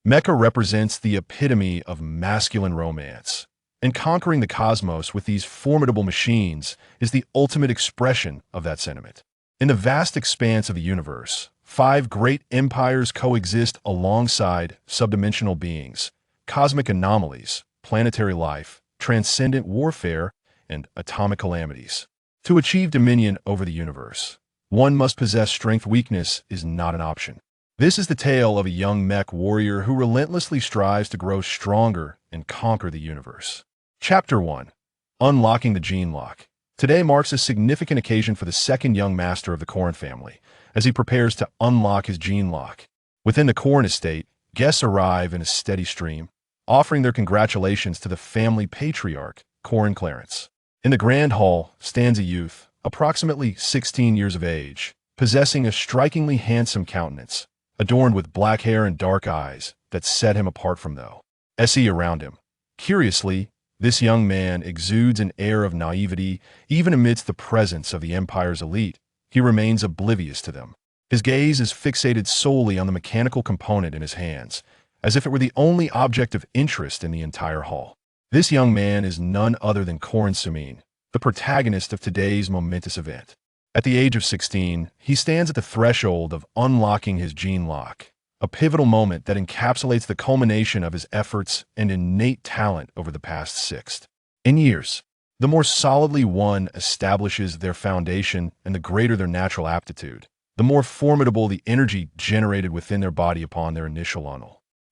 Mecha represents the epitome of masculine romance, and conquering the cosmos with these formidable machines is the ultimate expression of that sentiment. In the vast expanse of the universe, five great empires coexist alongside subdimensional beings, cosmic anomalies, planetary life, transcendent warfare, and atomic calamities. To achieve dominion over the universe, one must possess strength. Weakness is not an option. This is the tale of a young mech warrior who relentlessly strives to grow stronger and conquer the universe. Chapter 1. Unlocking the Gene Lock. Today marks a significant occasion for the second young master of the Corrin family, as he prepares to unlock his gene lock. Within the Corrin estate, guests arrive in a steady stream, offering their congratulations to the family patriarch, Corrin Clarence. In the grand hall stands a youth, approximately 16 years of age, possessing a strikingly handsome countenance, adorned with black hair and dark eyes that set him apart from those around him. Curiously, this young man exudes an air of naivety. Even amidst the presence of the Empire's elite, he remains oblivious to them. His gaze is fixated solely on the mechanical component in his hands, as if it were the only object of interest in the entire hall. This young man is none other than Corrin Sumin, the protagonist of today's momentous event. At the age of 16, he stands at the threshold of unlocking his gene lock, a pivotal moment that encapsulates the culmination of his efforts and innate talent over the past 6 years. The more solidly one establishes their foundation and the greater their natural aptitude, the more formidable the energy generated within their body upon their initial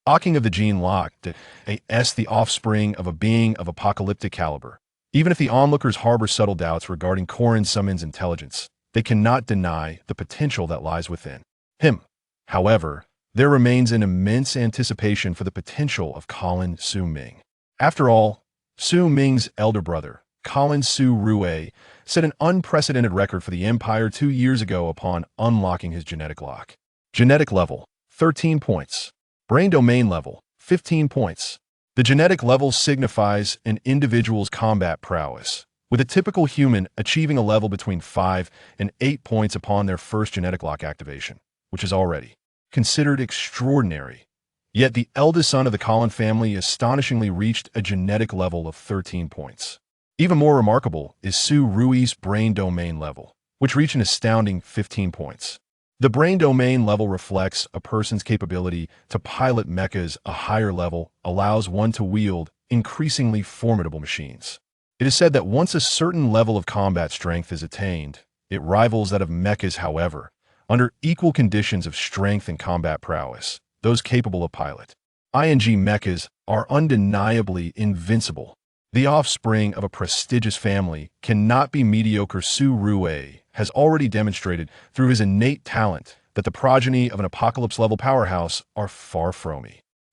unlocking of the gene lock, the offspring of a being of apocalyptic caliber. Even if the onlookers harbor subtle doubts regarding Corrin Sumin's intelligence, they cannot deny the potential that lies within him. However, there remains an immense anticipation for the potential of Colin Su Ming. After all, Su Ming's elder brother, Colin Su Rue, set an unprecedented record for the Empire 2 years ago upon unlocking his genetic lock. Genetic level, 13 points. Brain domain level, 15 points. The genetic level signifies an individual's combat prowess, with a typical human achieving a level between 5 and 8 points upon their first genetic lock activation, which is already considered extraordinary. Yet the eldest son of the Colin family astonishingly reached a genetic level of 13 points. Even more remarkable is Su Rui's brain domain level, which reached an astounding 15 points. The brain domain level reflects a person's capability to pilot mechas. A higher level allows one to wield increasingly formidable machines. It is said that once a certain level of combat strength is attained, it rivals that of mechas. However, under equal conditions of strength and combat prowess, those capable of pilot mechas are undeniably invincible. The offspring of a prestigious family cannot be mediocre. Su Rue has already demonstrated through his innate talent that the progeny of an apocalypse-level powerhouse are far from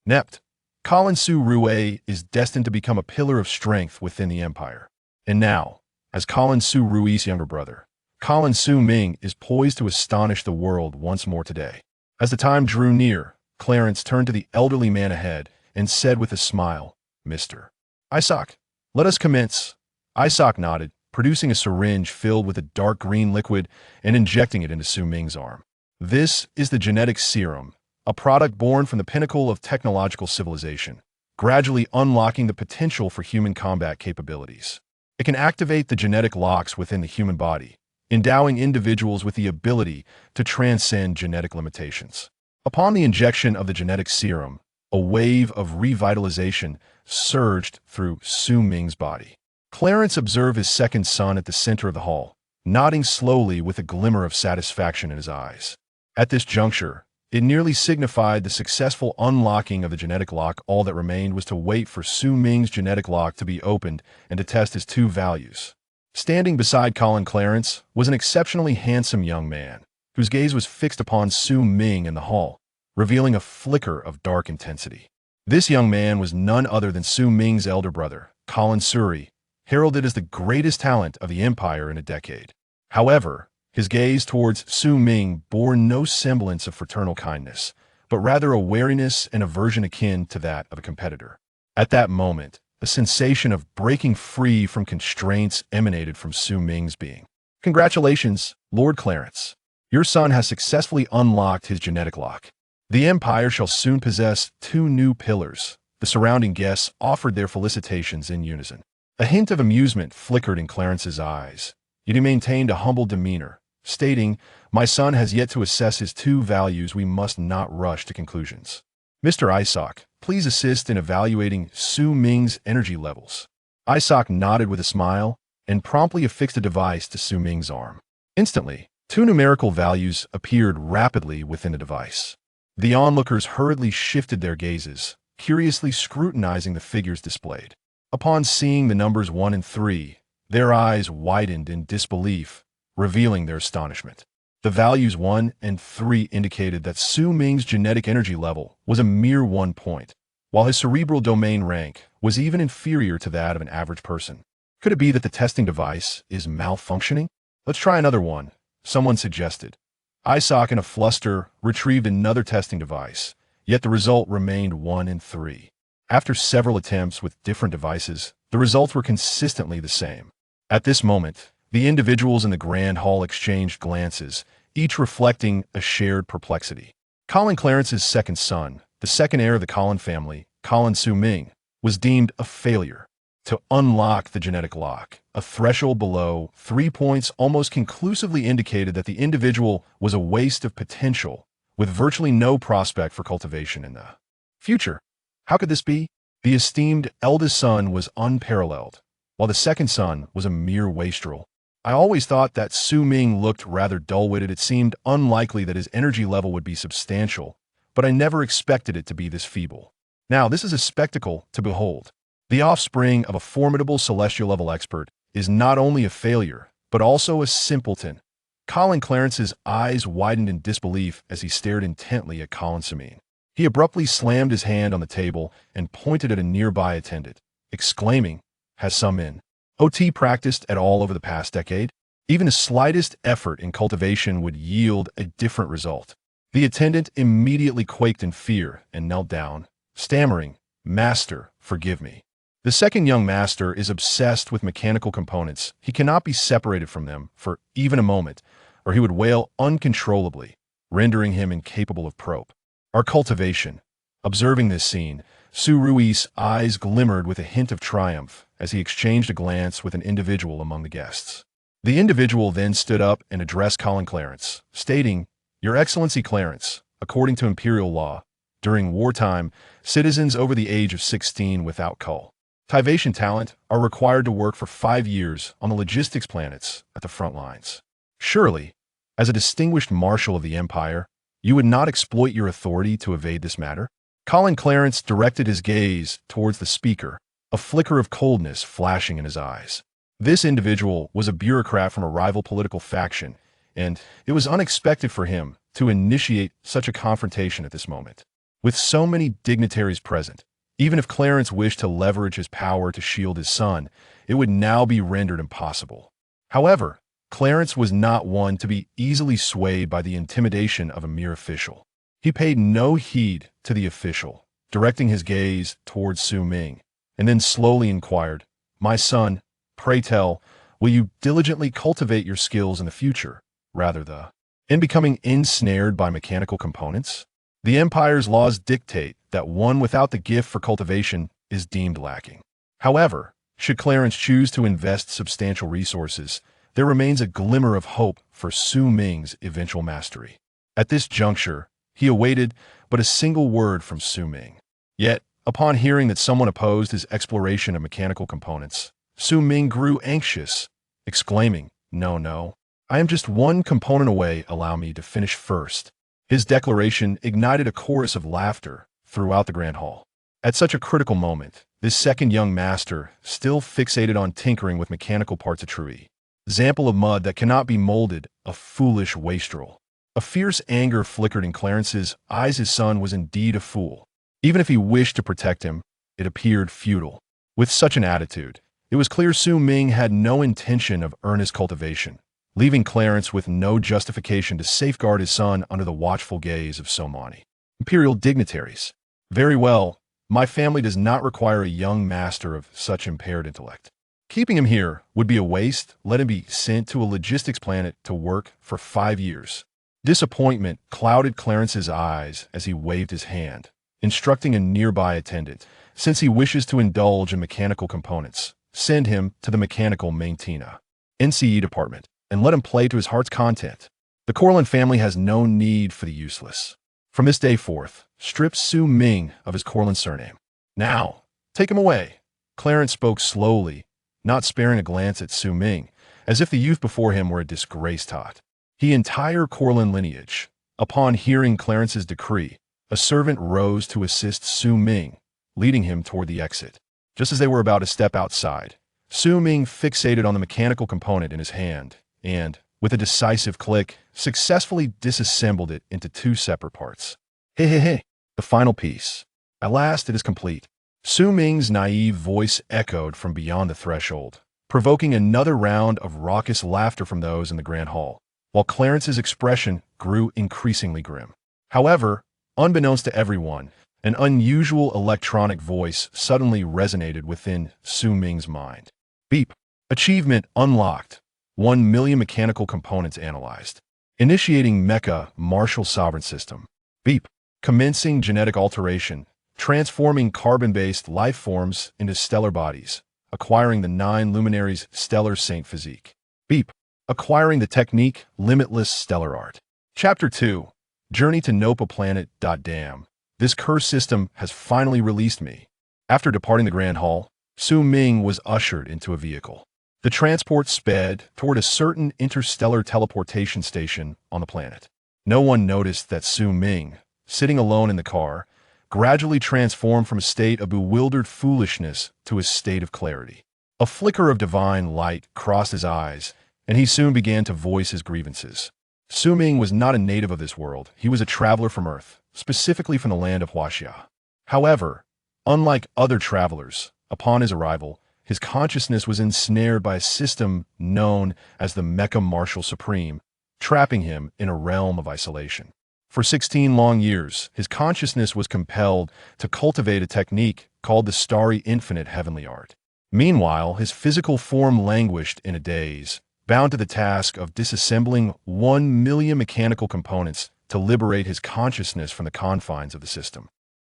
inept. Colin Su Rue is destined to become a pillar of strength within the Empire. And now, as Colin Su Rui's younger brother, Colin Su Ming is poised to astonish the world once more today. As the time drew near, Clarence turned to the elderly man ahead and said with a smile, "Mr. Isaac, let us commence." Isaac nodded, producing a syringe filled with a dark green liquid and injecting it into Su Ming's arm. This is the genetic serum, a product born from the pinnacle of technological civilization, gradually unlocking the potential for human combat capabilities. It can activate the genetic locks within the human body, endowing individuals with the ability to transcend genetic limitations. Upon the injection of the genetic serum, a wave of revitalization surged through Su Ming's body. Clarence observed his second son at the center of the hall, nodding slowly with a glimmer of satisfaction in his eyes. At this juncture, it nearly signified the successful unlocking of the genetic lock. All that remained was to wait for Su Ming's genetic lock to be opened and to test his two values. Standing beside Colin Clarence was an exceptionally handsome young man, whose gaze was fixed upon Su Ming in the hall, revealing a flicker of dark intensity. This young man was none other than Su Ming's elder brother, Colin Suri, heralded as the greatest talent of the Empire in a decade. However, his gaze towards Su Ming bore no semblance of fraternal kindness, but rather a wariness and aversion akin to that of a competitor. At that moment, a sensation of breaking free from constraints emanated from Su Ming's being. "Congratulations, Lord Clarence. Your son has successfully unlocked his genetic lock." The Empire shall soon possess 2 new pillars. The surrounding guests offered their felicitations in unison. A hint of amusement flickered in Clarence's eyes, yet he maintained a humble demeanor, stating, "My son has yet to assess his 2 values. We must not rush to conclusions. Mr. Isaac, please assist in evaluating Su Ming's energy levels." Isaac nodded with a smile and promptly affixed a device to Su Ming's arm. Instantly, 2 numerical values appeared rapidly within the device. The onlookers hurriedly shifted their gazes, curiously scrutinizing the figures displayed. Upon seeing the numbers 1 and 3, their eyes widened in disbelief, revealing their astonishment. The values 1 and 3 indicated that Su Ming's genetic energy level was a mere 1 point, while his cerebral domain rank was even inferior to that of an average person. Could it be that the testing device is malfunctioning? "Let's try another one," someone suggested. Isaac, in a fluster, retrieved another testing device, yet the result remained 1 and 3. After several attempts with different devices, the results were consistently the same. At this moment, the individuals in the grand hall exchanged glances, each reflecting a shared perplexity. Colin Clarence's second son, the second heir of the Colin family, Colin Su Ming, was deemed a failure. To unlock the genetic lock, a threshold below 3 points almost conclusively indicated that the individual was a waste of potential, with virtually no prospect for cultivation in the future. How could this be? The esteemed eldest son was unparalleled, while the second son was a mere wastrel. I always thought that Su Ming looked rather dull-witted. It seemed unlikely that his energy level would be substantial, but I never expected it to be this feeble. Now, this is a spectacle to behold. The offspring of a formidable celestial-level expert is not only a failure, but also a simpleton. Colin Clarence's eyes widened in disbelief as he stared intently at Colin Su Ming. He abruptly slammed his hand on the table and pointed at a nearby attendant, exclaiming, "Has some in OT practiced at all over the past decade?" Even the slightest effort in cultivation would yield a different result. The attendant immediately quaked in fear and knelt down, stammering, "Master, forgive me." The second young master is obsessed with mechanical components. He cannot be separated from them for even a moment, or he would wail uncontrollably, rendering him incapable of probe. Our cultivation. Observing this scene, Su Rui's eyes glimmered with a hint of triumph as he exchanged a glance with an individual among the guests. The individual then stood up and addressed Colin Clarence, stating, "Your Excellency Clarence, according to imperial law, during wartime, citizens over the age of 16 without cultivation talent are required to work for 5 years on the logistics planets at the front lines. Surely, as a distinguished marshal of the Empire, you would not exploit your authority to evade this matter?" Colin Clarence directed his gaze towards the speaker, a flicker of coldness flashing in his eyes. This individual was a bureaucrat from a rival political faction, and it was unexpected for him to initiate such a confrontation at this moment. With so many dignitaries present, even if Clarence wished to leverage his power to shield his son, it would now be rendered impossible. However, Clarence was not one to be easily swayed by the intimidation of a mere official. He paid no heed to the official, directing his gaze towards Su Ming, and then slowly inquired, "My son, pray tell, will you diligently cultivate your skills in the future, rather than becoming ensnared by mechanical components? The Empire's laws dictate that one without the gift for cultivation is deemed lacking. However, should Clarence choose to invest substantial resources, there remains a glimmer of hope for Su Ming's eventual mastery." At this juncture, he awaited but a single word from Su Ming. Yet, upon hearing that someone opposed his exploration of mechanical components, Su Ming grew anxious, exclaiming, "No, no, I am just 1 component away. Allow me to finish first." His declaration ignited a chorus of laughter throughout the grand hall. At such a critical moment, this second young master, still fixated on tinkering with mechanical parts of tree, example of mud that cannot be molded, a foolish wastrel. A fierce anger flickered in Clarence's eyes. His son was indeed a fool. Even if he wished to protect him, it appeared futile. With such an attitude, it was clear Su Ming had no intention of earnest cultivation, leaving Clarence with no justification to safeguard his son under the watchful gaze of so many imperial dignitaries. "Very well, my family does not require a young master of such impaired intellect. Keeping him here would be a waste. Let him be sent to a logistics planet to work for 5 years. Disappointment clouded Clarence's eyes as he waved his hand, instructing a nearby attendant, since he wishes to indulge in mechanical components, send him to the mechanical Maintina NCE department and let him play to his heart's content. The Corlin family has no need for the useless. From this day forth, strip Su Ming of his Corlin surname. Now, take him away. Clarence spoke slowly, not sparing a glance at Su Ming, as if the youth before him were a disgraced tot. The entire Corlin lineage. Upon hearing Clarence's decree, a servant rose to assist Su Ming, leading him toward the exit. Just as they were about to step outside, Su Ming fixated on the mechanical component in his hand and, with a decisive click, successfully disassembled it into two separate parts. Hey, the final piece. At last it is complete. Su Ming's naive voice echoed from beyond the threshold, provoking another round of raucous laughter from those in the grand hall, while Clarence's expression grew increasingly grim. However, unbeknownst to everyone, an unusual electronic voice suddenly resonated within Su Ming's mind. Beep. Achievement unlocked. 1 million mechanical components analyzed. Initiating Mecha Martial Sovereign System. Beep. Commencing genetic alteration, transforming carbon-based life forms into stellar bodies, acquiring the 9 luminaries stellar saint physique. Beep. Acquiring the technique limitless stellar art. Chapter 2. Journey to Nopa Planet. Damn. This curse system has finally released me. After departing the Grand Hall, Su Ming was ushered into a vehicle. The transport sped toward a certain interstellar teleportation station on the planet. No one noticed that Su Ming, sitting alone in the car, gradually transformed from a state of bewildered foolishness to a state of clarity. A flicker of divine light crossed his eyes, and he soon began to voice his grievances. Su Ming was not a native of this world. He was a traveler from Earth, specifically from the land of Huaxia. However, unlike other travelers, upon his arrival, his consciousness was ensnared by a system known as the Mecha Martial Supreme, trapping him in a realm of isolation. For 16 long years, his consciousness was compelled to cultivate a technique called the Starry Infinite Heavenly Art. Meanwhile, his physical form languished in a daze, bound to the task of disassembling 1 million mechanical components to liberate his consciousness from the confines of the system.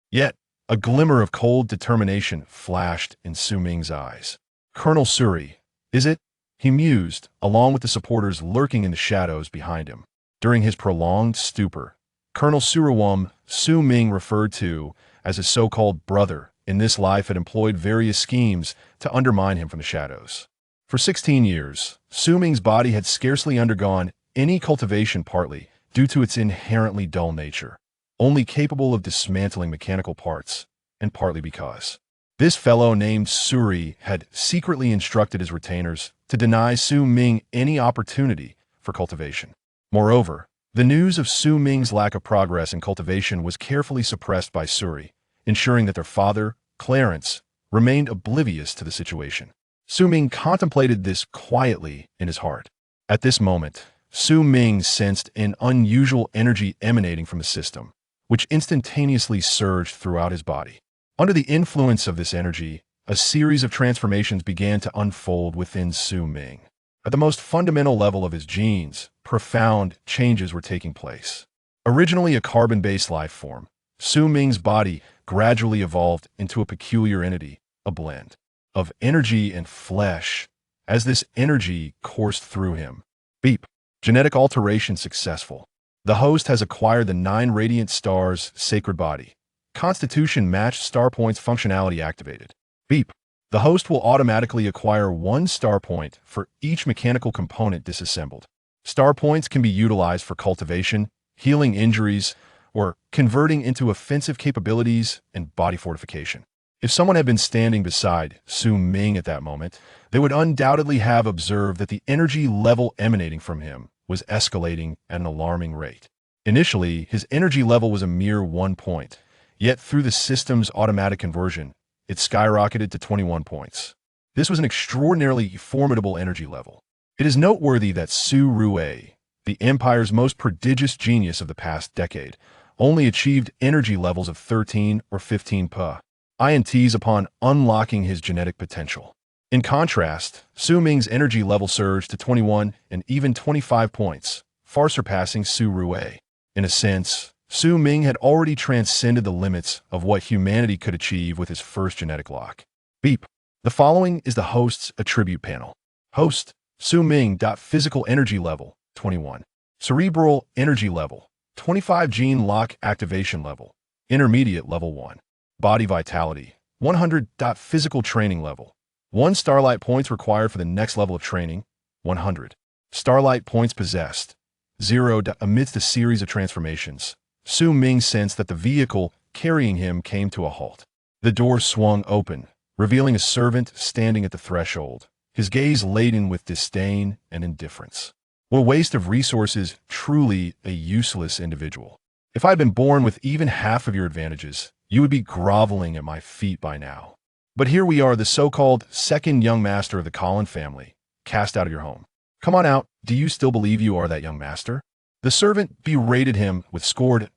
Yet, a glimmer of cold determination flashed in Su Ming's eyes. Colonel Suri, is it? He mused, along with the supporters lurking in the shadows behind him. During his prolonged stupor, Colonel Suruwum, Su Ming referred to as his so-called brother, in this life had employed various schemes to undermine him from the shadows. For 16 years, Su Ming's body had scarcely undergone any cultivation, partly due to its inherently dull nature, only capable of dismantling mechanical parts, and partly because this fellow named Suri had secretly instructed his retainers to deny Su Ming any opportunity for cultivation. Moreover, the news of Su Ming's lack of progress in cultivation was carefully suppressed by Suri, ensuring that their father, Clarence, remained oblivious to the situation. Su Ming contemplated this quietly in his heart. At this moment, Su Ming sensed an unusual energy emanating from the system, which instantaneously surged throughout his body. Under the influence of this energy, a series of transformations began to unfold within Su Ming. At the most fundamental level of his genes, profound changes were taking place. Originally a carbon-based life form, Su Ming's body gradually evolved into a peculiar entity, a blend of energy and flesh. As this energy coursed through him. Beep. Genetic alteration successful. The host has acquired the 9 radiant stars' sacred body. Constitution matched star points functionality activated. Beep. The host will automatically acquire 1 star point for each mechanical component disassembled. Star points can be utilized for cultivation, healing injuries, or converting into offensive capabilities and body fortification. If someone had been standing beside Su Ming at that moment, they would undoubtedly have observed that the energy level emanating from him was escalating at an alarming rate. Initially, his energy level was a mere 1 point, yet through the system's automatic conversion, it skyrocketed to 21 points. This was an extraordinarily formidable energy level. It is noteworthy that Su Rue, the Empire's most prodigious genius of the past decade, only achieved energy levels of 13 or 15 INTs upon unlocking his genetic potential. In contrast, Su Ming's energy level surged to 21 and even 25 points, far surpassing Su Rue. In a sense, Su Ming had already transcended the limits of what humanity could achieve with his first genetic lock. Beep. The following is the host's attribute panel. Host, Su Ming. Physical energy level, 21. Cerebral energy level, 25. Gene lock activation level, intermediate level 1. Body vitality, 100. Physical training level, 1 starlight points required for the next level of training, 100. Starlight points possessed, 0. Amidst a series of transformations, Su Ming sensed that the vehicle carrying him came to a halt. The door swung open, revealing a servant standing at the threshold, his gaze laden with disdain and indifference. What a waste of resources, truly a useless individual. If I had been born with even half of your advantages, you would be groveling at my feet by now. But here we are, the so-called second young master of the Collin family, cast out of your home. Come on out, do you still believe you are that young master? The servant berated him with scorn.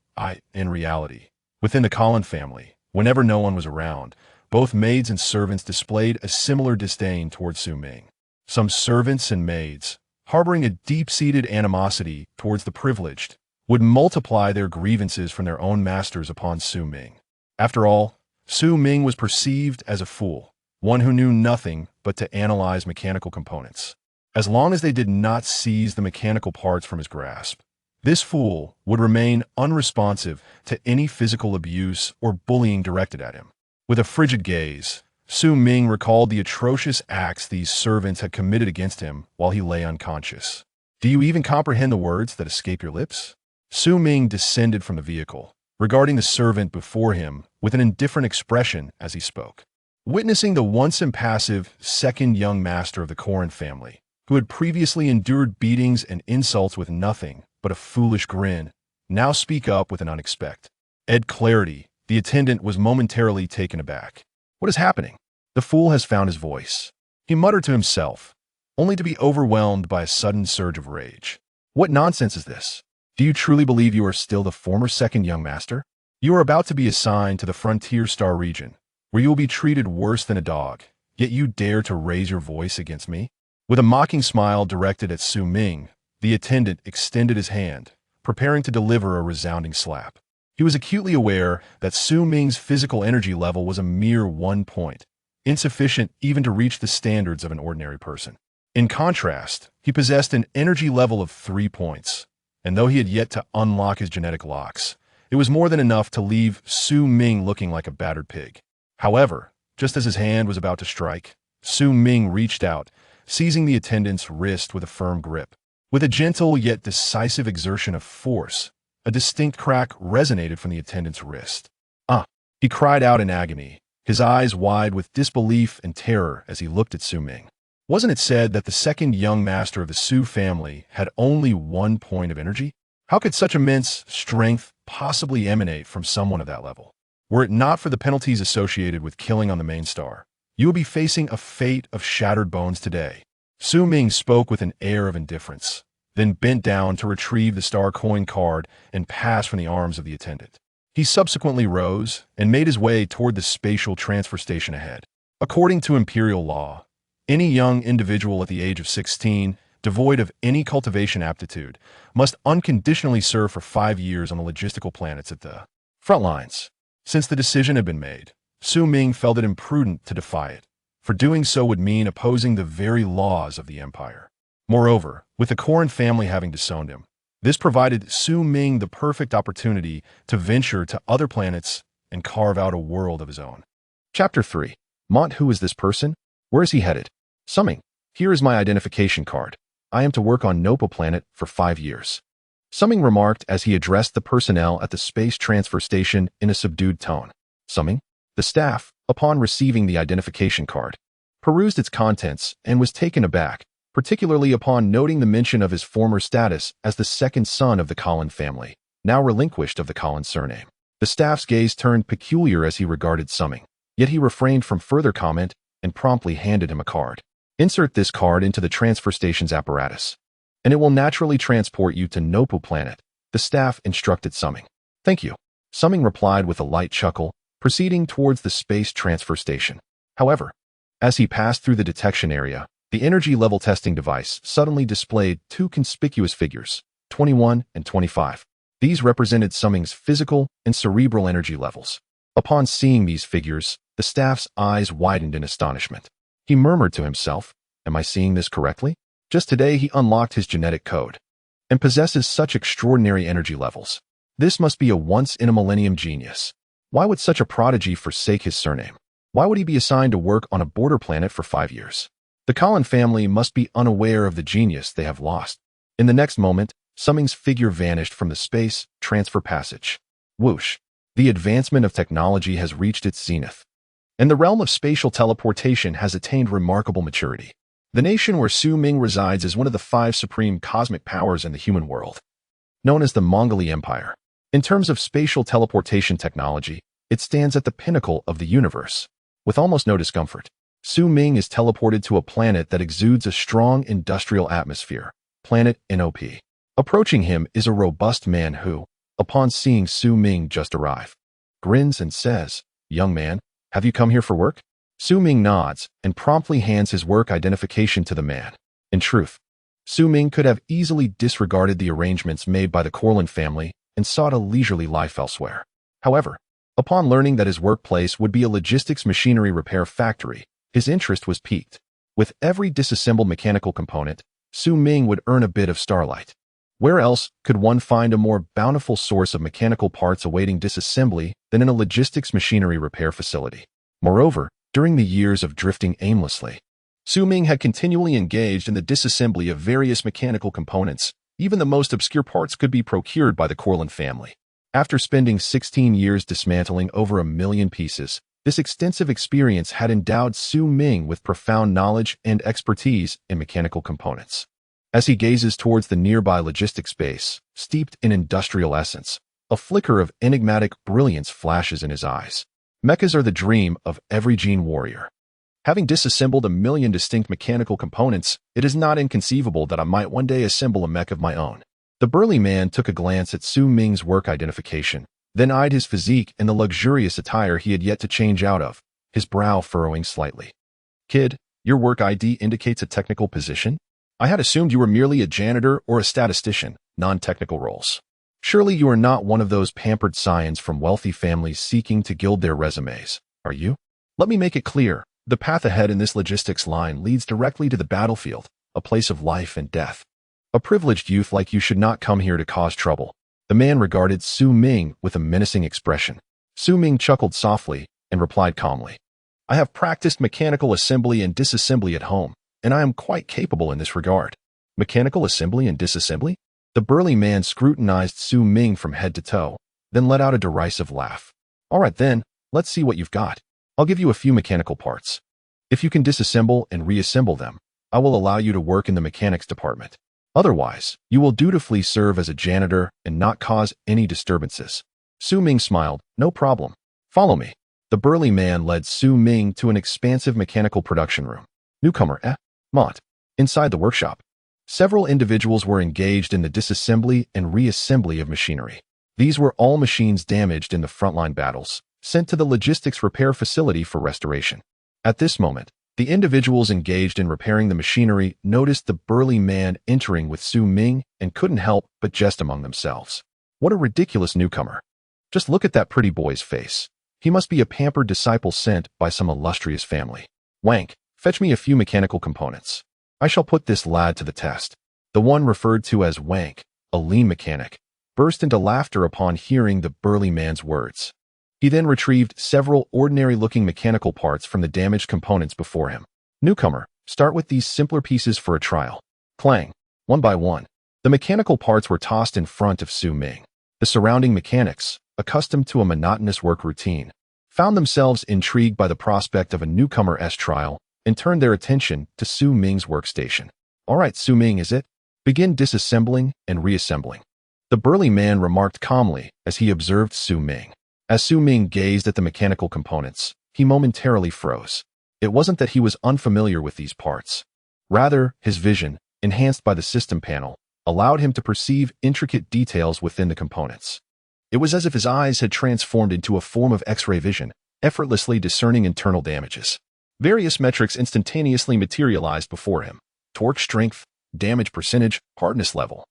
In reality, within the Collin family, whenever no one was around, both maids and servants displayed a similar disdain towards Su Ming. Some servants and maids, harboring a deep-seated animosity towards the privileged, would multiply their grievances from their own masters upon Su Ming. After all, Su Ming was perceived as a fool, one who knew nothing but to analyze mechanical components. As long as they did not seize the mechanical parts from his grasp, this fool would remain unresponsive to any physical abuse or bullying directed at him. With a frigid gaze, Su Ming recalled the atrocious acts these servants had committed against him while he lay unconscious. Do you even comprehend the words that escape your lips? Su Ming descended from the vehicle, regarding the servant before him with an indifferent expression as he spoke. Witnessing the once impassive second young master of the Collin family, who had previously endured beatings and insults with nothing but a foolish grin, now speak up with an unexpected clarity, the attendant was momentarily taken aback. What is happening? The fool has found his voice, he muttered to himself, only to be overwhelmed by a sudden surge of rage. What nonsense is this? Do you truly believe you are still the former second young master? You are about to be assigned to the frontier star region, where you will be treated worse than a dog, yet you dare to raise your voice against me? With a mocking smile directed at Su Ming, the attendant extended his hand, preparing to deliver a resounding slap. He was acutely aware that Su Ming's physical energy level was a mere 1 point, insufficient even to reach the standards of an ordinary person. In contrast, he possessed an energy level of 3 points, and though he had yet to unlock his genetic locks, it was more than enough to leave Su Ming looking like a battered pig. However, just as his hand was about to strike, Su Ming reached out, seizing the attendant's wrist with a firm grip. With a gentle yet decisive exertion of force, a distinct crack resonated from the attendant's wrist. "Ah!" he cried out in agony, his eyes wide with disbelief and terror as he looked at Su Ming. Wasn't it said that the second young master of the Su family had only 1 point of energy? How could such immense strength possibly emanate from someone of that level? Were it not for the penalties associated with killing on the main star, you would be facing a fate of shattered bones today. Su Ming spoke with an air of indifference, then bent down to retrieve the star coin card and pass from the arms of the attendant. He subsequently rose and made his way toward the spatial transfer station ahead. According to imperial law, any young individual at the age of 16, devoid of any cultivation aptitude, must unconditionally serve for 5 years on the logistical planets at the front lines. Since the decision had been made, Su Ming felt it imprudent to defy it, for doing so would mean opposing the very laws of the empire. Moreover, with the Collin family having disowned him, this provided Su Ming the perfect opportunity to venture to other planets and carve out a world of his own. Chapter 3. Mont, who is this person? Where is he headed? Summing. Here is my identification card. I am to work on Nopa planet for 5 years. Summing remarked as he addressed the personnel at the space transfer station in a subdued tone. Summing. The staff, upon receiving the identification card, perused its contents and was taken aback, particularly upon noting the mention of his former status as the second son of the Collin family, now relinquished of the Collin surname. The staff's gaze turned peculiar as he regarded Summing, yet he refrained from further comment and promptly handed him a card. Insert this card into the transfer station's apparatus, and it will naturally transport you to Nopu planet, the staff instructed Summing. Thank you. Summing replied with a light chuckle, proceeding towards the space transfer station. However, as he passed through the detection area, the energy level testing device suddenly displayed 2 conspicuous figures, 21 and 25. These represented Su Ming's physical and cerebral energy levels. Upon seeing these figures, the staff's eyes widened in astonishment. He murmured to himself, "Am I seeing this correctly?" Just today he unlocked his genetic code and possesses such extraordinary energy levels. This must be a once-in-a-millennium genius. Why would such a prodigy forsake his surname? Why would he be assigned to work on a border planet for 5 years? The Colin family must be unaware of the genius they have lost. In the next moment, Su Ming's figure vanished from the space transfer passage. Whoosh! The advancement of technology has reached its zenith, and the realm of spatial teleportation has attained remarkable maturity. The nation where Su Ming resides is one of the 5 supreme cosmic powers in the human world, known as the Mongolian Empire. In terms of spatial teleportation technology, it stands at the pinnacle of the universe. With almost no discomfort, Su Ming is teleported to a planet that exudes a strong industrial atmosphere, planet NOP. Approaching him is a robust man who, upon seeing Su Ming just arrive, grins and says, "Young man, have you come here for work?" Su Ming nods and promptly hands his work identification to the man. In truth, Su Ming could have easily disregarded the arrangements made by the Corlin family and sought a leisurely life elsewhere. However, upon learning that his workplace would be a logistics machinery repair factory, his interest was piqued. With every disassembled mechanical component, Su Ming would earn a bit of starlight. Where else could one find a more bountiful source of mechanical parts awaiting disassembly than in a logistics machinery repair facility? Moreover, during the years of drifting aimlessly, Su Ming had continually engaged in the disassembly of various mechanical components. Even the most obscure parts could be procured by the Corlin family. After spending 16 years dismantling over 1 million pieces, this extensive experience had endowed Su Ming with profound knowledge and expertise in mechanical components. As he gazes towards the nearby logistic space, steeped in industrial essence, a flicker of enigmatic brilliance flashes in his eyes. Mechas are the dream of every gene warrior. Having disassembled 1 million distinct mechanical components, it is not inconceivable that I might one day assemble a mech of my own. The burly man took a glance at Su Ming's work identification, then eyed his physique and the luxurious attire he had yet to change out of, his brow furrowing slightly. "Kid, your work ID indicates a technical position? I had assumed you were merely a janitor or a statistician, non-technical roles. Surely you are not one of those pampered scions from wealthy families seeking to gild their resumes, are you? Let me make it clear. The path ahead in this logistics line leads directly to the battlefield, a place of life and death. A privileged youth like you should not come here to cause trouble." The man regarded Su Ming with a menacing expression. Su Ming chuckled softly and replied calmly, "I have practiced mechanical assembly and disassembly at home, and I am quite capable in this regard." Mechanical assembly and disassembly? The burly man scrutinized Su Ming from head to toe, then let out a derisive laugh. "All right then, let's see what you've got. I'll give you a few mechanical parts. If you can disassemble and reassemble them, I will allow you to work in the mechanics department. Otherwise, you will dutifully serve as a janitor and not cause any disturbances." Su Ming smiled. "No problem. Follow me." The burly man led Su Ming to an expansive mechanical production room. Newcomer, Mont. Inside the workshop, several individuals were engaged in the disassembly and reassembly of machinery. These were all machines damaged in the frontline battles, sent to the logistics repair facility for restoration. At this moment, the individuals engaged in repairing the machinery noticed the burly man entering with Su Ming and couldn't help but jest among themselves. What a ridiculous newcomer. Just look at that pretty boy's face. He must be a pampered disciple sent by some illustrious family. Wank, fetch me a few mechanical components. I shall put this lad to the test. The one referred to as Wank, a lean mechanic, burst into laughter upon hearing the burly man's words. He then retrieved several ordinary-looking mechanical parts from the damaged components before him. Newcomer, start with these simpler pieces for a trial. Clang. One by one, the mechanical parts were tossed in front of Su Ming. The surrounding mechanics, accustomed to a monotonous work routine, found themselves intrigued by the prospect of a newcomer's trial and turned their attention to Su Ming's workstation. "All right, Su Ming, is it? Begin disassembling and reassembling." The burly man remarked calmly as he observed Su Ming. As Su Ming gazed at the mechanical components, he momentarily froze. It wasn't that he was unfamiliar with these parts. Rather, his vision, enhanced by the system panel, allowed him to perceive intricate details within the components. It was as if his eyes had transformed into a form of X-ray vision, effortlessly discerning internal damages. Various metrics instantaneously materialized before him: torque strength, damage percentage, hardness level.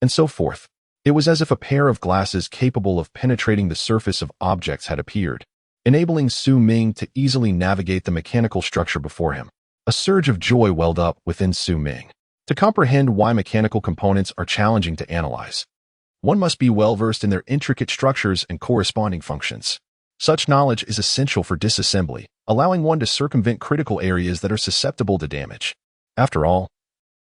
and so forth. It was as if a pair of glasses capable of penetrating the surface of objects had appeared, enabling Su Ming to easily navigate the mechanical structure before him. A surge of joy welled up within Su Ming. To comprehend why mechanical components are challenging to analyze, one must be well-versed in their intricate structures and corresponding functions. Such knowledge is essential for disassembly, allowing one to circumvent critical areas that are susceptible to damage. After all,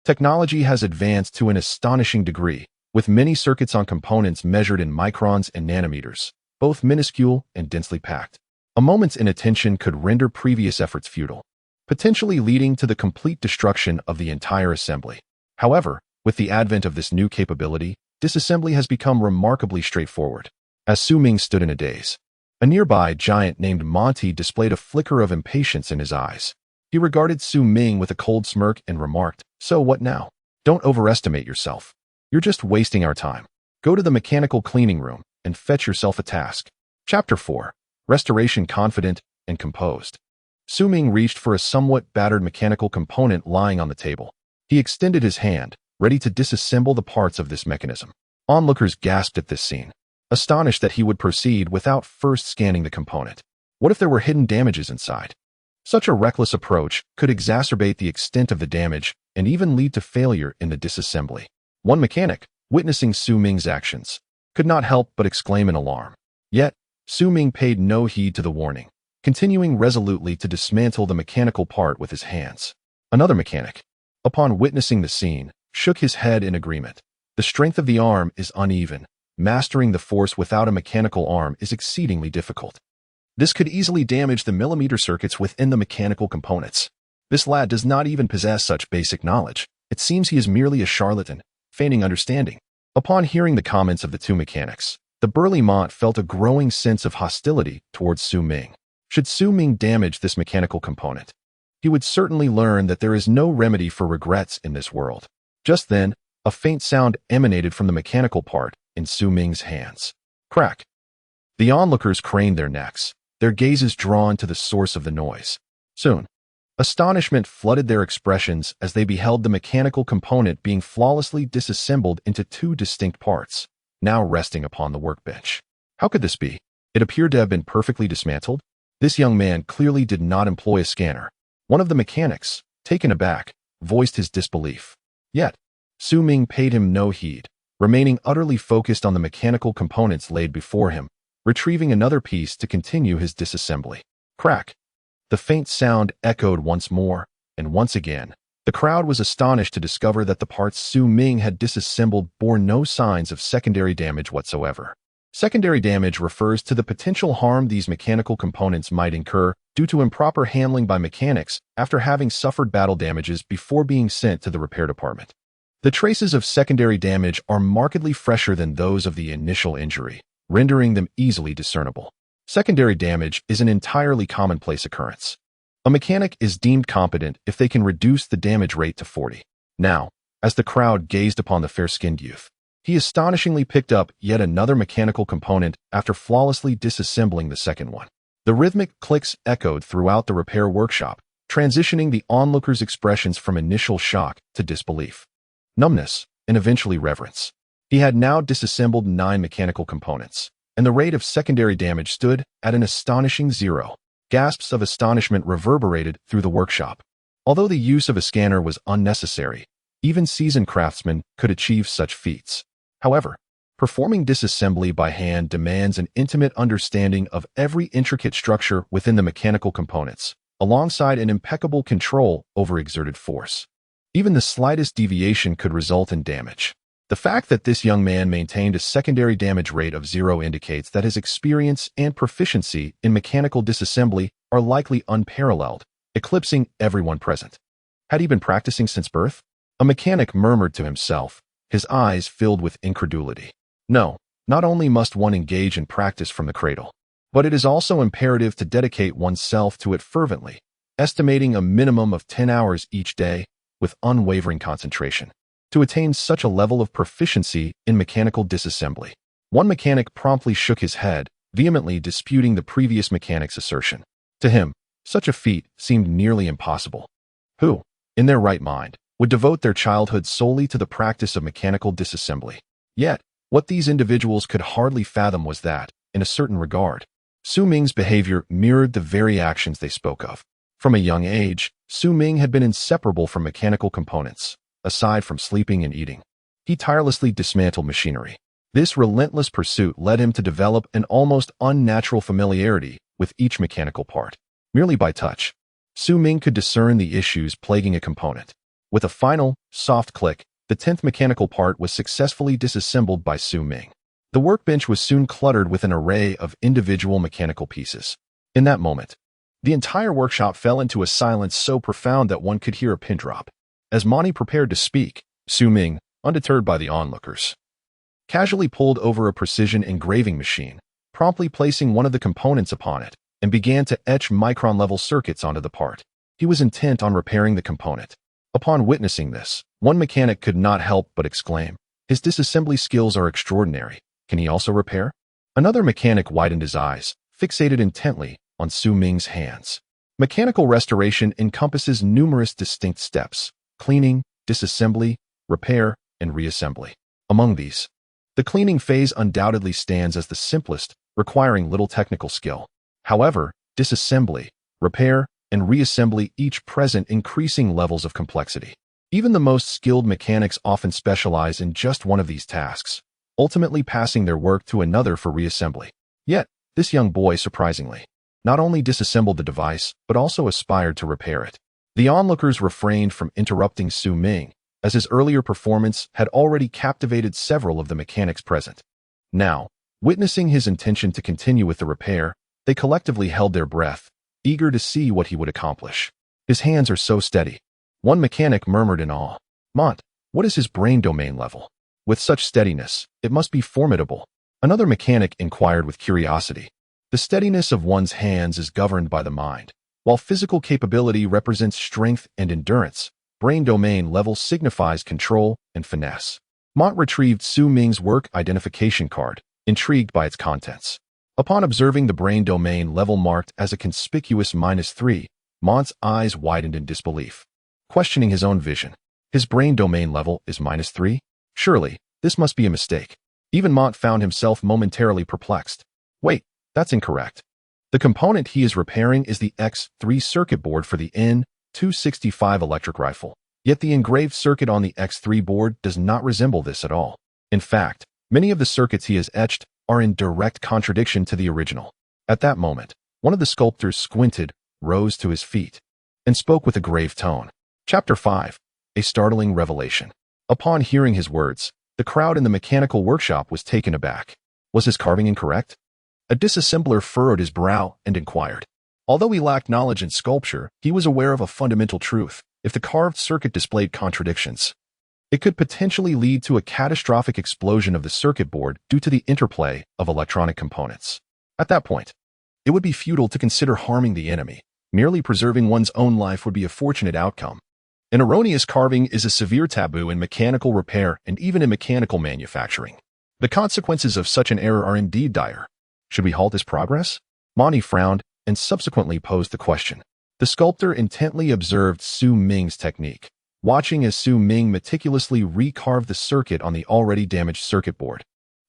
technology has advanced to an astonishing degree, with many circuits on components measured in microns and nanometers, both minuscule and densely packed. A moment's inattention could render previous efforts futile, potentially leading to the complete destruction of the entire assembly. However, with the advent of this new capability, disassembly has become remarkably straightforward. As Su Ming stood in a daze, a nearby giant named Monty displayed a flicker of impatience in his eyes. He regarded Su Ming with a cold smirk and remarked, "So what now? Don't overestimate yourself. You're just wasting our time. Go to the mechanical cleaning room and fetch yourself a task." Chapter 4. Restoration Confident and Composed. Su Ming reached for a somewhat battered mechanical component lying on the table. He extended his hand, ready to disassemble the parts of this mechanism. Onlookers gasped at this scene, astonished that he would proceed without first scanning the component. What if there were hidden damages inside? Such a reckless approach could exacerbate the extent of the damage and even lead to failure in the disassembly. One mechanic, witnessing Su Ming's actions, could not help but exclaim in alarm. Yet, Su Ming paid no heed to the warning, continuing resolutely to dismantle the mechanical part with his hands. Another mechanic, upon witnessing the scene, shook his head in agreement. The strength of the arm is uneven. Mastering the force without a mechanical arm is exceedingly difficult. This could easily damage the millimeter circuits within the mechanical components. This lad does not even possess such basic knowledge. It seems he is merely a charlatan, feigning understanding. Upon hearing the comments of the two mechanics, the burly Mont felt a growing sense of hostility towards Su Ming. Should Su Ming damage this mechanical component, he would certainly learn that there is no remedy for regrets in this world. Just then, a faint sound emanated from the mechanical part in Su Ming's hands. Crack! The onlookers craned their necks, their gazes drawn to the source of the noise. Soon, astonishment flooded their expressions as they beheld the mechanical component being flawlessly disassembled into two distinct parts, now resting upon the workbench. How could this be? It appeared to have been perfectly dismantled. This young man clearly did not employ a scanner. One of the mechanics, taken aback, voiced his disbelief. Yet, Su Ming paid him no heed, remaining utterly focused on the mechanical components laid before him, retrieving another piece to continue his disassembly. Crack! The faint sound echoed once more, and once again. The crowd was astonished to discover that the parts Su Ming had disassembled bore no signs of secondary damage whatsoever. Secondary damage refers to the potential harm these mechanical components might incur due to improper handling by mechanics after having suffered battle damages before being sent to the repair department. The traces of secondary damage are markedly fresher than those of the initial injury, rendering them easily discernible. Secondary damage is an entirely commonplace occurrence. A mechanic is deemed competent if they can reduce the damage rate to 40. Now, as the crowd gazed upon the fair-skinned youth, he astonishingly picked up yet another mechanical component after flawlessly disassembling the second one. The rhythmic clicks echoed throughout the repair workshop, transitioning the onlookers' expressions from initial shock to disbelief, numbness, and eventually reverence. He had now disassembled 9 mechanical components, and the rate of secondary damage stood at an astonishing 0. Gasps of astonishment reverberated through the workshop. Although the use of a scanner was unnecessary, even seasoned craftsmen could achieve such feats. However, performing disassembly by hand demands an intimate understanding of every intricate structure within the mechanical components, alongside an impeccable control over exerted force. Even the slightest deviation could result in damage. The fact that this young man maintained a secondary damage rate of 0 indicates that his experience and proficiency in mechanical disassembly are likely unparalleled, eclipsing everyone present. Had he been practicing since birth? A mechanic murmured to himself, his eyes filled with incredulity. No, not only must one engage in practice from the cradle, but it is also imperative to dedicate oneself to it fervently, estimating a minimum of 10 hours each day with unwavering concentration, to attain such a level of proficiency in mechanical disassembly. One mechanic promptly shook his head, vehemently disputing the previous mechanic's assertion. To him, such a feat seemed nearly impossible. Who, in their right mind, would devote their childhood solely to the practice of mechanical disassembly? Yet, what these individuals could hardly fathom was that, in a certain regard, Su Ming's behavior mirrored the very actions they spoke of. From a young age, Su Ming had been inseparable from mechanical components. Aside from sleeping and eating, he tirelessly dismantled machinery. This relentless pursuit led him to develop an almost unnatural familiarity with each mechanical part. Merely by touch, Su Ming could discern the issues plaguing a component. With a final, soft click, the 10th mechanical part was successfully disassembled by Su Ming. The workbench was soon cluttered with an array of individual mechanical pieces. In that moment, the entire workshop fell into a silence so profound that one could hear a pin drop. As Monty prepared to speak, Su Ming, undeterred by the onlookers, casually pulled over a precision engraving machine, promptly placing one of the components upon it, and began to etch micron-level circuits onto the part. He was intent on repairing the component. Upon witnessing this, one mechanic could not help but exclaim, "His disassembly skills are extraordinary. Can he also repair?" Another mechanic widened his eyes, fixated intently on Su Ming's hands. Mechanical restoration encompasses numerous distinct steps: cleaning, disassembly, repair, and reassembly. Among these, the cleaning phase undoubtedly stands as the simplest, requiring little technical skill. However, disassembly, repair, and reassembly each present increasing levels of complexity. Even the most skilled mechanics often specialize in just one of these tasks, ultimately passing their work to another for reassembly. Yet, this young boy, surprisingly, not only disassembled the device, but also aspired to repair it. The onlookers refrained from interrupting Su Ming, as his earlier performance had already captivated several of the mechanics present. Now, witnessing his intention to continue with the repair, they collectively held their breath, eager to see what he would accomplish. "His hands are so steady," one mechanic murmured in awe. "Mont, what is his brain domain level? With such steadiness, it must be formidable." Another mechanic inquired with curiosity. The steadiness of one's hands is governed by the mind. While physical capability represents strength and endurance, brain domain level signifies control and finesse. Mont retrieved Su Ming's work identification card, intrigued by its contents. Upon observing the brain domain level marked as a conspicuous -3, Mont's eyes widened in disbelief. Questioning his own vision, his brain domain level is -3? Surely, this must be a mistake. Even Mont found himself momentarily perplexed. Wait, that's incorrect. The component he is repairing is the X3 circuit board for the N265 electric rifle. Yet the engraved circuit on the X3 board does not resemble this at all. In fact, many of the circuits he has etched are in direct contradiction to the original. At that moment, one of the sculptors squinted, rose to his feet, and spoke with a grave tone. Chapter 5. A Startling Revelation. Upon hearing his words, the crowd in the mechanical workshop was taken aback. Was his carving incorrect? A disassembler furrowed his brow and inquired. Although he lacked knowledge in sculpture, he was aware of a fundamental truth. If the carved circuit displayed contradictions, it could potentially lead to a catastrophic explosion of the circuit board due to the interplay of electronic components. At that point, it would be futile to consider harming the enemy. Merely preserving one's own life would be a fortunate outcome. An erroneous carving is a severe taboo in mechanical repair and even in mechanical manufacturing. The consequences of such an error are indeed dire. Should we halt his progress? Monty frowned and subsequently posed the question. The sculptor intently observed Su Ming's technique, watching as Su Ming meticulously recarved the circuit on the already damaged circuit board.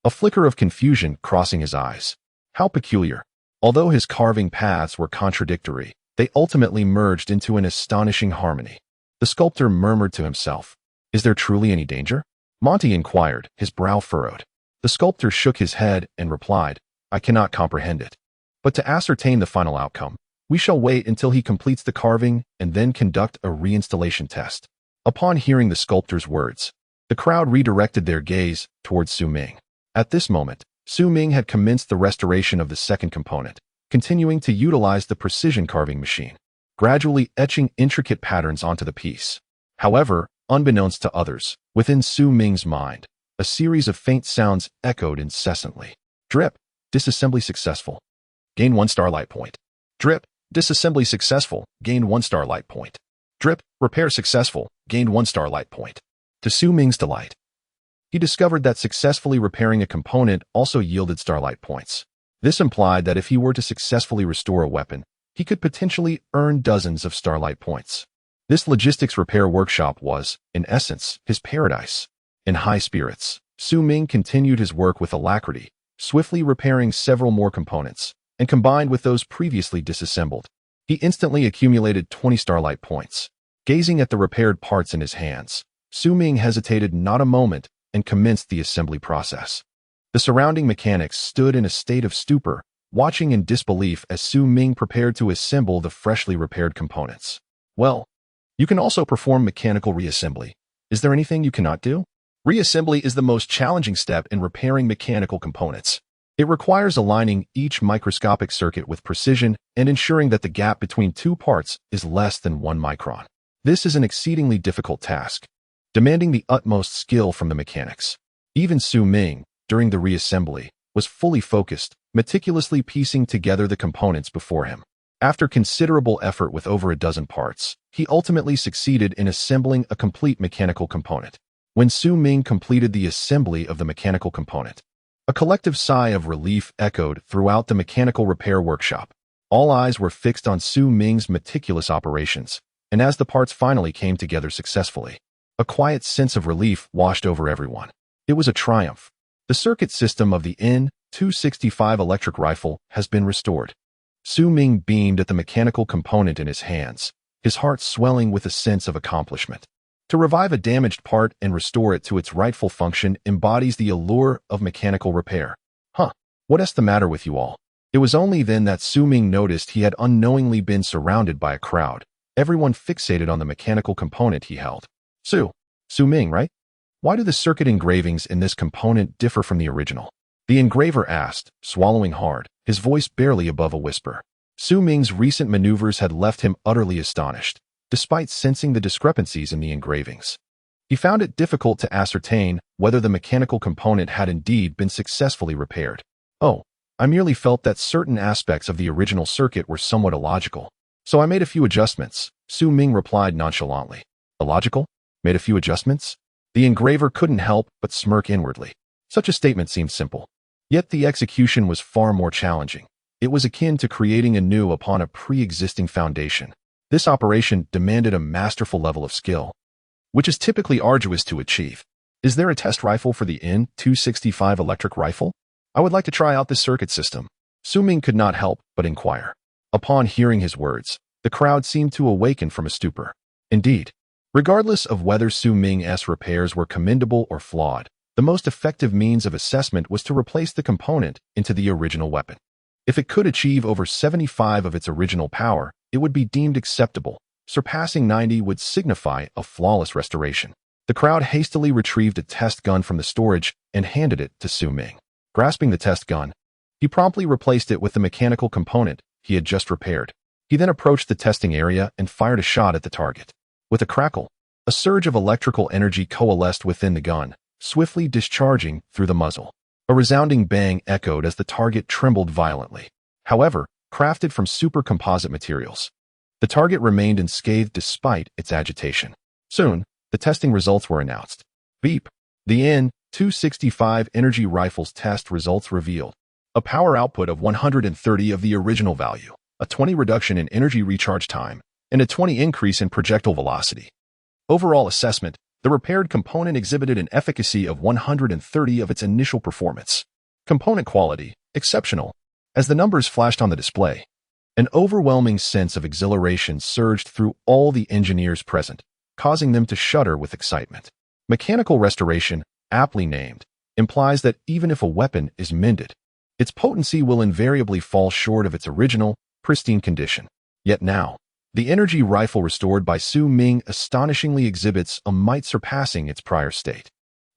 A flicker of confusion crossing his eyes. How peculiar. Although his carving paths were contradictory, they ultimately merged into an astonishing harmony. The sculptor murmured to himself, "Is there truly any danger?" Monty inquired, his brow furrowed. The sculptor shook his head and replied, "I cannot comprehend it. But to ascertain the final outcome, we shall wait until he completes the carving and then conduct a reinstallation test." Upon hearing the sculptor's words, the crowd redirected their gaze towards Su Ming. At this moment, Su Ming had commenced the restoration of the second component, continuing to utilize the precision carving machine, gradually etching intricate patterns onto the piece. However, unbeknownst to others, within Su Ming's mind, a series of faint sounds echoed incessantly. Drip, disassembly successful. Gain 1 starlight point. Drip, disassembly successful. Gain 1 starlight point. Drip, repair successful. Gained 1 starlight point. To Su Ming's delight, he discovered that successfully repairing a component also yielded starlight points. This implied that if he were to successfully restore a weapon, he could potentially earn dozens of starlight points. This logistics repair workshop was, in essence, his paradise. In high spirits, Su Ming continued his work with alacrity, swiftly repairing several more components, and combined with those previously disassembled, he instantly accumulated 20 starlight points. Gazing at the repaired parts in his hands, Su Ming hesitated not a moment and commenced the assembly process. The surrounding mechanics stood in a state of stupor, watching in disbelief as Su Ming prepared to assemble the freshly repaired components. Well, you can also perform mechanical reassembly. Is there anything you cannot do? Reassembly is the most challenging step in repairing mechanical components. It requires aligning each microscopic circuit with precision and ensuring that the gap between two parts is less than 1 micron. This is an exceedingly difficult task, demanding the utmost skill from the mechanics. Even Su Ming, during the reassembly, was fully focused, meticulously piecing together the components before him. After considerable effort with over a dozen parts, he ultimately succeeded in assembling a complete mechanical component. When Su Ming completed the assembly of the mechanical component, a collective sigh of relief echoed throughout the mechanical repair workshop. All eyes were fixed on Su Ming's meticulous operations, and as the parts finally came together successfully, a quiet sense of relief washed over everyone. It was a triumph. The circuit system of the N-265 electric rifle has been restored. Su Ming beamed at the mechanical component in his hands, his heart swelling with a sense of accomplishment. To revive a damaged part and restore it to its rightful function embodies the allure of mechanical repair. What's the matter with you all? It was only then that Su Ming noticed he had unknowingly been surrounded by a crowd, everyone fixated on the mechanical component he held. Su Ming, right? Why do the circuit engravings in this component differ from the original? The engraver asked, swallowing hard, his voice barely above a whisper. Su Ming's recent maneuvers had left him utterly astonished, despite sensing the discrepancies in the engravings. He found it difficult to ascertain whether the mechanical component had indeed been successfully repaired. Oh, I merely felt that certain aspects of the original circuit were somewhat illogical, so I made a few adjustments, Su Ming replied nonchalantly. Illogical? Made a few adjustments? The engraver couldn't help but smirk inwardly. Such a statement seemed simple. Yet the execution was far more challenging. It was akin to creating anew upon a pre-existing foundation. This operation demanded a masterful level of skill, which is typically arduous to achieve. Is there a test rifle for the N-265 electric rifle? I would like to try out this circuit system. Su Ming could not help but inquire. Upon hearing his words, the crowd seemed to awaken from a stupor. Indeed, regardless of whether Su Ming's repairs were commendable or flawed, the most effective means of assessment was to replace the component into the original weapon. If it could achieve over 75 of its original power, it would be deemed acceptable. Surpassing 90 would signify a flawless restoration. The crowd hastily retrieved a test gun from the storage and handed it to Su Ming. Grasping the test gun, he promptly replaced it with the mechanical component he had just repaired. He then approached the testing area and fired a shot at the target. With a crackle, a surge of electrical energy coalesced within the gun, swiftly discharging through the muzzle. A resounding bang echoed as the target trembled violently. However, crafted from super composite materials, the target remained unscathed despite its agitation. Soon, the testing results were announced. Beep! The N-265 energy rifle's test results revealed a power output of 130 of the original value, a 20 reduction in energy recharge time, and a 20 increase in projectile velocity. Overall assessment, the repaired component exhibited an efficacy of 130 of its initial performance. Component quality, exceptional. As the numbers flashed on the display, an overwhelming sense of exhilaration surged through all the engineers present, causing them to shudder with excitement. Mechanical restoration, aptly named, implies that even if a weapon is mended, its potency will invariably fall short of its original, pristine condition. Yet now, the energy rifle restored by Su Ming astonishingly exhibits a might surpassing its prior state.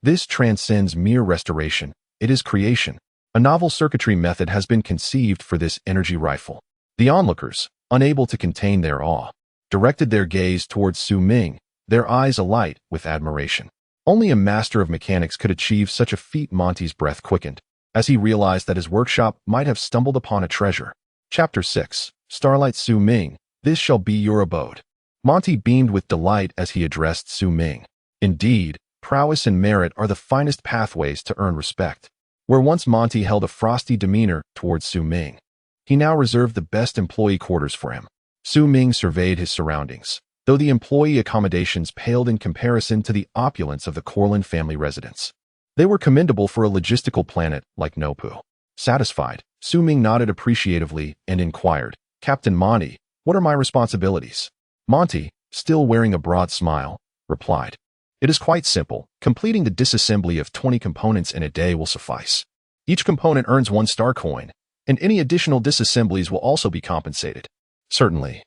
This transcends mere restoration, it is creation. A novel circuitry method has been conceived for this energy rifle. The onlookers, unable to contain their awe, directed their gaze towards Su Ming, their eyes alight with admiration. Only a master of mechanics could achieve such a feat. Monty's breath quickened, as he realized that his workshop might have stumbled upon a treasure. Chapter 6, Starlight. Su Ming, this shall be your abode. Monty beamed with delight as he addressed Su Ming. Indeed, prowess and merit are the finest pathways to earn respect. Where once Monty held a frosty demeanor towards Su Ming, he now reserved the best employee quarters for him. Su Ming surveyed his surroundings, though the employee accommodations paled in comparison to the opulence of the Corlin family residence. They were commendable for a logistical planet like Nopu. Satisfied, Su Ming nodded appreciatively and inquired, "Captain Monty, what are my responsibilities?" Monty, still wearing a broad smile, replied, "It is quite simple. Completing the disassembly of 20 components in a day will suffice. Each component earns 1 star coin, and any additional disassemblies will also be compensated." Certainly.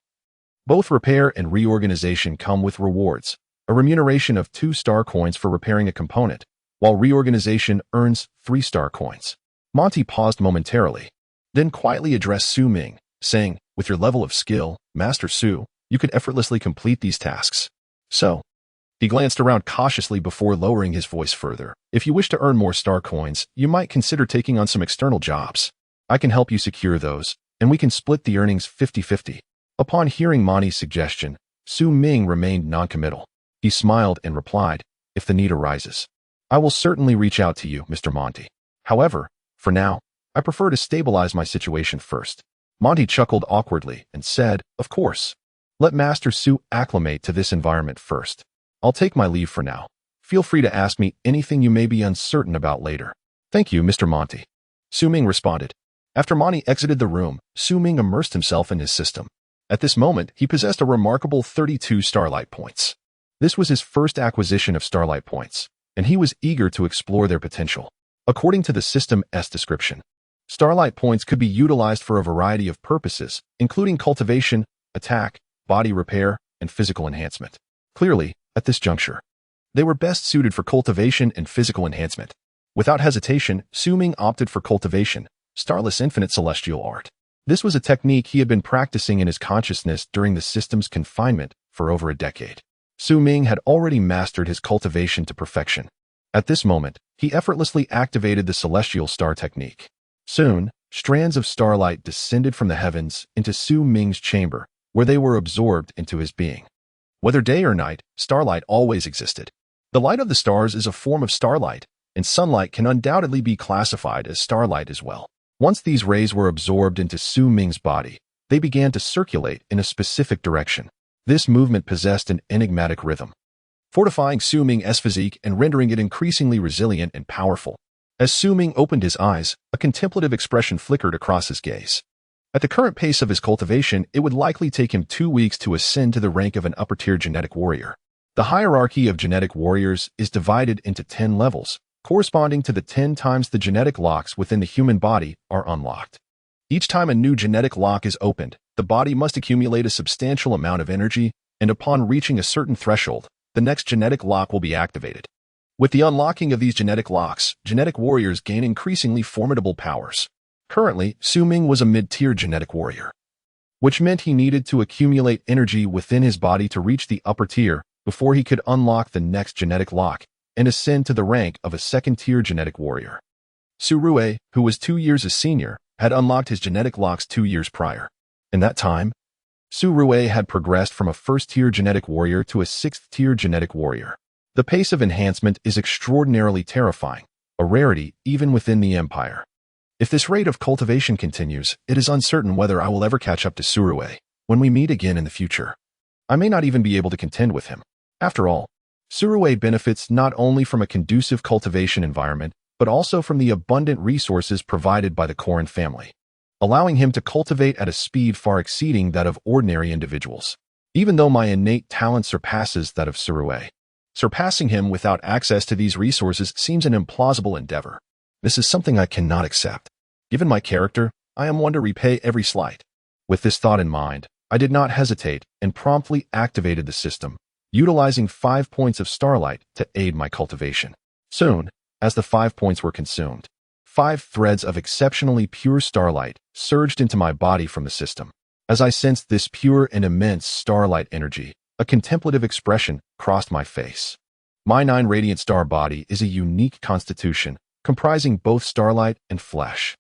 Both repair and reorganization come with rewards, a remuneration of 2 star coins for repairing a component, while reorganization earns 3 star coins. Monty paused momentarily, then quietly addressed Su Ming, saying, "With your level of skill, Master Su, you could effortlessly complete these tasks. So," he glanced around cautiously before lowering his voice further, "if you wish to earn more star coins, you might consider taking on some external jobs. I can help you secure those, and we can split the earnings 50-50. Upon hearing Monty's suggestion, Su Ming remained noncommittal. He smiled and replied, "If the need arises, I will certainly reach out to you, Mr. Monty. However, for now, I prefer to stabilize my situation first." Monty chuckled awkwardly and said, "Of course. Let Master Su acclimate to this environment first. I'll take my leave for now. Feel free to ask me anything you may be uncertain about later." "Thank you, Mr. Monty," Su Ming responded. After Monty exited the room, Su Ming immersed himself in his system. At this moment, he possessed a remarkable 32 Starlight points. This was his first acquisition of Starlight points, and he was eager to explore their potential. According to the system's description, Starlight points could be utilized for a variety of purposes, including cultivation, attack, body repair, and physical enhancement. Clearly, at this juncture, they were best suited for cultivation and physical enhancement. Without hesitation, Su Ming opted for cultivation, Starless Infinite Celestial Art. This was a technique he had been practicing in his consciousness during the system's confinement for over a decade. Su Ming had already mastered his cultivation to perfection. At this moment, he effortlessly activated the Celestial Star technique. Soon, strands of starlight descended from the heavens into Su Ming's chamber, where they were absorbed into his being. Whether day or night, starlight always existed. The light of the stars is a form of starlight, and sunlight can undoubtedly be classified as starlight as well. Once these rays were absorbed into Su Ming's body, they began to circulate in a specific direction. This movement possessed an enigmatic rhythm, fortifying Su Ming's physique and rendering it increasingly resilient and powerful. As Su Ming opened his eyes, a contemplative expression flickered across his gaze. At the current pace of his cultivation, it would likely take him 2 weeks to ascend to the rank of an upper-tier genetic warrior. The hierarchy of genetic warriors is divided into 10 levels, corresponding to the 10 times the genetic locks within the human body are unlocked. Each time a new genetic lock is opened, the body must accumulate a substantial amount of energy, and upon reaching a certain threshold, the next genetic lock will be activated. With the unlocking of these genetic locks, genetic warriors gain increasingly formidable powers. Currently, Su Ming was a mid-tier genetic warrior, which meant he needed to accumulate energy within his body to reach the upper tier before he could unlock the next genetic lock and ascend to the rank of a second-tier genetic warrior. Su Rue, who was 2 years his senior, had unlocked his genetic locks 2 years prior. In that time, Su Rue had progressed from a first-tier genetic warrior to a sixth-tier genetic warrior. The pace of enhancement is extraordinarily terrifying, a rarity even within the Empire. If this rate of cultivation continues, it is uncertain whether I will ever catch up to Su Rue when we meet again in the future. I may not even be able to contend with him. After all, Su Rue benefits not only from a conducive cultivation environment, but also from the abundant resources provided by the Korin family, allowing him to cultivate at a speed far exceeding that of ordinary individuals. Even though my innate talent surpasses that of Su Rue, surpassing him without access to these resources seems an implausible endeavor. This is something I cannot accept. Given my character, I am one to repay every slight. With this thought in mind, I did not hesitate and promptly activated the system, utilizing 5 points of starlight to aid my cultivation. Soon, as the 5 points were consumed, 5 threads of exceptionally pure starlight surged into my body from the system. As I sensed this pure and immense starlight energy, a contemplative expression crossed my face. My 9 radiant star body is a unique constitution, comprising both starlight and flesh.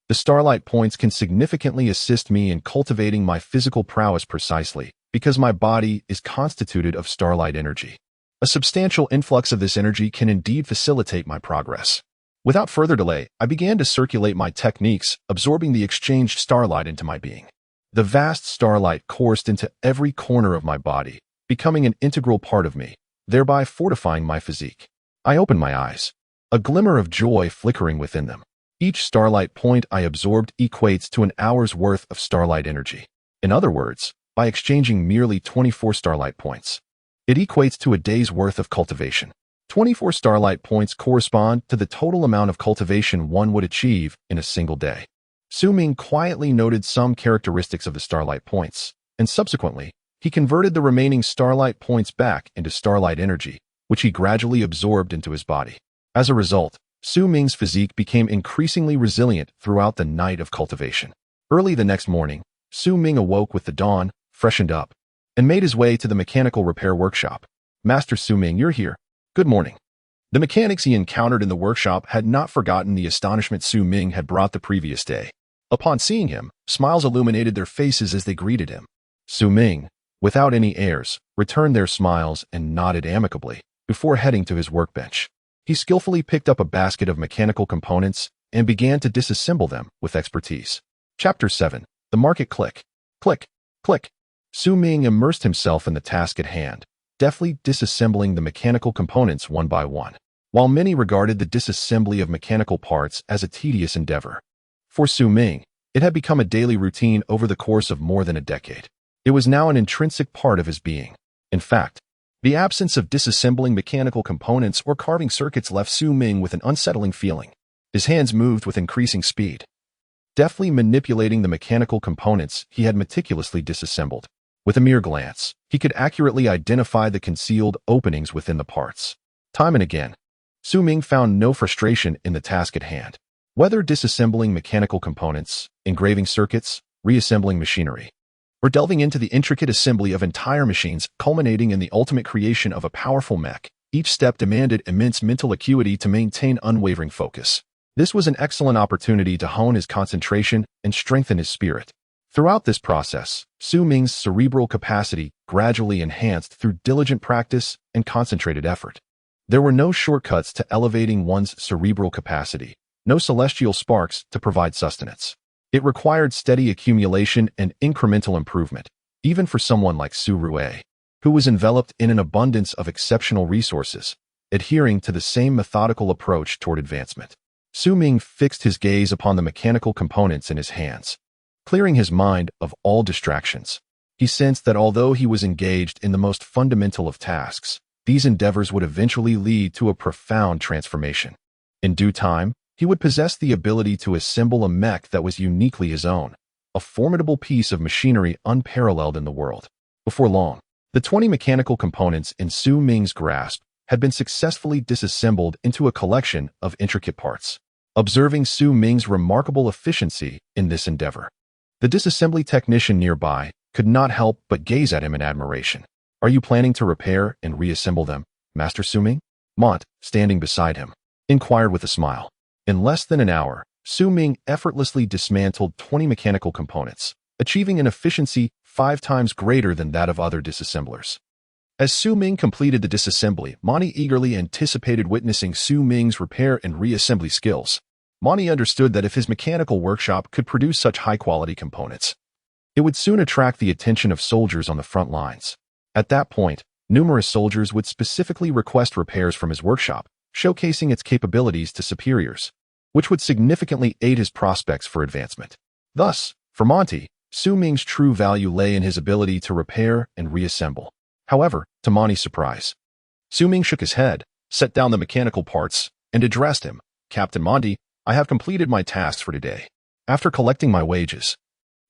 The starlight points can significantly assist me in cultivating my physical prowess precisely, because my body is constituted of starlight energy. A substantial influx of this energy can indeed facilitate my progress. Without further delay, I began to circulate my techniques, absorbing the exchanged starlight into my being. The vast starlight coursed into every corner of my body, becoming an integral part of me, thereby fortifying my physique. I opened my eyes, a glimmer of joy flickering within them. Each starlight point I absorbed equates to an hour's worth of starlight energy. In other words, by exchanging merely 24 starlight points, it equates to a day's worth of cultivation. 24 starlight points correspond to the total amount of cultivation one would achieve in a single day. Su Ming quietly noted some characteristics of the starlight points, and subsequently, he converted the remaining starlight points back into starlight energy, which he gradually absorbed into his body. As a result, Su Ming's physique became increasingly resilient throughout the night of cultivation. Early the next morning, Su Ming awoke with the dawn, freshened up, and made his way to the mechanical repair workshop. "Master Su Ming, you're here. Good morning." The mechanics he encountered in the workshop had not forgotten the astonishment Su Ming had brought the previous day. Upon seeing him, smiles illuminated their faces as they greeted him. Su Ming, without any airs, returned their smiles and nodded amicably before heading to his workbench. He skillfully picked up a basket of mechanical components and began to disassemble them with expertise. Chapter 7. The Market Click. Click, click. Su Ming immersed himself in the task at hand, deftly disassembling the mechanical components one by one. While many regarded the disassembly of mechanical parts as a tedious endeavor, for Su Ming, it had become a daily routine over the course of more than a decade. It was now an intrinsic part of his being. In fact, the absence of disassembling mechanical components or carving circuits left Su Ming with an unsettling feeling. His hands moved with increasing speed, deftly manipulating the mechanical components he had meticulously disassembled. With a mere glance, he could accurately identify the concealed openings within the parts. Time and again, Su Ming found no frustration in the task at hand. Whether disassembling mechanical components, engraving circuits, reassembling machinery, or delving into the intricate assembly of entire machines, culminating in the ultimate creation of a powerful mech, each step demanded immense mental acuity to maintain unwavering focus. This was an excellent opportunity to hone his concentration and strengthen his spirit. Throughout this process, Su Ming's cerebral capacity gradually enhanced through diligent practice and concentrated effort. There were no shortcuts to elevating one's cerebral capacity, no celestial sparks to provide sustenance. It required steady accumulation and incremental improvement, even for someone like Su Rue, who was enveloped in an abundance of exceptional resources, adhering to the same methodical approach toward advancement. Su Ming fixed his gaze upon the mechanical components in his hands, clearing his mind of all distractions. He sensed that although he was engaged in the most fundamental of tasks, these endeavors would eventually lead to a profound transformation. In due time, he would possess the ability to assemble a mech that was uniquely his own, a formidable piece of machinery unparalleled in the world. Before long, the 20 mechanical components in Su Ming's grasp had been successfully disassembled into a collection of intricate parts. Observing Su Ming's remarkable efficiency in this endeavor, the disassembly technician nearby could not help but gaze at him in admiration. "Are you planning to repair and reassemble them, Master Su Ming?" Mont, standing beside him, inquired with a smile. In less than an hour, Su Ming effortlessly dismantled 20 mechanical components, achieving an efficiency 5 times greater than that of other disassemblers. As Su Ming completed the disassembly, Monty eagerly anticipated witnessing Su Ming's repair and reassembly skills. Monty understood that if his mechanical workshop could produce such high-quality components, it would soon attract the attention of soldiers on the front lines. At that point, numerous soldiers would specifically request repairs from his workshop, showcasing its capabilities to superiors, which would significantly aid his prospects for advancement. Thus, for Monty, Su Ming's true value lay in his ability to repair and reassemble. However, to Monty's surprise, Su Ming shook his head, set down the mechanical parts, and addressed him. "Captain Monty, I have completed my tasks for today. After collecting my wages,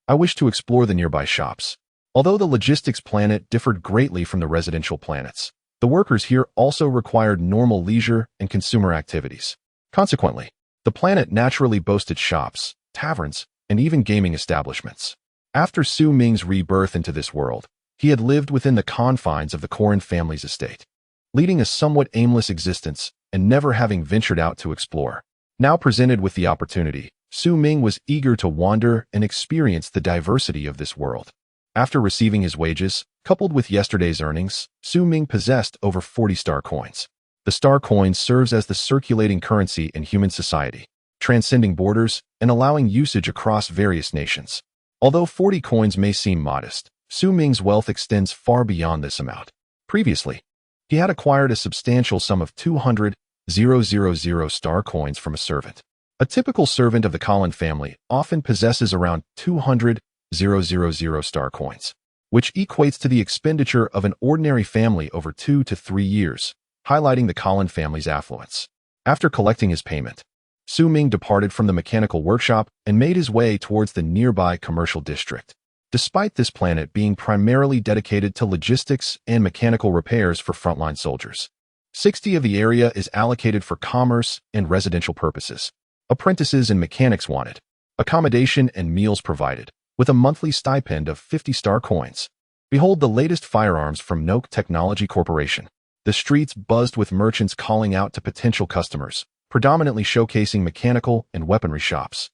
I wish to explore the nearby shops." Although the logistics planet differed greatly from the residential planets, the workers here also required normal leisure and consumer activities. Consequently, the planet naturally boasted shops, taverns, and even gaming establishments. After Su Ming's rebirth into this world, he had lived within the confines of the Korin family's estate, leading a somewhat aimless existence and never having ventured out to explore. Now presented with the opportunity, Su Ming was eager to wander and experience the diversity of this world. After receiving his wages, coupled with yesterday's earnings, Su Ming possessed over 40 star coins. The star coin serves as the circulating currency in human society, transcending borders and allowing usage across various nations. Although 40 coins may seem modest, Su Ming's wealth extends far beyond this amount. Previously, he had acquired a substantial sum of 200 star coins from a servant. A typical servant of the Colin family often possesses around 200 star coins, which equates to the expenditure of an ordinary family over 2 to 3 years, highlighting the Colin family's affluence. After collecting his payment, Su Ming departed from the mechanical workshop and made his way towards the nearby commercial district. Despite this planet being primarily dedicated to logistics and mechanical repairs for frontline soldiers, 60% of the area is allocated for commerce and residential purposes. Apprentices and mechanics wanted, accommodation and meals provided, with a monthly stipend of 50 star coins. Behold the latest firearms from Noke Technology Corporation. The streets buzzed with merchants calling out to potential customers, predominantly showcasing mechanical and weaponry shops.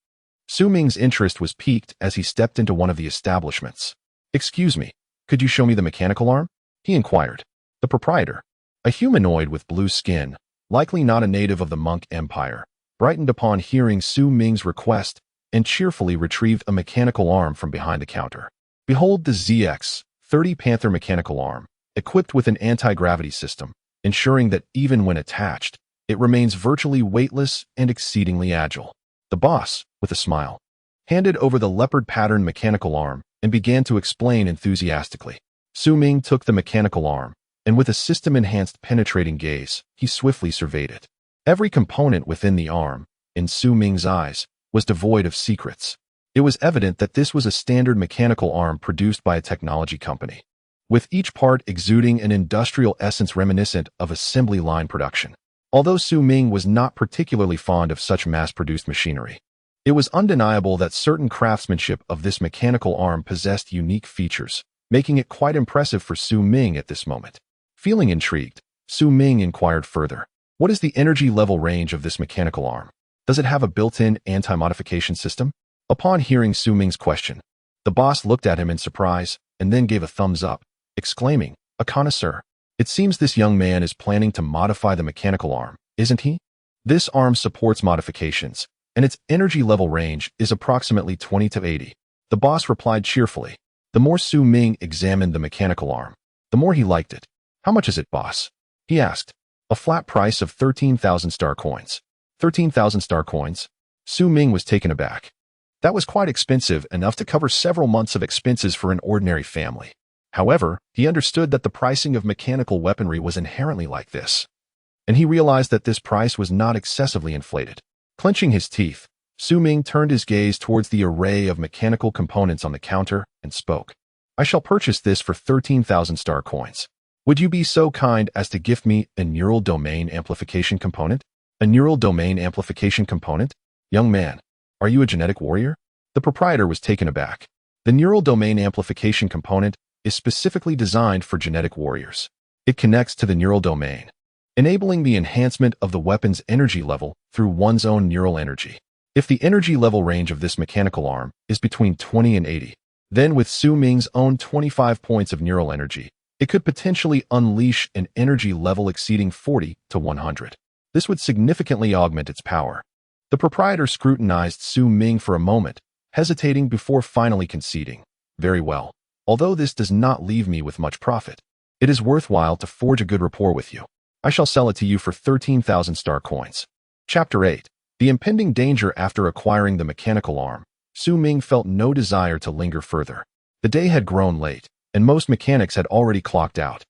Su Ming's interest was piqued as he stepped into one of the establishments. "Excuse me, could you show me the mechanical arm?" he inquired. The proprietor, a humanoid with blue skin, likely not a native of the Monk Empire, brightened upon hearing Su Ming's request and cheerfully retrieved a mechanical arm from behind the counter. Behold the ZX-30 Panther mechanical arm, equipped with an anti-gravity system, ensuring that even when attached, it remains virtually weightless and exceedingly agile. The boss, with a smile, handed over the leopard-patterned mechanical arm and began to explain enthusiastically. Su Ming took the mechanical arm, and with a system-enhanced penetrating gaze, he swiftly surveyed it. Every component within the arm, in Su Ming's eyes, was devoid of secrets. It was evident that this was a standard mechanical arm produced by a technology company, with each part exuding an industrial essence reminiscent of assembly line production. Although Su Ming was not particularly fond of such mass-produced machinery, it was undeniable that certain craftsmanship of this mechanical arm possessed unique features, making it quite impressive for Su Ming at this moment. Feeling intrigued, Su Ming inquired further, "What is the energy level range of this mechanical arm? Does it have a built-in anti-modification system?" Upon hearing Su Ming's question, the boss looked at him in surprise and then gave a thumbs up, exclaiming, "A connoisseur. It seems this young man is planning to modify the mechanical arm, isn't he? This arm supports modifications, and its energy level range is approximately 20 to 80. The boss replied cheerfully. The more Su Ming examined the mechanical arm, the more he liked it. "How much is it, boss?" he asked. "A flat price of 13,000 star coins." 13,000 star coins? Su Ming was taken aback. That was quite expensive, enough to cover several months of expenses for an ordinary family. However, he understood that the pricing of mechanical weaponry was inherently like this, and he realized that this price was not excessively inflated. Clenching his teeth, Su Ming turned his gaze towards the array of mechanical components on the counter and spoke. "I shall purchase this for 13,000 star coins. Would you be so kind as to gift me a neural domain amplification component?" "A neural domain amplification component? Young man, are you a genetic warrior?" The proprietor was taken aback. The neural domain amplification component is specifically designed for genetic warriors. It connects to the neural domain, enabling the enhancement of the weapon's energy level through one's own neural energy. If the energy level range of this mechanical arm is between 20 and 80, then with Su Ming's own 25 points of neural energy, it could potentially unleash an energy level exceeding 40 to 100. This would significantly augment its power. The proprietor scrutinized Su Ming for a moment, hesitating before finally conceding. "Very well. Although this does not leave me with much profit, it is worthwhile to forge a good rapport with you. I shall sell it to you for 13,000 star coins." Chapter 8. The impending danger. After acquiring the mechanical arm, Su Ming felt no desire to linger further. The day had grown late, and most mechanics had already clocked out,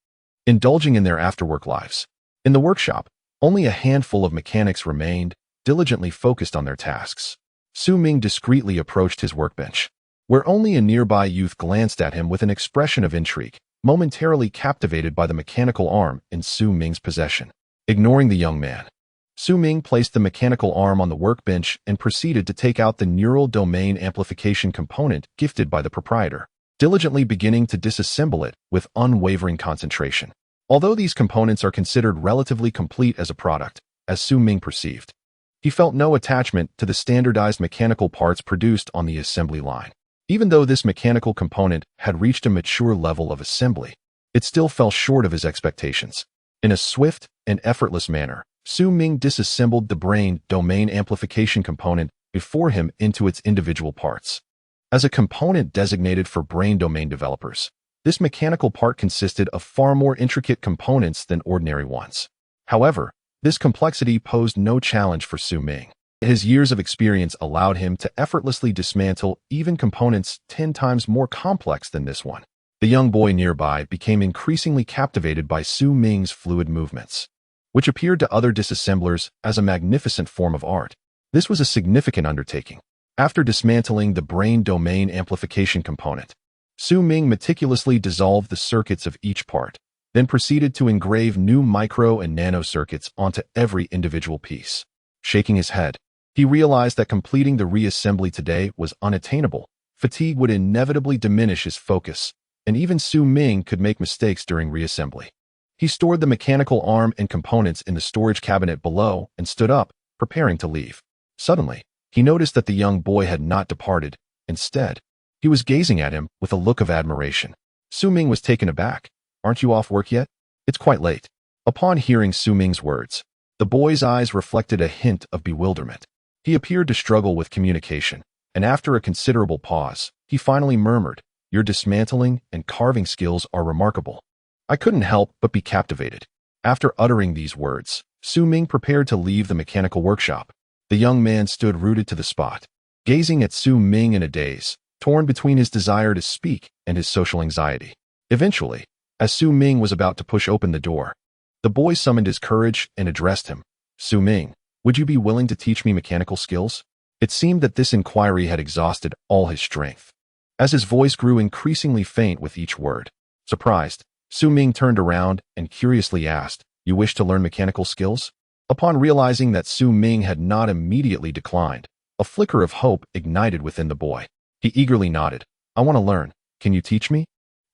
indulging in their after-work lives. In the workshop, only a handful of mechanics remained, diligently focused on their tasks. Su Ming discreetly approached his workbench, where only a nearby youth glanced at him with an expression of intrigue, momentarily captivated by the mechanical arm in Su Ming's possession. Ignoring the young man, Su Ming placed the mechanical arm on the workbench and proceeded to take out the neural domain amplification component gifted by the proprietor, diligently beginning to disassemble it with unwavering concentration. Although these components are considered relatively complete as a product, as Su Ming perceived, he felt no attachment to the standardized mechanical parts produced on the assembly line. Even though this mechanical component had reached a mature level of assembly, it still fell short of his expectations. In a swift and effortless manner, Su Ming disassembled the brain domain amplification component before him into its individual parts. As a component designated for brain domain developers, this mechanical part consisted of far more intricate components than ordinary ones. However, This complexity posed no challenge for Su Ming. His years of experience allowed him to effortlessly dismantle even components 10 times more complex than this one. The young boy nearby became increasingly captivated by Su Ming's fluid movements, which appeared to other disassemblers as a magnificent form of art. This was a significant undertaking. After dismantling the brain domain amplification component, Su Ming meticulously dissolved the circuits of each part, then proceeded to engrave new micro and nano circuits onto every individual piece. Shaking his head, he realized that completing the reassembly today was unattainable. Fatigue would inevitably diminish his focus, and even Su Ming could make mistakes during reassembly. He stored the mechanical arm and components in the storage cabinet below and stood up, preparing to leave. Suddenly, he noticed that the young boy had not departed. Instead, he was gazing at him with a look of admiration. Su Ming was taken aback. "Aren't you off work yet? It's quite late." Upon hearing Su Ming's words, the boy's eyes reflected a hint of bewilderment. He appeared to struggle with communication, and after a considerable pause, he finally murmured, "Your dismantling and carving skills are remarkable. I couldn't help but be captivated." After uttering these words, Su Ming prepared to leave the mechanical workshop. The young man stood rooted to the spot, gazing at Su Ming in a daze, torn between his desire to speak and his social anxiety. Eventually, as Su Ming was about to push open the door, the boy summoned his courage and addressed him. "Su Ming, would you be willing to teach me mechanical skills?" It seemed that this inquiry had exhausted all his strength, as his voice grew increasingly faint with each word. Surprised, Su Ming turned around and curiously asked, "You wish to learn mechanical skills?" Upon realizing that Su Ming had not immediately declined, a flicker of hope ignited within the boy. He eagerly nodded. "I want to learn. Can you teach me?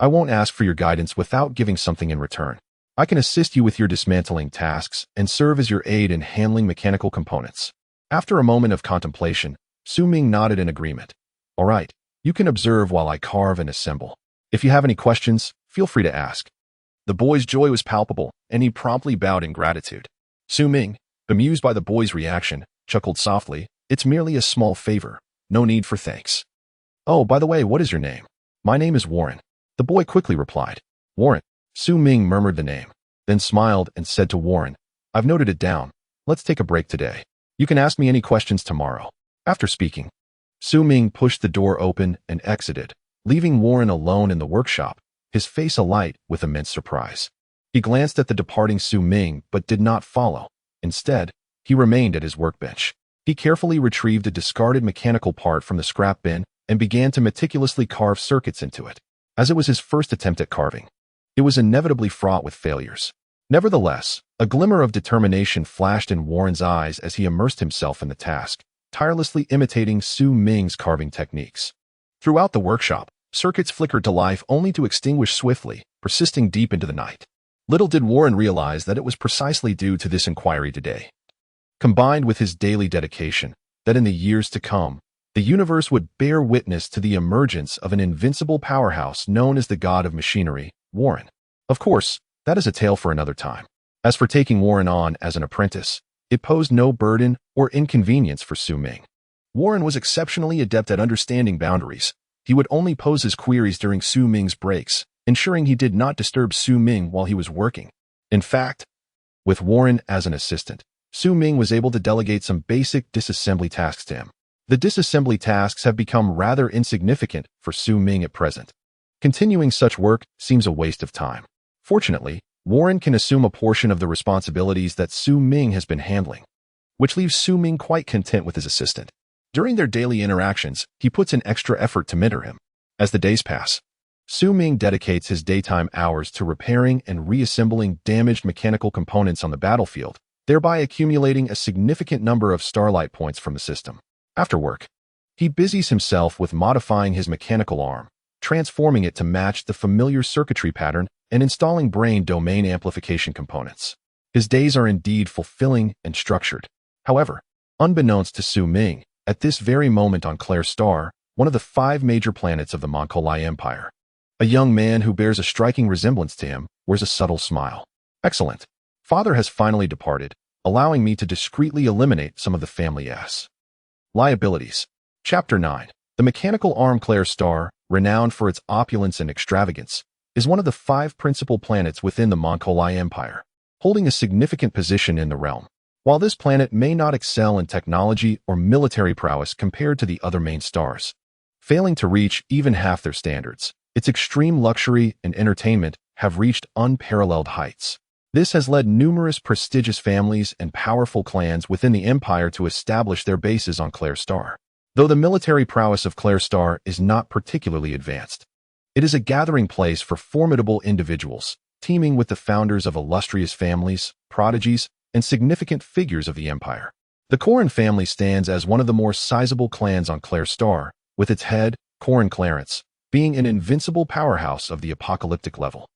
I won't ask for your guidance without giving something in return. I can assist you with your dismantling tasks and serve as your aid in handling mechanical components." After a moment of contemplation, Su Ming nodded in agreement. "All right, you can observe while I carve and assemble. If you have any questions, feel free to ask." The boy's joy was palpable, and he promptly bowed in gratitude. Su Ming, bemused by the boy's reaction, chuckled softly, "It's merely a small favor. No need for thanks. Oh, by the way, what is your name?" "My name is Warren." The boy quickly replied. "Warren." Su Ming murmured the name, then smiled and said to Warren, "I've noted it down. Let's take a break today. You can ask me any questions tomorrow." After speaking, Su Ming pushed the door open and exited, leaving Warren alone in the workshop, his face alight with immense surprise. He glanced at the departing Su Ming but did not follow. Instead, he remained at his workbench. He carefully retrieved a discarded mechanical part from the scrap bin and began to meticulously carve circuits into it. As it was his first attempt at carving, it was inevitably fraught with failures. Nevertheless, a glimmer of determination flashed in Warren's eyes as he immersed himself in the task, tirelessly imitating Su Ming's carving techniques. Throughout the workshop, circuits flickered to life only to extinguish swiftly, persisting deep into the night. Little did Warren realize that it was precisely due to this inquiry today, combined with his daily dedication, that in the years to come, the universe would bear witness to the emergence of an invincible powerhouse known as the God of Machinery, Warren. Of course, that is a tale for another time. As for taking Warren on as an apprentice, it posed no burden or inconvenience for Su Ming. Warren was exceptionally adept at understanding boundaries. He would only pose his queries during Su Ming's breaks, ensuring he did not disturb Su Ming while he was working. In fact, with Warren as an assistant, Su Ming was able to delegate some basic disassembly tasks to him. The disassembly tasks have become rather insignificant for Su Ming at present. Continuing such work seems a waste of time. Fortunately, Warren can assume a portion of the responsibilities that Su Ming has been handling, which leaves Su Ming quite content with his assistant. During their daily interactions, he puts in extra effort to mentor him. As the days pass, Su Ming dedicates his daytime hours to repairing and reassembling damaged mechanical components on the battlefield, thereby accumulating a significant number of starlight points from the system. After work, he busies himself with modifying his mechanical arm, transforming it to match the familiar circuitry pattern and installing brain domain amplification components. His days are indeed fulfilling and structured. However, unbeknownst to Su Ming, at this very moment on Claire Star, one of the 5 major planets of the Mongkolai Empire, a young man who bears a striking resemblance to him wears a subtle smile. "Excellent. Father has finally departed, allowing me to discreetly eliminate some of the family's liabilities." Chapter 9. The mechanical arm Claire Star, renowned for its opulence and extravagance, is one of the 5 principal planets within the Mongkolai Empire. holding a significant position in the realm. While this planet may not excel in technology or military prowess compared to the other main stars, failing to reach even half their standards, its extreme luxury and entertainment have reached unparalleled heights. This has led numerous prestigious families and powerful clans within the Empire to establish their bases on Claire Star. Though the military prowess of Claire Star is not particularly advanced, it is a gathering place for formidable individuals, teeming with the founders of illustrious families, prodigies, and significant figures of the Empire. The Corrin family stands as one of the more sizable clans on Claire Star, with its head, Corrin Clarence, being an invincible powerhouse of the apocalyptic level.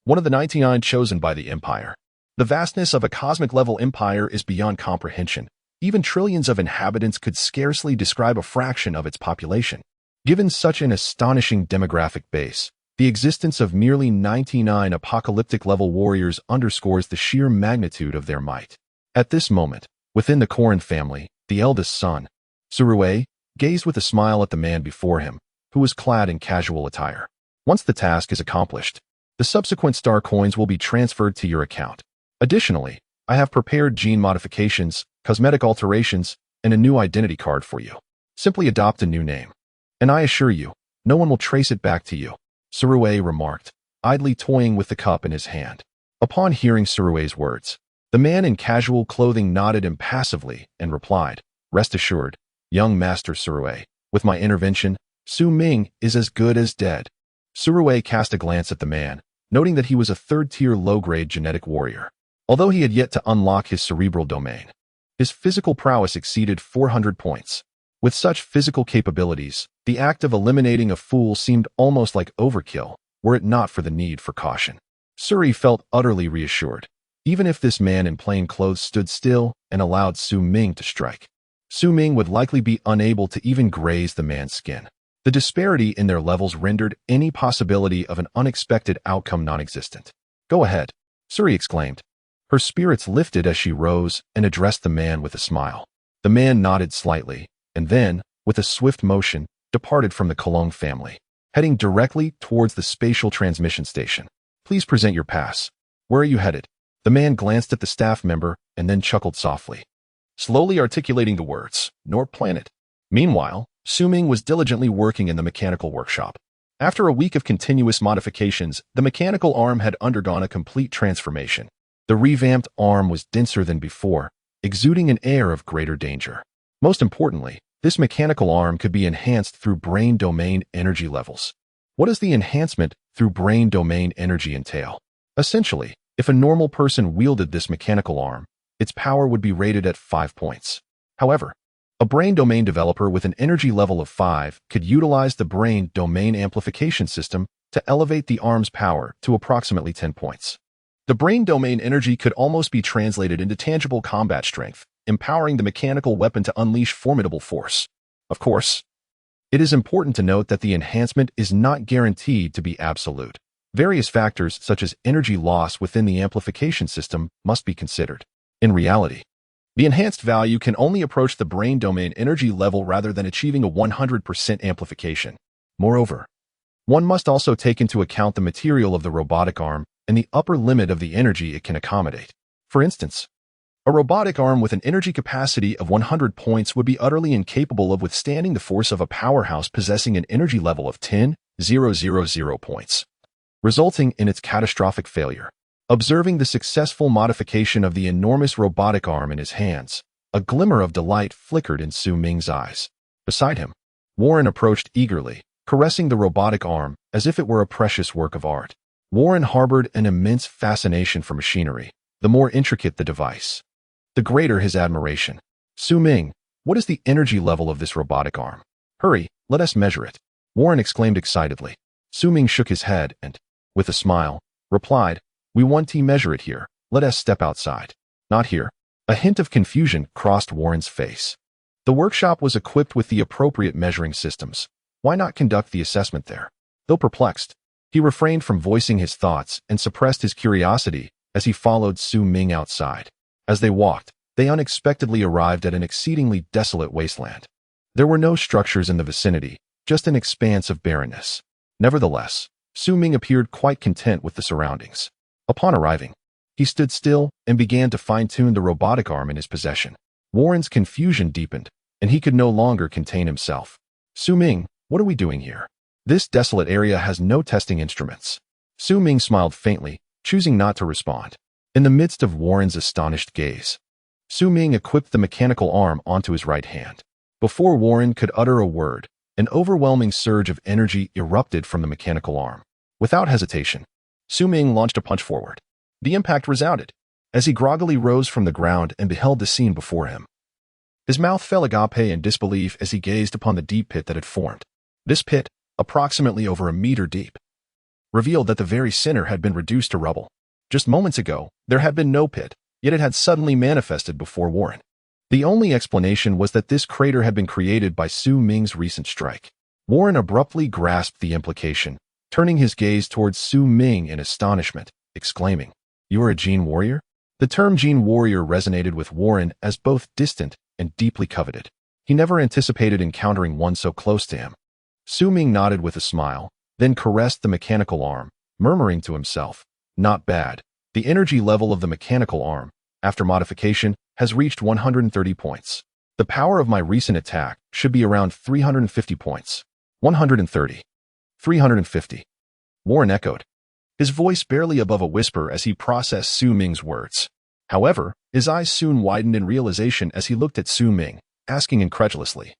One of the 99 chosen by the Empire. The vastness of a cosmic-level empire is beyond comprehension. Even trillions of inhabitants could scarcely describe a fraction of its population. Given such an astonishing demographic base, the existence of merely 99 apocalyptic-level warriors underscores the sheer magnitude of their might. At this moment, within the Corrin family, the eldest son, Surue, gazed with a smile at the man before him, who was clad in casual attire. Once the task is accomplished, the subsequent star coins will be transferred to your account. Additionally, I have prepared gene modifications, cosmetic alterations, and a new identity card for you. Simply adopt a new name. And I assure you, no one will trace it back to you, Surue remarked, idly toying with the cup in his hand. Upon hearing Surue's words, the man in casual clothing nodded impassively and replied, "Rest assured, young Master Surue, with my intervention, Su Ming is as good as dead." Surue cast a glance at the man, noting that he was a third-tier low-grade genetic warrior. Although he had yet to unlock his cerebral domain, his physical prowess exceeded 400 points. With such physical capabilities, the act of eliminating a fool seemed almost like overkill, were it not for the need for caution. Suri felt utterly reassured, even if this man in plain clothes stood still and allowed Su Ming to strike. Su Ming would likely be unable to even graze the man's skin. The disparity in their levels rendered any possibility of an unexpected outcome non-existent. "Go ahead," Suri exclaimed. Her spirits lifted as she rose and addressed the man with a smile. The man nodded slightly, and then, with a swift motion, departed from the Cologne family, heading directly towards the spatial transmission station. "Please present your pass. Where are you headed?" The man glanced at the staff member and then chuckled softly, slowly articulating the words, "Nor planet." Meanwhile, Su Ming was diligently working in the mechanical workshop. After a week of continuous modifications, the mechanical arm had undergone a complete transformation. The revamped arm was denser than before, exuding an air of greater danger. Most importantly, this mechanical arm could be enhanced through brain domain energy levels. What does the enhancement through brain domain energy entail? Essentially, if a normal person wielded this mechanical arm, its power would be rated at 5 points. However, a brain domain developer with an energy level of 5 could utilize the brain domain amplification system to elevate the arm's power to approximately 10 points. The brain domain energy could almost be translated into tangible combat strength, empowering the mechanical weapon to unleash formidable force. Of course, it is important to note that the enhancement is not guaranteed to be absolute. Various factors such as energy loss within the amplification system must be considered. In reality, the enhanced value can only approach the brain domain energy level rather than achieving a 100% amplification. Moreover, one must also take into account the material of the robotic arm and the upper limit of the energy it can accommodate. For instance, a robotic arm with an energy capacity of 100 points would be utterly incapable of withstanding the force of a powerhouse possessing an energy level of 10,000 points, resulting in its catastrophic failure. Observing the successful modification of the enormous robotic arm in his hands, a glimmer of delight flickered in Su Ming's eyes. Beside him, Warren approached eagerly, caressing the robotic arm as if it were a precious work of art. Warren harbored an immense fascination for machinery. The more intricate the device, the greater his admiration. "Su Ming, what is the energy level of this robotic arm? Hurry, let us measure it," Warren exclaimed excitedly. Su Ming shook his head and, with a smile, replied, "We want to measure it here. Let us step outside." "Not here." A hint of confusion crossed Warren's face. The workshop was equipped with the appropriate measuring systems. Why not conduct the assessment there? Though perplexed, he refrained from voicing his thoughts and suppressed his curiosity as he followed Su Ming outside. As they walked, they unexpectedly arrived at an exceedingly desolate wasteland. There were no structures in the vicinity, just an expanse of barrenness. Nevertheless, Su Ming appeared quite content with the surroundings. Upon arriving, He stood still and began to fine-tune the robotic arm in his possession. Warren's confusion deepened, and he could no longer contain himself. Su Ming, what are we doing here? This desolate area has no testing instruments. Su Ming smiled faintly, choosing not to respond. In the midst of Warren's astonished gaze, Su Ming equipped the mechanical arm onto his right hand. Before Warren could utter a word, an overwhelming surge of energy erupted from the mechanical arm. Without hesitation, Su Ming launched a punch forward. The impact resounded, as he groggily rose from the ground and beheld the scene before him. His mouth fell agape in disbelief as he gazed upon the deep pit that had formed. This pit, approximately over a meter deep, revealed that the very center had been reduced to rubble. Just moments ago, there had been no pit, yet it had suddenly manifested before Warren. The only explanation was that this crater had been created by Su Ming's recent strike. Warren abruptly grasped the implication, turning his gaze towards Su Ming in astonishment, exclaiming, "You are a Gene Warrior?" The term Gene Warrior resonated with Warren as both distant and deeply coveted. He never anticipated encountering one so close to him. Su Ming nodded with a smile, then caressed the mechanical arm, murmuring to himself, "Not bad. The energy level of the mechanical arm, after modification, has reached 130 points. The power of my recent attack should be around 350 points. 130. 350. Warren echoed, his voice barely above a whisper as he processed Su Ming's words. However, his eyes soon widened in realization as he looked at Su Ming, asking incredulously,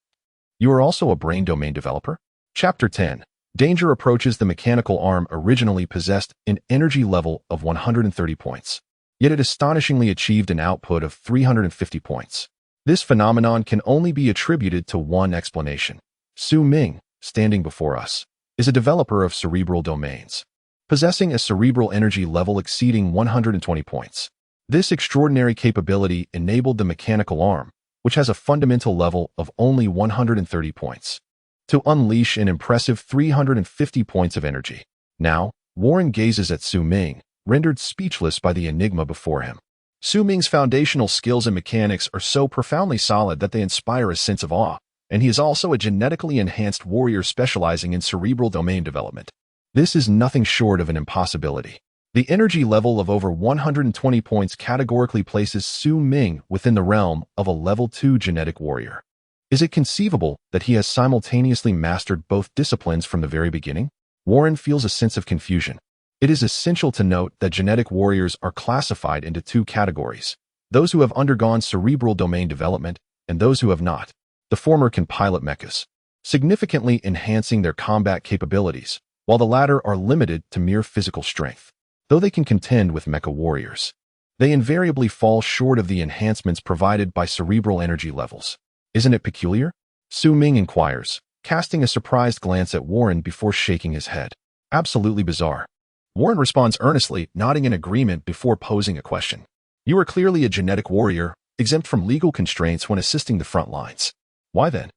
"You are also a brain domain developer?" Chapter 10. Danger approaches. The mechanical arm originally possessed an energy level of 130 points. Yet it astonishingly achieved an output of 350 points. This phenomenon can only be attributed to one explanation. Su Ming, standing before us, is a developer of cerebral domains, possessing a cerebral energy level exceeding 120 points. This extraordinary capability enabled the mechanical arm, which has a fundamental level of only 130 points, to unleash an impressive 350 points of energy. Now, Warren gazes at Su Ming, rendered speechless by the enigma before him. Su Ming's foundational skills and mechanics are so profoundly solid that they inspire a sense of awe, and he is also a genetically enhanced warrior specializing in cerebral domain development. This is nothing short of an impossibility. The energy level of over 120 points categorically places Su Ming within the realm of a level 2 genetic warrior. Is it conceivable that he has simultaneously mastered both disciplines from the very beginning? Warren feels a sense of confusion. It is essential to note that genetic warriors are classified into two categories: those who have undergone cerebral domain development and those who have not. The former can pilot mechas, significantly enhancing their combat capabilities, while the latter are limited to mere physical strength. Though they can contend with mecha warriors, they invariably fall short of the enhancements provided by cerebral energy levels. Isn't it peculiar? Su Ming inquires, casting a surprised glance at Warren before shaking his head. Absolutely bizarre. Warren responds earnestly, nodding in agreement before posing a question. You are clearly a genetic warrior, exempt from legal constraints when assisting the front lines. Why then?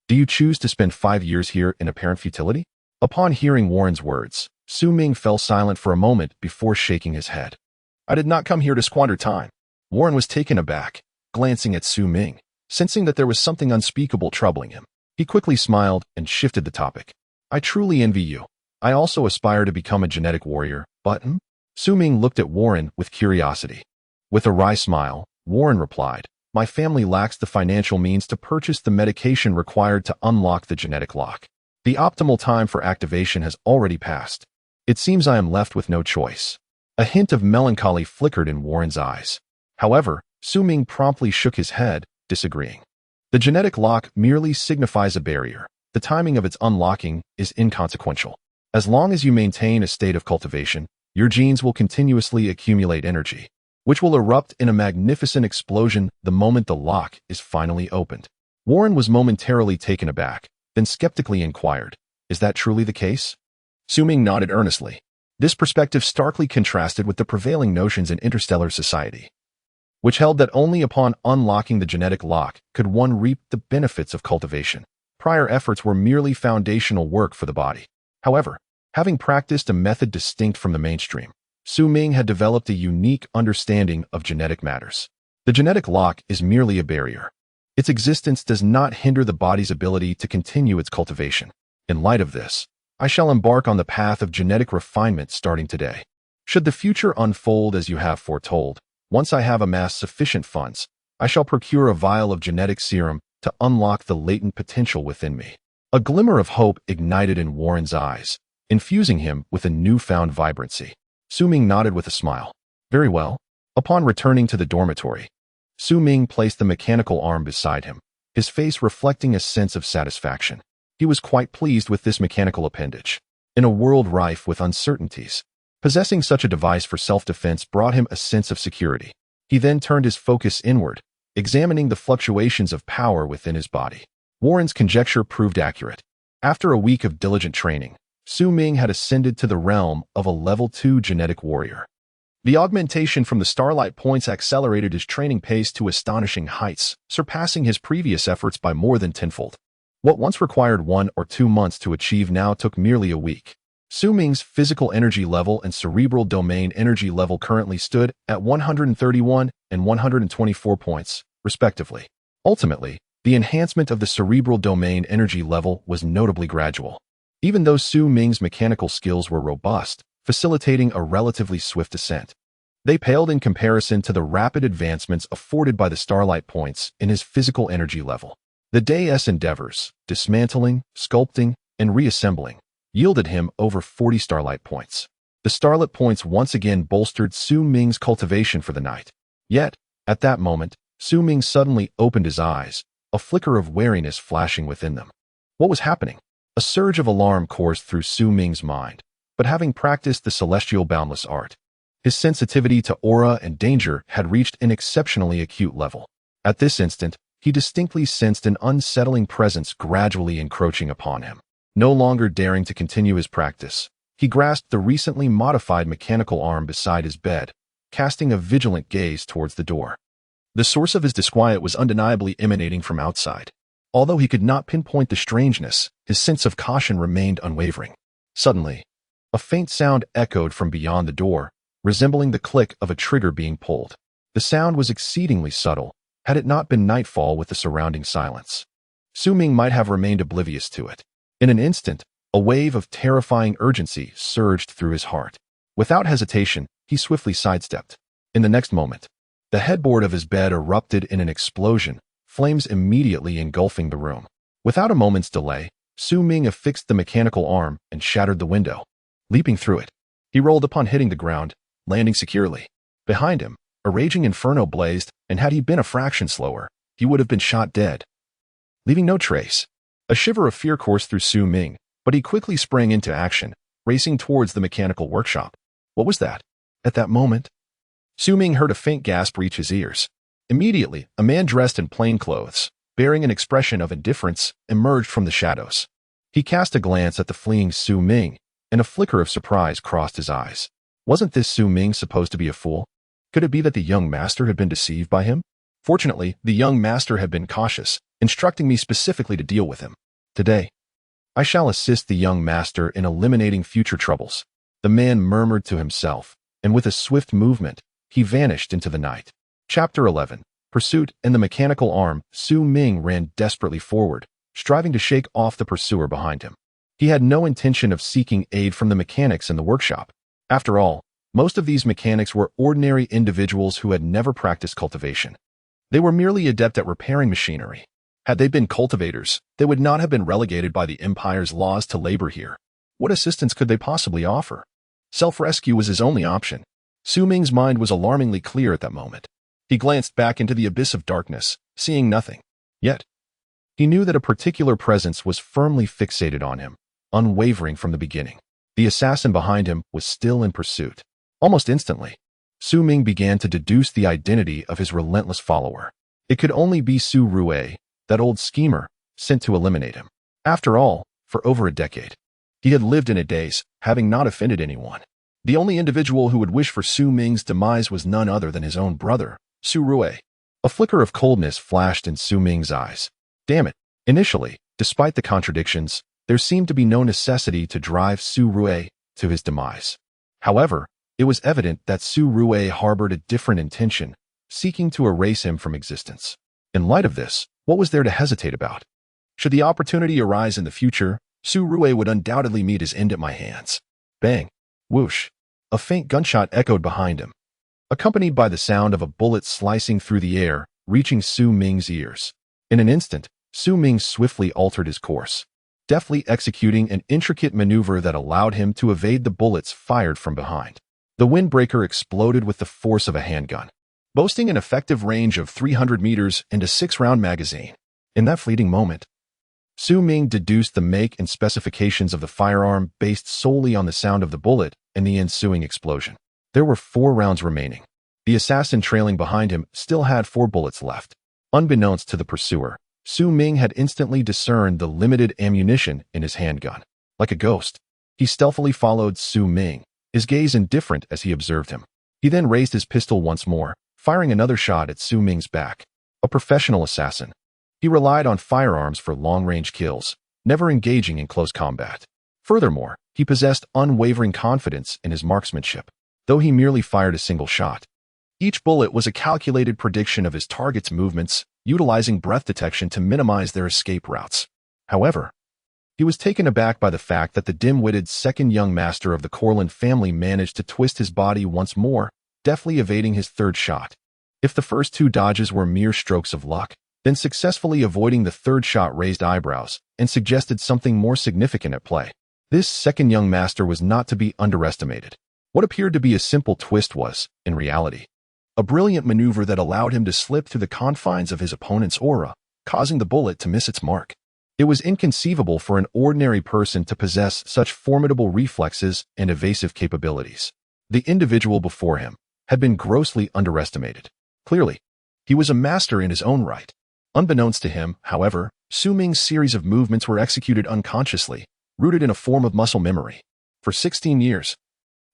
Do you choose to spend 5 years here in apparent futility? Upon hearing Warren's words, Su Ming fell silent for a moment before shaking his head. I did not come here to squander time. Warren was taken aback, glancing at Su Ming, sensing that there was something unspeakable troubling him. He quickly smiled and shifted the topic. I truly envy you. I also aspire to become a genetic warrior, but Su Ming looked at Warren with curiosity. With a wry smile, Warren replied, my family lacks the financial means to purchase the medication required to unlock the genetic lock. The optimal time for activation has already passed. It seems I am left with no choice. A hint of melancholy flickered in Warren's eyes. However, Su Ming promptly shook his head, disagreeing. The genetic lock merely signifies a barrier. The timing of its unlocking is inconsequential. As long as you maintain a state of cultivation, your genes will continuously accumulate energy, which will erupt in a magnificent explosion the moment the lock is finally opened. Warren was momentarily taken aback, then skeptically inquired, is that truly the case? Su Ming nodded earnestly. This perspective starkly contrasted with the prevailing notions in interstellar society, which held that only upon unlocking the genetic lock could one reap the benefits of cultivation. Prior efforts were merely foundational work for the body. However, having practiced a method distinct from the mainstream, Su Ming had developed a unique understanding of genetic matters. The genetic lock is merely a barrier. Its existence does not hinder the body's ability to continue its cultivation. In light of this, I shall embark on the path of genetic refinement starting today. Should the future unfold as you have foretold, once I have amassed sufficient funds, I shall procure a vial of genetic serum to unlock the latent potential within me. A glimmer of hope ignited in Warren's eyes, infusing him with a newfound vibrancy. Su Ming nodded with a smile. Very well. Upon returning to the dormitory, Su Ming placed the mechanical arm beside him, his face reflecting a sense of satisfaction. He was quite pleased with this mechanical appendage. In a world rife with uncertainties, possessing such a device for self-defense brought him a sense of security. He then turned his focus inward, examining the fluctuations of power within his body. Warren's conjecture proved accurate. After a week of diligent training, Su Ming had ascended to the realm of a level 2 genetic warrior. The augmentation from the starlight points accelerated his training pace to astonishing heights, surpassing his previous efforts by more than tenfold. What once required 1 or 2 months to achieve now took merely a week. Su Ming's physical energy level and cerebral domain energy level currently stood at 131 and 124 points, respectively. Ultimately, the enhancement of the cerebral domain energy level was notably gradual. Even though Su Ming's mechanical skills were robust, facilitating a relatively swift ascent, they paled in comparison to the rapid advancements afforded by the starlight points in his physical energy level. The day's endeavors, dismantling, sculpting, and reassembling, yielded him over 40 starlight points. The starlight points once again bolstered Su Ming's cultivation for the night. Yet, at that moment, Su Ming suddenly opened his eyes, a flicker of wariness flashing within them. What was happening? A surge of alarm coursed through Su Ming's mind, but having practiced the celestial boundless art, his sensitivity to aura and danger had reached an exceptionally acute level. At this instant, he distinctly sensed an unsettling presence gradually encroaching upon him. No longer daring to continue his practice, he grasped the recently modified mechanical arm beside his bed, casting a vigilant gaze towards the door. The source of his disquiet was undeniably emanating from outside. Although he could not pinpoint the strangeness, his sense of caution remained unwavering. Suddenly, a faint sound echoed from beyond the door, resembling the click of a trigger being pulled. The sound was exceedingly subtle, had it not been nightfall with the surrounding silence. Su Ming might have remained oblivious to it. In an instant, a wave of terrifying urgency surged through his heart. Without hesitation, he swiftly sidestepped. In the next moment, the headboard of his bed erupted in an explosion, flames immediately engulfing the room. Without a moment's delay, Su Ming affixed the mechanical arm and shattered the window. Leaping through it, he rolled upon hitting the ground, landing securely. Behind him, a raging inferno blazed, and had he been a fraction slower, he would have been shot dead, leaving no trace. A shiver of fear coursed through Su Ming, but he quickly sprang into action, racing towards the mechanical workshop. What was that? At that moment, Su Ming heard a faint gasp reach his ears. Immediately, a man dressed in plain clothes, bearing an expression of indifference, emerged from the shadows. He cast a glance at the fleeing Su Ming, and a flicker of surprise crossed his eyes. Wasn't this Su Ming supposed to be a fool? Could it be that the young master had been deceived by him? Fortunately, the young master had been cautious, instructing me specifically to deal with him. Today, I shall assist the young master in eliminating future troubles. The man murmured to himself, and with a swift movement, he vanished into the night. Chapter 11. Pursuit and the mechanical arm. Su Ming ran desperately forward, striving to shake off the pursuer behind him. He had no intention of seeking aid from the mechanics in the workshop. After all, most of these mechanics were ordinary individuals who had never practiced cultivation. They were merely adept at repairing machinery. Had they been cultivators, they would not have been relegated by the Empire's laws to labor here. What assistance could they possibly offer? Self-rescue was his only option. Su Ming's mind was alarmingly clear at that moment. He glanced back into the abyss of darkness, seeing nothing. Yet, he knew that a particular presence was firmly fixated on him, unwavering from the beginning. The assassin behind him was still in pursuit. Almost instantly, Su Ming began to deduce the identity of his relentless follower. It could only be Su Rue, that old schemer, sent to eliminate him. After all, for over a decade, he had lived in a daze, having not offended anyone. The only individual who would wish for Su Ming's demise was none other than his own brother, Su Rue. A flicker of coldness flashed in Su Ming's eyes. Damn it. Initially, despite the contradictions, there seemed to be no necessity to drive Su Rue to his demise. However, it was evident that Su Rue harbored a different intention, seeking to erase him from existence. In light of this, what was there to hesitate about? Should the opportunity arise in the future, Su Rue would undoubtedly meet his end at my hands. Bang. Whoosh. a faint gunshot echoed behind him, accompanied by the sound of a bullet slicing through the air, reaching Su Ming's ears. In an instant, Su Ming swiftly altered his course, deftly executing an intricate maneuver that allowed him to evade the bullets fired from behind. The windbreaker exploded with the force of a handgun, boasting an effective range of 300 meters and a 6-round magazine. In that fleeting moment, Su Ming deduced the make and specifications of the firearm based solely on the sound of the bullet and the ensuing explosion. There were 4 rounds remaining. The assassin trailing behind him still had 4 bullets left. Unbeknownst to the pursuer, Su Ming had instantly discerned the limited ammunition in his handgun. Like a ghost, he stealthily followed Su Ming, his gaze indifferent as he observed him. He then raised his pistol once more, firing another shot at Su Ming's back. A professional assassin, he relied on firearms for long-range kills, never engaging in close combat. Furthermore, he possessed unwavering confidence in his marksmanship, though he merely fired a single shot. Each bullet was a calculated prediction of his target's movements, utilizing breath detection to minimize their escape routes. However, he was taken aback by the fact that the dim-witted second young master of the Corlin family managed to twist his body once more, deftly evading his 3rd shot. If the first 2 dodges were mere strokes of luck, then successfully avoiding the 3rd shot raised eyebrows and suggested something more significant at play. This second young master was not to be underestimated. What appeared to be a simple twist was, in reality, a brilliant maneuver that allowed him to slip through the confines of his opponent's aura, causing the bullet to miss its mark. It was inconceivable for an ordinary person to possess such formidable reflexes and evasive capabilities. The individual before him had been grossly underestimated. Clearly, he was a master in his own right. Unbeknownst to him, however, Su Ming's series of movements were executed unconsciously, rooted in a form of muscle memory. For 16 years,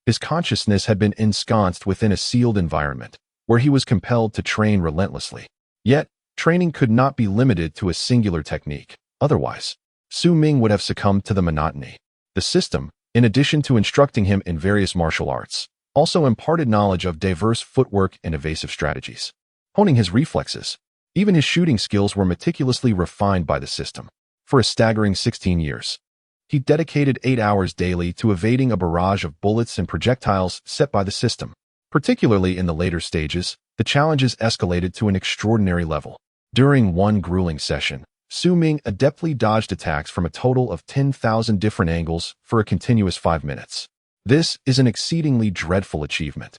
his consciousness had been ensconced within a sealed environment, where he was compelled to train relentlessly. Yet, training could not be limited to a singular technique. Otherwise, Su Ming would have succumbed to the monotony. The system, in addition to instructing him in various martial arts, also imparted knowledge of diverse footwork and evasive strategies. Honing his reflexes, even his shooting skills were meticulously refined by the system. For a staggering 16 years, he dedicated 8 hours daily to evading a barrage of bullets and projectiles set by the system. Particularly in the later stages, the challenges escalated to an extraordinary level. During one grueling session, Su Ming adeptly dodged attacks from a total of 10,000 different angles for a continuous 5 minutes. This is an exceedingly dreadful achievement.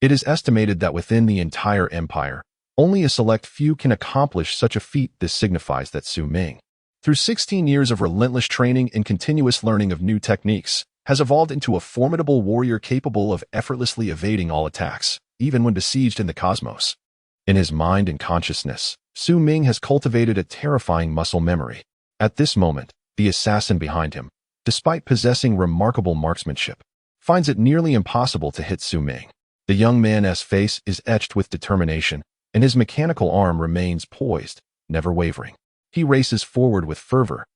It is estimated that within the entire empire, only a select few can accomplish such a feat. This signifies that Su Ming, through 16 years of relentless training and continuous learning of new techniques, has evolved into a formidable warrior capable of effortlessly evading all attacks, even when besieged in the cosmos. In his mind and consciousness, Su Ming has cultivated a terrifying muscle memory. At this moment, the assassin behind him, despite possessing remarkable marksmanship, finds it nearly impossible to hit Su Ming. The young man's face is etched with determination, and his mechanical arm remains poised, never wavering. He races forward with fervor,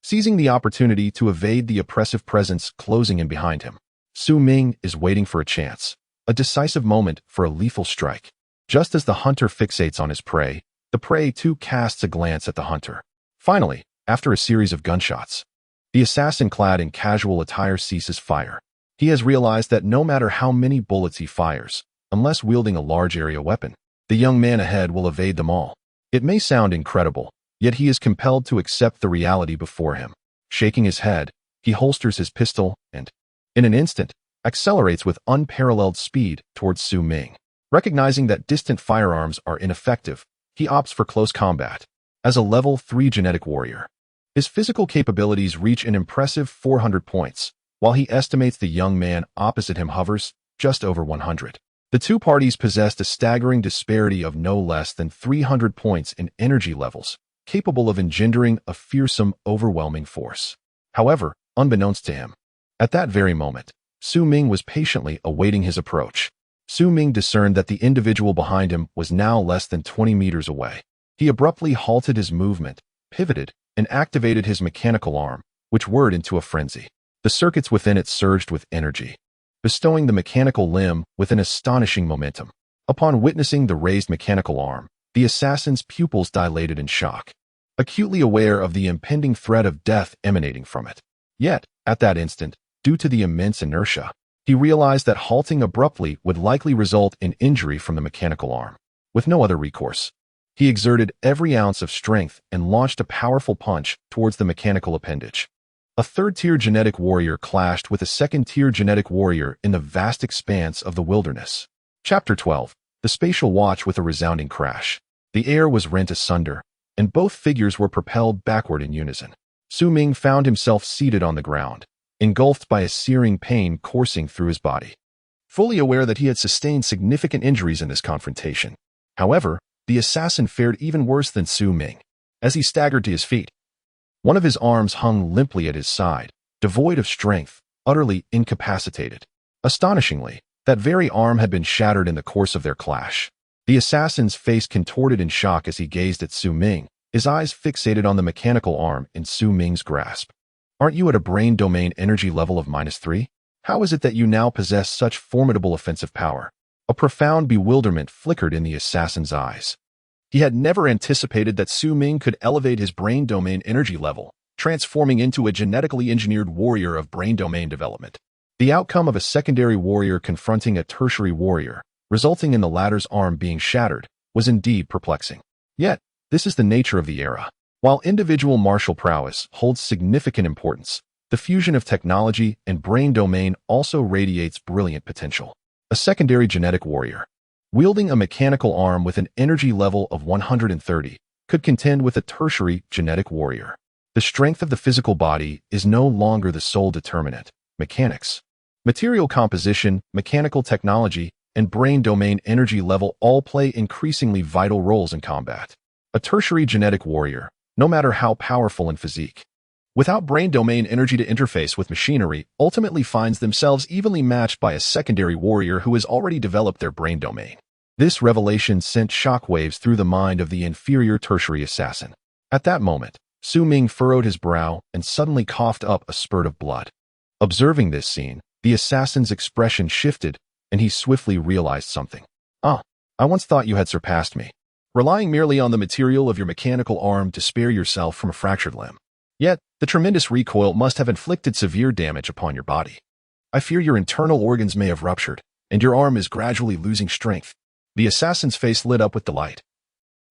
seizing the opportunity to evade the oppressive presence closing in behind him. Su Ming is waiting for a chance, a decisive moment for a lethal strike. Just as the hunter fixates on his prey, the prey too casts a glance at the hunter. Finally, after a series of gunshots, the assassin clad in casual attire ceases fire. He has realized that no matter how many bullets he fires, unless wielding a large area weapon, the young man ahead will evade them all. It may sound incredible, yet he is compelled to accept the reality before him. Shaking his head, he holsters his pistol and, in an instant, accelerates with unparalleled speed towards Su Ming. Recognizing that distant firearms are ineffective, he opts for close combat. As a level 3 genetic warrior, his physical capabilities reach an impressive 400 points, while he estimates the young man opposite him hovers just over 100. The two parties possessed a staggering disparity of no less than 300 points in energy levels, capable of engendering a fearsome, overwhelming force. However, unbeknownst to him, at that very moment, Su Ming was patiently awaiting his approach. Su Ming discerned that the individual behind him was now less than 20 meters away. He abruptly halted his movement, pivoted, and activated his mechanical arm, which whirred into a frenzy. The circuits within it surged with energy, bestowing the mechanical limb with an astonishing momentum. Upon witnessing the raised mechanical arm, the assassin's pupils dilated in shock, acutely aware of the impending threat of death emanating from it. Yet, at that instant, due to the immense inertia, He realized that halting abruptly would likely result in injury from the mechanical arm. With no other recourse, he exerted every ounce of strength and launched a powerful punch towards the mechanical appendage. A third-tier genetic warrior clashed with a second-tier genetic warrior in the vast expanse of the wilderness. Chapter 12. The spatial watch with a resounding crash. The air was rent asunder, and both figures were propelled backward in unison. Su Ming found himself seated on the ground, engulfed by a searing pain coursing through his body. Fully aware that he had sustained significant injuries in this confrontation. However, the assassin fared even worse than Su Ming. As he staggered to his feet, one of his arms hung limply at his side, devoid of strength, utterly incapacitated. Astonishingly, that very arm had been shattered in the course of their clash. The assassin's face contorted in shock as he gazed at Su Ming, his eyes fixated on the mechanical arm in Su Ming's grasp. Aren't you at a brain domain energy level of -3? How is it that you now possess such formidable offensive power? A profound bewilderment flickered in the assassin's eyes. He had never anticipated that Su Ming could elevate his brain domain energy level, transforming into a genetically engineered warrior of brain domain development. The outcome of a secondary warrior confronting a tertiary warrior, resulting in the latter's arm being shattered, was indeed perplexing. Yet, this is the nature of the era. While individual martial prowess holds significant importance, the fusion of technology and brain domain also radiates brilliant potential. A secondary genetic warrior, wielding a mechanical arm with an energy level of 130, could contend with a tertiary genetic warrior. The strength of the physical body is no longer the sole determinant. Mechanics, material composition, mechanical technology, and brain domain energy level all play increasingly vital roles in combat. A tertiary genetic warrior, no matter how powerful in physique, without brain domain energy to interface with machinery, ultimately finds themselves evenly matched by a secondary warrior who has already developed their brain domain. This revelation sent shockwaves through the mind of the inferior tertiary assassin. At that moment, Su Ming furrowed his brow and suddenly coughed up a spurt of blood. Observing this scene, the assassin's expression shifted, and he swiftly realized something. I once thought you had surpassed me, relying merely on the material of your mechanical arm to spare yourself from a fractured limb. Yet, the tremendous recoil must have inflicted severe damage upon your body. I fear your internal organs may have ruptured, and your arm is gradually losing strength. The assassin's face lit up with delight.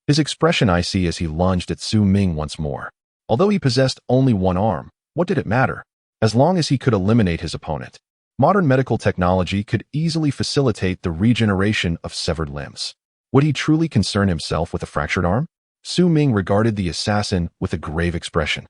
His expression icy as he lunged at Su Ming once more. Although he possessed only one arm, what did it matter? As long as he could eliminate his opponent. Modern medical technology could easily facilitate the regeneration of severed limbs. Would he truly concern himself with a fractured arm? Su Ming regarded the assassin with a grave expression.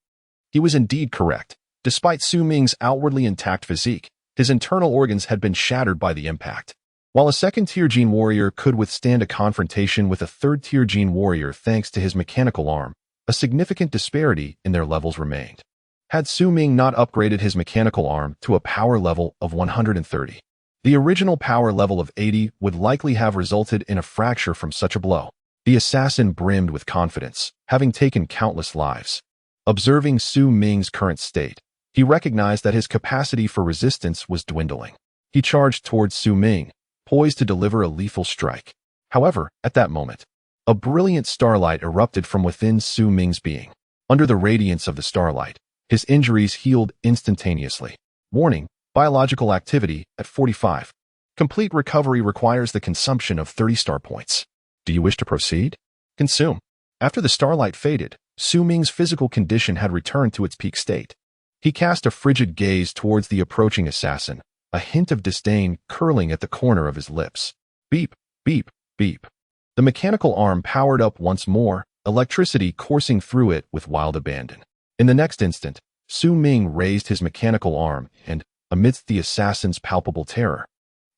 He was indeed correct. Despite Su Ming's outwardly intact physique, his internal organs had been shattered by the impact. While a second-tier gene warrior could withstand a confrontation with a third-tier gene warrior thanks to his mechanical arm, a significant disparity in their levels remained. Had Su Ming not upgraded his mechanical arm to a power level of 130, the original power level of 80 would likely have resulted in a fracture from such a blow. The assassin brimmed with confidence, having taken countless lives. Observing Su Ming's current state, he recognized that his capacity for resistance was dwindling. He charged towards Su Ming, poised to deliver a lethal strike. However, at that moment, a brilliant starlight erupted from within Su Ming's being. Under the radiance of the starlight, his injuries healed instantaneously. Warning: biological activity at 45. Complete recovery requires the consumption of 30 star points. Do you wish to proceed? Consume. After the starlight faded, Su Ming's physical condition had returned to its peak state. He cast a frigid gaze towards the approaching assassin, a hint of disdain curling at the corner of his lips. Beep, beep, beep. The mechanical arm powered up once more, electricity coursing through it with wild abandon. In the next instant, Su Ming raised his mechanical arm and, amidst the assassin's palpable terror,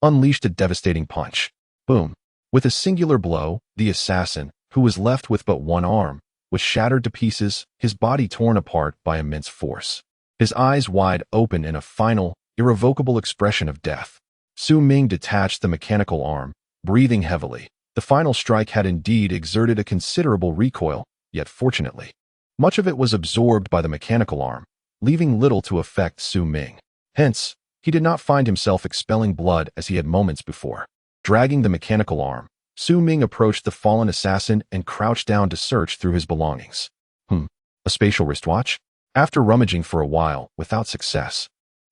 unleashed a devastating punch. Boom. With a singular blow, the assassin, who was left with but one arm, was shattered to pieces, his body torn apart by immense force. His eyes wide open in a final, irrevocable expression of death. Su Ming detached the mechanical arm, breathing heavily. The final strike had indeed exerted a considerable recoil, yet fortunately, much of it was absorbed by the mechanical arm, leaving little to affect Su Ming. Hence, he did not find himself expelling blood as he had moments before. Dragging the mechanical arm, Su Ming approached the fallen assassin and crouched down to search through his belongings. A spatial wristwatch? After rummaging for a while, without success,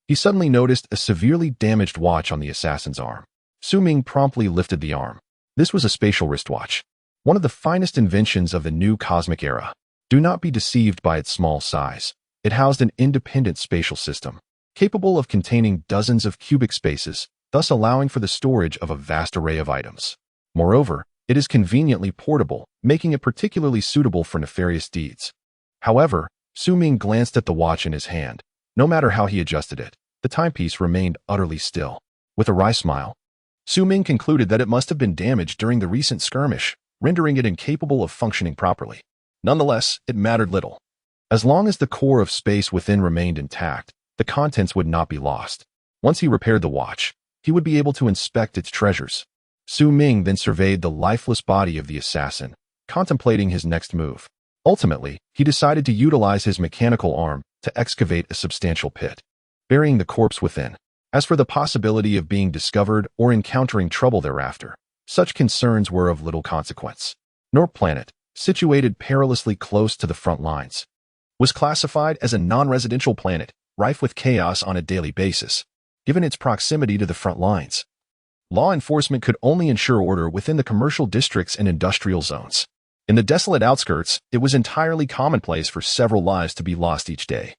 He suddenly noticed a severely damaged watch on the assassin's arm. Su Ming promptly lifted the arm. This was a spatial wristwatch, one of the finest inventions of the new cosmic era. Do not be deceived by its small size. It housed an independent spatial system, capable of containing dozens of cubic spaces, thus allowing for the storage of a vast array of items. Moreover, it is conveniently portable, making it particularly suitable for nefarious deeds. However, Su Ming glanced at the watch in his hand. No matter how he adjusted it, the timepiece remained utterly still. With a wry smile, Su Ming concluded that it must have been damaged during the recent skirmish, rendering it incapable of functioning properly. Nonetheless, it mattered little. As long as the core of space within remained intact, the contents would not be lost. Once he repaired the watch, he would be able to inspect its treasures. Su Ming then surveyed the lifeless body of the assassin, contemplating his next move. Ultimately, he decided to utilize his mechanical arm to excavate a substantial pit, burying the corpse within. As for the possibility of being discovered or encountering trouble thereafter, such concerns were of little consequence. Nor Planet, situated perilously close to the front lines, was classified as a non-residential planet, rife with chaos on a daily basis. Given its proximity to the front lines, law enforcement could only ensure order within the commercial districts and industrial zones. In the desolate outskirts, it was entirely commonplace for several lives to be lost each day.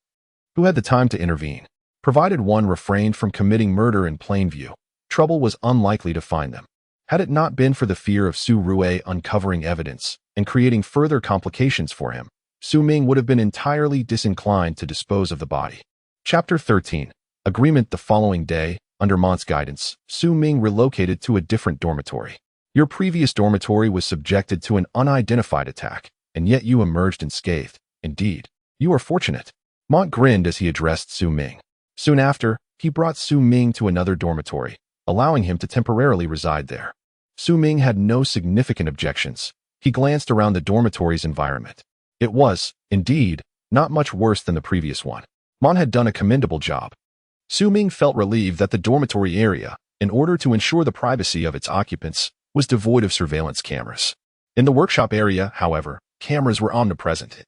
Who had the time to intervene? Provided one refrained from committing murder in plain view, trouble was unlikely to find them. Had it not been for the fear of Su Rue uncovering evidence and creating further complications for him, Su Ming would have been entirely disinclined to dispose of the body. Chapter 13. Agreement. The following day, under Mont's guidance, Su Ming relocated to a different dormitory. Your previous dormitory was subjected to an unidentified attack, and yet you emerged unscathed. Indeed, you are fortunate. Mont grinned as he addressed Su Ming. Soon after, he brought Su Ming to another dormitory, allowing him to temporarily reside there. Su Ming had no significant objections. He glanced around the dormitory's environment. It was, indeed, not much worse than the previous one. Mont had done a commendable job. Su Ming felt relieved that the dormitory area, in order to ensure the privacy of its occupants, was devoid of surveillance cameras. In the workshop area, however, cameras were omnipresent,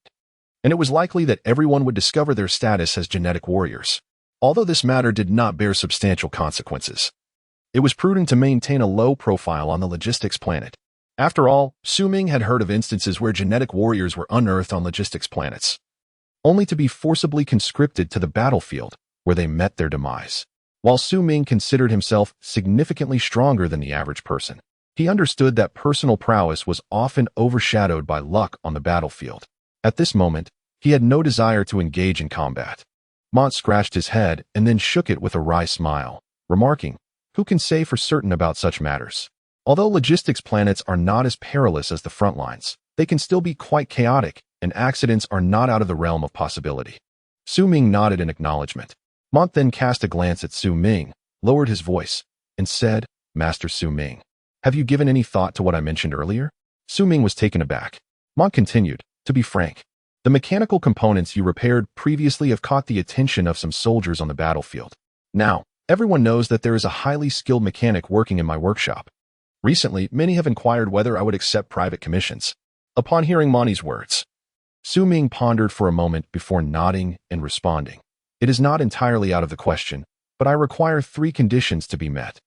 and it was likely that everyone would discover their status as genetic warriors. Although this matter did not bear substantial consequences, it was prudent to maintain a low profile on the logistics planet. After all, Su Ming had heard of instances where genetic warriors were unearthed on logistics planets, only to be forcibly conscripted to the battlefield, where they met their demise. While Su Ming considered himself significantly stronger than the average person, he understood that personal prowess was often overshadowed by luck on the battlefield. At this moment, he had no desire to engage in combat. Mont scratched his head and then shook it with a wry smile, remarking, "Who can say for certain about such matters? Although logistics planets are not as perilous as the front lines, they can still be quite chaotic, and accidents are not out of the realm of possibility." Su Ming nodded in acknowledgement. Mont then cast a glance at Su Ming, lowered his voice, and said, "Master Su Ming, have you given any thought to what I mentioned earlier?" Su Ming was taken aback. Mont continued, "To be frank, the mechanical components you repaired previously have caught the attention of some soldiers on the battlefield. Now, everyone knows that there is a highly skilled mechanic working in my workshop. Recently, many have inquired whether I would accept private commissions." Upon hearing Monty's words, Su Ming pondered for a moment before nodding and responding. "It is not entirely out of the question, but I require 3 conditions to be met."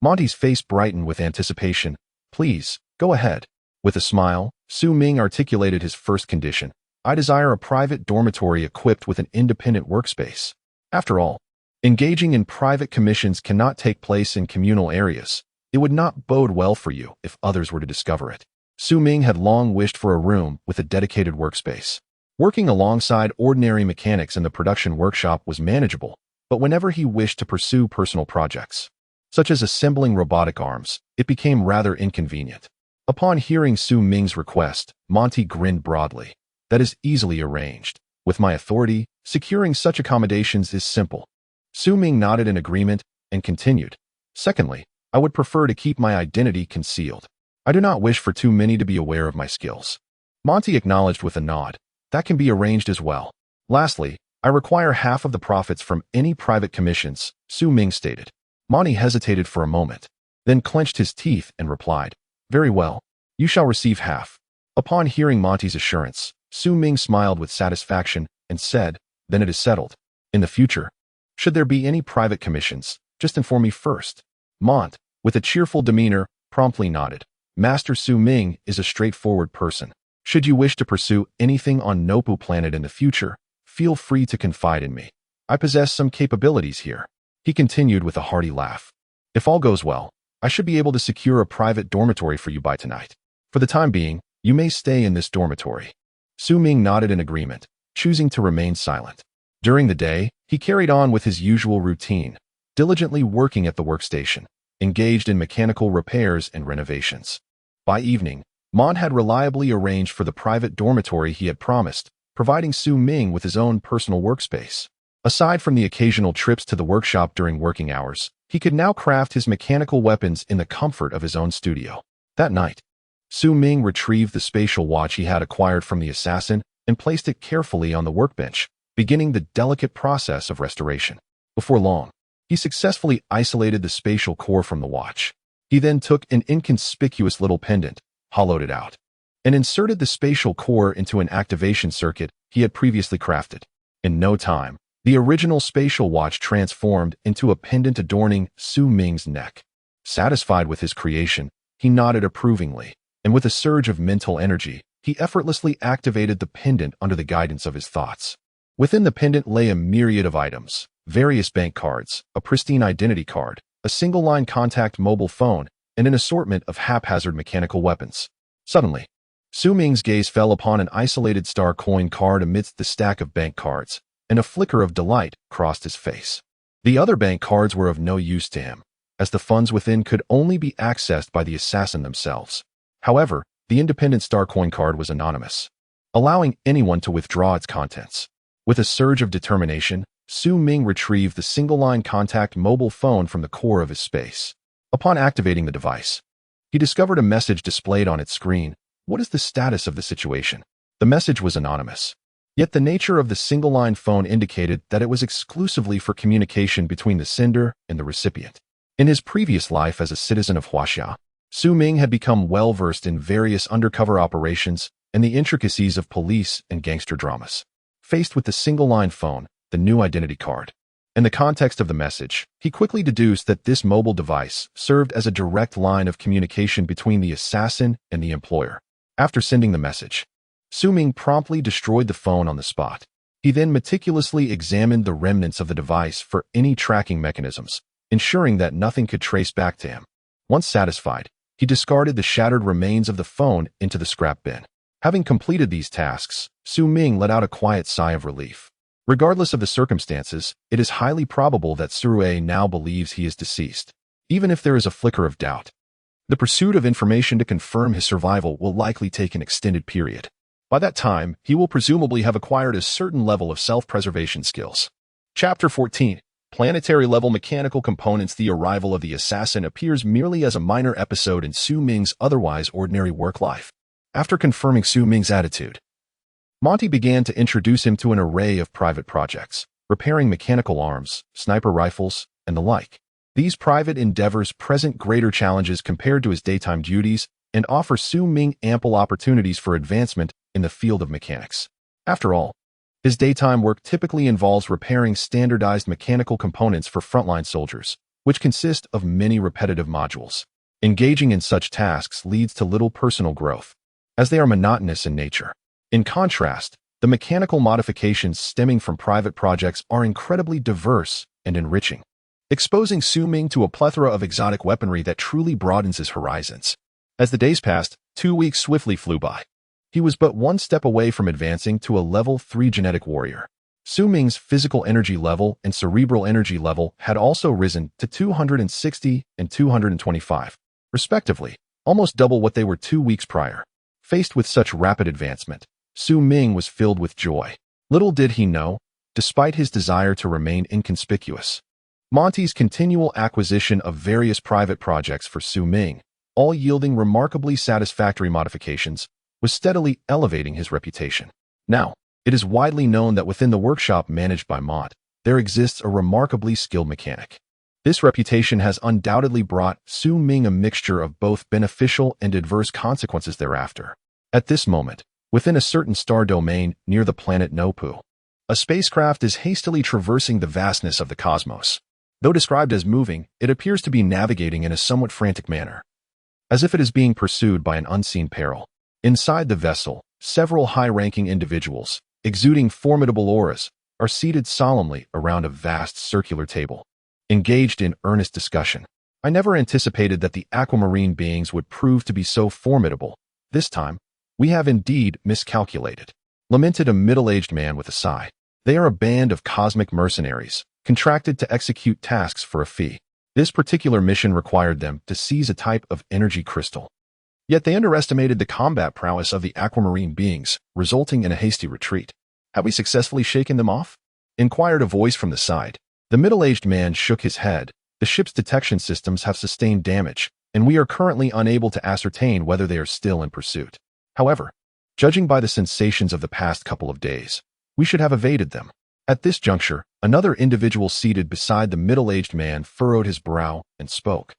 Monty's face brightened with anticipation. "Please, go ahead." With a smile, Su Ming articulated his first condition. "I desire a private dormitory equipped with an independent workspace. After all, engaging in private commissions cannot take place in communal areas. It would not bode well for you if others were to discover it." Su Ming had long wished for a room with a dedicated workspace. Working alongside ordinary mechanics in the production workshop was manageable, but whenever he wished to pursue personal projects, such as assembling robotic arms, it became rather inconvenient. Upon hearing Su Ming's request, Monty grinned broadly. "That is easily arranged. With my authority, securing such accommodations is simple." Su Ming nodded in agreement and continued, "Secondly, I would prefer to keep my identity concealed. I do not wish for too many to be aware of my skills." Monty acknowledged with a nod. "That can be arranged as well." "Lastly, I require half of the profits from any private commissions," Su Ming stated. Monty hesitated for a moment, then clenched his teeth and replied, "Very well, you shall receive half." Upon hearing Monty's assurance, Su Ming smiled with satisfaction and said, "Then it is settled. In the future, Should there be any private commissions, just inform me first. Mont, with a cheerful demeanor, promptly nodded. Master Su Ming is a straightforward person. Should you wish to pursue anything on Nopu planet in the future, feel free to confide in me. I possess some capabilities here. He continued with a hearty laugh. If all goes well, I should be able to secure a private dormitory for you by tonight. For the time being, you may stay in this dormitory. Su Ming nodded in agreement, choosing to remain silent. During the day, he carried on with his usual routine, diligently working at the workstation, engaged in mechanical repairs and renovations. By evening, Mon had reliably arranged for the private dormitory he had promised, providing Su Ming with his own personal workspace. Aside from the occasional trips to the workshop during working hours, he could now craft his mechanical weapons in the comfort of his own studio. That night, Su Ming retrieved the spatial watch he had acquired from the assassin and placed it carefully on the workbench, beginning the delicate process of restoration. Before long, he successfully isolated the spatial core from the watch. He then took an inconspicuous little pendant, hollowed it out, and inserted the spatial core into an activation circuit he had previously crafted. In no time, the original spatial watch transformed into a pendant adorning Su Ming's neck. Satisfied with his creation, he nodded approvingly, and with a surge of mental energy, he effortlessly activated the pendant under the guidance of his thoughts. Within the pendant lay a myriad of items, various bank cards, a pristine identity card, a single-line contact mobile phone, and an assortment of haphazard mechanical weapons. Suddenly, Su Ming's gaze fell upon an isolated star coin card amidst the stack of bank cards, and a flicker of delight crossed his face. The other bank cards were of no use to him, as the funds within could only be accessed by the assassin themselves. However, the independent star coin card was anonymous, allowing anyone to withdraw its contents. With a surge of determination, Su Ming retrieved the single-line contact mobile phone from the core of his space. Upon activating the device, he discovered a message displayed on its screen. What is the status of the situation? The message was anonymous, yet the nature of the single-line phone indicated that it was exclusively for communication between the sender and the recipient. In his previous life as a citizen of Huaxia, Su Ming had become well-versed in various undercover operations and the intricacies of police and gangster dramas. Faced with the single-line phone, the new identity card, and the context of the message, he quickly deduced that this mobile device served as a direct line of communication between the assassin and the employer. After sending the message, Su Ming promptly destroyed the phone on the spot. He then meticulously examined the remnants of the device for any tracking mechanisms, ensuring that nothing could trace back to him. Once satisfied, he discarded the shattered remains of the phone into the scrap bin. Having completed these tasks, Su Ming let out a quiet sigh of relief. Regardless of the circumstances, it is highly probable that Surui now believes he is deceased. Even if there is a flicker of doubt, the pursuit of information to confirm his survival will likely take an extended period. By that time, he will presumably have acquired a certain level of self-preservation skills. Chapter 14. Planetary-level mechanical components. The arrival of the assassin appears merely as a minor episode in Su Ming's otherwise ordinary work life. After confirming Su Ming's attitude, Monty began to introduce him to an array of private projects, repairing mechanical arms, sniper rifles, and the like. These private endeavors present greater challenges compared to his daytime duties and offer Su Ming ample opportunities for advancement in the field of mechanics. After all, his daytime work typically involves repairing standardized mechanical components for frontline soldiers, which consist of many repetitive modules. Engaging in such tasks leads to little personal growth, as they are monotonous in nature. In contrast, the mechanical modifications stemming from private projects are incredibly diverse and enriching, exposing Su Ming to a plethora of exotic weaponry that truly broadens his horizons. As the days passed, 2 weeks swiftly flew by. He was but one step away from advancing to a level 3 genetic warrior. Su Ming's physical energy level and cerebral energy level had also risen to 260 and 225, respectively, almost double what they were 2 weeks prior. Faced with such rapid advancement, Su Ming was filled with joy. Little did he know, despite his desire to remain inconspicuous, Monty's continual acquisition of various private projects for Su Ming, all yielding remarkably satisfactory modifications, was steadily elevating his reputation. Now, it is widely known that within the workshop managed by Mont, there exists a remarkably skilled mechanic. This reputation has undoubtedly brought Su Ming a mixture of both beneficial and adverse consequences thereafter. At this moment, within a certain star domain near the planet Nopu, A spacecraft is hastily traversing the vastness of the cosmos. Though described as moving, it appears to be navigating in a somewhat frantic manner, as if it is being pursued by an unseen peril. Inside the vessel, several high-ranking individuals, exuding formidable auras, are seated solemnly around a vast circular table, engaged in earnest discussion. I never anticipated that the aquamarine beings would prove to be so formidable. This time, we have indeed miscalculated, lamented a middle-aged man with a sigh. They are a band of cosmic mercenaries, contracted to execute tasks for a fee. This particular mission required them to seize a type of energy crystal. Yet they underestimated the combat prowess of the aquamarine beings, resulting in a hasty retreat. Have we successfully shaken them off? Inquired a voice from the side. The middle-aged man shook his head. The ship's detection systems have sustained damage, and we are currently unable to ascertain whether they are still in pursuit. However, judging by the sensations of the past couple of days, we should have evaded them. At this juncture, another individual seated beside the middle-aged man furrowed his brow and spoke.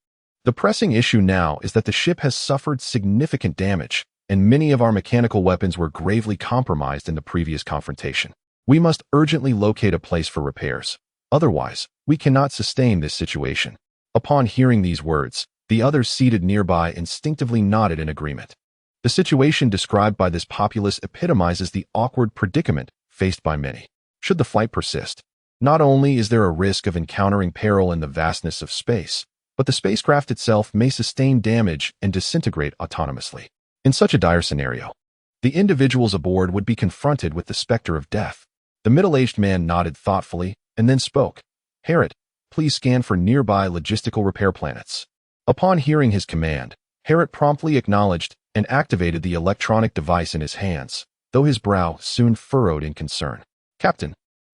The pressing issue now is that the ship has suffered significant damage, and many of our mechanical weapons were gravely compromised in the previous confrontation. We must urgently locate a place for repairs. Otherwise, we cannot sustain this situation. Upon hearing these words, the others seated nearby instinctively nodded in agreement. The situation described by this populace epitomizes the awkward predicament faced by many. Should the flight persist, not only is there a risk of encountering peril in the vastness of space, but the spacecraft itself may sustain damage and disintegrate autonomously. In such a dire scenario, the individuals aboard would be confronted with the specter of death. The middle-aged man nodded thoughtfully and then spoke. Harriet, please scan for nearby logistical repair planets. Upon hearing his command, Harriet promptly acknowledged and activated the electronic device in his hands, though his brow soon furrowed in concern. Captain,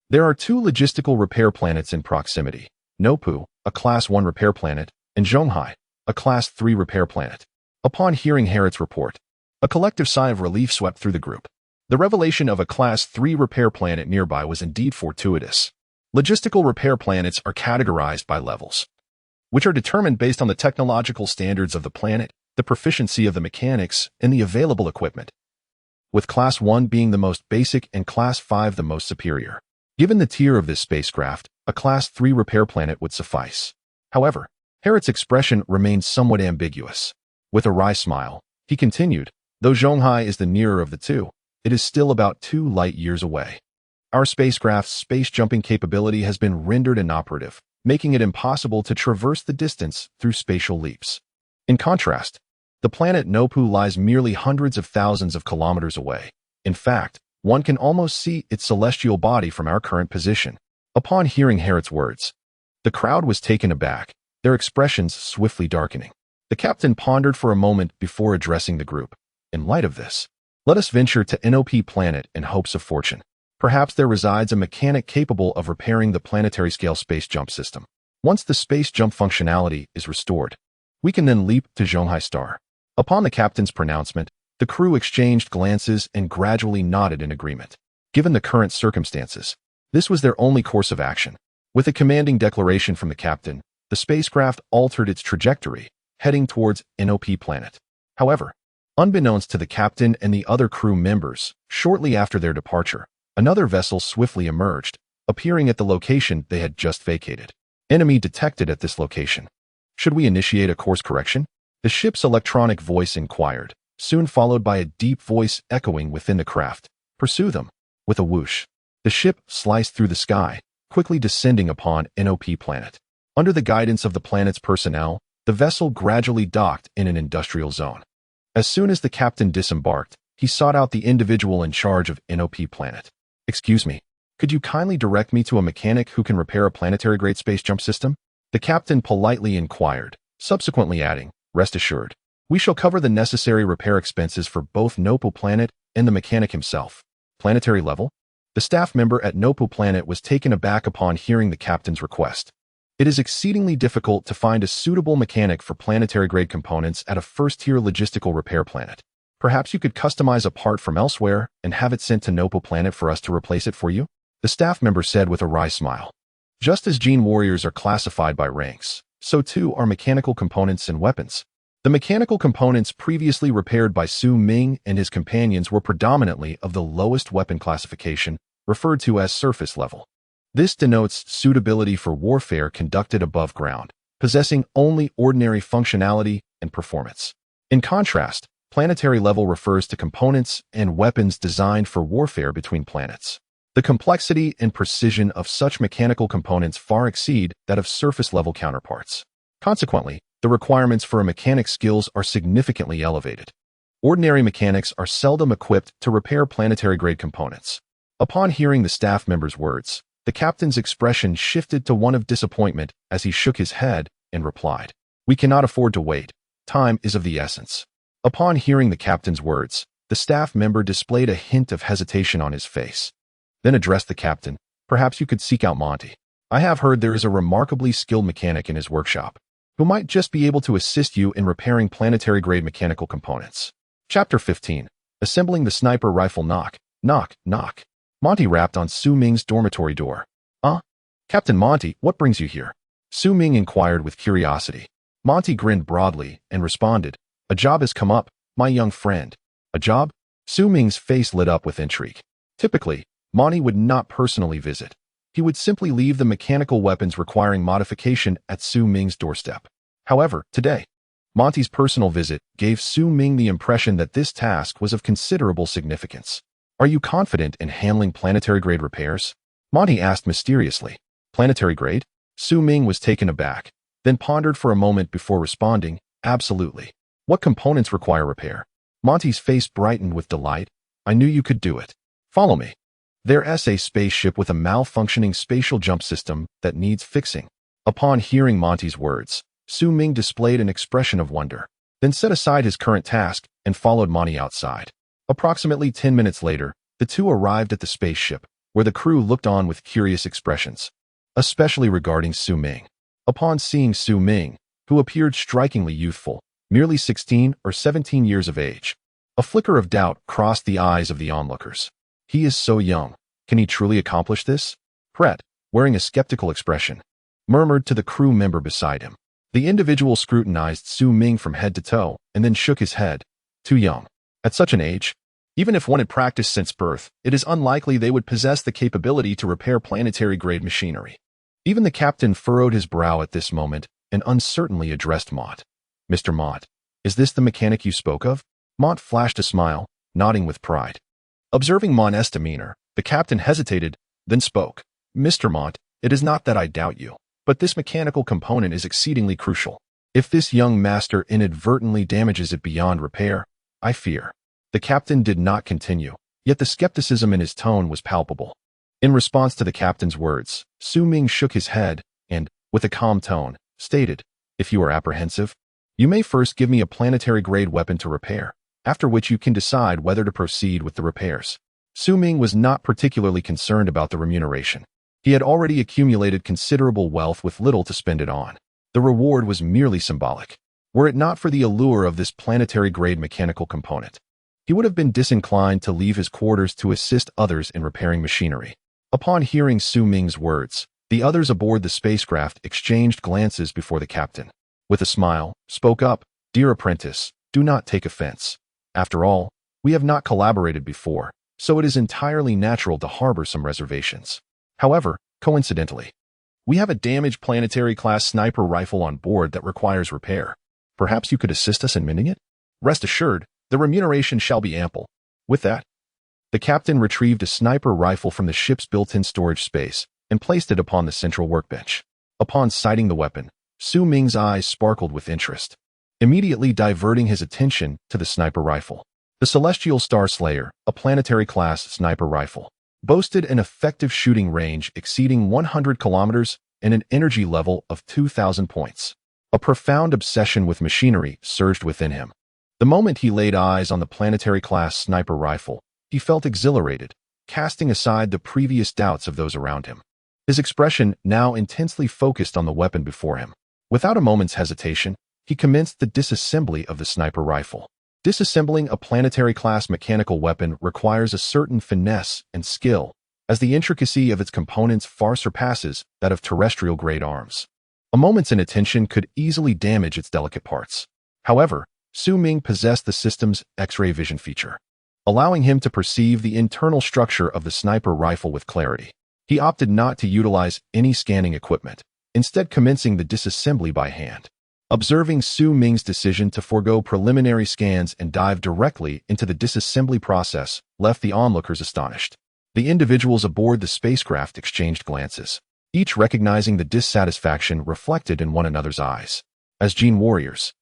there are 2 logistical repair planets in proximity. Nopu, a Class 1 repair planet, and Zhonghai, a Class 3 repair planet. Upon hearing Harriet's report, a collective sigh of relief swept through the group. The revelation of a Class 3 repair planet nearby was indeed fortuitous. Logistical repair planets are categorized by levels, which are determined based on the technological standards of the planet, the proficiency of the mechanics, and the available equipment, with Class 1 being the most basic and Class 5 the most superior. Given the tier of this spacecraft, a Class 3 repair planet would suffice. However, Harriet's expression remained somewhat ambiguous. With a wry smile, he continued, though Zhonghai is the nearer of the 2, it is still about 2 light years away. Our spacecraft's space-jumping capability has been rendered inoperative, making it impossible to traverse the distance through spatial leaps. In contrast, the planet Nopu lies merely hundreds of thousands of kilometers away. In fact, one can almost see its celestial body from our current position. Upon hearing Harriet's words, the crowd was taken aback, their expressions swiftly darkening. The captain pondered for a moment before addressing the group. In light of this, let us venture to NOP planet in hopes of fortune. Perhaps there resides a mechanic capable of repairing the planetary scale space jump system. Once the space jump functionality is restored, we can then leap to Zhonghai Star. Upon the captain's pronouncement, the crew exchanged glances and gradually nodded in agreement. Given the current circumstances, this was their only course of action. With a commanding declaration from the captain, the spacecraft altered its trajectory, heading towards NOP planet. However, unbeknownst to the captain and the other crew members, shortly after their departure, another vessel swiftly emerged, appearing at the location they had just vacated. Enemy detected at this location. Should we initiate a course correction? The ship's electronic voice inquired, soon followed by a deep voice echoing within the craft. Pursue them. With a whoosh, the ship sliced through the sky, quickly descending upon NOP planet. Under the guidance of the planet's personnel, the vessel gradually docked in an industrial zone. As soon as the captain disembarked, he sought out the individual in charge of NOP planet. Excuse me, could you kindly direct me to a mechanic who can repair a planetary-grade space jump system? The captain politely inquired, subsequently adding, rest assured, we shall cover the necessary repair expenses for both Nopu planet and the mechanic himself. Planetary level? The staff member at Nopu planet was taken aback upon hearing the captain's request. It is exceedingly difficult to find a suitable mechanic for planetary-grade components at a first-tier logistical repair planet. Perhaps you could customize a part from elsewhere and have it sent to Nopu planet for us to replace it for you? The staff member said with a wry smile. Just as gene warriors are classified by ranks, so too are mechanical components and weapons. The mechanical components previously repaired by Su Ming and his companions were predominantly of the lowest weapon classification, referred to as surface level. This denotes suitability for warfare conducted above ground, possessing only ordinary functionality and performance. In contrast, planetary level refers to components and weapons designed for warfare between planets. The complexity and precision of such mechanical components far exceed that of surface-level counterparts. Consequently, the requirements for a mechanic's skills are significantly elevated. Ordinary mechanics are seldom equipped to repair planetary-grade components. Upon hearing the staff member's words, the captain's expression shifted to one of disappointment as he shook his head and replied, "We cannot afford to wait. Time is of the essence." Upon hearing the captain's words, the staff member displayed a hint of hesitation on his face, then addressed the captain, "Perhaps you could seek out Monty. I have heard there is a remarkably skilled mechanic in his workshop, who might just be able to assist you in repairing planetary-grade mechanical components." Chapter 15. Assembling the Sniper Rifle. Knock, knock, knock. Monty rapped on Su Ming's dormitory door. Captain Monty, what brings you here?" Su Ming inquired with curiosity. Monty grinned broadly and responded, "A job has come up, my young friend." "A job?" Su Ming's face lit up with intrigue. Typically, Monty would not personally visit. He would simply leave the mechanical weapons requiring modification at Su Ming's doorstep. However, today, Monty's personal visit gave Su Ming the impression that this task was of considerable significance. "Are you confident in handling planetary-grade repairs?" Monty asked mysteriously. "Planetary-grade?" Su Ming was taken aback, then pondered for a moment before responding, "Absolutely." "What components require repair?" Monty's face brightened with delight. "I knew you could do it. Follow me." There's a spaceship with a malfunctioning spatial jump system that needs fixing. Upon hearing Monty's words, Su Ming displayed an expression of wonder, then set aside his current task and followed Monty outside. Approximately 10 minutes later, the two arrived at the spaceship, where the crew looked on with curious expressions, especially regarding Su Ming. Upon seeing Su Ming, who appeared strikingly youthful, merely 16 or 17 years of age, a flicker of doubt crossed the eyes of the onlookers. "He is so young. Can he truly accomplish this?" Brett, wearing a skeptical expression, murmured to the crew member beside him. The individual scrutinized Su Ming from head to toe and then shook his head. "Too young. At such an age, even if one had practiced since birth, it is unlikely they would possess the capability to repair planetary-grade machinery." Even the captain furrowed his brow at this moment and uncertainly addressed Mott. "Mr. Mott, is this the mechanic you spoke of?" Mott flashed a smile, nodding with pride. Observing Mott's demeanor, the captain hesitated, then spoke. "Mr. Mott, it is not that I doubt you, but this mechanical component is exceedingly crucial. If this young master inadvertently damages it beyond repair, I fear." The captain did not continue, yet the skepticism in his tone was palpable. In response to the captain's words, Su Ming shook his head and, with a calm tone, stated, "If you are apprehensive, you may first give me a planetary-grade weapon to repair, after which you can decide whether to proceed with the repairs." Su Ming was not particularly concerned about the remuneration. He had already accumulated considerable wealth with little to spend it on. The reward was merely symbolic. Were it not for the allure of this planetary-grade mechanical component, he would have been disinclined to leave his quarters to assist others in repairing machinery. Upon hearing Su Ming's words, the others aboard the spacecraft exchanged glances before the captain. With a smile, spoke up, "Dear apprentice, do not take offense. After all, we have not collaborated before, so it is entirely natural to harbor some reservations. However, coincidentally, we have a damaged planetary-class sniper rifle on board that requires repair. Perhaps you could assist us in mending it? Rest assured, the remuneration shall be ample." With that, the captain retrieved a sniper rifle from the ship's built-in storage space and placed it upon the central workbench. Upon sighting the weapon, Su Ming's eyes sparkled with interest, immediately diverting his attention to the sniper rifle. The Celestial Star Slayer, a planetary-class sniper rifle, boasted an effective shooting range exceeding 100 kilometers and an energy level of 2,000 points. A profound obsession with machinery surged within him. The moment he laid eyes on the planetary-class sniper rifle, he felt exhilarated, casting aside the previous doubts of those around him. His expression now intensely focused on the weapon before him. Without a moment's hesitation, he commenced the disassembly of the sniper rifle. Disassembling a planetary-class mechanical weapon requires a certain finesse and skill, as the intricacy of its components far surpasses that of terrestrial-grade arms. A moment's inattention could easily damage its delicate parts. However, Su Ming possessed the system's X-ray vision feature. allowing him to perceive the internal structure of the sniper rifle with clarity. He opted not to utilize any scanning equipment, instead commencing the disassembly by hand. Observing Su Ming's decision to forego preliminary scans and dive directly into the disassembly process left the onlookers astonished. The individuals aboard the spacecraft exchanged glances, each recognizing the dissatisfaction reflected in one another's eyes. As gene warriors,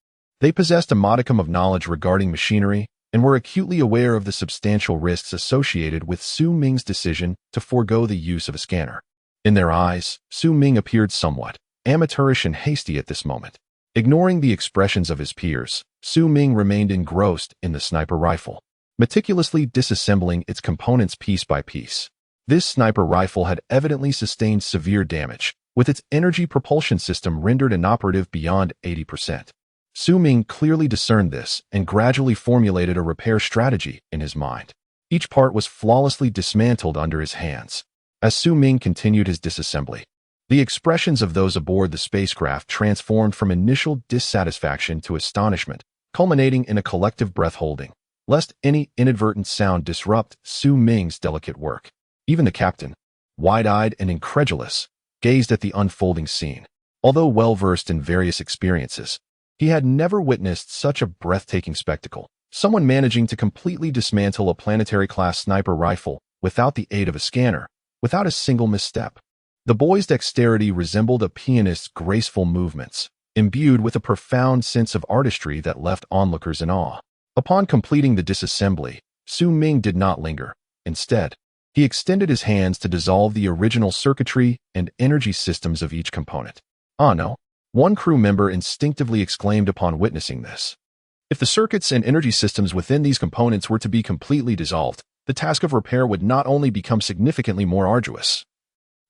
they possessed a modicum of knowledge regarding machinery and were acutely aware of the substantial risks associated with Su Ming's decision to forego the use of a scanner. In their eyes, Su Ming appeared somewhat amateurish and hasty at this moment. Ignoring the expressions of his peers, Su Ming remained engrossed in the sniper rifle, meticulously disassembling its components piece by piece. This sniper rifle had evidently sustained severe damage, with its energy propulsion system rendered inoperative beyond 80%. Su Ming clearly discerned this and gradually formulated a repair strategy in his mind. Each part was flawlessly dismantled under his hands. As Su Ming continued his disassembly, the expressions of those aboard the spacecraft transformed from initial dissatisfaction to astonishment, culminating in a collective breath-holding, lest any inadvertent sound disrupt Su Ming's delicate work. Even the captain, wide-eyed and incredulous, gazed at the unfolding scene. Although well-versed in various experiences, he had never witnessed such a breathtaking spectacle. Someone managing to completely dismantle a planetary-class sniper rifle without the aid of a scanner, without a single misstep. The boy's dexterity resembled a pianist's graceful movements, imbued with a profound sense of artistry that left onlookers in awe. Upon completing the disassembly, Su Ming did not linger. Instead, he extended his hands to dissolve the original circuitry and energy systems of each component. "Ah, no," one crew member instinctively exclaimed upon witnessing this. If the circuits and energy systems within these components were to be completely dissolved, the task of repair would not only become significantly more arduous,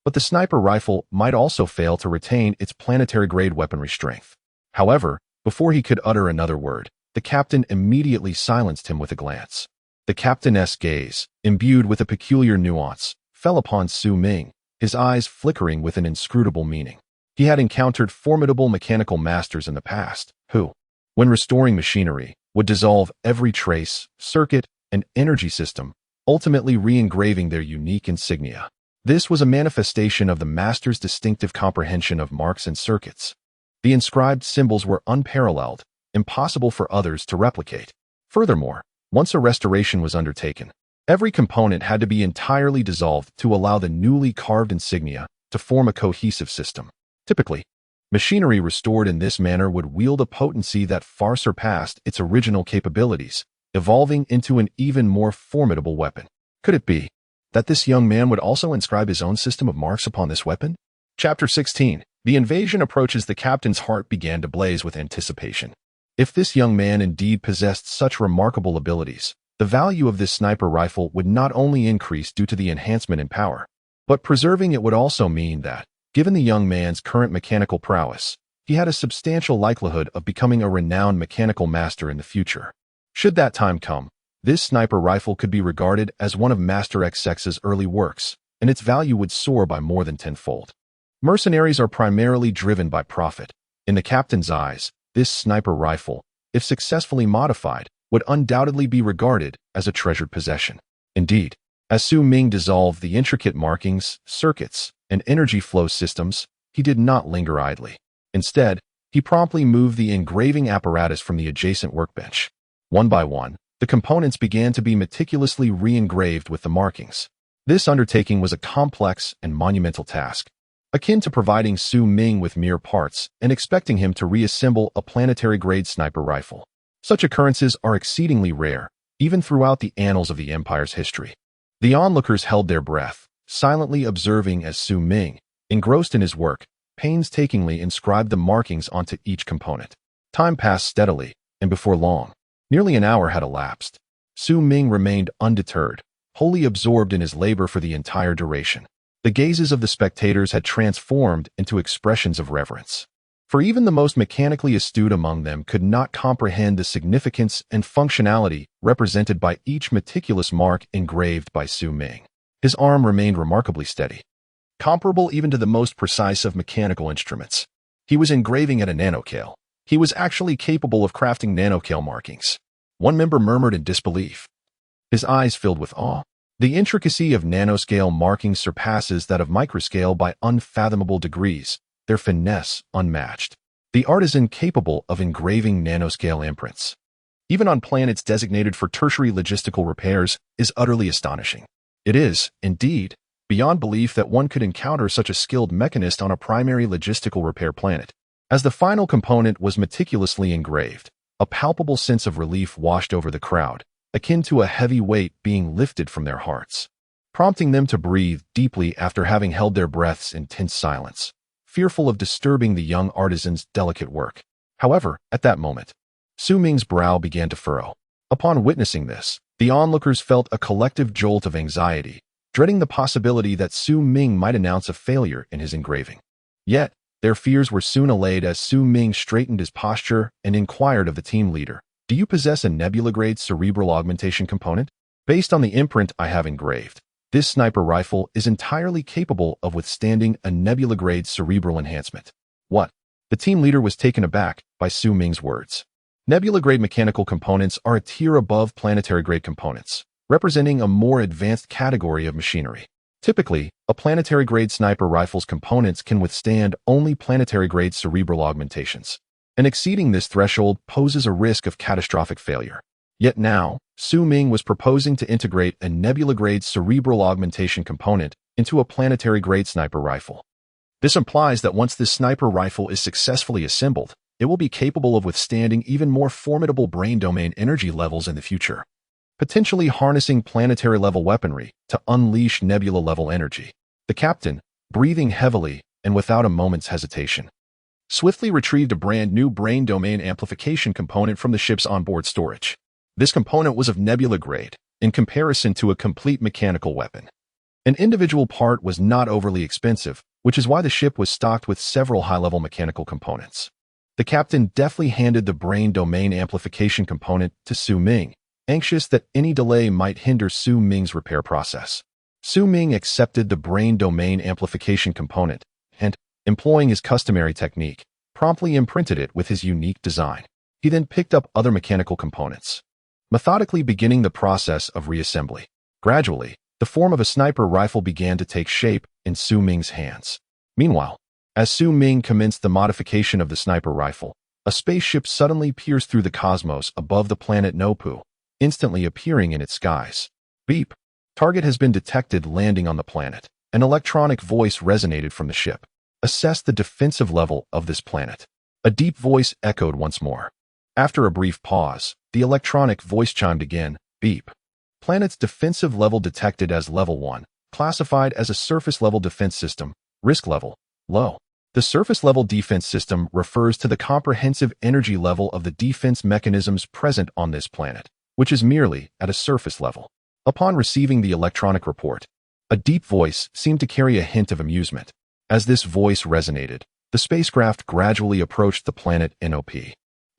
but the sniper rifle might also fail to retain its planetary-grade weaponry strength. However, before he could utter another word, the captain immediately silenced him with a glance. The captain's gaze, imbued with a peculiar nuance, fell upon Su Ming, his eyes flickering with an inscrutable meaning. He had encountered formidable mechanical masters in the past, who, when restoring machinery, would dissolve every trace, circuit, and energy system, ultimately re-engraving their unique insignia. This was a manifestation of the master's distinctive comprehension of marks and circuits. The inscribed symbols were unparalleled, impossible for others to replicate. Furthermore, once a restoration was undertaken, every component had to be entirely dissolved to allow the newly carved insignia to form a cohesive system. Typically, machinery restored in this manner would wield a potency that far surpassed its original capabilities, evolving into an even more formidable weapon. Could it be that this young man would also inscribe his own system of marks upon this weapon? Chapter 16. The invasion approaches. The captain's heart began to blaze with anticipation. If this young man indeed possessed such remarkable abilities, the value of this sniper rifle would not only increase due to the enhancement in power, but preserving it would also mean that, given the young man's current mechanical prowess, he had a substantial likelihood of becoming a renowned mechanical master in the future. Should that time come, this sniper rifle could be regarded as one of Master XX's early works, and its value would soar by more than tenfold. Mercenaries are primarily driven by profit. In the captain's eyes, this sniper rifle, if successfully modified, would undoubtedly be regarded as a treasured possession. Indeed, as Su Ming dissolved the intricate markings, circuits, and energy flow systems, he did not linger idly. Instead, he promptly moved the engraving apparatus from the adjacent workbench. One by one, the components began to be meticulously re-engraved with the markings. This undertaking was a complex and monumental task, akin to providing Su Ming with mere parts and expecting him to reassemble a planetary-grade sniper rifle. Such occurrences are exceedingly rare, even throughout the annals of the Empire's history. The onlookers held their breath, silently observing as Su Ming, engrossed in his work, painstakingly inscribed the markings onto each component. Time passed steadily, and before long, nearly an hour had elapsed. Su Ming remained undeterred, wholly absorbed in his labor for the entire duration. The gazes of the spectators had transformed into expressions of reverence. For even the most mechanically astute among them could not comprehend the significance and functionality represented by each meticulous mark engraved by Su Ming. His arm remained remarkably steady, comparable even to the most precise of mechanical instruments. He was engraving at a nanoscale. He was actually capable of crafting nanoscale markings. One member murmured in disbelief. his eyes filled with awe. The intricacy of nanoscale markings surpasses that of microscale by unfathomable degrees, their finesse unmatched. The artisan capable of engraving nanoscale imprints, even on planets designated for tertiary logistical repairs, is utterly astonishing. It is, indeed, beyond belief that one could encounter such a skilled mechanist on a primary logistical repair planet. As the final component was meticulously engraved, a palpable sense of relief washed over the crowd, akin to a heavy weight being lifted from their hearts, prompting them to breathe deeply after having held their breaths in tense silence, fearful of disturbing the young artisan's delicate work. However, at that moment, Su Ming's brow began to furrow. Upon witnessing this, the onlookers felt a collective jolt of anxiety, dreading the possibility that Su Ming might announce a failure in his engraving. Yet, their fears were soon allayed as Su Ming straightened his posture and inquired of the team leader, "Do you possess a nebula-grade cerebral augmentation component? Based on the imprint I have engraved, this sniper rifle is entirely capable of withstanding a nebula-grade cerebral enhancement." What? The team leader was taken aback by Su Ming's words. Nebula-grade mechanical components are a tier above planetary-grade components, representing a more advanced category of machinery. Typically, a planetary-grade sniper rifle's components can withstand only planetary-grade cerebral augmentations, and exceeding this threshold poses a risk of catastrophic failure. Yet now, Su Ming was proposing to integrate a nebula-grade cerebral augmentation component into a planetary-grade sniper rifle. This implies that once this sniper rifle is successfully assembled, it will be capable of withstanding even more formidable brain domain energy levels in the future, potentially harnessing planetary-level weaponry to unleash nebula-level energy. The captain, breathing heavily and without a moment's hesitation, swiftly retrieved a brand-new brain domain amplification component from the ship's onboard storage. This component was of nebula grade, in comparison to a complete mechanical weapon. An individual part was not overly expensive, which is why the ship was stocked with several high-level mechanical components. The captain deftly handed the brain domain amplification component to Su Ming, anxious that any delay might hinder Su Ming's repair process. Su Ming accepted the brain domain amplification component and, employing his customary technique, promptly imprinted it with his unique design. He then picked up other mechanical components, methodically beginning the process of reassembly. Gradually, the form of a sniper rifle began to take shape in Su Ming's hands. Meanwhile, as Su Ming commenced the modification of the sniper rifle, a spaceship suddenly pierced through the cosmos above the planet Nopu, instantly appearing in its skies. Beep. Target has been detected landing on the planet. An electronic voice resonated from the ship. Assess the defensive level of this planet. A deep voice echoed once more. After a brief pause, the electronic voice chimed again. Beep. Planet's defensive level detected as level 1, classified as a surface-level defense system. Risk level, low. The surface-level defense system refers to the comprehensive energy level of the defense mechanisms present on this planet, which is merely at a surface level. Upon receiving the electronic report, a deep voice seemed to carry a hint of amusement. As this voice resonated, the spacecraft gradually approached the planet NOP,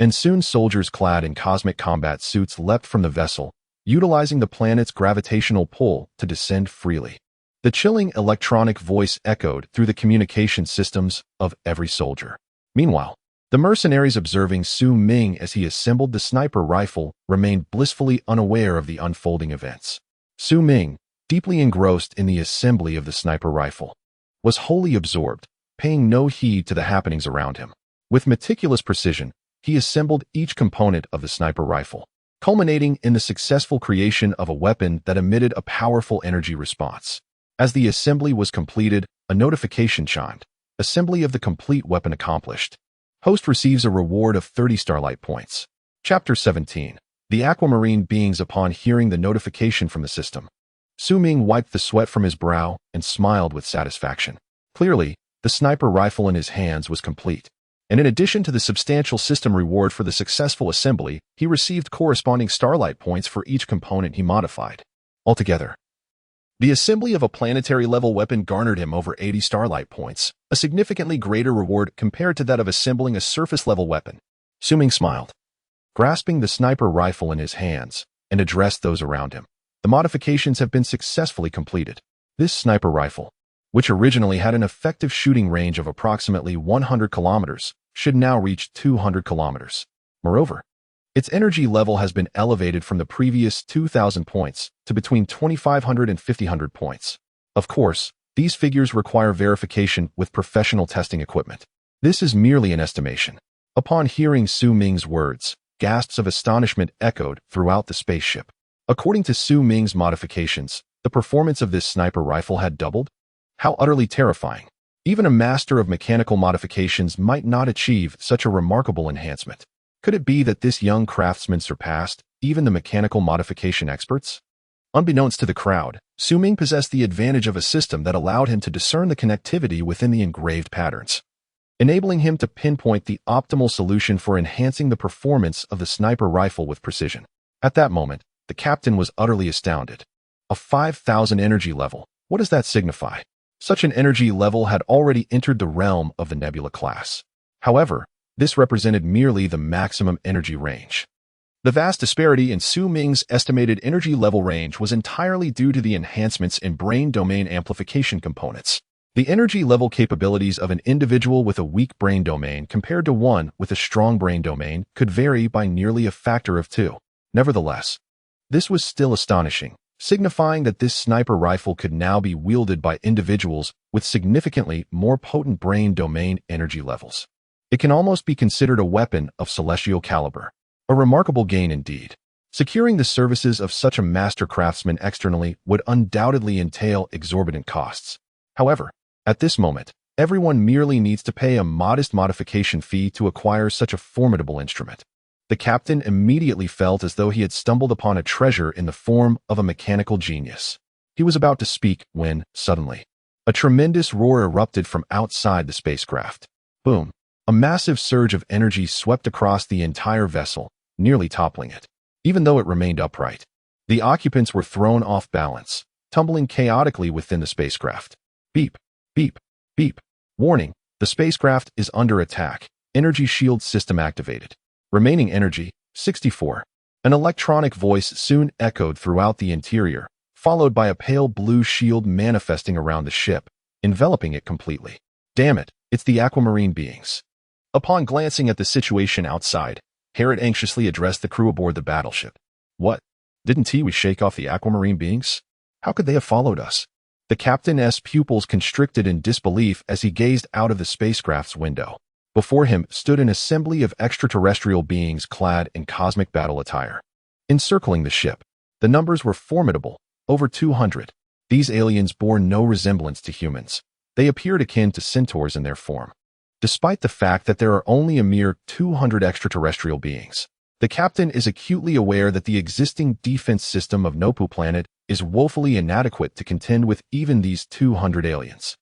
and soon soldiers clad in cosmic combat suits leapt from the vessel, utilizing the planet's gravitational pull to descend freely. The chilling electronic voice echoed through the communication systems of every soldier. Meanwhile, the mercenaries observing Su Ming as he assembled the sniper rifle remained blissfully unaware of the unfolding events. Su Ming, deeply engrossed in the assembly of the sniper rifle, was wholly absorbed, paying no heed to the happenings around him. With meticulous precision, he assembled each component of the sniper rifle, culminating in the successful creation of a weapon that emitted a powerful energy response. As the assembly was completed, a notification chimed. Assembly of the complete weapon accomplished. Host receives a reward of 30 starlight points. Chapter 17. The aquamarine beings upon hearing the notification from the system. Su Ming wiped the sweat from his brow and smiled with satisfaction. Clearly, the sniper rifle in his hands was complete, and in addition to the substantial system reward for the successful assembly, he received corresponding starlight points for each component he modified. Altogether, the assembly of a planetary-level weapon garnered him over 80 starlight points, a significantly greater reward compared to that of assembling a surface-level weapon. Su Ming smiled, grasping the sniper rifle in his hands, and addressed those around him. The modifications have been successfully completed. This sniper rifle, which originally had an effective shooting range of approximately 100 kilometers, should now reach 200 kilometers. Moreover, Its energy level has been elevated from the previous 2,000 points to between 2,500 and 5,000 points. Of course, these figures require verification with professional testing equipment. This is merely an estimation. Upon hearing Su Ming's words, gasps of astonishment echoed throughout the spaceship. According to Su Ming's modifications, the performance of this sniper rifle had doubled? How utterly terrifying. Even a master of mechanical modifications might not achieve such a remarkable enhancement. Could it be that this young craftsman surpassed even the mechanical modification experts? Unbeknownst to the crowd, Su Ming possessed the advantage of a system that allowed him to discern the connectivity within the engraved patterns, enabling him to pinpoint the optimal solution for enhancing the performance of the sniper rifle with precision. At that moment, the captain was utterly astounded. A 5,000 energy level, what does that signify? Such an energy level had already entered the realm of the Nebula class. However, this represented merely the maximum energy range. The vast disparity in Su Ming's estimated energy level range was entirely due to the enhancements in brain domain amplification components. The energy level capabilities of an individual with a weak brain domain compared to one with a strong brain domain could vary by nearly a factor of 2. Nevertheless, this was still astonishing, signifying that this sniper rifle could now be wielded by individuals with significantly more potent brain domain energy levels. It can almost be considered a weapon of celestial caliber. A remarkable gain indeed. Securing the services of such a master craftsman externally would undoubtedly entail exorbitant costs. However, at this moment, everyone merely needs to pay a modest modification fee to acquire such a formidable instrument. The captain immediately felt as though he had stumbled upon a treasure in the form of a mechanical genius. He was about to speak when, suddenly, a tremendous roar erupted from outside the spacecraft. Boom! A massive surge of energy swept across the entire vessel, nearly toppling it. Even though it remained upright, the occupants were thrown off balance, tumbling chaotically within the spacecraft. Beep, beep, beep. Warning, the spacecraft is under attack. Energy shield system activated. Remaining energy, 64. An electronic voice soon echoed throughout the interior, followed by a pale blue shield manifesting around the ship, enveloping it completely. Damn it, it's the aquamarine beings. Upon glancing at the situation outside, Harriet anxiously addressed the crew aboard the battleship. What? Didn't we shake off the aquamarine beings? How could they have followed us? The captain's pupils constricted in disbelief as he gazed out of the spacecraft's window. Before him stood an assembly of extraterrestrial beings clad in cosmic battle attire. Encircling the ship, the numbers were formidable, over 200. These aliens bore no resemblance to humans. They appeared akin to centaurs in their form. Despite the fact that there are only a mere 200 extraterrestrial beings, the captain is acutely aware that the existing defense system of Nopu planet is woefully inadequate to contend with even these 200 aliens.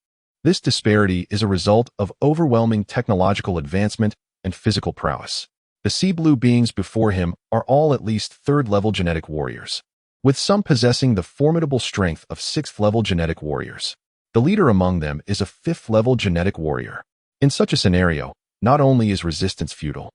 This disparity is a result of overwhelming technological advancement and physical prowess. The sea blue beings before him are all at least 3rd-level genetic warriors, with some possessing the formidable strength of 6th-level genetic warriors. The leader among them is a 5th-level genetic warrior. In such a scenario, not only is resistance futile,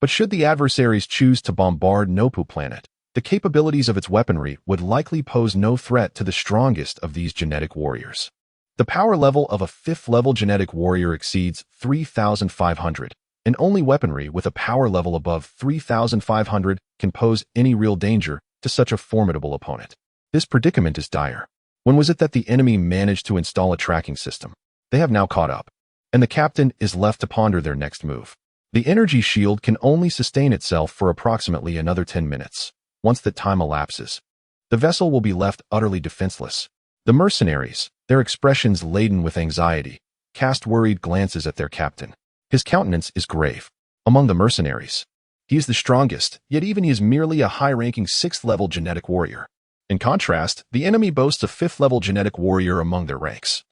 but should the adversaries choose to bombard Nopu planet, the capabilities of its weaponry would likely pose no threat to the strongest of these genetic warriors. The power level of a 5th-level genetic warrior exceeds 3,500, and only weaponry with a power level above 3,500 can pose any real danger to such a formidable opponent. This predicament is dire. When was it that the enemy managed to install a tracking system? They have now caught up, and the captain is left to ponder their next move. The energy shield can only sustain itself for approximately another 10 minutes. Once that time elapses, the vessel will be left utterly defenseless. The mercenaries, their expressions laden with anxiety, cast worried glances at their captain. His countenance is grave. Among the mercenaries, he is the strongest, yet even he is merely a high-ranking 6th-level genetic warrior. In contrast, the enemy boasts a 5th-level genetic warrior among their ranks,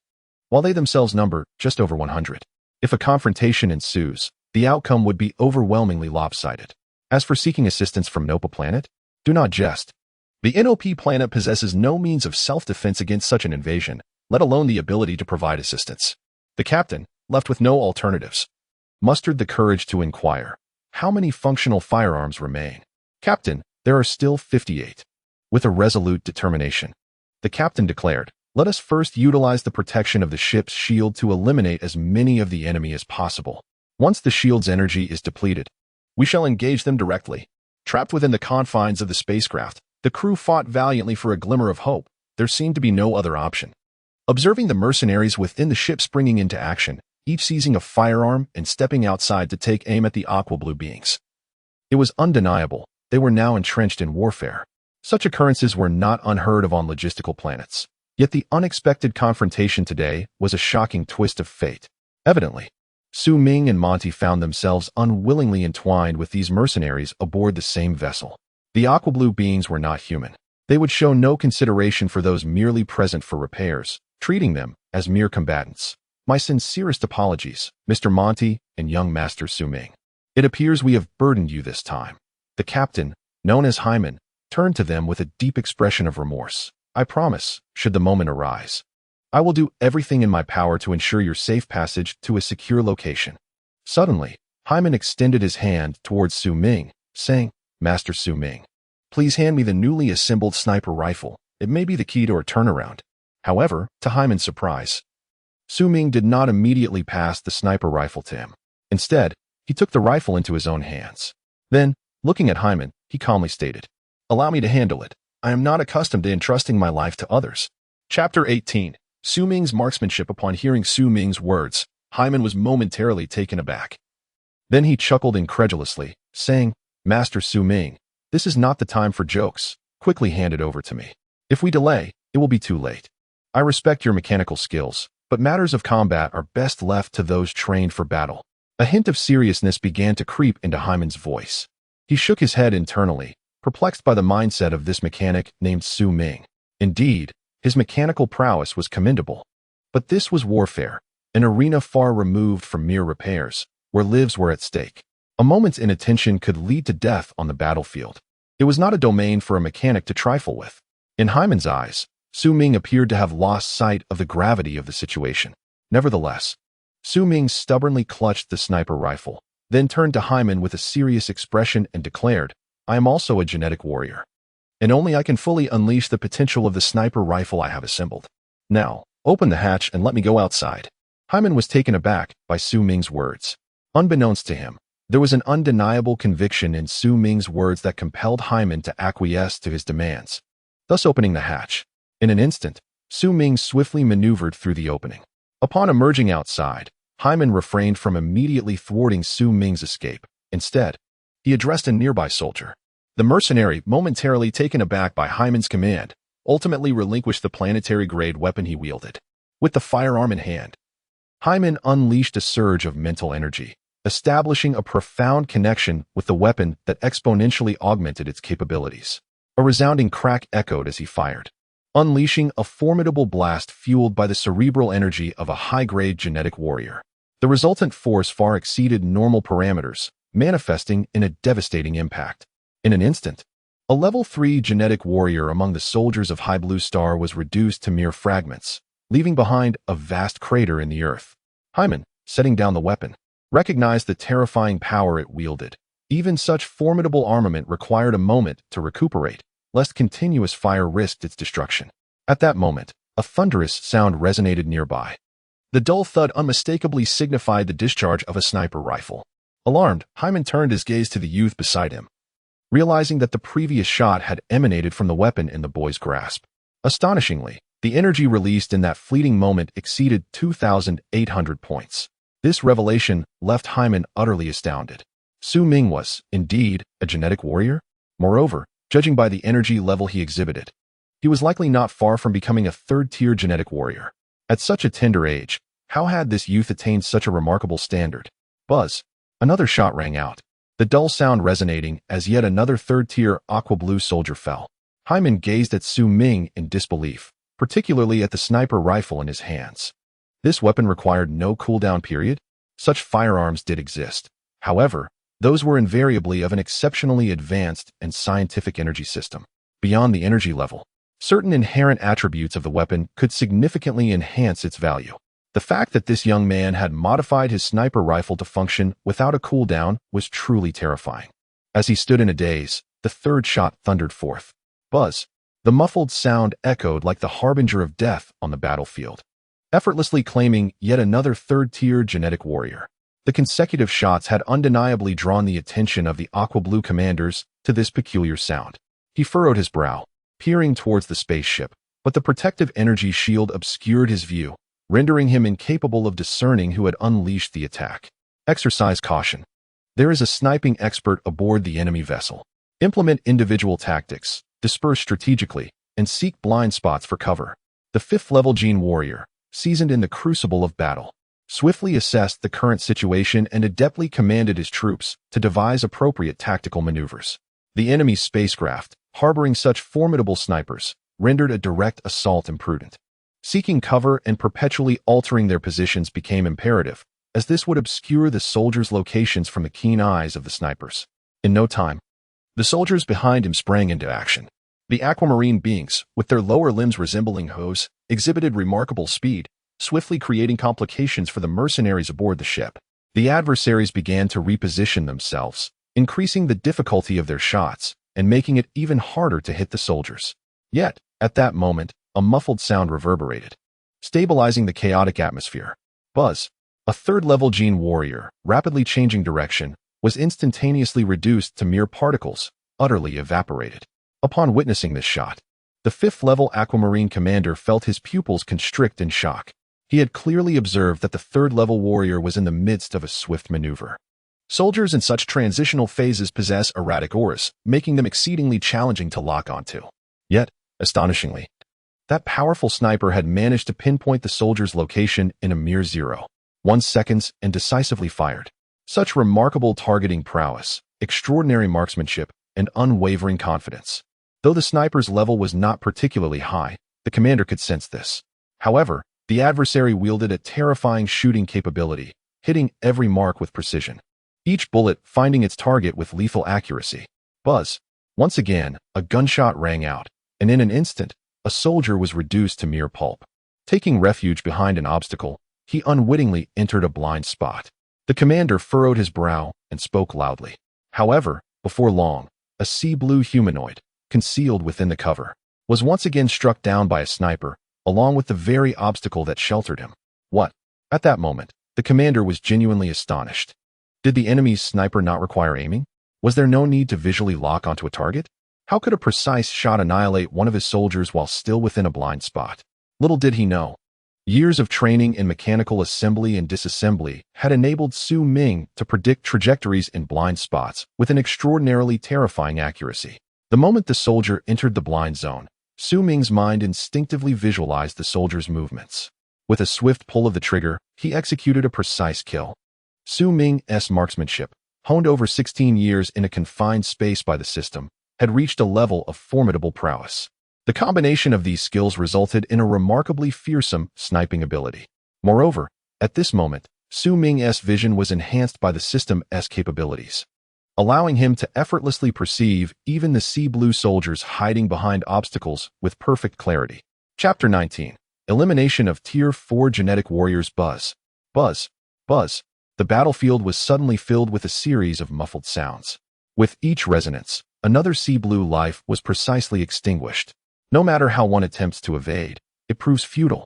while they themselves number just over 100. If a confrontation ensues, the outcome would be overwhelmingly lopsided. As for seeking assistance from Nopu planet, do not jest. The NOP planet possesses no means of self-defense against such an invasion, let alone the ability to provide assistance. The captain, left with no alternatives, mustered the courage to inquire, how many functional firearms remain? Captain, there are still 58. With a resolute determination, the captain declared, let us first utilize the protection of the ship's shield to eliminate as many of the enemy as possible. Once the shield's energy is depleted, we shall engage them directly. Trapped within the confines of the spacecraft, the crew fought valiantly for a glimmer of hope. There seemed to be no other option. Observing the mercenaries within the ship springing into action, each seizing a firearm and stepping outside to take aim at the aqua-blue beings. It was undeniable. They were now entrenched in warfare. Such occurrences were not unheard of on logistical planets. Yet the unexpected confrontation today was a shocking twist of fate. Evidently, Su Ming and Monty found themselves unwillingly entwined with these mercenaries aboard the same vessel. The aqua-blue beings were not human. They would show no consideration for those merely present for repairs, treating them as mere combatants. My sincerest apologies, Mr. Monty and young Master Su Ming. It appears we have burdened you this time. The captain, known as Hyman, turned to them with a deep expression of remorse. I promise, should the moment arise, I will do everything in my power to ensure your safe passage to a secure location. Suddenly, Hyman extended his hand towards Su Ming, saying, Master Su Ming, please hand me the newly assembled sniper rifle. It may be the key to our turnaround. However, to Hyman's surprise, Su Ming did not immediately pass the sniper rifle to him. Instead, he took the rifle into his own hands. Then, looking at Hyman, he calmly stated, Allow me to handle it. I am not accustomed to entrusting my life to others. Chapter 18. Su Ming's marksmanship. Upon hearing Su Ming's words, Hyman was momentarily taken aback. Then he chuckled incredulously, saying, Master Su Ming, this is not the time for jokes. Quickly hand it over to me. If we delay, it will be too late. I respect your mechanical skills, but matters of combat are best left to those trained for battle. A hint of seriousness began to creep into Hyman's voice. He shook his head internally, perplexed by the mindset of this mechanic named Su Ming. Indeed, his mechanical prowess was commendable. But this was warfare, an arena far removed from mere repairs, where lives were at stake. A moment's inattention could lead to death on the battlefield. It was not a domain for a mechanic to trifle with. In Hyman's eyes, Su Ming appeared to have lost sight of the gravity of the situation. Nevertheless, Su Ming stubbornly clutched the sniper rifle, then turned to Hyman with a serious expression and declared, I am also a genetic warrior, and only I can fully unleash the potential of the sniper rifle I have assembled. Now, open the hatch and let me go outside. Hyman was taken aback by Su Ming's words. Unbeknownst to him, there was an undeniable conviction in Su Ming's words that compelled Hyman to acquiesce to his demands, thus opening the hatch. In an instant, Su Ming swiftly maneuvered through the opening. Upon emerging outside, Hyman refrained from immediately thwarting Su Ming's escape. Instead, he addressed a nearby soldier. The mercenary, momentarily taken aback by Hyman's command, ultimately relinquished the planetary-grade weapon he wielded. With the firearm in hand, Hyman unleashed a surge of mental energy, establishing a profound connection with the weapon that exponentially augmented its capabilities. A resounding crack echoed as he fired, unleashing a formidable blast fueled by the cerebral energy of a high-grade genetic warrior. The resultant force far exceeded normal parameters, manifesting in a devastating impact. In an instant, a level 3 genetic warrior among the soldiers of High Blue Star was reduced to mere fragments, leaving behind a vast crater in the earth. Hyman, setting down the weapon, recognized the terrifying power it wielded. Even such formidable armament required a moment to recuperate, lest continuous fire risked its destruction. At that moment, a thunderous sound resonated nearby. The dull thud unmistakably signified the discharge of a sniper rifle. Alarmed, Hyman turned his gaze to the youth beside him, realizing that the previous shot had emanated from the weapon in the boy's grasp. Astonishingly, the energy released in that fleeting moment exceeded 2,800 points. This revelation left Hyman utterly astounded. Su Ming was, indeed, a genetic warrior? Moreover, judging by the energy level he exhibited, he was likely not far from becoming a third-tier genetic warrior. At such a tender age, how had this youth attained such a remarkable standard? Buzz! Another shot rang out, the dull sound resonating as yet another third-tier aqua-blue soldier fell. Hyman gazed at Su Ming in disbelief, particularly at the sniper rifle in his hands. This weapon required no cooldown period. Such firearms did exist. However, those were invariably of an exceptionally advanced and scientific energy system. Beyond the energy level, certain inherent attributes of the weapon could significantly enhance its value. The fact that this young man had modified his sniper rifle to function without a cooldown was truly terrifying. As he stood in a daze, the third shot thundered forth. Buzz! The muffled sound echoed like the harbinger of death on the battlefield, effortlessly claiming yet another third-tier genetic warrior. The consecutive shots had undeniably drawn the attention of the aqua blue commanders to this peculiar sound. He furrowed his brow, peering towards the spaceship, but the protective energy shield obscured his view, rendering him incapable of discerning who had unleashed the attack. Exercise caution. There is a sniping expert aboard the enemy vessel. Implement individual tactics, disperse strategically, and seek blind spots for cover. The 5th-level Gene Warrior, seasoned in the crucible of battle, swiftly assessed the current situation and adeptly commanded his troops to devise appropriate tactical maneuvers. The enemy's spacecraft, harboring such formidable snipers, rendered a direct assault imprudent. Seeking cover and perpetually altering their positions became imperative, as this would obscure the soldiers' locations from the keen eyes of the snipers. In no time, the soldiers behind him sprang into action. The aquamarine beings, with their lower limbs resembling hose, exhibited remarkable speed, swiftly creating complications for the mercenaries aboard the ship. The adversaries began to reposition themselves, increasing the difficulty of their shots and making it even harder to hit the soldiers. Yet, at that moment, a muffled sound reverberated, stabilizing the chaotic atmosphere. Buzz, a 3rd-level Gene Warrior, rapidly changing direction, was instantaneously reduced to mere particles, utterly evaporated. Upon witnessing this shot, the 5th-level Aquamarine commander felt his pupils constrict in shock. He had clearly observed that the 3rd-level warrior was in the midst of a swift maneuver. Soldiers in such transitional phases possess erratic auras, making them exceedingly challenging to lock onto. Yet, astonishingly, that powerful sniper had managed to pinpoint the soldier's location in a mere 0.1 seconds and decisively fired. Such remarkable targeting prowess, extraordinary marksmanship, and unwavering confidence. Though the sniper's level was not particularly high, the commander could sense this. However, the adversary wielded a terrifying shooting capability, hitting every mark with precision, each bullet finding its target with lethal accuracy. Buzz. Once again, a gunshot rang out, and in an instant, a soldier was reduced to mere pulp. Taking refuge behind an obstacle, he unwittingly entered a blind spot. The commander furrowed his brow and spoke loudly. However, before long, a sea-blue humanoid, concealed within the cover, was once again struck down by a sniper, along with the very obstacle that sheltered him. What? At that moment, the commander was genuinely astonished. Did the enemy's sniper not require aiming? Was there no need to visually lock onto a target? How could a precise shot annihilate one of his soldiers while still within a blind spot? Little did he know. Years of training in mechanical assembly and disassembly had enabled Su Ming to predict trajectories in blind spots with an extraordinarily terrifying accuracy. The moment the soldier entered the blind zone, Su Ming's mind instinctively visualized the soldier's movements. With a swift pull of the trigger, he executed a precise kill. Su Ming's marksmanship, honed over 16 years in a confined space by the system, had reached a level of formidable prowess. The combination of these skills resulted in a remarkably fearsome sniping ability. Moreover, at this moment, Su Ming's vision was enhanced by the system's capabilities, allowing him to effortlessly perceive even the sea blue soldiers hiding behind obstacles with perfect clarity. Chapter 19. Elimination of Tier 4 Genetic Warriors. Buzz. Buzz. Buzz. The battlefield was suddenly filled with a series of muffled sounds. With each resonance, another sea blue life was precisely extinguished. No matter how one attempts to evade, it proves futile.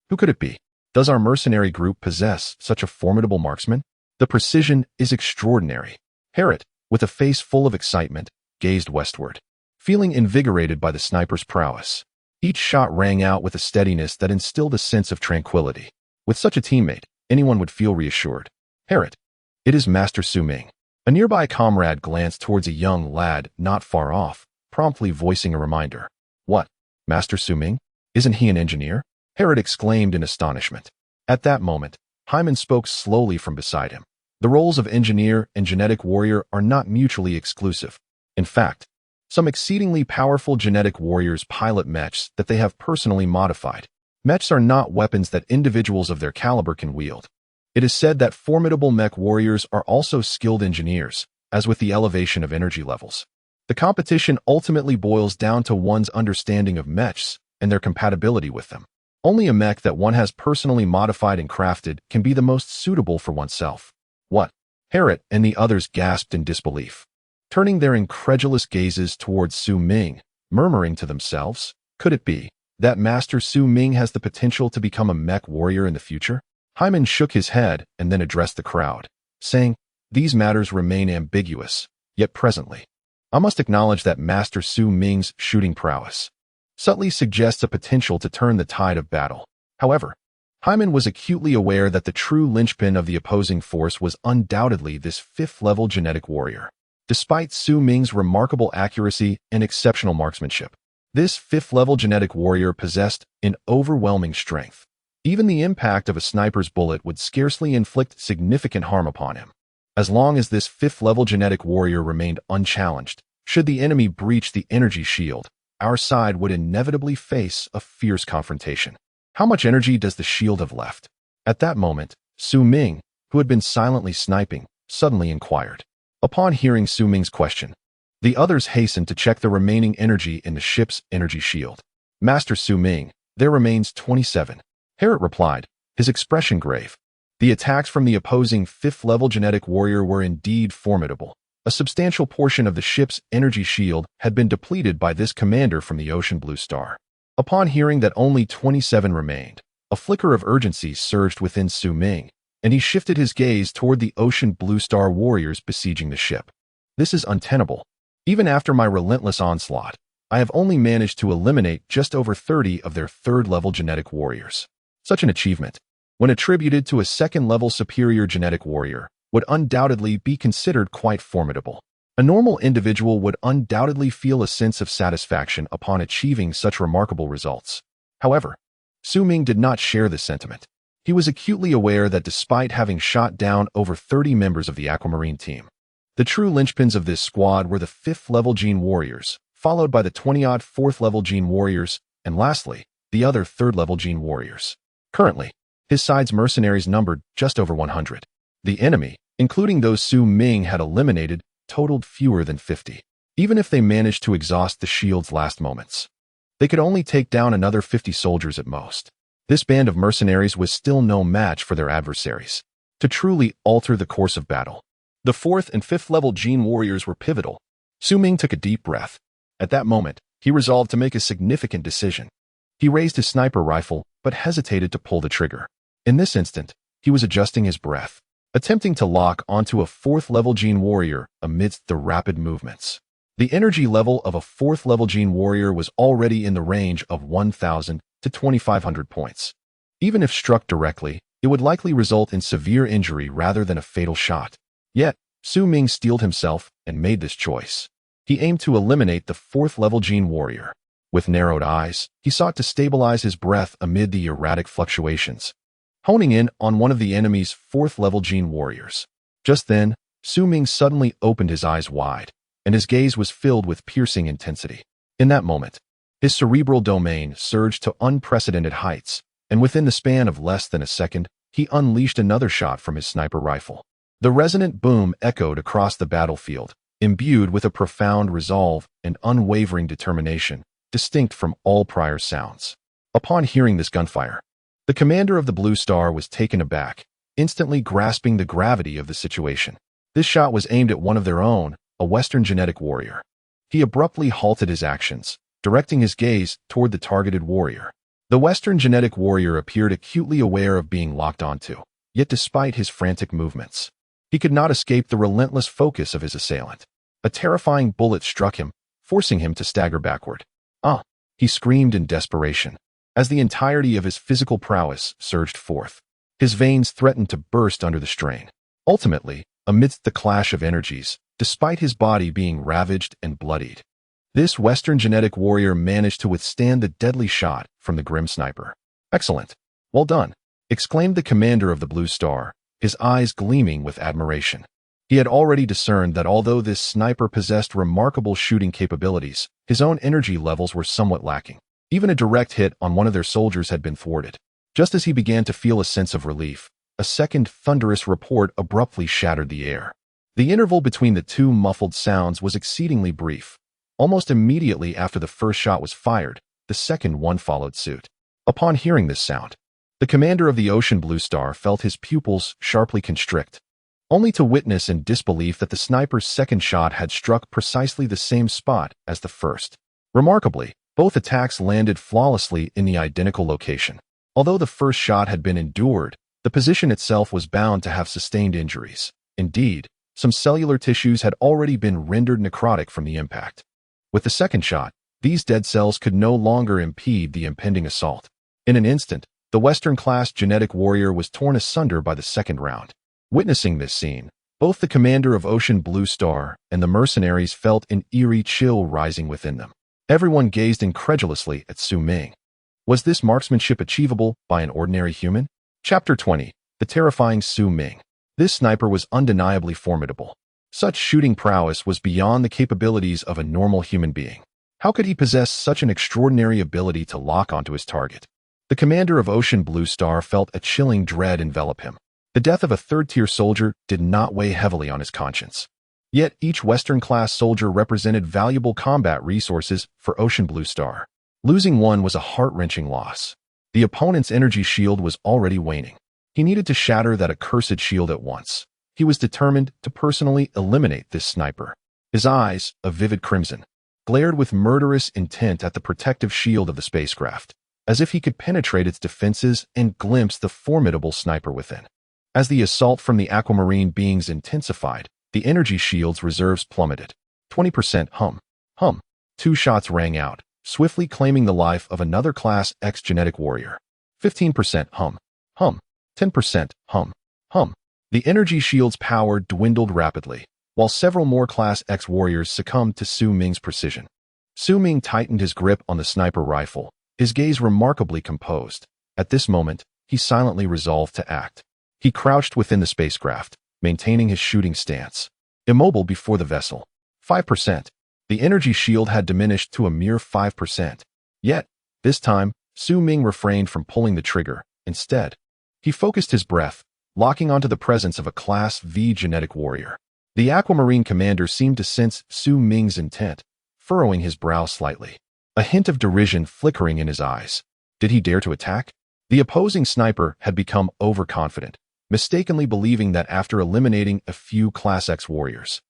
Who could it be? Does our mercenary group possess such a formidable marksman? The precision is extraordinary. Harriet, with a face full of excitement, gazed westward, feeling invigorated by the sniper's prowess. Each shot rang out with a steadiness that instilled a sense of tranquility. With such a teammate, anyone would feel reassured. Harriet. It is Master Su Ming. A nearby comrade glanced towards a young lad not far off, promptly voicing a reminder. What? Master Su Ming? Isn't he an engineer? Harriet exclaimed in astonishment. At that moment, Hyman spoke slowly from beside him. The roles of engineer and genetic warrior are not mutually exclusive. In fact, some exceedingly powerful genetic warriors pilot mechs that they have personally modified. Mechs are not weapons that individuals of their caliber can wield. It is said that formidable mech warriors are also skilled engineers, as with the elevation of energy levels. The competition ultimately boils down to one's understanding of mechs and their compatibility with them. Only a mech that one has personally modified and crafted can be the most suitable for oneself. What? Harriet and the others gasped in disbelief, turning their incredulous gazes towards Su Ming, murmuring to themselves, could it be that Master Su Ming has the potential to become a mech warrior in the future? Hyman shook his head and then addressed the crowd. saying, "These matters remain ambiguous, yet presently, I must acknowledge that Master Su Ming's shooting prowess subtly suggests a potential to turn the tide of battle." However, Hyman was acutely aware that the true linchpin of the opposing force was undoubtedly this fifth-level genetic warrior. Despite Su Ming's remarkable accuracy and exceptional marksmanship, this fifth-level genetic warrior possessed an overwhelming strength. Even the impact of a sniper's bullet would scarcely inflict significant harm upon him. As long as this fifth-level genetic warrior remained unchallenged, should the enemy breach the energy shield, our side would inevitably face a fierce confrontation. How much energy does the shield have left? At that moment, Su Ming, who had been silently sniping, suddenly inquired. Upon hearing Su Ming's question, the others hastened to check the remaining energy in the ship's energy shield. "Master Su Ming, there remains 27. Harriet replied, his expression grave. The attacks from the opposing fifth-level genetic warrior were indeed formidable. A substantial portion of the ship's energy shield had been depleted by this commander from the Ocean Blue Star. Upon hearing that only 27 remained, a flicker of urgency surged within Su Ming, and he shifted his gaze toward the Ocean Blue Star warriors besieging the ship. "This is untenable. Even after my relentless onslaught, I have only managed to eliminate just over 30 of their third-level genetic warriors. Such an achievement, when attributed to a second-level superior genetic warrior, would undoubtedly be considered quite formidable. A normal individual would undoubtedly feel a sense of satisfaction upon achieving such remarkable results." However, Su Ming did not share this sentiment. He was acutely aware that despite having shot down over 30 members of the Aquamarine team, the true linchpins of this squad were the fifth-level Gene Warriors, followed by the 20-odd fourth-level Gene Warriors, and lastly, the other third-level Gene Warriors. Currently, his side's mercenaries numbered just over 100. The enemy, including those Su Ming had eliminated, totaled fewer than 50. Even if they managed to exhaust the shield's last moments, they could only take down another 50 soldiers at most. This band of mercenaries was still no match for their adversaries. To truly alter the course of battle, the fourth and fifth level Gene Warriors were pivotal. Su Ming took a deep breath. At that moment, he resolved to make a significant decision. He raised his sniper rifle, but hesitated to pull the trigger. In this instant, he was adjusting his breath, attempting to lock onto a fourth-level Gene Warrior amidst the rapid movements. The energy level of a fourth-level Gene Warrior was already in the range of 1,000 to 2,500 points. Even if struck directly, it would likely result in severe injury rather than a fatal shot. Yet, Su Ming steeled himself and made this choice. He aimed to eliminate the fourth-level Gene Warrior. With narrowed eyes, he sought to stabilize his breath amid the erratic fluctuations, honing in on one of the enemy's fourth-level Gene Warriors. Just then, Su Ming suddenly opened his eyes wide, and his gaze was filled with piercing intensity. In that moment, his cerebral domain surged to unprecedented heights, and within the span of less than a second, he unleashed another shot from his sniper rifle. The resonant boom echoed across the battlefield, imbued with a profound resolve and unwavering determination, distinct from all prior sounds. Upon hearing this gunfire, the commander of the Blue Star was taken aback, instantly grasping the gravity of the situation. This shot was aimed at one of their own, a Western genetic warrior. He abruptly halted his actions, directing his gaze toward the targeted warrior. The Western genetic warrior appeared acutely aware of being locked onto, yet despite his frantic movements, he could not escape the relentless focus of his assailant. A terrifying bullet struck him, forcing him to stagger backward. "Ah!" he screamed in desperation, as the entirety of his physical prowess surged forth. His veins threatened to burst under the strain. Ultimately, amidst the clash of energies, despite his body being ravaged and bloodied, this Western genetic warrior managed to withstand the deadly shot from the grim sniper. "Excellent. Well done," exclaimed the commander of the Blue Star, his eyes gleaming with admiration. He had already discerned that although this sniper possessed remarkable shooting capabilities, his own energy levels were somewhat lacking. Even a direct hit on one of their soldiers had been thwarted. Just as he began to feel a sense of relief, a second thunderous report abruptly shattered the air. The interval between the two muffled sounds was exceedingly brief. Almost immediately after the first shot was fired, the second one followed suit. Upon hearing this sound, the commander of the Ocean Blue Star felt his pupils sharply constrict, only to witness in disbelief that the sniper's second shot had struck precisely the same spot as the first. Remarkably, both attacks landed flawlessly in the identical location. Although the first shot had been endured, the position itself was bound to have sustained injuries. Indeed, some cellular tissues had already been rendered necrotic from the impact. With the second shot, these dead cells could no longer impede the impending assault. In an instant, the Western-class genetic warrior was torn asunder by the second round. Witnessing this scene, both the commander of Ocean Blue Star and the mercenaries felt an eerie chill rising within them. Everyone gazed incredulously at Su Ming. Was this marksmanship achievable by an ordinary human? Chapter 20. The terrifying Su Ming. This sniper was undeniably formidable. Such shooting prowess was beyond the capabilities of a normal human being. How could he possess such an extraordinary ability to lock onto his target? The commander of Ocean Blue Star felt a chilling dread envelop him. The death of a third-tier soldier did not weigh heavily on his conscience. Yet each Western-class soldier represented valuable combat resources for Ocean Blue Star. Losing one was a heart-wrenching loss. The opponent's energy shield was already waning. He needed to shatter that accursed shield at once. He was determined to personally eliminate this sniper. His eyes, a vivid crimson, glared with murderous intent at the protective shield of the spacecraft, as if he could penetrate its defenses and glimpse the formidable sniper within. As the assault from the aquamarine beings intensified, the energy shield's reserves plummeted. 20% hum. 2 shots rang out, swiftly claiming the life of another Class X genetic warrior. 15% hum. 10% hum. The energy shield's power dwindled rapidly, while several more Class X warriors succumbed to Su Ming's precision. Su Ming tightened his grip on the sniper rifle, his gaze remarkably composed. At this moment, he silently resolved to act. He crouched within the spacecraft, maintaining his shooting stance, immobile before the vessel. 5%. The energy shield had diminished to a mere 5%. Yet, this time, Su Ming refrained from pulling the trigger. Instead, he focused his breath, locking onto the presence of a Class V genetic warrior. The aquamarine commander seemed to sense Su Ming's intent, furrowing his brow slightly, a hint of derision flickering in his eyes. Did he dare to attack? The opposing sniper had become overconfident, mistakenly believing that after eliminating a few Class X warriors,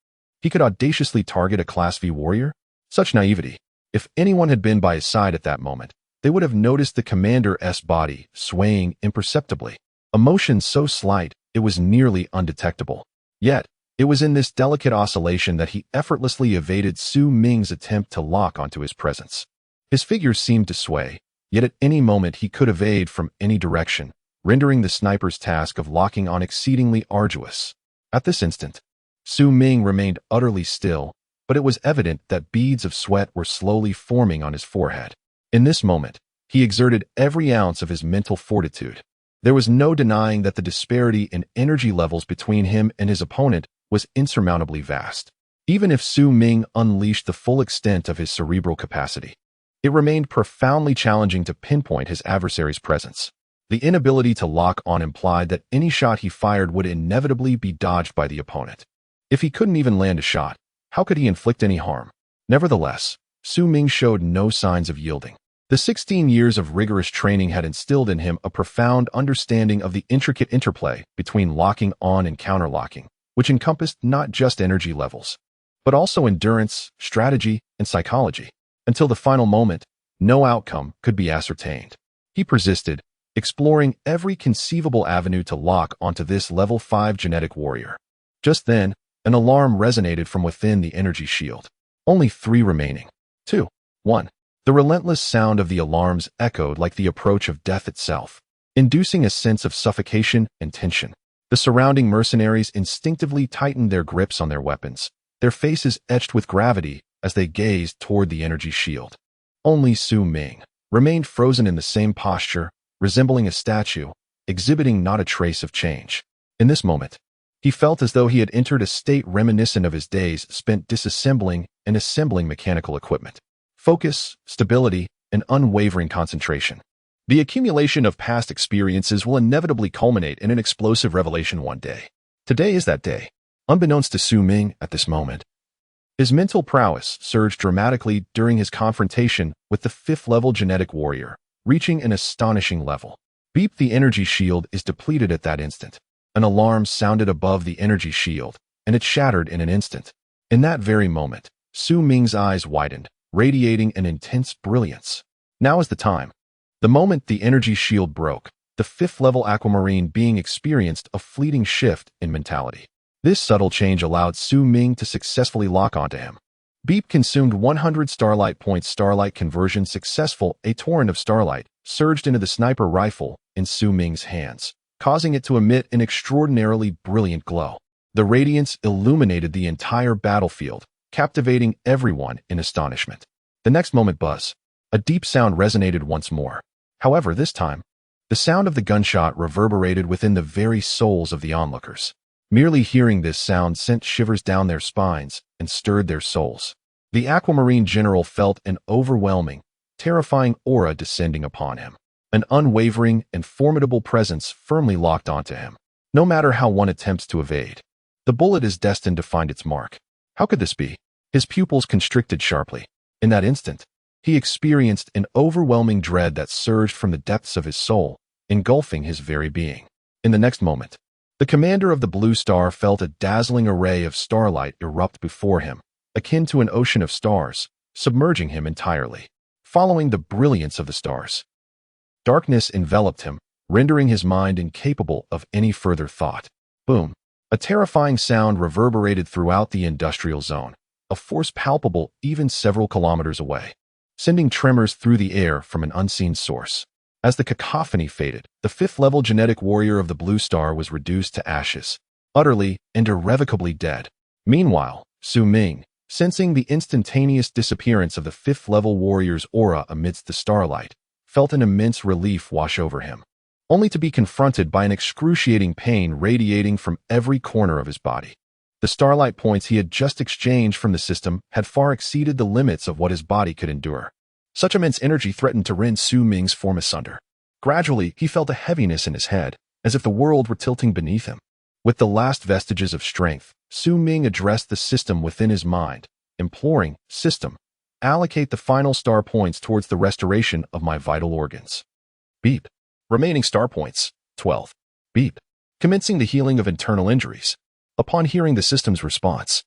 he could audaciously target a Class V warrior? Such naivety. If anyone had been by his side at that moment, they would have noticed the commander's body swaying imperceptibly, a motion so slight it was nearly undetectable. Yet, it was in this delicate oscillation that he effortlessly evaded Su Ming's attempt to lock onto his presence. His figure seemed to sway, yet at any moment he could evade from any direction, rendering the sniper's task of locking on exceedingly arduous. At this instant, Su Ming remained utterly still, but it was evident that beads of sweat were slowly forming on his forehead. In this moment, he exerted every ounce of his mental fortitude. There was no denying that the disparity in energy levels between him and his opponent was insurmountably vast. Even if Su Ming unleashed the full extent of his cerebral capacity, it remained profoundly challenging to pinpoint his adversary's presence. The inability to lock on implied that any shot he fired would inevitably be dodged by the opponent. If he couldn't even land a shot, how could he inflict any harm? Nevertheless, Su Ming showed no signs of yielding. The 16 years of rigorous training had instilled in him a profound understanding of the intricate interplay between locking on and counterlocking, which encompassed not just energy levels, but also endurance, strategy, and psychology. Until the final moment, no outcome could be ascertained. He persisted, exploring every conceivable avenue to lock onto this level 5 genetic warrior. Just then, an alarm resonated from within the energy shield. Only 3 remaining. 2. 1. The relentless sound of the alarms echoed like the approach of death itself, inducing a sense of suffocation and tension. The surrounding mercenaries instinctively tightened their grips on their weapons, their faces etched with gravity as they gazed toward the energy shield. Only Su Ming remained frozen in the same posture, resembling a statue, exhibiting not a trace of change. In this moment, he felt as though he had entered a state reminiscent of his days spent disassembling and assembling mechanical equipment. Focus, stability, and unwavering concentration. The accumulation of past experiences will inevitably culminate in an explosive revelation one day. Today is that day. Unbeknownst to Su Ming at this moment, his mental prowess surged dramatically during his confrontation with the 5th-level genetic warrior, reaching an astonishing level. Beep, the energy shield is depleted at that instant. An alarm sounded above the energy shield, and it shattered in an instant. In that very moment, Su Ming's eyes widened, radiating an intense brilliance. Now is the time. The moment the energy shield broke, the 5th-level aquamarine being experienced a fleeting shift in mentality. This subtle change allowed Su Ming to successfully lock onto him. Beep consumed 100 starlight points. Starlight conversion successful. A torrent of starlight surged into the sniper rifle in Su Ming's hands, causing it to emit an extraordinarily brilliant glow. The radiance illuminated the entire battlefield, captivating everyone in astonishment. The next moment, a deep sound resonated once more. However, this time, the sound of the gunshot reverberated within the very souls of the onlookers. Merely hearing this sound sent shivers down their spines and stirred their souls. The aquamarine general felt an overwhelming, terrifying aura descending upon him. An unwavering and formidable presence firmly locked onto him. No matter how one attempts to evade, the bullet is destined to find its mark. How could this be? His pupils constricted sharply. In that instant, he experienced an overwhelming dread that surged from the depths of his soul, engulfing his very being. In the next moment, the commander of the Blue Star felt a dazzling array of starlight erupt before him, akin to an ocean of stars, submerging him entirely. Following the brilliance of the stars, darkness enveloped him, rendering his mind incapable of any further thought. Boom! A terrifying sound reverberated throughout the industrial zone, a force palpable even several kilometers away, sending tremors through the air from an unseen source. As the cacophony faded, the fifth-level genetic warrior of the Blue Star was reduced to ashes, utterly and irrevocably dead. Meanwhile, Su Ming, sensing the instantaneous disappearance of the fifth-level warrior's aura amidst the starlight, felt an immense relief wash over him, only to be confronted by an excruciating pain radiating from every corner of his body. The starlight points he had just exchanged from the system had far exceeded the limits of what his body could endure. Such immense energy threatened to rend Su Ming's form asunder. Gradually, he felt a heaviness in his head, as if the world were tilting beneath him. With the last vestiges of strength, Su Ming addressed the system within his mind, imploring, "System, allocate the final star points towards the restoration of my vital organs." Beep. Remaining star points, 12. Beep. Commencing the healing of internal injuries. Upon hearing the system's response,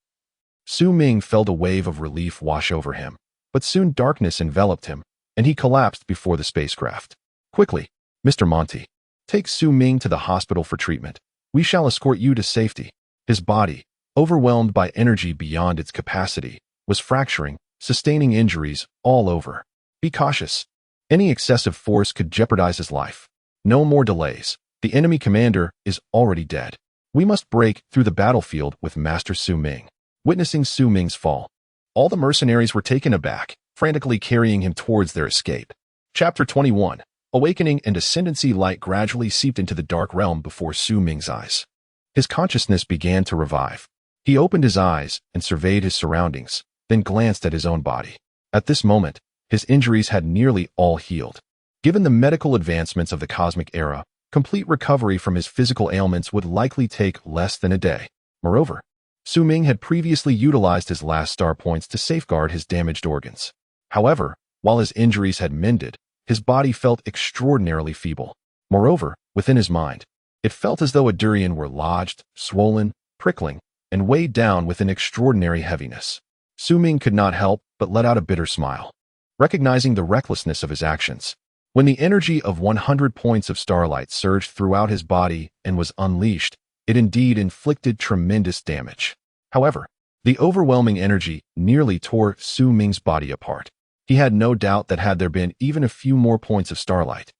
Su Ming felt a wave of relief wash over him. But soon darkness enveloped him, and he collapsed before the spacecraft. "Quickly, Mr. Monty, take Su Ming to the hospital for treatment. We shall escort you to safety." His body, overwhelmed by energy beyond its capacity, was fracturing, sustaining injuries all over. "Be cautious. Any excessive force could jeopardize his life. No more delays. The enemy commander is already dead. We must break through the battlefield with Master Su Ming." Witnessing Su Ming's fall, all the mercenaries were taken aback, frantically carrying him towards their escape. Chapter 21. Awakening and Ascendancy. Light gradually seeped into the dark realm before Su Ming's eyes. His consciousness began to revive. He opened his eyes and surveyed his surroundings, then glanced at his own body. At this moment, his injuries had nearly all healed. Given the medical advancements of the cosmic era, complete recovery from his physical ailments would likely take less than a day. Moreover, Su Ming had previously utilized his last star points to safeguard his damaged organs. However, while his injuries had mended, his body felt extraordinarily feeble. Moreover, within his mind, it felt as though a durian were lodged, swollen, prickling, and weighed down with an extraordinary heaviness. Su Ming could not help but let out a bitter smile, recognizing the recklessness of his actions. When the energy of 100 points of starlight surged throughout his body and was unleashed, it indeed inflicted tremendous damage. However, the overwhelming energy nearly tore Su Ming's body apart. He had no doubt that had there been even a few more points of starlight,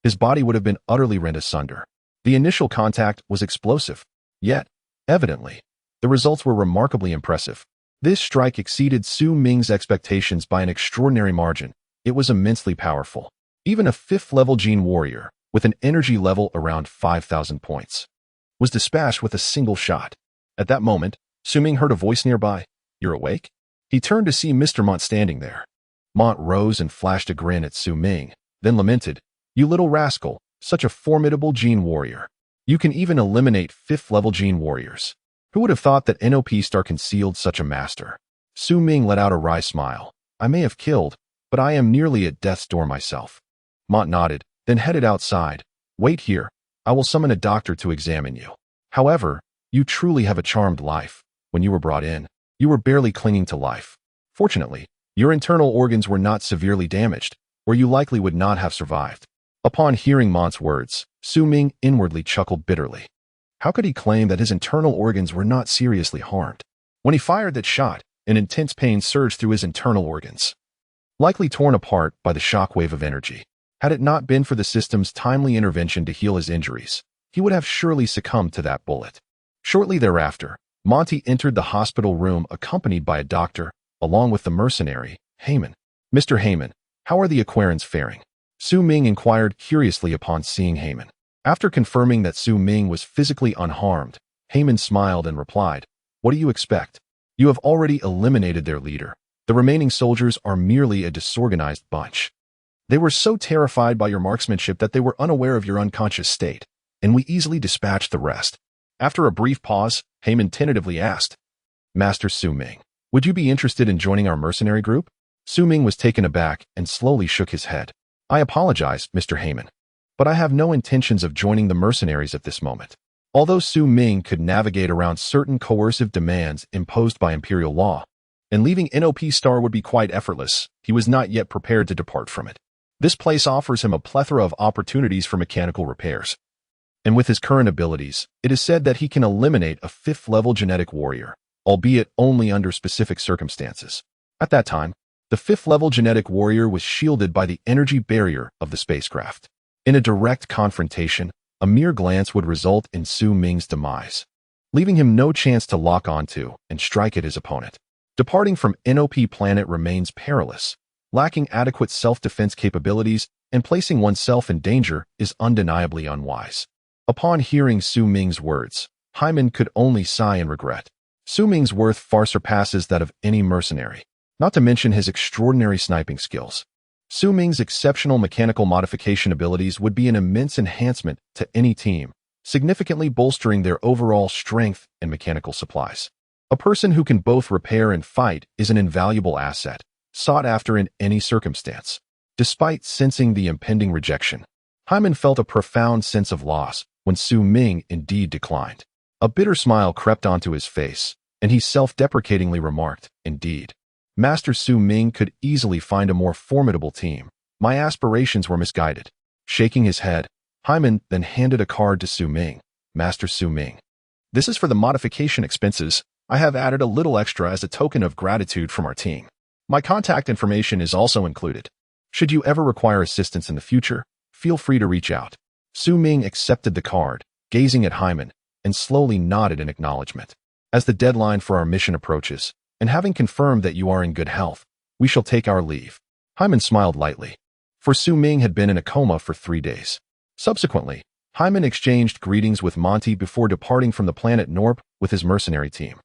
his body would have been utterly rent asunder. The initial contact was explosive, yet, evidently, the results were remarkably impressive. This strike exceeded Su Ming's expectations by an extraordinary margin. It was immensely powerful. Even a fifth-level gene warrior, with an energy level around 5,000 points, was dispatched with a single shot. At that moment, Su Ming heard a voice nearby. "You're awake?" He turned to see Mr. Mont standing there. Mont rose and flashed a grin at Su Ming, then lamented, "You little rascal, such a formidable gene warrior. You can even eliminate fifth-level gene warriors. Who would have thought that NOP Star concealed such a master?" Su Ming let out a wry smile. "I may have killed, but I am nearly at death's door myself." Mont nodded, then headed outside. "Wait here. I will summon a doctor to examine you. However, you truly have a charmed life. When you were brought in, you were barely clinging to life. Fortunately, your internal organs were not severely damaged, or you likely would not have survived." Upon hearing Mont's words, Su Ming inwardly chuckled bitterly. How could he claim that his internal organs were not seriously harmed? When he fired that shot, an intense pain surged through his internal organs, likely torn apart by the shockwave of energy. Had it not been for the system's timely intervention to heal his injuries, he would have surely succumbed to that bullet. Shortly thereafter, Monty entered the hospital room accompanied by a doctor, along with the mercenary, Heyman. "Mr. Heyman, how are the Aquarians faring?" Su Ming inquired curiously upon seeing Heyman. After confirming that Su Ming was physically unharmed, Heyman smiled and replied, "What do you expect? You have already eliminated their leader. The remaining soldiers are merely a disorganized bunch. They were so terrified by your marksmanship that they were unaware of your unconscious state, and we easily dispatched the rest." After a brief pause, Heyman tentatively asked, "Master Su Ming, would you be interested in joining our mercenary group?" Su Ming was taken aback and slowly shook his head. "I apologize, Mr. Heyman, but I have no intentions of joining the mercenaries at this moment." Although Su Ming could navigate around certain coercive demands imposed by imperial law, and leaving NOP Star would be quite effortless, he was not yet prepared to depart from it. This place offers him a plethora of opportunities for mechanical repairs. And with his current abilities, it is said that he can eliminate a 5th-level genetic warrior, albeit only under specific circumstances. At that time, the 5th-level genetic warrior was shielded by the energy barrier of the spacecraft. In a direct confrontation, a mere glance would result in Su Ming's demise, leaving him no chance to lock onto and strike at his opponent. Departing from NOP planet remains perilous. Lacking adequate self-defense capabilities and placing oneself in danger is undeniably unwise. Upon hearing Su Ming's words, Heyman could only sigh in regret. Su Ming's worth far surpasses that of any mercenary, not to mention his extraordinary sniping skills. Su Ming's exceptional mechanical modification abilities would be an immense enhancement to any team, significantly bolstering their overall strength and mechanical supplies. A person who can both repair and fight is an invaluable asset, sought after in any circumstance. Despite sensing the impending rejection, Heyman felt a profound sense of loss when Su Ming indeed declined. A bitter smile crept onto his face, and he self-deprecatingly remarked, "Indeed, Master Su Ming could easily find a more formidable team. My aspirations were misguided." Shaking his head, Heyman then handed a card to Su Ming. "Master Su Ming, this is for the modification expenses. I have added a little extra as a token of gratitude from our team. My contact information is also included. Should you ever require assistance in the future, feel free to reach out." Su Ming accepted the card, gazing at Heyman, and slowly nodded in acknowledgement. "As the deadline for our mission approaches, and having confirmed that you are in good health, we shall take our leave." Heyman smiled lightly, for Su Ming had been in a coma for 3 days. Subsequently, Heyman exchanged greetings with Monty before departing from the planet Norp with his mercenary team.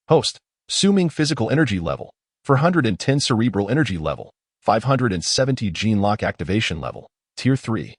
Host, Su Ming physical energy level, 410 cerebral energy level, 570 gene lock activation level, Tier 3.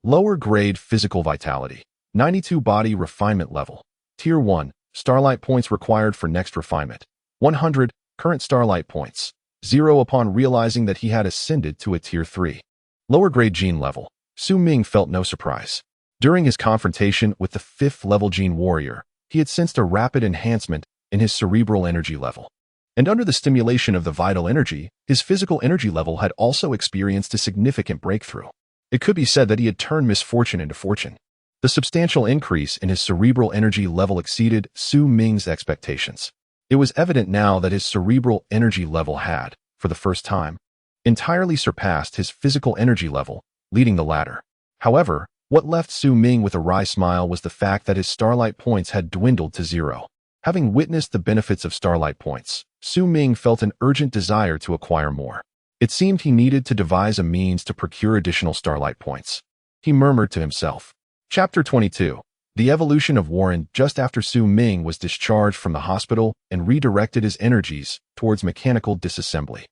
Lower grade physical vitality, 92 body refinement level, Tier 1, starlight points required for next refinement, 100 current starlight points, 0 upon realizing that he had ascended to a Tier 3. Lower grade gene level, Su Ming felt no surprise. During his confrontation with the 5th-level gene warrior, he had sensed a rapid enhancement in his cerebral energy level. And under the stimulation of the vital energy, his physical energy level had also experienced a significant breakthrough. It could be said that he had turned misfortune into fortune. The substantial increase in his cerebral energy level exceeded Su Ming's expectations. It was evident now that his cerebral energy level had, for the first time, entirely surpassed his physical energy level, leading the latter. However, what left Su Ming with a wry smile was the fact that his starlight points had dwindled to 0. Having witnessed the benefits of starlight points, Su Ming felt an urgent desire to acquire more. It seemed he needed to devise a means to procure additional starlight points. He murmured to himself. Chapter 22. The evolution of Warren. Just after Su Ming was discharged from the hospital and redirected his energies towards mechanical disassembly,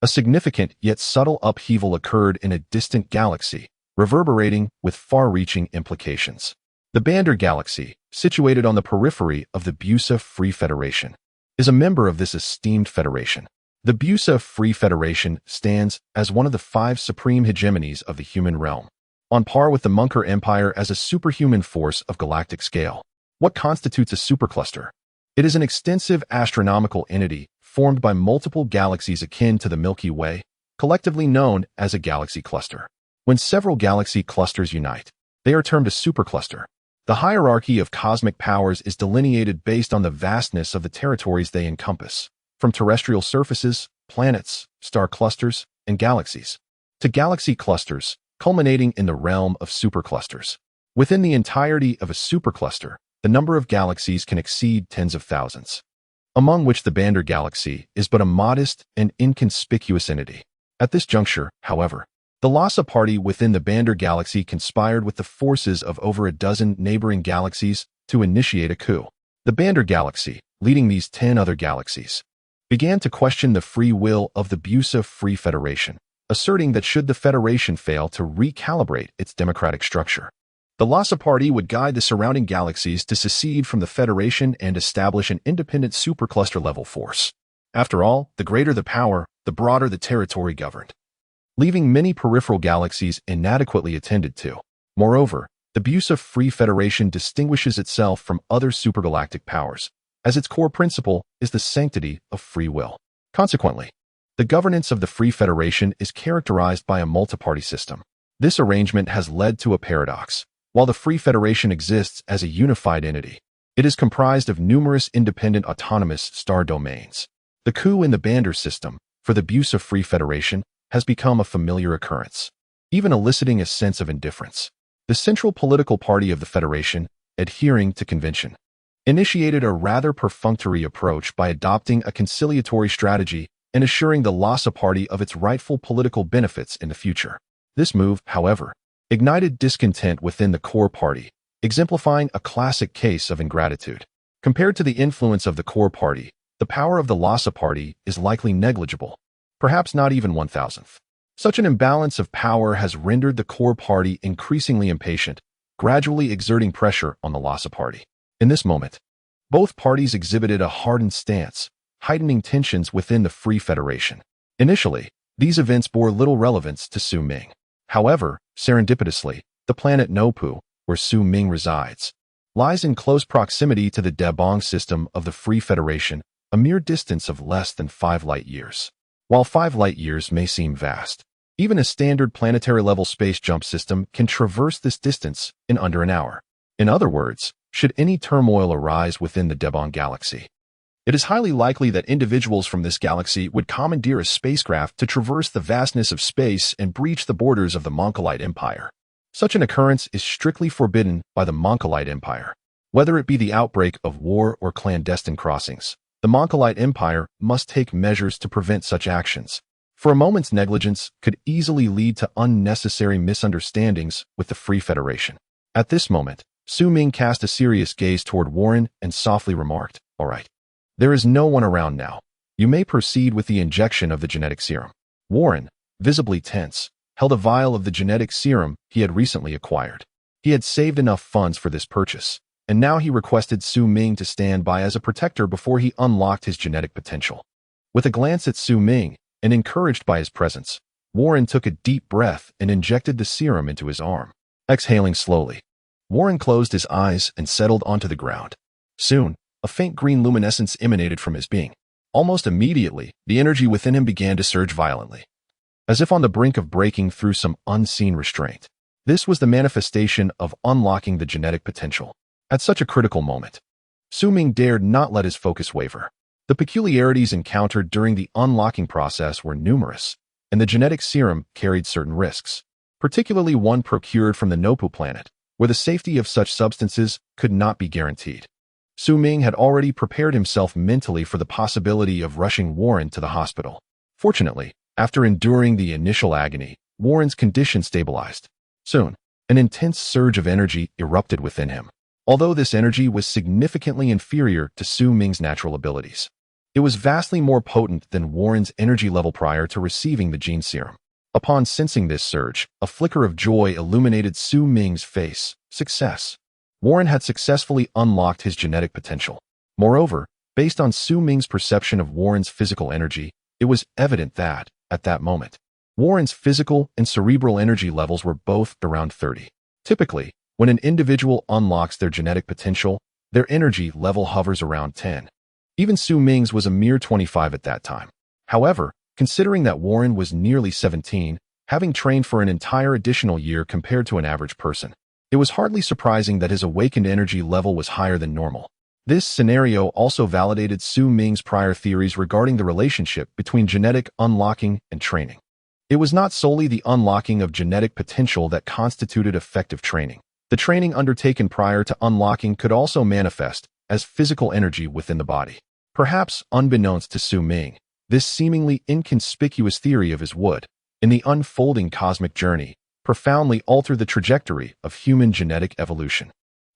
a significant yet subtle upheaval occurred in a distant galaxy, reverberating with far-reaching implications. The Bander Galaxy, situated on the periphery of the Busa Free Federation, is a member of this esteemed federation. The Busa Free Federation stands as one of the 5 supreme hegemonies of the human realm, on par with the Munker Empire as a superhuman force of galactic scale. What constitutes a supercluster? It is an extensive astronomical entity formed by multiple galaxies akin to the Milky Way, collectively known as a galaxy cluster. When several galaxy clusters unite, they are termed a supercluster. The hierarchy of cosmic powers is delineated based on the vastness of the territories they encompass, from terrestrial surfaces, planets, star clusters, and galaxies, to galaxy clusters, culminating in the realm of superclusters. Within the entirety of a supercluster, the number of galaxies can exceed tens of thousands, among which the Bandar galaxy is but a modest and inconspicuous entity. At this juncture, however, the Lhasa party within the Bandar galaxy conspired with the forces of over a dozen neighboring galaxies to initiate a coup. The Bandar galaxy, leading these 10 other galaxies, began to question the free will of the Busa Free Federation, asserting that should the Federation fail to recalibrate its democratic structure, the Lhasa party would guide the surrounding galaxies to secede from the Federation and establish an independent supercluster-level force. After all, the greater the power, the broader the territory governed, leaving many peripheral galaxies inadequately attended to. Moreover, the Busa Free Federation distinguishes itself from other supergalactic powers, as its core principle is the sanctity of free will. Consequently, the governance of the Free Federation is characterized by a multi-party system. This arrangement has led to a paradox. While the Free Federation exists as a unified entity, it is comprised of numerous independent autonomous star domains. The coup in the Bandar system for the Busa Free Federation has become a familiar occurrence, even eliciting a sense of indifference. The central political party of the Federation, adhering to convention, initiated a rather perfunctory approach by adopting a conciliatory strategy and assuring the Lhasa party of its rightful political benefits in the future. This move, however, ignited discontent within the core party, exemplifying a classic case of ingratitude. Compared to the influence of the core party, the power of the Lhasa party is likely negligible, perhaps not even 1,000th. Such an imbalance of power has rendered the core party increasingly impatient, gradually exerting pressure on the Lhasa party. In this moment, both parties exhibited a hardened stance, heightening tensions within the Free Federation. Initially, these events bore little relevance to Su Ming. However, serendipitously, the planet Nopu, where Su Ming resides, lies in close proximity to the Debong system of the Free Federation, a mere distance of less than 5 light-years. While 5 light-years may seem vast, even a standard planetary-level space jump system can traverse this distance in under an hour. In other words, should any turmoil arise within the Debong galaxy, it is highly likely that individuals from this galaxy would commandeer a spacecraft to traverse the vastness of space and breach the borders of the Mongolite Empire. Such an occurrence is strictly forbidden by the Mongolite Empire. Whether it be the outbreak of war or clandestine crossings, the Mongolite Empire must take measures to prevent such actions, for a moment's negligence could easily lead to unnecessary misunderstandings with the Free Federation. At this moment, Su Ming cast a serious gaze toward Warren and softly remarked, "All right. There is no one around now. You may proceed with the injection of the genetic serum." Warren, visibly tense, held a vial of the genetic serum he had recently acquired. He had saved enough funds for this purchase, and now he requested Su Ming to stand by as a protector before he unlocked his genetic potential. With a glance at Su Ming, and encouraged by his presence, Warren took a deep breath and injected the serum into his arm. Exhaling slowly, Warren closed his eyes and settled onto the ground. Soon, a faint green luminescence emanated from his being. Almost immediately, the energy within him began to surge violently, as if on the brink of breaking through some unseen restraint. This was the manifestation of unlocking the genetic potential. At such a critical moment, Su Ming dared not let his focus waver. The peculiarities encountered during the unlocking process were numerous, and the genetic serum carried certain risks, particularly one procured from the Nopu planet, where the safety of such substances could not be guaranteed. Su Ming had already prepared himself mentally for the possibility of rushing Warren to the hospital. Fortunately, after enduring the initial agony, Warren's condition stabilized. Soon, an intense surge of energy erupted within him. Although this energy was significantly inferior to Su Ming's natural abilities, it was vastly more potent than Warren's energy level prior to receiving the gene serum. Upon sensing this surge, a flicker of joy illuminated Su Ming's face. Success. Warren had successfully unlocked his genetic potential. Moreover, based on Su Ming's perception of Warren's physical energy, it was evident that, at that moment, Warren's physical and cerebral energy levels were both around 30. Typically, when an individual unlocks their genetic potential, their energy level hovers around 10. Even Su Ming's was a mere 25 at that time. However, considering that Warren was nearly 17, having trained for an entire additional year compared to an average person, It was hardly surprising that his awakened energy level was higher than normal. This scenario also validated Su Ming's prior theories regarding the relationship between genetic unlocking and training. It was not solely the unlocking of genetic potential that constituted effective training. The training undertaken prior to unlocking could also manifest as physical energy within the body. Perhaps unbeknownst to Su Ming, this seemingly inconspicuous theory of his would, in the unfolding cosmic journey, profoundly alter the trajectory of human genetic evolution.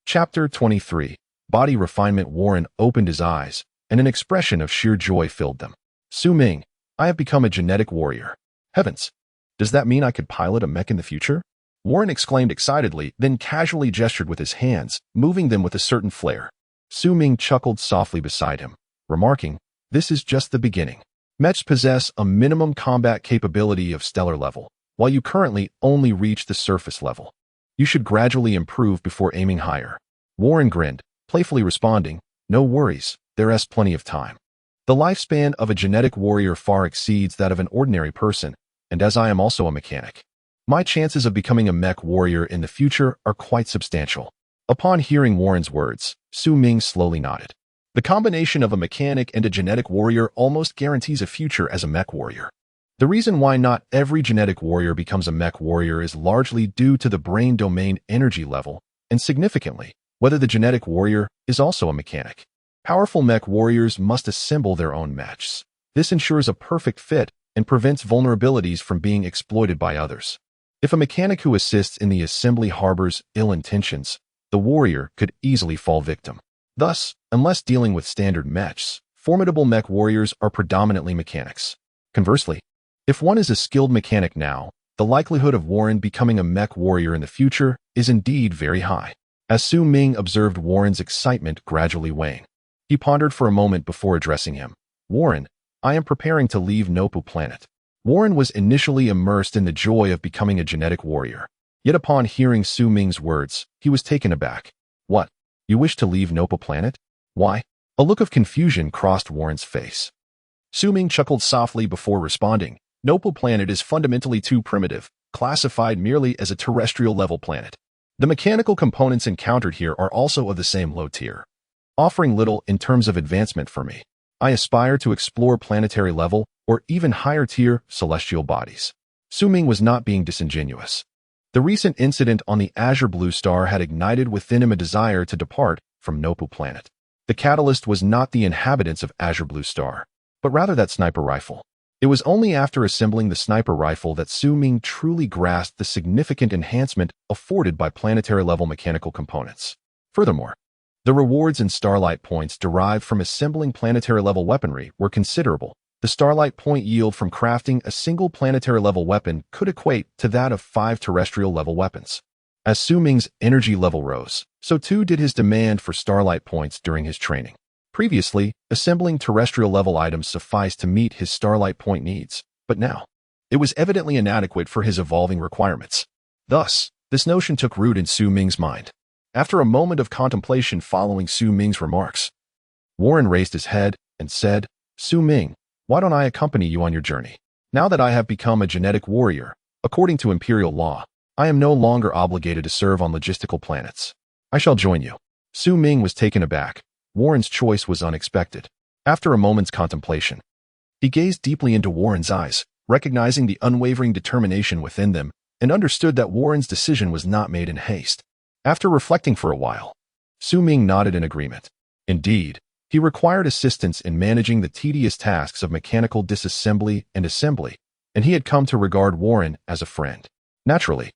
Chapter 23. Body Refinement. Warren opened his eyes, and an expression of sheer joy filled them. Su Ming, I have become a genetic warrior. Heavens! Does that mean I could pilot a mech in the future? Warren exclaimed excitedly, then casually gestured with his hands, moving them with a certain flair. Su Ming chuckled softly beside him, remarking, this is just the beginning. Mechs possess a minimum combat capability of stellar level, while you currently only reach the surface level. You should gradually improve before aiming higher. Warren grinned, playfully responding, no worries, there's plenty of time. The lifespan of a genetic warrior far exceeds that of an ordinary person, and as I am also a mechanic, my chances of becoming a mech warrior in the future are quite substantial. Upon hearing Warren's words, Su Ming slowly nodded. The combination of a mechanic and a genetic warrior almost guarantees a future as a mech warrior. The reason why not every genetic warrior becomes a mech warrior is largely due to the brain domain energy level, and significantly, whether the genetic warrior is also a mechanic. Powerful mech warriors must assemble their own mechs. This ensures a perfect fit and prevents vulnerabilities from being exploited by others. If a mechanic who assists in the assembly harbors ill intentions, the warrior could easily fall victim. Thus, unless dealing with standard mechs, formidable mech warriors are predominantly mechanics. Conversely, if one is a skilled mechanic now, the likelihood of Warren becoming a mech warrior in the future is indeed very high. As Su Ming observed Warren's excitement gradually weighing, he pondered for a moment before addressing him. Warren, I am preparing to leave Nopu planet. Warren was initially immersed in the joy of becoming a genetic warrior. Yet upon hearing Su Ming's words, he was taken aback. What? You wish to leave Nopu planet? Why? A look of confusion crossed Warren's face. Su Ming chuckled softly before responding. Nopu planet is fundamentally too primitive, classified merely as a terrestrial-level planet. The mechanical components encountered here are also of the same low tier, offering little in terms of advancement for me. I aspire to explore planetary level or even higher tier celestial bodies. Su Ming was not being disingenuous. The recent incident on the Azure Blue Star had ignited within him a desire to depart from Nopu planet. The catalyst was not the inhabitants of Azure Blue Star, but rather that sniper rifle. It was only after assembling the sniper rifle that Su Ming truly grasped the significant enhancement afforded by planetary-level mechanical components. Furthermore, the rewards and Starlight points derived from assembling planetary-level weaponry were considerable. The Starlight point yield from crafting a single planetary-level weapon could equate to that of 5 terrestrial-level weapons. As Su Ming's energy level rose, so too did his demand for Starlight points during his training. Previously, assembling terrestrial-level items sufficed to meet his Starlight point needs, but now, it was evidently inadequate for his evolving requirements. Thus, this notion took root in Su Ming's mind. After a moment of contemplation following Su Ming's remarks, Warren raised his head and said, Su Ming, why don't I accompany you on your journey? Now that I have become a genetic warrior, according to Imperial law, I am no longer obligated to serve on logistical planets. I shall join you. Su Ming was taken aback. Warren's choice was unexpected. After a moment's contemplation, he gazed deeply into Warren's eyes, recognizing the unwavering determination within them, and understood that Warren's decision was not made in haste. After reflecting for a while, Su Ming nodded in agreement. Indeed, he required assistance in managing the tedious tasks of mechanical disassembly and assembly, and he had come to regard Warren as a friend. Naturally,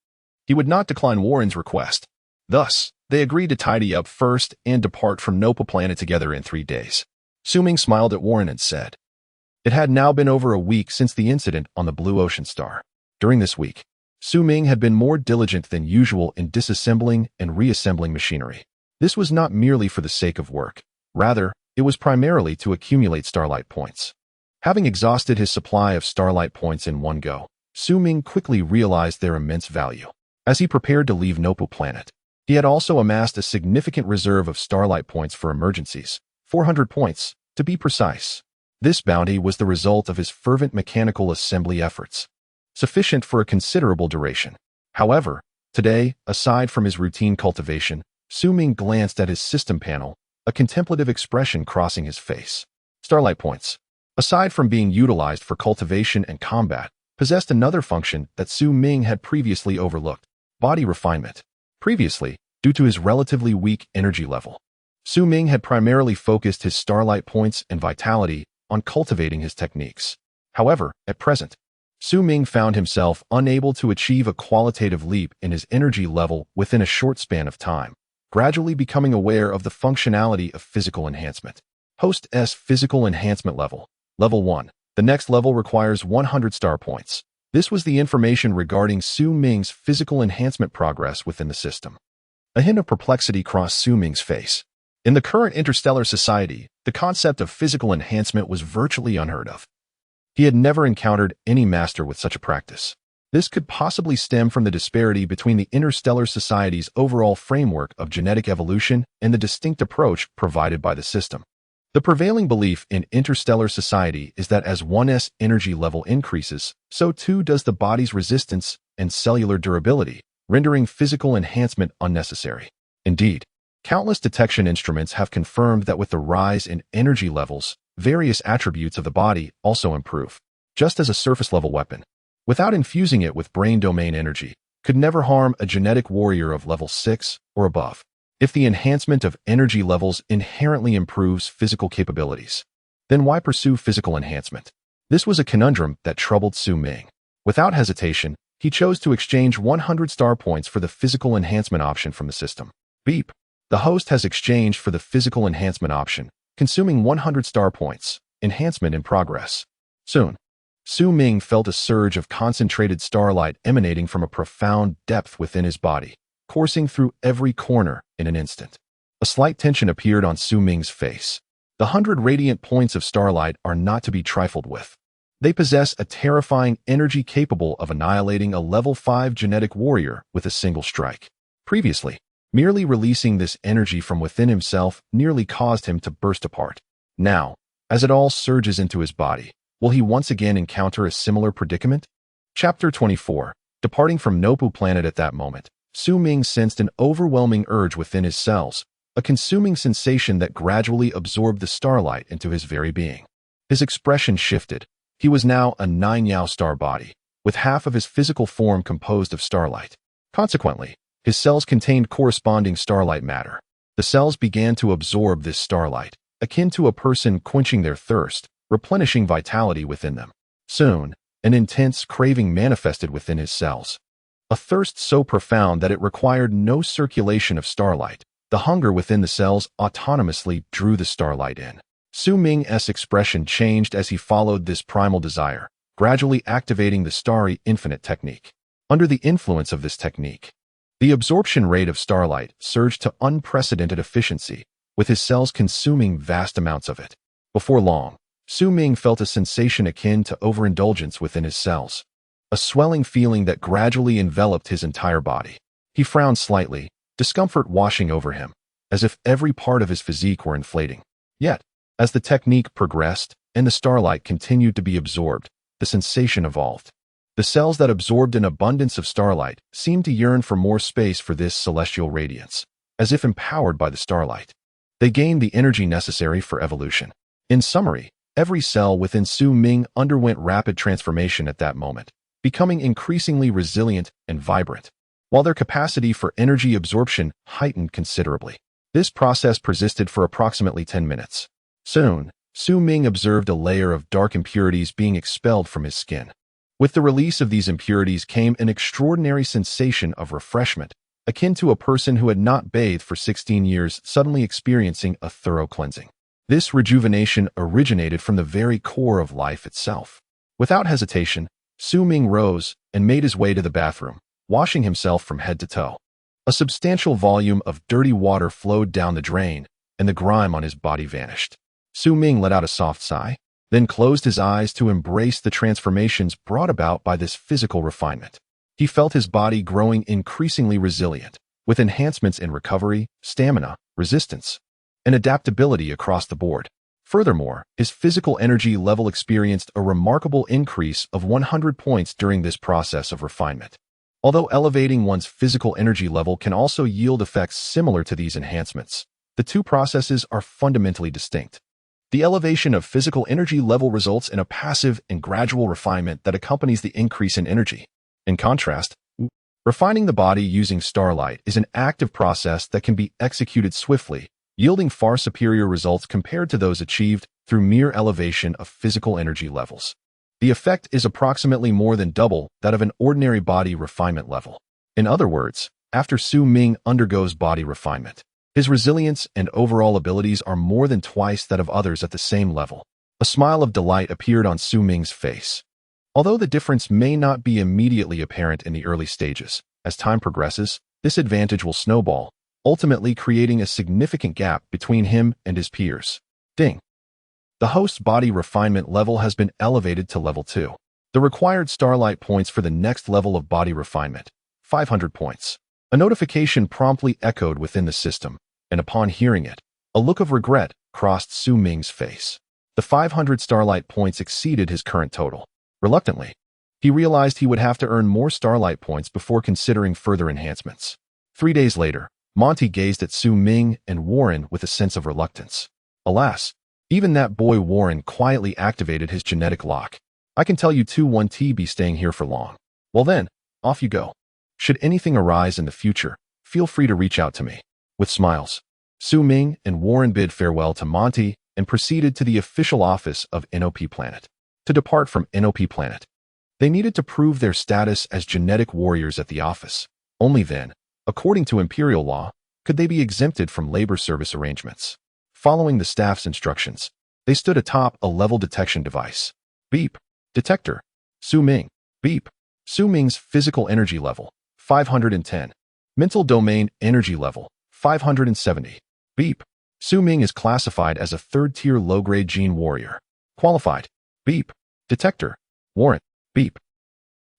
he would not decline Warren's request. Thus, they agreed to tidy up first and depart from Nopu planet together in 3 days. Su Ming smiled at Warren and said, it had now been over a week since the incident on the Blue Ocean Star. During this week, Su Ming had been more diligent than usual in disassembling and reassembling machinery. This was not merely for the sake of work. Rather, it was primarily to accumulate Starlight points. Having exhausted his supply of Starlight points in one go, Su Ming quickly realized their immense value. As he prepared to leave Nopu planet, he had also amassed a significant reserve of Starlight points for emergencies, 400 points, to be precise. This bounty was the result of his fervent mechanical assembly efforts, sufficient for a considerable duration. However, Today, aside from his routine cultivation, Su Ming glanced at his system panel, a contemplative expression crossing his face. Starlight points, aside from being utilized for cultivation and combat, possessed another function that Su Ming had previously overlooked: body refinement. Previously, due to his relatively weak energy level, Su Ming had primarily focused his starlight points and vitality on cultivating his techniques. However, at present, Su Ming found himself unable to achieve a qualitative leap in his energy level within a short span of time, gradually becoming aware of the functionality of physical enhancement. Host S Physical Enhancement Level. Level 1. The next level requires 100 star points. This was the information regarding Su Ming's physical enhancement progress within the system. A hint of perplexity crossed Su Ming's face. In the current interstellar society, the concept of physical enhancement was virtually unheard of. He had never encountered any master with such a practice. This could possibly stem from the disparity between the interstellar society's overall framework of genetic evolution and the distinct approach provided by the system. The prevailing belief in interstellar society is that as one's energy level increases, so too does the body's resistance and cellular durability, rendering physical enhancement unnecessary. Indeed, countless detection instruments have confirmed that with the rise in energy levels, various attributes of the body also improve. Just as a surface-level weapon, without infusing it with brain domain energy, could never harm a genetic warrior of level 6 or above. If the enhancement of energy levels inherently improves physical capabilities, then why pursue physical enhancement? This was a conundrum that troubled Su Ming. Without hesitation, he chose to exchange 100 star points for the physical enhancement option from the system. Beep. The host has exchanged for the physical enhancement option, consuming 100 star points. Enhancement in progress. Soon, Su Ming felt a surge of concentrated starlight emanating from a profound depth within his body, coursing through every corner in an instant. A slight tension appeared on Su Ming's face. The 100 radiant points of starlight are not to be trifled with. They possess a terrifying energy capable of annihilating a level 5 genetic warrior with a single strike. Previously, merely releasing this energy from within himself nearly caused him to burst apart. Now, as it all surges into his body, will he once again encounter a similar predicament? Chapter 24. Departing from Nopu planet at that moment, Su Ming sensed an overwhelming urge within his cells, a consuming sensation that gradually absorbed the starlight into his very being. His expression shifted. He was now a 9-Yao star body, with half of his physical form composed of starlight. Consequently, his cells contained corresponding starlight matter. The cells began to absorb this starlight, akin to a person quenching their thirst, replenishing vitality within them. Soon, an intense craving manifested within his cells. A thirst so profound that it required no circulation of starlight. The hunger within the cells autonomously drew the starlight in. Su Ming's expression changed as he followed this primal desire, gradually activating the Starry infinite technique. Under the influence of this technique, the absorption rate of starlight surged to unprecedented efficiency, with his cells consuming vast amounts of it. Before long, Su Ming felt a sensation akin to overindulgence within his cells, a swelling feeling that gradually enveloped his entire body. He frowned slightly, discomfort washing over him, as if every part of his physique were inflating. Yet, as the technique progressed and the starlight continued to be absorbed, the sensation evolved. The cells that absorbed an abundance of starlight seemed to yearn for more space for this celestial radiance, as if empowered by the starlight. They gained the energy necessary for evolution. In summary, every cell within Su Ming underwent rapid transformation at that moment, becoming increasingly resilient and vibrant, while their capacity for energy absorption heightened considerably. This process persisted for approximately 10 minutes. Soon, Su Ming observed a layer of dark impurities being expelled from his skin. With the release of these impurities came an extraordinary sensation of refreshment, akin to a person who had not bathed for 16 years suddenly experiencing a thorough cleansing. This rejuvenation originated from the very core of life itself. Without hesitation, Su Ming rose and made his way to the bathroom, washing himself from head to toe. A substantial volume of dirty water flowed down the drain, and the grime on his body vanished. Su Ming let out a soft sigh, then closed his eyes to embrace the transformations brought about by this physical refinement. He felt his body growing increasingly resilient, with enhancements in recovery, stamina, resistance, and adaptability across the board. Furthermore, his physical energy level experienced a remarkable increase of 100 points during this process of refinement. Although elevating one's physical energy level can also yield effects similar to these enhancements, the two processes are fundamentally distinct. The elevation of physical energy level results in a passive and gradual refinement that accompanies the increase in energy. In contrast, refining the body using starlight is an active process that can be executed swiftly, yielding far superior results compared to those achieved through mere elevation of physical energy levels. The effect is approximately more than double that of an ordinary body refinement level. In other words, after Su Ming undergoes body refinement, his resilience and overall abilities are more than twice that of others at the same level. A smile of delight appeared on Su Ming's face. Although the difference may not be immediately apparent in the early stages, as time progresses, this advantage will snowball, ultimately creating a significant gap between him and his peers. Ding. The host's body refinement level has been elevated to level 2. The required starlight points for the next level of body refinement, 500 points. A notification promptly echoed within the system, and upon hearing it, a look of regret crossed Su Ming's face. The 500 starlight points exceeded his current total. Reluctantly, he realized he would have to earn more starlight points before considering further enhancements. 3 days later, Monty gazed at Su Ming and Warren with a sense of reluctance. Alas, even that boy Warren quietly activated his genetic lock. I can tell you 2-1T be staying here for long. Well then, off you go. Should anything arise in the future, feel free to reach out to me. With smiles, Su Ming and Warren bid farewell to Monty and proceeded to the official office of NOP Planet. To depart from NOP Planet, they needed to prove their status as genetic warriors at the office. Only then, according to Imperial law, could they be exempted from labor service arrangements. Following the staff's instructions, they stood atop a level detection device. Beep. Detector. Su Ming. Beep. Su Ming's physical energy level, 510. Mental domain energy level, 570. Beep. Su Ming is classified as a third-tier low-grade gene warrior. Qualified. Beep. Detector. Warren. Beep.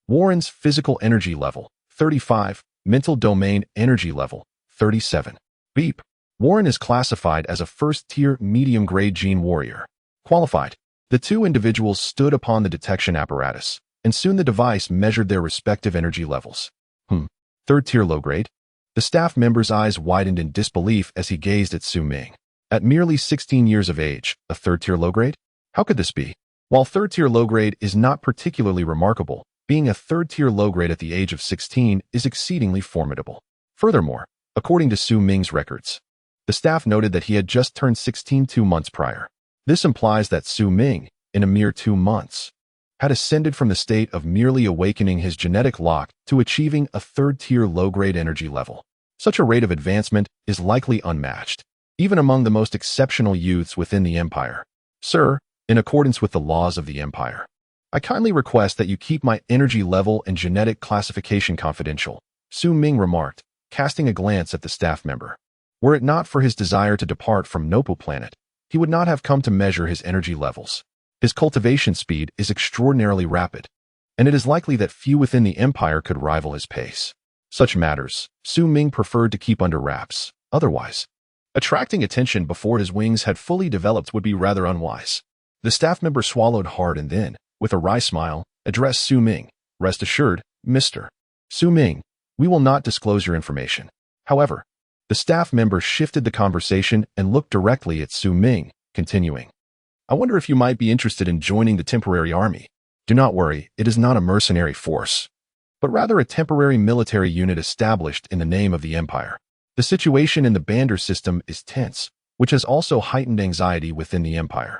Warren's physical energy level, 35. Mental domain energy level, 37. Beep. Warren is classified as a first-tier medium-grade gene warrior. Qualified. The two individuals stood upon the detection apparatus, and soon the device measured their respective energy levels. Third-tier low-grade? The staff member's eyes widened in disbelief as he gazed at Su Ming. At merely 16 years of age, a third-tier low-grade? How could this be? While third-tier low-grade is not particularly remarkable, being a third-tier low-grade at the age of 16 is exceedingly formidable. Furthermore, according to Su Ming's records, the staff noted that he had just turned 16 2 months prior. This implies that Su Ming, in a mere 2 months, had ascended from the state of merely awakening his genetic lock to achieving a third-tier low-grade energy level. Such a rate of advancement is likely unmatched, even among the most exceptional youths within the Empire. Sir, in accordance with the laws of the Empire, I kindly request that you keep my energy level and genetic classification confidential, Su Ming remarked, casting a glance at the staff member. Were it not for his desire to depart from NOP Planet, he would not have come to measure his energy levels. His cultivation speed is extraordinarily rapid, and it is likely that few within the Empire could rival his pace. Such matters, Su Ming preferred to keep under wraps. Otherwise, attracting attention before his wings had fully developed would be rather unwise. The staff member swallowed hard and then, with a wry smile, addressed Su Ming. Rest assured, Mr. Su Ming, we will not disclose your information. However, the staff member shifted the conversation and looked directly at Su Ming, continuing. I wonder if you might be interested in joining the temporary army. Do not worry, it is not a mercenary force, but rather a temporary military unit established in the name of the Empire. The situation in the Bander system is tense, which has also heightened anxiety within the Empire.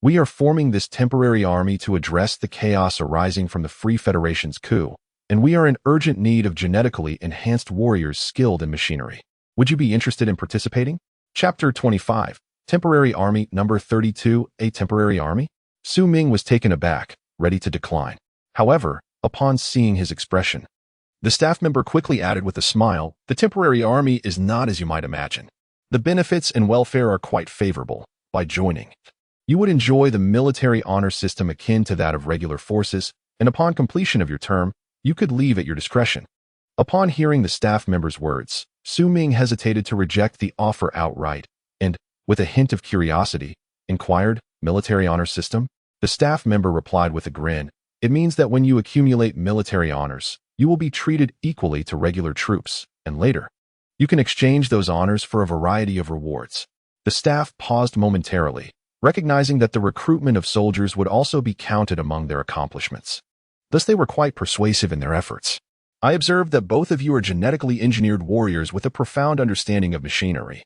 We are forming this temporary army to address the chaos arising from the Free Federation's coup, and we are in urgent need of genetically enhanced warriors skilled in machinery. Would you be interested in participating? Chapter 25, Temporary Army Number 32, A Temporary Army? Su Ming was taken aback, ready to decline. However, upon seeing his expression, the staff member quickly added with a smile, the temporary army is not as you might imagine. The benefits and welfare are quite favorable. By joining, you would enjoy the military honor system akin to that of regular forces, and upon completion of your term, you could leave at your discretion. Upon hearing the staff member's words, Su Ming hesitated to reject the offer outright, and, with a hint of curiosity, inquired, military honor system? The staff member replied with a grin, it means that when you accumulate military honors, you will be treated equally to regular troops, and later, you can exchange those honors for a variety of rewards. The staff paused momentarily, recognizing that the recruitment of soldiers would also be counted among their accomplishments. Thus they were quite persuasive in their efforts. I observed that both of you are genetically engineered warriors with a profound understanding of machinery.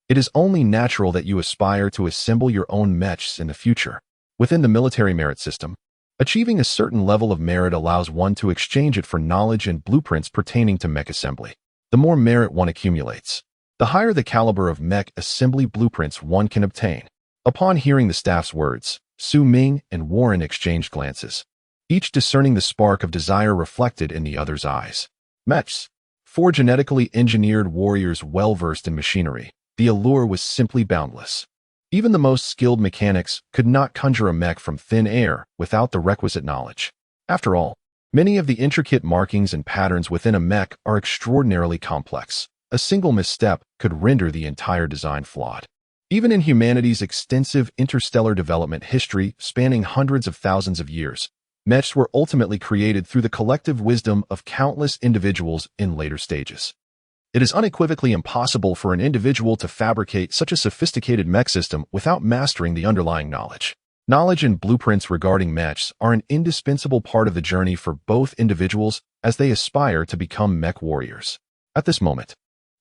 It is only natural that you aspire to assemble your own mechs in the future. Within the military merit system, achieving a certain level of merit allows one to exchange it for knowledge and blueprints pertaining to mech assembly. The more merit one accumulates, the higher the caliber of mech assembly blueprints one can obtain. Upon hearing the staff's words, Su Ming and Warren exchanged glances, each discerning the spark of desire reflected in the other's eyes. Mechs, four genetically engineered warriors well-versed in machinery, the allure was simply boundless. Even the most skilled mechanics could not conjure a mech from thin air without the requisite knowledge. After all, many of the intricate markings and patterns within a mech are extraordinarily complex. A single misstep could render the entire design flawed. Even in humanity's extensive interstellar development history spanning hundreds of thousands of years, mechs were ultimately created through the collective wisdom of countless individuals in later stages. It is unequivocally impossible for an individual to fabricate such a sophisticated mech system without mastering the underlying knowledge. Knowledge and blueprints regarding mechs are an indispensable part of the journey for both individuals as they aspire to become mech warriors. At this moment,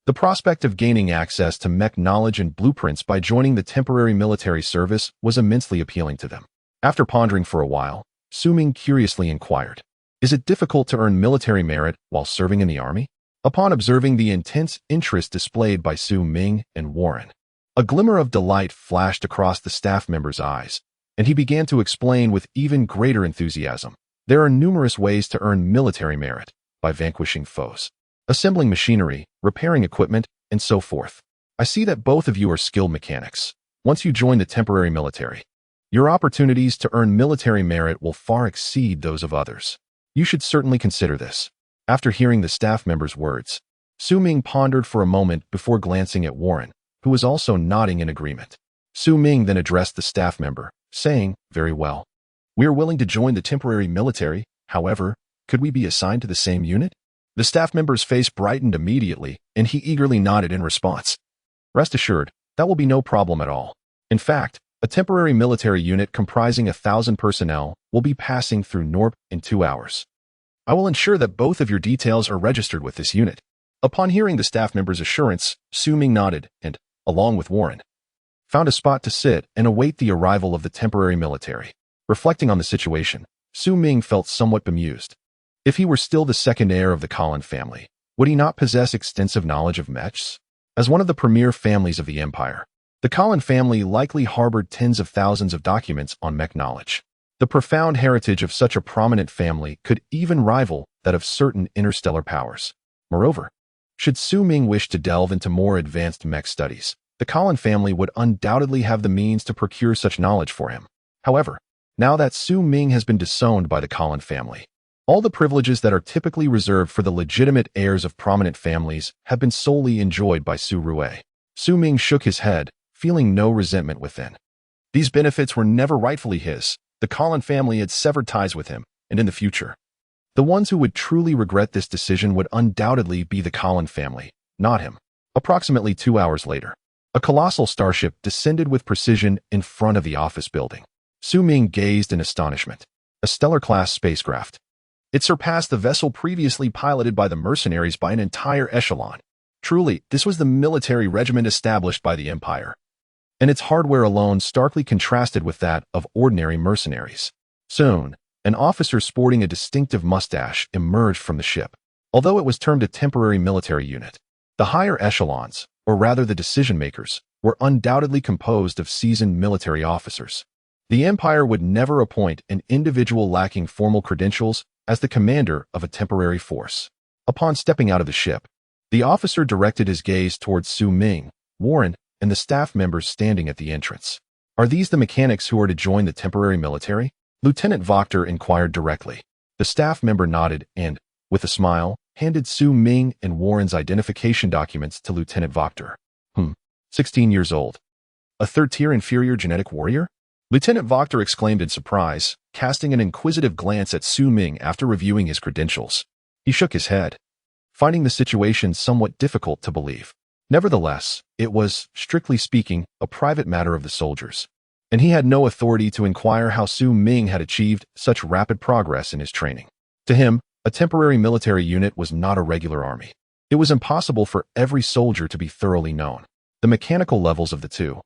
the prospect of gaining access to mech knowledge and blueprints by joining the temporary military service was immensely appealing to them. After pondering for a while, Su Ming curiously inquired, "Is it difficult to earn military merit while serving in the army?" Upon observing the intense interest displayed by Su Ming and Warren, a glimmer of delight flashed across the staff member's eyes, and he began to explain with even greater enthusiasm. There are numerous ways to earn military merit: by vanquishing foes, assembling machinery, repairing equipment, and so forth. I see that both of you are skilled mechanics. Once you join the temporary military, your opportunities to earn military merit will far exceed those of others. You should certainly consider this. After hearing the staff member's words, Su Ming pondered for a moment before glancing at Warren, who was also nodding in agreement. Su Ming then addressed the staff member, saying, "Very well. We are willing to join the temporary military. However, could we be assigned to the same unit?" The staff member's face brightened immediately, and he eagerly nodded in response. "Rest assured, that will be no problem at all. In fact, a temporary military unit comprising 1,000 personnel will be passing through Norp in 2 hours. I will ensure that both of your details are registered with this unit." Upon hearing the staff member's assurance, Su Ming nodded and, along with Warren, found a spot to sit and await the arrival of the temporary military. Reflecting on the situation, Su Ming felt somewhat bemused. If he were still the second heir of the Colin family, would he not possess extensive knowledge of mechs? As one of the premier families of the empire, the Colin family likely harbored tens of thousands of documents on mech knowledge. The profound heritage of such a prominent family could even rival that of certain interstellar powers. Moreover, should Su Ming wish to delve into more advanced mech studies, the Colin family would undoubtedly have the means to procure such knowledge for him. However, now that Su Ming has been disowned by the Colin family, all the privileges that are typically reserved for the legitimate heirs of prominent families have been solely enjoyed by Su Rue. Su Ming shook his head, feeling no resentment within. These benefits were never rightfully his. The Colin family had severed ties with him, and in the future, the ones who would truly regret this decision would undoubtedly be the Colin family, not him. Approximately 2 hours later, a colossal starship descended with precision in front of the office building. Su Ming gazed in astonishment. A stellar-class spacecraft. It surpassed the vessel previously piloted by the mercenaries by an entire echelon. Truly, this was the military regiment established by the Empire, and its hardware alone starkly contrasted with that of ordinary mercenaries. Soon, an officer sporting a distinctive mustache emerged from the ship. Although it was termed a temporary military unit, the higher echelons, or rather the decision-makers, were undoubtedly composed of seasoned military officers. The Empire would never appoint an individual lacking formal credentials as the commander of a temporary force. Upon stepping out of the ship, the officer directed his gaze towards Su Ming, Warren, and the staff members standing at the entrance. "Are these the mechanics who are to join the temporary military?" Lieutenant Wachter inquired directly. The staff member nodded and, with a smile, handed Su Ming and Warren's identification documents to Lieutenant Wachter. 16 years old. A third-tier inferior genetic warrior? Lieutenant Wachter exclaimed in surprise, casting an inquisitive glance at Su Ming after reviewing his credentials. He shook his head, finding the situation somewhat difficult to believe. Nevertheless, it was, strictly speaking, a private matter of the soldiers, and he had no authority to inquire how Su Ming had achieved such rapid progress in his training. To him, a temporary military unit was not a regular army. It was impossible for every soldier to be thoroughly known. The mechanical levels of the two,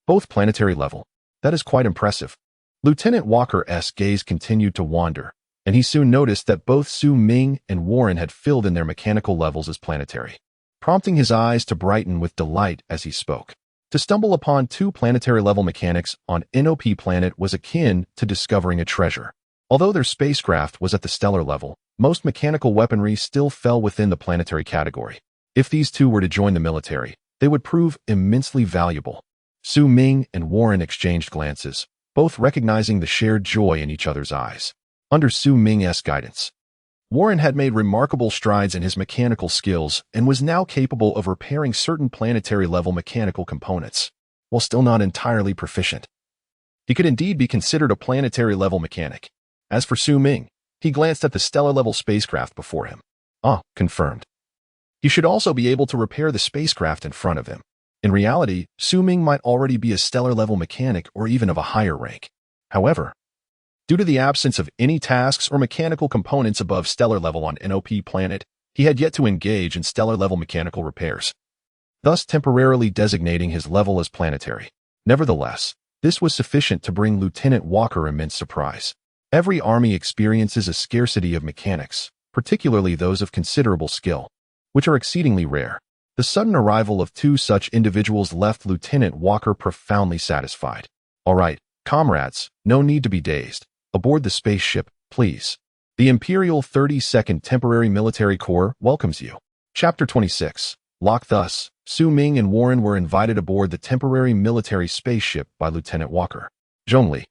both planetary level. That is quite impressive. Lieutenant Walker's gaze continued to wander, and he soon noticed that both Su Ming and Warren had filled in their mechanical levels as planetary, prompting his eyes to brighten with delight as he spoke. To stumble upon two planetary-level mechanics on NOP planet was akin to discovering a treasure. Although their spacecraft was at the stellar level, most mechanical weaponry still fell within the planetary category. If these two were to join the military, they would prove immensely valuable. Su Ming and Warren exchanged glances, both recognizing the shared joy in each other's eyes. Under Su Ming's guidance, Warren had made remarkable strides in his mechanical skills and was now capable of repairing certain planetary-level mechanical components, while still not entirely proficient. He could indeed be considered a planetary-level mechanic. As for Su Ming, he glanced at the stellar-level spacecraft before him. Confirmed. He should also be able to repair the spacecraft in front of him. In reality, Su Ming might already be a stellar-level mechanic or even of a higher rank. However, due to the absence of any tasks or mechanical components above stellar level on NOP planet, he had yet to engage in stellar-level mechanical repairs, thus temporarily designating his level as planetary. Nevertheless, this was sufficient to bring Lieutenant Walker immense surprise. Every army experiences a scarcity of mechanics, particularly those of considerable skill, which are exceedingly rare. The sudden arrival of two such individuals left Lieutenant Walker profoundly satisfied. All right, comrades, no need to be dazed. Aboard the spaceship, please. The Imperial 32nd Temporary Military Corps welcomes you. Chapter 26. Locked thus, Su Ming and Warren were invited aboard the temporary military spaceship by Lieutenant Walker. Zhongli,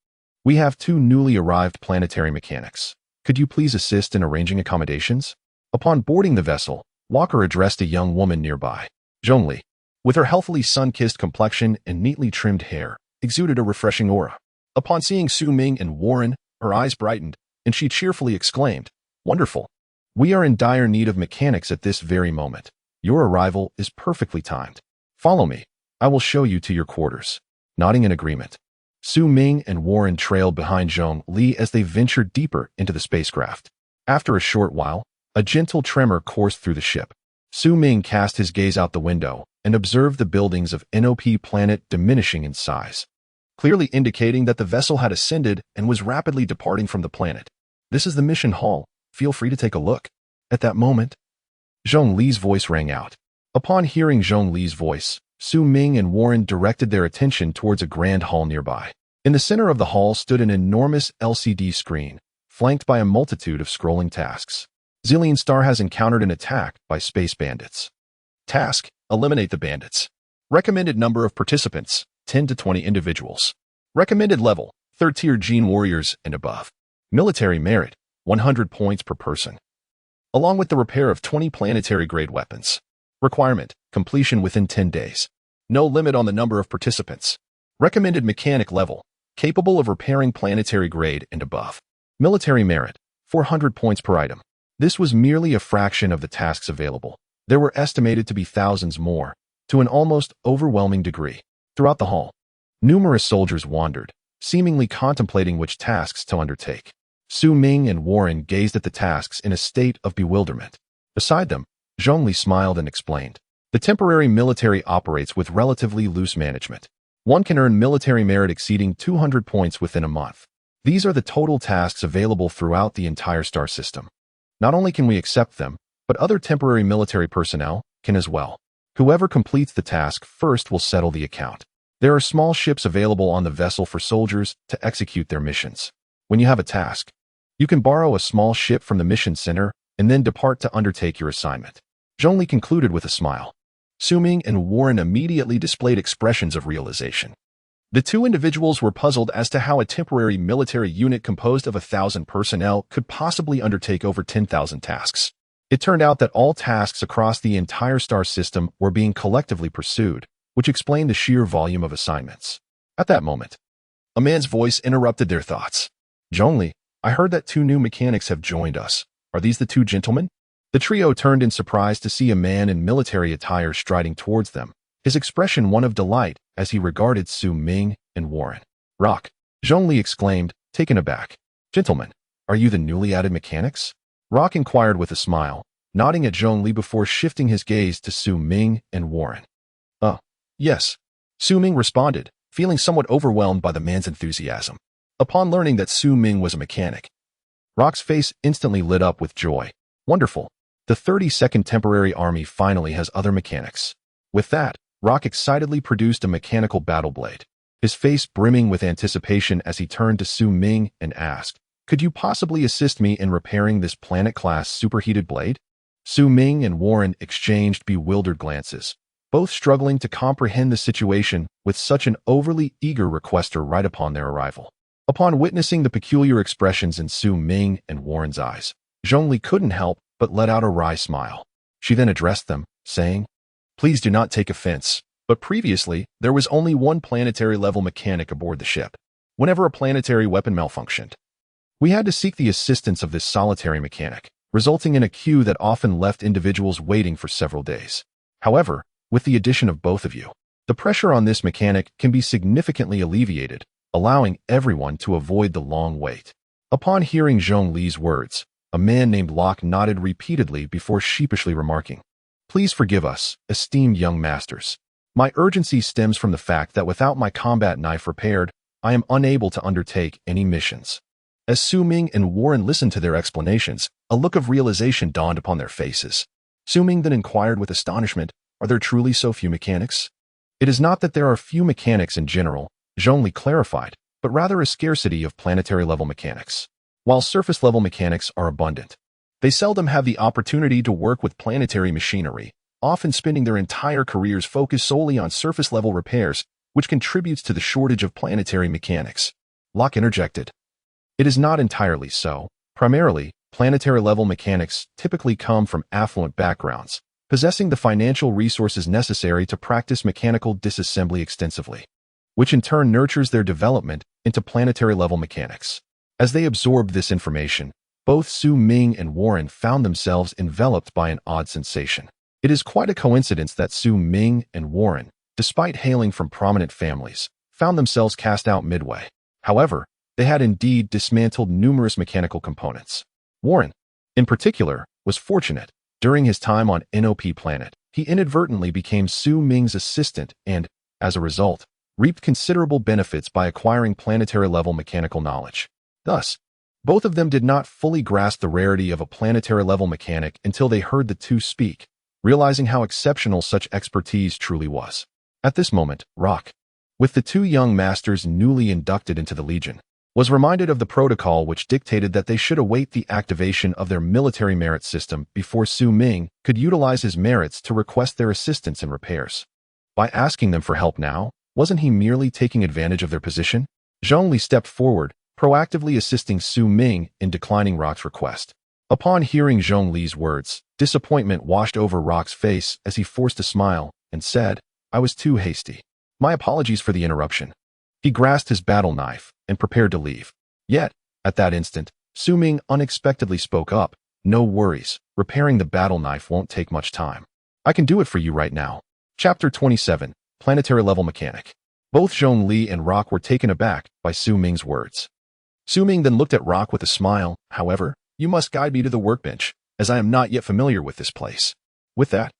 we have two newly arrived planetary mechanics. Could you please assist in arranging accommodations? Upon boarding the vessel, Walker addressed a young woman nearby. Zhongli, with her healthily sun-kissed complexion and neatly trimmed hair, exuded a refreshing aura. Upon seeing Su Ming and Warren, her eyes brightened, and she cheerfully exclaimed, "Wonderful! We are in dire need of mechanics at this very moment. Your arrival is perfectly timed. Follow me. I will show you to your quarters." Nodding in agreement, Su Ming and Warren trailed behind Zhongli as they ventured deeper into the spacecraft. After a short while, a gentle tremor coursed through the ship. Su Ming cast his gaze out the window and observed the buildings of NOP planet diminishing in size, clearly indicating that the vessel had ascended and was rapidly departing from the planet. "This is the mission hall. Feel free to take a look." At that moment, Zhongli's voice rang out. Upon hearing Zhongli's voice, Su Ming and Warren directed their attention towards a grand hall nearby. In the center of the hall stood an enormous LCD screen, flanked by a multitude of scrolling tasks. Zillion Star has encountered an attack by space bandits. Task: eliminate the bandits. Recommended number of participants: 10 to 20 individuals. Recommended level: 3rd tier gene warriors and above. Military merit: 100 points per person, along with the repair of 20 planetary grade weapons. Requirement: completion within 10 days. No limit on the number of participants. Recommended mechanic level: capable of repairing planetary grade and above. Military merit: 400 points per item. This was merely a fraction of the tasks available. There were estimated to be thousands more, to an almost overwhelming degree. Throughout the hall, numerous soldiers wandered, seemingly contemplating which tasks to undertake. Su Ming and Warren gazed at the tasks in a state of bewilderment. Beside them, Zhongli smiled and explained, "The temporary military operates with relatively loose management. One can earn military merit exceeding 200 points within a month. These are the total tasks available throughout the entire star system. Not only can we accept them, but other temporary military personnel can as well. Whoever completes the task first will settle the account. There are small ships available on the vessel for soldiers to execute their missions. When you have a task, you can borrow a small ship from the mission center and then depart to undertake your assignment." Zhongli concluded with a smile. Su Ming and Warren immediately displayed expressions of realization. The two individuals were puzzled as to how a temporary military unit composed of 1,000 personnel could possibly undertake over 10,000 tasks. It turned out that all tasks across the entire star system were being collectively pursued, which explained the sheer volume of assignments. At that moment, a man's voice interrupted their thoughts. "Zhongli, I heard that two new mechanics have joined us. Are these the two gentlemen?" The trio turned in surprise to see a man in military attire striding towards them, his expression one of delight as he regarded Su Ming and Warren. "Rock," Zhongli exclaimed, taken aback. "Gentlemen, are you the newly added mechanics?" Rock inquired with a smile, nodding at Zhongli before shifting his gaze to Su Ming and Warren. Yes," Su Ming responded, feeling somewhat overwhelmed by the man's enthusiasm. Upon learning that Su Ming was a mechanic, Rock's face instantly lit up with joy. "Wonderful. The 32nd Temporary Army finally has other mechanics." With that, Rock excitedly produced a mechanical battle blade, his face brimming with anticipation as he turned to Su Ming and asked, "Could you possibly assist me in repairing this planet-class superheated blade?" Su Ming and Warren exchanged bewildered glances, both struggling to comprehend the situation with such an overly eager requester right upon their arrival. Upon witnessing the peculiar expressions in Su Ming and Warren's eyes, Zhongli couldn't help but let out a wry smile. She then addressed them, saying, "Please do not take offense, but previously there was only one planetary-level mechanic aboard the ship. Whenever a planetary weapon malfunctioned, we had to seek the assistance of this solitary mechanic, resulting in a queue that often left individuals waiting for several days. However, with the addition of both of you, the pressure on this mechanic can be significantly alleviated, allowing everyone to avoid the long wait." Upon hearing Zhongli's words, a man named Locke nodded repeatedly before sheepishly remarking, "Please forgive us, esteemed young masters. My urgency stems from the fact that without my combat knife repaired, I am unable to undertake any missions." As Su Ming and Warren listened to their explanations, a look of realization dawned upon their faces. Su Ming then inquired with astonishment, "Are there truly so few mechanics?" "It is not that there are few mechanics in general," Zhongli clarified, "but rather a scarcity of planetary-level mechanics. While surface-level mechanics are abundant, they seldom have the opportunity to work with planetary machinery, often spending their entire careers focused solely on surface-level repairs, which contributes to the shortage of planetary mechanics." Locke interjected, "It is not entirely so. Primarily, planetary-level mechanics typically come from affluent backgrounds, possessing the financial resources necessary to practice mechanical disassembly extensively, which in turn nurtures their development into planetary-level mechanics." As they absorbed this information, both Su Ming and Warren found themselves enveloped by an odd sensation. It is quite a coincidence that Su Ming and Warren, despite hailing from prominent families, found themselves cast out midway. However, they had indeed dismantled numerous mechanical components. Warren, in particular, was fortunate. During his time on NOP Planet, he inadvertently became Su Ming's assistant and, as a result, reaped considerable benefits by acquiring planetary-level mechanical knowledge. Thus, both of them did not fully grasp the rarity of a planetary-level mechanic until they heard the two speak, realizing how exceptional such expertise truly was. At this moment, Rock, with the two young masters newly inducted into the Legion, was reminded of the protocol which dictated that they should await the activation of their military merit system before Su Ming could utilize his merits to request their assistance in repairs. By asking them for help now, wasn't he merely taking advantage of their position? Zhongli stepped forward, proactively assisting Su Ming in declining Rock's request. Upon hearing Zhongli's words, disappointment washed over Rock's face as he forced a smile and said, "I was too hasty. My apologies for the interruption." He grasped his battle knife and prepared to leave. Yet, at that instant, Su Ming unexpectedly spoke up, "No worries, repairing the battle knife won't take much time. I can do it for you right now." Chapter 27, Planetary-Level Mechanic. Both Zhongli and Rock were taken aback by Su Ming's words. Su Ming then looked at Rock with a smile. "However, you must guide me to the workbench, as I am not yet familiar with this place." With that,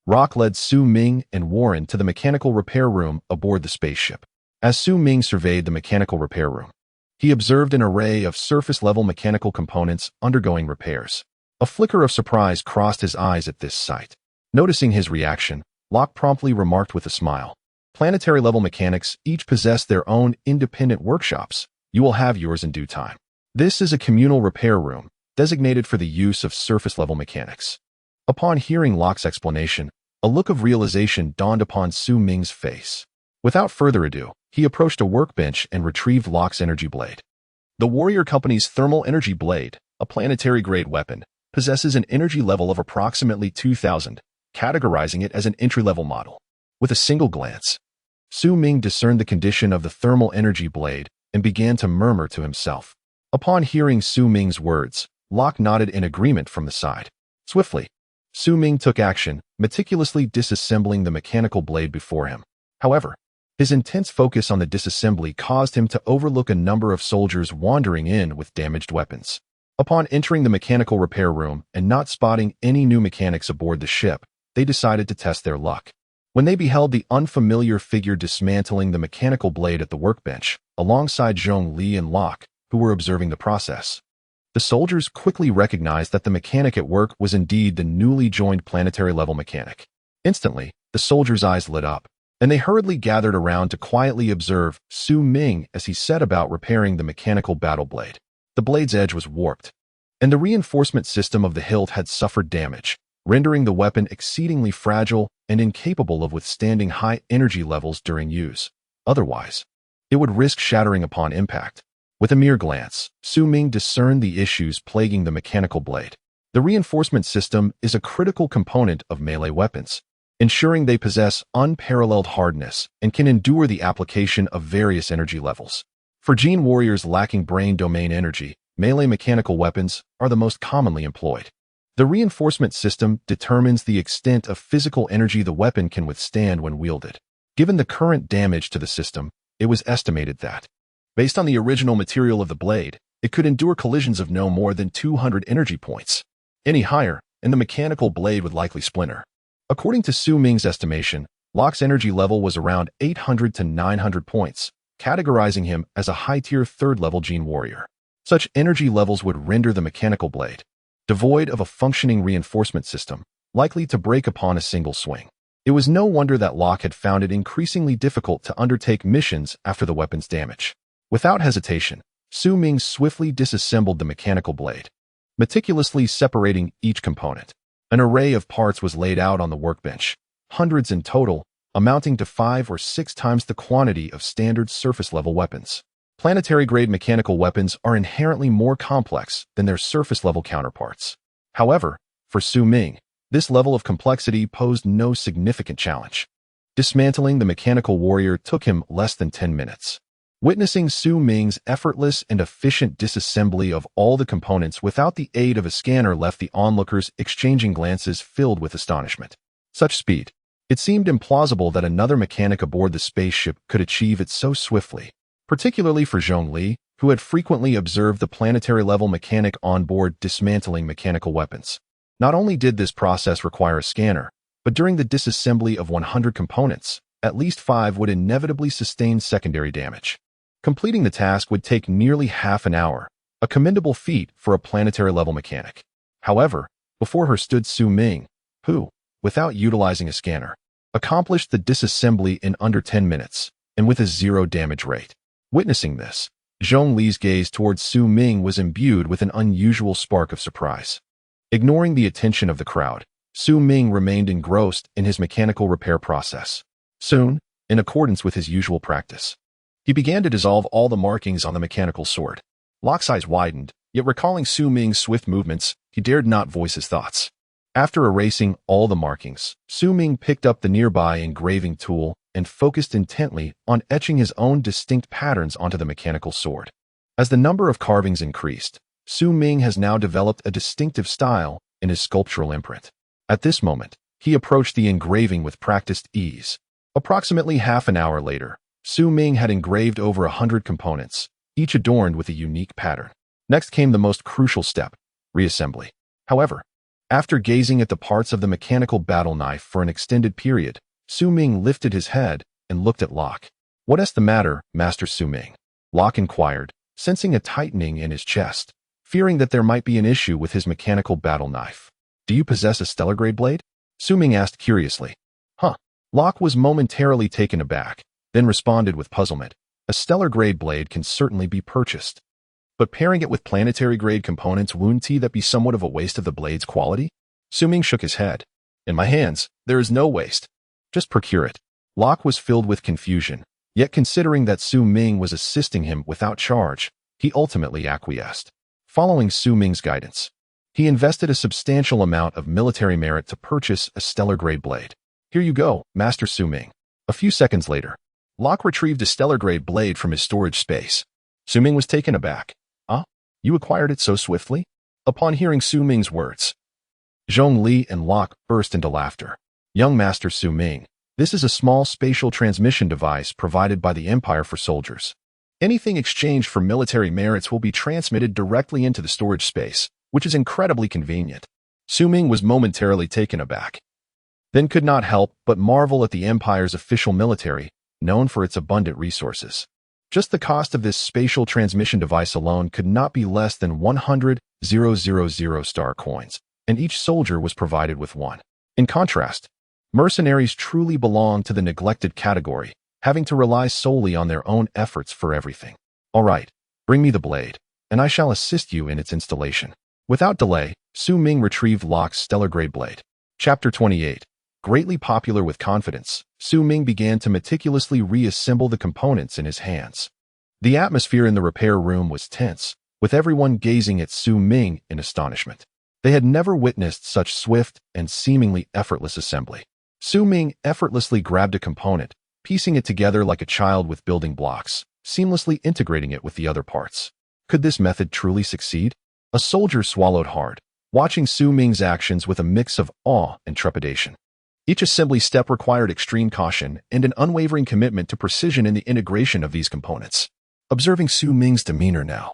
Rock led Su Ming and Warren to the mechanical repair room aboard the spaceship. As Su Ming surveyed the mechanical repair room, he observed an array of surface-level mechanical components undergoing repairs. A flicker of surprise crossed his eyes at this sight. Noticing his reaction, Locke promptly remarked with a smile, "Planetary-level mechanics each possess their own independent workshops. You will have yours in due time. This is a communal repair room, designated for the use of surface-level mechanics." Upon hearing Locke's explanation, a look of realization dawned upon Su Ming's face. Without further ado, he approached a workbench and retrieved Locke's energy blade. The Warrior Company's Thermal Energy Blade, a planetary-grade weapon, possesses an energy level of approximately 2,000, categorizing it as an entry-level model. With a single glance, Su Ming discerned the condition of the thermal energy blade and began to murmur to himself. Upon hearing Su Ming's words, Locke nodded in agreement from the side. Swiftly, Su Ming took action, meticulously disassembling the mechanical blade before him. However, his intense focus on the disassembly caused him to overlook a number of soldiers wandering in with damaged weapons. Upon entering the mechanical repair room and not spotting any new mechanics aboard the ship, they decided to test their luck. When they beheld the unfamiliar figure dismantling the mechanical blade at the workbench, alongside Zhong Li and Locke, who were observing the process, the soldiers quickly recognized that the mechanic at work was indeed the newly joined planetary-level mechanic. Instantly, the soldiers' eyes lit up, and they hurriedly gathered around to quietly observe Su Ming as he set about repairing the mechanical battle blade. The blade's edge was warped, and the reinforcement system of the hilt had suffered damage, rendering the weapon exceedingly fragile and incapable of withstanding high energy levels during use. Otherwise, it would risk shattering upon impact. With a mere glance, Su Ming discerned the issues plaguing the mechanical blade. The reinforcement system is a critical component of melee weapons, ensuring they possess unparalleled hardness and can endure the application of various energy levels. For gene warriors lacking brain domain energy, melee mechanical weapons are the most commonly employed. The reinforcement system determines the extent of physical energy the weapon can withstand when wielded. Given the current damage to the system, it was estimated that, based on the original material of the blade, it could endure collisions of no more than 200 energy points. Any higher, and the mechanical blade would likely splinter. According to Su Ming's estimation, Locke's energy level was around 800 to 900 points, categorizing him as a high-tier third-level gene warrior. Such energy levels would render the mechanical blade devoid of a functioning reinforcement system, likely to break upon a single swing. It was no wonder that Locke had found it increasingly difficult to undertake missions after the weapon's damage. Without hesitation, Su Ming swiftly disassembled the mechanical blade, meticulously separating each component. An array of parts was laid out on the workbench, hundreds in total, amounting to 5 or 6 times the quantity of standard surface-level weapons. Planetary-grade mechanical weapons are inherently more complex than their surface-level counterparts. However, for Su Ming, this level of complexity posed no significant challenge. Dismantling the mechanical warrior took him less than 10 minutes. Witnessing Su Ming's effortless and efficient disassembly of all the components without the aid of a scanner left the onlookers exchanging glances filled with astonishment. Such speed. It seemed implausible that another mechanic aboard the spaceship could achieve it so swiftly, particularly for Zhong Li, who had frequently observed the planetary-level mechanic on board dismantling mechanical weapons. Not only did this process require a scanner, but during the disassembly of 100 components, at least 5 would inevitably sustain secondary damage. Completing the task would take nearly half an hour, a commendable feat for a planetary-level mechanic. However, before her stood Su Ming, who, without utilizing a scanner, accomplished the disassembly in under 10 minutes, and with a 0 damage rate. Witnessing this, Zhong Li's gaze towards Su Ming was imbued with an unusual spark of surprise. Ignoring the attention of the crowd, Su Ming remained engrossed in his mechanical repair process. Soon, in accordance with his usual practice, he began to dissolve all the markings on the mechanical sword. Locke's eyes widened, yet recalling Su Ming's swift movements, he dared not voice his thoughts. After erasing all the markings, Su Ming picked up the nearby engraving tool and focused intently on etching his own distinct patterns onto the mechanical sword. As the number of carvings increased, Su Ming has now developed a distinctive style in his sculptural imprint. At this moment, he approached the engraving with practiced ease. Approximately half an hour later, Su Ming had engraved over 100 components, each adorned with a unique pattern. Next came the most crucial step, reassembly. However, after gazing at the parts of the mechanical battle knife for an extended period, Su Ming lifted his head and looked at Locke. "What is the matter, Master Su Ming?" Locke inquired, sensing a tightening in his chest, fearing that there might be an issue with his mechanical battle knife. "Do you possess a stellar-grade blade?" Su Ming asked curiously. "Huh." Locke was momentarily taken aback, then responded with puzzlement. "A stellar-grade blade can certainly be purchased. But pairing it with planetary-grade components wouldn't that be somewhat of a waste of the blade's quality?" Su Ming shook his head. "In my hands, there is no waste. Just procure it." Locke was filled with confusion, yet considering that Su Ming was assisting him without charge, he ultimately acquiesced. Following Su Ming's guidance, he invested a substantial amount of military merit to purchase a stellar-grade blade. "Here you go, Master Su Ming." A few seconds later, Locke retrieved a stellar-grade blade from his storage space. Su Ming was taken aback. "Ah, you acquired it so swiftly?" Upon hearing Su Ming's words, Zhongli and Locke burst into laughter. Young Master Su Ming, this is a small spatial transmission device provided by the Empire for soldiers. Anything exchanged for military merits will be transmitted directly into the storage space, which is incredibly convenient. Su Ming was momentarily taken aback, then could not help but marvel at the Empire's official military, known for its abundant resources. Just the cost of this spatial transmission device alone could not be less than 100,000 star coins, and each soldier was provided with one. In contrast, mercenaries truly belong to the neglected category, having to rely solely on their own efforts for everything. All right, bring me the blade, and I shall assist you in its installation. Without delay, Su Ming retrieved Locke's stellar-grade blade. Chapter 28. Greatly popular with confidence, Su Ming began to meticulously reassemble the components in his hands. The atmosphere in the repair room was tense, with everyone gazing at Su Ming in astonishment. They had never witnessed such swift and seemingly effortless assembly. Su Ming effortlessly grabbed a component, piecing it together like a child with building blocks, seamlessly integrating it with the other parts. Could this method truly succeed? A soldier swallowed hard, watching Su Ming's actions with a mix of awe and trepidation. Each assembly step required extreme caution and an unwavering commitment to precision in the integration of these components. Observing Su Ming's demeanor now,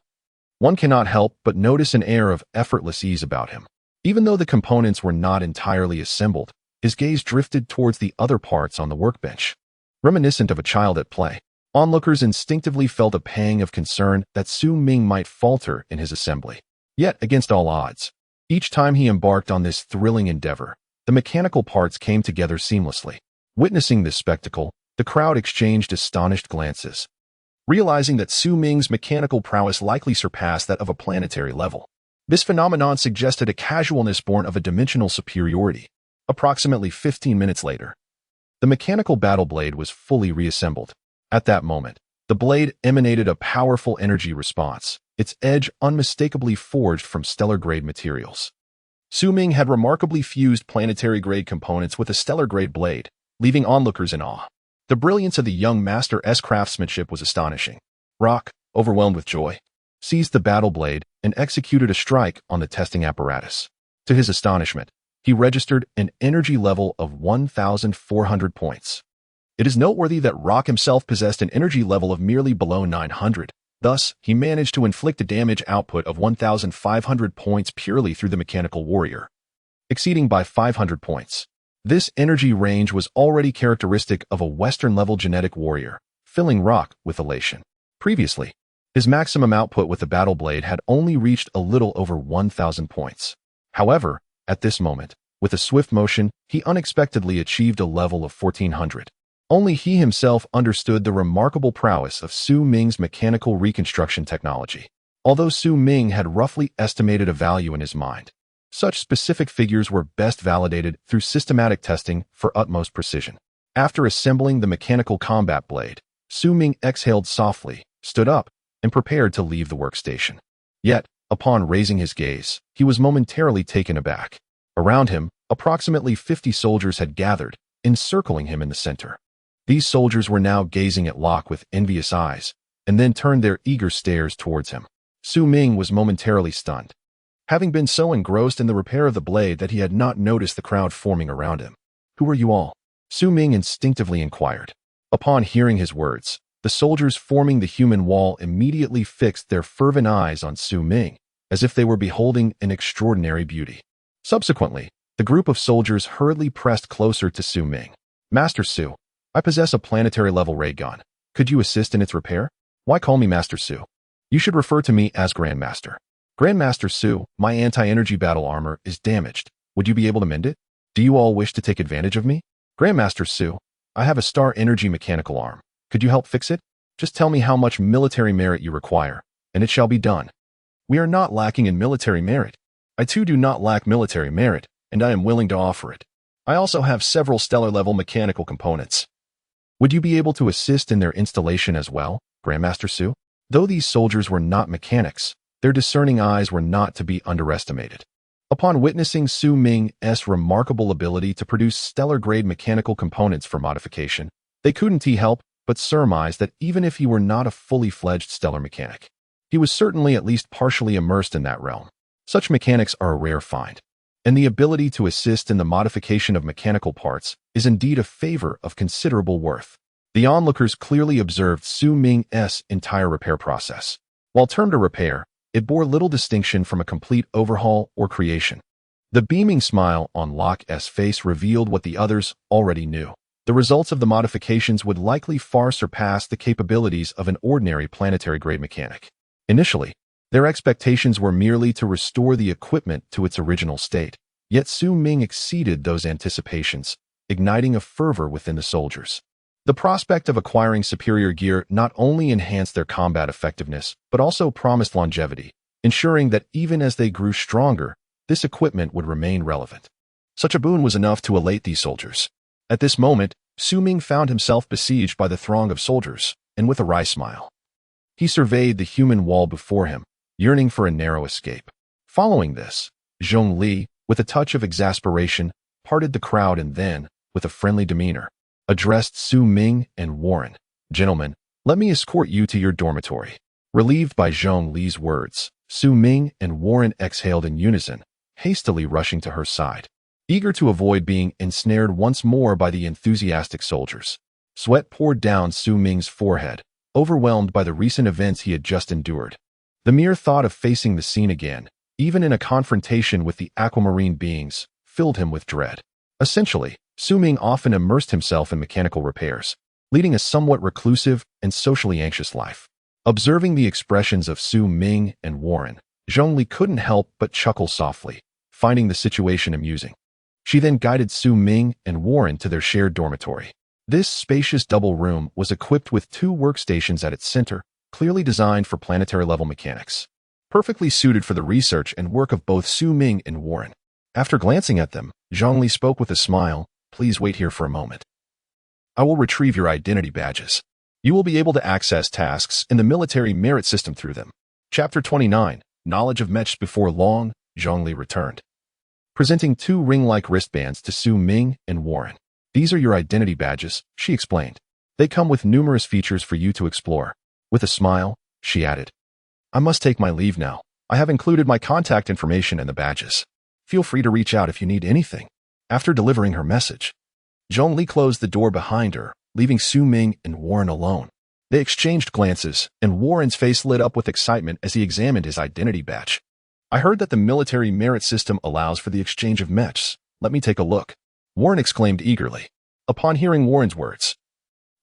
one cannot help but notice an air of effortless ease about him. Even though the components were not entirely assembled, his gaze drifted towards the other parts on the workbench. Reminiscent of a child at play, onlookers instinctively felt a pang of concern that Su Ming might falter in his assembly. Yet, against all odds, each time he embarked on this thrilling endeavor, the mechanical parts came together seamlessly. Witnessing this spectacle, the crowd exchanged astonished glances, realizing that Su Ming's mechanical prowess likely surpassed that of a planetary level. This phenomenon suggested a casualness born of a dimensional superiority. Approximately 15 minutes later, the mechanical battle blade was fully reassembled. At that moment, the blade emanated a powerful energy response, its edge unmistakably forged from stellar-grade materials. Su Ming had remarkably fused planetary-grade components with a stellar-grade blade, leaving onlookers in awe. The brilliance of the young master's craftsmanship was astonishing. Rock, overwhelmed with joy, seized the battle blade and executed a strike on the testing apparatus. To his astonishment, he registered an energy level of 1,400 points. It is noteworthy that Rock himself possessed an energy level of merely below 900. Thus, he managed to inflict a damage output of 1,500 points purely through the mechanical warrior, exceeding by 500 points. This energy range was already characteristic of a Western-level genetic warrior, filling Rock with elation. Previously, his maximum output with the battle blade had only reached a little over 1,000 points. However, at this moment, with a swift motion, he unexpectedly achieved a level of 1,400. Only he himself understood the remarkable prowess of Su Ming's mechanical reconstruction technology. Although Su Ming had roughly estimated a value in his mind, such specific figures were best validated through systematic testing for utmost precision. After assembling the mechanical combat blade, Su Ming exhaled softly, stood up, and prepared to leave the workstation. Yet, upon raising his gaze, he was momentarily taken aback. Around him, approximately 50 soldiers had gathered, encircling him in the center. These soldiers were now gazing at Locke with envious eyes, and then turned their eager stares towards him. Su Ming was momentarily stunned, having been so engrossed in the repair of the blade that he had not noticed the crowd forming around him. "Who are you all?" Su Ming instinctively inquired. Upon hearing his words, the soldiers forming the human wall immediately fixed their fervent eyes on Su Ming, as if they were beholding an extraordinary beauty. Subsequently, the group of soldiers hurriedly pressed closer to Su Ming. "Master Su, I possess a planetary-level ray gun. Could you assist in its repair?" "Why call me Master Su? You should refer to me as Grandmaster." "Grandmaster Su, my anti-energy battle armor is damaged. Would you be able to mend it? Do you all wish to take advantage of me?" "Grandmaster Su, I have a star energy mechanical arm. Could you help fix it? Just tell me how much military merit you require, and it shall be done." "We are not lacking in military merit. I too do not lack military merit, and I am willing to offer it. I also have several stellar-level mechanical components. Would you be able to assist in their installation as well, Grandmaster Su?" Though these soldiers were not mechanics, their discerning eyes were not to be underestimated. Upon witnessing Su Ming's remarkable ability to produce stellar-grade mechanical components for modification, they couldn't help but surmise that even if he were not a fully-fledged stellar mechanic, he was certainly at least partially immersed in that realm. Such mechanics are a rare find. and the ability to assist in the modification of mechanical parts is indeed a favor of considerable worth. The onlookers clearly observed Su Ming's entire repair process. While termed a repair, it bore little distinction from a complete overhaul or creation. The beaming smile on Locke's face revealed what the others already knew. The results of the modifications would likely far surpass the capabilities of an ordinary planetary-grade mechanic. Initially, their expectations were merely to restore the equipment to its original state. Yet Su Ming exceeded those anticipations, igniting a fervor within the soldiers. The prospect of acquiring superior gear not only enhanced their combat effectiveness, but also promised longevity, ensuring that even as they grew stronger, this equipment would remain relevant. Such a boon was enough to elate these soldiers. At this moment, Su Ming found himself besieged by the throng of soldiers, and with a wry smile. He surveyed the human wall before him, yearning for a narrow escape. Following this, Zhongli, with a touch of exasperation, parted the crowd and then, with a friendly demeanor, addressed Su Ming and Warren. "Gentlemen, let me escort you to your dormitory." Relieved by Zhongli's words, Su Ming and Warren exhaled in unison, hastily rushing to her side, eager to avoid being ensnared once more by the enthusiastic soldiers. Sweat poured down Su Ming's forehead, overwhelmed by the recent events he had just endured. The mere thought of facing the scene again, even in a confrontation with the aquamarine beings, filled him with dread. Essentially, Su Ming often immersed himself in mechanical repairs, leading a somewhat reclusive and socially anxious life. Observing the expressions of Su Ming and Warren, Zhongli couldn't help but chuckle softly, finding the situation amusing. She then guided Su Ming and Warren to their shared dormitory. This spacious double room was equipped with 2 workstations at its center, clearly designed for planetary-level mechanics, perfectly suited for the research and work of both Su Ming and Warren. After glancing at them, Zhongli spoke with a smile, "Please wait here for a moment. I will retrieve your identity badges. You will be able to access tasks in the military merit system through them." Chapter 29, Knowledge of Mechas. Before long, Zhongli returned, presenting 2 ring-like wristbands to Su Ming and Warren. "These are your identity badges," she explained. "They come with numerous features for you to explore." With a smile, she added, "I must take my leave now. I have included my contact information in the badges. Feel free to reach out if you need anything." After delivering her message, Zhongli closed the door behind her, leaving Su Ming and Warren alone. They exchanged glances, and Warren's face lit up with excitement as he examined his identity badge. "I heard that the military merit system allows for the exchange of mechs. Let me take a look," Warren exclaimed eagerly. Upon hearing Warren's words,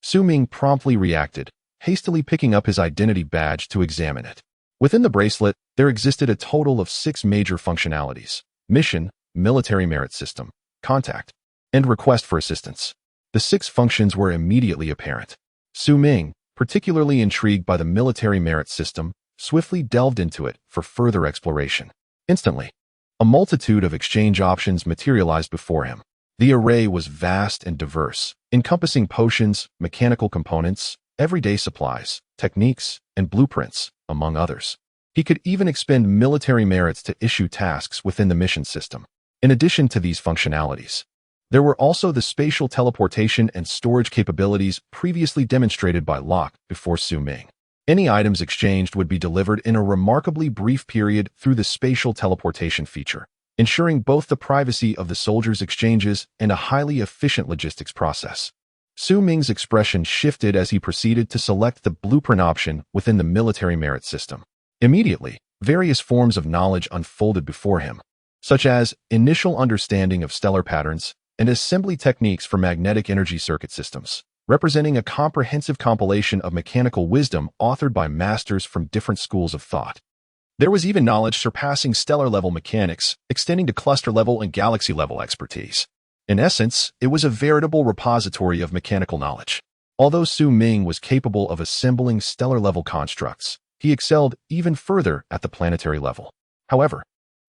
Su Ming promptly reacted, hastily picking up his identity badge to examine it. Within the bracelet, there existed a total of 6 major functionalities: mission, military merit system, contact, and request for assistance. The 6 functions were immediately apparent. Su Ming, particularly intrigued by the military merit system, swiftly delved into it for further exploration. Instantly, a multitude of exchange options materialized before him. The array was vast and diverse, encompassing potions, mechanical components, everyday supplies, techniques, and blueprints, among others. He could even expend military merits to issue tasks within the mission system. In addition to these functionalities, there were also the spatial teleportation and storage capabilities previously demonstrated by Locke before Su Ming. Any items exchanged would be delivered in a remarkably brief period through the spatial teleportation feature, ensuring both the privacy of the soldiers' exchanges and a highly efficient logistics process. Su Ming's expression shifted as he proceeded to select the blueprint option within the military merit system. Immediately, various forms of knowledge unfolded before him, such as initial understanding of stellar patterns and assembly techniques for magnetic energy circuit systems, representing a comprehensive compilation of mechanical wisdom authored by masters from different schools of thought. There was even knowledge surpassing stellar-level mechanics, extending to cluster-level and galaxy-level expertise. In essence, it was a veritable repository of mechanical knowledge. Although Su Ming was capable of assembling stellar-level constructs, he excelled even further at the planetary level. However,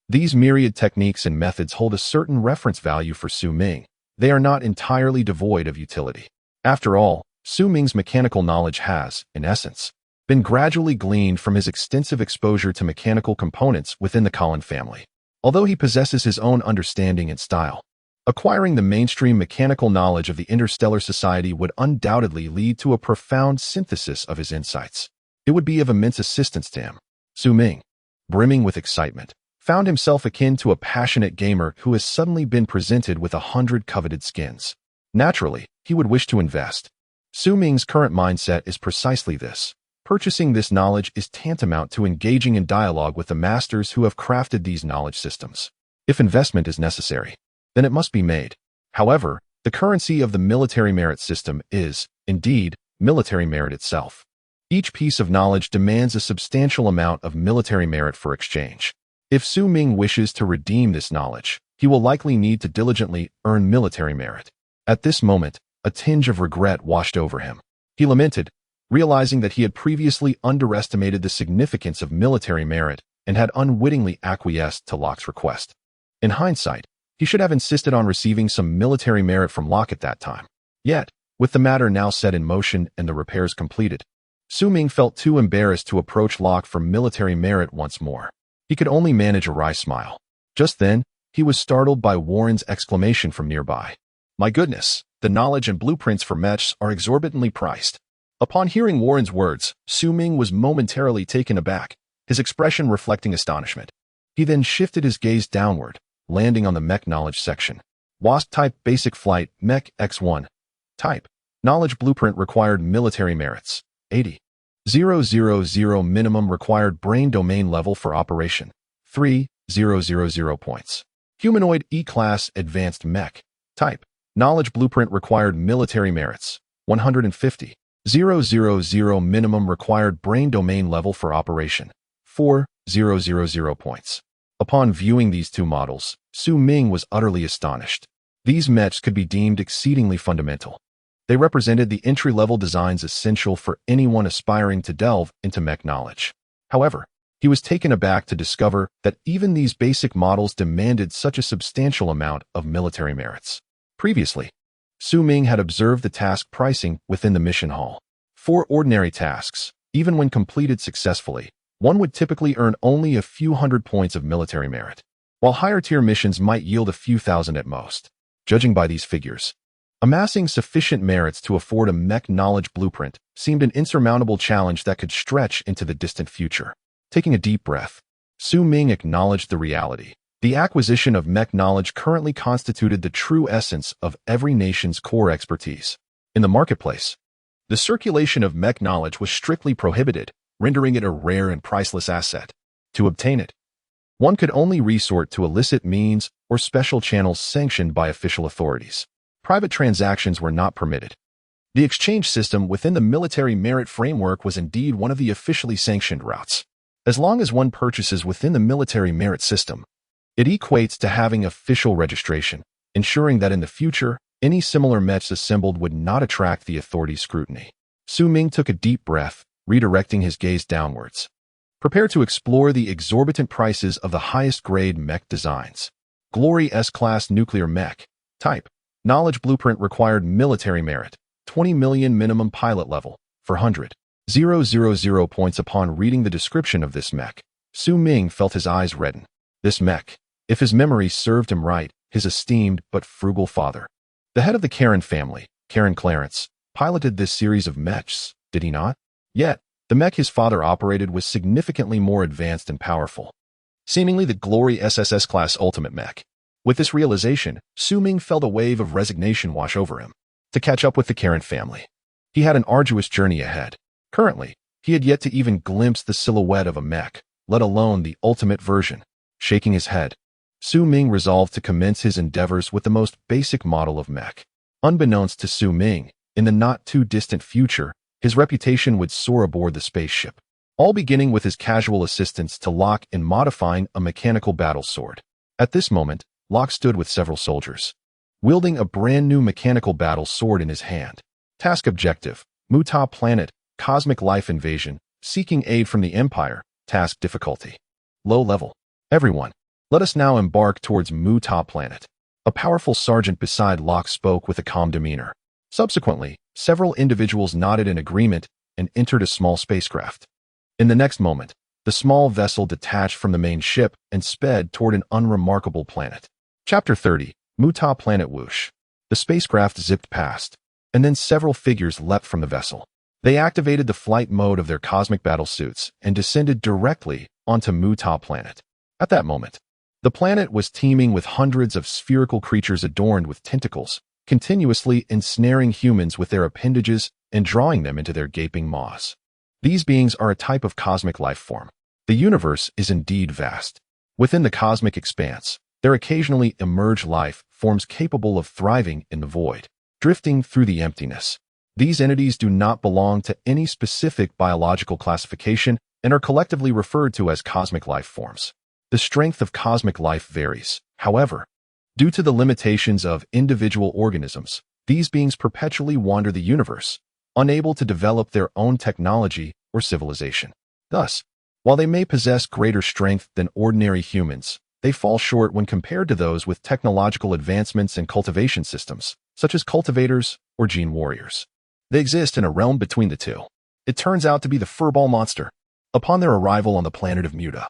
these myriad techniques and methods hold a certain reference value for Su Ming. They are not entirely devoid of utility. After all, Su Ming's mechanical knowledge has, in essence, been gradually gleaned from his extensive exposure to mechanical components within the Colin family. Although he possesses his own understanding and style, acquiring the mainstream mechanical knowledge of the interstellar society would undoubtedly lead to a profound synthesis of his insights. It would be of immense assistance to him. Su Ming, brimming with excitement, found himself akin to a passionate gamer who has suddenly been presented with 100 coveted skins. Naturally, he would wish to invest. Su Ming's current mindset is precisely this. Purchasing this knowledge is tantamount to engaging in dialogue with the masters who have crafted these knowledge systems. If investment is necessary, then it must be made. However, the currency of the military merit system is, indeed, military merit itself. Each piece of knowledge demands a substantial amount of military merit for exchange. If Su Ming wishes to redeem this knowledge, he will likely need to diligently earn military merit. At this moment, a tinge of regret washed over him. He lamented, realizing that he had previously underestimated the significance of military merit and had unwittingly acquiesced to Locke's request. In hindsight, he should have insisted on receiving some military merit from Locke at that time. Yet, with the matter now set in motion and the repairs completed, Su Ming felt too embarrassed to approach Locke for military merit once more. He could only manage a wry smile. Just then, he was startled by Warren's exclamation from nearby. "My goodness, the knowledge and blueprints for Mechas are exorbitantly priced." Upon hearing Warren's words, Su Ming was momentarily taken aback, his expression reflecting astonishment. He then shifted his gaze downward, landing on the Mech knowledge section. WASP type basic flight Mech X1. Type knowledge blueprint required military merits 80. 000 minimum required brain domain level for operation 3000 points. Humanoid E-class advanced mech. Type knowledge blueprint required military merits 150. 000 minimum required brain domain level for operation 4000 points. Upon viewing these two models, Su Ming was utterly astonished. These mechs could be deemed exceedingly fundamental. They represented the entry-level designs essential for anyone aspiring to delve into mech knowledge. However, he was taken aback to discover that even these basic models demanded such a substantial amount of military merits. Previously, Su Ming had observed the task pricing within the mission hall. For ordinary tasks, even when completed successfully, one would typically earn only a few hundred points of military merit, while higher-tier missions might yield a few thousand at most. Judging by these figures, amassing sufficient merits to afford a mech knowledge blueprint seemed an insurmountable challenge that could stretch into the distant future. Taking a deep breath, Su Ming acknowledged the reality. The acquisition of mech knowledge currently constituted the true essence of every nation's core expertise. In the marketplace, the circulation of mech knowledge was strictly prohibited, rendering it a rare and priceless asset. To obtain it, one could only resort to illicit means or special channels sanctioned by official authorities. Private transactions were not permitted. The exchange system within the military merit framework was indeed one of the officially sanctioned routes. As long as one purchases within the military merit system, it equates to having official registration, ensuring that in the future, any similar mechs assembled would not attract the authorities' scrutiny. Su Ming took a deep breath, redirecting his gaze downwards. Prepare to explore the exorbitant prices of the highest-grade mech designs. Glory S-Class Nuclear Mech. Type knowledge blueprint required military merit 20 million minimum pilot level for 100,000 points. Upon reading the description of this mech, Su Ming felt his eyes redden. This mech, if his memory served him right, his esteemed but frugal father, the head of the Karen family, Karen Clarence, piloted this series of mechs, did he not? Yet, the mech his father operated was significantly more advanced and powerful, seemingly the Glory SSS-class ultimate mech. With this realization, Su Ming felt a wave of resignation wash over him. To catch up with the Karen family, he had an arduous journey ahead. Currently, he had yet to even glimpse the silhouette of a mech, let alone the ultimate version. Shaking his head, Su Ming resolved to commence his endeavors with the most basic model of mech. Unbeknownst to Su Ming, in the not-too-distant future, his reputation would soar aboard the spaceship, all beginning with his casual assistance to Locke in modifying a mechanical battle sword. At this moment, Locke stood with several soldiers, wielding a brand-new mechanical battle sword in his hand. Task objective, Muta planet, cosmic life invasion, seeking aid from the Empire. Task difficulty, low level. Everyone, let us now embark towards Muta planet. A powerful sergeant beside Locke spoke with a calm demeanor. Subsequently, several individuals nodded in agreement and entered a small spacecraft. In the next moment, the small vessel detached from the main ship and sped toward an unremarkable planet. Chapter 30, Muta Planet Whoosh. The spacecraft zipped past, and then several figures leapt from the vessel. They activated the flight mode of their cosmic battle suits and descended directly onto Muta planet. At that moment, the planet was teeming with hundreds of spherical creatures adorned with tentacles, continuously ensnaring humans with their appendages and drawing them into their gaping maws. These beings are a type of cosmic life form. The universe is indeed vast. Within the cosmic expanse, there occasionally emerge life forms capable of thriving in the void, drifting through the emptiness. These entities do not belong to any specific biological classification and are collectively referred to as cosmic life forms. The strength of cosmic life varies. However, due to the limitations of individual organisms, these beings perpetually wander the universe, unable to develop their own technology or civilization. Thus, while they may possess greater strength than ordinary humans, they fall short when compared to those with technological advancements and cultivation systems, such as cultivators or gene warriors. They exist in a realm between the two. It turns out to be the furball monster. Upon their arrival on the planet of Muta,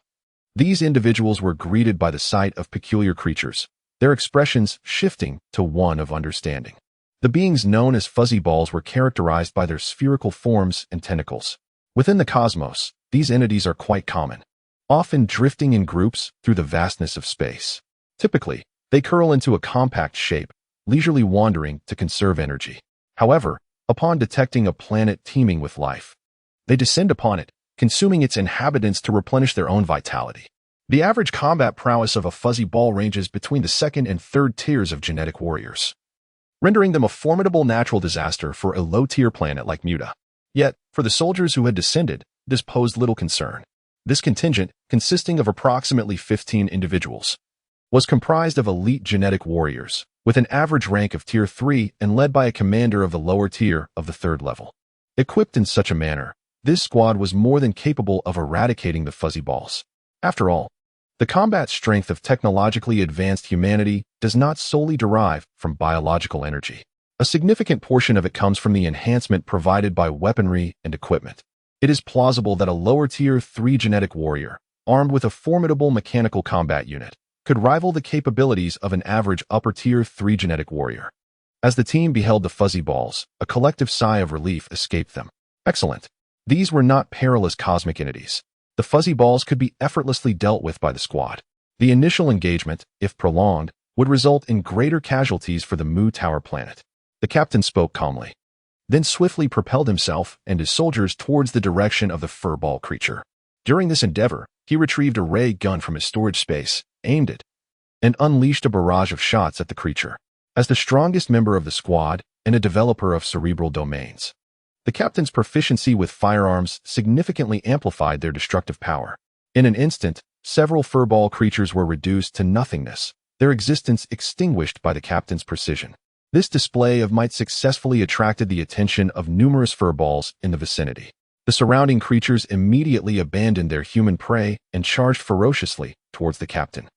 these individuals were greeted by the sight of peculiar creatures, their expressions shifting to one of understanding. The beings known as fuzzy balls were characterized by their spherical forms and tentacles. Within the cosmos, these entities are quite common, often drifting in groups through the vastness of space. Typically, they curl into a compact shape, leisurely wandering to conserve energy. However, upon detecting a planet teeming with life, they descend upon it, consuming its inhabitants to replenish their own vitality. The average combat prowess of a fuzzy ball ranges between the second and third tiers of genetic warriors, rendering them a formidable natural disaster for a low-tier planet like Muta. Yet, for the soldiers who had descended, this posed little concern. This contingent, consisting of approximately 15 individuals, was comprised of elite genetic warriors, with an average rank of Tier 3 and led by a commander of the lower tier of the third level. Equipped in such a manner, this squad was more than capable of eradicating the fuzzy balls. After all, the combat strength of technologically advanced humanity does not solely derive from biological energy. A significant portion of it comes from the enhancement provided by weaponry and equipment. It is plausible that a lower Tier 3 genetic warrior, armed with a formidable mechanical combat unit, could rival the capabilities of an average upper Tier 3 genetic warrior. As the team beheld the fuzzy balls, a collective sigh of relief escaped them. Excellent. These were not perilous cosmic entities. The fuzzy balls could be effortlessly dealt with by the squad. The initial engagement, if prolonged, would result in greater casualties for the Mu Tower planet. The captain spoke calmly, then swiftly propelled himself and his soldiers towards the direction of the furball creature. During this endeavor, he retrieved a ray gun from his storage space, aimed it, and unleashed a barrage of shots at the creature. As the strongest member of the squad and a developer of cerebral domains, the captain's proficiency with firearms significantly amplified their destructive power. In an instant, several furball creatures were reduced to nothingness, their existence extinguished by the captain's precision. This display of might successfully attracted the attention of numerous furballs in the vicinity. The surrounding creatures immediately abandoned their human prey and charged ferociously towards the captain.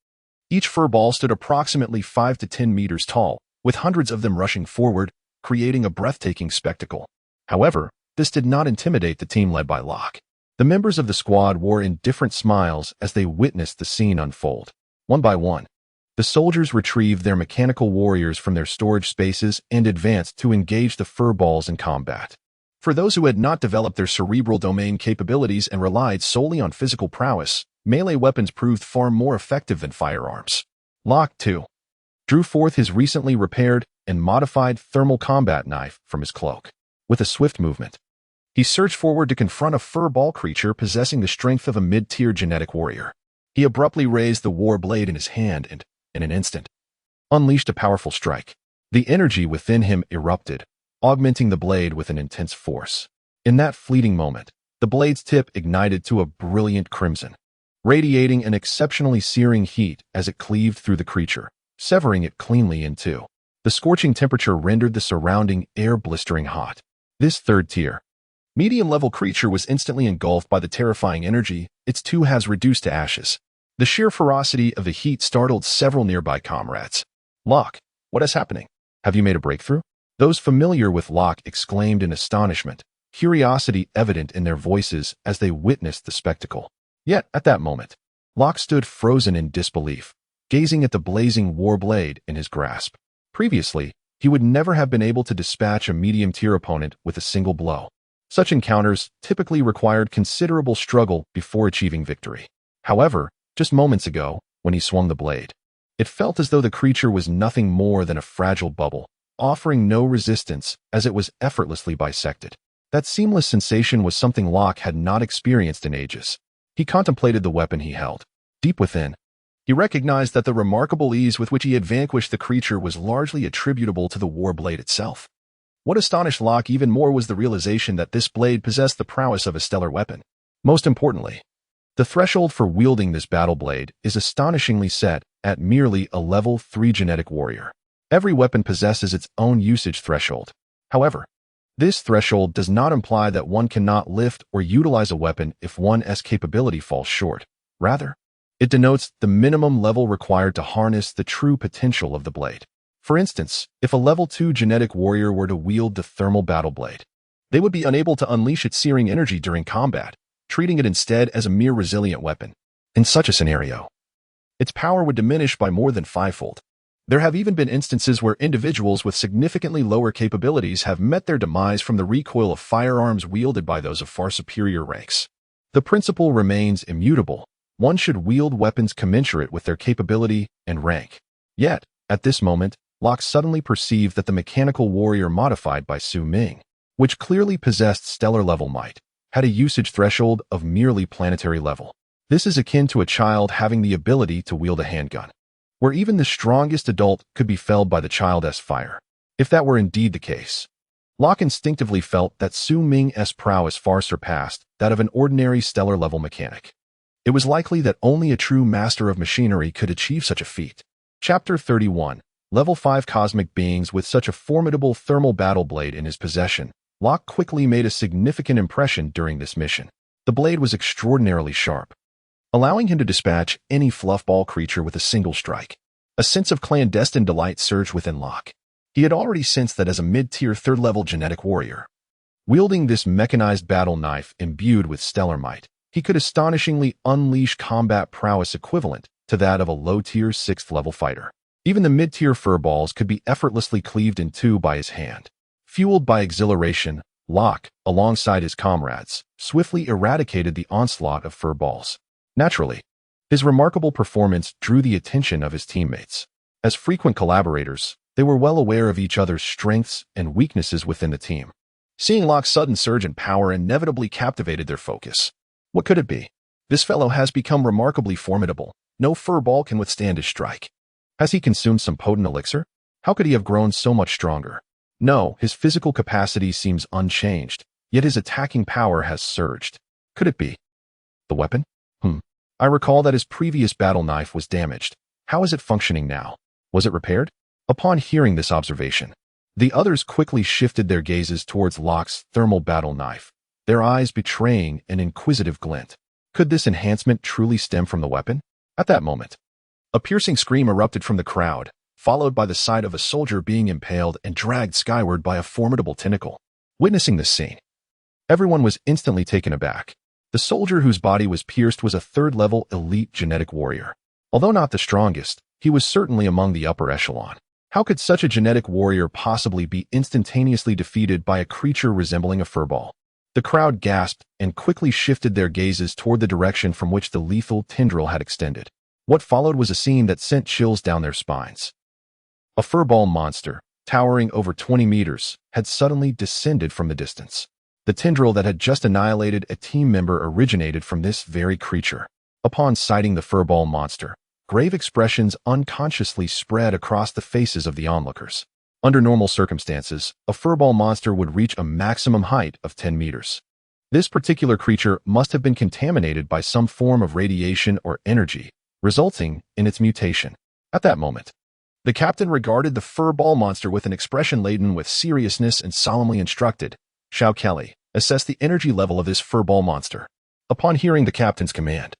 Each furball stood approximately 5 to 10 meters tall, with hundreds of them rushing forward, creating a breathtaking spectacle. However, this did not intimidate the team led by Locke. The members of the squad wore indifferent smiles as they witnessed the scene unfold. One by one, the soldiers retrieved their mechanical warriors from their storage spaces and advanced to engage the furballs in combat. For those who had not developed their cerebral domain capabilities and relied solely on physical prowess, melee weapons proved far more effective than firearms. Locke, too, drew forth his recently repaired and modified thermal combat knife from his cloak. With a swift movement, he surged forward to confront a furball creature possessing the strength of a mid-tier genetic warrior. He abruptly raised the war blade in his hand and, in an instant, unleashed a powerful strike. The energy within him erupted, augmenting the blade with an intense force. In that fleeting moment, the blade's tip ignited to a brilliant crimson, radiating an exceptionally searing heat as it cleaved through the creature, severing it cleanly in two. The scorching temperature rendered the surrounding air blistering hot. This third-tier, medium-level creature was instantly engulfed by the terrifying energy, its two halves reduced to ashes. The sheer ferocity of the heat startled several nearby comrades. "Locke, what is happening? Have you made a breakthrough?" Those familiar with Locke exclaimed in astonishment, curiosity evident in their voices as they witnessed the spectacle. Yet, at that moment, Locke stood frozen in disbelief, gazing at the blazing war blade in his grasp. Previously, he would never have been able to dispatch a medium-tier opponent with a single blow. Such encounters typically required considerable struggle before achieving victory. However, just moments ago when he swung the blade. It felt as though the creature was nothing more than a fragile bubble, offering no resistance as it was effortlessly bisected. That seamless sensation was something Locke had not experienced in ages. He contemplated the weapon he held. Deep within, he recognized that the remarkable ease with which he had vanquished the creature was largely attributable to the war blade itself. What astonished Locke even more was the realization that this blade possessed the prowess of a stellar weapon. Most importantly, the threshold for wielding this battle blade is astonishingly set at merely a level 3 genetic warrior. Every weapon possesses its own usage threshold. However, this threshold does not imply that one cannot lift or utilize a weapon if one's capability falls short. Rather, it denotes the minimum level required to harness the true potential of the blade. For instance, if a level 2 genetic warrior were to wield the thermal battle blade, they would be unable to unleash its searing energy during combat, treating it instead as a mere resilient weapon. In such a scenario, its power would diminish by more than fivefold. There have even been instances where individuals with significantly lower capabilities have met their demise from the recoil of firearms wielded by those of far superior ranks. The principle remains immutable. One should wield weapons commensurate with their capability and rank. Yet, at this moment, Locke suddenly perceived that the mechanical warrior modified by Su Ming, which clearly possessed stellar-level might, had a usage threshold of merely planetary level. This is akin to a child having the ability to wield a handgun, where even the strongest adult could be felled by the child's fire. If that were indeed the case, Locke instinctively felt that Su Ming's prowess far surpassed that of an ordinary stellar-level mechanic. It was likely that only a true master of machinery could achieve such a feat. Chapter 31. Level 5 Cosmic Beings. With such a formidable thermal battle blade in his possession, Locke quickly made a significant impression during this mission. The blade was extraordinarily sharp, allowing him to dispatch any fluffball creature with a single strike. A sense of clandestine delight surged within Locke. He had already sensed that as a mid-tier third-level genetic warrior, wielding this mechanized battle knife imbued with stellar might, he could astonishingly unleash combat prowess equivalent to that of a low-tier 6th-level fighter. Even the mid-tier furballs could be effortlessly cleaved in two by his hand. Fueled by exhilaration, Locke, alongside his comrades, swiftly eradicated the onslaught of furballs. Naturally, his remarkable performance drew the attention of his teammates. As frequent collaborators, they were well aware of each other's strengths and weaknesses within the team. Seeing Locke's sudden surge in power inevitably captivated their focus. What could it be? This fellow has become remarkably formidable. No furball can withstand his strike. Has he consumed some potent elixir? How could he have grown so much stronger? No, his physical capacity seems unchanged, yet his attacking power has surged. Could it be the weapon? I recall that his previous battle knife was damaged. How is it functioning now? Was it repaired? Upon hearing this observation, the others quickly shifted their gazes towards Locke's thermal battle knife, their eyes betraying an inquisitive glint. Could this enhancement truly stem from the weapon? At that moment, a piercing scream erupted from the crowd, followed by the sight of a soldier being impaled and dragged skyward by a formidable tentacle. Witnessing this scene, everyone was instantly taken aback. The soldier whose body was pierced was a third-level elite genetic warrior. Although not the strongest, he was certainly among the upper echelon. How could such a genetic warrior possibly be instantaneously defeated by a creature resembling a furball? The crowd gasped and quickly shifted their gazes toward the direction from which the lethal tendril had extended. What followed was a scene that sent chills down their spines. A furball monster, towering over 20 meters, had suddenly descended from the distance. The tendril that had just annihilated a team member originated from this very creature. Upon sighting the furball monster, grave expressions unconsciously spread across the faces of the onlookers. Under normal circumstances, a furball monster would reach a maximum height of 10 meters. This particular creature must have been contaminated by some form of radiation or energy, resulting in its mutation. At that moment, the captain regarded the furball monster with an expression laden with seriousness and solemnly instructed, "Shao Kelly, assess the energy level of this furball monster." Upon hearing the captain's command,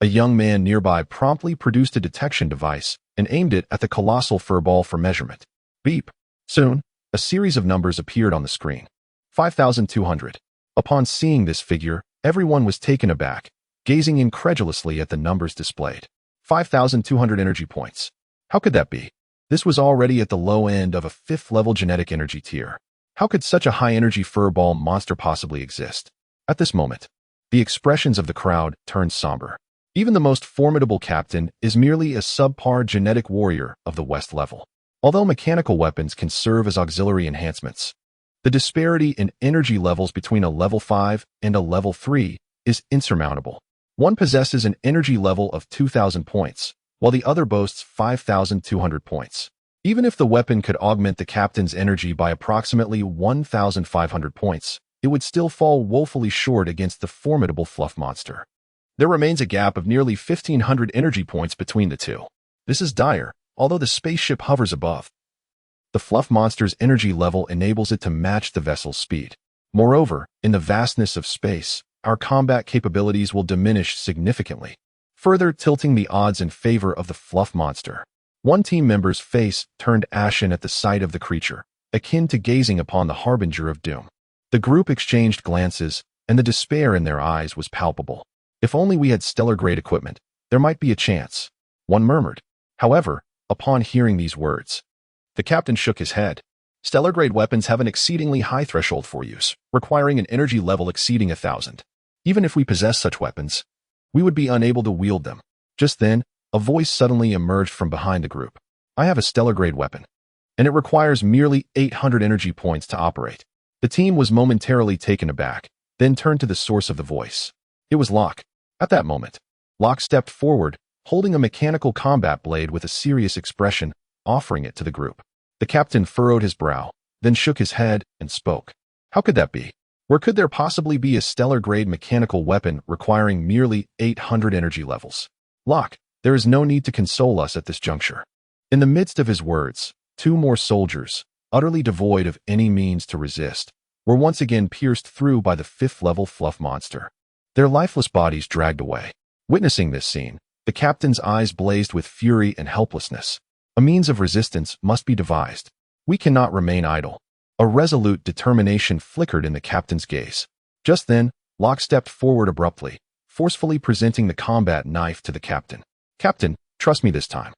a young man nearby promptly produced a detection device and aimed it at the colossal furball for measurement. Beep. Soon, a series of numbers appeared on the screen. 5,200. Upon seeing this figure, everyone was taken aback, gazing incredulously at the numbers displayed. 5,200 energy points. How could that be? This was already at the low end of a 5th-level genetic energy tier. How could such a high-energy furball monster possibly exist? At this moment, the expressions of the crowd turned somber. Even the most formidable captain is merely a subpar genetic warrior of the West level. Although mechanical weapons can serve as auxiliary enhancements, the disparity in energy levels between a level 5 and a level 3 is insurmountable. One possesses an energy level of 2,000 points, while the other boasts 5,200 points. Even if the weapon could augment the captain's energy by approximately 1,500 points, it would still fall woefully short against the formidable fluff monster. There remains a gap of nearly 1,500 energy points between the two. This is dire, although the spaceship hovers above. The fluff monster's energy level enables it to match the vessel's speed. Moreover, in the vastness of space, our combat capabilities will diminish significantly, further tilting the odds in favor of the fluff monster. One team member's face turned ashen at the sight of the creature, akin to gazing upon the harbinger of doom. The group exchanged glances, and the despair in their eyes was palpable. If only we had stellar-grade equipment, there might be a chance, one murmured. However, upon hearing these words, the captain shook his head. Stellar-grade weapons have an exceedingly high threshold for use, requiring an energy level exceeding 1,000. Even if we possess such weapons, we would be unable to wield them. Just then, a voice suddenly emerged from behind the group. I have a stellar-grade weapon, and it requires merely 800 energy points to operate. The team was momentarily taken aback, then turned to the source of the voice. It was Locke. At that moment, Locke stepped forward, holding a mechanical combat blade with a serious expression, offering it to the group. The captain furrowed his brow, then shook his head and spoke. How could that be? Where could there possibly be a stellar-grade mechanical weapon requiring merely 800 energy levels? Locke, there is no need to console us at this juncture. In the midst of his words, two more soldiers, utterly devoid of any means to resist, were once again pierced through by the 5th-level fluff monster. Their lifeless bodies dragged away. Witnessing this scene, the captain's eyes blazed with fury and helplessness. A means of resistance must be devised. We cannot remain idle. A resolute determination flickered in the captain's gaze. Just then, Locke stepped forward abruptly, forcefully presenting the combat knife to the captain. Captain, trust me this time.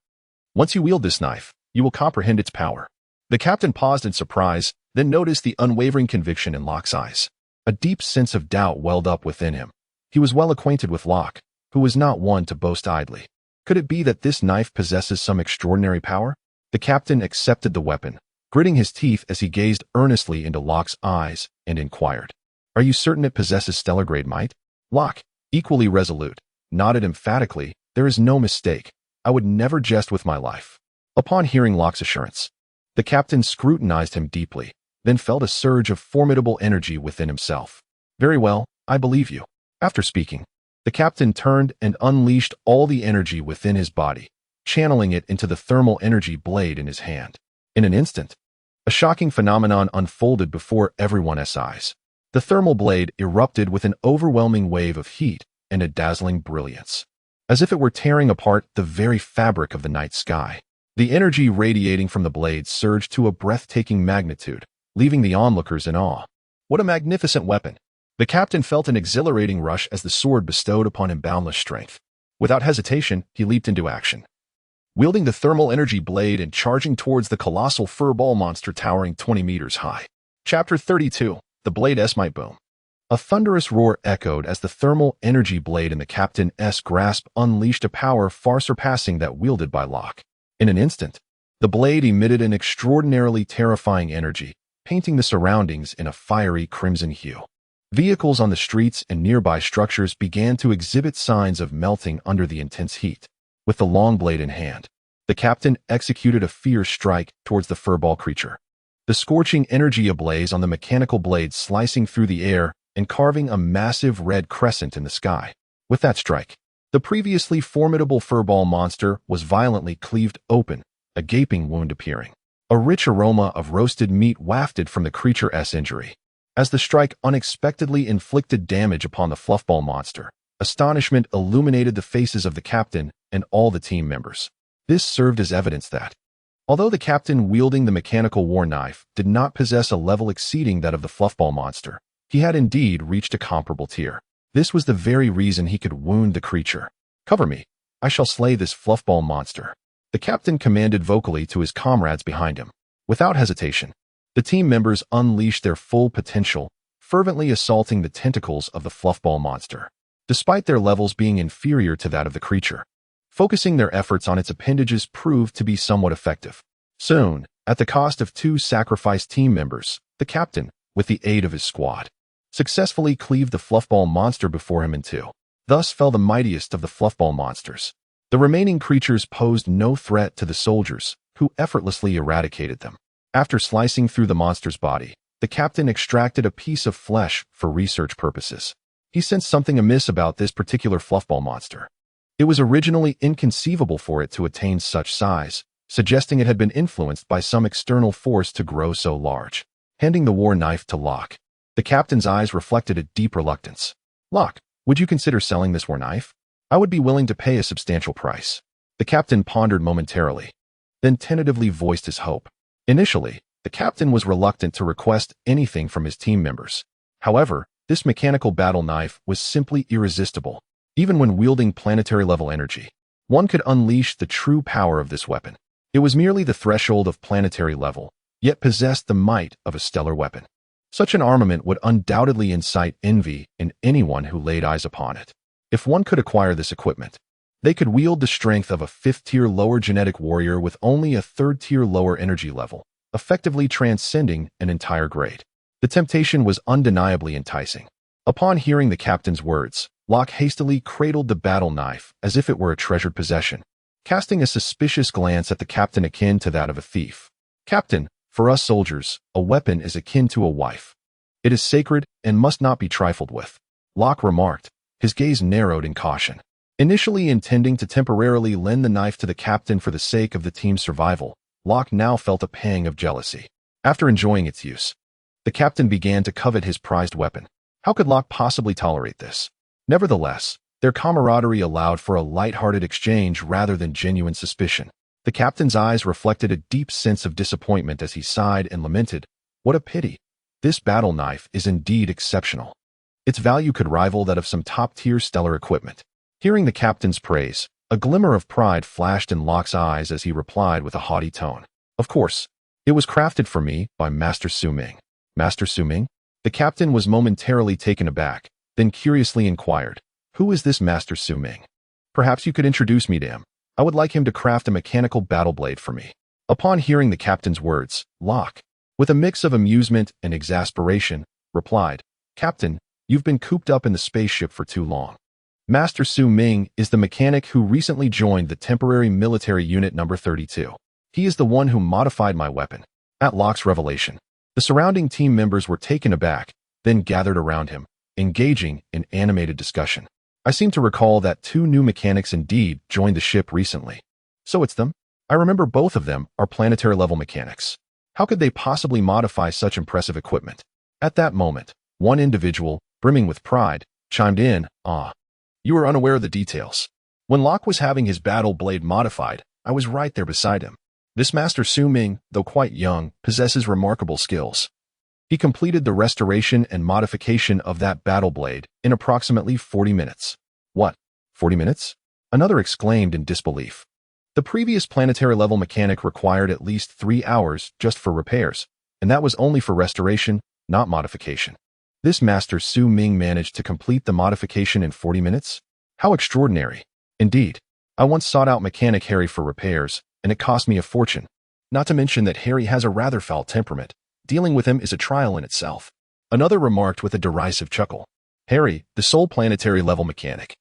Once you wield this knife, you will comprehend its power. The captain paused in surprise, then noticed the unwavering conviction in Locke's eyes. A deep sense of doubt welled up within him. He was well acquainted with Locke, who was not one to boast idly. Could it be that this knife possesses some extraordinary power? The captain accepted the weapon, gritting his teeth as he gazed earnestly into Locke's eyes and inquired, Are you certain it possesses stellar-grade might? Locke, equally resolute, nodded emphatically, There is no mistake. I would never jest with my life. Upon hearing Locke's assurance, the captain scrutinized him deeply, then felt a surge of formidable energy within himself. Very well, I believe you. After speaking, the captain turned and unleashed all the energy within his body, channeling it into the thermal energy blade in his hand. In an instant, a shocking phenomenon unfolded before everyone's eyes. The thermal blade erupted with an overwhelming wave of heat and a dazzling brilliance, as if it were tearing apart the very fabric of the night sky. The energy radiating from the blade surged to a breathtaking magnitude, leaving the onlookers in awe. What a magnificent weapon! The captain felt an exhilarating rush as the sword bestowed upon him boundless strength. Without hesitation, he leaped into action, wielding the thermal energy blade and charging towards the colossal furball monster towering 20 meters high. Chapter 32. The Blade's Might Boom. A thunderous roar echoed as the thermal energy blade in the captain's grasp unleashed a power far surpassing that wielded by Locke. In an instant, the blade emitted an extraordinarily terrifying energy, painting the surroundings in a fiery crimson hue. Vehicles on the streets and nearby structures began to exhibit signs of melting under the intense heat. With the long blade in hand, the captain executed a fierce strike towards the furball creature. The scorching energy ablaze on the mechanical blade slicing through the air and carving a massive red crescent in the sky. With that strike, the previously formidable furball monster was violently cleaved open, a gaping wound appearing. A rich aroma of roasted meat wafted from the creature's injury. As the strike unexpectedly inflicted damage upon the fluffball monster, astonishment illuminated the faces of the captain and all the team members. This served as evidence that, although the captain wielding the mechanical war knife did not possess a level exceeding that of the fluffball monster, he had indeed reached a comparable tier. This was the very reason he could wound the creature. Cover me. I shall slay this fluffball monster. The captain commanded vocally to his comrades behind him. Without hesitation, the team members unleashed their full potential, fervently assaulting the tentacles of the fluffball monster. despite their levels being inferior to that of the creature. Focusing their efforts on its appendages proved to be somewhat effective. Soon, at the cost of 2 sacrificed team members, the captain, with the aid of his squad, successfully cleaved the fluffball monster before him in 2. Thus fell the mightiest of the fluffball monsters. The remaining creatures posed no threat to the soldiers, who effortlessly eradicated them. After slicing through the monster's body, the captain extracted a piece of flesh for research purposes. He sensed something amiss about this particular fluffball monster. It was originally inconceivable for it to attain such size, suggesting it had been influenced by some external force to grow so large. Handing the war knife to Locke, the captain's eyes reflected a deep reluctance. "Locke, would you consider selling this war knife? I would be willing to pay a substantial price." The captain pondered momentarily, then tentatively voiced his hope. Initially, the captain was reluctant to request anything from his team members. However, this mechanical battle knife was simply irresistible. Even when wielding planetary-level energy, one could unleash the true power of this weapon. It was merely the threshold of planetary level, yet possessed the might of a stellar weapon. Such an armament would undoubtedly incite envy in anyone who laid eyes upon it. If one could acquire this equipment, they could wield the strength of a 5th-tier lower genetic warrior with only a 3rd-tier lower energy level, effectively transcending an entire grade. The temptation was undeniably enticing. Upon hearing the captain's words, Locke hastily cradled the battle knife as if it were a treasured possession, casting a suspicious glance at the captain akin to that of a thief. "Captain, for us soldiers, a weapon is akin to a wife. It is sacred and must not be trifled with," Locke remarked, his gaze narrowed in caution. Initially intending to temporarily lend the knife to the captain for the sake of the team's survival, Locke now felt a pang of jealousy. After enjoying its use, the captain began to covet his prized weapon. How could Locke possibly tolerate this? Nevertheless, their camaraderie allowed for a light-hearted exchange rather than genuine suspicion. The captain's eyes reflected a deep sense of disappointment as he sighed and lamented, "What a pity. This battle knife is indeed exceptional. Its value could rival that of some top-tier stellar equipment." Hearing the captain's praise, a glimmer of pride flashed in Locke's eyes as he replied with a haughty tone, "Of course, it was crafted for me by Master Su Ming." "Master Su Ming?" The captain was momentarily taken aback, then curiously inquired, "Who is this Master Su Ming? Perhaps you could introduce me to him. I would like him to craft a mechanical battle blade for me." Upon hearing the captain's words, Locke, with a mix of amusement and exasperation, replied, "Captain, you've been cooped up in the spaceship for too long. Master Su Ming is the mechanic who recently joined the temporary military unit number 32. He is the one who modified my weapon." At Locke's revelation, the surrounding team members were taken aback, then gathered around him, engaging in animated discussion. "I seem to recall that 2 new mechanics indeed joined the ship recently. So it's them? I remember both of them are planetary-level mechanics. How could they possibly modify such impressive equipment?" At that moment, one individual, brimming with pride, chimed in, "Ah, you are unaware of the details. When Locke was having his battle blade modified, I was right there beside him. This Master Su Ming, though quite young, possesses remarkable skills. He completed the restoration and modification of that battle blade in approximately 40 minutes. "What? 40 minutes?" Another exclaimed in disbelief. The previous planetary-level mechanic required at least 3 hours just for repairs, and that was only for restoration, not modification. This Master Su Ming managed to complete the modification in 40 minutes? How extraordinary. Indeed, I once sought out Mechanic Harry for repairs, and it cost me a fortune. Not to mention that Harry has a rather foul temperament. Dealing with him is a trial in itself." Another remarked with a derisive chuckle. Harry, the sole planetary-level mechanic,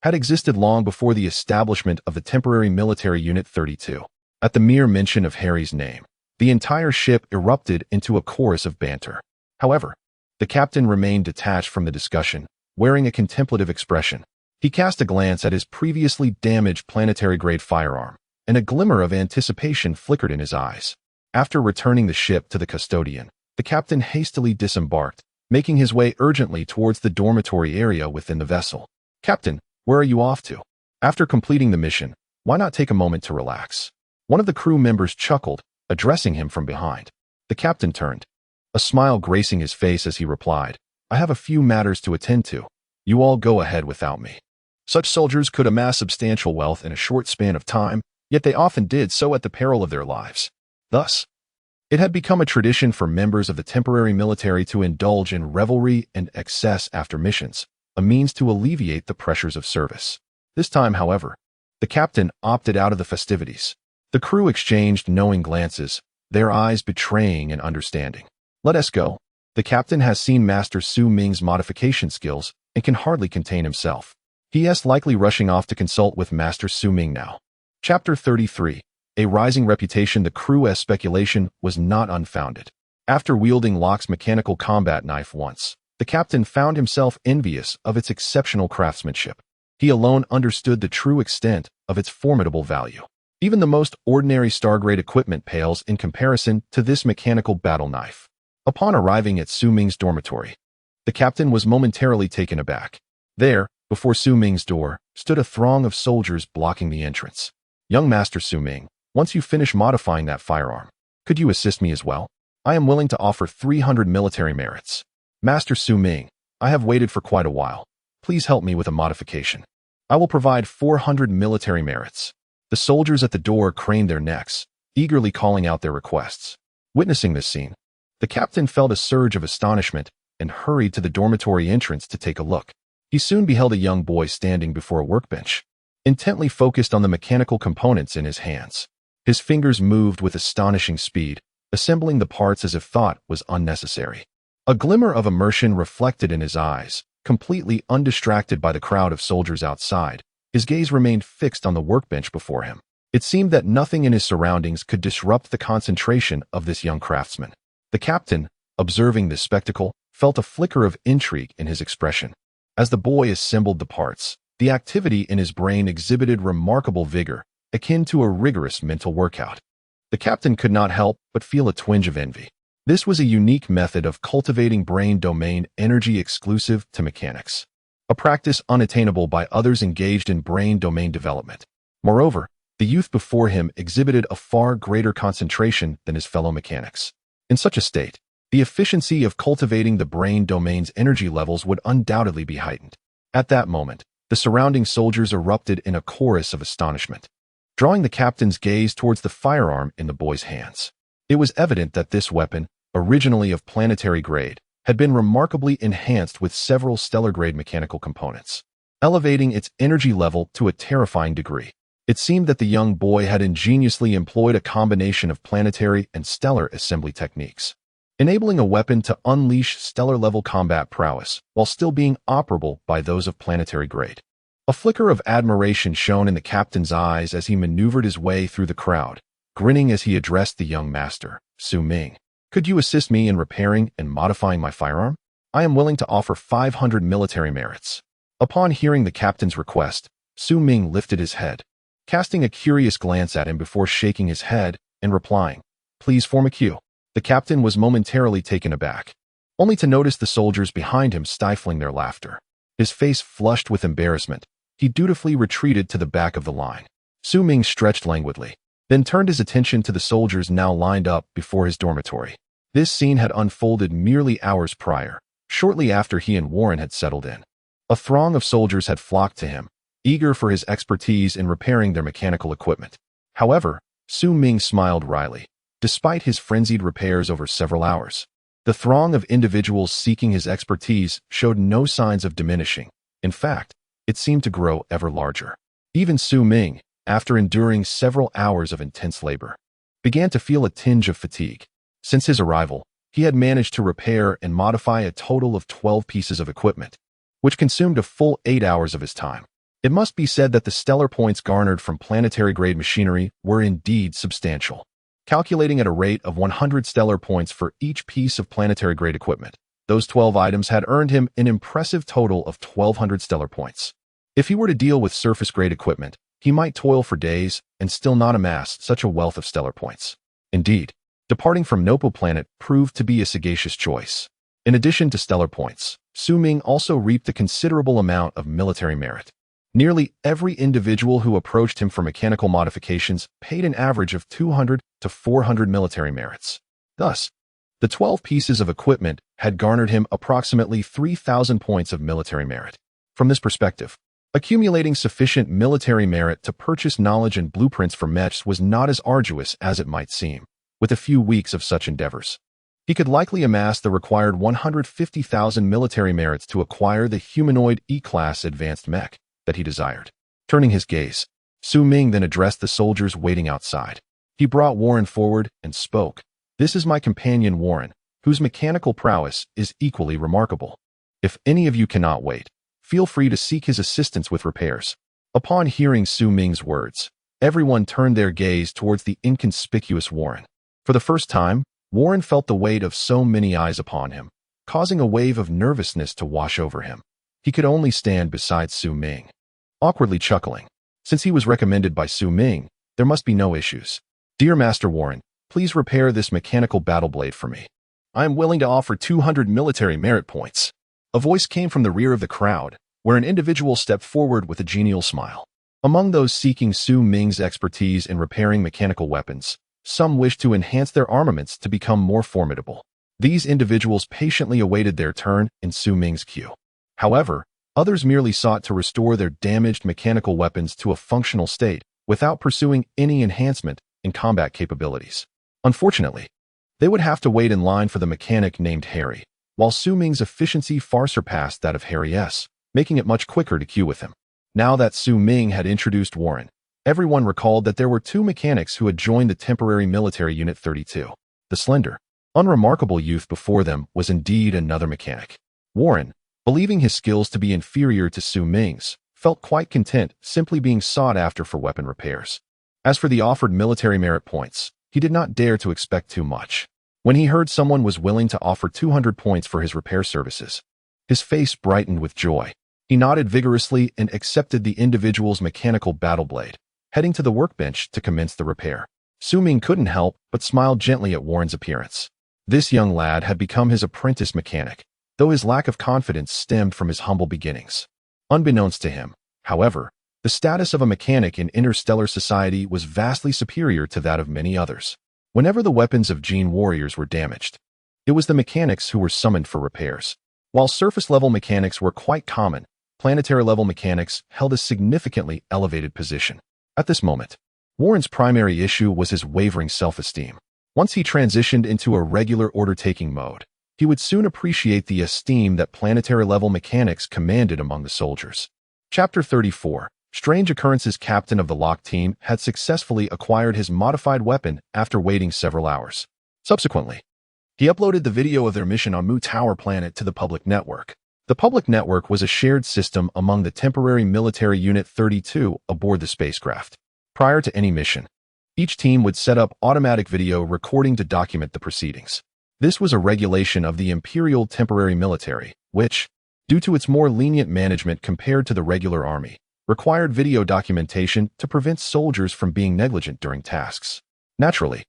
had existed long before the establishment of the temporary military unit 32. At the mere mention of Harry's name, the entire ship erupted into a chorus of banter. However, the captain remained detached from the discussion, wearing a contemplative expression. He cast a glance at his previously damaged planetary-grade firearm, and a glimmer of anticipation flickered in his eyes. After returning the ship to the custodian, the captain hastily disembarked, making his way urgently towards the dormitory area within the vessel. "Captain, where are you off to?" After completing the mission, why not take a moment to relax? One of the crew members chuckled, addressing him from behind. The captain turned, a smile gracing his face as he replied, "I have a few matters to attend to. You all go ahead without me." Such soldiers could amass substantial wealth in a short span of time, yet they often did so at the peril of their lives. Thus, it had become a tradition for members of the temporary military to indulge in revelry and excess after missions, a means to alleviate the pressures of service. This time, however, the captain opted out of the festivities. The crew exchanged knowing glances, their eyes betraying an understanding. "Let us go." The captain has seen Master Su Ming's modification skills and can hardly contain himself. He is likely rushing off to consult with Master Su Ming now. Chapter 33. A rising reputation. The crew's speculation was not unfounded. After wielding Locke's mechanical combat knife once, the captain found himself envious of its exceptional craftsmanship. He alone understood the true extent of its formidable value. Even the most ordinary Stargrade equipment pales in comparison to this mechanical battle knife. Upon arriving at Su Ming's dormitory, the captain was momentarily taken aback. There, before Su Ming's door, stood a throng of soldiers blocking the entrance. "Young Master Su Ming, once you finish modifying that firearm, could you assist me as well? I am willing to offer 300 military merits." "Master Su Ming, I have waited for quite a while. Please help me with a modification. I will provide 400 military merits." The soldiers at the door craned their necks, eagerly calling out their requests. Witnessing this scene, the captain felt a surge of astonishment and hurried to the dormitory entrance to take a look. He soon beheld a young boy standing before a workbench, intently focused on the mechanical components in his hands. His fingers moved with astonishing speed, assembling the parts as if thought was unnecessary. A glimmer of immersion reflected in his eyes. Completely undistracted by the crowd of soldiers outside, his gaze remained fixed on the workbench before him. It seemed that nothing in his surroundings could disrupt the concentration of this young craftsman. The captain, observing this spectacle, felt a flicker of intrigue in his expression. As the boy assembled the parts, the activity in his brain exhibited remarkable vigor, akin to a rigorous mental workout. The captain could not help but feel a twinge of envy. This was a unique method of cultivating brain domain energy exclusive to mechanics, a practice unattainable by others engaged in brain domain development. Moreover, the youth before him exhibited a far greater concentration than his fellow mechanics. In such a state, the efficiency of cultivating the brain domain's energy levels would undoubtedly be heightened. At that moment, the surrounding soldiers erupted in a chorus of astonishment, drawing the captain's gaze towards the firearm in the boy's hands. It was evident that this weapon, originally of planetary grade, had been remarkably enhanced with several stellar-grade mechanical components, elevating its energy level to a terrifying degree. It seemed that the young boy had ingeniously employed a combination of planetary and stellar assembly techniques, enabling a weapon to unleash stellar-level combat prowess while still being operable by those of planetary grade. A flicker of admiration shone in the captain's eyes as he maneuvered his way through the crowd, grinning as he addressed the young master, Su Ming. "Could you assist me in repairing and modifying my firearm? I am willing to offer 500 military merits." Upon hearing the captain's request, Su Ming lifted his head, casting a curious glance at him before shaking his head and replying, "Please form a queue." The captain was momentarily taken aback, only to notice the soldiers behind him stifling their laughter. His face flushed with embarrassment, he dutifully retreated to the back of the line. Su Ming stretched languidly, then turned his attention to the soldiers now lined up before his dormitory. This scene had unfolded merely hours prior, shortly after he and Warren had settled in. A throng of soldiers had flocked to him, eager for his expertise in repairing their mechanical equipment. However, Su Ming smiled wryly. Despite his frenzied repairs over several hours, the throng of individuals seeking his expertise showed no signs of diminishing. In fact, it seemed to grow ever larger. Even Su Ming, after enduring several hours of intense labor, began to feel a tinge of fatigue. Since his arrival, he had managed to repair and modify a total of 12 pieces of equipment, which consumed a full 8 hours of his time. It must be said that the stellar points garnered from planetary-grade machinery were indeed substantial. Calculating at a rate of 100 stellar points for each piece of planetary-grade equipment, those 12 items had earned him an impressive total of 1,200 stellar points. If he were to deal with surface-grade equipment, he might toil for days and still not amass such a wealth of stellar points. Indeed, departing from Nopo Planet proved to be a sagacious choice. In addition to stellar points, Su Ming also reaped a considerable amount of military merit. Nearly every individual who approached him for mechanical modifications paid an average of 200 to 400 military merits. Thus, the 12 pieces of equipment had garnered him approximately 3,000 points of military merit. From this perspective, accumulating sufficient military merit to purchase knowledge and blueprints for Mechas was not as arduous as it might seem. With a few weeks of such endeavors, He could likely amass the required 150,000 military merits to acquire the humanoid E-class advanced mech that he desired. Turning his gaze, Su Ming then addressed the soldiers waiting outside. He brought Warren forward and spoke. "This is my companion Warren, whose mechanical prowess is equally remarkable. If any of you cannot wait, feel free to seek his assistance with repairs." Upon hearing Su Ming's words, everyone turned their gaze towards the inconspicuous Warren. For the first time, Warren felt the weight of so many eyes upon him, causing a wave of nervousness to wash over him. He could only stand beside Su Ming, awkwardly chuckling. Since he was recommended by Su Ming, there must be no issues. "Dear Master Warren, please repair this mechanical battle blade for me. I am willing to offer 200 military merit points." A voice came from the rear of the crowd, where an individual stepped forward with a genial smile. Among those seeking Su Ming's expertise in repairing mechanical weapons, some wished to enhance their armaments to become more formidable. These individuals patiently awaited their turn in Su Ming's queue. However, others merely sought to restore their damaged mechanical weapons to a functional state without pursuing any enhancement in combat capabilities. Unfortunately, they would have to wait in line for the mechanic named Harry, while Su Ming's efficiency far surpassed that of Harry S., making it much quicker to queue with him. Now that Su Ming had introduced Warren, everyone recalled that there were two mechanics who had joined the temporary military Unit 32. The slender, unremarkable youth before them was indeed another mechanic. Warren, believing his skills to be inferior to Su Ming's, felt quite content simply being sought after for weapon repairs. As for the offered military merit points, he did not dare to expect too much. When he heard someone was willing to offer 200 points for his repair services, his face brightened with joy. He nodded vigorously and accepted the individual's mechanical battle blade, heading to the workbench to commence the repair. Su Ming couldn't help but smile gently at Warren's appearance. This young lad had become his apprentice mechanic, though his lack of confidence stemmed from his humble beginnings. Unbeknownst to him, however, the status of a mechanic in interstellar society was vastly superior to that of many others. Whenever the weapons of Gene warriors were damaged, it was the mechanics who were summoned for repairs. While surface-level mechanics were quite common, planetary-level mechanics held a significantly elevated position. At this moment, Warren's primary issue was his wavering self-esteem. Once he transitioned into a regular order-taking mode, he would soon appreciate the esteem that planetary-level mechanics commanded among the soldiers. Chapter 34. Strange Occurrences. Captain of the Lock team had successfully acquired his modified weapon after waiting several hours. Subsequently, he uploaded the video of their mission on Mu Tower planet to the public network. The public network was a shared system among the temporary military Unit 32 aboard the spacecraft. Prior to any mission, each team would set up automatic video recording to document the proceedings. This was a regulation of the Imperial Temporary Military, which, due to its more lenient management compared to the regular army, required video documentation to prevent soldiers from being negligent during tasks. Naturally,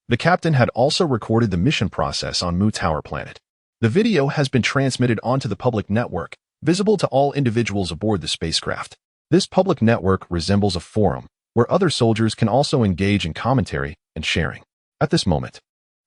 the captain had also recorded the mission process on Mu Tower planet. The video has been transmitted onto the public network, visible to all individuals aboard the spacecraft. This public network resembles a forum, where other soldiers can also engage in commentary and sharing. At this moment,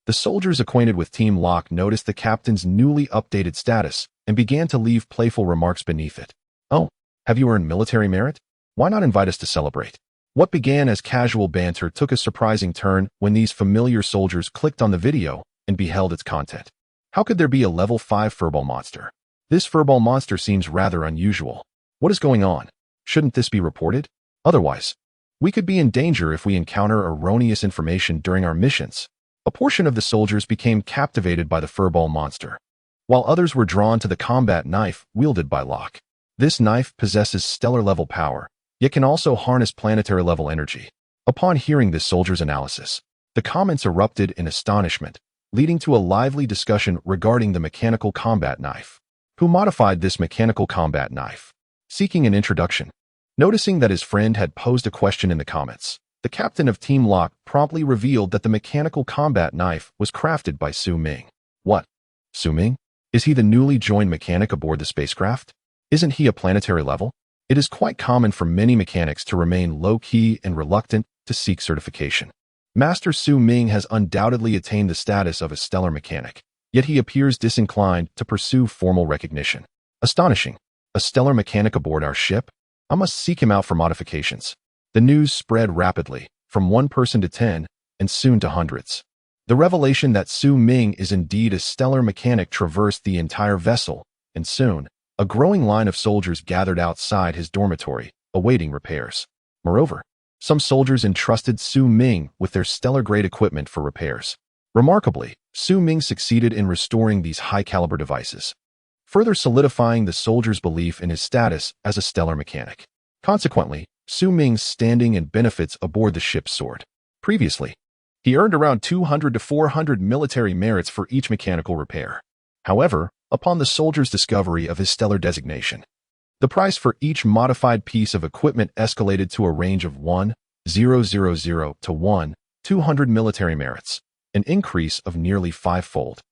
the soldiers acquainted with Team Locke noticed the captain's newly updated status and began to leave playful remarks beneath it. "Oh, have you earned military merit? Why not invite us to celebrate?" What began as casual banter took a surprising turn when these familiar soldiers clicked on the video and beheld its content. How could there be a level 5 furball monster? This furball monster seems rather unusual. What is going on? Shouldn't this be reported? Otherwise, we could be in danger if we encounter erroneous information during our missions. A portion of the soldiers became captivated by the furball monster, while others were drawn to the combat knife wielded by Locke. This knife possesses stellar-level power, yet can also harness planetary-level energy. Upon hearing this soldier's analysis, the comments erupted in astonishment, leading to a lively discussion regarding the mechanical combat knife. Who modified this mechanical combat knife? Seeking an introduction. Noticing that his friend had posed a question in the comments, the captain of Team Locke promptly revealed that the mechanical combat knife was crafted by Su Ming. What? Su Ming? Is he the newly joined mechanic aboard the spacecraft? Isn't he a planetary level? It is quite common for many mechanics to remain low-key and reluctant to seek certification. Master Su Ming has undoubtedly attained the status of a stellar mechanic, yet he appears disinclined to pursue formal recognition. Astonishing. A stellar mechanic aboard our ship? I must seek him out for modifications. The news spread rapidly, from one person to 10, and soon to hundreds. The revelation that Su Ming is indeed a stellar mechanic traversed the entire vessel, and soon, a growing line of soldiers gathered outside his dormitory, awaiting repairs. Moreover, some soldiers entrusted Su Ming with their stellar-grade equipment for repairs. Remarkably, Su Ming succeeded in restoring these high-caliber devices, further solidifying the soldiers' belief in his status as a stellar mechanic. Consequently, Su Ming's standing and benefits aboard the ship soared. Previously, he earned around 200 to 400 military merits for each mechanical repair. However, upon the soldiers' discovery of his stellar designation, the price for each modified piece of equipment escalated to a range of 1,000 to 1,200 military merits, an increase of nearly fivefold.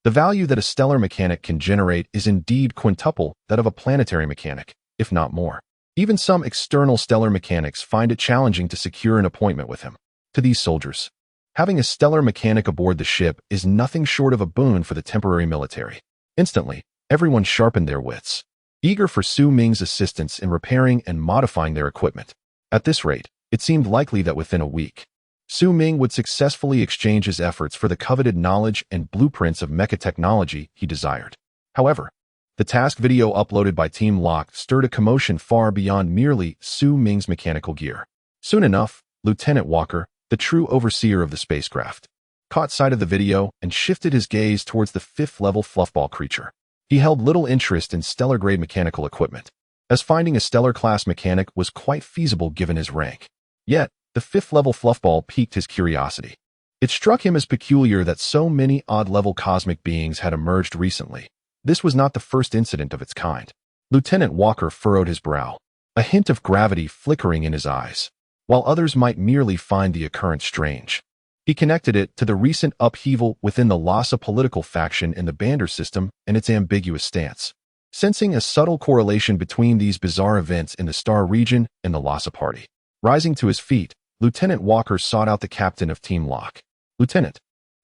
The value that a stellar mechanic can generate is indeed quintuple that of a planetary mechanic, if not more. Even some external stellar mechanics find it challenging to secure an appointment with him. To these soldiers, having a stellar mechanic aboard the ship is nothing short of a boon for the temporary military. Instantly, everyone sharpened their wits, eager for Su Ming's assistance in repairing and modifying their equipment. At this rate, it seemed likely that within a week, Su Ming would successfully exchange his efforts for the coveted knowledge and blueprints of mecha technology he desired. However, the task video uploaded by Team Lock stirred a commotion far beyond merely Su Ming's mechanical gear. Soon enough, Lieutenant Walker, the true overseer of the spacecraft, caught sight of the video and shifted his gaze towards the fifth-level fluffball creature. He held little interest in stellar-grade mechanical equipment, as finding a stellar-class mechanic was quite feasible given his rank. Yet, the fifth-level fluffball piqued his curiosity. It struck him as peculiar that so many odd-level cosmic beings had emerged recently. This was not the first incident of its kind. Lieutenant Walker furrowed his brow, a hint of gravity flickering in his eyes. While others might merely find the occurrence strange, he connected it to the recent upheaval within the Lhasa political faction in the Bander system and its ambiguous stance. Sensing a subtle correlation between these bizarre events in the Star region and the Lhasa party, rising to his feet, Lieutenant Walker sought out the captain of Team Lock. "Lieutenant,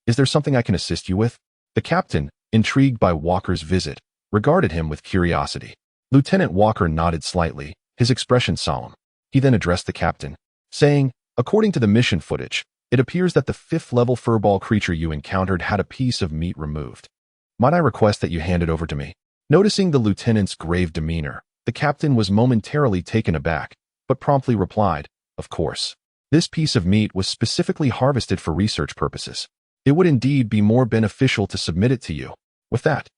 is there something I can assist you with?" The captain, intrigued by Walker's visit, regarded him with curiosity. Lieutenant Walker nodded slightly, his expression solemn. He then addressed the captain, saying, "According to the mission footage, it appears that the fifth-level furball creature you encountered had a piece of meat removed. Might I request that you hand it over to me?" Noticing the lieutenant's grave demeanor, the captain was momentarily taken aback, but promptly replied, "Of course. This piece of meat was specifically harvested for research purposes. It would indeed be more beneficial to submit it to you." With that,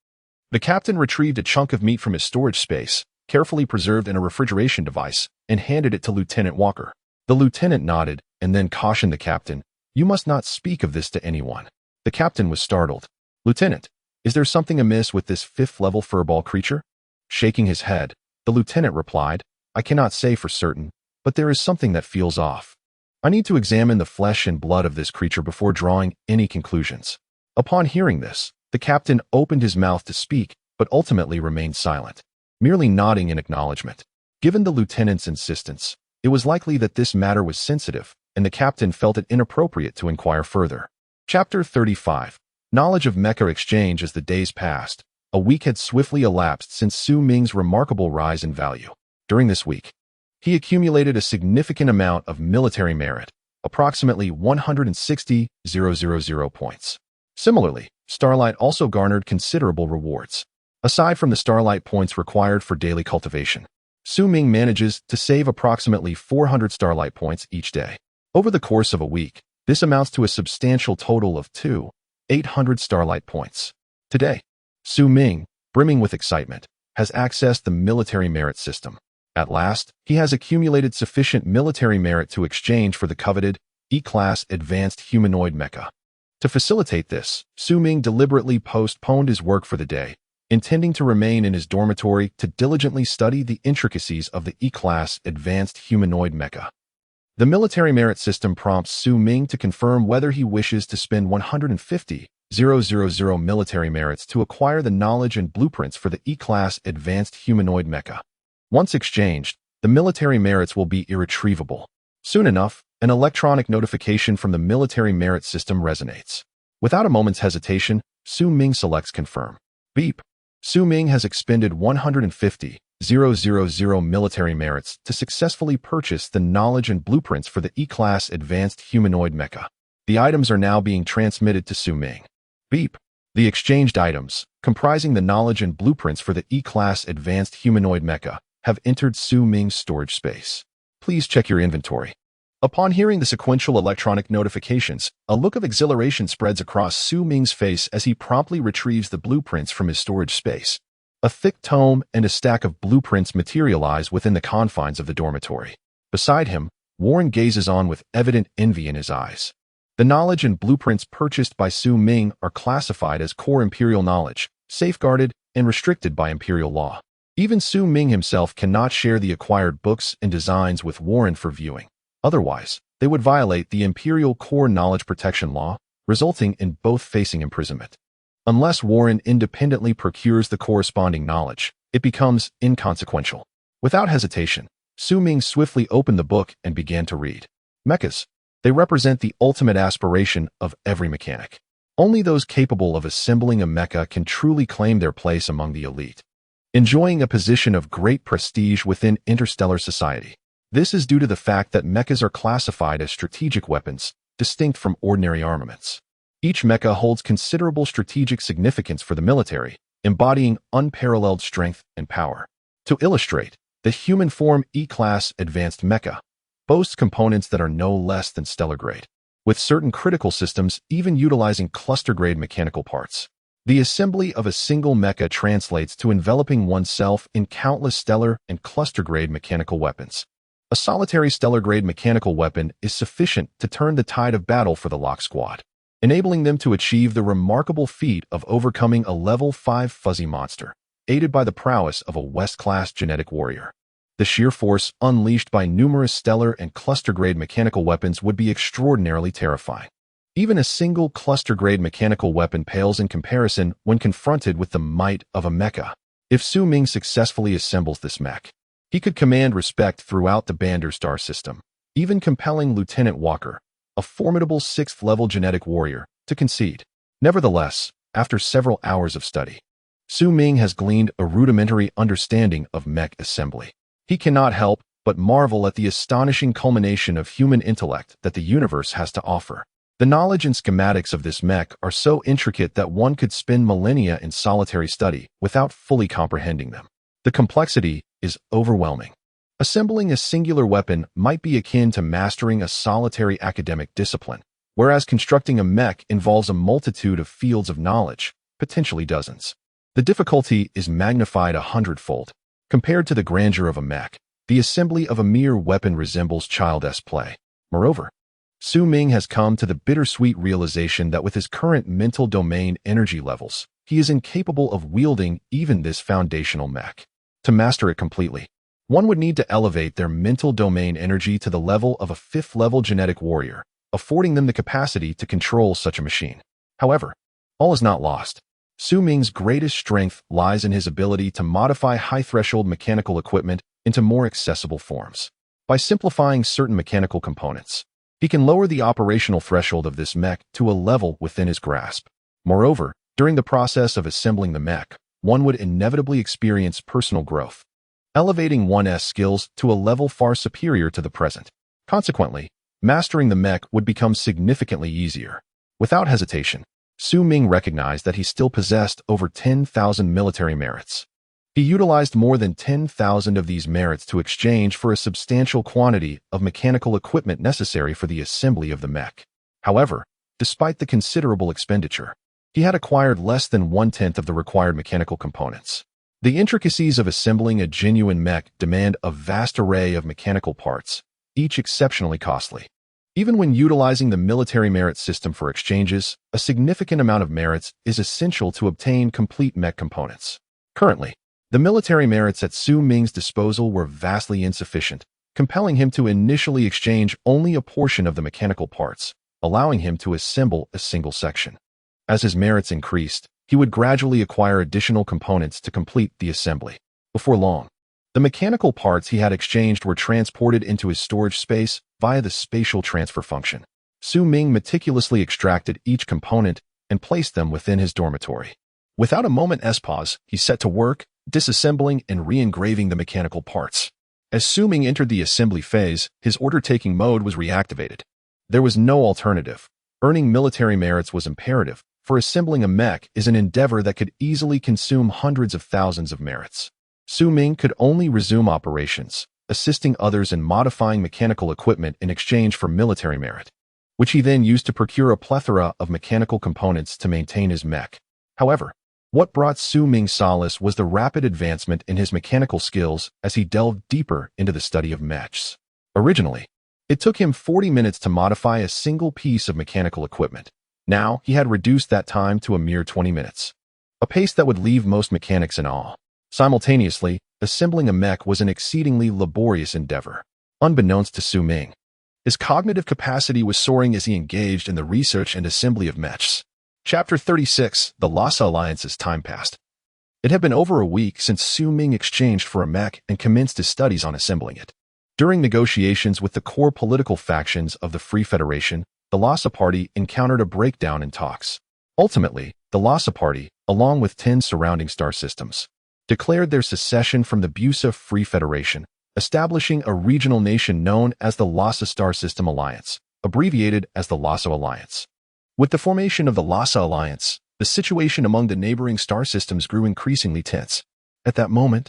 the captain retrieved a chunk of meat from his storage space, carefully preserved in a refrigeration device, and handed it to Lieutenant Walker. The lieutenant nodded and then cautioned the captain, "You must not speak of this to anyone." The captain was startled. "Lieutenant, is there something amiss with this fifth-level furball creature?" Shaking his head, the lieutenant replied, "I cannot say for certain, but there is something that feels off. I need to examine the flesh and blood of this creature before drawing any conclusions." Upon hearing this, the captain opened his mouth to speak, but ultimately remained silent, merely nodding in acknowledgement. Given the lieutenant's insistence, it was likely that this matter was sensitive, and the captain felt it inappropriate to inquire further. Chapter 35. Knowledge of Mecha exchange. As the days passed, a week had swiftly elapsed since Su Ming's remarkable rise in value. During this week, he accumulated a significant amount of military merit, approximately 160,000 points. Similarly, Starlight also garnered considerable rewards. Aside from the Starlight points required for daily cultivation, Su Ming manages to save approximately 400 Starlight points each day. Over the course of a week, this amounts to a substantial total of 800 Starlight points. Today, Su Ming, brimming with excitement, has accessed the military merit system. At last, he has accumulated sufficient military merit to exchange for the coveted E-Class Advanced Humanoid Mecha. To facilitate this, Su Ming deliberately postponed his work for the day, intending to remain in his dormitory to diligently study the intricacies of the E-Class Advanced Humanoid Mecha. The military merit system prompts Su Ming to confirm whether he wishes to spend 150,000 military merits to acquire the knowledge and blueprints for the E-Class Advanced Humanoid Mecha. Once exchanged, the military merits will be irretrievable. Soon enough, an electronic notification from the military merit system resonates. Without a moment's hesitation, Su Ming selects Confirm. Beep. Su Ming has expended 150,000 military merits to successfully purchase the knowledge and blueprints for the E-Class Advanced Humanoid Mecha. The items are now being transmitted to Su Ming. Beep. The exchanged items, comprising the knowledge and blueprints for the E-Class Advanced Humanoid Mecha, have entered Su Ming's storage space. Please check your inventory. Upon hearing the sequential electronic notifications, a look of exhilaration spreads across Su Ming's face as he promptly retrieves the blueprints from his storage space. A thick tome and a stack of blueprints materialize within the confines of the dormitory. Beside him, Warren gazes on with evident envy in his eyes. The knowledge and blueprints purchased by Su Ming are classified as core Imperial knowledge, safeguarded and restricted by Imperial law. Even Su Ming himself cannot share the acquired books and designs with Warren for viewing. Otherwise, they would violate the Imperial Core Knowledge Protection Law, resulting in both facing imprisonment. Unless Warren independently procures the corresponding knowledge, it becomes inconsequential. Without hesitation, Su Ming swiftly opened the book and began to read. Mechas. They represent the ultimate aspiration of every mechanic. Only those capable of assembling a mecha can truly claim their place among the elite, enjoying a position of great prestige within interstellar society. This is due to the fact that mechas are classified as strategic weapons, distinct from ordinary armaments. Each mecha holds considerable strategic significance for the military, embodying unparalleled strength and power. To illustrate, the human form E-Class Advanced Mecha boasts components that are no less than stellar-grade, with certain critical systems even utilizing cluster-grade mechanical parts. The assembly of a single mecha translates to enveloping oneself in countless stellar and cluster-grade mechanical weapons. A solitary stellar-grade mechanical weapon is sufficient to turn the tide of battle for the Lock Squad, enabling them to achieve the remarkable feat of overcoming a level 5 fuzzy monster, aided by the prowess of a West-class genetic warrior. The sheer force unleashed by numerous stellar and cluster-grade mechanical weapons would be extraordinarily terrifying. Even a single cluster-grade mechanical weapon pales in comparison when confronted with the might of a mecha. If Su Ming successfully assembles this mech, he could command respect throughout the Bander Star system, even compelling Lieutenant Walker, a formidable 6th-level genetic warrior, to concede. Nevertheless, after several hours of study, Su Ming has gleaned a rudimentary understanding of mech assembly. He cannot help but marvel at the astonishing culmination of human intellect that the universe has to offer. The knowledge and schematics of this mech are so intricate that one could spend millennia in solitary study without fully comprehending them. The complexity is overwhelming. Assembling a singular weapon might be akin to mastering a solitary academic discipline, whereas constructing a mech involves a multitude of fields of knowledge, potentially dozens. The difficulty is magnified 100-fold. Compared to the grandeur of a mech, the assembly of a mere weapon resembles child's play. Moreover, Su Ming has come to the bittersweet realization that with his current mental domain energy levels, he is incapable of wielding even this foundational mech. To master it completely, one would need to elevate their mental domain energy to the level of a 5th-level genetic warrior, affording them the capacity to control such a machine. However, all is not lost. Su Ming's greatest strength lies in his ability to modify high-threshold mechanical equipment into more accessible forms. By simplifying certain mechanical components, he can lower the operational threshold of this mech to a level within his grasp. Moreover, during the process of assembling the mech, one would inevitably experience personal growth, elevating one's skills to a level far superior to the present. Consequently, mastering the mech would become significantly easier. Without hesitation, Su Ming recognized that he still possessed over 10,000 military merits. He utilized more than 10,000 of these merits to exchange for a substantial quantity of mechanical equipment necessary for the assembly of the mech. However, despite the considerable expenditure, he had acquired less than 1/10 of the required mechanical components. The intricacies of assembling a genuine mech demand a vast array of mechanical parts, each exceptionally costly. Even when utilizing the military merit system for exchanges, a significant amount of merits is essential to obtain complete mech components. Currently, the military merits at Su Ming's disposal were vastly insufficient, compelling him to initially exchange only a portion of the mechanical parts, allowing him to assemble a single section. As his merits increased, he would gradually acquire additional components to complete the assembly. Before long, the mechanical parts he had exchanged were transported into his storage space via the spatial transfer function. Su Ming meticulously extracted each component and placed them within his dormitory. Without a moment's pause, he set to work, disassembling and re-engraving the mechanical parts. As Su Ming entered the assembly phase, his order-taking mode was reactivated. There was no alternative. Earning military merits was imperative, for assembling a mech is an endeavor that could easily consume hundreds of thousands of merits. Su Ming could only resume operations, assisting others in modifying mechanical equipment in exchange for military merit, which he then used to procure a plethora of mechanical components to maintain his mech. However, what brought Su Ming solace was the rapid advancement in his mechanical skills as he delved deeper into the study of mechs. Originally, it took him 40 minutes to modify a single piece of mechanical equipment. Now, he had reduced that time to a mere 20 minutes, a pace that would leave most mechanics in awe. Simultaneously, assembling a mech was an exceedingly laborious endeavor. Unbeknownst to Su Ming, his cognitive capacity was soaring as he engaged in the research and assembly of mechs. Chapter 36, The Lhasa Alliance's Time Passed. It had been over a week since Su Ming exchanged for a mech and commenced his studies on assembling it. During negotiations with the core political factions of the Free Federation, the Lhasa Party encountered a breakdown in talks. Ultimately, the Lhasa Party, along with 10 surrounding star systems, declared their secession from the Busa Free Federation, establishing a regional nation known as the Lhasa Star System Alliance, abbreviated as the Lhasa Alliance. With the formation of the Lhasa Alliance, the situation among the neighboring star systems grew increasingly tense. At that moment,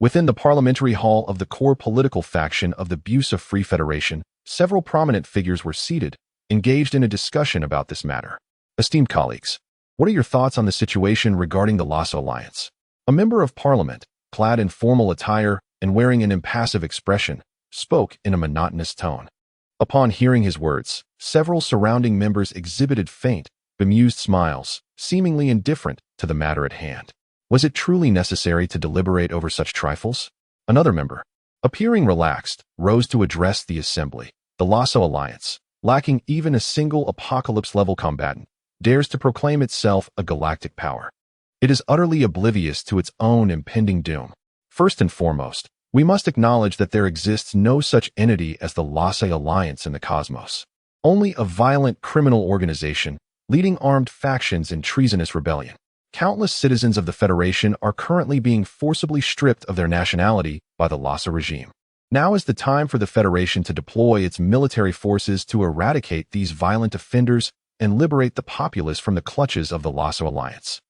within the parliamentary hall of the core political faction of the Busa Free Federation, several prominent figures were seated, engaged in a discussion about this matter. Esteemed colleagues, what are your thoughts on the situation regarding the Lhasa Alliance? A member of parliament, clad in formal attire and wearing an impassive expression, spoke in a monotonous tone. Upon hearing his words, several surrounding members exhibited faint, bemused smiles, seemingly indifferent to the matter at hand. Was it truly necessary to deliberate over such trifles? Another member, appearing relaxed, rose to address the assembly. The Lhasa Alliance, lacking even a single apocalypse-level combatant, dares to proclaim itself a galactic power. It is utterly oblivious to its own impending doom. First and foremost, we must acknowledge that there exists no such entity as the Lhasa Alliance in the cosmos. Only a violent criminal organization, leading armed factions in treasonous rebellion. Countless citizens of the Federation are currently being forcibly stripped of their nationality by the Lhasa regime. Now is the time for the Federation to deploy its military forces to eradicate these violent offenders and liberate the populace from the clutches of the Lhasa Alliance.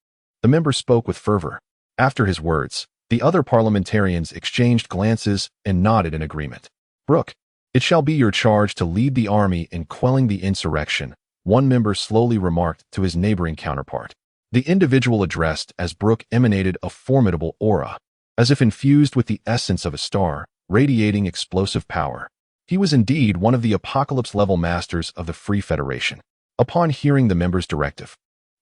The member spoke with fervor. After his words, the other parliamentarians exchanged glances and nodded in agreement. Brooke, it shall be your charge to lead the army in quelling the insurrection, one member slowly remarked to his neighboring counterpart. The individual addressed as Brooke emanated a formidable aura, as if infused with the essence of a star, radiating explosive power. He was indeed one of the apocalypse-level masters of the Free Federation. Upon hearing the member's directive,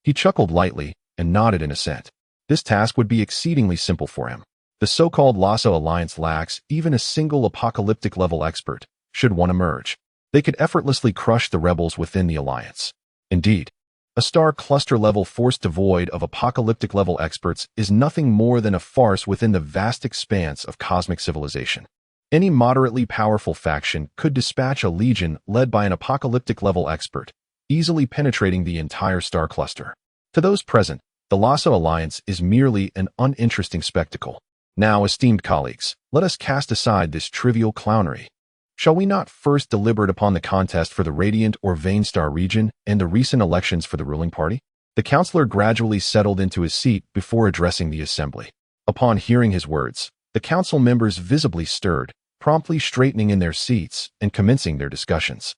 he chuckled lightly and nodded in assent. This task would be exceedingly simple for him. The so-called Lhasa Alliance lacks even a single apocalyptic-level expert, should one emerge. They could effortlessly crush the rebels within the Alliance. Indeed, a star cluster-level force devoid of apocalyptic-level experts is nothing more than a farce within the vast expanse of cosmic civilization. Any moderately powerful faction could dispatch a legion led by an apocalyptic-level expert, easily penetrating the entire star cluster. To those present, the Lhasa Alliance is merely an uninteresting spectacle. Now, esteemed colleagues, let us cast aside this trivial clownery. Shall we not first deliberate upon the contest for the Radiant or Vane Star region and the recent elections for the ruling party? The counselor gradually settled into his seat before addressing the assembly. Upon hearing his words, the council members visibly stirred, promptly straightening in their seats and commencing their discussions.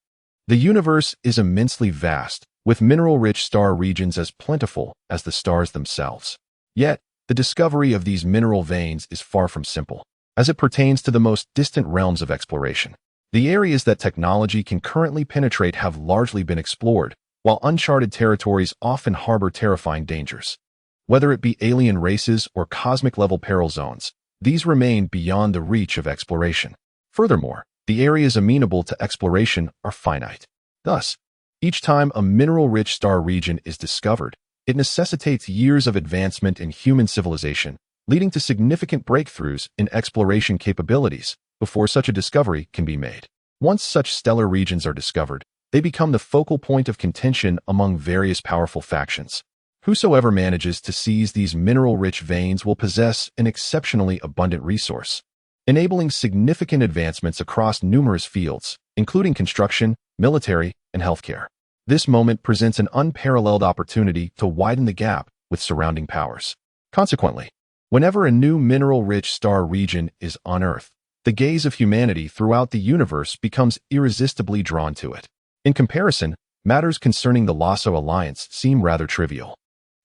The universe is immensely vast, with mineral-rich star regions as plentiful as the stars themselves. Yet, the discovery of these mineral veins is far from simple, as it pertains to the most distant realms of exploration. The areas that technology can currently penetrate have largely been explored, while uncharted territories often harbor terrifying dangers. Whether it be alien races or cosmic-level peril zones, these remain beyond the reach of exploration. Furthermore, the areas amenable to exploration are finite. Thus, each time a mineral-rich star region is discovered, it necessitates years of advancement in human civilization, leading to significant breakthroughs in exploration capabilities before such a discovery can be made. Once such stellar regions are discovered, they become the focal point of contention among various powerful factions. Whosoever manages to seize these mineral-rich veins will possess an exceptionally abundant resource, enabling significant advancements across numerous fields, including construction, military, and healthcare. This moment presents an unparalleled opportunity to widen the gap with surrounding powers. Consequently, whenever a new mineral-rich star region is unearthed, the gaze of humanity throughout the universe becomes irresistibly drawn to it. In comparison, matters concerning the Lasso Alliance seem rather trivial.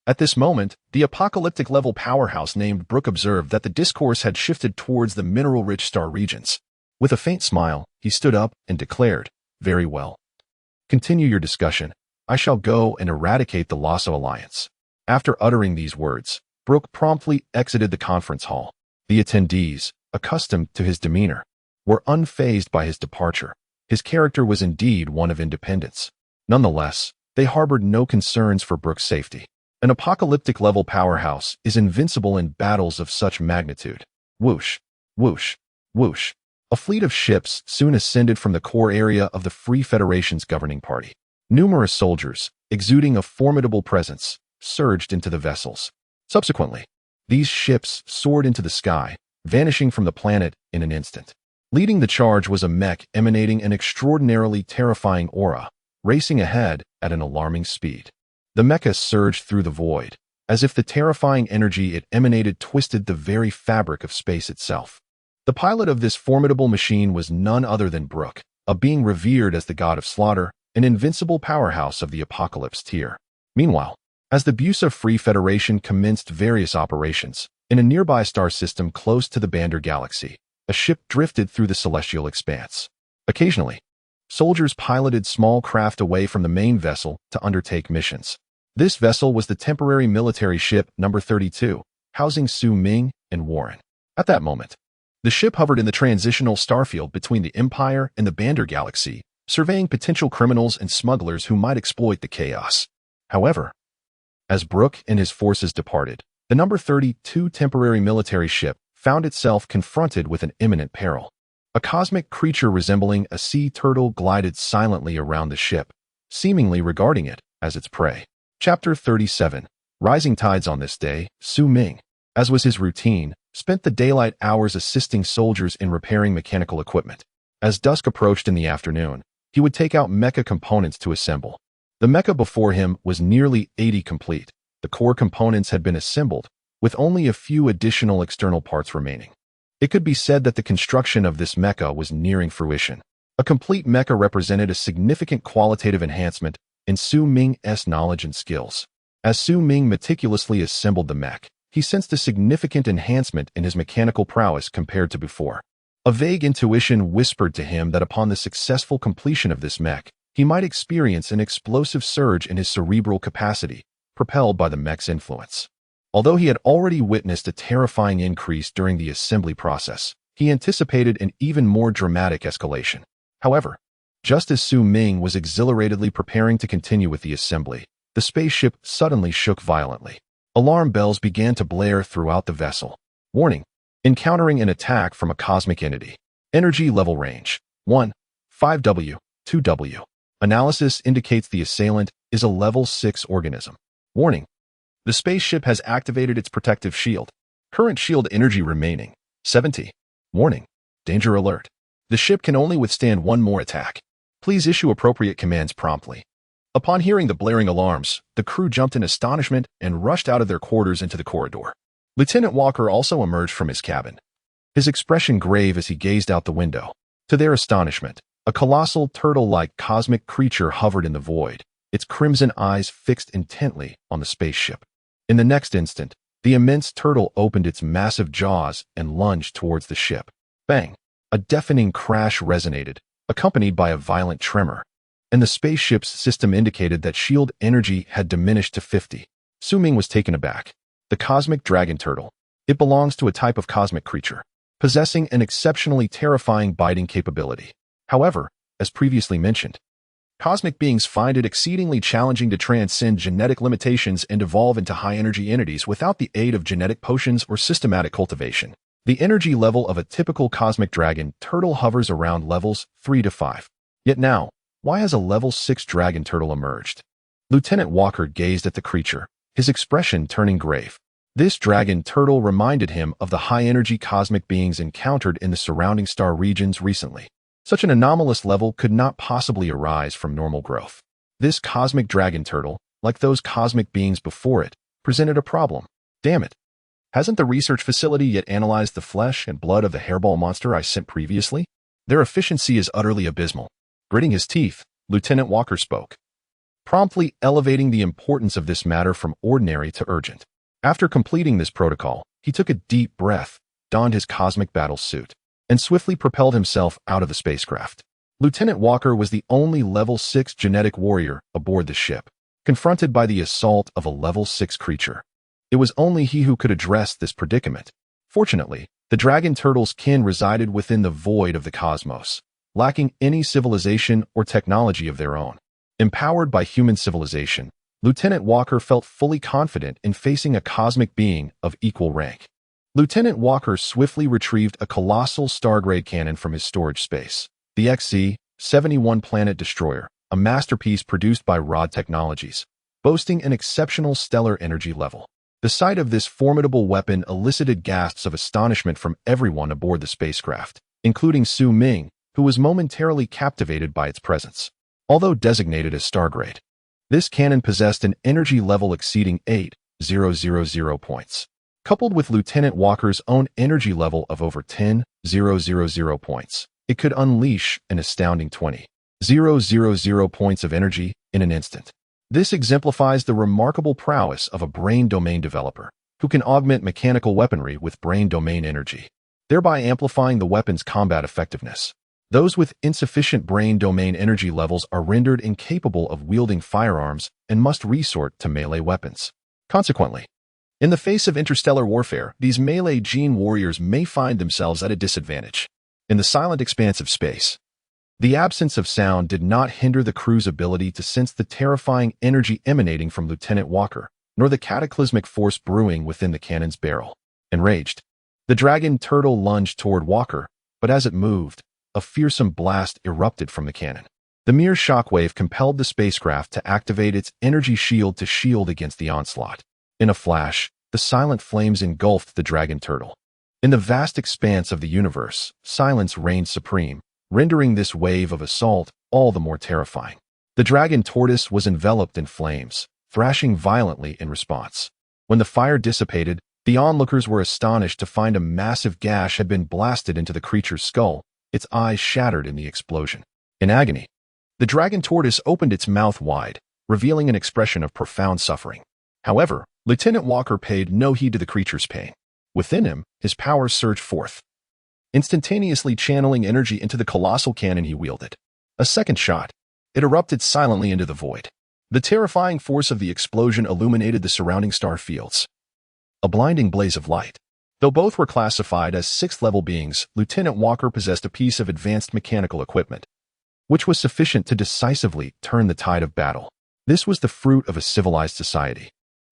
At this moment, the apocalyptic-level powerhouse named Brook observed that the discourse had shifted towards the mineral-rich star regions. With a faint smile, he stood up and declared, "Very well. Continue your discussion. I shall go and eradicate the Lasso Alliance." After uttering these words, Brook promptly exited the conference hall. The attendees, accustomed to his demeanor, were unfazed by his departure. His character was indeed one of independence. Nonetheless, they harbored no concerns for Brook's safety. An apocalyptic-level powerhouse is invincible in battles of such magnitude. Whoosh, whoosh, whoosh. A fleet of ships soon ascended from the core area of the Free Federation's governing party. Numerous soldiers, exuding a formidable presence, surged into the vessels. Subsequently, these ships soared into the sky, vanishing from the planet in an instant. Leading the charge was a mech emanating an extraordinarily terrifying aura, racing ahead at an alarming speed. The Mechas surged through the void, as if the terrifying energy it emanated twisted the very fabric of space itself. The pilot of this formidable machine was none other than Brook, a being revered as the god of slaughter, an invincible powerhouse of the apocalypse tier. Meanwhile, as the Busa Free Federation commenced various operations, in a nearby star system close to the Bandar Galaxy, a ship drifted through the celestial expanse. Occasionally, soldiers piloted small craft away from the main vessel to undertake missions. This vessel was the temporary military ship number 32, housing Su Ming and Warren. At that moment, the ship hovered in the transitional starfield between the Empire and the Bandar Galaxy, surveying potential criminals and smugglers who might exploit the chaos. However, as Brook and his forces departed, the number 32 temporary military ship found itself confronted with an imminent peril. A cosmic creature resembling a sea turtle glided silently around the ship, seemingly regarding it as its prey. Chapter 37. Rising Tides. On this day, Su Ming, as was his routine, spent the daylight hours assisting soldiers in repairing mechanical equipment. As dusk approached in the afternoon, he would take out mecha components to assemble. The mecha before him was nearly 80 complete. The core components had been assembled, with only a few additional external parts remaining. It could be said that the construction of this mecha was nearing fruition. A complete mecha represented a significant qualitative enhancement in Su Ming's knowledge and skills. As Su Ming meticulously assembled the mech, he sensed a significant enhancement in his mechanical prowess compared to before. A vague intuition whispered to him that upon the successful completion of this mech, he might experience an explosive surge in his cerebral capacity, propelled by the mech's influence. Although he had already witnessed a terrifying increase during the assembly process, he anticipated an even more dramatic escalation. However, just as Su Ming was exhilaratedly preparing to continue with the assembly, the spaceship suddenly shook violently. Alarm bells began to blare throughout the vessel. Warning: encountering an attack from a cosmic entity. Energy level range 1, 5W, 2W. Analysis indicates the assailant is a level 6 organism. Warning: the spaceship has activated its protective shield. Current shield energy remaining 70. Warning: danger alert. The ship can only withstand one more attack. Please issue appropriate commands promptly. Upon hearing the blaring alarms, the crew jumped in astonishment and rushed out of their quarters into the corridor. Lieutenant Walker also emerged from his cabin, his expression grave as he gazed out the window. To their astonishment, a colossal turtle-like cosmic creature hovered in the void, its crimson eyes fixed intently on the spaceship. In the next instant, the immense turtle opened its massive jaws and lunged towards the ship. Bang! A deafening crash resonated, accompanied by a violent tremor, and the spaceship's system indicated that shield energy had diminished to 50. Su Ming was taken aback. The cosmic dragon turtle. It belongs to a type of cosmic creature, possessing an exceptionally terrifying biting capability. However, as previously mentioned, cosmic beings find it exceedingly challenging to transcend genetic limitations and evolve into high-energy entities without the aid of genetic potions or systematic cultivation. The energy level of a typical cosmic dragon turtle hovers around levels 3 to 5. Yet now, why has a level 6 dragon turtle emerged? Lieutenant Walker gazed at the creature, his expression turning grave. This dragon turtle reminded him of the high-energy cosmic beings encountered in the surrounding star regions recently. Such an anomalous level could not possibly arise from normal growth. This cosmic dragon turtle, like those cosmic beings before it, presented a problem. Damn it. Hasn't the research facility yet analyzed the flesh and blood of the hairball monster I sent previously? Their efficiency is utterly abysmal. Gritting his teeth, Lieutenant Walker spoke, promptly elevating the importance of this matter from ordinary to urgent. After completing this protocol, he took a deep breath, donned his cosmic battle suit, and swiftly propelled himself out of the spacecraft. Lieutenant Walker was the only level 6 genetic warrior aboard the ship, confronted by the assault of a level 6 creature. It was only he who could address this predicament. Fortunately, the dragon turtle's kin resided within the void of the cosmos, lacking any civilization or technology of their own. Empowered by human civilization, Lieutenant Walker felt fully confident in facing a cosmic being of equal rank. Lieutenant Walker swiftly retrieved a colossal star-grade cannon from his storage space, the XC-71 Planet Destroyer, a masterpiece produced by Rod Technologies, boasting an exceptional stellar energy level. The sight of this formidable weapon elicited gasps of astonishment from everyone aboard the spacecraft, including Su Ming, who was momentarily captivated by its presence. Although designated as Stargrade, this cannon possessed an energy level exceeding 8,000 points. Coupled with Lieutenant Walker's own energy level of over 10,000 points, it could unleash an astounding 20,000 points of energy in an instant. This exemplifies the remarkable prowess of a brain domain developer, who can augment mechanical weaponry with brain domain energy, thereby amplifying the weapon's combat effectiveness. Those with insufficient brain domain energy levels are rendered incapable of wielding firearms and must resort to melee weapons. Consequently, in the face of interstellar warfare, these melee gene warriors may find themselves at a disadvantage. In the silent expanse of space, the absence of sound did not hinder the crew's ability to sense the terrifying energy emanating from Lieutenant Walker, nor the cataclysmic force brewing within the cannon's barrel. Enraged, the dragon turtle lunged toward Walker, but as it moved, a fearsome blast erupted from the cannon. The mere shockwave compelled the spacecraft to activate its energy shield to shield against the onslaught. In a flash, the silent flames engulfed the dragon turtle. In the vast expanse of the universe, silence reigned supreme, rendering this wave of assault all the more terrifying. The dragon tortoise was enveloped in flames, thrashing violently in response. When the fire dissipated, the onlookers were astonished to find a massive gash had been blasted into the creature's skull, its eyes shattered in the explosion. In agony, the dragon tortoise opened its mouth wide, revealing an expression of profound suffering. However, Lieutenant Walker paid no heed to the creature's pain. Within him, his powers surged forth, instantaneously channeling energy into the colossal cannon he wielded. A second shot, it erupted silently into the void. The terrifying force of the explosion illuminated the surrounding star fields, a blinding blaze of light. Though both were classified as 6th-level beings, Lieutenant Walker possessed a piece of advanced mechanical equipment, which was sufficient to decisively turn the tide of battle. This was the fruit of a civilized society,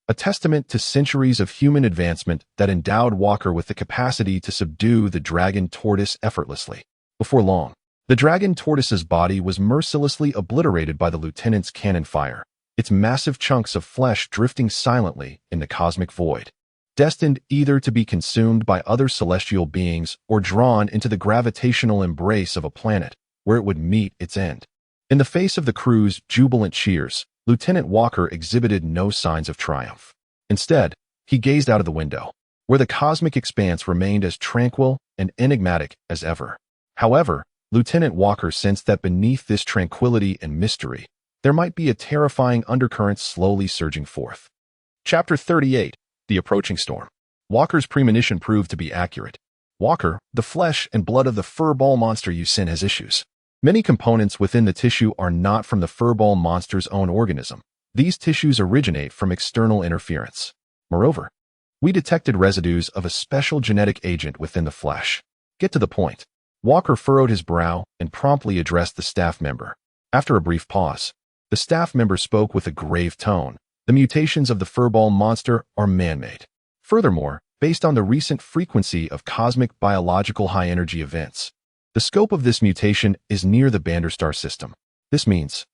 a testament to centuries of human advancement that endowed Walker with the capacity to subdue the dragon tortoise effortlessly. Before long, the dragon tortoise's body was mercilessly obliterated by the lieutenant's cannon fire, its massive chunks of flesh drifting silently in the cosmic void, destined either to be consumed by other celestial beings or drawn into the gravitational embrace of a planet where it would meet its end. In the face of the crew's jubilant cheers, Lieutenant Walker exhibited no signs of triumph. Instead, he gazed out of the window, where the cosmic expanse remained as tranquil and enigmatic as ever. However, Lieutenant Walker sensed that beneath this tranquility and mystery, there might be a terrifying undercurrent slowly surging forth. Chapter 38. The Approaching Storm. Walker's premonition proved to be accurate. Walker, the flesh and blood of the furball monster you sent has issues. Many components within the tissue are not from the furball monster's own organism. These tissues originate from external interference. Moreover, we detected residues of a special genetic agent within the flesh. Get to the point. Walker furrowed his brow and promptly addressed the staff member. After a brief pause, the staff member spoke with a grave tone. The mutations of the furball monster are man-made. Furthermore, based on the recent frequency of cosmic biological high-energy events, the scope of this mutation is near the Banderstar system. This means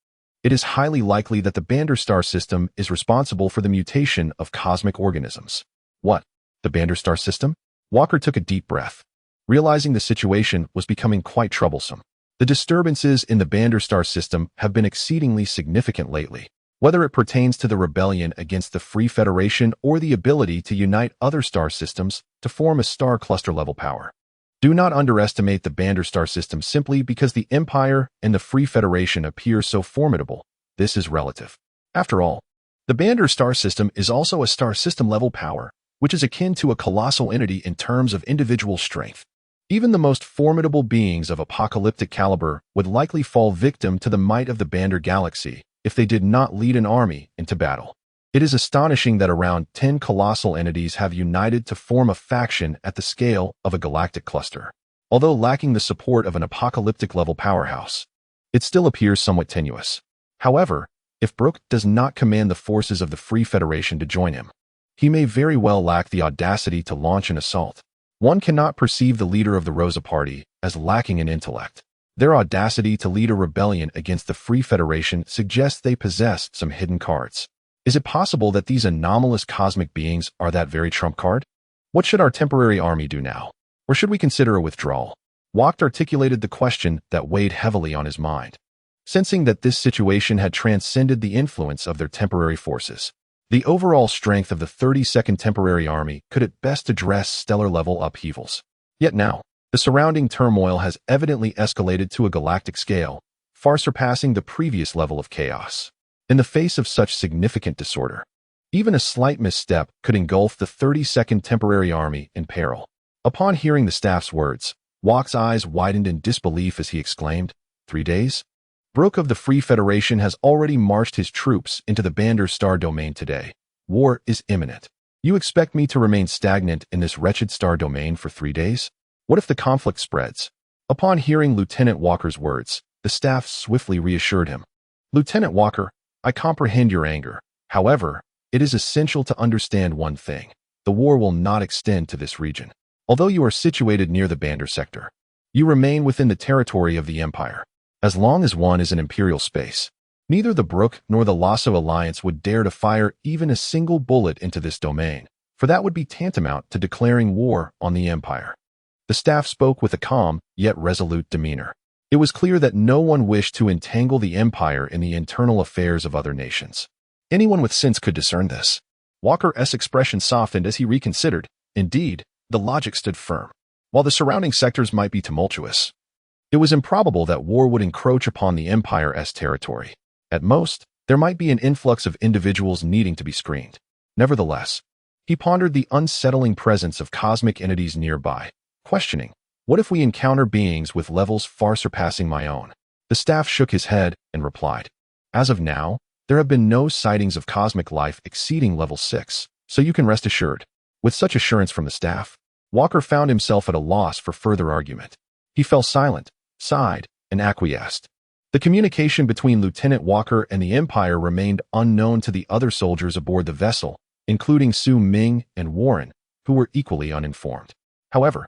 it is highly likely that the Banderstar system is responsible for the mutation of cosmic organisms. What? The Banderstar system? Walker took a deep breath, realizing the situation was becoming quite troublesome. The disturbances in the Bandar star system have been exceedingly significant lately, whether it pertains to the rebellion against the Free Federation or the ability to unite other star systems to form a star cluster-level power. Do not underestimate the Bandar star system simply because the Empire and the Free Federation appear so formidable. This is relative. After all, the Bandar star system is also a star system-level power, which is akin to a colossal entity in terms of individual strength. Even the most formidable beings of apocalyptic caliber would likely fall victim to the might of the Bandar galaxy if they did not lead an army into battle. It is astonishing that around 10 colossal entities have united to form a faction at the scale of a galactic cluster. Although lacking the support of an apocalyptic-level powerhouse, it still appears somewhat tenuous. However, if Brooke does not command the forces of the Free Federation to join him, he may very well lack the audacity to launch an assault. One cannot perceive the leader of the Rosa Party as lacking in intellect. Their audacity to lead a rebellion against the Free Federation suggests they possess some hidden cards. Is it possible that these anomalous cosmic beings are that very trump card? What should our temporary army do now? Or should we consider a withdrawal? Wacht articulated the question that weighed heavily on his mind. Sensing that this situation had transcended the influence of their temporary forces, the overall strength of the 32nd Temporary Army could at best address stellar-level upheavals. Yet now, the surrounding turmoil has evidently escalated to a galactic scale, far surpassing the previous level of chaos. In the face of such significant disorder, even a slight misstep could engulf the 32nd Temporary Army in peril. Upon hearing the staff's words, Wacht's eyes widened in disbelief as he exclaimed, 3 days? Brooke of the Free Federation has already marched his troops into the Bandar star domain today. War is imminent. You expect me to remain stagnant in this wretched star domain for 3 days? What if the conflict spreads? Upon hearing Lieutenant Walker's words, the staff swiftly reassured him. Lieutenant Walker, I comprehend your anger. However, it is essential to understand one thing. The war will not extend to this region. Although you are situated near the Bandar sector, you remain within the territory of the Empire. As long as one is in Imperial space, neither the Brooke nor the Lasso Alliance would dare to fire even a single bullet into this domain, for that would be tantamount to declaring war on the Empire. The staff spoke with a calm, yet resolute demeanor. It was clear that no one wished to entangle the Empire in the internal affairs of other nations. Anyone with sense could discern this. Walker's expression softened as he reconsidered. Indeed, the logic stood firm. While the surrounding sectors might be tumultuous, it was improbable that war would encroach upon the Empire's territory. At most, there might be an influx of individuals needing to be screened. Nevertheless, he pondered the unsettling presence of cosmic entities nearby, questioning, what if we encounter beings with levels far surpassing my own? The staff shook his head and replied, as of now, there have been no sightings of cosmic life exceeding level 6, so you can rest assured. With such assurance from the staff, Walker found himself at a loss for further argument. He fell silent, sighed, and acquiesced. The communication between Lieutenant Walker and the Empire remained unknown to the other soldiers aboard the vessel, including Su Ming and Warren, who were equally uninformed. However,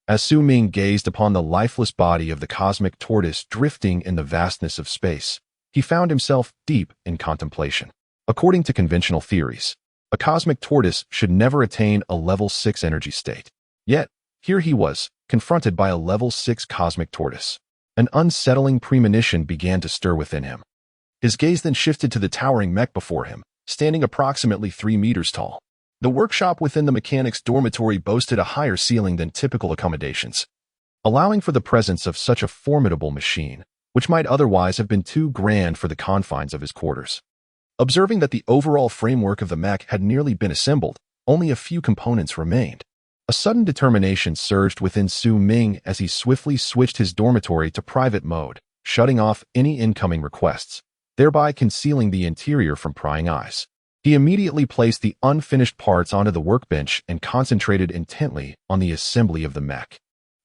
as Su Ming gazed upon the lifeless body of the cosmic tortoise drifting in the vastness of space, he found himself deep in contemplation. According to conventional theories, a cosmic tortoise should never attain a level 6 energy state. Yet, here he was, confronted by a level 6 cosmic tortoise. An unsettling premonition began to stir within him. His gaze then shifted to the towering mech before him, standing approximately 3 meters tall. The workshop within the mechanics' dormitory boasted a higher ceiling than typical accommodations, allowing for the presence of such a formidable machine, which might otherwise have been too grand for the confines of his quarters. Observing that the overall framework of the mech had nearly been assembled, only a few components remained. A sudden determination surged within Su Ming as he swiftly switched his dormitory to private mode, shutting off any incoming requests, thereby concealing the interior from prying eyes. He immediately placed the unfinished parts onto the workbench and concentrated intently on the assembly of the mech.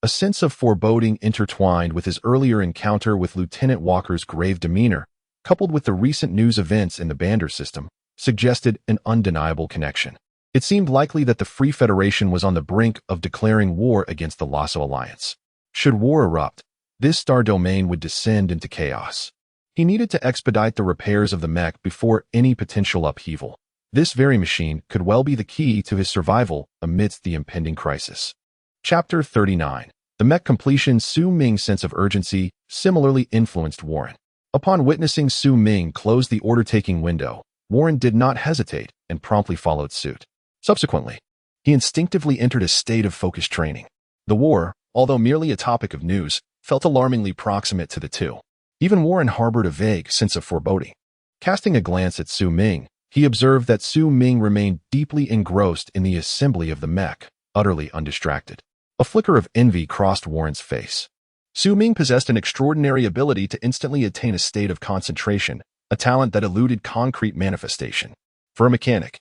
A sense of foreboding intertwined with his earlier encounter with Lieutenant Walker's grave demeanor, coupled with the recent news events in the Bandar system, suggested an undeniable connection. It seemed likely that the Free Federation was on the brink of declaring war against the Lasso Alliance. Should war erupt, this star domain would descend into chaos. He needed to expedite the repairs of the mech before any potential upheaval. This very machine could well be the key to his survival amidst the impending crisis. Chapter 39. The mech completion. Su Ming's sense of urgency similarly influenced Warren. Upon witnessing Su Ming close the order-taking window, Warren did not hesitate and promptly followed suit. Subsequently, he instinctively entered a state of focused training. The war, although merely a topic of news, felt alarmingly proximate to the two. Even Warren harbored a vague sense of foreboding. Casting a glance at Su Ming, he observed that Su Ming remained deeply engrossed in the assembly of the mech, utterly undistracted. A flicker of envy crossed Warren's face. Su Ming possessed an extraordinary ability to instantly attain a state of concentration, a talent that eluded concrete manifestation. For a mechanic,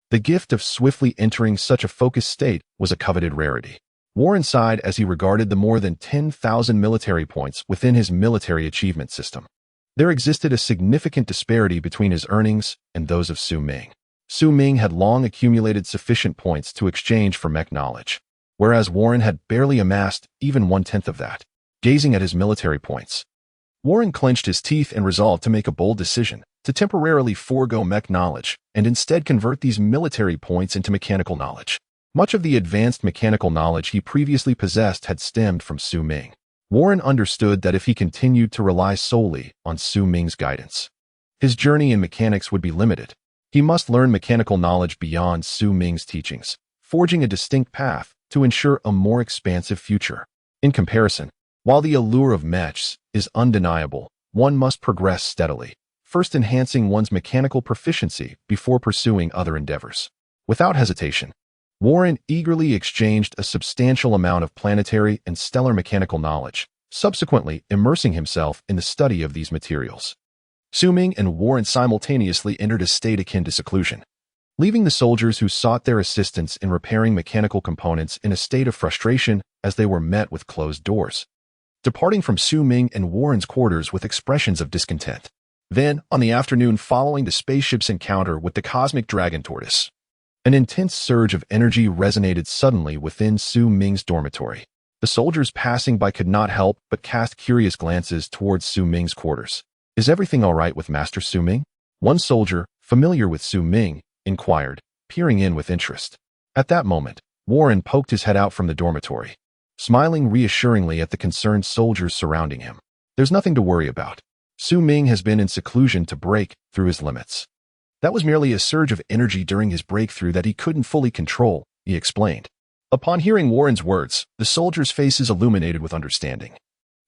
the gift of swiftly entering such a focused state was a coveted rarity. Warren sighed as he regarded the more than 10,000 military points within his military achievement system. There existed a significant disparity between his earnings and those of Su Ming. Su Ming had long accumulated sufficient points to exchange for mech knowledge, whereas Warren had barely amassed even 1/10 of that. Gazing at his military points, Warren clenched his teeth and resolved to make a bold decision, to temporarily forego mech knowledge and instead convert these military points into mechanical knowledge. Much of the advanced mechanical knowledge he previously possessed had stemmed from Su Ming. Warren understood that if he continued to rely solely on Su Ming's guidance, his journey in mechanics would be limited. He must learn mechanical knowledge beyond Su Ming's teachings, forging a distinct path to ensure a more expansive future. In comparison, while the allure of mechs is undeniable, one must progress steadily, first enhancing one's mechanical proficiency before pursuing other endeavors. Without hesitation, Warren eagerly exchanged a substantial amount of planetary and stellar mechanical knowledge, subsequently immersing himself in the study of these materials. Su Ming and Warren simultaneously entered a state akin to seclusion, leaving the soldiers who sought their assistance in repairing mechanical components in a state of frustration as they were met with closed doors, departing from Su Ming and Warren's quarters with expressions of discontent. Then, on the afternoon following the spaceship's encounter with the cosmic dragon tortoise, an intense surge of energy resonated suddenly within Su Ming's dormitory. The soldiers passing by could not help but cast curious glances towards Su Ming's quarters. "Is everything all right with Master Su Ming?" One soldier, familiar with Su Ming, inquired, peering in with interest. At that moment, Warren poked his head out from the dormitory, smiling reassuringly at the concerned soldiers surrounding him. "There's nothing to worry about. Su Ming has been in seclusion to break through his limits. That was merely a surge of energy during his breakthrough that he couldn't fully control," he explained. Upon hearing Warren's words, the soldiers' faces illuminated with understanding,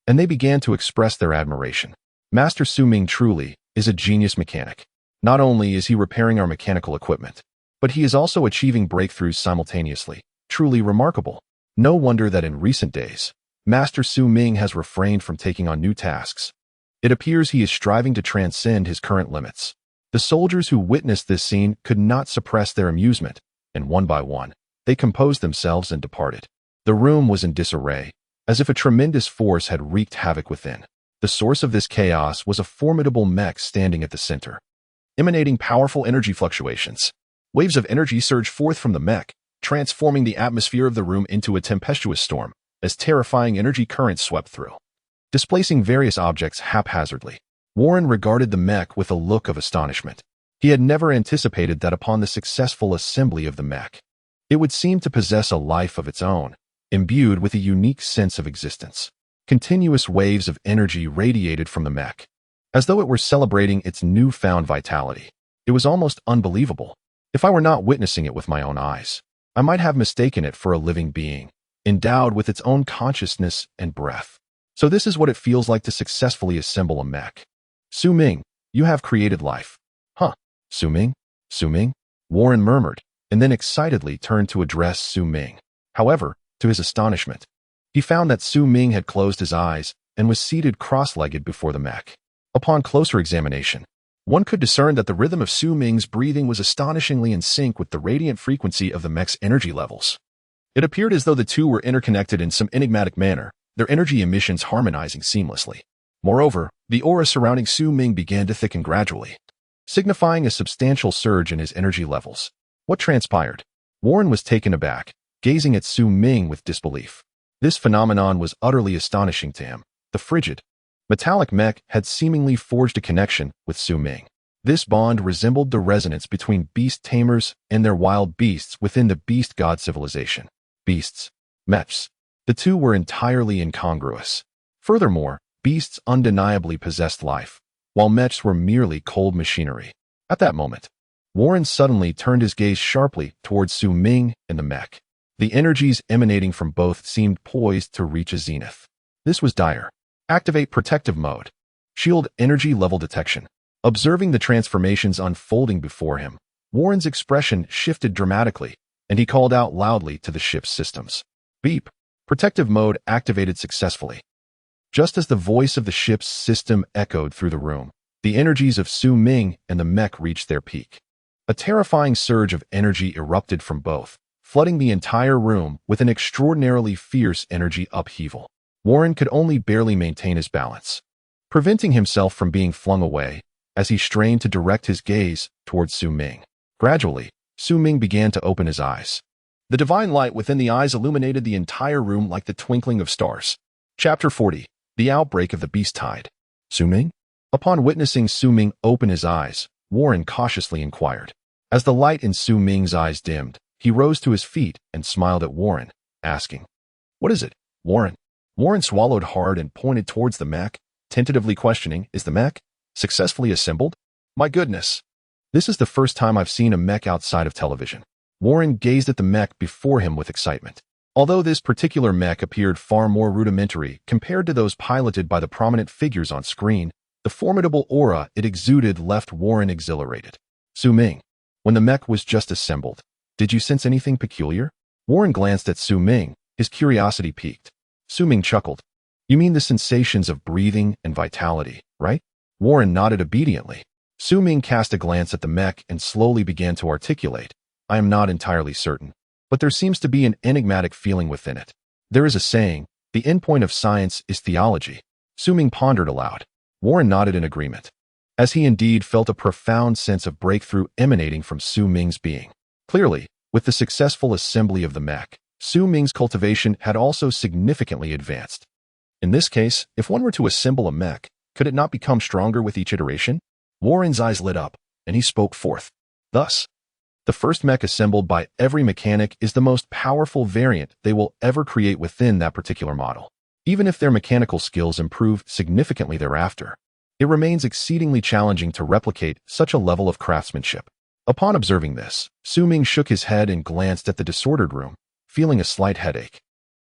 and they began to express their admiration. "Master Su Ming truly is a genius mechanic. Not only is he repairing our mechanical equipment, but he is also achieving breakthroughs simultaneously. Truly remarkable. No wonder that in recent days, Master Su Ming has refrained from taking on new tasks. It appears he is striving to transcend his current limits." The soldiers who witnessed this scene could not suppress their amusement, and one by one, they composed themselves and departed. The room was in disarray, as if a tremendous force had wreaked havoc within. The source of this chaos was a formidable mech standing at the center, emanating powerful energy fluctuations. Waves of energy surged forth from the mech, transforming the atmosphere of the room into a tempestuous storm, as terrifying energy currents swept through, displacing various objects haphazardly. Warren regarded the mech with a look of astonishment. He had never anticipated that upon the successful assembly of the mech, it would seem to possess a life of its own, imbued with a unique sense of existence. Continuous waves of energy radiated from the mech, as though it were celebrating its newfound vitality. It was almost unbelievable. If I were not witnessing it with my own eyes, I might have mistaken it for a living being, endowed with its own consciousness and breath. So this is what it feels like to successfully assemble a mech. "Su Ming, you have created life." "Huh, Su Ming? Su Ming?" Warren murmured, and then excitedly turned to address Su Ming. However, to his astonishment, he found that Su Ming had closed his eyes and was seated cross-legged before the mech. Upon closer examination, one could discern that the rhythm of Su Ming's breathing was astonishingly in sync with the radiant frequency of the mech's energy levels. It appeared as though the two were interconnected in some enigmatic manner, their energy emissions harmonizing seamlessly. Moreover, the aura surrounding Su Ming began to thicken gradually, signifying a substantial surge in his energy levels. What transpired? Warren was taken aback, gazing at Su Ming with disbelief. This phenomenon was utterly astonishing to him. The frigid, metallic mech had seemingly forged a connection with Su Ming. This bond resembled the resonance between beast tamers and their wild beasts within the beast god civilization. Beasts, mechs. The two were entirely incongruous. Furthermore, Beasts undeniably possessed life, while mechs were merely cold machinery. At that moment, Warren suddenly turned his gaze sharply towards Su Ming and the mech. The energies emanating from both seemed poised to reach a zenith. This was dire. Activate protective mode. Shield energy level detection. Observing the transformations unfolding before him, Warren's expression shifted dramatically, and he called out loudly to the ship's systems. Beep. Protective mode activated successfully. Just as the voice of the ship's system echoed through the room, the energies of Su Ming and the mech reached their peak. A terrifying surge of energy erupted from both, flooding the entire room with an extraordinarily fierce energy upheaval. Warren could only barely maintain his balance, preventing himself from being flung away as he strained to direct his gaze towards Su Ming. Gradually, Su Ming began to open his eyes. The divine light within the eyes illuminated the entire room like the twinkling of stars. Chapter 40. The Outbreak of the Beast Tide. Su Ming? Upon witnessing Su Ming open his eyes, Warren cautiously inquired. As the light in Su Ming's eyes dimmed, he rose to his feet and smiled at Warren, asking, "What is it, Warren?" Warren swallowed hard and pointed towards the mech, tentatively questioning, "Is the mech successfully assembled?" "My goodness. This is the first time I've seen a mech outside of television." Warren gazed at the mech before him with excitement. Although this particular mech appeared far more rudimentary compared to those piloted by the prominent figures on screen, the formidable aura it exuded left Warren exhilarated. "Su Ming, when the mech was just assembled, did you sense anything peculiar?" Warren glanced at Su Ming, his curiosity piqued. Su Ming chuckled. "You mean the sensations of breathing and vitality, right?" Warren nodded obediently. Su Ming cast a glance at the mech and slowly began to articulate. "I am not entirely certain, but there seems to be an enigmatic feeling within it. There is a saying, the endpoint of science is theology." Su Ming pondered aloud. Warren nodded in agreement, as he indeed felt a profound sense of breakthrough emanating from Su Ming's being. Clearly, with the successful assembly of the mech, Su Ming's cultivation had also significantly advanced. In this case, if one were to assemble a mech, could it not become stronger with each iteration? Warren's eyes lit up, and he spoke forth. Thus, the first mech assembled by every mechanic is the most powerful variant they will ever create within that particular model. Even if their mechanical skills improve significantly thereafter, it remains exceedingly challenging to replicate such a level of craftsmanship. Upon observing this, Su Ming shook his head and glanced at the disordered room, feeling a slight headache.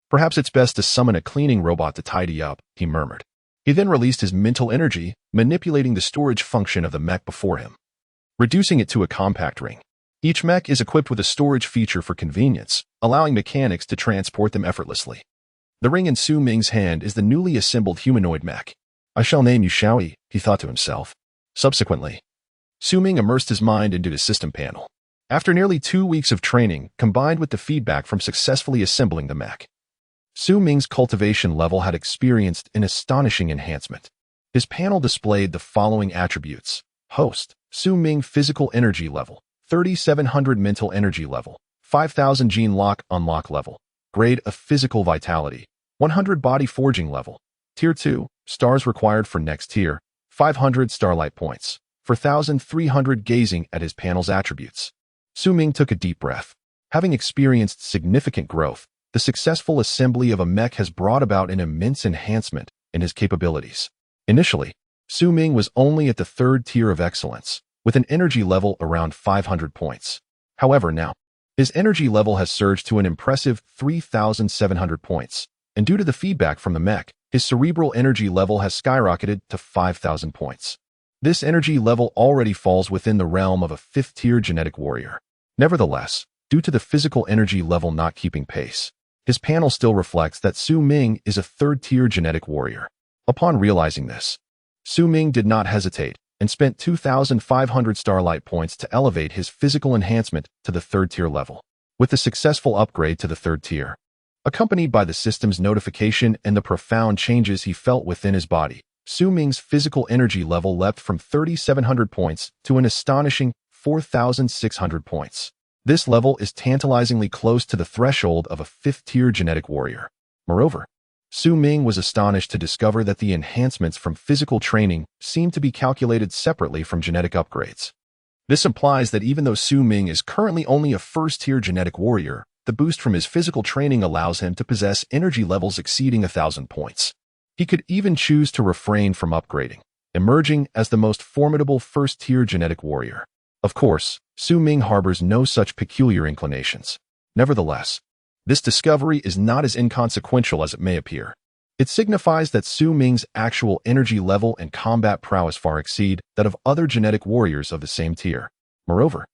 "Perhaps it's best to summon a cleaning robot to tidy up," he murmured. He then released his mental energy, manipulating the storage function of the mech before him, reducing it to a compact ring. Each mech is equipped with a storage feature for convenience, allowing mechanics to transport them effortlessly. The ring in Su Ming's hand is the newly assembled humanoid mech. "I shall name you Xiaoyi," he thought to himself. Subsequently, Su Ming immersed his mind into the system panel. After nearly 2 weeks of training, combined with the feedback from successfully assembling the mech, Su Ming's cultivation level had experienced an astonishing enhancement. His panel displayed the following attributes. Host, Su Ming physical energy level, 3700 mental energy level, 5000 gene lock unlock level, grade of physical vitality, 100 body forging level, tier 2, stars required for next tier, 500 starlight points, 4300 gazing at his panel's attributes. Su Ming took a deep breath. Having experienced significant growth, the successful assembly of a mech has brought about an immense enhancement in his capabilities. Initially, Su Ming was only at the 3rd tier of excellence, with an energy level around 500 points. However, now, his energy level has surged to an impressive 3,700 points, and due to the feedback from the mech, his cerebral energy level has skyrocketed to 5,000 points. This energy level already falls within the realm of a 5th-tier genetic warrior. Nevertheless, due to the physical energy level not keeping pace, his panel still reflects that Su Ming is a 3rd-tier genetic warrior. Upon realizing this, Su Ming did not hesitate and spent 2,500 starlight points to elevate his physical enhancement to the 3rd-tier level. With the successful upgrade to the 3rd tier, accompanied by the system's notification and the profound changes he felt within his body, Su Ming's physical energy level leapt from 3,700 points to an astonishing 4,600 points. This level is tantalizingly close to the threshold of a 5th-tier genetic warrior. Moreover, Su Ming was astonished to discover that the enhancements from physical training seemed to be calculated separately from genetic upgrades. This implies that even though Su Ming is currently only a 1st-tier genetic warrior, the boost from his physical training allows him to possess energy levels exceeding 1,000 points. He could even choose to refrain from upgrading, emerging as the most formidable first-tier genetic warrior. Of course, Su Ming harbors no such peculiar inclinations. Nevertheless, this discovery is not as inconsequential as it may appear. It signifies that Su Ming's actual energy level and combat prowess far exceed that of other genetic warriors of the same tier. Moreover,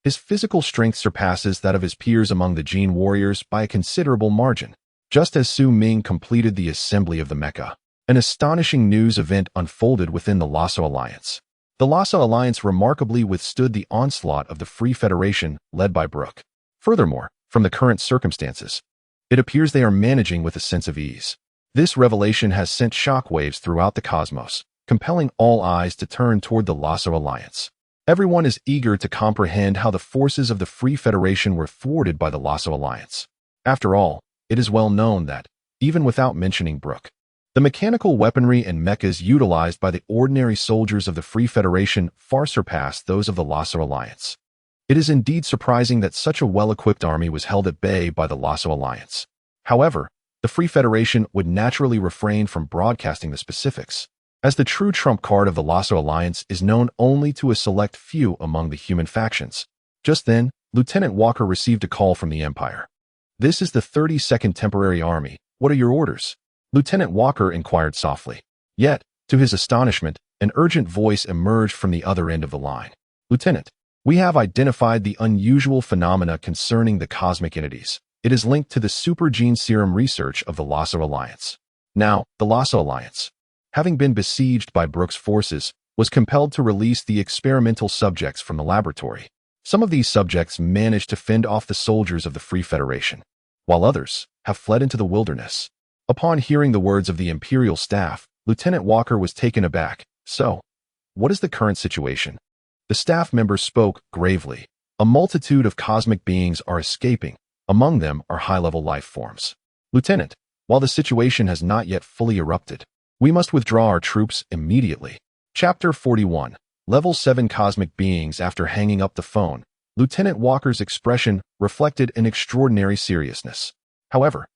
his physical strength surpasses that of his peers among the gene warriors by a considerable margin. Just as Su Ming completed the assembly of the Mecha, an astonishing news event unfolded within the Lasso Alliance. The Lasso Alliance remarkably withstood the onslaught of the Free Federation led by Brook. Furthermore, from the current circumstances, it appears they are managing with a sense of ease. This revelation has sent shockwaves throughout the cosmos, compelling all eyes to turn toward the Lasso Alliance. Everyone is eager to comprehend how the forces of the Free Federation were thwarted by the Lasso Alliance. After all, it is well known that, even without mentioning Brook, the mechanical weaponry and mechas utilized by the ordinary soldiers of the Free Federation far surpass those of the Lasso Alliance. It is indeed surprising that such a well-equipped army was held at bay by the Lasso Alliance. However, the Free Federation would naturally refrain from broadcasting the specifics, as the true trump card of the Lasso Alliance is known only to a select few among the human factions. Just then, Lieutenant Walker received a call from the Empire. "This is the 32nd Temporary Army. What are your orders?" Lieutenant Walker inquired softly. Yet, to his astonishment, an urgent voice emerged from the other end of the line. "Lieutenant, we have identified the unusual phenomena concerning the cosmic entities. It is linked to the super gene serum research of the Lasso Alliance." Now, the Lasso Alliance, having been besieged by Brook's forces, was compelled to release the experimental subjects from the laboratory. Some of these subjects managed to fend off the soldiers of the Free Federation, while others have fled into the wilderness. Upon hearing the words of the Imperial staff, Lieutenant Walker was taken aback. "So, what is the current situation?" The staff member spoke gravely. "A multitude of cosmic beings are escaping. Among them are high-level life forms. Lieutenant, while the situation has not yet fully erupted, we must withdraw our troops immediately." Chapter 41. Level 7 Cosmic Beings. After hanging up the phone, Lieutenant Walker's expression reflected an extraordinary seriousness. However,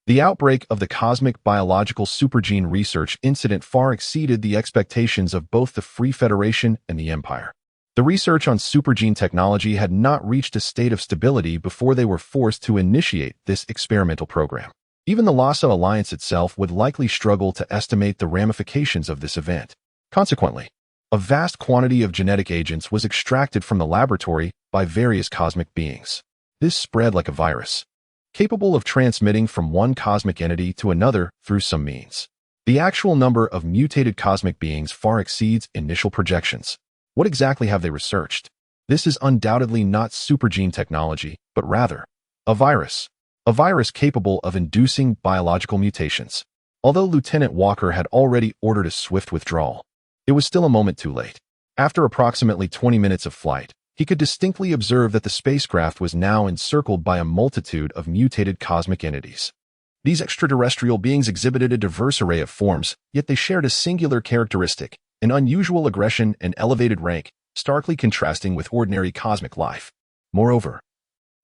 the outbreak of the cosmic biological supergene research incident far exceeded the expectations of both the Free Federation and the Empire. The research on supergene technology had not reached a state of stability before they were forced to initiate this experimental program. Even the Lasso Alliance itself would likely struggle to estimate the ramifications of this event. Consequently, a vast quantity of genetic agents was extracted from the laboratory by various cosmic beings. This spread like a virus, capable of transmitting from one cosmic entity to another through some means. The actual number of mutated cosmic beings far exceeds initial projections. What exactly have they researched? This is undoubtedly not supergene technology, but rather a virus. A virus capable of inducing biological mutations. Although Lieutenant Walker had already ordered a swift withdrawal, it was still a moment too late. After approximately 20 minutes of flight, he could distinctly observe that the spacecraft was now encircled by a multitude of mutated cosmic entities. These extraterrestrial beings exhibited a diverse array of forms, yet they shared a singular characteristic, an unusual aggression and elevated rank, starkly contrasting with ordinary cosmic life. Moreover,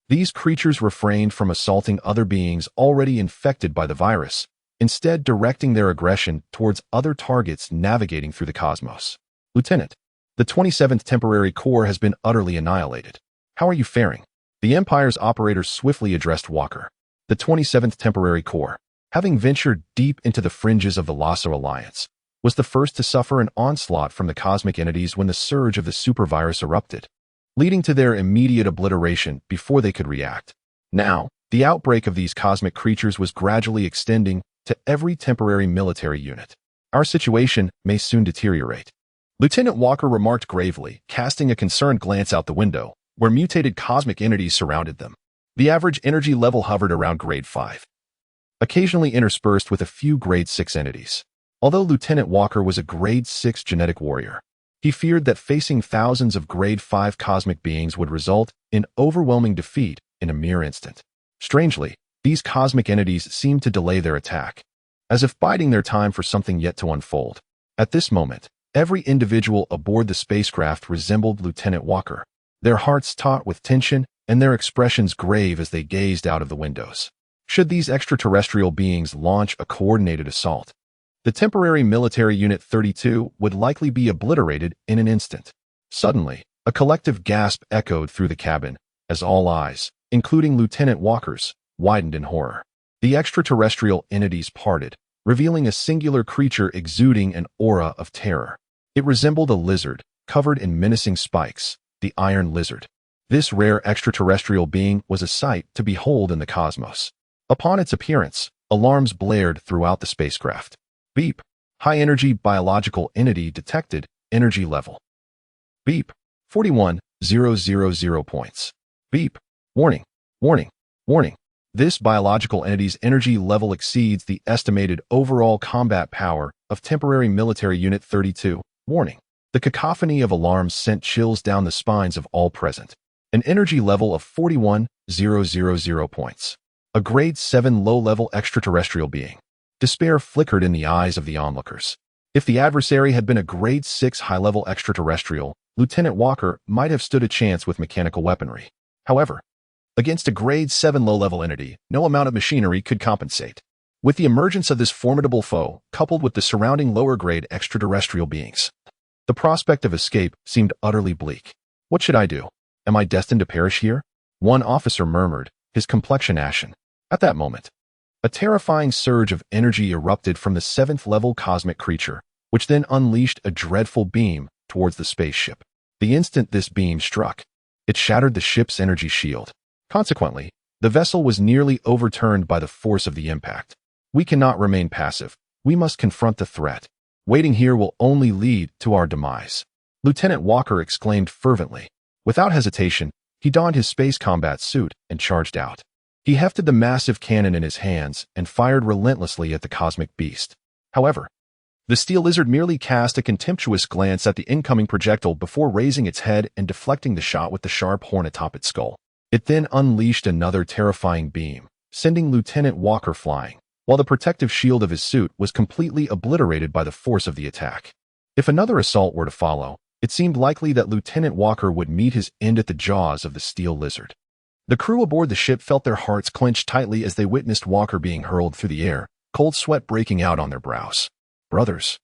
these creatures refrained from assaulting other beings already infected by the virus, instead directing their aggression towards other targets navigating through the cosmos. "Lieutenant, the 27th Temporary Corps has been utterly annihilated. How are you faring?" The Empire's operator swiftly addressed Walker. The 27th Temporary Corps, having ventured deep into the fringes of the Lasso Alliance, was the first to suffer an onslaught from the cosmic entities when the surge of the supervirus erupted, leading to their immediate obliteration before they could react. Now, the outbreak of these cosmic creatures was gradually extending to every temporary military unit. "Our situation may soon deteriorate," Lieutenant Walker remarked gravely, casting a concerned glance out the window, where mutated cosmic entities surrounded them. The average energy level hovered around grade 5, occasionally interspersed with a few grade 6 entities. Although Lieutenant Walker was a grade 6 genetic warrior, he feared that facing thousands of grade 5 cosmic beings would result in overwhelming defeat in a mere instant. Strangely, these cosmic entities seemed to delay their attack, as if biding their time for something yet to unfold. At this moment, every individual aboard the spacecraft resembled Lieutenant Walker, their hearts taut with tension and their expressions grave as they gazed out of the windows. Should these extraterrestrial beings launch a coordinated assault, The temporary military Unit 32 would likely be obliterated in an instant. Suddenly, a collective gasp echoed through the cabin as all eyes, including Lieutenant Walker's, widened in horror. The extraterrestrial entities parted, revealing a singular creature exuding an aura of terror. It resembled a lizard, covered in menacing spikes, the Iron Lizard. This rare extraterrestrial being was a sight to behold in the cosmos. Upon its appearance, alarms blared throughout the spacecraft. Beep. High-energy biological entity detected. Energy level. Beep. 41,000 points. Beep. Warning. Warning. Warning. This biological entity's energy level exceeds the estimated overall combat power of temporary military Unit 32. Warning. The cacophony of alarms sent chills down the spines of all present. An energy level of 41,000 points. A grade 7 low-level extraterrestrial being. Despair flickered in the eyes of the onlookers. If the adversary had been a grade 6 high-level extraterrestrial, Lieutenant Walker might have stood a chance with mechanical weaponry. However, against a grade 7 low-level entity, no amount of machinery could compensate. With the emergence of this formidable foe, coupled with the surrounding lower-grade extraterrestrial beings, the prospect of escape seemed utterly bleak. What should I do? Am I destined to perish here? One officer murmured, his complexion ashen. At that moment, a terrifying surge of energy erupted from the 7th-level cosmic creature, which then unleashed a dreadful beam towards the spaceship. The instant this beam struck, it shattered the ship's energy shield. Consequently, the vessel was nearly overturned by the force of the impact. We cannot remain passive. We must confront the threat. Waiting here will only lead to our demise. Lieutenant Walker exclaimed fervently. Without hesitation, he donned his space combat suit and charged out. He hefted the massive cannon in his hands and fired relentlessly at the cosmic beast. However, the steel lizard merely cast a contemptuous glance at the incoming projectile before raising its head and deflecting the shot with the sharp horn atop its skull. It then unleashed another terrifying beam, sending Lieutenant Walker flying, while the protective shield of his suit was completely obliterated by the force of the attack. If another assault were to follow, it seemed likely that Lieutenant Walker would meet his end at the jaws of the steel lizard. The crew aboard the ship felt their hearts clench tightly as they witnessed Walker being hurled through the air, cold sweat breaking out on their brows. Brothers,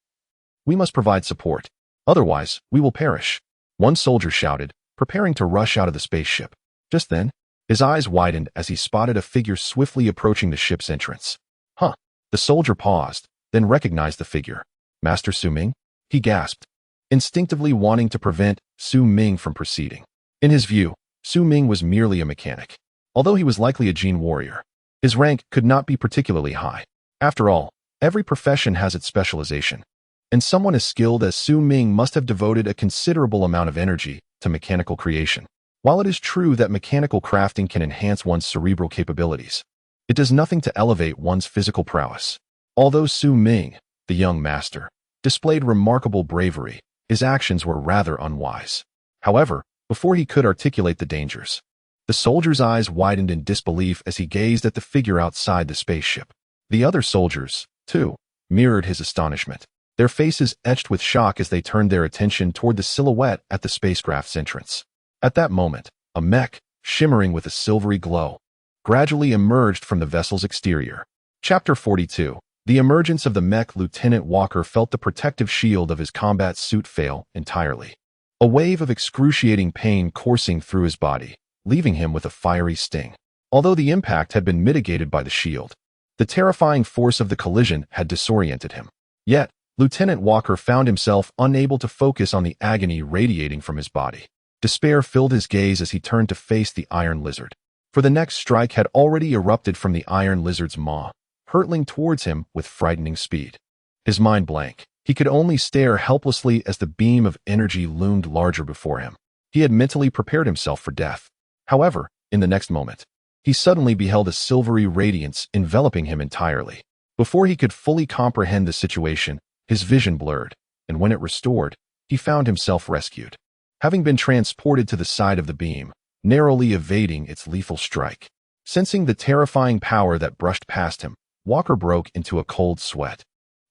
we must provide support. Otherwise, we will perish. One soldier shouted, preparing to rush out of the spaceship. Just then, his eyes widened as he spotted a figure swiftly approaching the ship's entrance. Huh. The soldier paused, then recognized the figure. Master Su Ming? He gasped, instinctively wanting to prevent Su Ming from proceeding. In his view, Su Ming was merely a mechanic. Although he was likely a gene warrior, his rank could not be particularly high. After all, every profession has its specialization, and someone as skilled as Su Ming must have devoted a considerable amount of energy to mechanical creation. While it is true that mechanical crafting can enhance one's cerebral capabilities, it does nothing to elevate one's physical prowess. Although Su Ming, the young master, displayed remarkable bravery, his actions were rather unwise. However, before he could articulate the dangers, the soldier's eyes widened in disbelief as he gazed at the figure outside the spaceship. The other soldiers, too, mirrored his astonishment, their faces etched with shock as they turned their attention toward the silhouette at the spacecraft's entrance. At that moment, a mech, shimmering with a silvery glow, gradually emerged from the vessel's exterior. Chapter 42. The emergence of the mech. Lieutenant Walker felt the protective shield of his combat suit fail entirely. A wave of excruciating pain coursing through his body, leaving him with a fiery sting. Although the impact had been mitigated by the shield, the terrifying force of the collision had disoriented him. Yet, Lieutenant Walker found himself unable to focus on the agony radiating from his body. Despair filled his gaze as he turned to face the Iron Lizard. For the next strike had already erupted from the Iron Lizard's maw, hurtling towards him with frightening speed. His mind blank, he could only stare helplessly as the beam of energy loomed larger before him. He had mentally prepared himself for death. However, in the next moment, he suddenly beheld a silvery radiance enveloping him entirely. Before he could fully comprehend the situation, his vision blurred, and when it restored, he found himself rescued. Having been transported to the side of the beam, narrowly evading its lethal strike. Sensing the terrifying power that brushed past him, Walker broke into a cold sweat.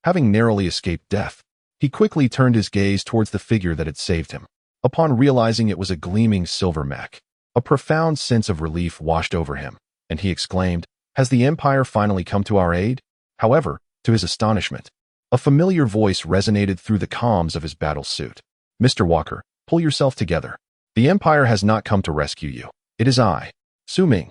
Having narrowly escaped death, he quickly turned his gaze towards the figure that had saved him. Upon realizing it was a gleaming silver mech, a profound sense of relief washed over him, and he exclaimed, "Has the Empire finally come to our aid?" However, to his astonishment, A familiar voice resonated through the comms of his battle suit. "Mr. Walker, pull yourself together. The Empire has not come to rescue you. It is I, Su Ming.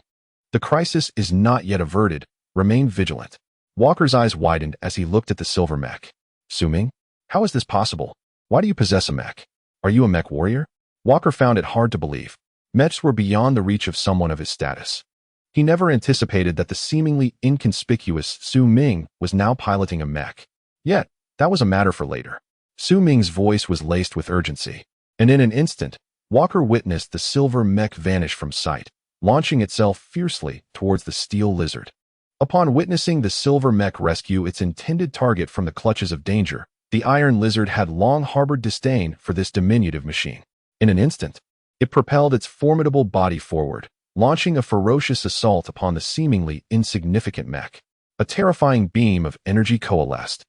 The crisis is not yet averted. Remain vigilant." Walker's eyes widened as he looked at the silver mech. "Su Ming? How is this possible? Why do you possess a mech? Are you a mech warrior?" Walker found it hard to believe. Mechs were beyond the reach of someone of his status. He never anticipated that the seemingly inconspicuous Su Ming was now piloting a mech. Yet, that was a matter for later. Su Ming's voice was laced with urgency, and in an instant, Walker witnessed the silver mech vanish from sight, launching itself fiercely towards the steel lizard. Upon witnessing the silver mech rescue its intended target from the clutches of danger, the iron lizard had long harbored disdain for this diminutive machine. In an instant, it propelled its formidable body forward, launching a ferocious assault upon the seemingly insignificant mech. A terrifying beam of energy coalesced,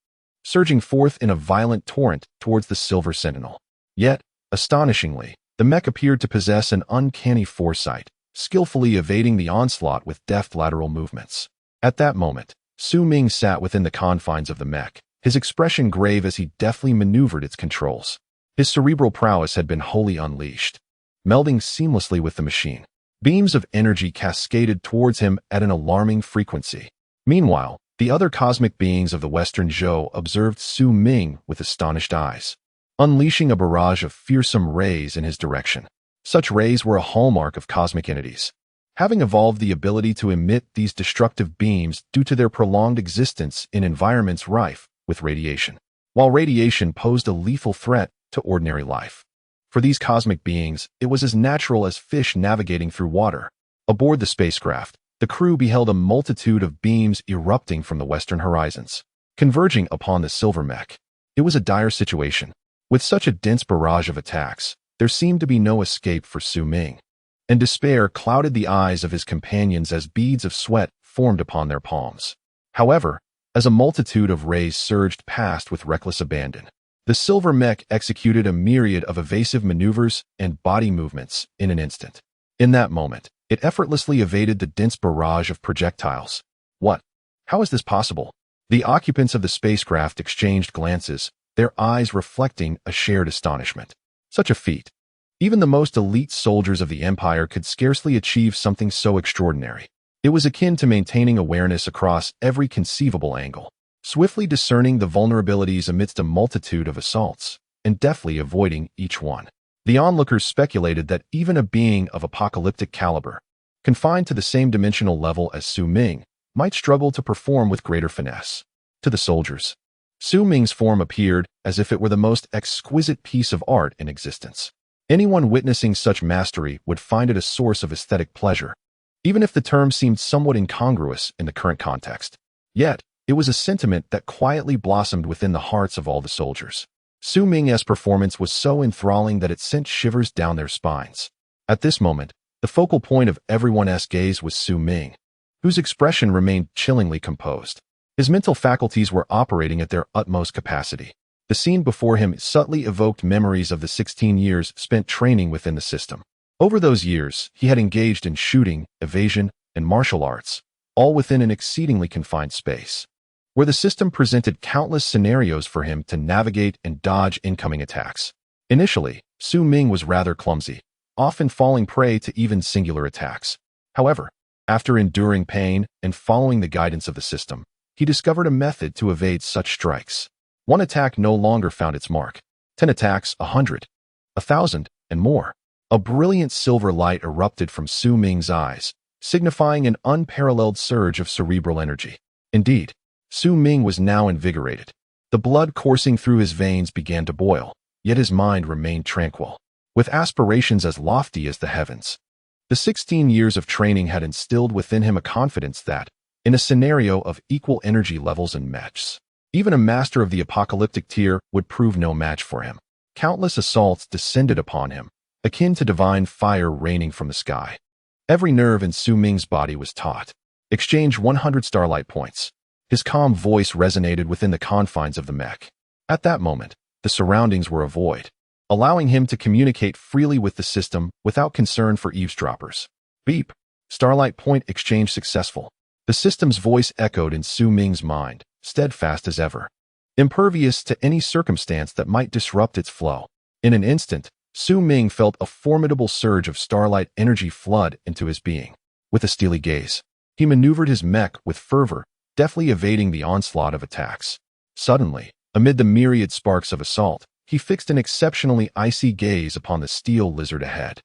surging forth in a violent torrent towards the silver sentinel. Yet, astonishingly, the mech appeared to possess an uncanny foresight, skillfully evading the onslaught with deft lateral movements. At that moment, Su Ming sat within the confines of the mech, his expression grave as he deftly maneuvered its controls. His cerebral prowess had been wholly unleashed, melding seamlessly with the machine. Beams of energy cascaded towards him at an alarming frequency. Meanwhile, the other cosmic beings of the Western Zhou observed Su Ming with astonished eyes, unleashing a barrage of fearsome rays in his direction. Such rays were a hallmark of cosmic entities, having evolved the ability to emit these destructive beams due to their prolonged existence in environments rife with radiation. While radiation posed a lethal threat to ordinary life, for these cosmic beings, it was as natural as fish navigating through water. Aboard the spacecraft, the crew beheld a multitude of beams erupting from the western horizons, converging upon the silver mech. It was a dire situation. With such a dense barrage of attacks, there seemed to be no escape for Su Ming, and despair clouded the eyes of his companions as beads of sweat formed upon their palms. However, as a multitude of rays surged past with reckless abandon, the silver mech executed a myriad of evasive maneuvers and body movements in an instant. In that moment, it effortlessly evaded the dense barrage of projectiles. What? How is this possible? The occupants of the spacecraft exchanged glances, their eyes reflecting a shared astonishment. Such a feat. Even the most elite soldiers of the Empire could scarcely achieve something so extraordinary. It was akin to maintaining awareness across every conceivable angle, swiftly discerning the vulnerabilities amidst a multitude of assaults, and deftly avoiding each one. The onlookers speculated that even a being of apocalyptic caliber, confined to the same dimensional level as Su Ming, might struggle to perform with greater finesse. To the soldiers, Su Ming's form appeared as if it were the most exquisite piece of art in existence. Anyone witnessing such mastery would find it a source of aesthetic pleasure, even if the term seemed somewhat incongruous in the current context. Yet, it was a sentiment that quietly blossomed within the hearts of all the soldiers. Su Ming's performance was so enthralling that it sent shivers down their spines. At this moment, the focal point of everyone's gaze was Su Ming, whose expression remained chillingly composed. His mental faculties were operating at their utmost capacity. The scene before him subtly evoked memories of the 16 years spent training within the system. Over those years, he had engaged in shooting, evasion, and martial arts, all within an exceedingly confined space, where the system presented countless scenarios for him to navigate and dodge incoming attacks. Initially, Su Ming was rather clumsy, often falling prey to even singular attacks. However, after enduring pain and following the guidance of the system, he discovered a method to evade such strikes. One attack no longer found its mark. 10 attacks, 100, 1,000, and more. A brilliant silver light erupted from Su Ming's eyes, signifying an unparalleled surge of cerebral energy. Indeed, Su Ming was now invigorated. The blood coursing through his veins began to boil, yet his mind remained tranquil, with aspirations as lofty as the heavens. The 16 years of training had instilled within him a confidence that, in a scenario of equal energy levels and matches, even a master of the apocalyptic tier would prove no match for him. Countless assaults descended upon him, akin to divine fire raining from the sky. Every nerve in Su Ming's body was taut. Exchange 100 starlight points. His calm voice resonated within the confines of the mech. At that moment, the surroundings were a void, allowing him to communicate freely with the system without concern for eavesdroppers. Beep. Starlight point exchange successful. The system's voice echoed in Su Ming's mind, steadfast as ever. impervious to any circumstance that might disrupt its flow. In an instant, Su Ming felt a formidable surge of starlight energy flood into his being. With a steely gaze, he maneuvered his mech with fervor, deftly evading the onslaught of attacks. Suddenly, amid the myriad sparks of assault, he fixed an exceptionally icy gaze upon the steel lizard ahead.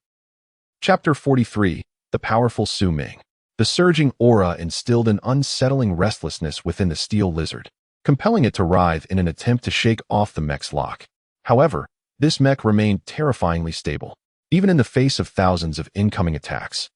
Chapter 43. The Powerful Su Ming. The surging aura instilled an unsettling restlessness within the steel lizard, compelling it to writhe in an attempt to shake off the mech's lock. However, this mech remained terrifyingly stable, even in the face of thousands of incoming attacks.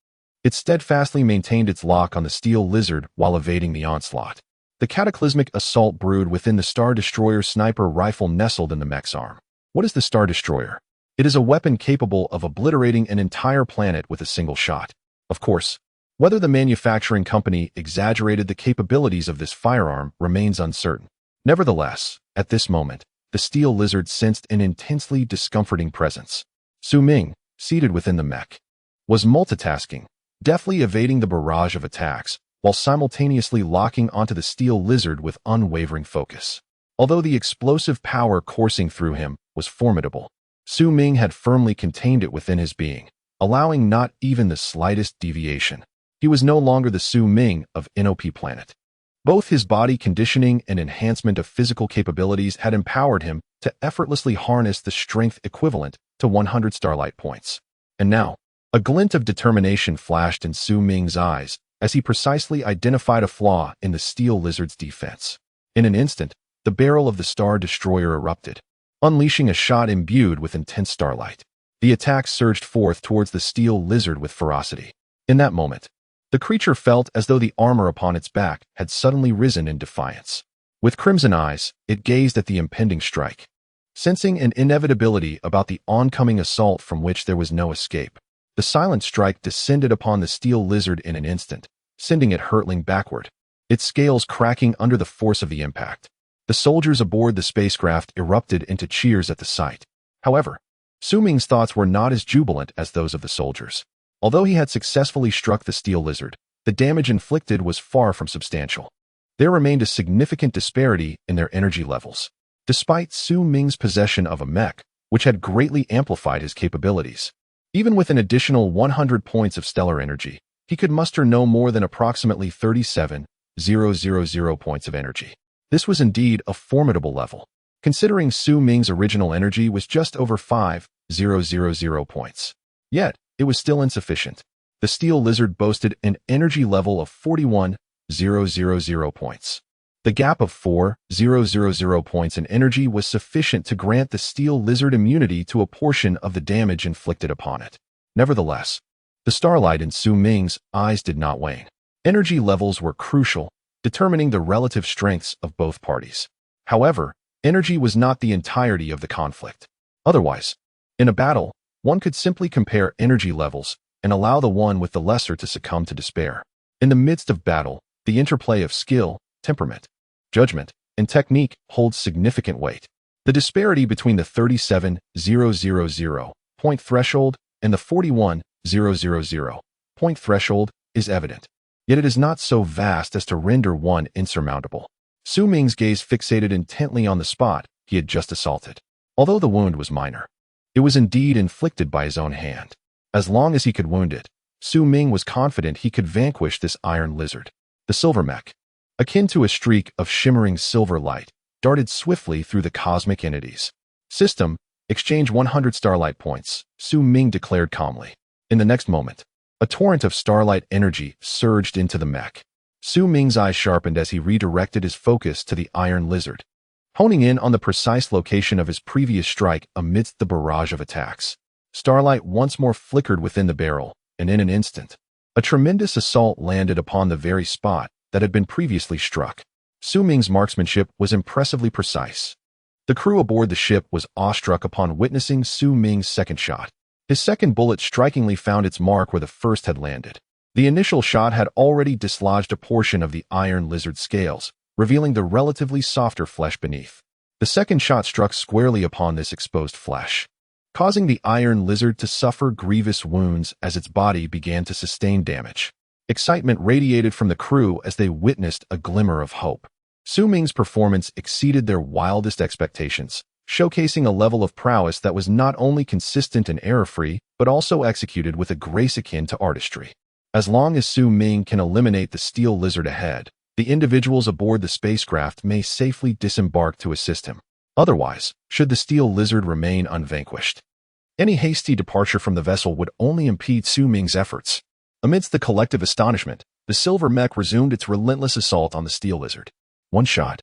It steadfastly maintained its lock on the steel lizard while evading the onslaught. The cataclysmic assault brewed within the Star Destroyer sniper rifle nestled in the mech's arm. What is the Star Destroyer? It is a weapon capable of obliterating an entire planet with a single shot. Of course, whether the manufacturing company exaggerated the capabilities of this firearm remains uncertain. Nevertheless, at this moment, the steel lizard sensed an intensely discomforting presence. Su Ming, seated within the mech, was multitasking, deftly evading the barrage of attacks, while simultaneously locking onto the steel lizard with unwavering focus. Although the explosive power coursing through him was formidable, Su Ming had firmly contained it within his being, allowing not even the slightest deviation. He was no longer the Su Ming of NOP Planet. Both his body conditioning and enhancement of physical capabilities had empowered him to effortlessly harness the strength equivalent to 100 starlight points. And now, a glint of determination flashed in Su Ming's eyes as he precisely identified a flaw in the steel lizard's defense. In an instant, the barrel of the Star Destroyer erupted, unleashing a shot imbued with intense starlight. The attack surged forth towards the steel lizard with ferocity. In that moment, the creature felt as though the armor upon its back had suddenly risen in defiance. With crimson eyes, it gazed at the impending strike, sensing an inevitability about the oncoming assault from which there was no escape. The silent strike descended upon the steel lizard in an instant, sending it hurtling backward, its scales cracking under the force of the impact. The soldiers aboard the spacecraft erupted into cheers at the sight. However, Su Ming's thoughts were not as jubilant as those of the soldiers. Although he had successfully struck the steel lizard, the damage inflicted was far from substantial. There remained a significant disparity in their energy levels. Despite Su Ming's possession of a mech, which had greatly amplified his capabilities, even with an additional 100 points of stellar energy, he could muster no more than approximately 37,000 points of energy. This was indeed a formidable level, considering Su Ming's original energy was just over 5,000 points. Yet, it was still insufficient. The steel lizard boasted an energy level of 41,000 points. The gap of 4,000 points in energy was sufficient to grant the steel lizard immunity to a portion of the damage inflicted upon it. Nevertheless, the starlight in Su Ming's eyes did not wane. Energy levels were crucial, determining the relative strengths of both parties. However, energy was not the entirety of the conflict. Otherwise, in a battle, one could simply compare energy levels and allow the one with the lesser to succumb to despair. In the midst of battle, the interplay of skill, temperament, judgment, and technique holds significant weight. The disparity between the 37,000 point threshold and the 41,000 point threshold is evident. Yet it is not so vast as to render one insurmountable. Su Ming's gaze fixated intently on the spot he had just assaulted. Although the wound was minor, it was indeed inflicted by his own hand. As long as he could wound it, Su Ming was confident he could vanquish this iron lizard. The silver mech, akin to a streak of shimmering silver light, darted swiftly through the cosmic entities. System, exchange 100 starlight points, Su Ming declared calmly. In the next moment, a torrent of starlight energy surged into the mech. Su Ming's eyes sharpened as he redirected his focus to the iron lizard, honing in on the precise location of his previous strike amidst the barrage of attacks. Starlight once more flickered within the barrel, and in an instant, a tremendous assault landed upon the very spot that had been previously struck. Su Ming's marksmanship was impressively precise. The crew aboard the ship was awestruck upon witnessing Su Ming's second shot. His second bullet strikingly found its mark where the first had landed. The initial shot had already dislodged a portion of the iron lizard's scales, revealing the relatively softer flesh beneath. The second shot struck squarely upon this exposed flesh, causing the iron lizard to suffer grievous wounds as its body began to sustain damage. Excitement radiated from the crew as they witnessed a glimmer of hope. Su Ming's performance exceeded their wildest expectations, showcasing a level of prowess that was not only consistent and error-free, but also executed with a grace akin to artistry. As long as Su Ming can eliminate the steel lizard ahead, the individuals aboard the spacecraft may safely disembark to assist him. Otherwise, should the steel lizard remain unvanquished, any hasty departure from the vessel would only impede Su Ming's efforts. Amidst the collective astonishment, the silver mech resumed its relentless assault on the steel lizard. 1 shot,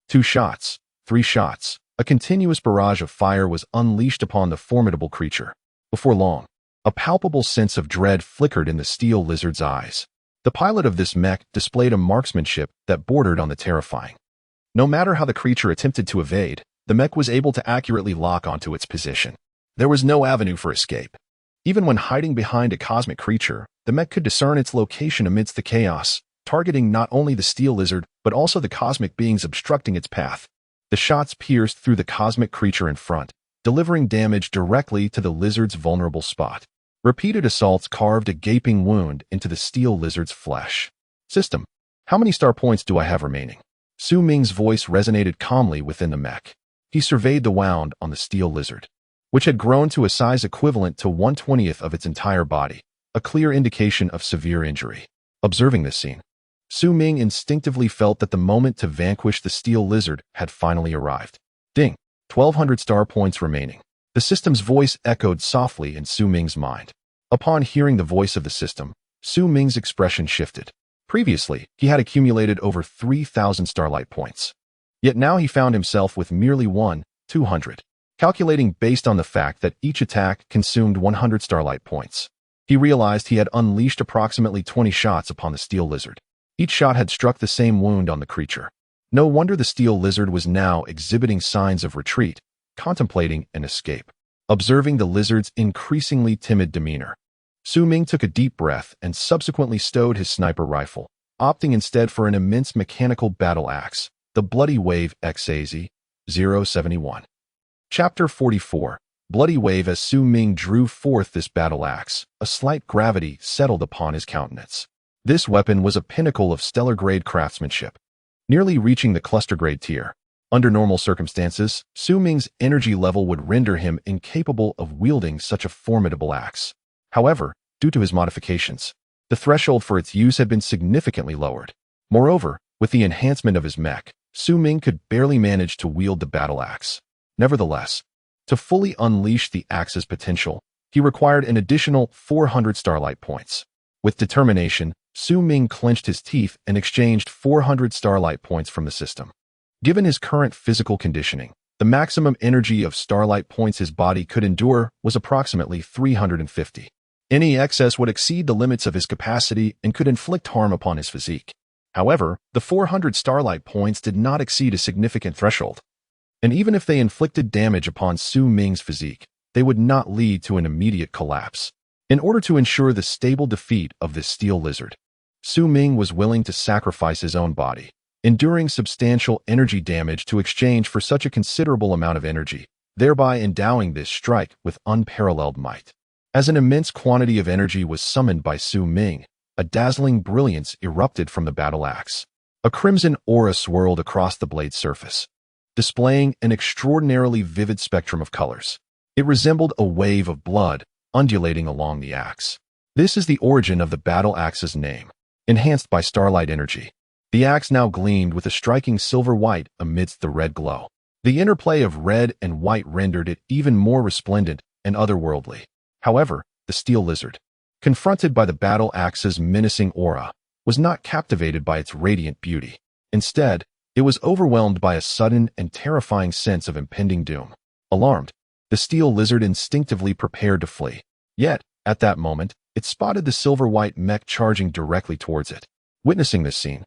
2 shots, 3 shots. A continuous barrage of fire was unleashed upon the formidable creature. Before long, a palpable sense of dread flickered in the steel lizard's eyes. The pilot of this mech displayed a marksmanship that bordered on the terrifying. No matter how the creature attempted to evade, the mech was able to accurately lock onto its position. There was no avenue for escape. Even when hiding behind a cosmic creature, the mech could discern its location amidst the chaos, targeting not only the steel lizard, but also the cosmic beings obstructing its path. The shots pierced through the cosmic creature in front, delivering damage directly to the lizard's vulnerable spot. Repeated assaults carved a gaping wound into the steel lizard's flesh. System, how many star points do I have remaining? Su Ming's voice resonated calmly within the mech. He surveyed the wound on the steel lizard, which had grown to a size equivalent to 1/20th of its entire body, a clear indication of severe injury. Observing this scene, Su Ming instinctively felt that the moment to vanquish the steel lizard had finally arrived. Ding! 1,200 star points remaining. The system's voice echoed softly in Su Ming's mind. Upon hearing the voice of the system, Su Ming's expression shifted. Previously, he had accumulated over 3,000 starlight points. Yet now he found himself with merely 200. Calculating based on the fact that each attack consumed 100 starlight points, he realized he had unleashed approximately 20 shots upon the steel lizard. Each shot had struck the same wound on the creature. No wonder the steel lizard was now exhibiting signs of retreat, contemplating an escape. Observing the lizard's increasingly timid demeanor, Su Ming took a deep breath and subsequently stowed his sniper rifle, opting instead for an immense mechanical battle axe, the Bloody Wave XAZ-071. Chapter 44. Bloody Wave. As Su Ming drew forth this battle axe, a slight gravity settled upon his countenance. This weapon was a pinnacle of stellar-grade craftsmanship, nearly reaching the cluster-grade tier. Under normal circumstances, Su Ming's energy level would render him incapable of wielding such a formidable axe. However, due to his modifications, the threshold for its use had been significantly lowered. Moreover, with the enhancement of his mech, Su Ming could barely manage to wield the battle axe. Nevertheless, to fully unleash the axe's potential, he required an additional 400 starlight points. With determination, Su Ming clenched his teeth and exchanged 400 starlight points from the system. Given his current physical conditioning, the maximum energy of starlight points his body could endure was approximately 350. Any excess would exceed the limits of his capacity and could inflict harm upon his physique. However, the 400 starlight points did not exceed a significant threshold. And even if they inflicted damage upon Su Ming's physique, they would not lead to an immediate collapse. In order to ensure the stable defeat of this steel lizard, Su Ming was willing to sacrifice his own body, enduring substantial energy damage to exchange for such a considerable amount of energy, thereby endowing this strike with unparalleled might. As an immense quantity of energy was summoned by Su Ming, a dazzling brilliance erupted from the battle axe. A crimson aura swirled across the blade's surface, displaying an extraordinarily vivid spectrum of colors. It resembled a wave of blood undulating along the axe. This is the origin of the battle axe's name. Enhanced by starlight energy, the axe now gleamed with a striking silver-white amidst the red glow. The interplay of red and white rendered it even more resplendent and otherworldly. However, the steel lizard, confronted by the battle axe's menacing aura, was not captivated by its radiant beauty. Instead, it was overwhelmed by a sudden and terrifying sense of impending doom. Alarmed, the steel lizard instinctively prepared to flee. Yet, at that moment, it spotted the silver-white mech charging directly towards it. Witnessing this scene,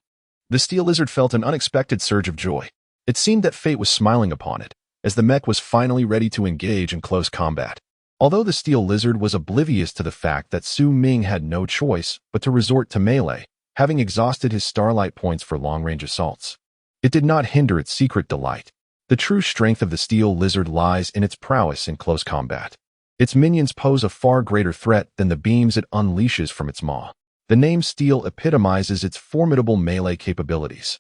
the steel lizard felt an unexpected surge of joy. It seemed that fate was smiling upon it, as the mech was finally ready to engage in close combat. Although the steel lizard was oblivious to the fact that Su Ming had no choice but to resort to melee, having exhausted his starlight points for long-range assaults, it did not hinder its secret delight. The true strength of the steel lizard lies in its prowess in close combat. Its minions pose a far greater threat than the beams it unleashes from its maw. The name Steel epitomizes its formidable melee capabilities,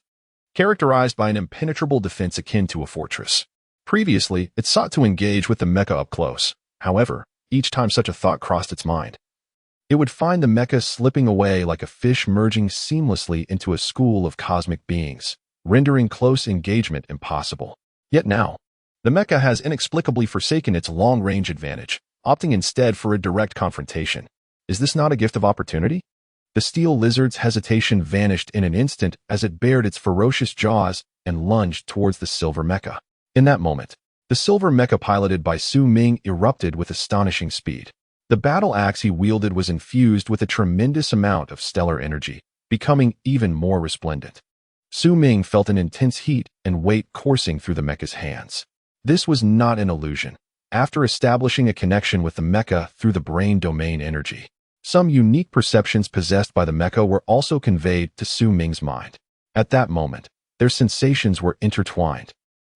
characterized by an impenetrable defense akin to a fortress. Previously, it sought to engage with the mecha up close. However, each time such a thought crossed its mind, it would find the mecha slipping away like a fish merging seamlessly into a school of cosmic beings, rendering close engagement impossible. Yet now, the mecha has inexplicably forsaken its long-range advantage, opting instead for a direct confrontation. Is this not a gift of opportunity? The steel lizard's hesitation vanished in an instant as it bared its ferocious jaws and lunged towards the silver mecha. In that moment, the silver mecha piloted by Su Ming erupted with astonishing speed. The battle axe he wielded was infused with a tremendous amount of stellar energy, becoming even more resplendent. Su Ming felt an intense heat and weight coursing through the mecha's hands. This was not an illusion. After establishing a connection with the mecha through the brain domain energy, some unique perceptions possessed by the mecha were also conveyed to Su Ming's mind. At that moment, their sensations were intertwined.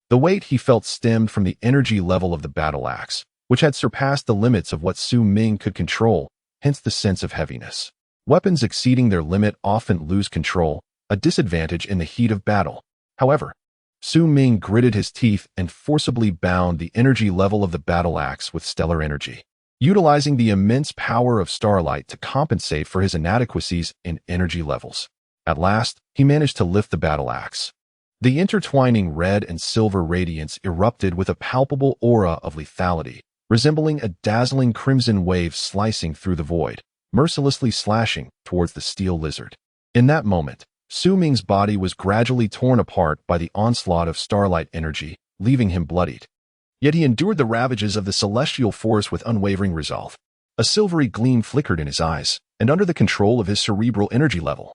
The weight he felt stemmed from the energy level of the battle axe, which had surpassed the limits of what Su Ming could control, hence the sense of heaviness. Weapons exceeding their limit often lose control, a disadvantage in the heat of battle. However, Su Ming gritted his teeth and forcibly bound the energy level of the battle axe with stellar energy, utilizing the immense power of starlight to compensate for his inadequacies in energy levels. At last, he managed to lift the battle axe. The intertwining red and silver radiance erupted with a palpable aura of lethality, resembling a dazzling crimson wave slicing through the void, mercilessly slashing towards the steel lizard. In that moment, Su Ming's body was gradually torn apart by the onslaught of starlight energy, leaving him bloodied. Yet he endured the ravages of the celestial force with unwavering resolve. A silvery gleam flickered in his eyes, and under the control of his cerebral energy level,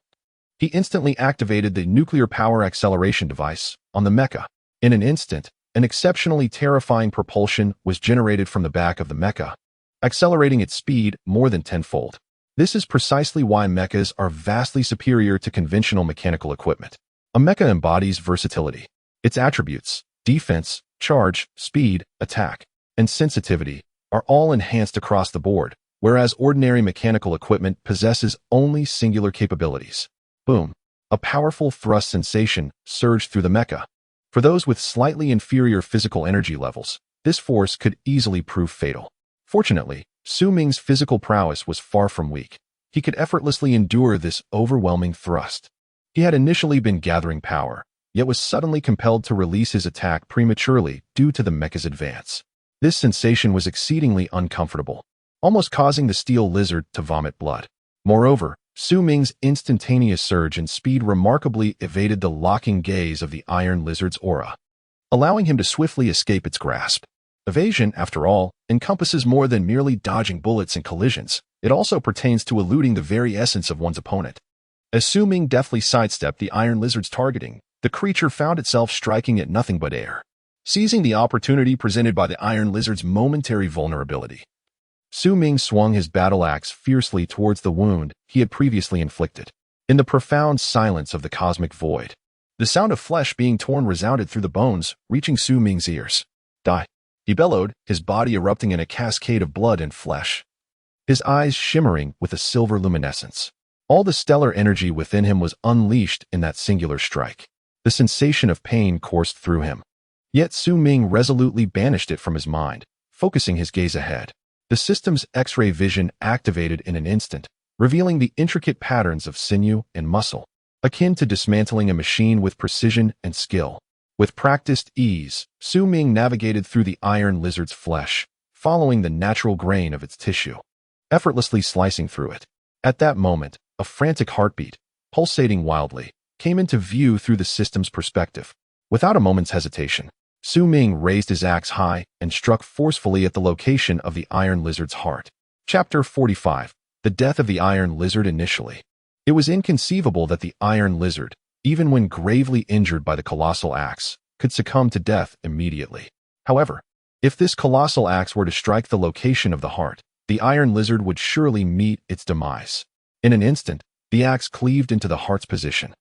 he instantly activated the nuclear power acceleration device on the mecha. In an instant, an exceptionally terrifying propulsion was generated from the back of the mecha, accelerating its speed more than tenfold. This is precisely why mechas are vastly superior to conventional mechanical equipment. A mecha embodies versatility. Its attributes, defense, charge, speed, attack, and sensitivity, are all enhanced across the board, whereas ordinary mechanical equipment possesses only singular capabilities. Boom! A powerful thrust sensation surged through the mecha. For those with slightly inferior physical energy levels, this force could easily prove fatal. Fortunately, Su Ming's physical prowess was far from weak. He could effortlessly endure this overwhelming thrust. He had initially been gathering power, yet was suddenly compelled to release his attack prematurely due to the mecha's advance. This sensation was exceedingly uncomfortable, almost causing the steel lizard to vomit blood. Moreover, Su Ming's instantaneous surge in speed remarkably evaded the locking gaze of the iron lizard's aura, allowing him to swiftly escape its grasp. Evasion, after all, encompasses more than merely dodging bullets and collisions. It also pertains to eluding the very essence of one's opponent. As Su Ming deftly sidestepped the iron lizard's targeting, the creature found itself striking at nothing but air. Seizing the opportunity presented by the iron lizard's momentary vulnerability, Su Ming swung his battle axe fiercely towards the wound he had previously inflicted. In the profound silence of the cosmic void, the sound of flesh being torn resounded through the bones, reaching Su Ming's ears. Die! He bellowed, his body erupting in a cascade of blood and flesh, his eyes shimmering with a silver luminescence. All the stellar energy within him was unleashed in that singular strike. The sensation of pain coursed through him. Yet Su Ming resolutely banished it from his mind, focusing his gaze ahead. The system's X-ray vision activated in an instant, revealing the intricate patterns of sinew and muscle, akin to dismantling a machine with precision and skill. With practiced ease, Su Ming navigated through the iron lizard's flesh, following the natural grain of its tissue, effortlessly slicing through it. At that moment, a frantic heartbeat, pulsating wildly, came into view through the system's perspective. Without a moment's hesitation, Su Ming raised his axe high and struck forcefully at the location of the iron lizard's heart. Chapter 45. The Death of the Iron Lizard. Initially, it was inconceivable that the iron lizard, even when gravely injured by the colossal axe, could succumb to death immediately. However, if this colossal axe were to strike the location of the heart, the iron lizard would surely meet its demise. In an instant, the axe cleaved into the heart's position.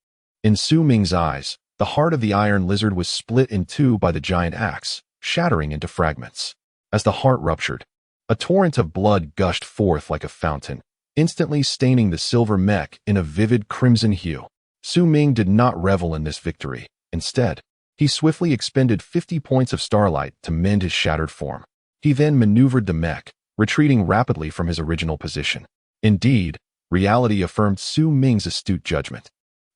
In Su Ming's eyes, the heart of the iron lizard was split in two by the giant axe, shattering into fragments. As the heart ruptured, a torrent of blood gushed forth like a fountain, instantly staining the silver mech in a vivid crimson hue. Su Ming did not revel in this victory. Instead, he swiftly expended 50 points of starlight to mend his shattered form. He then maneuvered the mech, retreating rapidly from his original position. Indeed, reality affirmed Su Ming's astute judgment.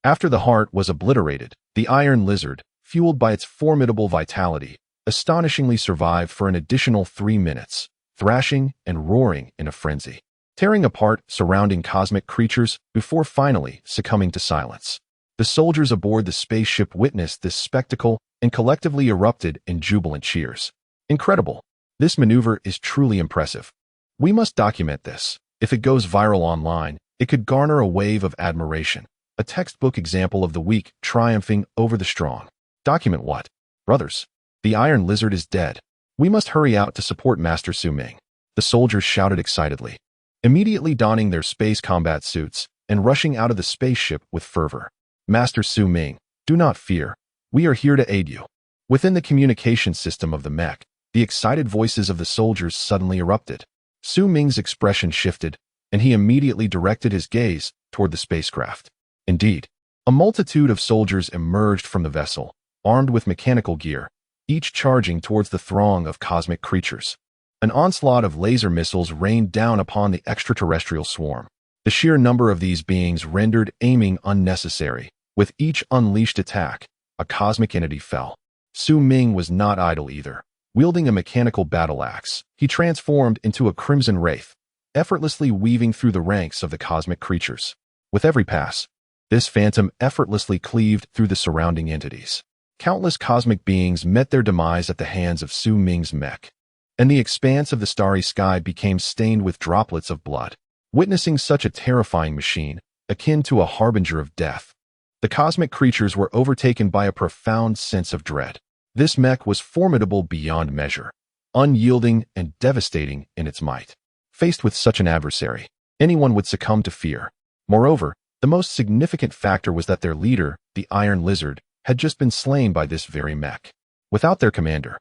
After the heart was obliterated, the iron lizard, fueled by its formidable vitality, astonishingly survived for an additional 3 minutes, thrashing and roaring in a frenzy, tearing apart surrounding cosmic creatures before finally succumbing to silence. The soldiers aboard the spaceship witnessed this spectacle and collectively erupted in jubilant cheers. Incredible! This maneuver is truly impressive. We must document this. If it goes viral online, it could garner a wave of admiration. A textbook example of the weak triumphing over the strong. Document what? Brothers, the iron lizard is dead. We must hurry out to support Master Su Ming. The soldiers shouted excitedly, immediately donning their space combat suits and rushing out of the spaceship with fervor. Master Su Ming, do not fear. We are here to aid you. Within the communication system of the mech, the excited voices of the soldiers suddenly erupted. Su Ming's expression shifted, and he immediately directed his gaze toward the spacecraft. Indeed, a multitude of soldiers emerged from the vessel, armed with mechanical gear, each charging towards the throng of cosmic creatures. An onslaught of laser missiles rained down upon the extraterrestrial swarm. The sheer number of these beings rendered aiming unnecessary. With each unleashed attack, a cosmic entity fell. Su Ming was not idle either. Wielding a mechanical battle axe, he transformed into a crimson wraith, effortlessly weaving through the ranks of the cosmic creatures. With every pass, this phantom effortlessly cleaved through the surrounding entities. Countless cosmic beings met their demise at the hands of Su Ming's mech, and the expanse of the starry sky became stained with droplets of blood. Witnessing such a terrifying machine, akin to a harbinger of death, the cosmic creatures were overtaken by a profound sense of dread. This mech was formidable beyond measure, unyielding and devastating in its might. Faced with such an adversary, anyone would succumb to fear. Moreover, the most significant factor was that their leader, the Iron Lizard, had just been slain by this very mech. Without their commander,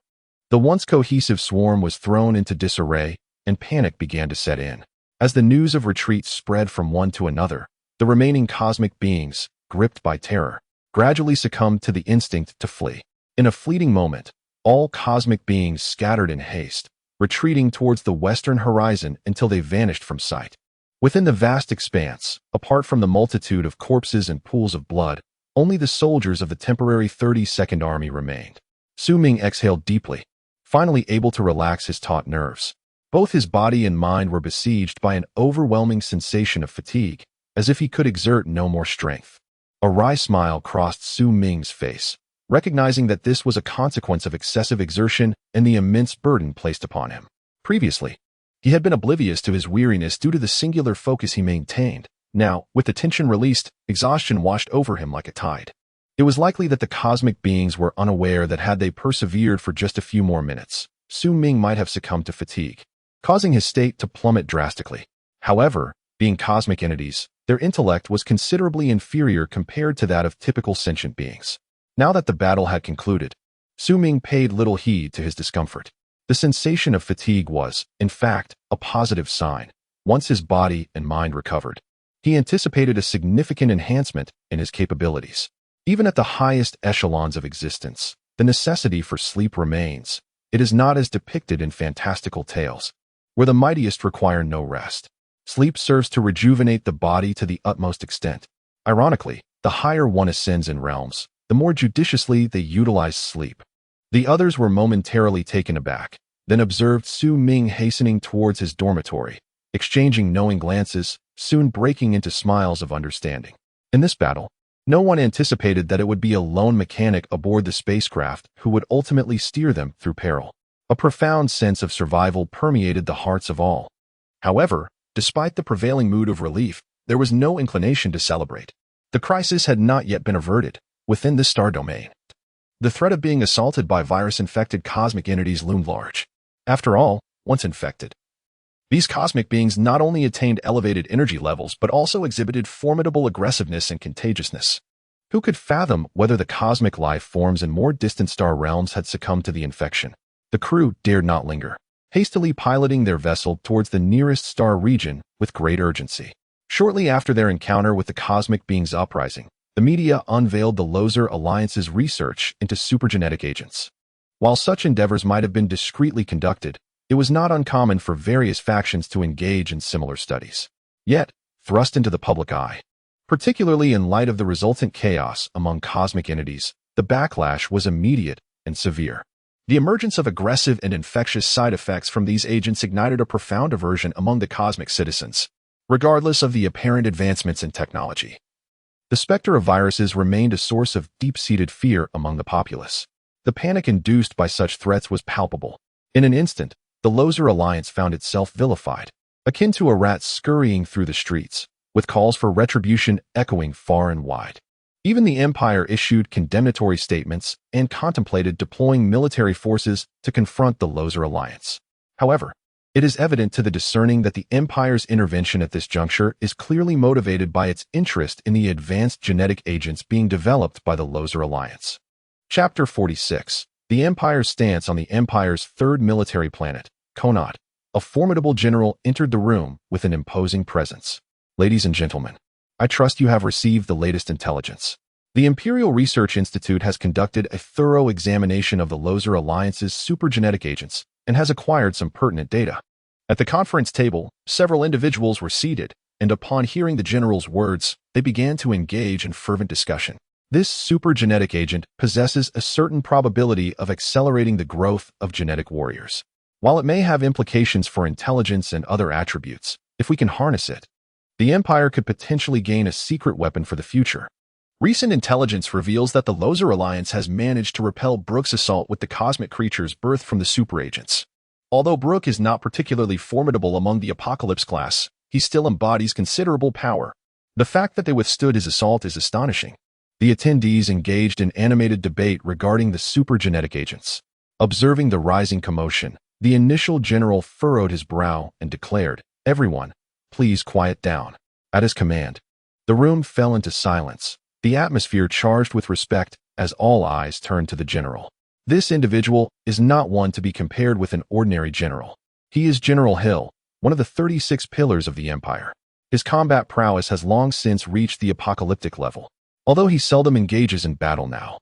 the once cohesive swarm was thrown into disarray, and panic began to set in. As the news of retreat spread from one to another, the remaining cosmic beings, gripped by terror, gradually succumbed to the instinct to flee. In a fleeting moment, all cosmic beings scattered in haste, retreating towards the western horizon until they vanished from sight. Within the vast expanse, apart from the multitude of corpses and pools of blood, only the soldiers of the temporary 32nd Army remained. Su Ming exhaled deeply, finally able to relax his taut nerves. Both his body and mind were besieged by an overwhelming sensation of fatigue, as if he could exert no more strength. A wry smile crossed Su Ming's face, recognizing that this was a consequence of excessive exertion and the immense burden placed upon him. Previously, he had been oblivious to his weariness due to the singular focus he maintained. Now, with the tension released, exhaustion washed over him like a tide. It was likely that the cosmic beings were unaware that had they persevered for just a few more minutes, Su Ming might have succumbed to fatigue, causing his state to plummet drastically. However, being cosmic entities, their intellect was considerably inferior compared to that of typical sentient beings. Now that the battle had concluded, Su Ming paid little heed to his discomfort. The sensation of fatigue was, in fact, a positive sign. Once his body and mind recovered, he anticipated a significant enhancement in his capabilities. Even at the highest echelons of existence, the necessity for sleep remains. It is not as depicted in fantastical tales, where the mightiest require no rest. Sleep serves to rejuvenate the body to the utmost extent. Ironically, the higher one ascends in realms, the more judiciously they utilize sleep. The others were momentarily taken aback, then observed Su Ming hastening towards his dormitory, exchanging knowing glances, soon breaking into smiles of understanding. In this battle, no one anticipated that it would be a lone mechanic aboard the spacecraft who would ultimately steer them through peril. A profound sense of survival permeated the hearts of all. However, despite the prevailing mood of relief, there was no inclination to celebrate. The crisis had not yet been averted. Within the star domain, the threat of being assaulted by virus-infected cosmic entities loomed large. After all, once infected, these cosmic beings not only attained elevated energy levels but also exhibited formidable aggressiveness and contagiousness. Who could fathom whether the cosmic life forms in more distant star realms had succumbed to the infection? The crew dared not linger, hastily piloting their vessel towards the nearest star region with great urgency. Shortly after their encounter with the cosmic beings' uprising, the media unveiled the Lozer Alliance's research into supergenetic agents. While such endeavors might have been discreetly conducted, it was not uncommon for various factions to engage in similar studies. Yet, thrust into the public eye, particularly in light of the resultant chaos among cosmic entities, the backlash was immediate and severe. The emergence of aggressive and infectious side effects from these agents ignited a profound aversion among the cosmic citizens, regardless of the apparent advancements in technology. The specter of viruses remained a source of deep-seated fear among the populace. The panic induced by such threats was palpable. In an instant, the Lozer Alliance found itself vilified, akin to a rat scurrying through the streets, with calls for retribution echoing far and wide. Even the Empire issued condemnatory statements and contemplated deploying military forces to confront the Lozer Alliance. However, it is evident to the discerning that the Empire's intervention at this juncture is clearly motivated by its interest in the advanced genetic agents being developed by the Lozer Alliance. Chapter 46. The Empire's stance on the Empire's third military planet, Konot. A formidable general entered the room with an imposing presence. Ladies and gentlemen, I trust you have received the latest intelligence. The Imperial Research Institute has conducted a thorough examination of the Lozer Alliance's supergenetic agents and has acquired some pertinent data. At the conference table, several individuals were seated, and upon hearing the general's words, they began to engage in fervent discussion. This supergenetic agent possesses a certain probability of accelerating the growth of genetic warriors. While it may have implications for intelligence and other attributes, if we can harness it, the Empire could potentially gain a secret weapon for the future. Recent intelligence reveals that the Lozer Alliance has managed to repel Brook's assault with the cosmic creatures birthed from the superagents. Although Brook is not particularly formidable among the Apocalypse class, he still embodies considerable power. The fact that they withstood his assault is astonishing. The attendees engaged in animated debate regarding the supergenetic agents. Observing the rising commotion, the initial general furrowed his brow and declared, "Everyone, please quiet down." At his command, the room fell into silence, the atmosphere charged with respect as all eyes turned to the general. This individual is not one to be compared with an ordinary general. He is General Hill, one of the 36 pillars of the Empire. His combat prowess has long since reached the apocalyptic level, although he seldom engages in battle now.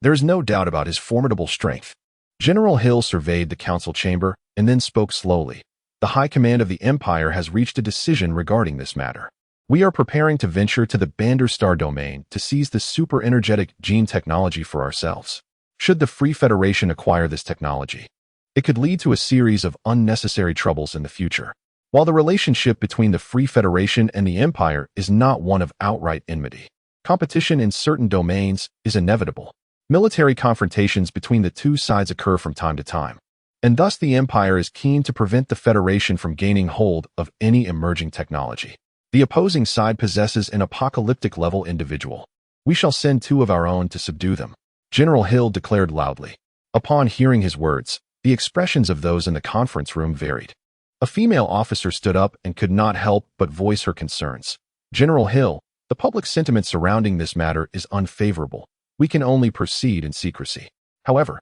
There is no doubt about his formidable strength. General Hill surveyed the council chamber and then spoke slowly. The High Command of the Empire has reached a decision regarding this matter. We are preparing to venture to the Banderstar domain to seize the super-energetic gene technology for ourselves. Should the Free Federation acquire this technology, it could lead to a series of unnecessary troubles in the future. While the relationship between the Free Federation and the Empire is not one of outright enmity, competition in certain domains is inevitable. Military confrontations between the two sides occur from time to time, and thus the Empire is keen to prevent the Federation from gaining hold of any emerging technology. The opposing side possesses an apocalyptic-level individual. We shall send 2 of our own to subdue them, General Hill declared loudly. Upon hearing his words, the expressions of those in the conference room varied. A female officer stood up and could not help but voice her concerns. General Hill, the public sentiment surrounding this matter is unfavorable. We can only proceed in secrecy. However,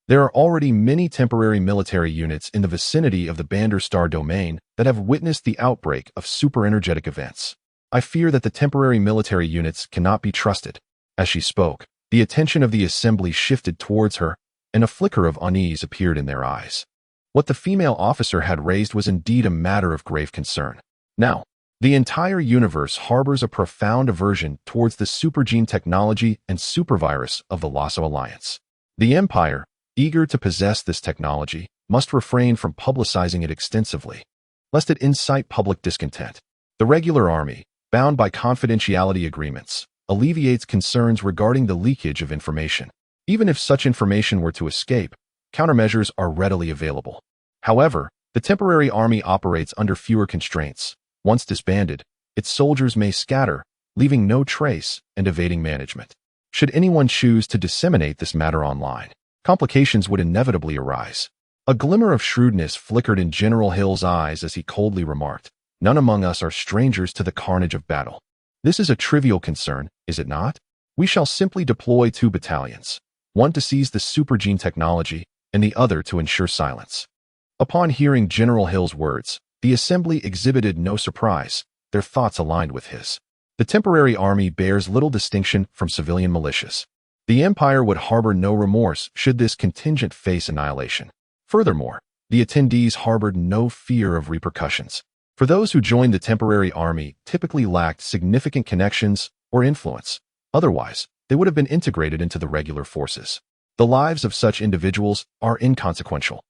there are already many temporary military units in the vicinity of the Banderstar domain that have witnessed the outbreak of superenergetic events. I fear that the temporary military units cannot be trusted. As she spoke, the attention of the assembly shifted towards her, and a flicker of unease appeared in their eyes. What the female officer had raised was indeed a matter of grave concern. Now, the entire universe harbors a profound aversion towards the supergene technology and supervirus of the Lozo Alliance. The Empire, eager to possess this technology, must refrain from publicizing it extensively, lest it incite public discontent. The regular army, bound by confidentiality agreements, alleviates concerns regarding the leakage of information. Even if such information were to escape, countermeasures are readily available. However, the temporary army operates under fewer constraints. Once disbanded, its soldiers may scatter, leaving no trace and evading management. Should anyone choose to disseminate this matter online, complications would inevitably arise. A glimmer of shrewdness flickered in General Hill's eyes as he coldly remarked, "None among us are strangers to the carnage of battle. This is a trivial concern, is it not? We shall simply deploy 2 battalions, one to seize the supergene technology and the other to ensure silence." Upon hearing General Hill's words, the assembly exhibited no surprise. Their thoughts aligned with his. The temporary army bears little distinction from civilian militias. The Empire would harbor no remorse should this contingent face annihilation. Furthermore, the attendees harbored no fear of repercussions. For those who joined the temporary army typically lacked significant connections or influence. Otherwise, they would have been integrated into the regular forces. The lives of such individuals are inconsequential.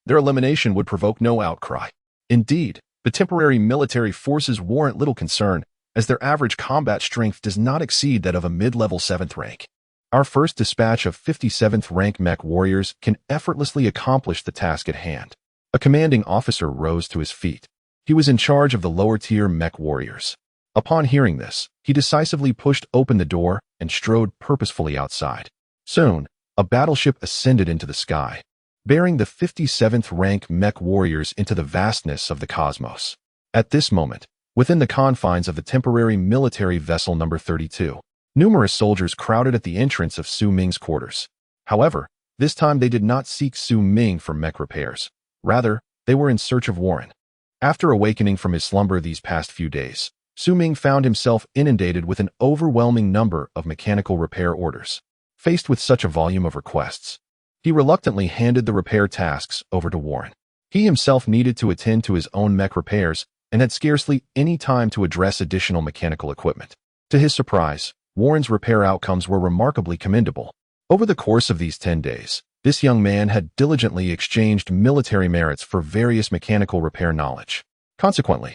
Their elimination would provoke no outcry. Indeed, the temporary military forces warrant little concern, as their average combat strength does not exceed that of a mid-level 7th rank. Our first dispatch of 57th rank mech warriors can effortlessly accomplish the task at hand. A commanding officer rose to his feet. He was in charge of the lower-tier mech warriors. Upon hearing this, he decisively pushed open the door and strode purposefully outside. Soon, a battleship ascended into the sky, bearing the 57th rank mech warriors into the vastness of the cosmos. At this moment, within the confines of the temporary military vessel number 32, numerous soldiers crowded at the entrance of Su Ming's quarters. However, this time they did not seek Su Ming for mech repairs. Rather, they were in search of Warren. After awakening from his slumber these past few days, Su Ming found himself inundated with an overwhelming number of mechanical repair orders. Faced with such a volume of requests, he reluctantly handed the repair tasks over to Warren. He himself needed to attend to his own mech repairs and had scarcely any time to address additional mechanical equipment. To his surprise, Warren's repair outcomes were remarkably commendable. Over the course of these 10 days, this young man had diligently exchanged military merits for various mechanical repair knowledge. Consequently,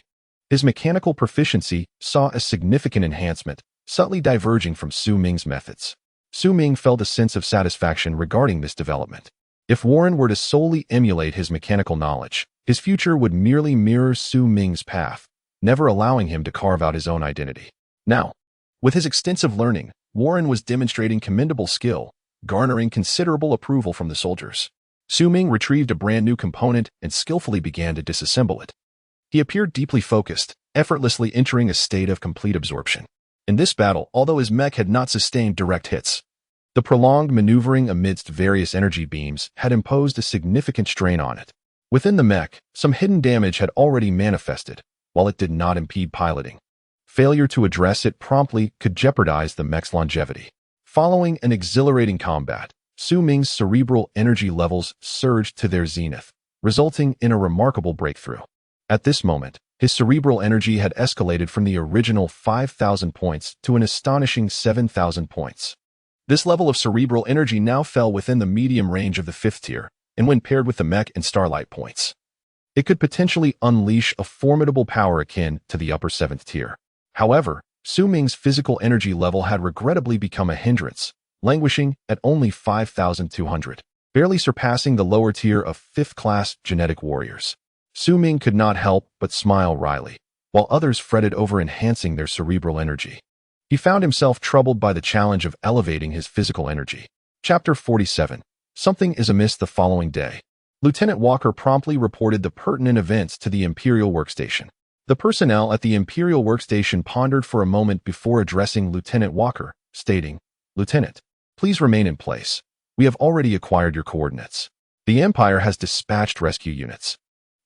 his mechanical proficiency saw a significant enhancement, subtly diverging from Su Ming's methods. Su Ming felt a sense of satisfaction regarding this development. If Warren were to solely emulate his mechanical knowledge, his future would merely mirror Su Ming's path, never allowing him to carve out his own identity. Now, with his extensive learning, Warren was demonstrating commendable skill, garnering considerable approval from the soldiers. Su Ming retrieved a brand new component and skillfully began to disassemble it. He appeared deeply focused, effortlessly entering a state of complete absorption. In this battle, although his mech had not sustained direct hits, the prolonged maneuvering amidst various energy beams had imposed a significant strain on it. Within the mech, some hidden damage had already manifested, while it did not impede piloting. Failure to address it promptly could jeopardize the mech's longevity. Following an exhilarating combat, Su Ming's cerebral energy levels surged to their zenith, resulting in a remarkable breakthrough. At this moment, his cerebral energy had escalated from the original 5,000 points to an astonishing 7,000 points. This level of cerebral energy now fell within the medium range of the 5th tier, and when paired with the mech and starlight points, it could potentially unleash a formidable power akin to the upper 7th tier. However, Su Ming's physical energy level had regrettably become a hindrance, languishing at only 5,200, barely surpassing the lower tier of 5th-class genetic warriors. Su Ming could not help but smile wryly, while others fretted over enhancing their cerebral energy. He found himself troubled by the challenge of elevating his physical energy. Chapter 47. Something is amiss the following day. Lieutenant Walker promptly reported the pertinent events to the Imperial Workstation. The personnel at the Imperial Workstation pondered for a moment before addressing Lieutenant Walker, stating, "Lieutenant, please remain in place. We have already acquired your coordinates. The Empire has dispatched rescue units,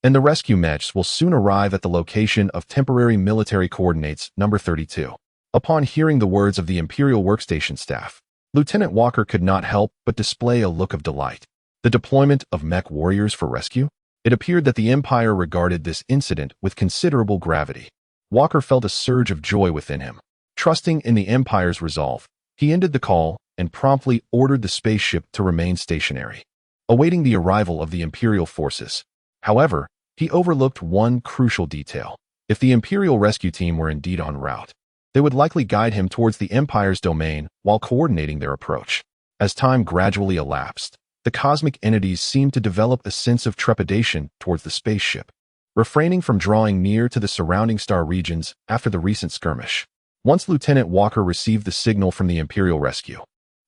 and the rescue mechs will soon arrive at the location of temporary military coordinates number 32. Upon hearing the words of the Imperial Workstation staff, Lieutenant Walker could not help but display a look of delight. The deployment of mech warriors for rescue? It appeared that the Empire regarded this incident with considerable gravity. Walker felt a surge of joy within him. Trusting in the Empire's resolve, he ended the call and promptly ordered the spaceship to remain stationary, awaiting the arrival of the Imperial forces. However, he overlooked one crucial detail. If the Imperial rescue team were indeed en route, they would likely guide him towards the Empire's domain while coordinating their approach. As time gradually elapsed, the cosmic entities seemed to develop a sense of trepidation towards the spaceship, refraining from drawing near to the surrounding star regions after the recent skirmish. Once Lieutenant Walker received the signal from the Imperial rescue,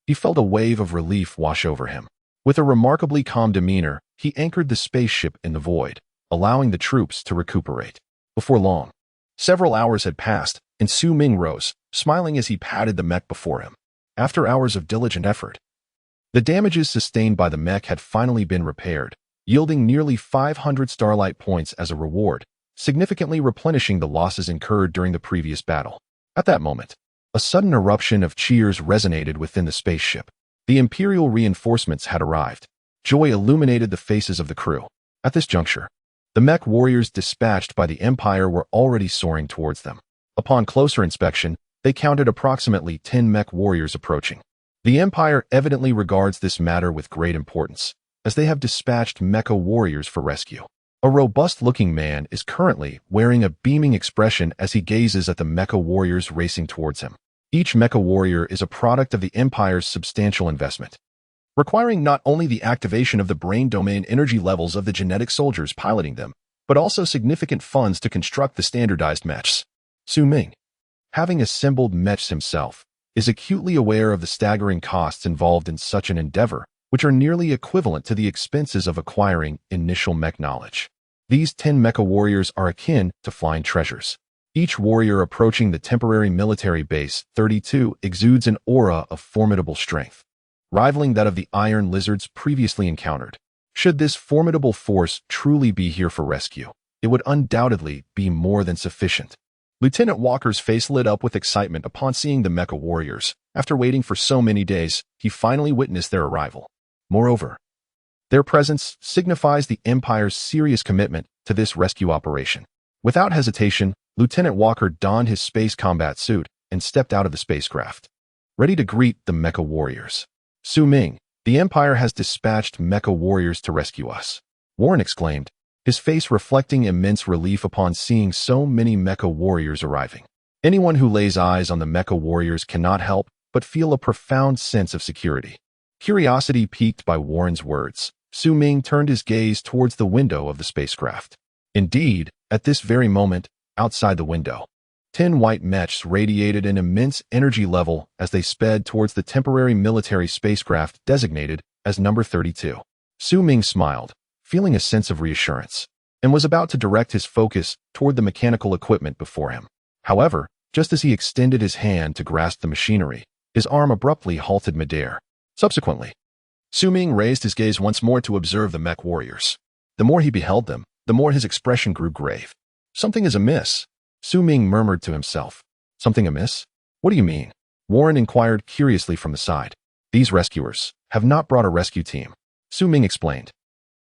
he felt a wave of relief wash over him. With a remarkably calm demeanor, he anchored the spaceship in the void, allowing the troops to recuperate. Before long, several hours had passed, and Su Ming rose, smiling as he patted the mech before him. After hours of diligent effort, the damages sustained by the mech had finally been repaired, yielding nearly 500 starlight points as a reward, significantly replenishing the losses incurred during the previous battle. At that moment, a sudden eruption of cheers resonated within the spaceship. The Imperial reinforcements had arrived. Joy illuminated the faces of the crew. At this juncture, the mech warriors dispatched by the Empire were already soaring towards them. Upon closer inspection, they counted approximately 10 mech warriors approaching. The Empire evidently regards this matter with great importance, as they have dispatched mecha warriors for rescue. A robust-looking man is currently wearing a beaming expression as he gazes at the mecha warriors racing towards him. Each mecha warrior is a product of the Empire's substantial investment, requiring not only the activation of the brain domain energy levels of the genetic soldiers piloting them, but also significant funds to construct the standardized mechs. Su Ming, having assembled mechs himself, is acutely aware of the staggering costs involved in such an endeavor, which are nearly equivalent to the expenses of acquiring initial mech knowledge. These 10 mecha warriors are akin to flying treasures. Each warrior approaching the temporary military base 32 exudes an aura of formidable strength, rivaling that of the iron lizards previously encountered. Should this formidable force truly be here for rescue, it would undoubtedly be more than sufficient. Lieutenant Walker's face lit up with excitement upon seeing the mecha warriors. After waiting for so many days, he finally witnessed their arrival. Moreover, their presence signifies the Empire's serious commitment to this rescue operation. Without hesitation, Lieutenant Walker donned his space combat suit and stepped out of the spacecraft, ready to greet the mecha warriors. Su Ming, the Empire has dispatched mecha warriors to rescue us, Warren exclaimed, his face reflecting immense relief upon seeing so many mecha warriors arriving. Anyone who lays eyes on the mecha warriors cannot help but feel a profound sense of security. Curiosity piqued by Warren's words, Su Ming turned his gaze towards the window of the spacecraft. Indeed, at this very moment, outside the window, 10 white mechs radiated an immense energy level as they sped towards the temporary military spacecraft designated as number 32. Su Ming smiled, feeling a sense of reassurance, and was about to direct his focus toward the mechanical equipment before him. However, just as he extended his hand to grasp the machinery, his arm abruptly halted midair. Subsequently, Su Ming raised his gaze once more to observe the mech warriors. The more he beheld them, the more his expression grew grave. Something is amiss, Su Ming murmured to himself. Something amiss? What do you mean? Warren inquired curiously from the side. These rescuers have not brought a rescue team, Su Ming explained.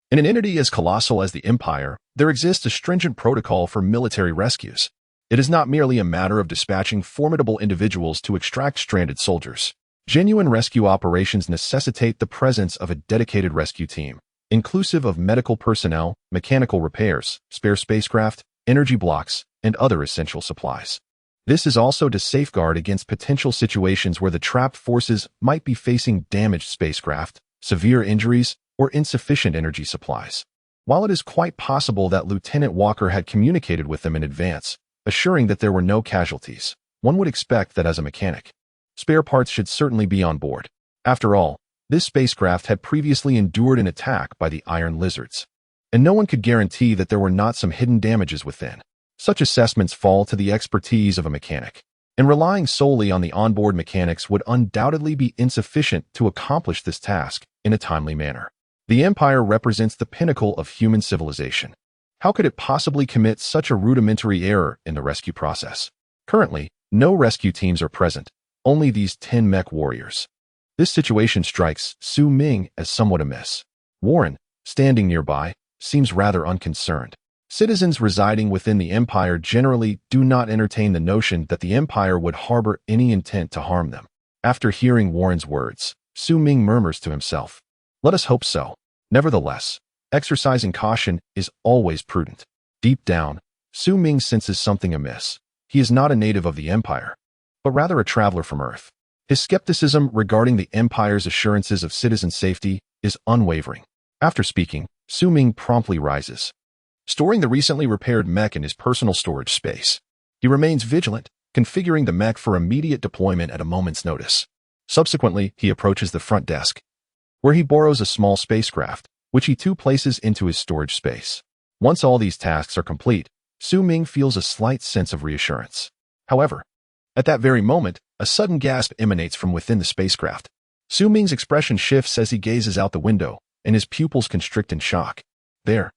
In an entity as colossal as the Empire, there exists a stringent protocol for military rescues. It is not merely a matter of dispatching formidable individuals to extract stranded soldiers. Genuine rescue operations necessitate the presence of a dedicated rescue team, inclusive of medical personnel, mechanical repairs, spare spacecraft, energy blocks, and other essential supplies. This is also to safeguard against potential situations where the trapped forces might be facing damaged spacecraft, severe injuries, or insufficient energy supplies. While it is quite possible that Lieutenant Walker had communicated with them in advance, assuring that there were no casualties, one would expect that as a mechanic, spare parts should certainly be on board. After all, this spacecraft had previously endured an attack by the iron lizards, and no one could guarantee that there were not some hidden damages within. Such assessments fall to the expertise of a mechanic, and relying solely on the onboard mechanics would undoubtedly be insufficient to accomplish this task in a timely manner. The Empire represents the pinnacle of human civilization. How could it possibly commit such a rudimentary error in the rescue process? Currently, no rescue teams are present, only these 10 mech warriors. This situation strikes Su Ming as somewhat amiss. Warren, standing nearby, seems rather unconcerned. Citizens residing within the Empire generally do not entertain the notion that the Empire would harbor any intent to harm them. After hearing Warren's words, Su Ming murmurs to himself, "Let us hope so." Nevertheless, exercising caution is always prudent. Deep down, Su Ming senses something amiss. He is not a native of the Empire, but rather a traveler from Earth. His skepticism regarding the Empire's assurances of citizen safety is unwavering. After speaking, Su Ming promptly rises, storing the recently repaired mech in his personal storage space. He remains vigilant, configuring the mech for immediate deployment at a moment's notice. Subsequently, he approaches the front desk, where he borrows a small spacecraft, which he too places into his storage space. Once all these tasks are complete, Su Ming feels a slight sense of reassurance. However, at that very moment, a sudden gasp emanates from within the spacecraft. Su Ming's expression shifts as he gazes out the window, and his pupils constrict in shock. There,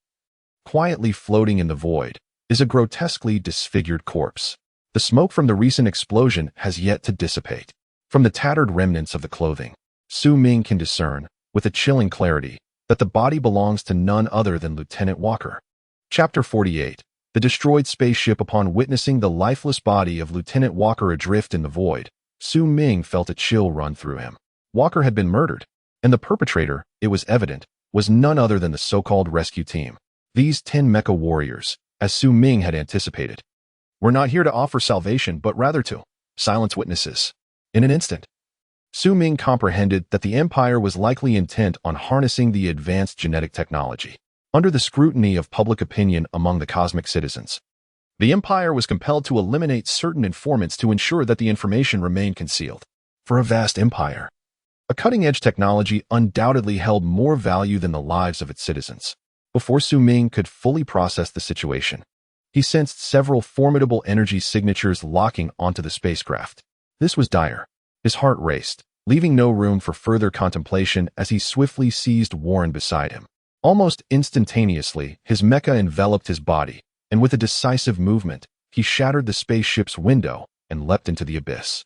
quietly floating in the void, is a grotesquely disfigured corpse. The smoke from the recent explosion has yet to dissipate. From the tattered remnants of the clothing, Su Ming can discern, with a chilling clarity, that the body belongs to none other than Lieutenant Walker. Chapter 48. The destroyed spaceship. Upon witnessing the lifeless body of Lieutenant Walker adrift in the void, Su Ming felt a chill run through him. Walker had been murdered, and the perpetrator, it was evident, was none other than the so-called rescue team. These 10 Mecha warriors, as Su Ming had anticipated, were not here to offer salvation but rather to silence witnesses. In an instant, Su Ming comprehended that the Empire was likely intent on harnessing the advanced genetic technology. Under the scrutiny of public opinion among the cosmic citizens, the Empire was compelled to eliminate certain informants to ensure that the information remained concealed. For a vast empire, a cutting-edge technology undoubtedly held more value than the lives of its citizens. Before Su Ming could fully process the situation, he sensed several formidable energy signatures locking onto the spacecraft. This was dire. His heart raced, leaving no room for further contemplation as he swiftly seized Warren beside him. Almost instantaneously, his mecha enveloped his body, and with a decisive movement, he shattered the spaceship's window and leapt into the abyss.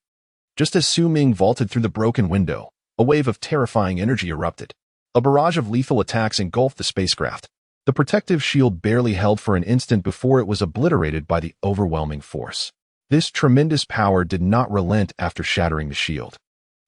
Just as Su Ming vaulted through the broken window, a wave of terrifying energy erupted. A barrage of lethal attacks engulfed the spacecraft. The protective shield barely held for an instant before it was obliterated by the overwhelming force. This tremendous power did not relent after shattering the shield.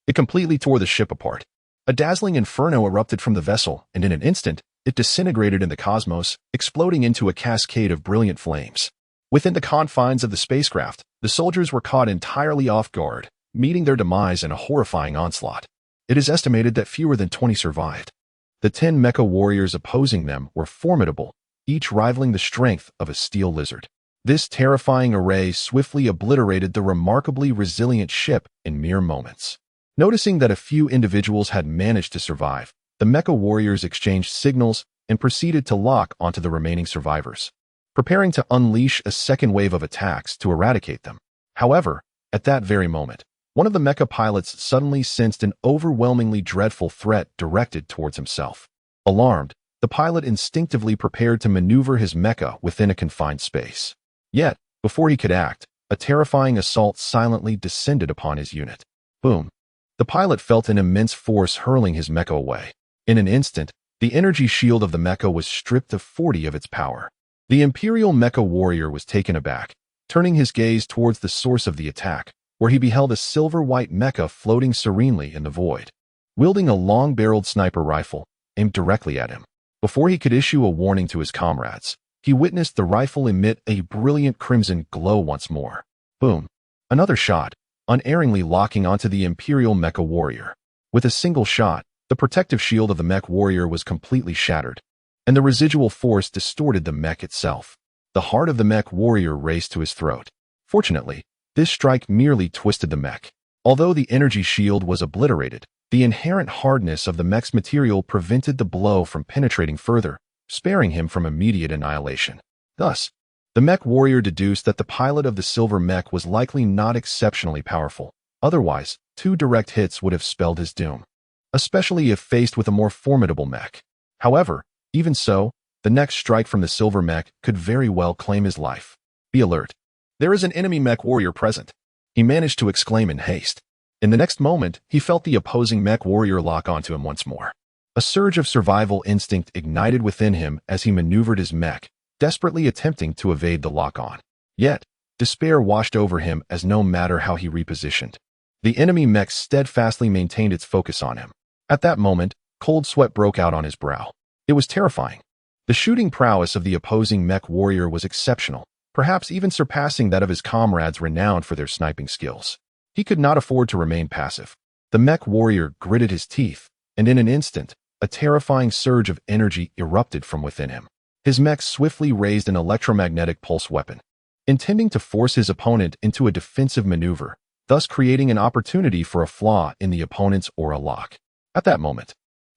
It completely tore the ship apart. A dazzling inferno erupted from the vessel, and in an instant, it disintegrated in the cosmos, exploding into a cascade of brilliant flames. Within the confines of the spacecraft, the soldiers were caught entirely off guard, meeting their demise in a horrifying onslaught. It is estimated that fewer than 20 survived. The 10 Mecha warriors opposing them were formidable, each rivaling the strength of a steel lizard. This terrifying array swiftly obliterated the remarkably resilient ship in mere moments. Noticing that a few individuals had managed to survive, the Mecha warriors exchanged signals and proceeded to lock onto the remaining survivors, preparing to unleash a second wave of attacks to eradicate them. However, at that very moment, one of the Mecha pilots suddenly sensed an overwhelmingly dreadful threat directed towards himself. Alarmed, the pilot instinctively prepared to maneuver his mecha within a confined space. Yet, before he could act, a terrifying assault silently descended upon his unit. Boom! The pilot felt an immense force hurling his mecha away. In an instant, the energy shield of the mecha was stripped of 40 of its power. The Imperial Mecha warrior was taken aback, turning his gaze towards the source of the attack, where he beheld a silver-white mecha floating serenely in the void, wielding a long-barreled sniper rifle aimed directly at him. Before he could issue a warning to his comrades, he witnessed the rifle emit a brilliant crimson glow once more. Boom! Another shot, unerringly locking onto the Imperial Mecha warrior. With a single shot, the protective shield of the mech warrior was completely shattered, and the residual force distorted the mech itself. The heart of the mech warrior raced to his throat. Fortunately, this strike merely twisted the mech. Although the energy shield was obliterated, the inherent hardness of the mech's material prevented the blow from penetrating further, sparing him from immediate annihilation. Thus, the mech warrior deduced that the pilot of the silver mech was likely not exceptionally powerful. Otherwise, 2 direct hits would have spelled his doom, especially if faced with a more formidable mech. However, even so, the next strike from the silver mech could very well claim his life. Be alert. There is an enemy mech warrior present, he managed to exclaim in haste. In the next moment, he felt the opposing mech warrior lock onto him once more. A surge of survival instinct ignited within him as he maneuvered his mech, desperately attempting to evade the lock-on. Yet, despair washed over him as no matter how he repositioned, the enemy mech steadfastly maintained its focus on him. At that moment, cold sweat broke out on his brow. It was terrifying. The shooting prowess of the opposing mech warrior was exceptional, perhaps even surpassing that of his comrades renowned for their sniping skills. He could not afford to remain passive. The mech warrior gritted his teeth, and in an instant, a terrifying surge of energy erupted from within him. His mech swiftly raised an electromagnetic pulse weapon, intending to force his opponent into a defensive maneuver, thus creating an opportunity for a flaw in the opponent's aura lock. At that moment,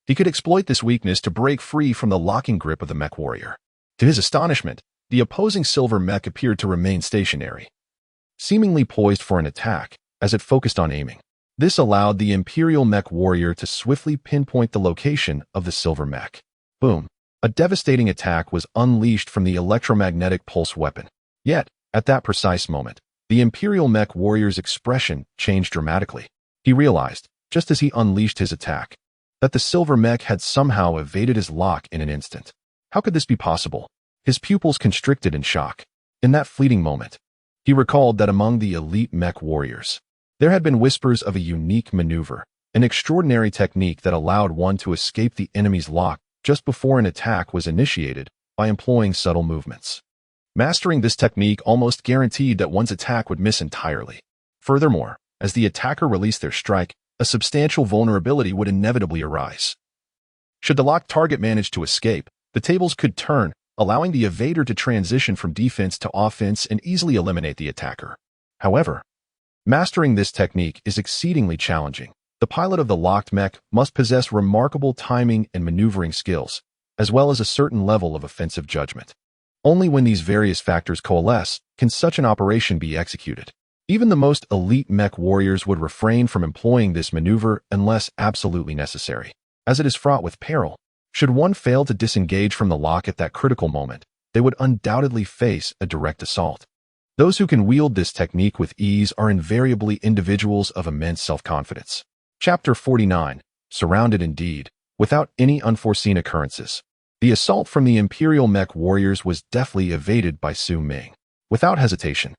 he could exploit this weakness to break free from the locking grip of the mech warrior. To his astonishment, the opposing silver mech appeared to remain stationary, seemingly poised for an attack, as it focused on aiming. This allowed the Imperial Mech warrior to swiftly pinpoint the location of the silver mech. Boom! A devastating attack was unleashed from the electromagnetic pulse weapon. Yet, at that precise moment, The Imperial Mech warrior's expression changed dramatically. He realized, just as he unleashed his attack, that the silver mech had somehow evaded his lock in an instant. How could this be possible? His pupils constricted in shock. In that fleeting moment, he recalled that among the elite mech warriors, there had been whispers of a unique maneuver, an extraordinary technique that allowed one to escape the enemy's lock just before an attack was initiated by employing subtle movements. Mastering this technique almost guaranteed that one's attack would miss entirely. Furthermore, as the attacker released their strike, a substantial vulnerability would inevitably arise. Should the locked target manage to escape, the tables could turn, allowing the evader to transition from defense to offense and easily eliminate the attacker. However, mastering this technique is exceedingly challenging. The pilot of the locked mech must possess remarkable timing and maneuvering skills, as well as a certain level of offensive judgment. Only when these various factors coalesce can such an operation be executed. Even the most elite mech warriors would refrain from employing this maneuver unless absolutely necessary, as it is fraught with peril. Should one fail to disengage from the lock at that critical moment, they would undoubtedly face a direct assault. Those who can wield this technique with ease are invariably individuals of immense self-confidence. Chapter 49. Surrounded indeed, without any unforeseen occurrences. The assault from the Imperial Mech warriors was deftly evaded by Su Ming. Without hesitation,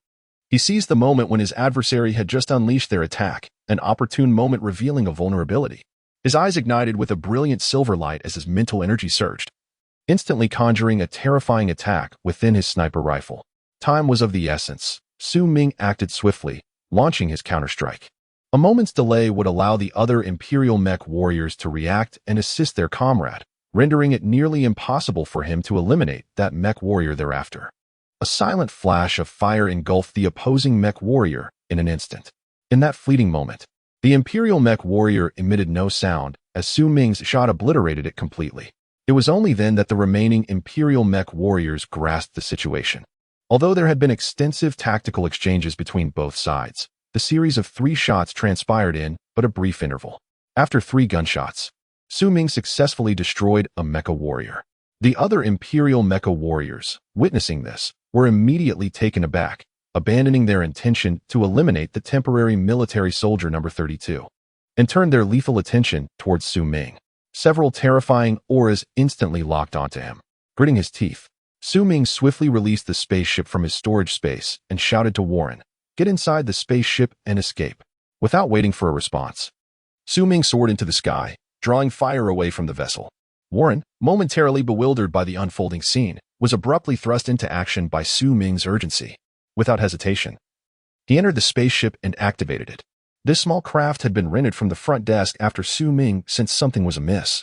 he seized the moment when his adversary had just unleashed their attack, an opportune moment revealing a vulnerability. His eyes ignited with a brilliant silver light as his mental energy surged, instantly conjuring a terrifying attack within his sniper rifle. Time was of the essence. Su Ming acted swiftly, launching his counterstrike. A moment's delay would allow the other Imperial Mech warriors to react and assist their comrade, rendering it nearly impossible for him to eliminate that mech warrior thereafter. A silent flash of fire engulfed the opposing mech warrior in an instant. In that fleeting moment, the Imperial Mech warrior emitted no sound as Su Ming's shot obliterated it completely. It was only then that the remaining Imperial Mech warriors grasped the situation. Although there had been extensive tactical exchanges between both sides, the series of 3 shots transpired in but a brief interval. After 3 gunshots, Su Ming successfully destroyed a mecha warrior. The other Imperial Mecha warriors, witnessing this, were immediately taken aback, abandoning their intention to eliminate the temporary military soldier number 32, and turned their lethal attention towards Su Ming. Several terrifying auras instantly locked onto him. Gritting his teeth, Su Ming swiftly released the spaceship from his storage space and shouted to Warren, "Get inside the spaceship and escape." Without waiting for a response, Su Ming soared into the sky, drawing fire away from the vessel. Warren, momentarily bewildered by the unfolding scene, was abruptly thrust into action by Su Ming's urgency. Without hesitation, he entered the spaceship and activated it. This small craft had been rented from the front desk after Su Ming sensed something was amiss.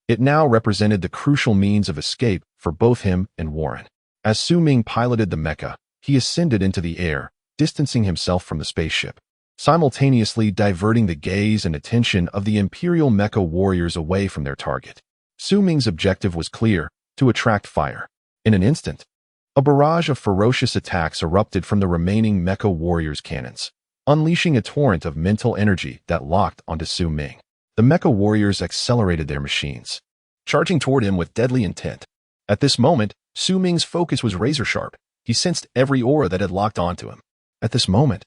It now represented the crucial means of escape for both him and Warren. As Su Ming piloted the mecha, he ascended into the air, distancing himself from the spaceship, simultaneously diverting the gaze and attention of the Imperial Mecha warriors away from their target. Su Ming's objective was clear: to attract fire. In an instant, a barrage of ferocious attacks erupted from the remaining mecha warriors' cannons, unleashing a torrent of mental energy that locked onto Su Ming. The mecha warriors accelerated their machines, charging toward him with deadly intent. At this moment, Su Ming's focus was razor-sharp. He sensed every aura that had locked onto him. At this moment,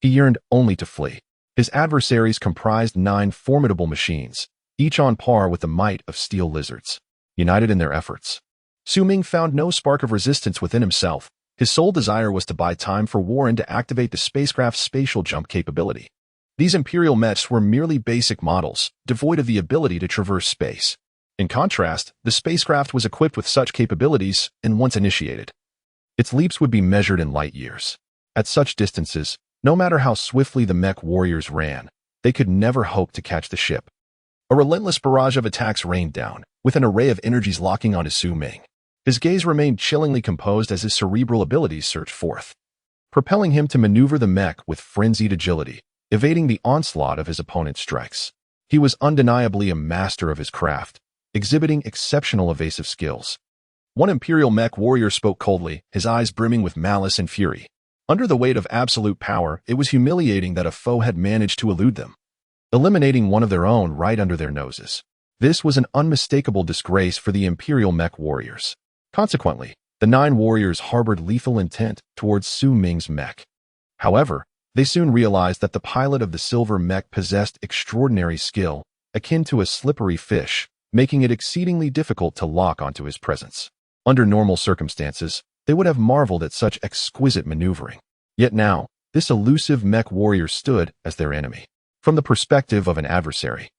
he yearned only to flee. His adversaries comprised 9 formidable machines, each on par with the might of steel lizards. United in their efforts, Su Ming found no spark of resistance within himself. His sole desire was to buy time for Warren to activate the spacecraft's spatial jump capability. These Imperial Mechs were merely basic models, devoid of the ability to traverse space. In contrast, the spacecraft was equipped with such capabilities, and once initiated, its leaps would be measured in light years. At such distances, no matter how swiftly the mech warriors ran, they could never hope to catch the ship. A relentless barrage of attacks rained down, with an array of energies locking onto Su Ming. His gaze remained chillingly composed as his cerebral abilities surged forth, propelling him to maneuver the mech with frenzied agility, evading the onslaught of his opponent's strikes. He was undeniably a master of his craft, exhibiting exceptional evasive skills. One Imperial Mech warrior spoke coldly, his eyes brimming with malice and fury. Under the weight of absolute power, it was humiliating that a foe had managed to elude them, eliminating one of their own right under their noses. This was an unmistakable disgrace for the Imperial Mech warriors. Consequently, the 9 warriors harbored lethal intent towards Su Ming's mech. However, they soon realized that the pilot of the silver mech possessed extraordinary skill, akin to a slippery fish, making it exceedingly difficult to lock onto his presence. Under normal circumstances, they would have marveled at such exquisite maneuvering. Yet now, this elusive mech warrior stood as their enemy. From the perspective of an adversary,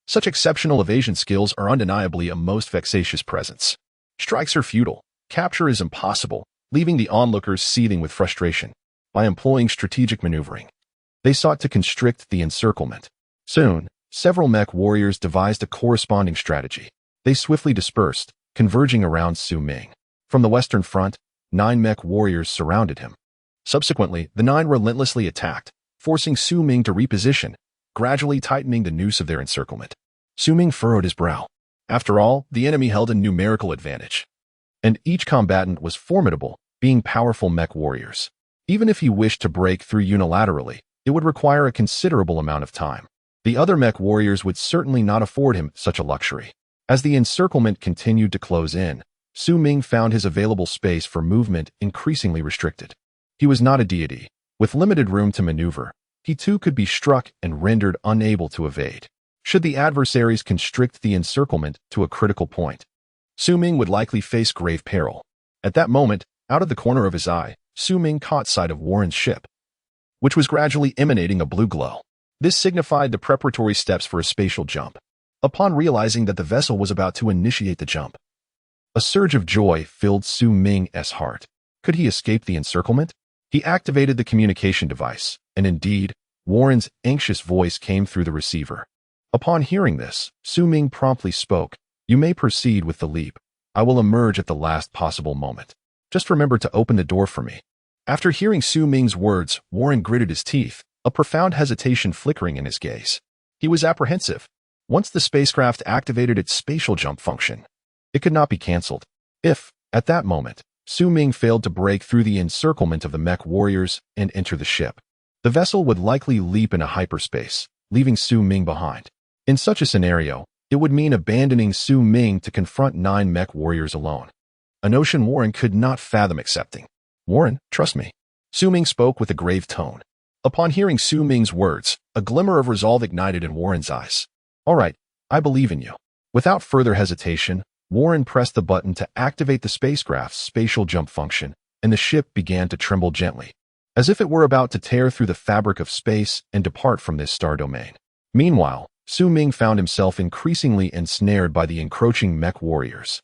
such exceptional evasion skills are undeniably a most vexatious presence. Strikes are futile, capture is impossible, leaving the onlookers seething with frustration. By employing strategic maneuvering, they sought to constrict the encirclement. Soon, several mech warriors devised a corresponding strategy. They swiftly dispersed, converging around Su Ming. From the western front, 9 mech warriors surrounded him. Subsequently, the 9 relentlessly attacked, forcing Su Ming to reposition, gradually tightening the noose of their encirclement. Su Ming furrowed his brow. After all, the enemy held a numerical advantage. And each combatant was formidable, being powerful mech warriors. Even if he wished to break through unilaterally, it would require a considerable amount of time. The other mech warriors would certainly not afford him such a luxury. As the encirclement continued to close in, Su Ming found his available space for movement increasingly restricted. He was not a deity. With limited room to maneuver, he too could be struck and rendered unable to evade. Should the adversaries constrict the encirclement to a critical point, Su Ming would likely face grave peril. At that moment, out of the corner of his eye, Su Ming caught sight of Warren's ship, which was gradually emanating a blue glow. This signified the preparatory steps for a spatial jump. Upon realizing that the vessel was about to initiate the jump, a surge of joy filled Su Ming's heart. Could he escape the encirclement? He activated the communication device, and indeed, Warren's anxious voice came through the receiver. Upon hearing this, Su Ming promptly spoke, "You may proceed with the leap. I will emerge at the last possible moment. Just remember to open the door for me." After hearing Su Ming's words, Warren gritted his teeth, a profound hesitation flickering in his gaze. He was apprehensive. Once the spacecraft activated its spatial jump function, it could not be cancelled. If, at that moment, Su Ming failed to break through the encirclement of the mech warriors and enter the ship, the vessel would likely leap into hyperspace, leaving Su Ming behind. In such a scenario, it would mean abandoning Su Ming to confront 9 mech warriors alone. A notion Warren could not fathom accepting. "Warren, trust me." Su Ming spoke with a grave tone. Upon hearing Su Ming's words, a glimmer of resolve ignited in Warren's eyes. "All right, I believe in you." Without further hesitation, Warren pressed the button to activate the spacecraft's spatial jump function, and the ship began to tremble gently, as if it were about to tear through the fabric of space and depart from this star domain. Meanwhile, Su Ming found himself increasingly ensnared by the encroaching mech warriors.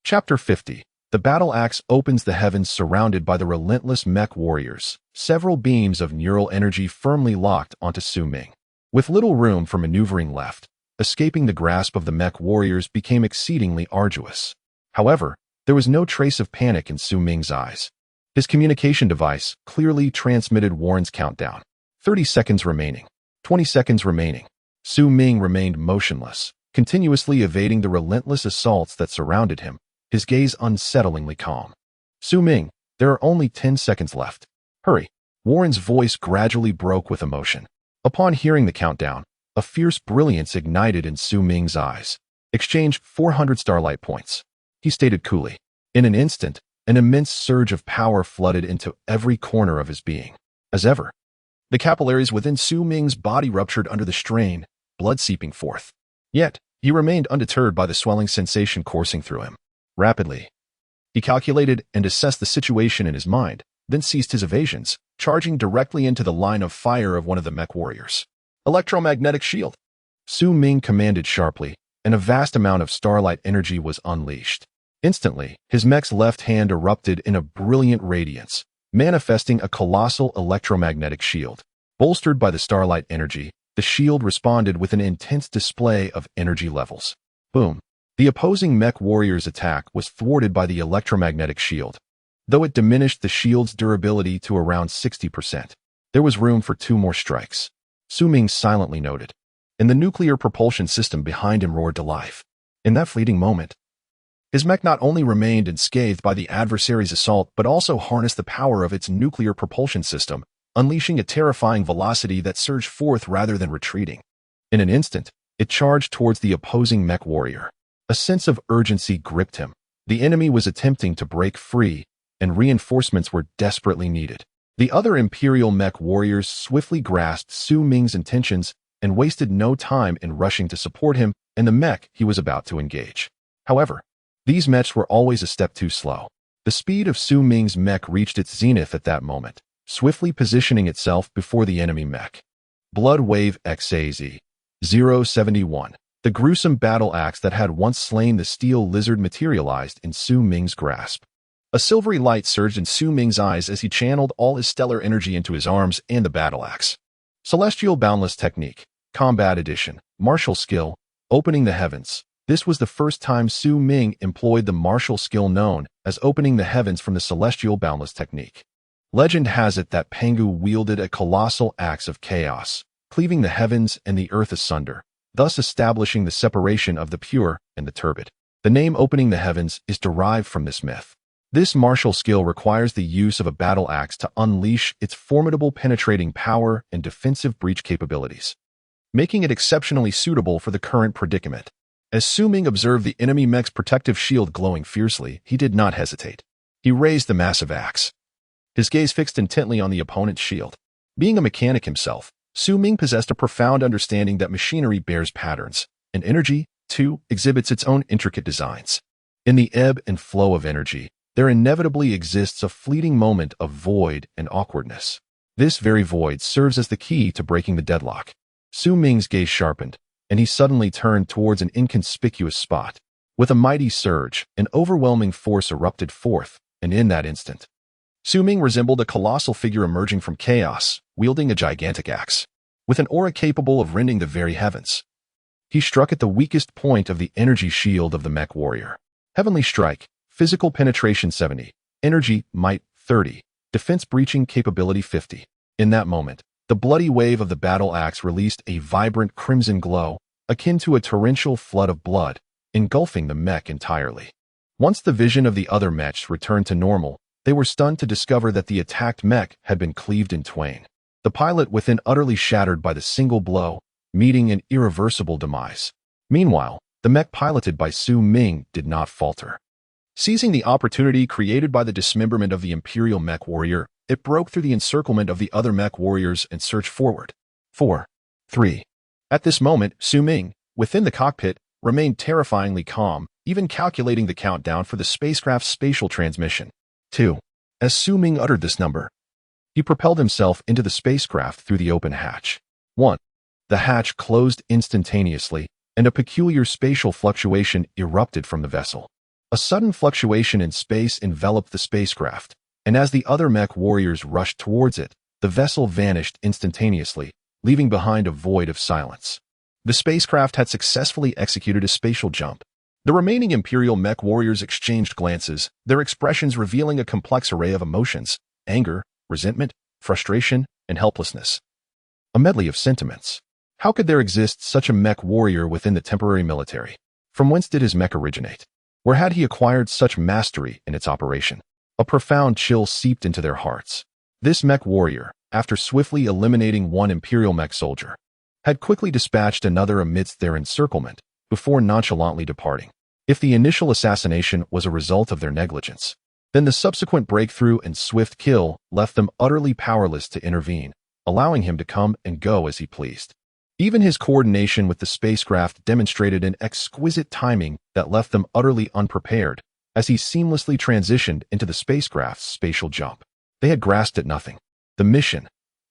Chapter 50. The battle axe opens the heavens surrounded by the relentless mech warriors, several beams of neural energy firmly locked onto Su Ming. With little room for maneuvering left, escaping the grasp of the mech warriors became exceedingly arduous. However, there was no trace of panic in Su Ming's eyes. His communication device clearly transmitted Warren's countdown. 30 seconds remaining. 20 seconds remaining. Su Ming remained motionless, continuously evading the relentless assaults that surrounded him, his gaze unsettlingly calm. "Su Ming, there are only 10 seconds left. Hurry." Warren's voice gradually broke with emotion. Upon hearing the countdown, a fierce brilliance ignited in Su Ming's eyes. "Exchange 400 starlight points," he stated coolly. In an instant, an immense surge of power flooded into every corner of his being. As ever, the capillaries within Su Ming's body ruptured under the strain, blood seeping forth. Yet, he remained undeterred by the swelling sensation coursing through him. Rapidly, he calculated and assessed the situation in his mind, then ceased his evasions, charging directly into the line of fire of one of the mech warriors. "Electromagnetic shield!" Su Ming commanded sharply, and a vast amount of starlight energy was unleashed. Instantly, his mech's left hand erupted in a brilliant radiance, manifesting a colossal electromagnetic shield. Bolstered by the starlight energy, the shield responded with an intense display of energy levels. Boom! The opposing mech warrior's attack was thwarted by the electromagnetic shield. Though it diminished the shield's durability to around 60%, there was room for 2 more strikes. Su Ming silently noted, and the nuclear propulsion system behind him roared to life. In that fleeting moment, his mech not only remained unscathed by the adversary's assault but also harnessed the power of its nuclear propulsion system, unleashing a terrifying velocity that surged forth rather than retreating. In an instant, it charged towards the opposing mech warrior. A sense of urgency gripped him. The enemy was attempting to break free, and reinforcements were desperately needed. The other Imperial mech warriors swiftly grasped Su Ming's intentions and wasted no time in rushing to support him and the mech he was about to engage. However, these mechs were always a step too slow. The speed of Su Ming's mech reached its zenith at that moment, swiftly positioning itself before the enemy mech. Blood Wave XAZ 071. The gruesome battle axe that had once slain the steel lizard materialized in Su Ming's grasp. A silvery light surged in Su Ming's eyes as he channeled all his stellar energy into his arms and the battle axe. Celestial Boundless Technique, Combat Edition, Martial Skill, Opening the Heavens. This was the first time Su Ming employed the martial skill known as Opening the Heavens from the Celestial Boundless Technique. Legend has it that Pengu wielded a colossal axe of chaos, cleaving the heavens and the earth asunder, thus establishing the separation of the pure and the turbid. The name Opening the Heavens is derived from this myth. This martial skill requires the use of a battle axe to unleash its formidable penetrating power and defensive breach capabilities, making it exceptionally suitable for the current predicament. As Su Ming observed the enemy mech's protective shield glowing fiercely, he did not hesitate. He raised the massive axe, his gaze fixed intently on the opponent's shield. Being a mechanic himself, Su Ming possessed a profound understanding that machinery bears patterns, and energy, too, exhibits its own intricate designs. In the ebb and flow of energy, there inevitably exists a fleeting moment of void and awkwardness. This very void serves as the key to breaking the deadlock. Su Ming's gaze sharpened, and he suddenly turned towards an inconspicuous spot. With a mighty surge, an overwhelming force erupted forth, and in that instant, Su Ming resembled a colossal figure emerging from chaos, wielding a gigantic axe. With an aura capable of rending the very heavens, he struck at the weakest point of the energy shield of the mech warrior. Heavenly Strike, Physical Penetration 70, Energy, Might 30, Defense Breaching Capability 50. In that moment, the bloody wave of the battle axe released a vibrant crimson glow, akin to a torrential flood of blood, engulfing the mech entirely. Once the vision of the other mechs returned to normal, they were stunned to discover that the attacked mech had been cleaved in twain. The pilot within utterly shattered by the single blow, meeting an irreversible demise. Meanwhile, the mech piloted by Su Ming did not falter. Seizing the opportunity created by the dismemberment of the Imperial mech warrior, it broke through the encirclement of the other mech warriors and surged forward. 4. 3. At this moment, Su Ming, within the cockpit, remained terrifyingly calm, even calculating the countdown for the spacecraft's spatial transmission. 2. As Su Ming uttered this number, he propelled himself into the spacecraft through the open hatch. 1. The hatch closed instantaneously, and a peculiar spatial fluctuation erupted from the vessel. A sudden fluctuation in space enveloped the spacecraft, and as the other mech warriors rushed towards it, the vessel vanished instantaneously, leaving behind a void of silence. The spacecraft had successfully executed a spatial jump. The remaining Imperial mech warriors exchanged glances, their expressions revealing a complex array of emotions: anger, resentment, frustration, and helplessness. A medley of sentiments. How could there exist such a mech warrior within the temporary military? From whence did his mech originate? Where had he acquired such mastery in its operation? A profound chill seeped into their hearts. This mech warrior, after swiftly eliminating one Imperial mech soldier, had quickly dispatched another amidst their encirclement, before nonchalantly departing. If the initial assassination was a result of their negligence, then the subsequent breakthrough and swift kill left them utterly powerless to intervene, allowing him to come and go as he pleased. Even his coordination with the spacecraft demonstrated an exquisite timing that left them utterly unprepared, as he seamlessly transitioned into the spacecraft's spatial jump. They had grasped at nothing. The mission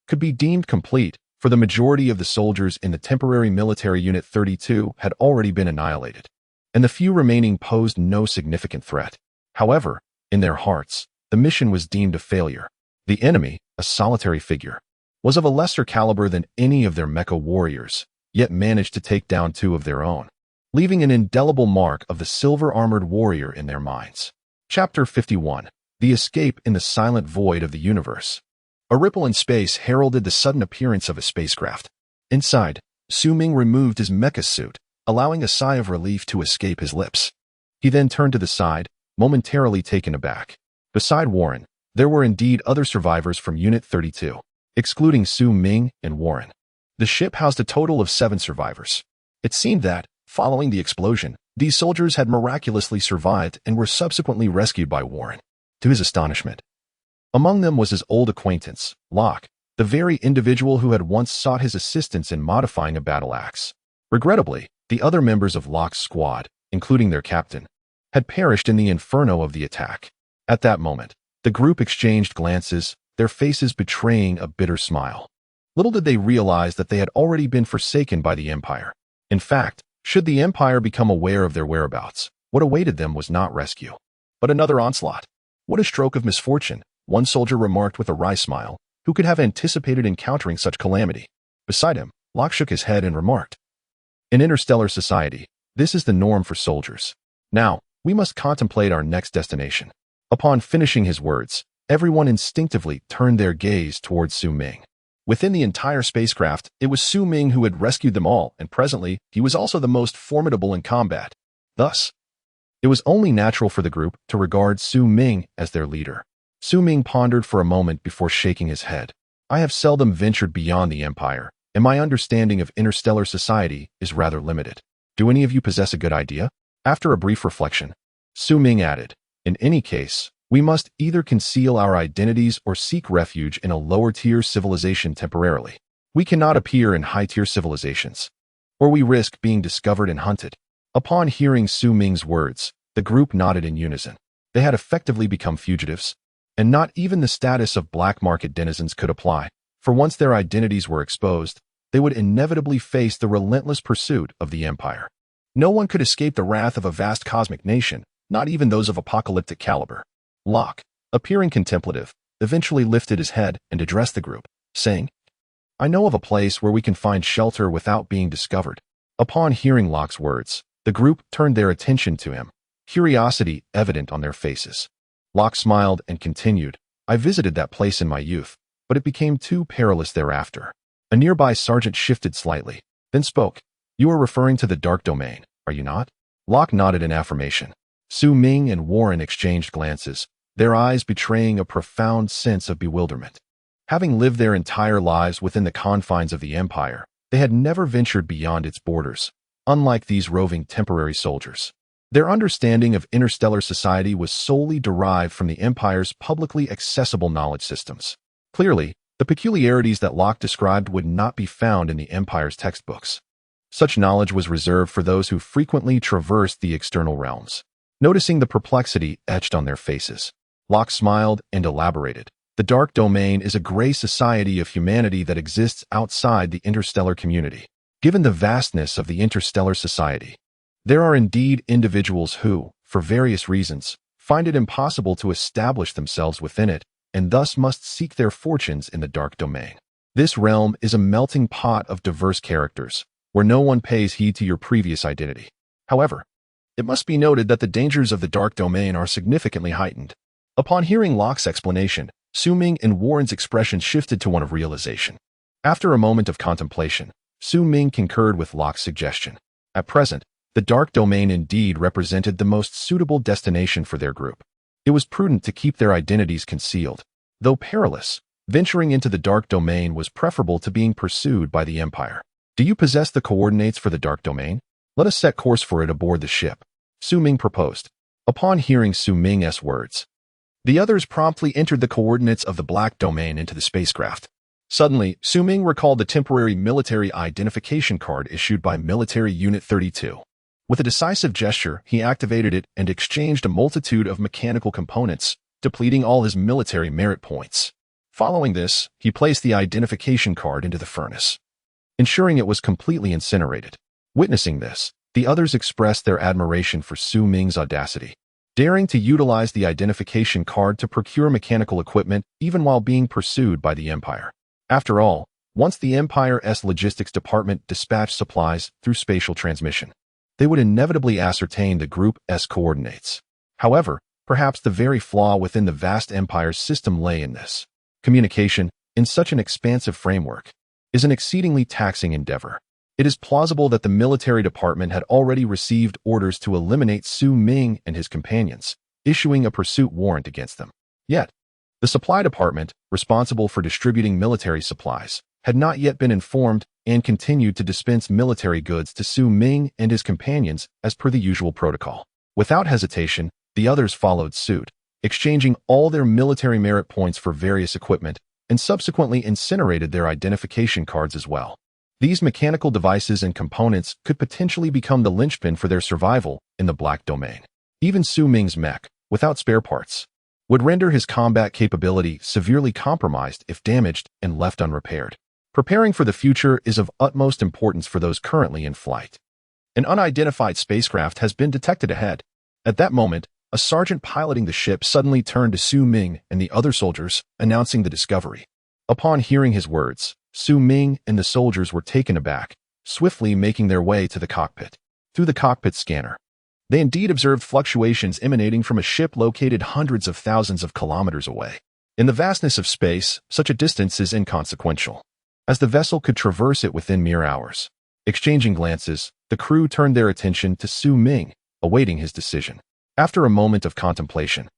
could be deemed complete, for the majority of the soldiers in the temporary military Unit 32 had already been annihilated, and the few remaining posed no significant threat. However, in their hearts, the mission was deemed a failure. The enemy, a solitary figure, was of a lesser caliber than any of their mecha warriors, yet managed to take down two of their own, leaving an indelible mark of the silver-armored warrior in their minds. Chapter 51. The Escape in the Silent Void of the Universe. A ripple in space heralded the sudden appearance of a spacecraft. Inside, Su Ming removed his mecha suit, allowing a sigh of relief to escape his lips. He then turned to the side, momentarily taken aback. Beside Warren, there were indeed other survivors from Unit 32, excluding Su Ming and Warren. The ship housed a total of 7 survivors. It seemed that, following the explosion, these soldiers had miraculously survived and were subsequently rescued by Warren. To his astonishment, Among them was his old acquaintance, Locke, the very individual who had once sought his assistance in modifying a battle axe. Regrettably, the other members of Locke's squad, including their captain, had perished in the inferno of the attack. At that moment, the group exchanged glances, their faces betraying a bitter smile. Little did they realize that they had already been forsaken by the Empire. In fact, should the Empire become aware of their whereabouts, what awaited them was not rescue, but another onslaught. What a stroke of misfortune, one soldier remarked with a wry smile. Who could have anticipated encountering such calamity? Beside him, Locke shook his head and remarked, "In interstellar society, this is the norm for soldiers. Now, we must contemplate our next destination." Upon finishing his words, everyone instinctively turned their gaze towards Su Ming. Within the entire spacecraft, it was Su Ming who had rescued them all, and presently, he was also the most formidable in combat. Thus, it was only natural for the group to regard Su Ming as their leader. Su Ming pondered for a moment before shaking his head. "I have seldom ventured beyond the Empire, and my understanding of interstellar society is rather limited. Do any of you possess a good idea?" After a brief reflection, Su Ming added, "In any case, we must either conceal our identities or seek refuge in a lower-tier civilization temporarily. We cannot appear in high-tier civilizations, or we risk being discovered and hunted." Upon hearing Su Ming's words, the group nodded in unison. They had effectively become fugitives, and not even the status of black market denizens could apply, for once their identities were exposed, they would inevitably face the relentless pursuit of the Empire. No one could escape the wrath of a vast cosmic nation, not even those of apocalyptic caliber. Locke, appearing contemplative, eventually lifted his head and addressed the group, saying, "I know of a place where we can find shelter without being discovered." Upon hearing Locke's words, the group turned their attention to him, curiosity evident on their faces. Locke smiled and continued, "I visited that place in my youth, but it became too perilous thereafter." A nearby sergeant shifted slightly, then spoke, "You are referring to the Dark Domain, are you not?" Locke nodded in affirmation. Su Ming and Warren exchanged glances, their eyes betraying a profound sense of bewilderment. Having lived their entire lives within the confines of the Empire, they had never ventured beyond its borders, unlike these roving temporary soldiers. Their understanding of interstellar society was solely derived from the Empire's publicly accessible knowledge systems. Clearly, the peculiarities that Locke described would not be found in the Empire's textbooks. Such knowledge was reserved for those who frequently traversed the external realms. Noticing the perplexity etched on their faces, Locke smiled and elaborated. "The Dark Domain is a gray society of humanity that exists outside the interstellar community. Given the vastness of the interstellar society, there are indeed individuals who, for various reasons, find it impossible to establish themselves within it, and thus must seek their fortunes in the Dark Domain. This realm is a melting pot of diverse characters, where no one pays heed to your previous identity. However, it must be noted that the dangers of the Dark Domain are significantly heightened." Upon hearing Locke's explanation, Su Ming and Warren's expression shifted to one of realization. After a moment of contemplation, Su Ming concurred with Locke's suggestion. At present, the Dark Domain indeed represented the most suitable destination for their group. It was prudent to keep their identities concealed. Though perilous, venturing into the Dark Domain was preferable to being pursued by the Empire. "Do you possess the coordinates for the Dark Domain? Let us set course for it aboard the ship," Su Ming proposed. Upon hearing Su Ming's words, the others promptly entered the coordinates of the Black Domain into the spacecraft. Suddenly, Su Ming recalled the temporary military identification card issued by Military Unit 32. With a decisive gesture, he activated it and exchanged a multitude of mechanical components, depleting all his military merit points. Following this, he placed the identification card into the furnace, ensuring it was completely incinerated. Witnessing this, the others expressed their admiration for Su Ming's audacity, daring to utilize the identification card to procure mechanical equipment even while being pursued by the Empire. After all, once the Empire's logistics department dispatched supplies through spatial transmission, they would inevitably ascertain the group's coordinates. However, perhaps the very flaw within the vast Empire's system lay in this. Communication, in such an expansive framework, is an exceedingly taxing endeavor. It is plausible that the military department had already received orders to eliminate Su Ming and his companions, issuing a pursuit warrant against them. Yet, the supply department, responsible for distributing military supplies, had not yet been informed and continued to dispense military goods to Su Ming and his companions as per the usual protocol. Without hesitation, the others followed suit, exchanging all their military merit points for various equipment, and subsequently incinerated their identification cards as well. These mechanical devices and components could potentially become the linchpin for their survival in the Black Domain. Even Su Ming's mech, without spare parts, would render his combat capability severely compromised if damaged and left unrepaired. Preparing for the future is of utmost importance for those currently in flight. An unidentified spacecraft has been detected ahead. At that moment, a sergeant piloting the ship suddenly turned to Su Ming and the other soldiers, announcing the discovery. Upon hearing his words, Su Ming and the soldiers were taken aback, swiftly making their way to the cockpit. Through the cockpit scanner, they indeed observed fluctuations emanating from a ship located hundreds of thousands of kilometers away. In the vastness of space, such a distance is inconsequential, as the vessel could traverse it within mere hours. Exchanging glances, the crew turned their attention to Su Ming, awaiting his decision. After a moment of contemplation,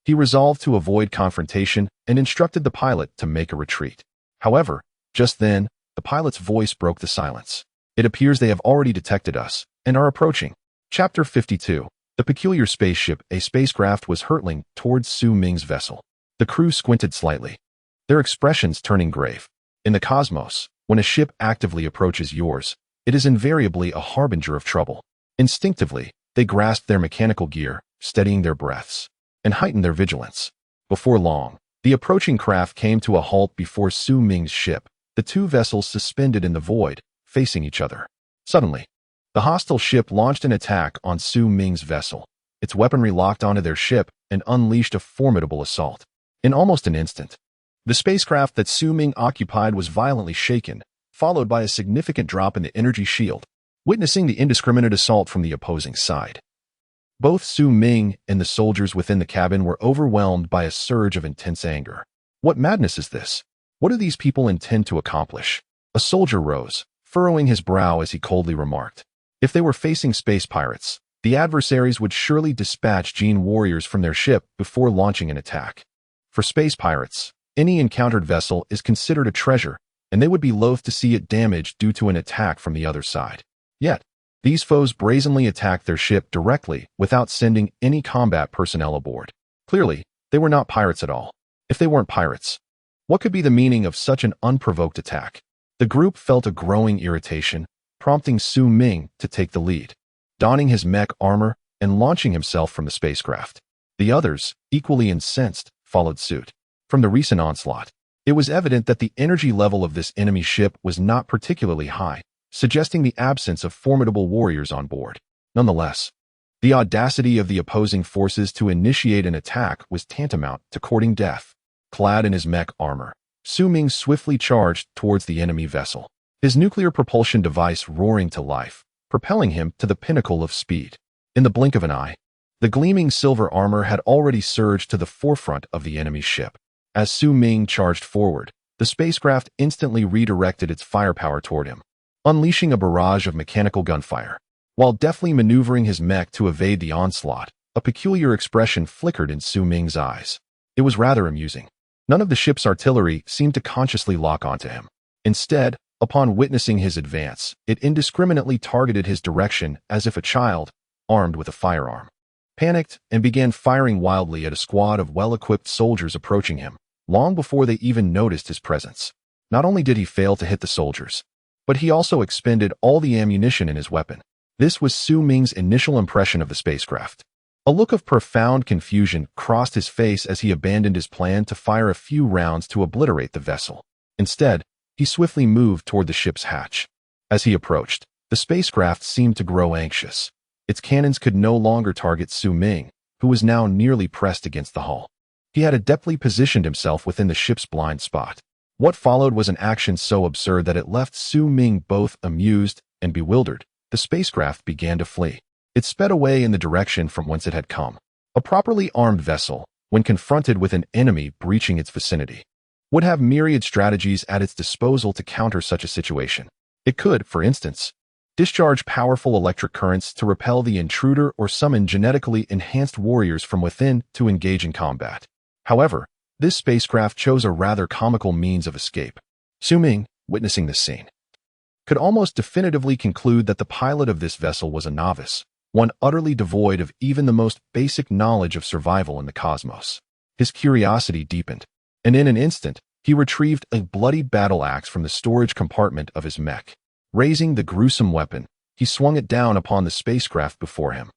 he resolved to avoid confrontation and instructed the pilot to make a retreat. However, just then, the pilot's voice broke the silence. It appears they have already detected us and are approaching. Chapter 52. The peculiar spaceship. A spacecraft was hurtling towards Su Ming's vessel. The crew squinted slightly, their expressions turning grave. In the cosmos, when a ship actively approaches yours, it is invariably a harbinger of trouble. Instinctively, they grasped their mechanical gear, steadying their breaths, and heightened their vigilance. Before long, the approaching craft came to a halt before Su Ming's ship, the two vessels suspended in the void, facing each other. Suddenly, the hostile ship launched an attack on Su Ming's vessel. Its weaponry locked onto their ship and unleashed a formidable assault. In almost an instant, the spacecraft that Su Ming occupied was violently shaken, followed by a significant drop in the energy shield, witnessing the indiscriminate assault from the opposing side. Both Su Ming and the soldiers within the cabin were overwhelmed by a surge of intense anger. What madness is this? What do these people intend to accomplish? A soldier rose, furrowing his brow as he coldly remarked. If they were facing space pirates, the adversaries would surely dispatch Gene warriors from their ship before launching an attack. For space pirates, any encountered vessel is considered a treasure, and they would be loath to see it damaged due to an attack from the other side. Yet, these foes brazenly attacked their ship directly without sending any combat personnel aboard. Clearly, they were not pirates at all. If they weren't pirates, what could be the meaning of such an unprovoked attack? The group felt a growing irritation, prompting Su Ming to take the lead, donning his mech armor and launching himself from the spacecraft. The others, equally incensed, followed suit. From the recent onslaught, it was evident that the energy level of this enemy ship was not particularly high, suggesting the absence of formidable warriors on board. Nonetheless, the audacity of the opposing forces to initiate an attack was tantamount to courting death. Clad in his mech armor, Su Ming swiftly charged towards the enemy vessel, his nuclear propulsion device roaring to life, propelling him to the pinnacle of speed. In the blink of an eye, the gleaming silver armor had already surged to the forefront of the enemy ship. As Su Ming charged forward, the spacecraft instantly redirected its firepower toward him, unleashing a barrage of mechanical gunfire. While deftly maneuvering his mech to evade the onslaught, a peculiar expression flickered in Su Ming's eyes. It was rather amusing. None of the ship's artillery seemed to consciously lock onto him. Instead, upon witnessing his advance, it indiscriminately targeted his direction as if a child, armed with a firearm, panicked and began firing wildly at a squad of well-equipped soldiers approaching him, long before they even noticed his presence. Not only did he fail to hit the soldiers, but he also expended all the ammunition in his weapon. This was Su Ming's initial impression of the spacecraft. A look of profound confusion crossed his face as he abandoned his plan to fire a few rounds to obliterate the vessel. Instead, he swiftly moved toward the ship's hatch. As he approached, the spacecraft seemed to grow anxious. Its cannons could no longer target Su Ming, who was now nearly pressed against the hull. He had adeptly positioned himself within the ship's blind spot. What followed was an action so absurd that it left Su Ming both amused and bewildered. The spacecraft began to flee. It sped away in the direction from whence it had come. A properly armed vessel, when confronted with an enemy breaching its vicinity, would have myriad strategies at its disposal to counter such a situation. It could, for instance, discharge powerful electric currents to repel the intruder or summon genetically enhanced warriors from within to engage in combat. However, this spacecraft chose a rather comical means of escape. Su Ming, witnessing this scene, could almost definitively conclude that the pilot of this vessel was a novice, one utterly devoid of even the most basic knowledge of survival in the cosmos. His curiosity deepened, and in an instant, he retrieved a bloody battle axe from the storage compartment of his mech. Raising the gruesome weapon, he swung it down upon the spacecraft before him.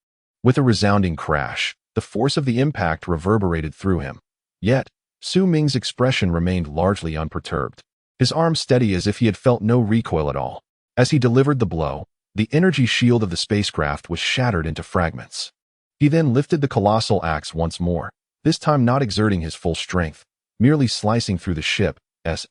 With a resounding crash, the force of the impact reverberated through him. Yet, Su Ming's expression remained largely unperturbed, his arm steady as if he had felt no recoil at all. As he delivered the blow, the energy shield of the spacecraft was shattered into fragments. He then lifted the colossal axe once more, this time not exerting his full strength, merely slicing through the ship's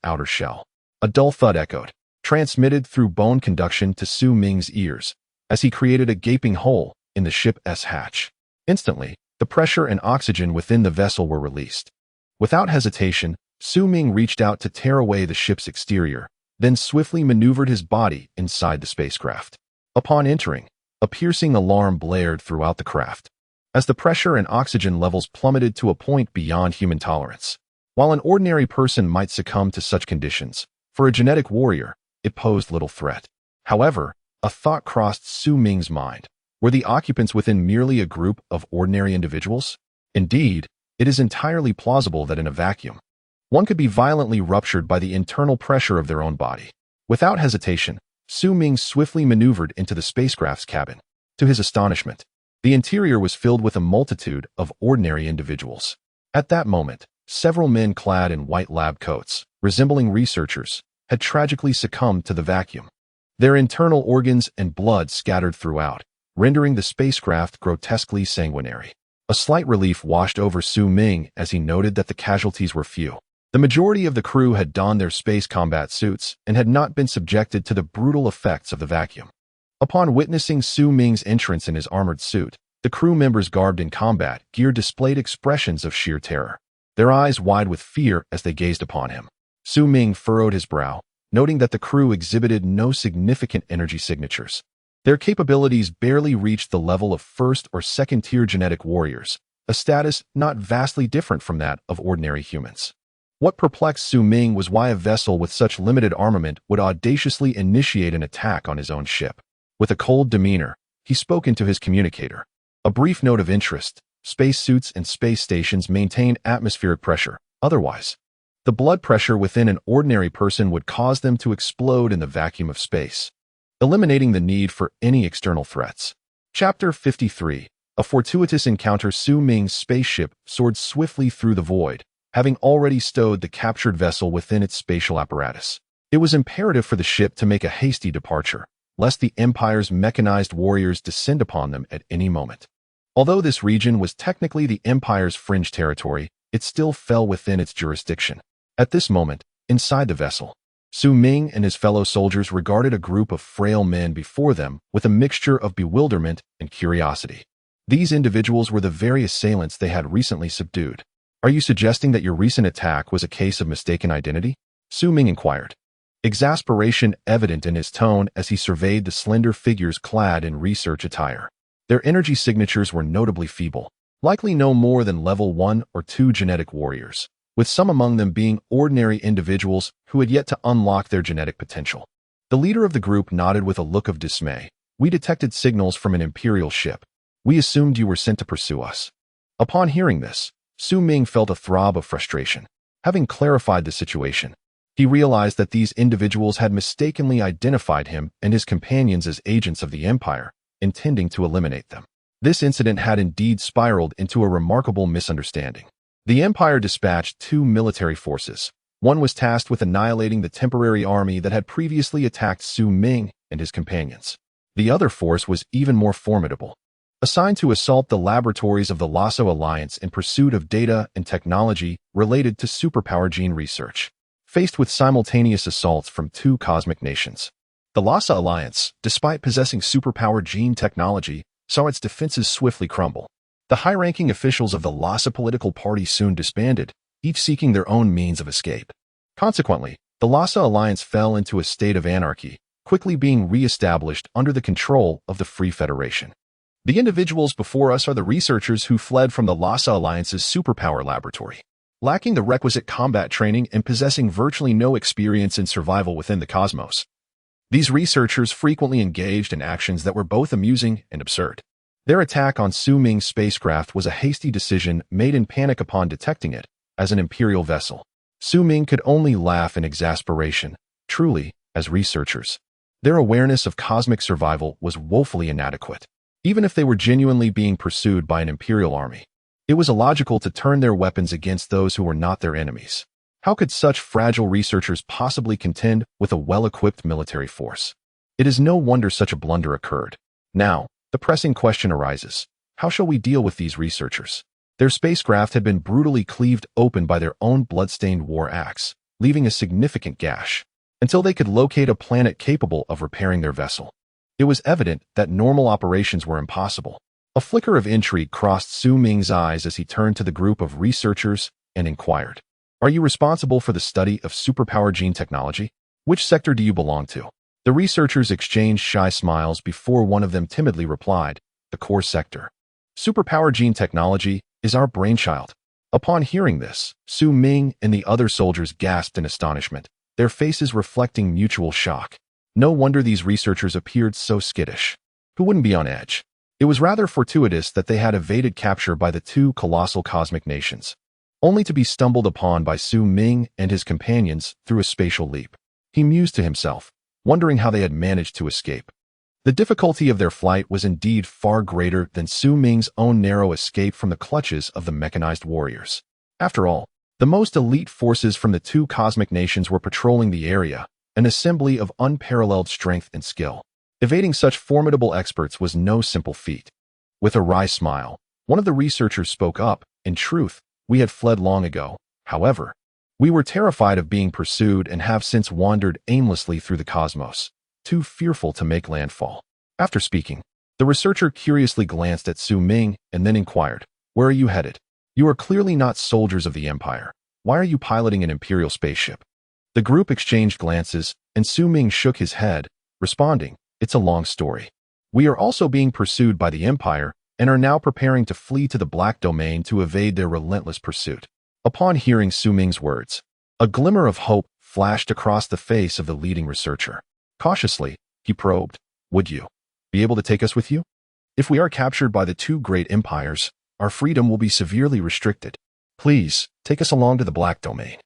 outer shell. A dull thud echoed, transmitted through bone conduction to Su Ming's ears, as he created a gaping hole in the ship's hatch. Instantly, the pressure and oxygen within the vessel were released. Without hesitation, Su Ming reached out to tear away the ship's exterior, then swiftly maneuvered his body inside the spacecraft. Upon entering, a piercing alarm blared throughout the craft, as the pressure and oxygen levels plummeted to a point beyond human tolerance. While an ordinary person might succumb to such conditions, for a genetic warrior, it posed little threat. However, a thought crossed Su Ming's mind. Were the occupants within merely a group of ordinary individuals? Indeed, it is entirely plausible that in a vacuum, one could be violently ruptured by the internal pressure of their own body. Without hesitation, Su Ming swiftly maneuvered into the spacecraft's cabin. To his astonishment, the interior was filled with a multitude of ordinary individuals. At that moment, several men clad in white lab coats, resembling researchers, had tragically succumbed to the vacuum. Their internal organs and blood scattered throughout, rendering the spacecraft grotesquely sanguinary. A slight relief washed over Su Ming as he noted that the casualties were few. The majority of the crew had donned their space combat suits and had not been subjected to the brutal effects of the vacuum. Upon witnessing Su Ming's entrance in his armored suit, the crew members garbed in combat gear displayed expressions of sheer terror, their eyes wide with fear as they gazed upon him. Su Ming furrowed his brow, noting that the crew exhibited no significant energy signatures. Their capabilities barely reached the level of first- or second-tier genetic warriors, a status not vastly different from that of ordinary humans. What perplexed Su Ming was why a vessel with such limited armament would audaciously initiate an attack on his own ship. With a cold demeanor, he spoke into his communicator. A brief note of interest: spacesuits and space stations maintain atmospheric pressure. Otherwise, the blood pressure within an ordinary person would cause them to explode in the vacuum of space, eliminating the need for any external threats. Chapter 53. A fortuitous encounter. Su Ming's spaceship soared swiftly through the void, having already stowed the captured vessel within its spatial apparatus. It was imperative for the ship to make a hasty departure, lest the Empire's mechanized warriors descend upon them at any moment. Although this region was technically the Empire's fringe territory, it still fell within its jurisdiction. At this moment, inside the vessel, Su Ming and his fellow soldiers regarded a group of frail men before them with a mixture of bewilderment and curiosity. These individuals were the very assailants they had recently subdued. "Are you suggesting that your recent attack was a case of mistaken identity?" Su Ming inquired, exasperation evident in his tone as he surveyed the slender figures clad in research attire. Their energy signatures were notably feeble, likely no more than level 1 or 2 genetic warriors, with some among them being ordinary individuals who had yet to unlock their genetic potential. The leader of the group nodded with a look of dismay. "We detected signals from an Imperial ship. We assumed you were sent to pursue us." Upon hearing this, Su Ming felt a throb of frustration. Having clarified the situation, he realized that these individuals had mistakenly identified him and his companions as agents of the Empire, intending to eliminate them. This incident had indeed spiraled into a remarkable misunderstanding. The Empire dispatched 2 military forces. One was tasked with annihilating the temporary army that had previously attacked Su Ming and his companions. The other force was even more formidable, assigned to assault the laboratories of the Lasso Alliance in pursuit of data and technology related to superpower gene research. Faced with simultaneous assaults from 2 cosmic nations, the Lasso Alliance, despite possessing superpower gene technology, saw its defenses swiftly crumble. The high-ranking officials of the Lasso political party soon disbanded, each seeking their own means of escape. Consequently, the Lasso Alliance fell into a state of anarchy, quickly being re-established under the control of the Free Federation. The individuals before us are the researchers who fled from the Lasso Alliance's superpower laboratory. Lacking the requisite combat training and possessing virtually no experience in survival within the cosmos, these researchers frequently engaged in actions that were both amusing and absurd. Their attack on Su Ming's spacecraft was a hasty decision made in panic upon detecting it as an Imperial vessel. Su Ming could only laugh in exasperation. Truly, as researchers, their awareness of cosmic survival was woefully inadequate. Even if they were genuinely being pursued by an Imperial army, it was illogical to turn their weapons against those who were not their enemies. How could such fragile researchers possibly contend with a well-equipped military force? It is no wonder such a blunder occurred. Now, the pressing question arises: how shall we deal with these researchers? Their spacecraft had been brutally cleaved open by their own blood-stained war axe, leaving a significant gash, until they could locate a planet capable of repairing their vessel. It was evident that normal operations were impossible. A flicker of intrigue crossed Su Ming's eyes as he turned to the group of researchers and inquired, "Are you responsible for the study of superpower gene technology? Which sector do you belong to?" The researchers exchanged shy smiles before one of them timidly replied, "The core sector. Superpower gene technology is our brainchild." Upon hearing this, Su Ming and the other soldiers gasped in astonishment, their faces reflecting mutual shock. No wonder these researchers appeared so skittish. Who wouldn't be on edge? It was rather fortuitous that they had evaded capture by the two colossal cosmic nations, only to be stumbled upon by Su Ming and his companions through a spatial leap. He mused to himself, wondering how they had managed to escape. The difficulty of their flight was indeed far greater than Su Ming's own narrow escape from the clutches of the mechanized warriors. After all, the most elite forces from the two cosmic nations were patrolling the area, an assembly of unparalleled strength and skill. Evading such formidable experts was no simple feat. With a wry smile, one of the researchers spoke up, "In truth, we had fled long ago. However, we were terrified of being pursued and have since wandered aimlessly through the cosmos, too fearful to make landfall." After speaking, the researcher curiously glanced at Su Ming and then inquired, "Where are you headed? You are clearly not soldiers of the Empire. Why are you piloting an Imperial spaceship?" The group exchanged glances, and Su Ming shook his head, responding, "It's a long story. We are also being pursued by the Empire and are now preparing to flee to the Black Domain to evade their relentless pursuit." Upon hearing Su Ming's words, a glimmer of hope flashed across the face of the leading researcher. Cautiously, he probed, "Would you be able to take us with you? If we are captured by the two great empires, our freedom will be severely restricted. Please, take us along to the Black Domain.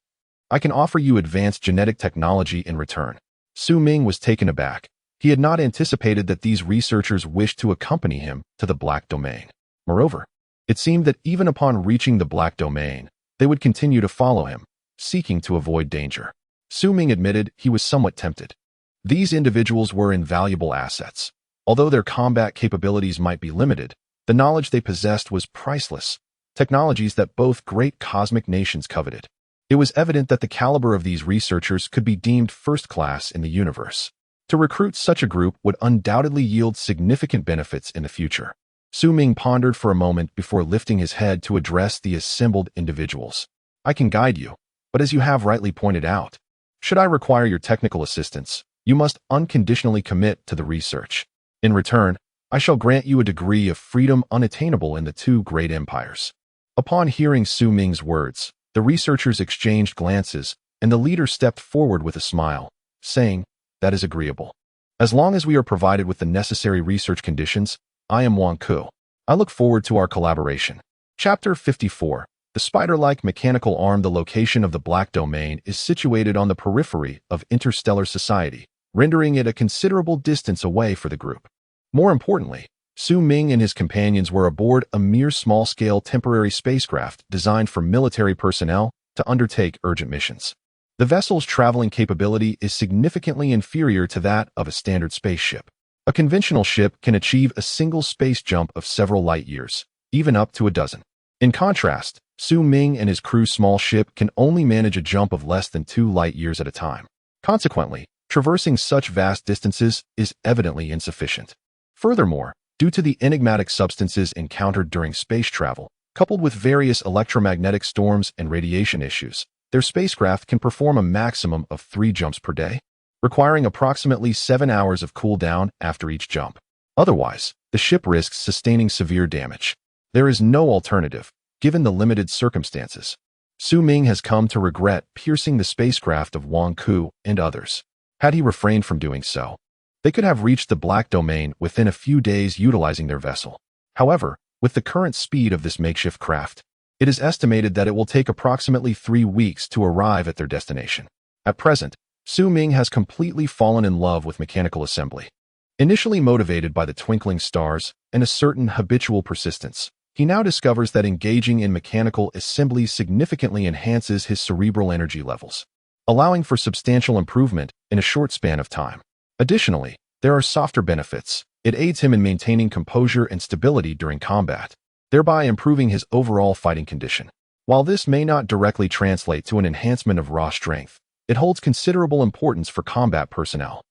I can offer you advanced genetic technology in return." Su Ming was taken aback. He had not anticipated that these researchers wished to accompany him to the Black Domain. Moreover, it seemed that even upon reaching the Black Domain, they would continue to follow him, seeking to avoid danger. Su Ming admitted he was somewhat tempted. These individuals were invaluable assets. Although their combat capabilities might be limited, the knowledge they possessed was priceless, technologies that both great cosmic nations coveted. It was evident that the caliber of these researchers could be deemed first class in the universe. To recruit such a group would undoubtedly yield significant benefits in the future. Su Ming pondered for a moment before lifting his head to address the assembled individuals. "I can guide you, but as you have rightly pointed out, should I require your technical assistance, you must unconditionally commit to the research. In return, I shall grant you a degree of freedom unattainable in the two great empires." Upon hearing Su Ming's words, the researchers exchanged glances, and the leader stepped forward with a smile, saying, "That is agreeable. As long as we are provided with the necessary research conditions, I am Wang Ku. I look forward to our collaboration." Chapter 54. The spider-like mechanical arm. The location of the Black Domain is situated on the periphery of interstellar society, rendering it a considerable distance away for the group. More importantly, Su Ming and his companions were aboard a mere small-scale temporary spacecraft designed for military personnel to undertake urgent missions. The vessel's traveling capability is significantly inferior to that of a standard spaceship. A conventional ship can achieve a single space jump of several light years, even up to a dozen. In contrast, Su Ming and his crew's small ship can only manage a jump of less than 2 light years at a time. Consequently, traversing such vast distances is evidently insufficient. Furthermore, due to the enigmatic substances encountered during space travel, coupled with various electromagnetic storms and radiation issues, their spacecraft can perform a maximum of 3 jumps per day, requiring approximately 7 hours of cool-down after each jump. Otherwise, the ship risks sustaining severe damage. There is no alternative, given the limited circumstances. Su Ming has come to regret piercing the spacecraft of Wang Ku and others. Had he refrained from doing so, they could have reached the Black Domain within a few days utilizing their vessel. However, with the current speed of this makeshift craft, it is estimated that it will take approximately 3 weeks to arrive at their destination. At present, Su Ming has completely fallen in love with mechanical assembly. Initially motivated by the twinkling stars and a certain habitual persistence, he now discovers that engaging in mechanical assembly significantly enhances his cerebral energy levels, allowing for substantial improvement in a short span of time. Additionally, there are softer benefits. It aids him in maintaining composure and stability during combat, thereby improving his overall fighting condition. While this may not directly translate to an enhancement of raw strength, it holds considerable importance for combat personnel.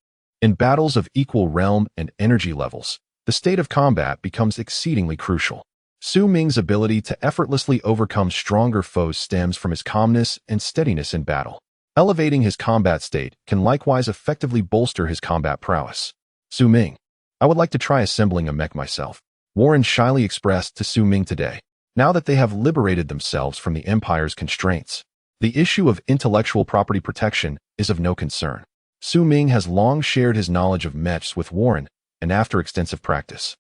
In battles of equal realm and energy levels, the state of combat becomes exceedingly crucial. Su Ming's ability to effortlessly overcome stronger foes stems from his calmness and steadiness in battle. Elevating his combat state can likewise effectively bolster his combat prowess. Su Ming, I would like to try assembling a mech myself, Warren shyly expressed to Su Ming today. Now that they have liberated themselves from the Empire's constraints, the issue of intellectual property protection is of no concern. Su Ming has long shared his knowledge of mechs with Warren, and after extensive practice,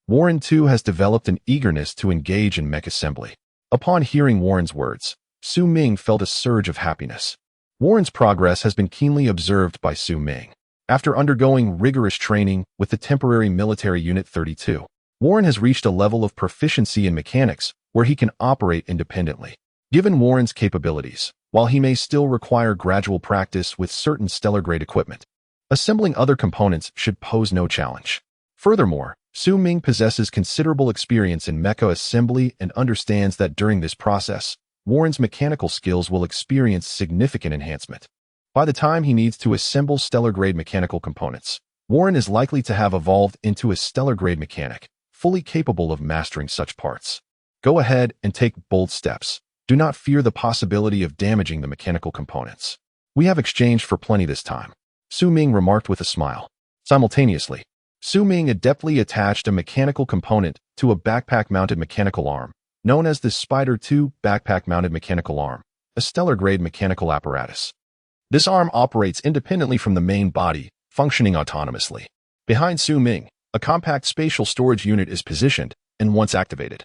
Warren too has developed an eagerness to engage in mech assembly. Upon hearing Warren's words, Su Ming felt a surge of happiness. Warren's progress has been keenly observed by Su Ming. After undergoing rigorous training with the temporary military Unit 32, Warren has reached a level of proficiency in mechanics where he can operate independently. Given Warren's capabilities, while he may still require gradual practice with certain stellar-grade equipment, assembling other components should pose no challenge. Furthermore, Su Ming possesses considerable experience in mecha assembly and understands that during this process, Warren's mechanical skills will experience significant enhancement. By the time he needs to assemble stellar-grade mechanical components, Warren is likely to have evolved into a stellar-grade mechanic, fully capable of mastering such parts. Go ahead and take bold steps. Do not fear the possibility of damaging the mechanical components. We have exchanged for plenty this time, Su Ming remarked with a smile. Simultaneously, Su Ming adeptly attached a mechanical component to a backpack-mounted mechanical arm, known as the Spider 2 backpack-mounted mechanical arm, a stellar-grade mechanical apparatus. This arm operates independently from the main body, functioning autonomously. Behind Su Ming, a compact spatial storage unit is positioned, and once activated,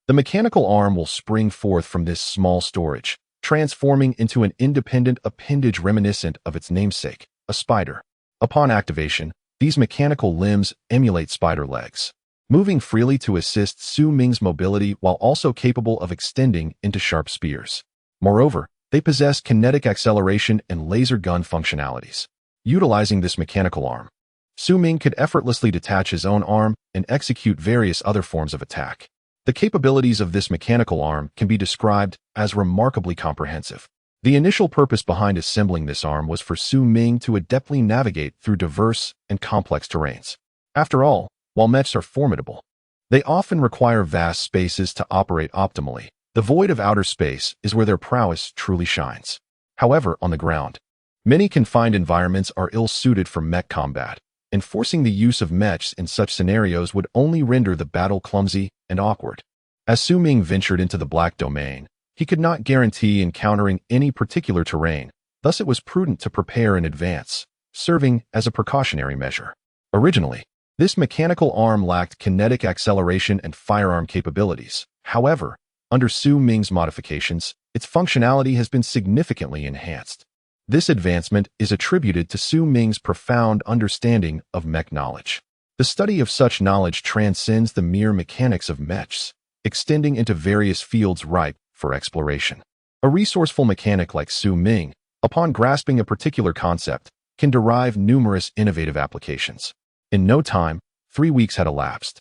the mechanical arm will spring forth from this small storage, transforming into an independent appendage reminiscent of its namesake, a spider. Upon activation, these mechanical limbs emulate spider legs, moving freely to assist Su Ming's mobility while also capable of extending into sharp spears. Moreover, they possess kinetic acceleration and laser gun functionalities. Utilizing this mechanical arm, Su Ming could effortlessly detach his own arm and execute various other forms of attack. The capabilities of this mechanical arm can be described as remarkably comprehensive. The initial purpose behind assembling this arm was for Su Ming to adeptly navigate through diverse and complex terrains. After all, while mechs are formidable, they often require vast spaces to operate optimally. The void of outer space is where their prowess truly shines. However, on the ground, many confined environments are ill-suited for mech combat, and forcing the use of mechs in such scenarios would only render the battle clumsy and awkward. As Su Ming ventured into the Black Domain, he could not guarantee encountering any particular terrain, thus it was prudent to prepare in advance, serving as a precautionary measure. Originally, this mechanical arm lacked kinetic acceleration and firearm capabilities. However, under Su Ming's modifications, its functionality has been significantly enhanced. This advancement is attributed to Su Ming's profound understanding of mech knowledge. The study of such knowledge transcends the mere mechanics of mechs, extending into various fields ripe for exploration. A resourceful mechanic like Su Ming, upon grasping a particular concept, can derive numerous innovative applications. In no time, 3 weeks had elapsed,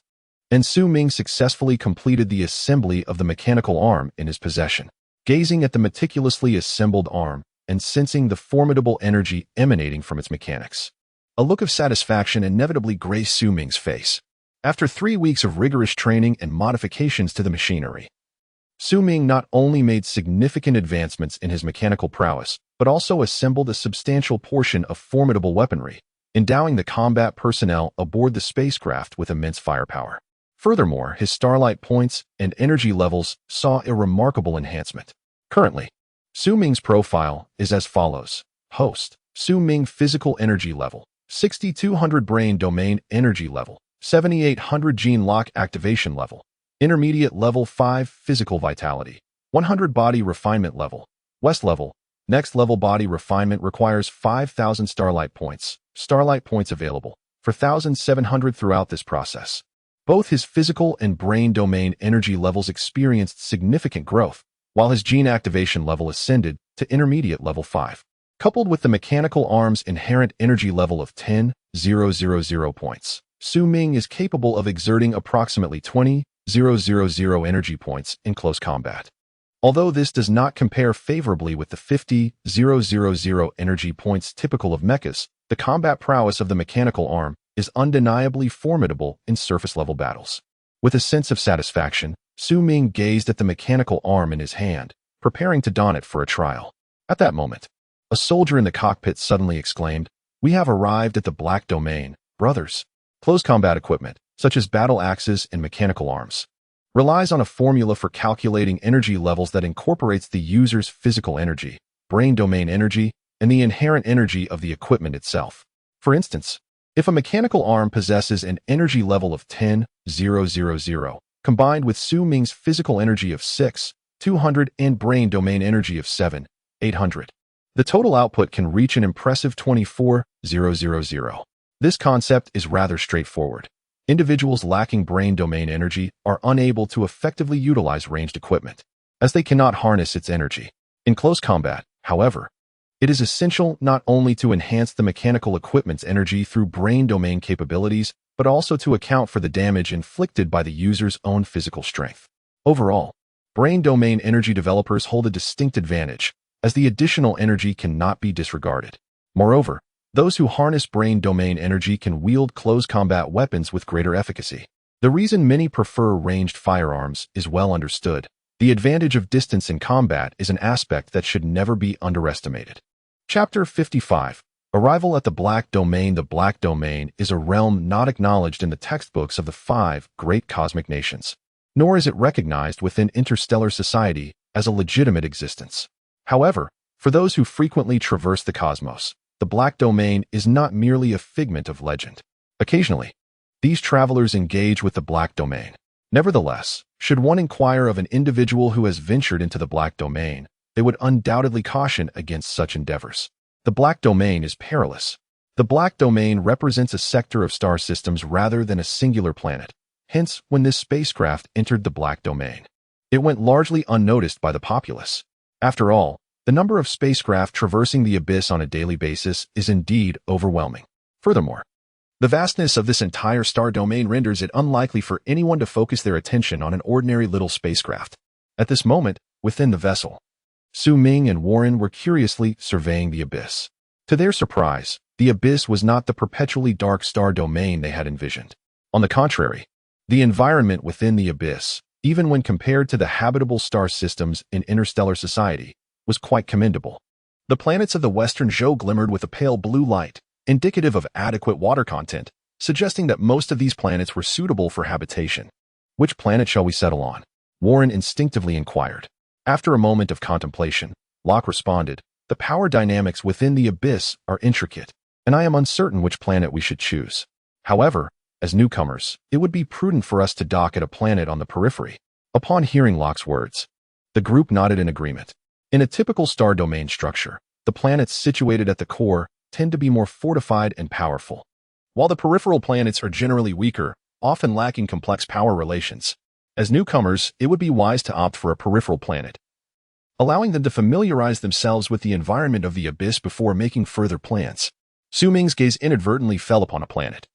and Su Ming successfully completed the assembly of the mechanical arm in his possession. Gazing at the meticulously assembled arm and sensing the formidable energy emanating from its mechanics, a look of satisfaction inevitably graced Su Ming's face. After 3 weeks of rigorous training and modifications to the machinery, Su Ming not only made significant advancements in his mechanical prowess, but also assembled a substantial portion of formidable weaponry, endowing the combat personnel aboard the spacecraft with immense firepower. Furthermore, his starlight points and energy levels saw a remarkable enhancement. Currently, Su Ming's profile is as follows. Host, Su Ming physical energy level, 6200 brain domain energy level, 7,800 gene lock activation level. Intermediate level 5 physical vitality. 100 body refinement level. West level. Next level body refinement requires 5,000 starlight points. Starlight points available for 1,700 throughout this process. Both his physical and brain domain energy levels experienced significant growth, while his gene activation level ascended to intermediate level 5. Coupled with the mechanical arm's inherent energy level of 10,000 points, Su Ming is capable of exerting approximately 20,000 energy points in close combat. Although this does not compare favorably with the 50,000 energy points typical of mechas, the combat prowess of the mechanical arm is undeniably formidable in surface-level battles. With a sense of satisfaction, Su Ming gazed at the mechanical arm in his hand, preparing to don it for a trial. At that moment, a soldier in the cockpit suddenly exclaimed, "We have arrived at the Black Domain, brothers." Close combat equipment, such as battle axes and mechanical arms, relies on a formula for calculating energy levels that incorporates the user's physical energy, brain domain energy, and the inherent energy of the equipment itself. For instance, if a mechanical arm possesses an energy level of 10,000, combined with Su Ming's physical energy of 6,200 and brain domain energy of 7,800, the total output can reach an impressive 24,000. This concept is rather straightforward. Individuals lacking brain domain energy are unable to effectively utilize ranged equipment, as they cannot harness its energy. In close combat, however, it is essential not only to enhance the mechanical equipment's energy through brain domain capabilities, but also to account for the damage inflicted by the user's own physical strength. Overall, brain domain energy developers hold a distinct advantage, as the additional energy cannot be disregarded. Moreover, those who harness brain domain energy can wield close combat weapons with greater efficacy. The reason many prefer ranged firearms is well understood. The advantage of distance in combat is an aspect that should never be underestimated. Chapter 55. Arrival at the Black Domain. The Black Domain is a realm not acknowledged in the textbooks of the 5 great cosmic nations, nor is it recognized within interstellar society as a legitimate existence. However, for those who frequently traverse the cosmos, the Black Domain is not merely a figment of legend. Occasionally, these travelers engage with the Black Domain. Nevertheless, should one inquire of an individual who has ventured into the Black Domain, they would undoubtedly caution against such endeavors. The Black Domain is perilous. The Black Domain represents a sector of star systems rather than a singular planet. Hence, when this spacecraft entered the Black Domain, it went largely unnoticed by the populace. After all, the number of spacecraft traversing the abyss on a daily basis is indeed overwhelming. Furthermore, the vastness of this entire star domain renders it unlikely for anyone to focus their attention on an ordinary little spacecraft. At this moment, within the vessel, Su Ming and Warren were curiously surveying the abyss. To their surprise, the abyss was not the perpetually dark star domain they had envisioned. On the contrary, the environment within the abyss, even when compared to the habitable star systems in interstellar society, was quite commendable. The planets of the western Zhou glimmered with a pale blue light, indicative of adequate water content, suggesting that most of these planets were suitable for habitation. "Which planet shall we settle on?" Warren instinctively inquired. After a moment of contemplation, Locke responded, "The power dynamics within the abyss are intricate, and I am uncertain which planet we should choose. However, as newcomers, it would be prudent for us to dock at a planet on the periphery." Upon hearing Locke's words, the group nodded in agreement. In a typical star domain structure, the planets situated at the core tend to be more fortified and powerful, while the peripheral planets are generally weaker, often lacking complex power relations. As newcomers, it would be wise to opt for a peripheral planet, allowing them to familiarize themselves with the environment of the abyss before making further plans. Su Ming's gaze inadvertently fell upon a planet,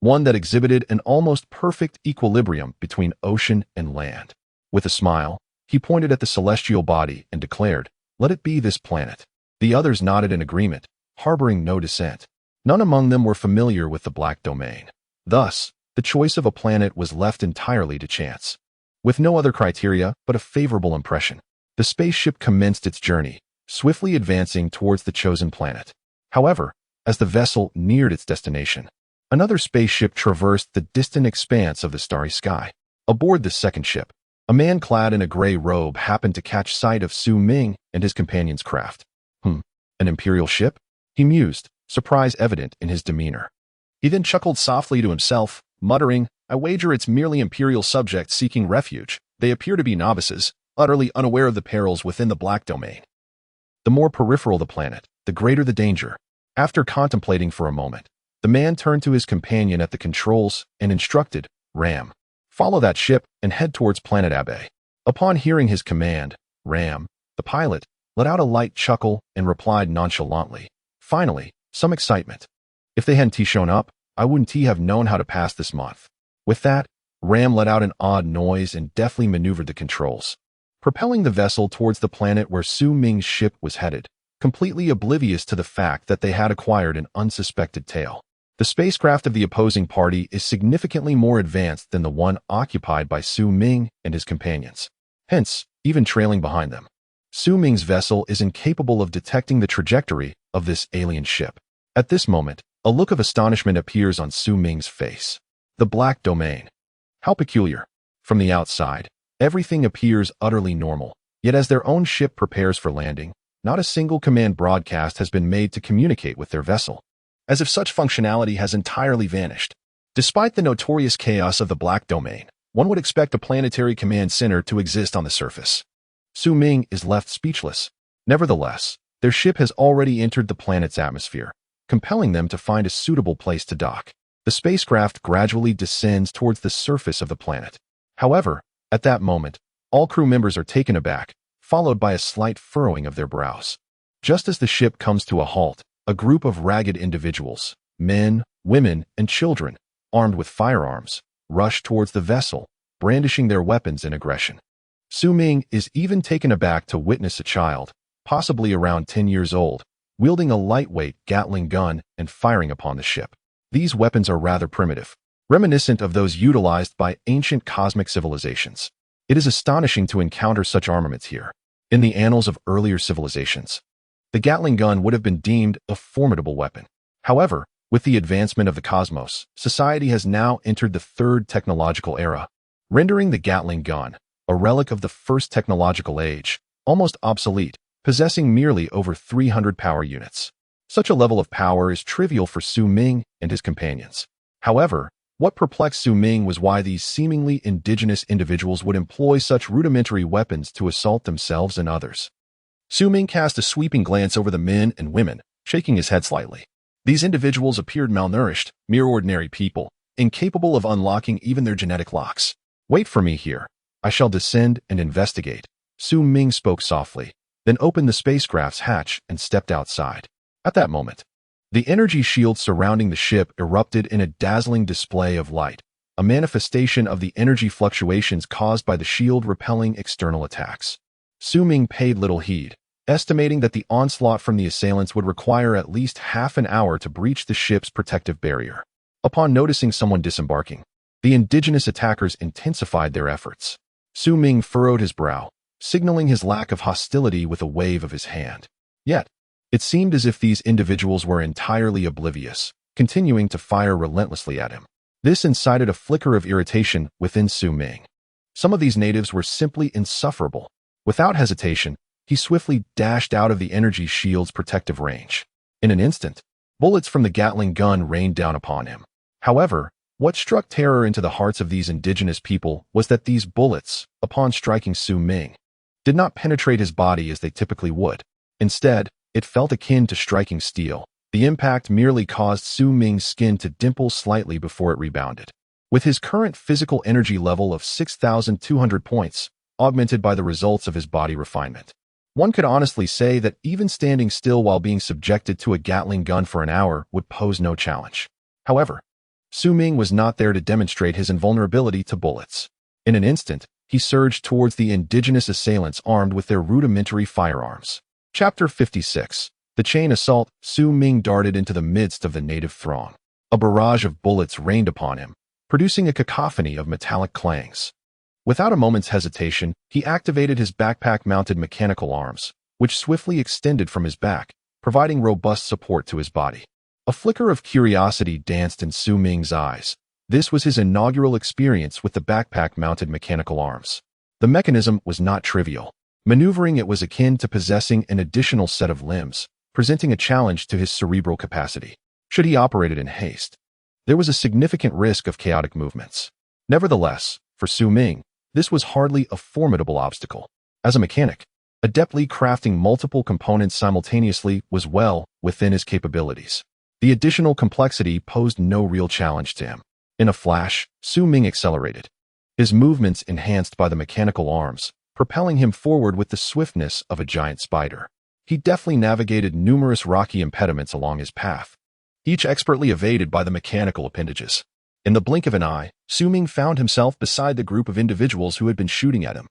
one that exhibited an almost perfect equilibrium between ocean and land. With a smile, he pointed at the celestial body and declared, "Let it be this planet." The others nodded in agreement, harboring no dissent. None among them were familiar with the Black Domain. Thus, the choice of a planet was left entirely to chance. With no other criteria but a favorable impression, the spaceship commenced its journey, swiftly advancing towards the chosen planet. However, as the vessel neared its destination, another spaceship traversed the distant expanse of the starry sky. Aboard the second ship, a man clad in a gray robe happened to catch sight of Su Ming and his companion's craft. An Imperial ship? He mused, surprise evident in his demeanor. He then chuckled softly to himself, muttering, "I wager it's merely Imperial subjects seeking refuge. They appear to be novices, utterly unaware of the perils within the Black Domain." The more peripheral the planet, the greater the danger. After contemplating for a moment, the man turned to his companion at the controls and instructed, "Ram, follow that ship and head towards Planet Abbey." Upon hearing his command, Ram, the pilot, let out a light chuckle and replied nonchalantly, "Finally, some excitement. If they hadn't shown up, I wouldn't have known how to pass this month." With that, Ram let out an odd noise and deftly maneuvered the controls, propelling the vessel towards the planet where Su Ming's ship was headed, completely oblivious to the fact that they had acquired an unsuspected tail. The spacecraft of the opposing party is significantly more advanced than the one occupied by Su Ming and his companions, hence, even trailing behind them. Su Ming's vessel is incapable of detecting the trajectory of this alien ship. At this moment, a look of astonishment appears on Su Ming's face. The Black Domain. How peculiar. From the outside, everything appears utterly normal, yet as their own ship prepares for landing, not a single command broadcast has been made to communicate with their vessel, as if such functionality has entirely vanished. Despite the notorious chaos of the Black Domain, one would expect a planetary command center to exist on the surface. Su Ming is left speechless. Nevertheless, their ship has already entered the planet's atmosphere, compelling them to find a suitable place to dock. The spacecraft gradually descends towards the surface of the planet. However, at that moment, all crew members are taken aback, followed by a slight furrowing of their brows. Just as the ship comes to a halt, a group of ragged individuals, men, women, and children, armed with firearms, rush towards the vessel, brandishing their weapons in aggression. Su Ming is even taken aback to witness a child, possibly around 10 years old, wielding a lightweight Gatling gun and firing upon the ship. These weapons are rather primitive, reminiscent of those utilized by ancient cosmic civilizations. It is astonishing to encounter such armaments here. In the annals of earlier civilizations, the Gatling gun would have been deemed a formidable weapon. However, with the advancement of the cosmos, society has now entered the third technological era, rendering the Gatling gun, a relic of the first technological age, almost obsolete, possessing merely over 300 power units. Such a level of power is trivial for Su Ming and his companions. However, what perplexed Su Ming was why these seemingly indigenous individuals would employ such rudimentary weapons to assault themselves and others. Su Ming cast a sweeping glance over the men and women, shaking his head slightly. These individuals appeared malnourished, mere ordinary people, incapable of unlocking even their genetic locks. "Wait for me here. I shall descend and investigate." Su Ming spoke softly, then opened the spacecraft's hatch and stepped outside. At that moment, the energy shield surrounding the ship erupted in a dazzling display of light, a manifestation of the energy fluctuations caused by the shield repelling external attacks. Su Ming paid little heed, estimating that the onslaught from the assailants would require at least half an hour to breach the ship's protective barrier. Upon noticing someone disembarking, the indigenous attackers intensified their efforts. Su Ming furrowed his brow, signaling his lack of hostility with a wave of his hand. Yet, it seemed as if these individuals were entirely oblivious, continuing to fire relentlessly at him. This incited a flicker of irritation within Su Ming. Some of these natives were simply insufferable. Without hesitation, he swiftly dashed out of the energy shield's protective range. In an instant, bullets from the Gatling gun rained down upon him. However, what struck terror into the hearts of these indigenous people was that these bullets, upon striking Su Ming, did not penetrate his body as they typically would. Instead, it felt akin to striking steel. The impact merely caused Su Ming's skin to dimple slightly before it rebounded. With his current physical energy level of 6,200 points, augmented by the results of his body refinement, one could honestly say that even standing still while being subjected to a Gatling gun for an hour would pose no challenge. However, Su Ming was not there to demonstrate his invulnerability to bullets. In an instant, he surged towards the indigenous assailants armed with their rudimentary firearms. Chapter 56. The Chain Assault. Su Ming darted into the midst of the native throng. A barrage of bullets rained upon him, producing a cacophony of metallic clangs. Without a moment's hesitation, he activated his backpack-mounted mechanical arms, which swiftly extended from his back, providing robust support to his body. A flicker of curiosity danced in Su Ming's eyes. This was his inaugural experience with the backpack-mounted mechanical arms. The mechanism was not trivial. Maneuvering it was akin to possessing an additional set of limbs, presenting a challenge to his cerebral capacity, should he operate it in haste. there was a significant risk of chaotic movements. Nevertheless, for Su Ming, this was hardly a formidable obstacle. As a mechanic, adeptly crafting multiple components simultaneously was well within his capabilities. The additional complexity posed no real challenge to him. In a flash, Su Ming accelerated, his movements enhanced by the mechanical arms, propelling him forward with the swiftness of a giant spider. He deftly navigated numerous rocky impediments along his path, each expertly evaded by the mechanical appendages. In the blink of an eye, Su Ming found himself beside the group of individuals who had been shooting at him.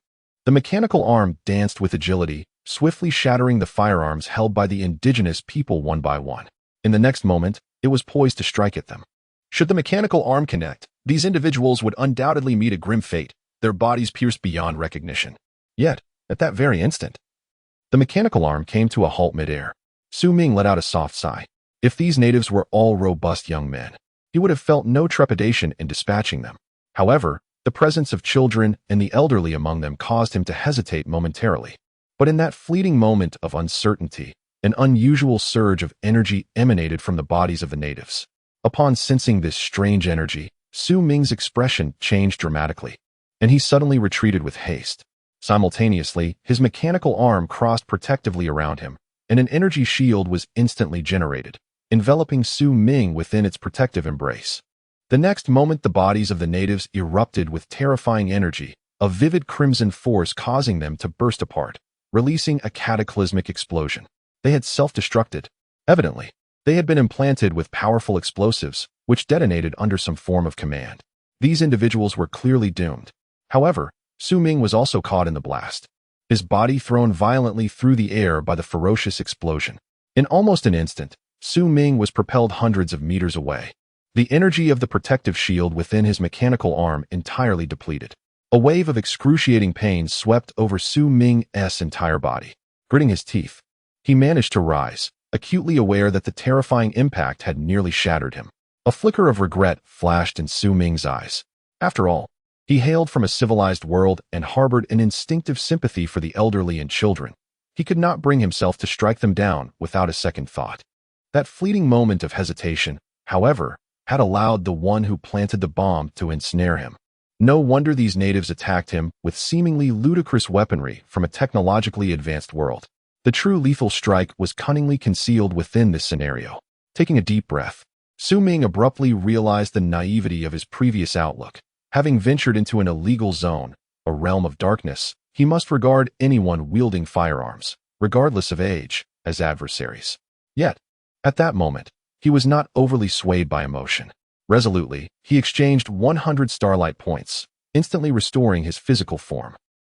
The mechanical arm danced with agility, swiftly shattering the firearms held by the indigenous people one by one. In the next moment, it was poised to strike at them. Should the mechanical arm connect, these individuals would undoubtedly meet a grim fate, their bodies pierced beyond recognition. Yet, at that very instant, the mechanical arm came to a halt midair. Su Ming let out a soft sigh. If these natives were all robust young men, he would have felt no trepidation in dispatching them. However, the presence of children and the elderly among them caused him to hesitate momentarily. But in that fleeting moment of uncertainty, an unusual surge of energy emanated from the bodies of the natives. Upon sensing this strange energy, Su Ming's expression changed dramatically, and he suddenly retreated with haste. Simultaneously, his mechanical arm crossed protectively around him, and an energy shield was instantly generated, enveloping Su Ming within its protective embrace. The next moment, the bodies of the natives erupted with terrifying energy, a vivid crimson force causing them to burst apart, releasing a cataclysmic explosion. They had self-destructed. Evidently, they had been implanted with powerful explosives, which detonated under some form of command. These individuals were clearly doomed. However, Su Ming was also caught in the blast, his body thrown violently through the air by the ferocious explosion. In almost an instant, Su Ming was propelled hundreds of meters away, the energy of the protective shield within his mechanical arm entirely depleted. A wave of excruciating pain swept over Su Ming's entire body. Gritting his teeth, he managed to rise, acutely aware that the terrifying impact had nearly shattered him. A flicker of regret flashed in Su Ming's eyes. After all, he hailed from a civilized world and harbored an instinctive sympathy for the elderly and children. He could not bring himself to strike them down without a second thought. That fleeting moment of hesitation, however, had allowed the one who planted the bomb to ensnare him. No wonder these natives attacked him with seemingly ludicrous weaponry from a technologically advanced world. The true lethal strike was cunningly concealed within this scenario. Taking a deep breath, Su Ming abruptly realized the naivety of his previous outlook. Having ventured into an illegal zone, a realm of darkness, he must regard anyone wielding firearms, regardless of age, as adversaries. Yet, at that moment, he was not overly swayed by emotion. Resolutely, he exchanged 100 starlight points, instantly restoring his physical form.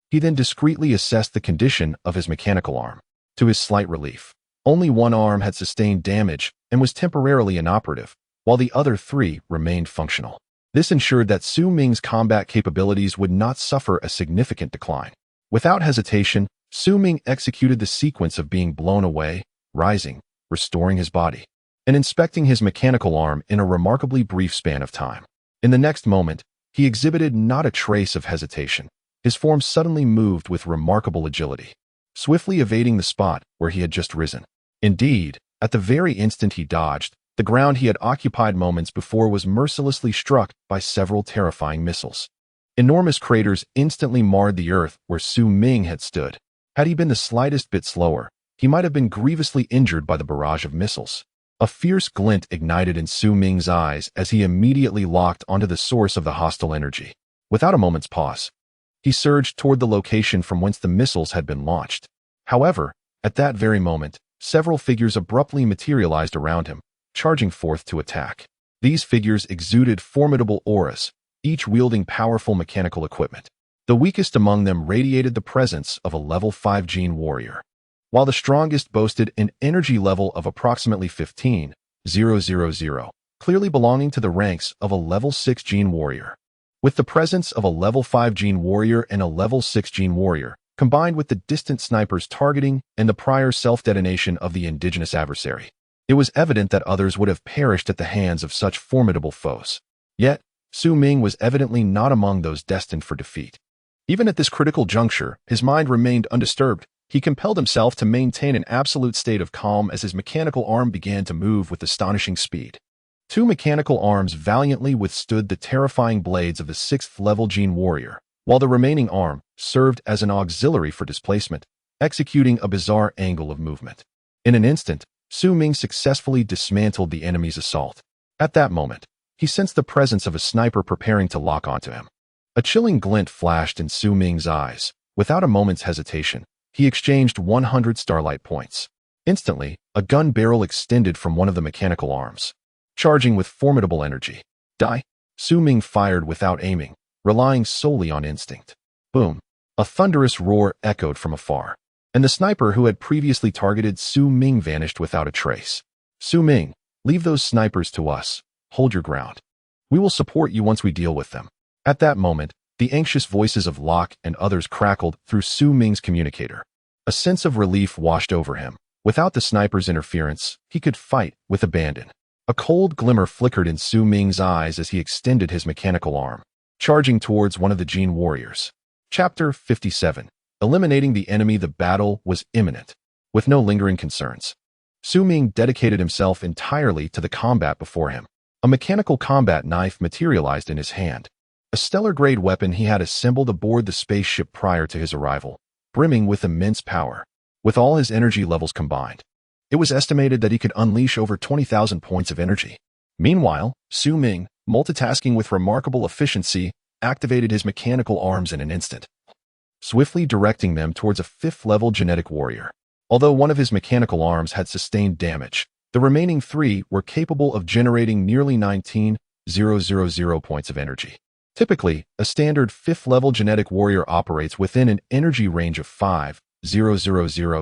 He then discreetly assessed the condition of his mechanical arm. To his slight relief, only one arm had sustained damage and was temporarily inoperative, while the other three remained functional. This ensured that Su Ming's combat capabilities would not suffer a significant decline. Without hesitation, Su Ming executed the sequence of being blown away, rising, restoring his body, and inspecting his mechanical arm in a remarkably brief span of time. In the next moment, he exhibited not a trace of hesitation. His form suddenly moved with remarkable agility, swiftly evading the spot where he had just risen. Indeed, at the very instant he dodged, the ground he had occupied moments before was mercilessly struck by several terrifying missiles. Enormous craters instantly marred the earth where Su Ming had stood. Had he been the slightest bit slower, he might have been grievously injured by the barrage of missiles. A fierce glint ignited in Su Ming's eyes as he immediately locked onto the source of the hostile energy. Without a moment's pause, he surged toward the location from whence the missiles had been launched. However, at that very moment, several figures abruptly materialized around him, charging forth to attack. These figures exuded formidable auras, each wielding powerful mechanical equipment. The weakest among them radiated the presence of a level 5 gene warrior, while the strongest boasted an energy level of approximately 15,000, clearly belonging to the ranks of a level 6 gene warrior. With the presence of a level 5 gene warrior and a level 6 gene warrior, combined with the distant sniper's targeting and the prior self-detonation of the indigenous adversary, it was evident that others would have perished at the hands of such formidable foes. Yet, Su Ming was evidently not among those destined for defeat. Even at this critical juncture, his mind remained undisturbed. He compelled himself to maintain an absolute state of calm as his mechanical arm began to move with astonishing speed. Two mechanical arms valiantly withstood the terrifying blades of the 6th-level Gene Warrior, while the remaining arm served as an auxiliary for displacement, executing a bizarre angle of movement. In an instant, Su Ming successfully dismantled the enemy's assault. At that moment, he sensed the presence of a sniper preparing to lock onto him. A chilling glint flashed in Su Ming's eyes. Without a moment's hesitation, he exchanged 100 starlight points. Instantly, a gun barrel extended from one of the mechanical arms, charging with formidable energy. Die! Su Ming fired without aiming, relying solely on instinct. Boom! A thunderous roar echoed from afar, and the sniper who had previously targeted Su Ming vanished without a trace. Su Ming, leave those snipers to us. Hold your ground. We will support you once we deal with them. At that moment, the anxious voices of Locke and others crackled through Su Ming's communicator. A sense of relief washed over him. Without the sniper's interference, he could fight with abandon. A cold glimmer flickered in Su Ming's eyes as he extended his mechanical arm, charging towards one of the Gene Warriors. Chapter 57. Eliminating the enemy. The battle was imminent. With no lingering concerns, Su Ming dedicated himself entirely to the combat before him. A mechanical combat knife materialized in his hand, a stellar-grade weapon he had assembled aboard the spaceship prior to his arrival, brimming with immense power. With all his energy levels combined, it was estimated that he could unleash over 20,000 points of energy. Meanwhile, Su Ming, multitasking with remarkable efficiency, activated his mechanical arms in an instant, swiftly directing them towards a 5th-level genetic warrior. Although one of his mechanical arms had sustained damage, the remaining 3 were capable of generating nearly 19,000 points of energy. Typically, a standard 5th-level genetic warrior operates within an energy range of 5,000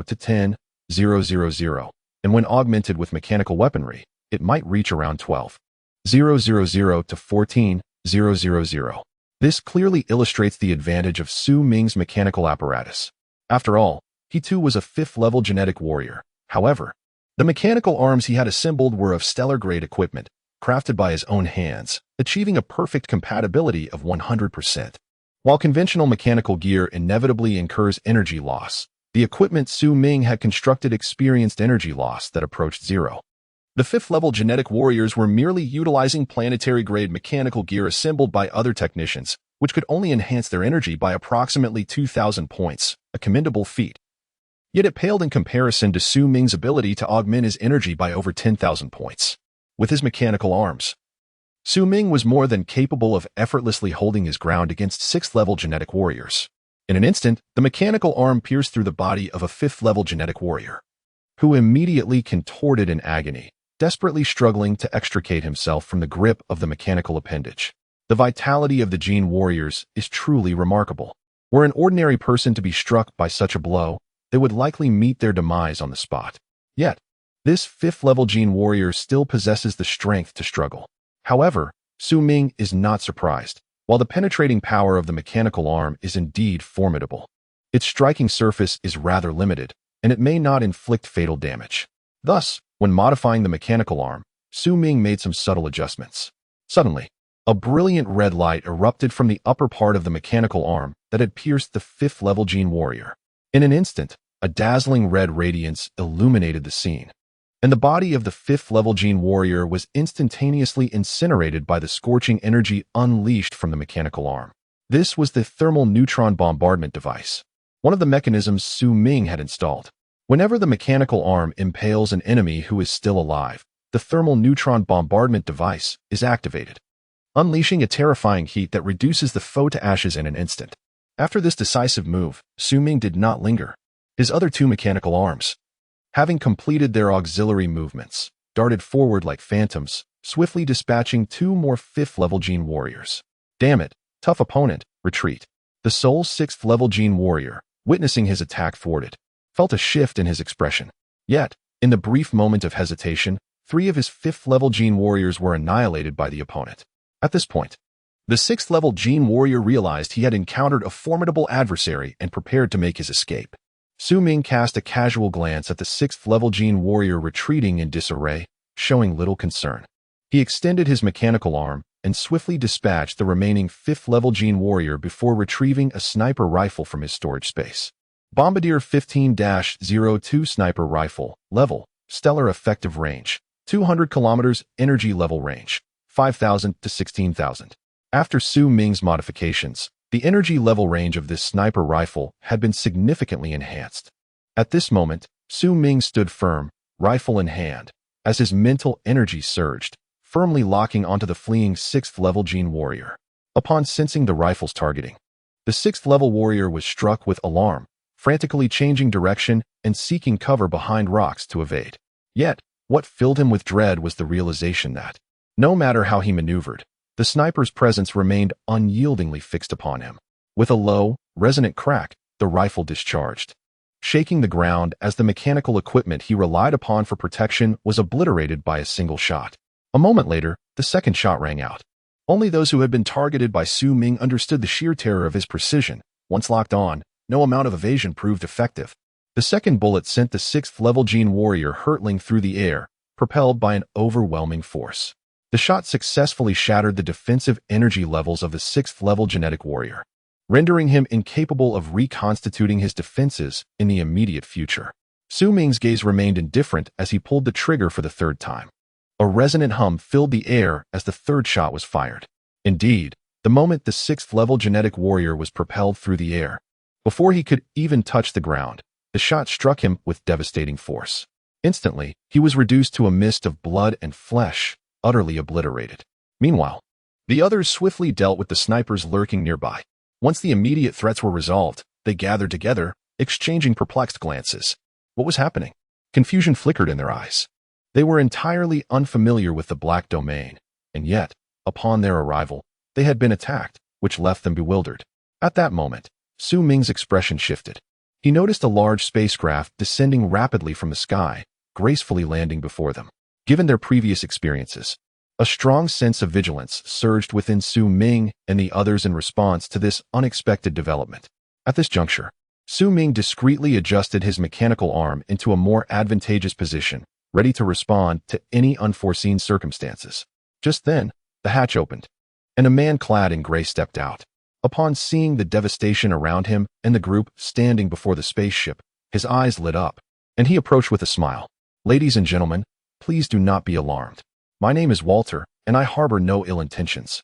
to 10,000, and when augmented with mechanical weaponry, it might reach around 12,000 to 14,000. This clearly illustrates the advantage of Su Ming's mechanical apparatus. After all, he too was a 5th-level genetic warrior. However, the mechanical arms he had assembled were of stellar-grade equipment, crafted by his own hands, achieving a perfect compatibility of 100%. While conventional mechanical gear inevitably incurs energy loss, the equipment Su Ming had constructed experienced energy loss that approached zero. The 5th-level genetic warriors were merely utilizing planetary-grade mechanical gear assembled by other technicians, which could only enhance their energy by approximately 2,000 points, a commendable feat. Yet it paled in comparison to Su Ming's ability to augment his energy by over 10,000 points. With his mechanical arms, Su Ming was more than capable of effortlessly holding his ground against 6th-level genetic warriors. In an instant, the mechanical arm pierced through the body of a 5th-level genetic warrior, who immediately contorted in agony, desperately struggling to extricate himself from the grip of the mechanical appendage. The vitality of the Gene Warriors is truly remarkable. Were an ordinary person to be struck by such a blow, they would likely meet their demise on the spot. Yet, this 5th-level Gene Warrior still possesses the strength to struggle. However, Su Ming is not surprised. While the penetrating power of the mechanical arm is indeed formidable, its striking surface is rather limited, and it may not inflict fatal damage. Thus, when modifying the mechanical arm, Su Ming made some subtle adjustments. Suddenly, a brilliant red light erupted from the upper part of the mechanical arm that had pierced the 5th-level Gene Warrior. In an instant, a dazzling red radiance illuminated the scene, and the body of the 5th-level Gene Warrior was instantaneously incinerated by the scorching energy unleashed from the mechanical arm. This was the thermal neutron bombardment device, one of the mechanisms Su Ming had installed. Whenever the mechanical arm impales an enemy who is still alive, the thermal neutron bombardment device is activated, unleashing a terrifying heat that reduces the foe to ashes in an instant. After this decisive move, Su Ming did not linger. His other 2 mechanical arms, having completed their auxiliary movements, darted forward like phantoms, swiftly dispatching 2 more 5th-level Gene Warriors. Damn it, tough opponent, retreat. The sole 6th-level Gene Warrior, witnessing his attack thwarted, felt a shift in his expression. Yet, in the brief moment of hesitation, 3 of his 5th-level Gene Warriors were annihilated by the opponent. At this point, the 6th-level Gene Warrior realized he had encountered a formidable adversary and prepared to make his escape. Su Ming cast a casual glance at the 6th-level Gene Warrior retreating in disarray, showing little concern. He extended his mechanical arm and swiftly dispatched the remaining 5th-level Gene Warrior before retrieving a sniper rifle from his storage space. Bombardier 15-02 Sniper Rifle, level, stellar effective range, 200 kilometers energy level range, 5,000 to 16,000. After Su Ming's modifications, the energy level range of this sniper rifle had been significantly enhanced. At this moment, Su Ming stood firm, rifle in hand, as his mental energy surged, firmly locking onto the fleeing 6th-level Gene warrior. Upon sensing the rifle's targeting, the 6th-level warrior was struck with alarm, frantically changing direction and seeking cover behind rocks to evade. Yet, what filled him with dread was the realization that, no matter how he maneuvered, the sniper's presence remained unyieldingly fixed upon him. With a low, resonant crack, the rifle discharged, shaking the ground as the mechanical equipment he relied upon for protection was obliterated by a single shot. A moment later, the second shot rang out. Only those who had been targeted by Su Ming understood the sheer terror of his precision. Once locked on, no amount of evasion proved effective. The second bullet sent the 6th-level Gene warrior hurtling through the air, propelled by an overwhelming force. The shot successfully shattered the defensive energy levels of the 6th-level genetic warrior, rendering him incapable of reconstituting his defenses in the immediate future. Su Ming's gaze remained indifferent as he pulled the trigger for the third time. A resonant hum filled the air as the third shot was fired. Indeed, the moment the 6th-level genetic warrior was propelled through the air, before he could even touch the ground, the shot struck him with devastating force. Instantly, he was reduced to a mist of blood and flesh, utterly obliterated. Meanwhile, the others swiftly dealt with the snipers lurking nearby. Once the immediate threats were resolved, they gathered together, exchanging perplexed glances. What was happening? Confusion flickered in their eyes. They were entirely unfamiliar with the Black Domain, and yet, upon their arrival, they had been attacked, which left them bewildered. At that moment, Su Ming's expression shifted. He noticed a large spacecraft descending rapidly from the sky, gracefully landing before them. Given their previous experiences, a strong sense of vigilance surged within Su Ming and the others in response to this unexpected development. At this juncture, Su Ming discreetly adjusted his mechanical arm into a more advantageous position, ready to respond to any unforeseen circumstances. Just then, the hatch opened, and a man clad in gray stepped out. Upon seeing the devastation around him and the group standing before the spaceship, his eyes lit up, and he approached with a smile. "Ladies and gentlemen, please do not be alarmed. My name is Walter, and I harbor no ill intentions."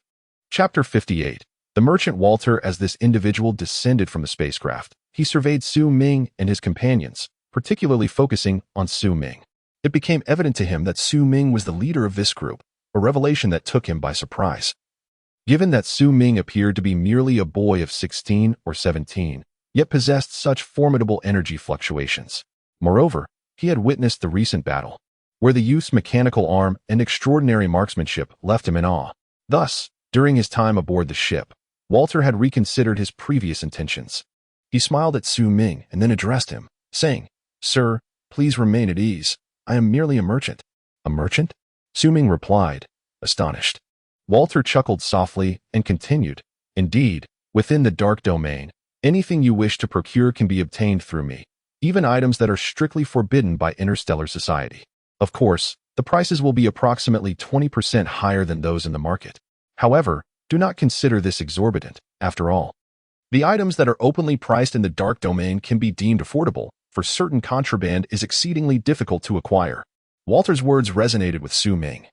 Chapter 58. The merchant Walter. As this individual descended from the spacecraft, he surveyed Su Ming and his companions, particularly focusing on Su Ming. It became evident to him that Su Ming was the leader of this group, a revelation that took him by surprise. Given that Su Ming appeared to be merely a boy of 16 or 17, yet possessed such formidable energy fluctuations. Moreover, he had witnessed the recent battle, where the youth's mechanical arm and extraordinary marksmanship left him in awe. Thus, during his time aboard the ship, Walter had reconsidered his previous intentions. He smiled at Su Ming and then addressed him, saying, "Sir, please remain at ease. I am merely a merchant." "A merchant?" Su Ming replied, astonished. Walter chuckled softly and continued, "Indeed, within the dark domain, anything you wish to procure can be obtained through me, even items that are strictly forbidden by interstellar society. Of course, the prices will be approximately 20% higher than those in the market. However, do not consider this exorbitant. After all, the items that are openly priced in the dark domain can be deemed affordable, for certain contraband is exceedingly difficult to acquire." Walter's words resonated with Su Ming,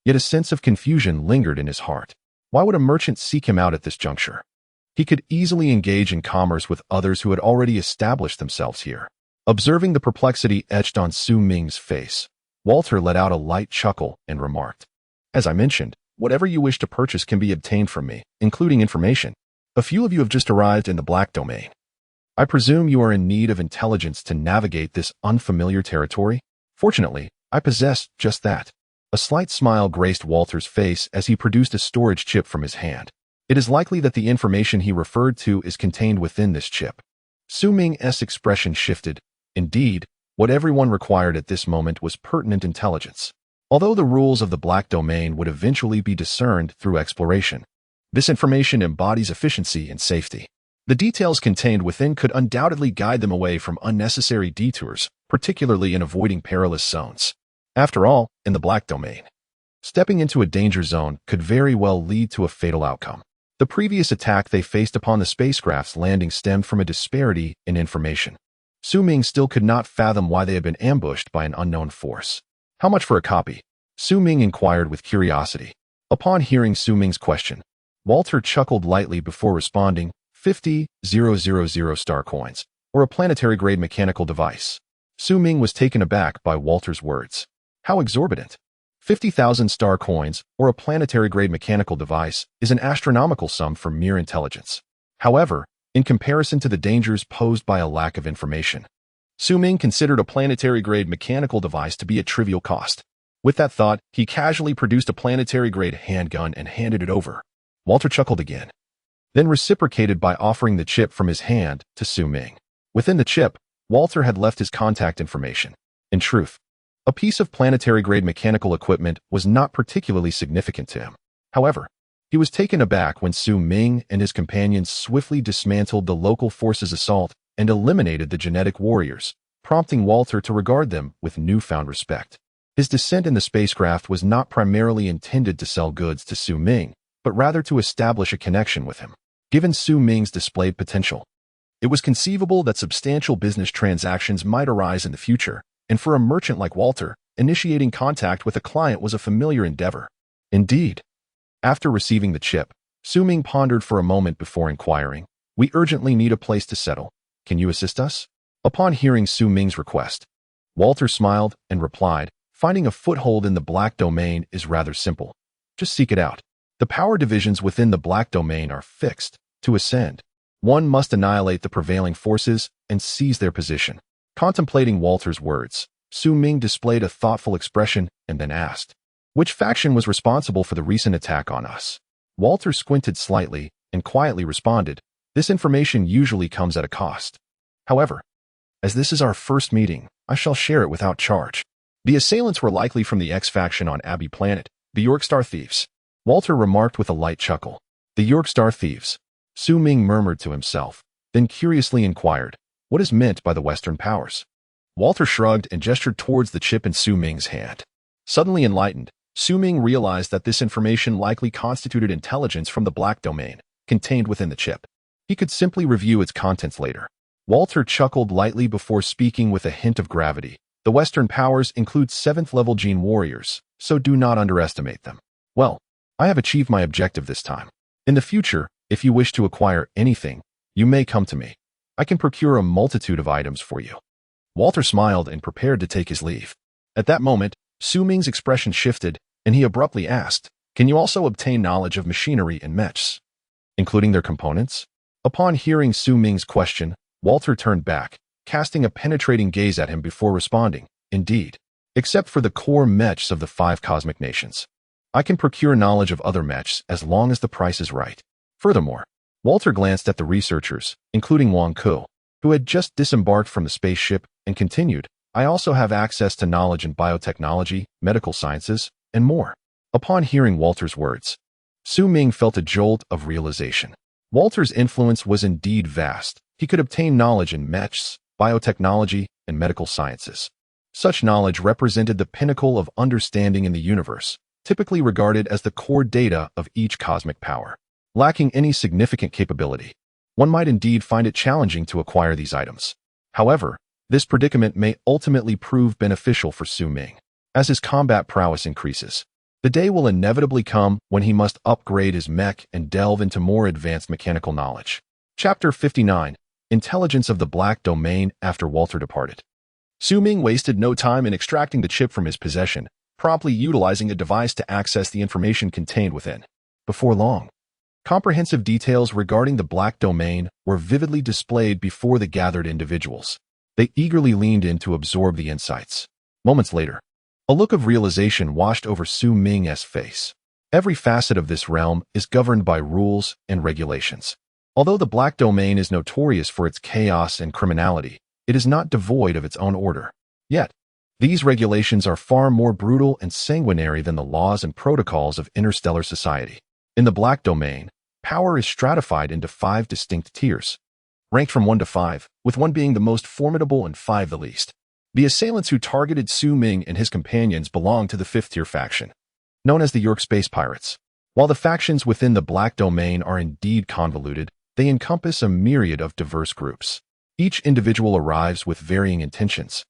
yet a sense of confusion lingered in his heart. Why would a merchant seek him out at this juncture? He could easily engage in commerce with others who had already established themselves here. Observing the perplexity etched on Su Ming's face, Walter let out a light chuckle and remarked, "As I mentioned, whatever you wish to purchase can be obtained from me, including information. A few of you have just arrived in the Black Domain. I presume you are in need of intelligence to navigate this unfamiliar territory? Fortunately, I possess just that." A slight smile graced Walter's face as he produced a storage chip from his hand. It is likely that the information he referred to is contained within this chip. Su Ming's expression shifted. Indeed, what everyone required at this moment was pertinent intelligence. Although the rules of the Black Domain would eventually be discerned through exploration, this information embodies efficiency and safety. The details contained within could undoubtedly guide them away from unnecessary detours, particularly in avoiding perilous zones. After all, in the Black Domain, stepping into a danger zone could very well lead to a fatal outcome. The previous attack they faced upon the spacecraft's landing stemmed from a disparity in information. Su Ming still could not fathom why they had been ambushed by an unknown force. "How much for a copy?" Su Ming inquired with curiosity. Upon hearing Su Ming's question, Walter chuckled lightly before responding, 50,000 star coins, or a planetary-grade mechanical device. Su Ming was taken aback by Walter's words. How exorbitant! 50,000 star coins, or a planetary-grade mechanical device, is an astronomical sum for mere intelligence. However, in comparison to the dangers posed by a lack of information, Su Ming considered a planetary-grade mechanical device to be a trivial cost. With that thought, he casually produced a planetary-grade handgun and handed it over. Walter chuckled again, then reciprocated by offering the chip from his hand to Su Ming. Within the chip, Walter had left his contact information. In truth, a piece of planetary-grade mechanical equipment was not particularly significant to him. However, he was taken aback when Su Ming and his companions swiftly dismantled the local forces' assault and eliminated the genetic warriors, prompting Walter to regard them with newfound respect. His descent in the spacecraft was not primarily intended to sell goods to Su Ming, but rather to establish a connection with him. Given Su Ming's displayed potential, it was conceivable that substantial business transactions might arise in the future, and for a merchant like Walter, initiating contact with a client was a familiar endeavor. Indeed. After receiving the chip, Su Ming pondered for a moment before inquiring, "We urgently need a place to settle. Can you assist us?" Upon hearing Su Ming's request, Walter smiled and replied, "Finding a foothold in the Black Domain is rather simple. Just seek it out. The power divisions within the Black Domain are fixed. To ascend, one must annihilate the prevailing forces and seize their position." Contemplating Walter's words, Su Ming displayed a thoughtful expression and then asked, "Which faction was responsible for the recent attack on us?" Walter squinted slightly and quietly responded, "This information usually comes at a cost. However, as this is our first meeting, I shall share it without charge. The assailants were likely from the X faction on Abbey Planet, the Yorkstar Thieves." Walter remarked with a light chuckle. "The Yorkstar Thieves," Su Ming murmured to himself, then curiously inquired, "What is meant by the Western powers?" Walter shrugged and gestured towards the chip in Su Ming's hand. Suddenly enlightened, Su Ming realized that this information likely constituted intelligence from the Black Domain, contained within the chip. He could simply review its contents later. Walter chuckled lightly before speaking with a hint of gravity. "The Western powers include 7th-level gene warriors, so do not underestimate them. Well, I have achieved my objective this time. In the future, if you wish to acquire anything, you may come to me. I can procure a multitude of items for you." Walter smiled and prepared to take his leave. At that moment, Su Ming's expression shifted, and he abruptly asked, "Can you also obtain knowledge of machinery and Mechas, including their components?" Upon hearing Su Ming's question, Walter turned back, casting a penetrating gaze at him before responding, "Indeed. Except for the core Mechas of the 5 cosmic nations. I can procure knowledge of other Mechas as long as the price is right." Furthermore, Walter glanced at the researchers, including Wang Ku, who had just disembarked from the spaceship, and continued, "I also have access to knowledge in biotechnology, medical sciences, and more." Upon hearing Walter's words, Su Ming felt a jolt of realization. Walter's influence was indeed vast. He could obtain knowledge in Mechas, biotechnology, and medical sciences. Such knowledge represented the pinnacle of understanding in the universe, typically regarded as the core data of each cosmic power. Lacking any significant capability, one might indeed find it challenging to acquire these items. However, this predicament may ultimately prove beneficial for Su Ming. As his combat prowess increases, the day will inevitably come when he must upgrade his mech and delve into more advanced mechanical knowledge. Chapter 59. Intelligence of the Black Domain after Walter departed. Su Ming wasted no time in extracting the chip from his possession, promptly utilizing a device to access the information contained within. Before long, comprehensive details regarding the Black Domain were vividly displayed before the gathered individuals. They eagerly leaned in to absorb the insights. Moments later, a look of realization washed over Su Ming's face. Every facet of this realm is governed by rules and regulations. Although the Black Domain is notorious for its chaos and criminality, it is not devoid of its own order. Yet, these regulations are far more brutal and sanguinary than the laws and protocols of interstellar society. In the Black Domain, power is stratified into 5 distinct tiers, ranked from 1 to 5, with 1 being the most formidable and 5 the least. The assailants who targeted Su Ming and his companions belong to the 5th-tier faction, known as the York Space Pirates. While the factions within the Black Domain are indeed convoluted, they encompass a myriad of diverse groups. Each individual arrives with varying intentions.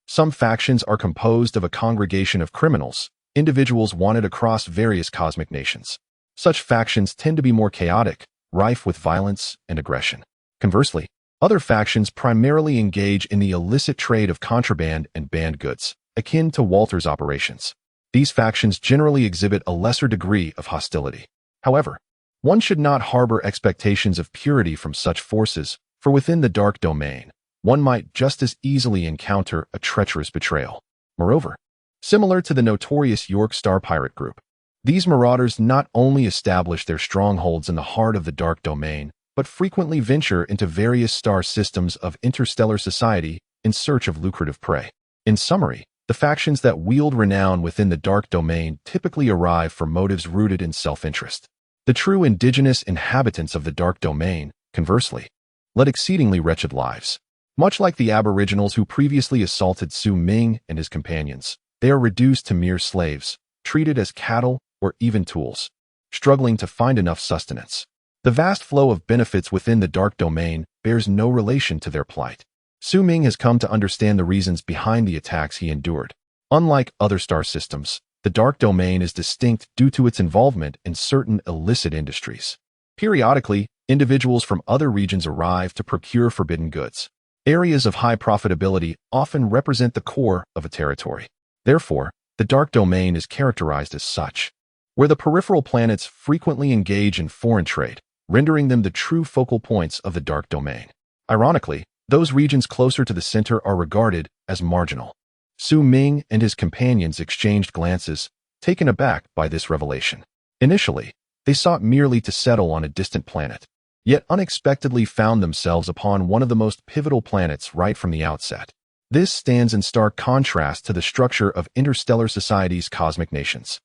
Some factions are composed of a congregation of criminals, individuals wanted across various cosmic nations. Such factions tend to be more chaotic, rife with violence and aggression. Conversely, other factions primarily engage in the illicit trade of contraband and banned goods, akin to Walter's operations. These factions generally exhibit a lesser degree of hostility. However, one should not harbor expectations of purity from such forces, for within the dark domain, one might just as easily encounter a treacherous betrayal. Moreover, similar to the notorious York Star pirate group, these marauders not only establish their strongholds in the heart of the dark domain, but frequently venture into various star systems of interstellar society in search of lucrative prey. In summary, the factions that wield renown within the dark domain typically arrive for motives rooted in self-interest. The true indigenous inhabitants of the dark domain, conversely, led exceedingly wretched lives. Much like the aboriginals who previously assaulted Su Ming and his companions, they are reduced to mere slaves, treated as cattle or even tools, struggling to find enough sustenance. The vast flow of benefits within the dark domain bears no relation to their plight. Su Ming has come to understand the reasons behind the attacks he endured. Unlike other star systems, the dark domain is distinct due to its involvement in certain illicit industries. Periodically, individuals from other regions arrive to procure forbidden goods. Areas of high profitability often represent the core of a territory. Therefore, the dark domain is characterized as such, where the peripheral planets frequently engage in foreign trade, rendering them the true focal points of the dark domain. Ironically, those regions closer to the center are regarded as marginal. Su Ming and his companions exchanged glances, taken aback by this revelation. Initially, they sought merely to settle on a distant planet, yet unexpectedly found themselves upon one of the most pivotal planets right from the outset. This stands in stark contrast to the structure of interstellar society's cosmic nations.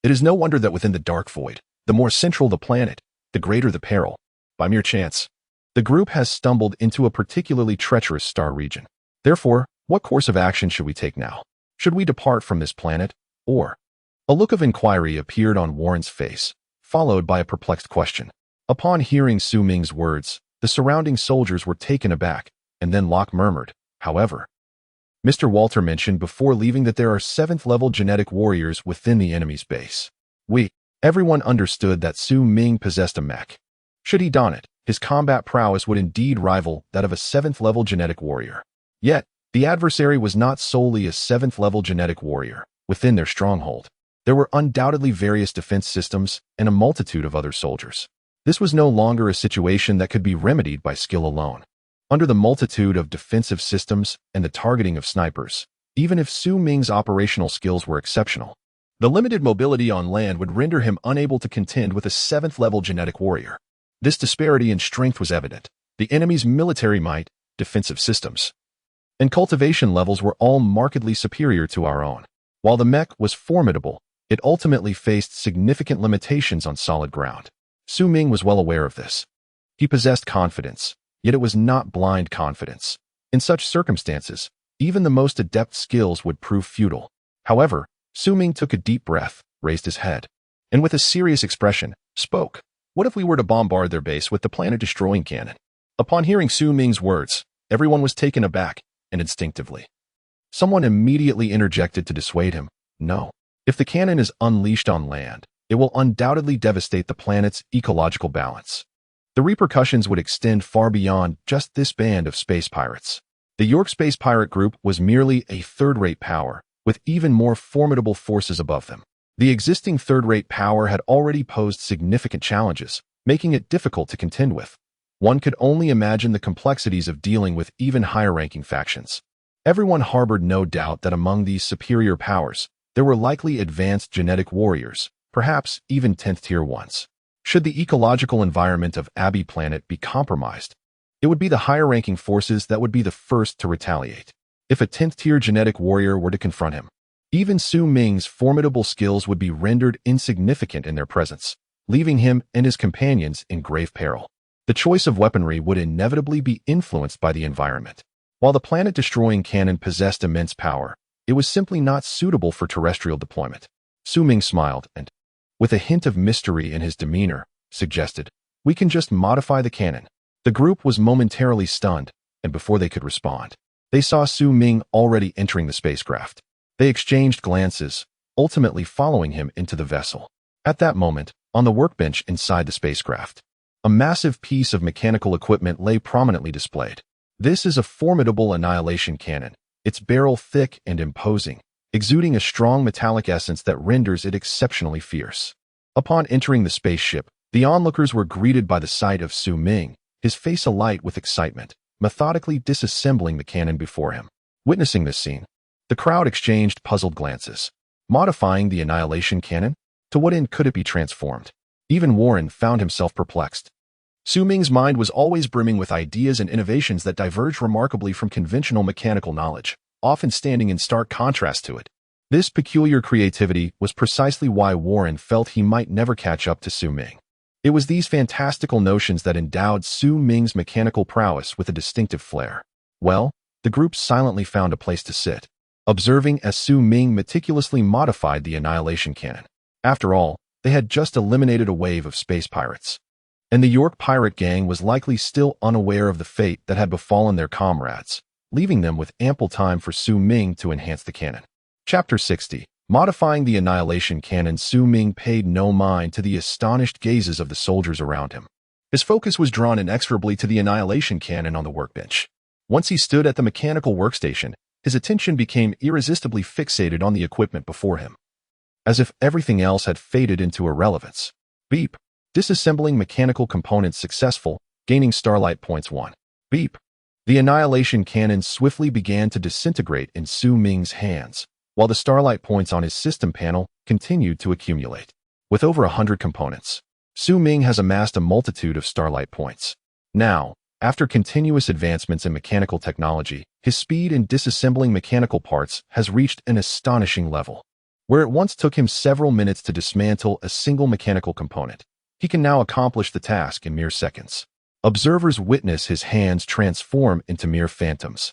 It is no wonder that within the dark void, the more central the planet, the greater the peril. By mere chance, the group has stumbled into a particularly treacherous star region. Therefore, what course of action should we take now? Should we depart from this planet, or? A look of inquiry appeared on Warren's face, followed by a perplexed question. Upon hearing Su Ming's words, the surrounding soldiers were taken aback, and then Locke murmured, "However, Mr. Walter mentioned before leaving that there are 7th-level genetic warriors within the enemy's base. Everyone understood that Su Ming possessed a mech. Should he don it, his combat prowess would indeed rival that of a 7th-level genetic warrior. Yet, the adversary was not solely a 7th-level genetic warrior. Within their stronghold, there were undoubtedly various defense systems and a multitude of other soldiers. This was no longer a situation that could be remedied by skill alone. Under the multitude of defensive systems and the targeting of snipers, even if Su Ming's operational skills were exceptional, the limited mobility on land would render him unable to contend with a 7th-level genetic warrior. This disparity in strength was evident. The enemy's military might, defensive systems, and cultivation levels were all markedly superior to our own. While the mech was formidable, it ultimately faced significant limitations on solid ground. Su Ming was well aware of this. He possessed confidence, yet it was not blind confidence. In such circumstances, even the most adept skills would prove futile. However, Su Ming took a deep breath, raised his head, and with a serious expression, spoke. What if we were to bombard their base with the planet-destroying cannon? Upon hearing Su Ming's words, everyone was taken aback, and instinctively, someone immediately interjected to dissuade him. No. If the cannon is unleashed on land, it will undoubtedly devastate the planet's ecological balance. The repercussions would extend far beyond just this band of space pirates. The York Space Pirate Group was merely a third-rate power, with even more formidable forces above them. The existing third-rate power had already posed significant challenges, making it difficult to contend with. One could only imagine the complexities of dealing with even higher-ranking factions. Everyone harbored no doubt that among these superior powers, there were likely advanced genetic warriors, perhaps even 10th-tier ones. Should the ecological environment of Abbey Planet be compromised, it would be the higher-ranking forces that would be the first to retaliate. If a 10th-tier genetic warrior were to confront him, even Su Ming's formidable skills would be rendered insignificant in their presence, leaving him and his companions in grave peril. The choice of weaponry would inevitably be influenced by the environment. While the planet-destroying cannon possessed immense power, it was simply not suitable for terrestrial deployment. Su Ming smiled and, with a hint of mystery in his demeanor, suggested, "We can just modify the cannon." The group was momentarily stunned, and before they could respond, they saw Su Ming already entering the spacecraft. They exchanged glances, ultimately following him into the vessel. At that moment, on the workbench inside the spacecraft, a massive piece of mechanical equipment lay prominently displayed. This is a formidable annihilation cannon, its barrel thick and imposing, exuding a strong metallic essence that renders it exceptionally fierce. Upon entering the spaceship, the onlookers were greeted by the sight of Su Ming, his face alight with excitement, methodically disassembling the cannon before him. Witnessing this scene, the crowd exchanged puzzled glances. Modifying the annihilation cannon? To what end could it be transformed? Even Warren found himself perplexed. Su Ming's mind was always brimming with ideas and innovations that diverged remarkably from conventional mechanical knowledge, often standing in stark contrast to it. This peculiar creativity was precisely why Warren felt he might never catch up to Su Ming. It was these fantastical notions that endowed Su Ming's mechanical prowess with a distinctive flair. Well, the group silently found a place to sit, observing as Su Ming meticulously modified the annihilation cannon. After all, they had just eliminated a wave of space pirates, and the York pirate gang was likely still unaware of the fate that had befallen their comrades, leaving them with ample time for Su Ming to enhance the cannon. Chapter 60. Modifying the annihilation cannon. Su Ming paid no mind to the astonished gazes of the soldiers around him. His focus was drawn inexorably to the annihilation cannon on the workbench. Once he stood at the mechanical workstation, his attention became irresistibly fixated on the equipment before him, as if everything else had faded into irrelevance. Beep. Disassembling mechanical components successful, gaining starlight points 1. Beep. The annihilation cannon swiftly began to disintegrate in Su Ming's hands, while the starlight points on his system panel continued to accumulate. With over 100 components, Su Ming has amassed a multitude of starlight points. Now, after continuous advancements in mechanical technology, his speed in disassembling mechanical parts has reached an astonishing level. Where it once took him several minutes to dismantle a single mechanical component, he can now accomplish the task in mere seconds. Observers witness his hands transform into mere phantoms,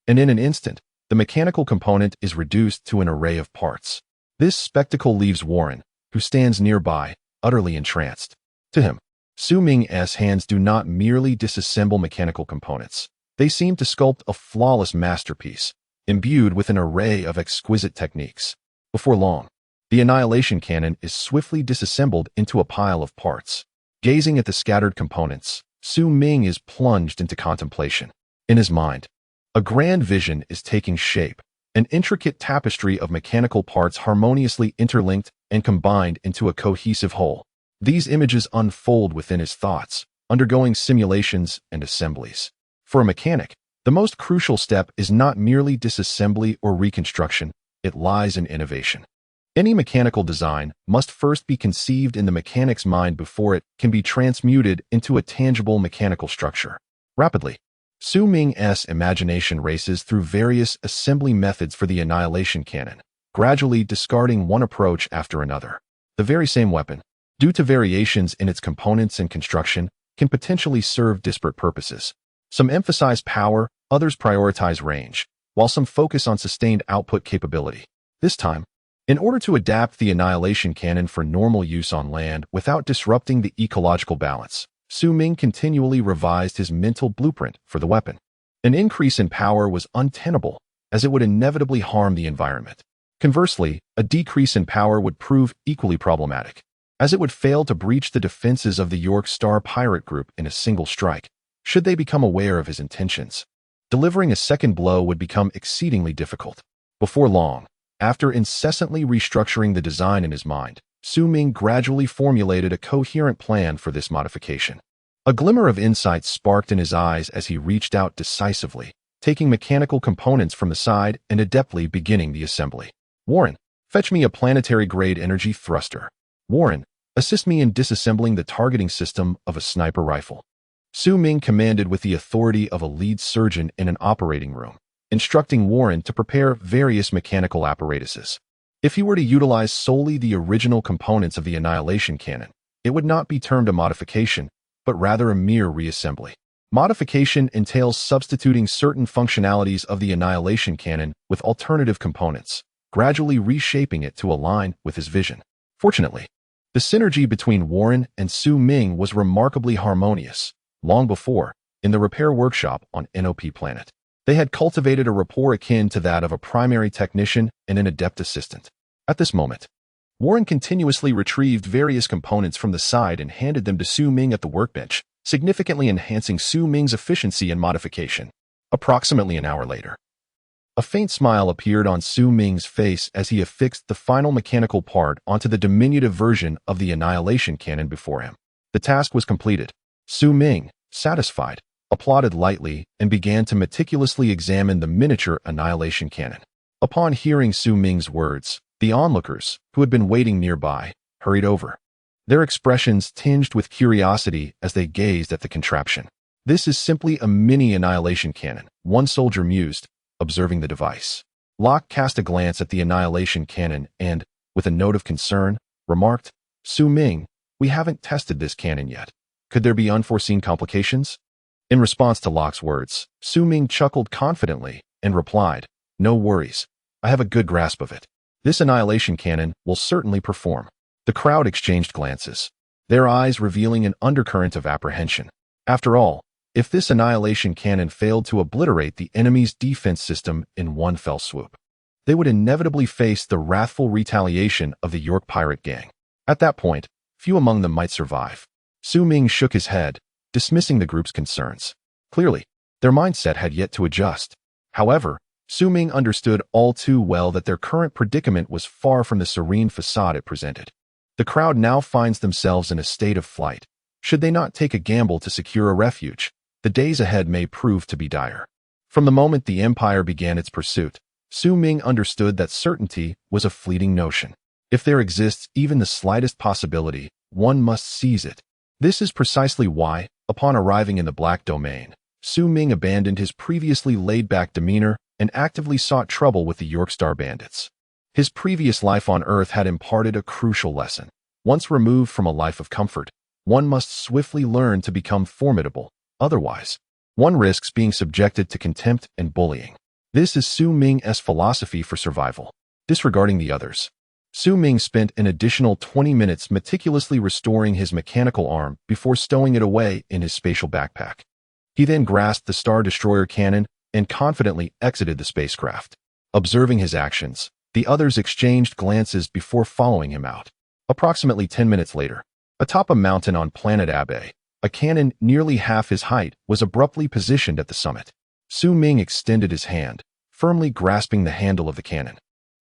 and in an instant, the mechanical component is reduced to an array of parts. This spectacle leaves Warren, who stands nearby, utterly entranced. To him, Su Ming's hands do not merely disassemble mechanical components. They seem to sculpt a flawless masterpiece, imbued with an array of exquisite techniques. Before long, the annihilation cannon is swiftly disassembled into a pile of parts. Gazing at the scattered components, Su Ming is plunged into contemplation. In his mind, a grand vision is taking shape, an intricate tapestry of mechanical parts harmoniously interlinked and combined into a cohesive whole. These images unfold within his thoughts, undergoing simulations and assemblies. For a mechanic, the most crucial step is not merely disassembly or reconstruction, it lies in innovation. Any mechanical design must first be conceived in the mechanic's mind before it can be transmuted into a tangible mechanical structure. Rapidly, Su Ming's imagination races through various assembly methods for the annihilation cannon, gradually discarding one approach after another. The very same weapon, due to variations in its components and construction, can potentially serve disparate purposes. Some emphasize power, others prioritize range, while some focus on sustained output capability. This time, in order to adapt the annihilation cannon for normal use on land without disrupting the ecological balance, Su Ming continually revised his mental blueprint for the weapon. An increase in power was untenable, as it would inevitably harm the environment. Conversely, a decrease in power would prove equally problematic, as it would fail to breach the defenses of the York Star pirate group in a single strike, should they become aware of his intentions. Delivering a second blow would become exceedingly difficult. Before long, after incessantly restructuring the design in his mind, Su Ming gradually formulated a coherent plan for this modification. A glimmer of insight sparked in his eyes as he reached out decisively, taking mechanical components from the side and adeptly beginning the assembly. Warren, fetch me a planetary-grade energy thruster. Warren, assist me in disassembling the targeting system of a sniper rifle. Su Ming commanded with the authority of a lead surgeon in an operating room, instructing Warren to prepare various mechanical apparatuses. If he were to utilize solely the original components of the annihilation cannon, it would not be termed a modification, but rather a mere reassembly. Modification entails substituting certain functionalities of the annihilation cannon with alternative components, gradually reshaping it to align with his vision. Fortunately, the synergy between Warren and Su Ming was remarkably harmonious. Long before, in the repair workshop on NOP Planet, they had cultivated a rapport akin to that of a primary technician and an adept assistant. At this moment, Warren continuously retrieved various components from the side and handed them to Su Ming at the workbench, significantly enhancing Su Ming's efficiency and modification. Approximately an hour later, a faint smile appeared on Su Ming's face as he affixed the final mechanical part onto the diminutive version of the annihilation cannon before him. The task was completed. Su Ming, satisfied, applauded lightly and began to meticulously examine the miniature annihilation cannon. Upon hearing Su Ming's words, the onlookers, who had been waiting nearby, hurried over. Their expressions tinged with curiosity as they gazed at the contraption. "This is simply a mini annihilation cannon," one soldier mused, observing the device. Locke cast a glance at the annihilation cannon and, with a note of concern, remarked, "Su Ming, we haven't tested this cannon yet. Could there be unforeseen complications?" In response to Locke's words, Su Ming chuckled confidently and replied, "No worries. I have a good grasp of it. This annihilation cannon will certainly perform." The crowd exchanged glances, their eyes revealing an undercurrent of apprehension. After all, if this annihilation cannon failed to obliterate the enemy's defense system in one fell swoop, they would inevitably face the wrathful retaliation of the York pirate gang. At that point, few among them might survive. Su Ming shook his head, dismissing the group's concerns. Clearly, their mindset had yet to adjust. However, Su Ming understood all too well that their current predicament was far from the serene facade it presented. The crowd now finds themselves in a state of flight. Should they not take a gamble to secure a refuge, the days ahead may prove to be dire. From the moment the Empire began its pursuit, Su Ming understood that certainty was a fleeting notion. If there exists even the slightest possibility, one must seize it. This is precisely why, upon arriving in the Black Domain, Su Ming abandoned his previously laid-back demeanor and actively sought trouble with the Yorkstar bandits. His previous life on Earth had imparted a crucial lesson. Once removed from a life of comfort, one must swiftly learn to become formidable. Otherwise, one risks being subjected to contempt and bullying. This is Su Ming's philosophy for survival. Disregarding the others, Su Ming spent an additional 20 minutes meticulously restoring his mechanical arm before stowing it away in his spatial backpack. He then grasped the Star Destroyer cannon and confidently exited the spacecraft. Observing his actions, the others exchanged glances before following him out. Approximately 10 minutes later, atop a mountain on planet Abe, a cannon nearly half his height was abruptly positioned at the summit. Su Ming extended his hand, firmly grasping the handle of the cannon,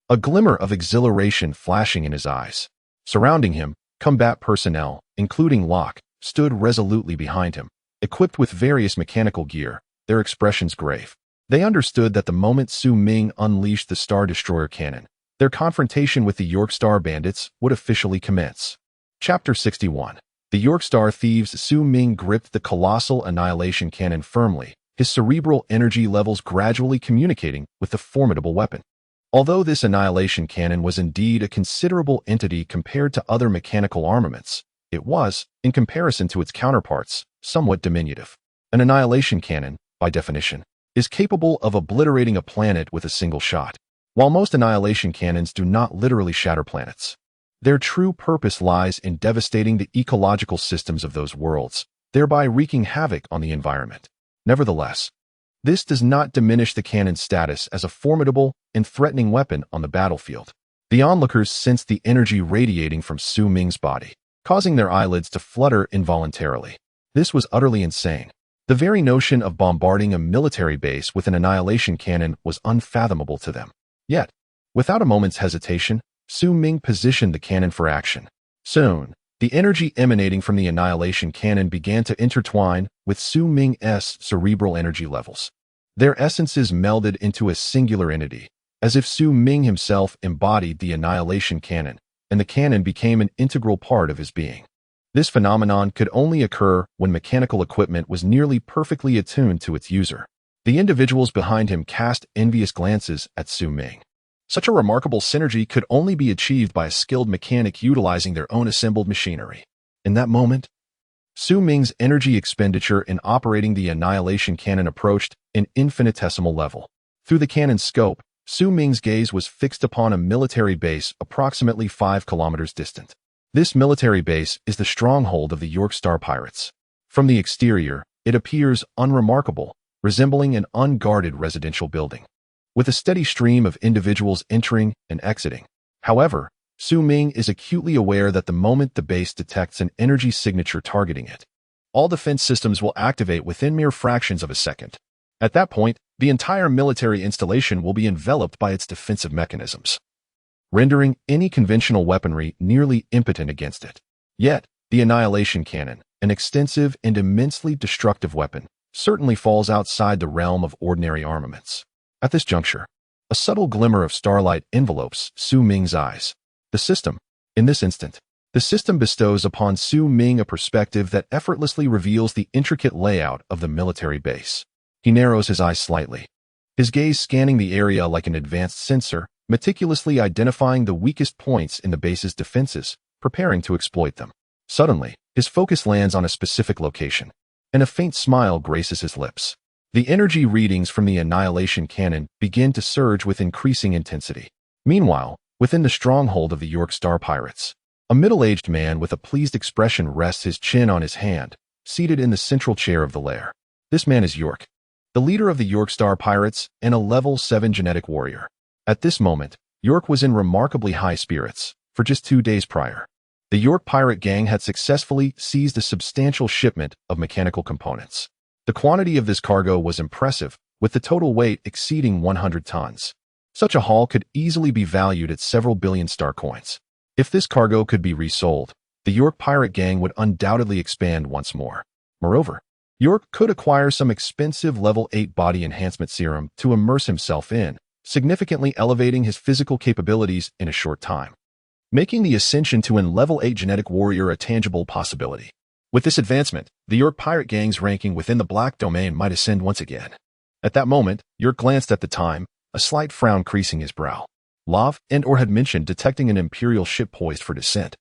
a glimmer of exhilaration flashing in his eyes. Surrounding him, combat personnel, including Locke, stood resolutely behind him, equipped with various mechanical gear, their expressions grave. They understood that the moment Su Ming unleashed the Star Destroyer cannon, their confrontation with the Yorkstar bandits would officially commence. Chapter 61. The Yorkstar thieves. Su Ming gripped the colossal annihilation cannon firmly, his cerebral energy levels gradually communicating with the formidable weapon. Although this annihilation cannon was indeed a considerable entity compared to other mechanical armaments, it was, in comparison to its counterparts, somewhat diminutive. An annihilation cannon, by definition, is capable of obliterating a planet with a single shot. While most annihilation cannons do not literally shatter planets, their true purpose lies in devastating the ecological systems of those worlds, thereby wreaking havoc on the environment. Nevertheless, this does not diminish the cannon's status as a formidable and threatening weapon on the battlefield. The onlookers sensed the energy radiating from Su Ming's body, causing their eyelids to flutter involuntarily. This was utterly insane. The very notion of bombarding a military base with an annihilation cannon was unfathomable to them. Yet, without a moment's hesitation, Su Ming positioned the cannon for action. Soon, the energy emanating from the annihilation cannon began to intertwine with Su Ming's cerebral energy levels. Their essences melded into a singular entity, as if Su Ming himself embodied the annihilation cannon, and the cannon became an integral part of his being. This phenomenon could only occur when mechanical equipment was nearly perfectly attuned to its user. The individuals behind him cast envious glances at Su Ming. Such a remarkable synergy could only be achieved by a skilled mechanic utilizing their own assembled machinery. In that moment, Su Ming's energy expenditure in operating the annihilation cannon approached an infinitesimal level. Through the cannon's scope, Su Ming's gaze was fixed upon a military base approximately 5 kilometers distant. This military base is the stronghold of the Yorkstar pirates. From the exterior, it appears unremarkable, resembling an unguarded residential building, with a steady stream of individuals entering and exiting. However, Su Ming is acutely aware that the moment the base detects an energy signature targeting it, all defense systems will activate within mere fractions of a second. At that point, the entire military installation will be enveloped by its defensive mechanisms, rendering any conventional weaponry nearly impotent against it. Yet, the annihilation cannon, an extensive and immensely destructive weapon, certainly falls outside the realm of ordinary armaments. At this juncture, a subtle glimmer of starlight envelopes Su Ming's eyes. In this instant, the system bestows upon Su Ming a perspective that effortlessly reveals the intricate layout of the military base. He narrows his eyes slightly, his gaze scanning the area like an advanced sensor, meticulously identifying the weakest points in the base's defenses, preparing to exploit them. Suddenly, his focus lands on a specific location, and a faint smile graces his lips. The energy readings from the annihilation cannon begin to surge with increasing intensity. Meanwhile, within the stronghold of the York Star pirates, a middle-aged man with a pleased expression rests his chin on his hand, seated in the central chair of the lair. This man is York, the leader of the York Star pirates and a level 7 genetic warrior. At this moment, York was in remarkably high spirits. For just 2 days prior, the York pirate gang had successfully seized a substantial shipment of mechanical components. The quantity of this cargo was impressive, with the total weight exceeding 100 tons. Such a haul could easily be valued at several billion star coins. If this cargo could be resold, the York pirate gang would undoubtedly expand once more. Moreover, York could acquire some expensive level 8 body enhancement serum to immerse himself in, significantly elevating his physical capabilities in a short time, making the ascension to an level 8 genetic warrior a tangible possibility. With this advancement, the York pirate gang's ranking within the Black Domain might ascend once again. At that moment, York glanced at the time, a slight frown creasing his brow. Lav and/or had mentioned detecting an Imperial ship poised for descent,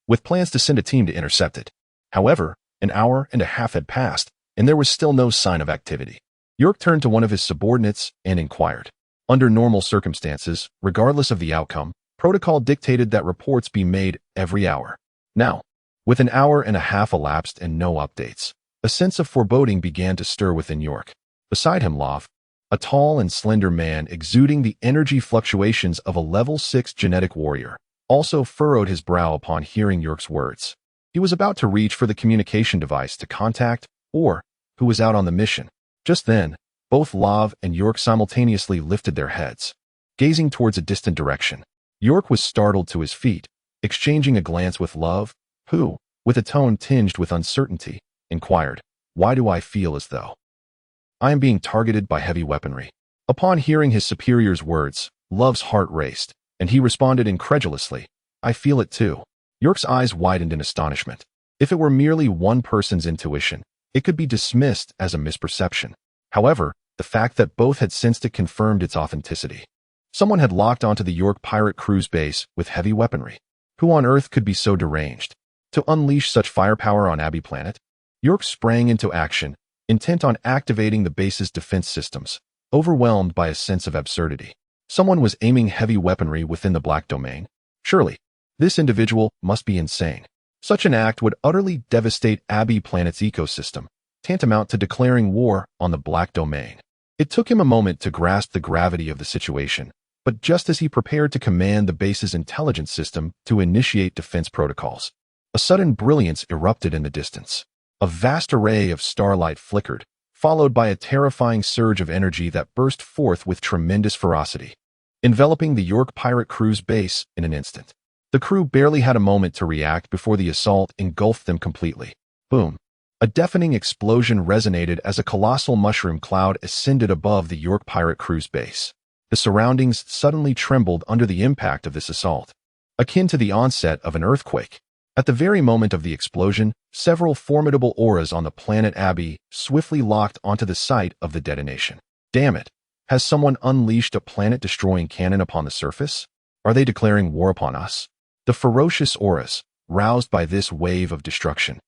with plans to send a team to intercept it. However, an hour and a half had passed, and there was still no sign of activity. York turned to one of his subordinates and inquired. Under normal circumstances, regardless of the outcome, protocol dictated that reports be made every hour. Now, with an hour and a half elapsed and no updates, a sense of foreboding began to stir within York. Beside him, Lav, a tall and slender man exuding the energy fluctuations of a level 6 genetic warrior, also furrowed his brow upon hearing York's words. He was about to reach for the communication device to contact or who was out on the mission. Just then, both Lav and York simultaneously lifted their heads, gazing towards a distant direction. York was startled to his feet, exchanging a glance with Lav, who, with a tone tinged with uncertainty, inquired, "Why do I feel as though I am being targeted by heavy weaponry?" Upon hearing his superior's words, Lav's heart raced, and he responded incredulously, "I feel it too." York's eyes widened in astonishment. If it were merely one person's intuition, it could be dismissed as a misperception. However, the fact that both had sensed it confirmed its authenticity. Someone had locked onto the York pirate cruise base with heavy weaponry. Who on earth could be so deranged to unleash such firepower on Abbey Planet? York sprang into action, intent on activating the base's defense systems, overwhelmed by a sense of absurdity. Someone was aiming heavy weaponry within the Black Domain. Surely, this individual must be insane. Such an act would utterly devastate Abbey Planet's ecosystem, tantamount to declaring war on the Black Domain. It took him a moment to grasp the gravity of the situation, but just as he prepared to command the base's intelligence system to initiate defense protocols, a sudden brilliance erupted in the distance. A vast array of starlight flickered, followed by a terrifying surge of energy that burst forth with tremendous ferocity, enveloping the York pirate crew's base in an instant. The crew barely had a moment to react before the assault engulfed them completely. Boom! A deafening explosion resonated as a colossal mushroom cloud ascended above the York pirate crew's base. The surroundings suddenly trembled under the impact of this assault, akin to the onset of an earthquake. At the very moment of the explosion, several formidable auras on the planet Abbey swiftly locked onto the site of the detonation. Damn it! Has someone unleashed a planet-destroying cannon upon the surface? Are they declaring war upon us? The ferocious auras, roused by this wave of destruction,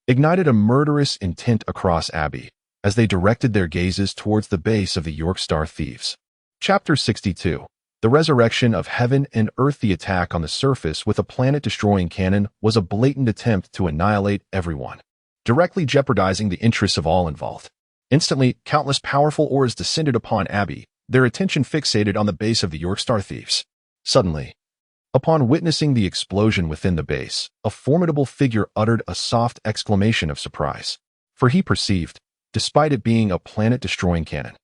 ignited a murderous intent across Abbey as they directed their gazes towards the base of the York Star thieves. Chapter 62. The Resurrection of Heaven and Earth. The attack on the surface with a planet-destroying cannon was a blatant attempt to annihilate everyone, directly jeopardizing the interests of all involved. Instantly, countless powerful auras descended upon Abbey, their attention fixated on the base of the York Star thieves. Suddenly, Upon witnessing the explosion within the base, a formidable figure uttered a soft exclamation of surprise. For he perceived, despite it being a planet-destroying cannon,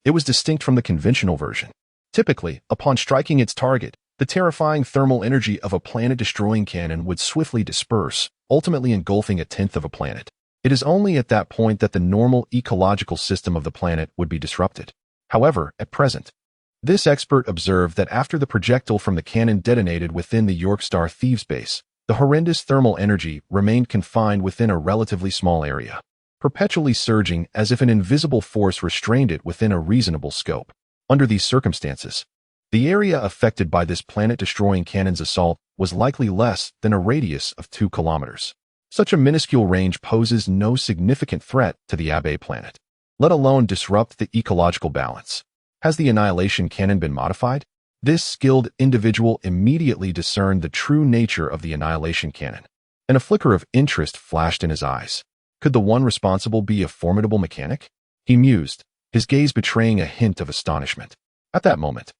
it was distinct from the conventional version. Typically, upon striking its target, the terrifying thermal energy of a planet-destroying cannon would swiftly disperse, ultimately engulfing a tenth of a planet. It is only at that point that the normal ecological system of the planet would be disrupted. However, at present, this expert observed that after the projectile from the cannon detonated within the York Star Thieves base, the horrendous thermal energy remained confined within a relatively small area, perpetually surging as if an invisible force restrained it within a reasonable scope. Under these circumstances, the area affected by this planet-destroying cannon's assault was likely less than a radius of 2 kilometers. Such a minuscule range poses no significant threat to the Abe planet, let alone disrupt the ecological balance. Has the annihilation cannon been modified? This skilled individual immediately discerned the true nature of the annihilation cannon, and a flicker of interest flashed in his eyes. Could the one responsible be a formidable mechanic? He mused, his gaze betraying a hint of astonishment. At that moment,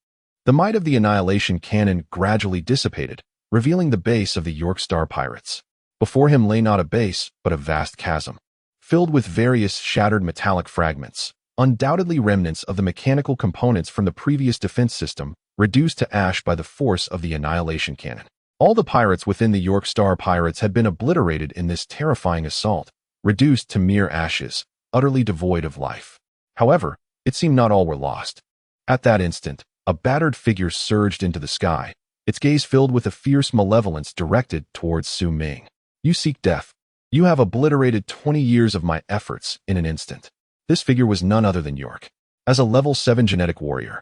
the might of the annihilation cannon gradually dissipated, revealing the base of the York Star pirates. Before him lay not a base, but a vast chasm, filled with various shattered metallic fragments, undoubtedly remnants of the mechanical components from the previous defense system, reduced to ash by the force of the annihilation cannon. All the pirates within the York Star pirates had been obliterated in this terrifying assault, reduced to mere ashes, utterly devoid of life. However, it seemed not all were lost. At that instant, a battered figure surged into the sky, its gaze filled with a fierce malevolence directed towards Su Ming. You seek death. You have obliterated 20 years of my efforts in an instant. This figure was none other than York. As a level 7 genetic warrior,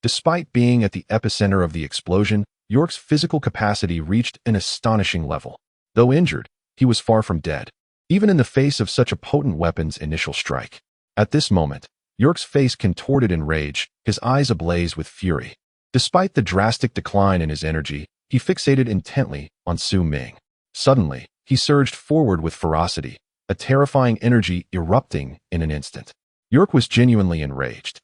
despite being at the epicenter of the explosion, York's physical capacity reached an astonishing level. Though injured, he was far from dead, even in the face of such a potent weapon's initial strike. At this moment, York's face contorted in rage, his eyes ablaze with fury. Despite the drastic decline in his energy, he fixated intently on Su Ming. Suddenly, he surged forward with ferocity, a terrifying energy erupting in an instant. York was genuinely enraged.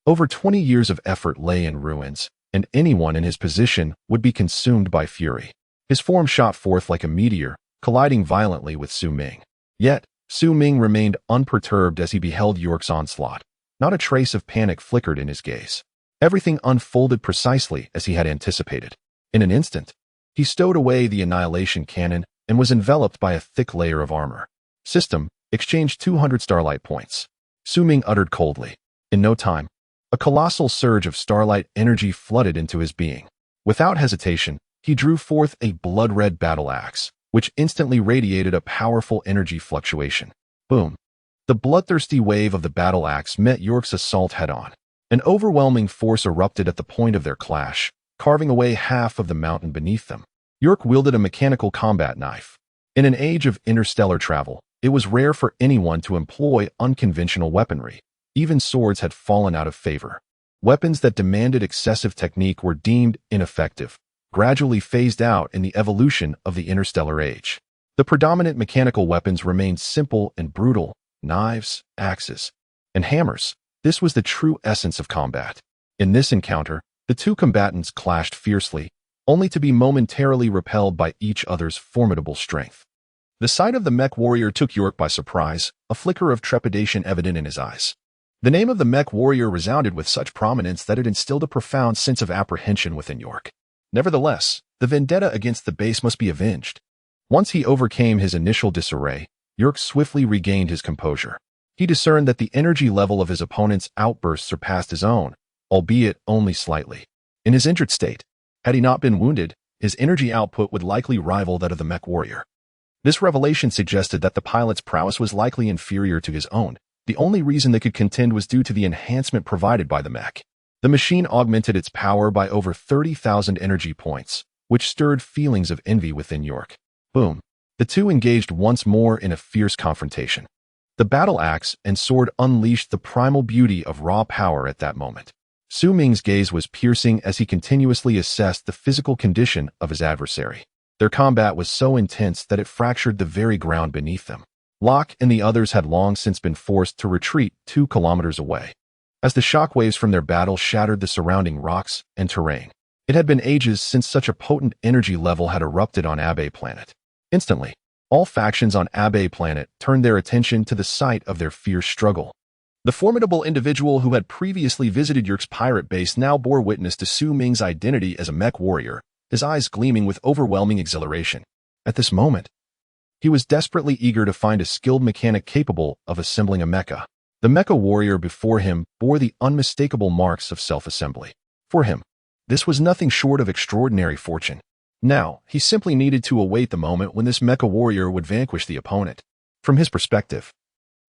Over 20 years of effort lay in ruins, and anyone in his position would be consumed by fury. His form shot forth like a meteor, colliding violently with Su Ming. Yet, Su Ming remained unperturbed as he beheld York's onslaught. Not a trace of panic flickered in his gaze. Everything unfolded precisely as he had anticipated. In an instant, he stowed away the annihilation cannon and was enveloped by a thick layer of armor. System, exchange 200 starlight points. Su Ming uttered coldly. In no time, a colossal surge of starlight energy flooded into his being. Without hesitation, he drew forth a blood-red battle axe, which instantly radiated a powerful energy fluctuation. Boom. The bloodthirsty wave of the battle axe met York's assault head-on. An overwhelming force erupted at the point of their clash, carving away half of the mountain beneath them. York wielded a mechanical combat knife. In an age of interstellar travel, it was rare for anyone to employ unconventional weaponry. Even swords had fallen out of favor. Weapons that demanded excessive technique were deemed ineffective, gradually phased out in the evolution of the interstellar age. The predominant mechanical weapons remained simple and brutal: knives, axes, and hammers. This was the true essence of combat. In this encounter, the two combatants clashed fiercely, only to be momentarily repelled by each other's formidable strength. The sight of the mech warrior took York by surprise, a flicker of trepidation evident in his eyes. The name of the mech warrior resounded with such prominence that it instilled a profound sense of apprehension within York. Nevertheless, the vendetta against the base must be avenged. Once he overcame his initial disarray, York swiftly regained his composure. He discerned that the energy level of his opponent's outburst surpassed his own, albeit only slightly. In his injured state, had he not been wounded, his energy output would likely rival that of the mech warrior. This revelation suggested that the pilot's prowess was likely inferior to his own. The only reason they could contend was due to the enhancement provided by the mech. The machine augmented its power by over 30,000 energy points, which stirred feelings of envy within York. Boom. The two engaged once more in a fierce confrontation. The battle axe and sword unleashed the primal beauty of raw power at that moment. Su Ming's gaze was piercing as he continuously assessed the physical condition of his adversary. Their combat was so intense that it fractured the very ground beneath them. Locke and the others had long since been forced to retreat 2 kilometers away, as the shockwaves from their battle shattered the surrounding rocks and terrain. It had been ages since such a potent energy level had erupted on Abe Planet. Instantly, all factions on Abe Planet turned their attention to the site of their fierce struggle. The formidable individual who had previously visited Yerk's pirate base now bore witness to Su Ming's identity as a mech warrior, his eyes gleaming with overwhelming exhilaration. At this moment, he was desperately eager to find a skilled mechanic capable of assembling a mecha. The mecha warrior before him bore the unmistakable marks of self-assembly. For him, this was nothing short of extraordinary fortune. Now, he simply needed to await the moment when this mecha warrior would vanquish the opponent. From his perspective,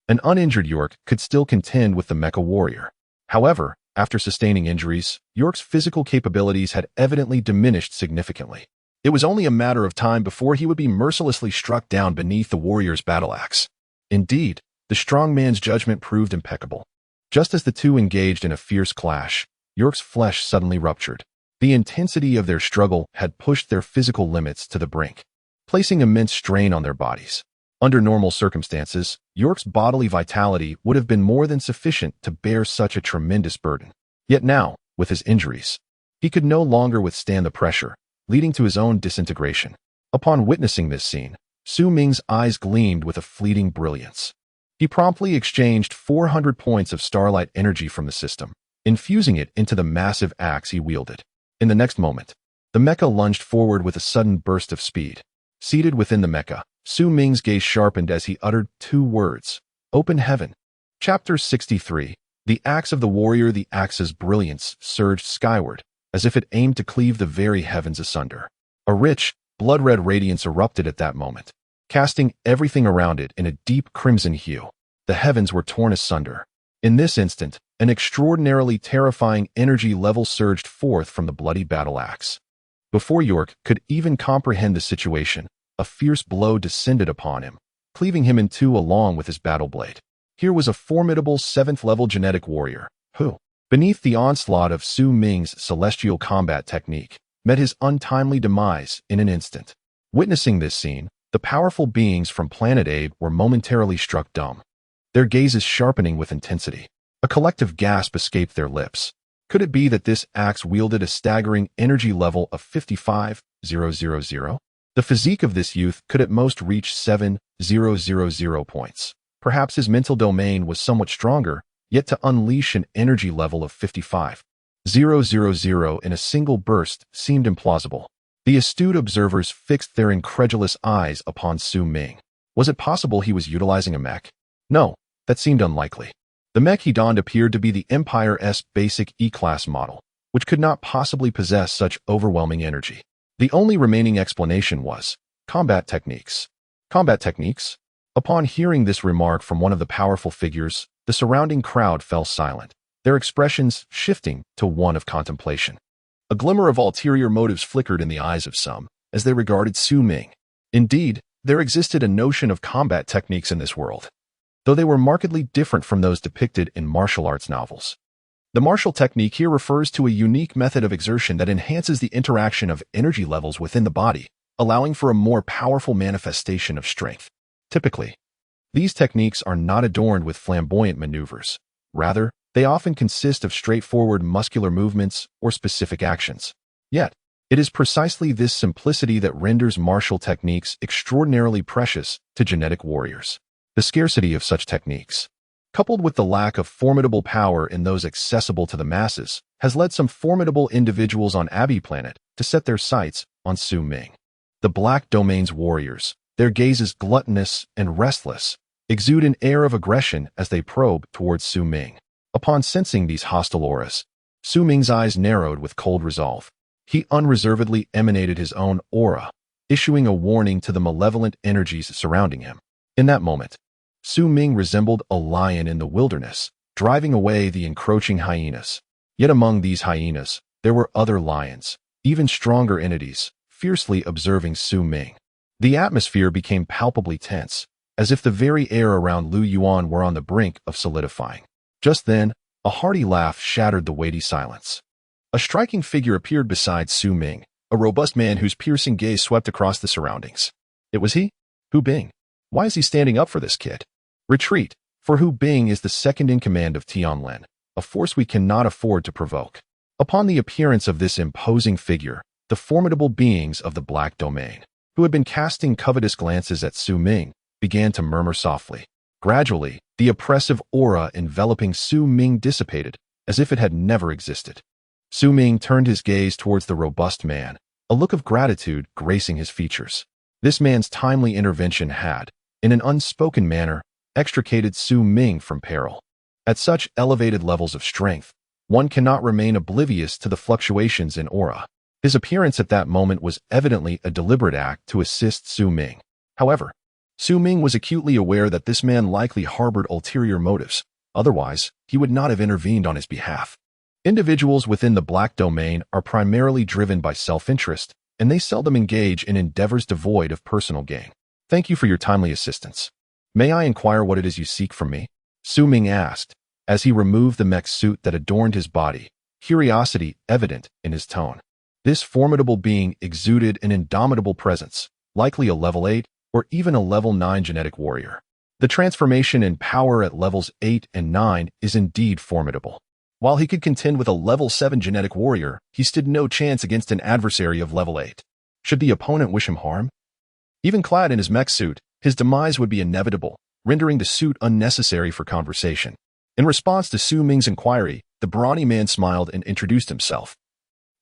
an uninjured York could still contend with the mecha warrior. However, after sustaining injuries, York's physical capabilities had evidently diminished significantly. It was only a matter of time before he would be mercilessly struck down beneath the warrior's battle axe. Indeed, the strong man's judgment proved impeccable. Just as the two engaged in a fierce clash, York's flesh suddenly ruptured. The intensity of their struggle had pushed their physical limits to the brink, placing immense strain on their bodies. Under normal circumstances, York's bodily vitality would have been more than sufficient to bear such a tremendous burden. Yet now, with his injuries, he could no longer withstand the pressure, leading to his own disintegration. Upon witnessing this scene, Su Ming's eyes gleamed with a fleeting brilliance. He promptly exchanged 400 points of starlight energy from the system, infusing it into the massive axe he wielded. In the next moment, the mecha lunged forward with a sudden burst of speed. Seated within the mecha, Su Ming's gaze sharpened as he uttered two words: "Open heaven." Chapter 63. The axe of the warrior. The axe's brilliance surged skyward, as if it aimed to cleave the very heavens asunder. A rich, blood-red radiance erupted at that moment, casting everything around it in a deep crimson hue. The heavens were torn asunder. In this instant, an extraordinarily terrifying energy level surged forth from the bloody battle axe. Before York could even comprehend the situation, a fierce blow descended upon him, cleaving him in two along with his battle blade. Here was a formidable 7th-level genetic warrior, who, beneath the onslaught of Su Ming's celestial combat technique, met his untimely demise in an instant. Witnessing this scene, the powerful beings from Planet Abe were momentarily struck dumb, their gazes sharpening with intensity. A collective gasp escaped their lips. Could it be that this axe wielded a staggering energy level of 55,000? The physique of this youth could at most reach 7,000 points. Perhaps his mental domain was somewhat stronger, yet to unleash an energy level of 55,000 in a single burst seemed implausible. The astute observers fixed their incredulous eyes upon Su Ming. Was it possible he was utilizing a mech? No, that seemed unlikely. The mech he donned appeared to be the Empire's basic E-class model, which could not possibly possess such overwhelming energy. The only remaining explanation was combat techniques. Combat techniques? Upon hearing this remark from one of the powerful figures, the surrounding crowd fell silent, their expressions shifting to one of contemplation. A glimmer of ulterior motives flickered in the eyes of some as they regarded Su Ming. Indeed, there existed a notion of combat techniques in this world, though they were markedly different from those depicted in martial arts novels. The martial technique here refers to a unique method of exertion that enhances the interaction of energy levels within the body, allowing for a more powerful manifestation of strength. Typically, these techniques are not adorned with flamboyant maneuvers. Rather, they often consist of straightforward muscular movements or specific actions. Yet, it is precisely this simplicity that renders martial techniques extraordinarily precious to genetic warriors. The scarcity of such techniques, coupled with the lack of formidable power in those accessible to the masses, has led some formidable individuals on Abe Planet to set their sights on Su Ming. The Black Domain's warriors, their gazes gluttonous and restless, exude an air of aggression as they probe towards Su Ming. Upon sensing these hostile auras, Su Ming's eyes narrowed with cold resolve. He unreservedly emanated his own aura, issuing a warning to the malevolent energies surrounding him. In that moment, Su Ming resembled a lion in the wilderness, driving away the encroaching hyenas. Yet among these hyenas, there were other lions, even stronger entities, fiercely observing Su Ming. The atmosphere became palpably tense, as if the very air around Lu Yuan were on the brink of solidifying. Just then, a hearty laugh shattered the weighty silence. A striking figure appeared beside Su Ming, a robust man whose piercing gaze swept across the surroundings. It was he? Hu Bing. Why is he standing up for this kid? Retreat, for Hu Bing is the second in command of Tianlin, a force we cannot afford to provoke. Upon the appearance of this imposing figure, the formidable beings of the Black Domain, who had been casting covetous glances at Su Ming, began to murmur softly. Gradually, the oppressive aura enveloping Su Ming dissipated, as if it had never existed. Su Ming turned his gaze towards the robust man, a look of gratitude gracing his features. This man's timely intervention had, in an unspoken manner, extricated Su Ming from peril. At such elevated levels of strength, one cannot remain oblivious to the fluctuations in aura. His appearance at that moment was evidently a deliberate act to assist Su Ming. However, Su Ming was acutely aware that this man likely harbored ulterior motives. Otherwise, he would not have intervened on his behalf. Individuals within the Black Domain are primarily driven by self-interest, and they seldom engage in endeavors devoid of personal gain. Thank you for your timely assistance. May I inquire what it is you seek from me? Su Ming asked, as he removed the mech suit that adorned his body, curiosity evident in his tone. This formidable being exuded an indomitable presence, likely a level 8 or even a level 9 genetic warrior. The transformation in power at levels 8 and 9 is indeed formidable. While he could contend with a level 7 genetic warrior, he stood no chance against an adversary of level 8. Should the opponent wish him harm? Even clad in his mech suit, his demise would be inevitable, rendering the suit unnecessary for conversation. In response to Su Ming's inquiry, the brawny man smiled and introduced himself.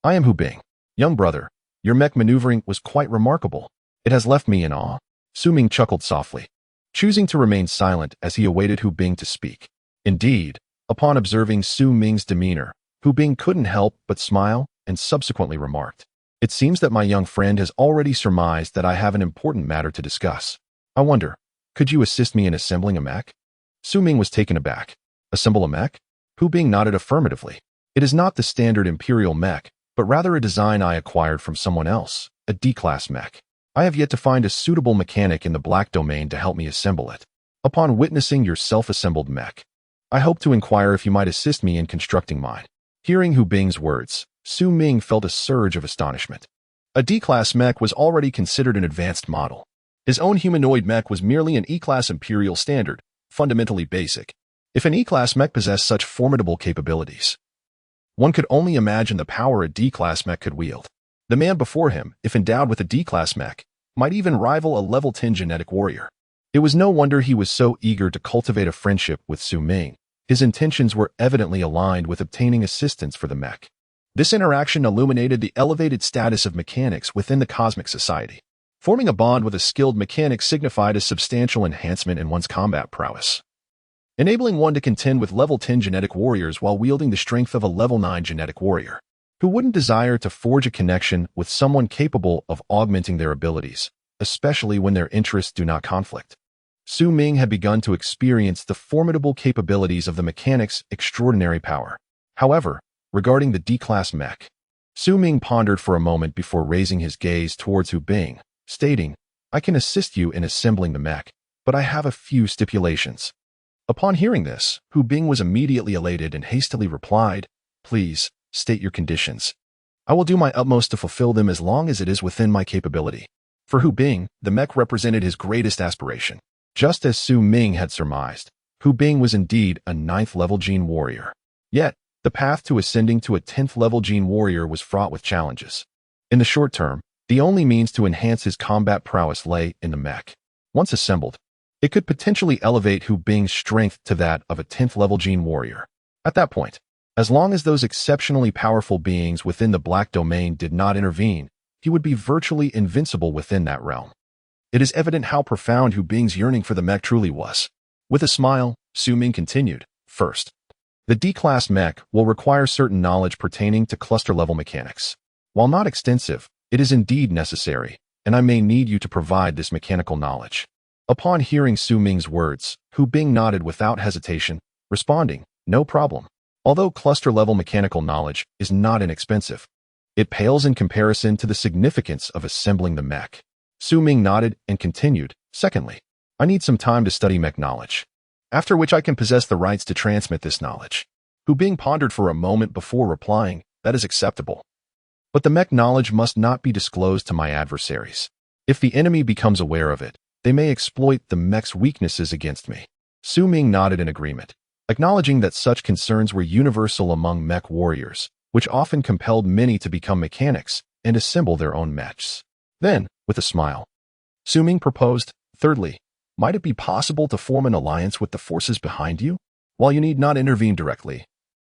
I am Hu Bing. Young brother, your mech maneuvering was quite remarkable. It has left me in awe. Su Ming chuckled softly, choosing to remain silent as he awaited Hu Bing to speak. Indeed, upon observing Su Ming's demeanor, Hu Bing couldn't help but smile and subsequently remarked, It seems that my young friend has already surmised that I have an important matter to discuss. I wonder, could you assist me in assembling a mech? Su Ming was taken aback. Assemble a mech? Hu Bing nodded affirmatively. It is not the standard Imperial mech, but rather a design I acquired from someone else, a D-class mech. I have yet to find a suitable mechanic in the Black Domain to help me assemble it. Upon witnessing your self-assembled mech, I hope to inquire if you might assist me in constructing mine. Hearing Hu Bing's words, Su Ming felt a surge of astonishment. A D-class mech was already considered an advanced model. His own humanoid mech was merely an E-class Imperial standard, fundamentally basic. If an E-class mech possessed such formidable capabilities, one could only imagine the power a D-class mech could wield. The man before him, if endowed with a D-class mech, might even rival a level 10 genetic warrior. It was no wonder he was so eager to cultivate a friendship with Su Ming. His intentions were evidently aligned with obtaining assistance for the mech. This interaction illuminated the elevated status of mechanics within the cosmic society. Forming a bond with a skilled mechanic signified a substantial enhancement in one's combat prowess, enabling one to contend with level 10 genetic warriors while wielding the strength of a level 9 genetic warrior. Who wouldn't desire to forge a connection with someone capable of augmenting their abilities, especially when their interests do not conflict? Su Ming had begun to experience the formidable capabilities of the mechanic's extraordinary power. However, regarding the D-class mech, Su Ming pondered for a moment before raising his gaze towards Hu Bing, stating, I can assist you in assembling the mech, but I have a few stipulations. Upon hearing this, Hu Bing was immediately elated and hastily replied, Please, state your conditions. I will do my utmost to fulfill them as long as it is within my capability. For Hu Bing, the mech represented his greatest aspiration. Just as Su Ming had surmised, Hu Bing was indeed a 9th-level gene warrior. Yet, the path to ascending to a 10th-level gene warrior was fraught with challenges. In the short term, the only means to enhance his combat prowess lay in the mech. Once assembled, it could potentially elevate Hu Bing's strength to that of a 10th-level gene warrior. At that point, as long as those exceptionally powerful beings within the Black Domain did not intervene, he would be virtually invincible within that realm. It is evident how profound Hu Bing's yearning for the mech truly was. With a smile, Su Ming continued, First, the D-class mech will require certain knowledge pertaining to cluster-level mechanics. While not extensive, it is indeed necessary, and I may need you to provide this mechanical knowledge. Upon hearing Su Ming's words, Hu Bing nodded without hesitation, responding, No problem. Although cluster-level mechanical knowledge is not inexpensive, it pales in comparison to the significance of assembling the mech. Su Ming nodded and continued, Secondly, I need some time to study mech knowledge, after which I can possess the rights to transmit this knowledge. Hu Bing pondered for a moment before replying, That is acceptable. But the mech knowledge must not be disclosed to my adversaries. If the enemy becomes aware of it, they may exploit the mech's weaknesses against me. Su Ming nodded in agreement, acknowledging that such concerns were universal among mech warriors, which often compelled many to become mechanics and assemble their own mechs. Then, with a smile, Su Ming proposed, thirdly, might it be possible to form an alliance with the forces behind you? While you need not intervene directly,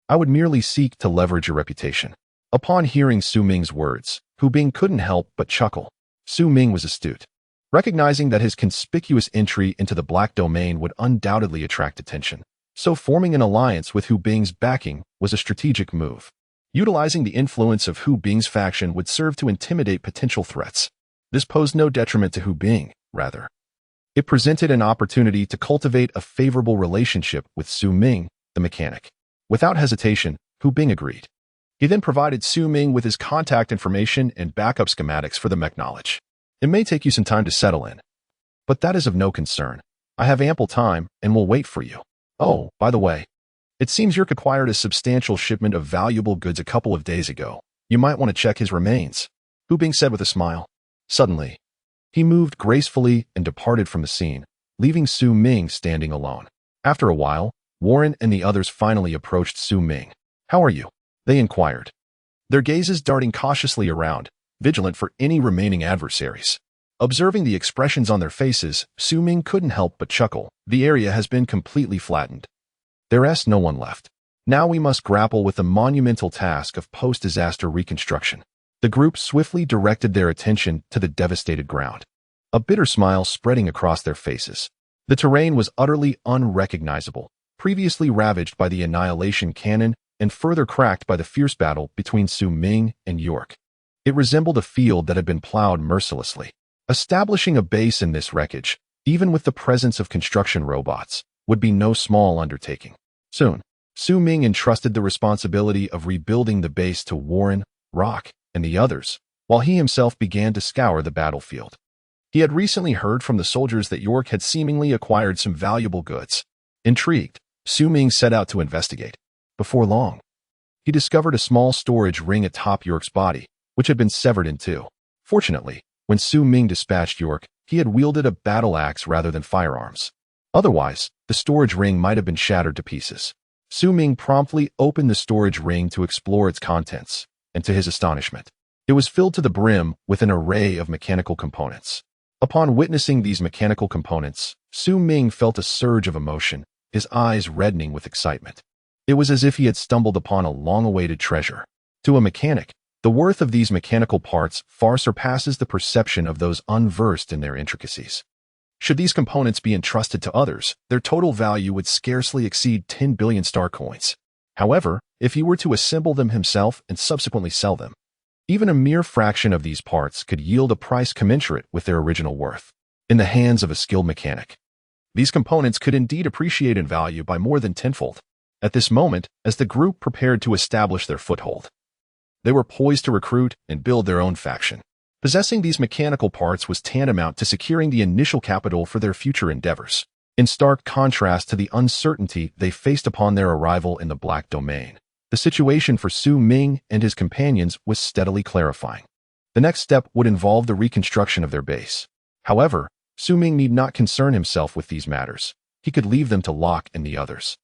I would merely seek to leverage your reputation. Upon hearing Su Ming's words, Hu Bing couldn't help but chuckle. Su Ming was astute. Recognizing that his conspicuous entry into the black domain would undoubtedly attract attention, so forming an alliance with Hu Bing's backing was a strategic move. Utilizing the influence of Hu Bing's faction would serve to intimidate potential threats. This posed no detriment to Hu Bing, rather. It presented an opportunity to cultivate a favorable relationship with Su Ming, the mechanic. Without hesitation, Hu Bing agreed. He then provided Su Ming with his contact information and backup schematics for the mech knowledge. It may take you some time to settle in, but that is of no concern. I have ample time and will wait for you. Oh, by the way, it seems Yerk acquired a substantial shipment of valuable goods a couple of days ago. You might want to check his remains, Hu Bing said with a smile. Suddenly, he moved gracefully and departed from the scene, leaving Su Ming standing alone. After a while, Warren and the others finally approached Su Ming. How are you? They inquired, their gazes darting cautiously around, vigilant for any remaining adversaries. Observing the expressions on their faces, Su Ming couldn't help but chuckle. The area has been completely flattened. There's no one left. Now we must grapple with the monumental task of post-disaster reconstruction. The group swiftly directed their attention to the devastated ground, a bitter smile spreading across their faces. The terrain was utterly unrecognizable, previously ravaged by the annihilation cannon and further cracked by the fierce battle between Su Ming and York. It resembled a field that had been plowed mercilessly. Establishing a base in this wreckage, even with the presence of construction robots, would be no small undertaking. Soon, Su Ming entrusted the responsibility of rebuilding the base to Warren, Rock, and the others, while he himself began to scour the battlefield. He had recently heard from the soldiers that York had seemingly acquired some valuable goods. Intrigued, Su Ming set out to investigate. Before long, he discovered a small storage ring atop York's body, which had been severed in two. Fortunately, when Su Ming dispatched York, he had wielded a battle axe rather than firearms. Otherwise, the storage ring might have been shattered to pieces. Su Ming promptly opened the storage ring to explore its contents, and to his astonishment, it was filled to the brim with an array of mechanical components. Upon witnessing these mechanical components, Su Ming felt a surge of emotion, his eyes reddening with excitement. It was as if he had stumbled upon a long-awaited treasure. To a mechanic, the worth of these mechanical parts far surpasses the perception of those unversed in their intricacies. Should these components be entrusted to others, their total value would scarcely exceed 10 billion star coins. However, if he were to assemble them himself and subsequently sell them, even a mere fraction of these parts could yield a price commensurate with their original worth. In the hands of a skilled mechanic, these components could indeed appreciate in value by more than tenfold. At this moment, as the group prepared to establish their foothold, they were poised to recruit and build their own faction. Possessing these mechanical parts was tantamount to securing the initial capital for their future endeavors. In stark contrast to the uncertainty they faced upon their arrival in the Black Domain, the situation for Su Ming and his companions was steadily clarifying. The next step would involve the reconstruction of their base. However, Su Ming need not concern himself with these matters. He could leave them to Locke and the others.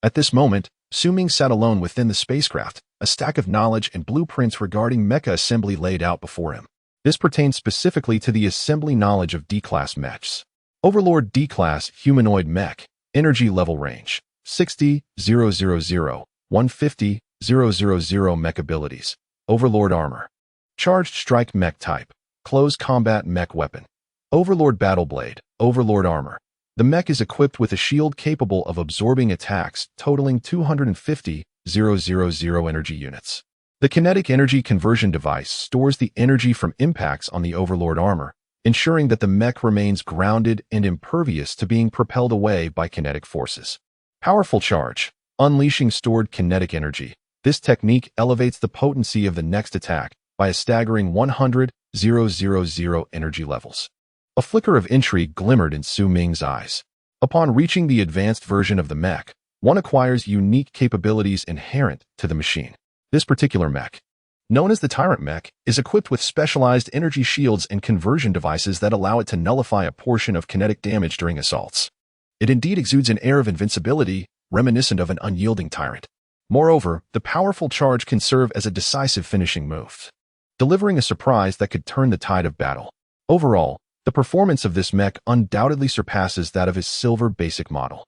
At this moment, Su Ming sat alone within the spacecraft, a stack of knowledge and blueprints regarding mecha assembly laid out before him. This pertained specifically to the assembly knowledge of D-Class mechs. Overlord D-Class Humanoid Mech, Energy Level Range, 60,000, 150,000 Mech Abilities, Overlord Armor, Charged Strike Mech Type, Close Combat Mech Weapon, Overlord Battle Blade, Overlord Armor. The mech is equipped with a shield capable of absorbing attacks totaling 250,000 energy units. The kinetic energy conversion device stores the energy from impacts on the Overlord armor, ensuring that the mech remains grounded and impervious to being propelled away by kinetic forces. Powerful Charge, unleashing stored kinetic energy. This technique elevates the potency of the next attack by a staggering 100,000 energy levels. A flicker of intrigue glimmered in Su Ming's eyes. Upon reaching the advanced version of the mech, one acquires unique capabilities inherent to the machine. This particular mech, known as the Tyrant Mech, is equipped with specialized energy shields and conversion devices that allow it to nullify a portion of kinetic damage during assaults. It indeed exudes an air of invincibility, reminiscent of an unyielding tyrant. Moreover, the powerful charge can serve as a decisive finishing move, delivering a surprise that could turn the tide of battle. Overall, the performance of this mech undoubtedly surpasses that of his silver basic model.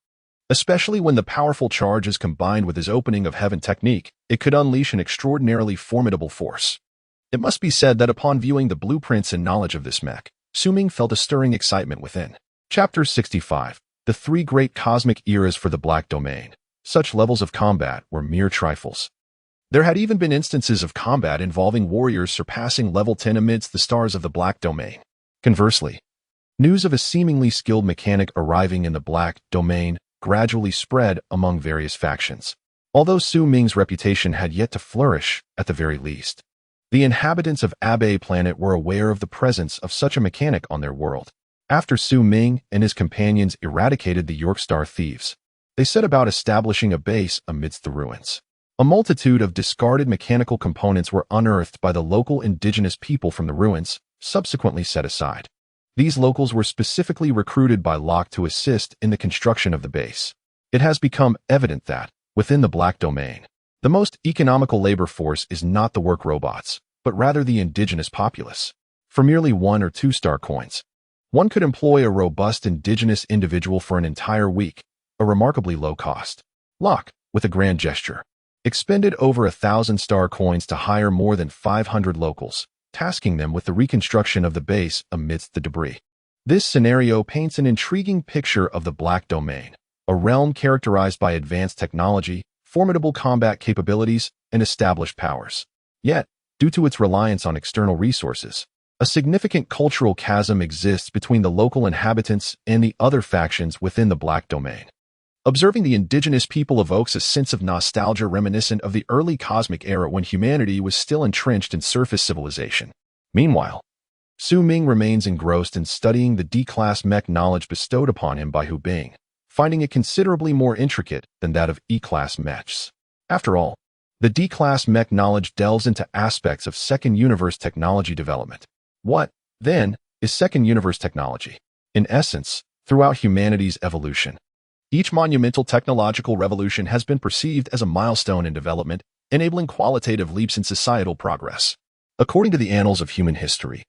Especially when the powerful charge is combined with his opening of heaven technique, it could unleash an extraordinarily formidable force. It must be said that upon viewing the blueprints and knowledge of this mech, Su Ming felt a stirring excitement within. Chapter 65. The Three Great Cosmic Eras for the Black Domain. Such levels of combat were mere trifles. There had even been instances of combat involving warriors surpassing level 10 amidst the stars of the Black Domain. Conversely, news of a seemingly skilled mechanic arriving in the Black Domain gradually spread among various factions. Although Su Ming's reputation had yet to flourish, at the very least, the inhabitants of Abe Planet were aware of the presence of such a mechanic on their world. After Su Ming and his companions eradicated the Yorkstar thieves, they set about establishing a base amidst the ruins. A multitude of discarded mechanical components were unearthed by the local indigenous people from the ruins, subsequently set aside. These locals were specifically recruited by Locke to assist in the construction of the base. It has become evident that, within the Black Domain, the most economical labor force is not the work robots, but rather the indigenous populace. For merely 1 or 2 star coins, one could employ a robust indigenous individual for an entire week, a remarkably low cost. Locke, with a grand gesture, expended over 1,000 star coins to hire more than 500 locals, tasking them with the reconstruction of the base amidst the debris. This scenario paints an intriguing picture of the Black Domain, a realm characterized by advanced technology, formidable combat capabilities, and established powers. Yet, due to its reliance on external resources, a significant cultural chasm exists between the local inhabitants and the other factions within the Black Domain. Observing the indigenous people evokes a sense of nostalgia reminiscent of the early cosmic era when humanity was still entrenched in surface civilization. Meanwhile, Su Ming remains engrossed in studying the D-class mech knowledge bestowed upon him by Hu Bing, finding it considerably more intricate than that of E-class mechs. After all, the D-class mech knowledge delves into aspects of second universe technology development. What, then, is second universe technology? In essence, throughout humanity's evolution, each monumental technological revolution has been perceived as a milestone in development, enabling qualitative leaps in societal progress. According to the annals of human history,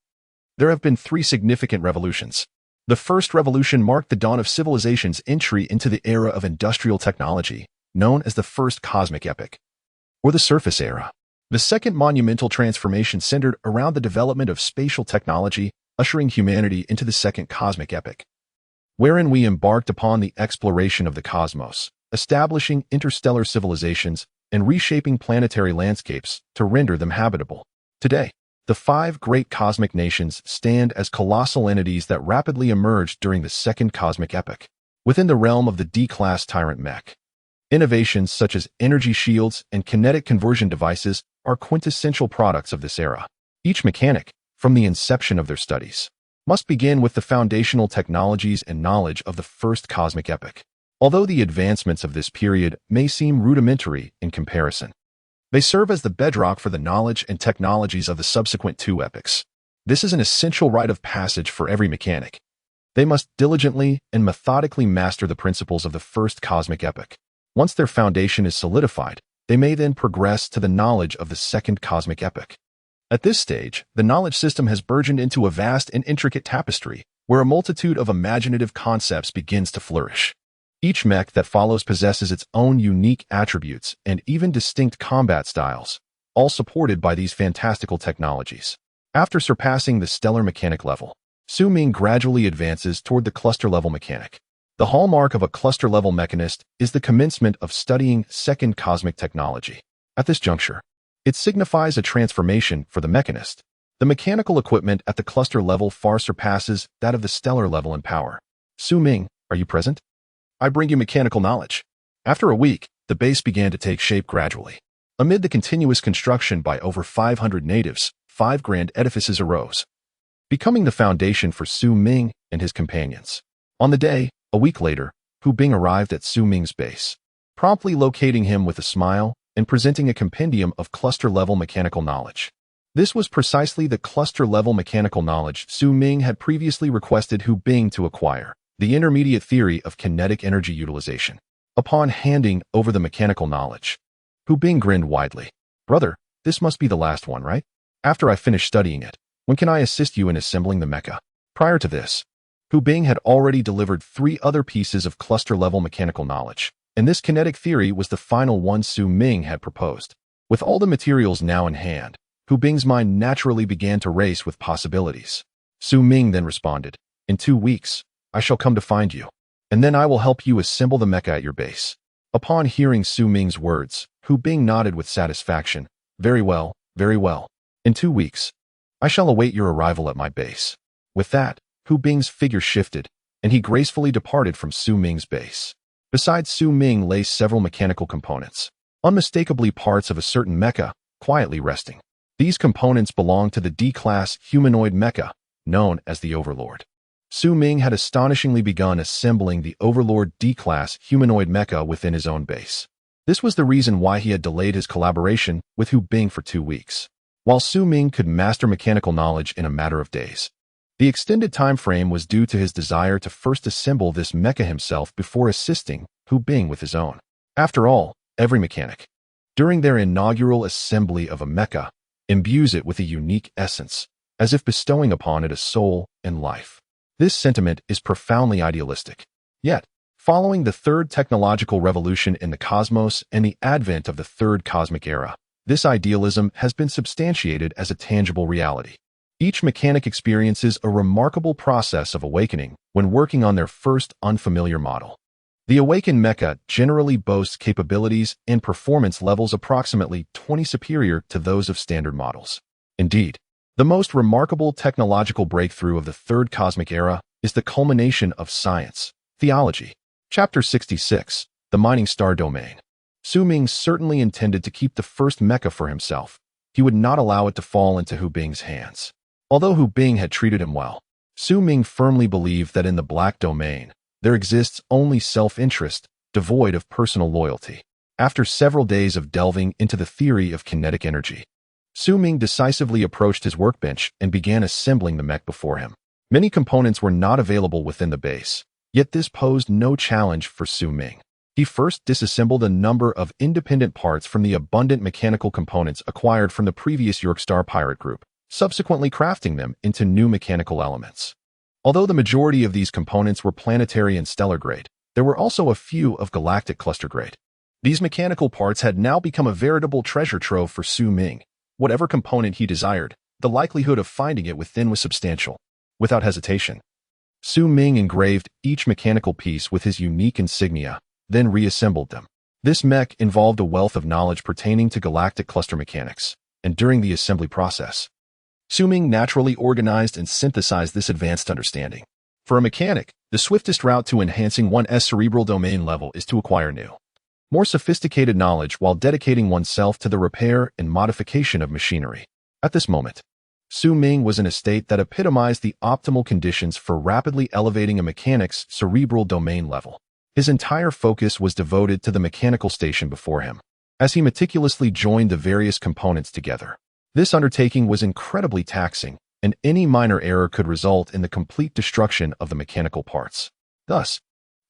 there have been 3 significant revolutions. The first revolution marked the dawn of civilization's entry into the era of industrial technology, known as the First Cosmic Epoch, or the Surface Era. The second monumental transformation centered around the development of spatial technology, ushering humanity into the Second Cosmic Epoch, wherein we embarked upon the exploration of the cosmos, establishing interstellar civilizations and reshaping planetary landscapes to render them habitable. Today, the 5 great cosmic nations stand as colossal entities that rapidly emerged during the Second Cosmic Epoch. Within the realm of the D-class tyrant mech, innovations such as energy shields and kinetic conversion devices are quintessential products of this era. Each mechanic, from the inception of their studies, must begin with the foundational technologies and knowledge of the First Cosmic Epoch. Although the advancements of this period may seem rudimentary in comparison, they serve as the bedrock for the knowledge and technologies of the subsequent 2 epochs. This is an essential rite of passage for every mechanic. They must diligently and methodically master the principles of the First Cosmic Epoch. Once their foundation is solidified, they may then progress to the knowledge of the Second Cosmic Epoch. At this stage, the knowledge system has burgeoned into a vast and intricate tapestry, where a multitude of imaginative concepts begins to flourish. Each mech that follows possesses its own unique attributes and even distinct combat styles, all supported by these fantastical technologies. After surpassing the stellar mechanic level, Su Ming gradually advances toward the cluster-level mechanic. The hallmark of a cluster-level mechanist is the commencement of studying second cosmic technology. At this juncture, it signifies a transformation for the mechanist. The mechanical equipment at the cluster level far surpasses that of the stellar level in power. Su Ming, are you present? I bring you mechanical knowledge. After a week, the base began to take shape gradually. Amid the continuous construction by over 500 natives, 5 grand edifices arose, becoming the foundation for Su Ming and his companions. On the day, a week later, Hu Bing arrived at Su Ming's base, promptly locating him with a smile and presenting a compendium of cluster-level mechanical knowledge. This was precisely the cluster-level mechanical knowledge Su Ming had previously requested Hu Bing to acquire, the intermediate theory of kinetic energy utilization. Upon handing over the mechanical knowledge, Hu Bing grinned widely. Brother, this must be the last one, right? After I finish studying it, when can I assist you in assembling the mecha? Prior to this, Hu Bing had already delivered 3 other pieces of cluster-level mechanical knowledge, and this kinetic theory was the final one Su Ming had proposed. With all the materials now in hand, Hu Bing's mind naturally began to race with possibilities. Su Ming then responded, "In 2 weeks, I shall come to find you, and then I will help you assemble the mecha at your base." Upon hearing Su Ming's words, Hu Bing nodded with satisfaction. Very well, very well. In 2 weeks, I shall await your arrival at my base." With that, Hu Bing's figure shifted, and he gracefully departed from Su Ming's base. Beside Su Ming lay several mechanical components, unmistakably parts of a certain mecha, quietly resting. These components belonged to the D-class humanoid mecha, known as the Overlord. Su Ming had astonishingly begun assembling the Overlord D-class humanoid mecha within his own base. This was the reason why he had delayed his collaboration with Hu Bing for 2 weeks. While Su Ming could master mechanical knowledge in a matter of days, the extended time frame was due to his desire to first assemble this mecha himself before assisting Hu Bing with his own. After all, every mechanic, during their inaugural assembly of a mecha, imbues it with a unique essence, as if bestowing upon it a soul and life. This sentiment is profoundly idealistic. Yet, following the third technological revolution in the cosmos and the advent of the third cosmic era, this idealism has been substantiated as a tangible reality. Each mechanic experiences a remarkable process of awakening when working on their first unfamiliar model. The awakened mecha generally boasts capabilities and performance levels approximately 20 superior to those of standard models. Indeed, the most remarkable technological breakthrough of the third cosmic era is the culmination of science, theology. Chapter 66, The Mining Star Domain. Su Ming certainly intended to keep the first mecha for himself. He would not allow it to fall into Hu Bing's hands. Although Hu Bing had treated him well, Su Ming firmly believed that in the black domain, there exists only self-interest, devoid of personal loyalty. After several days of delving into the theory of kinetic energy, Su Ming decisively approached his workbench and began assembling the mech before him. Many components were not available within the base, yet this posed no challenge for Su Ming. He first disassembled a number of independent parts from the abundant mechanical components acquired from the previous Yorkstar pirate group, subsequently crafting them into new mechanical elements. Although the majority of these components were planetary and stellar grade, there were also a few of galactic cluster grade. These mechanical parts had now become a veritable treasure trove for Su Ming. Whatever component he desired, the likelihood of finding it within was substantial. Without hesitation, Su Ming engraved each mechanical piece with his unique insignia, then reassembled them. This mech involved a wealth of knowledge pertaining to galactic cluster mechanics, and during the assembly process, Su Ming naturally organized and synthesized this advanced understanding. For a mechanic, the swiftest route to enhancing one's cerebral domain level is to acquire new, more sophisticated knowledge while dedicating oneself to the repair and modification of machinery. At this moment, Su Ming was in a state that epitomized the optimal conditions for rapidly elevating a mechanic's cerebral domain level. His entire focus was devoted to the mechanical station before him, as he meticulously joined the various components together. This undertaking was incredibly taxing, and any minor error could result in the complete destruction of the mechanical parts. Thus,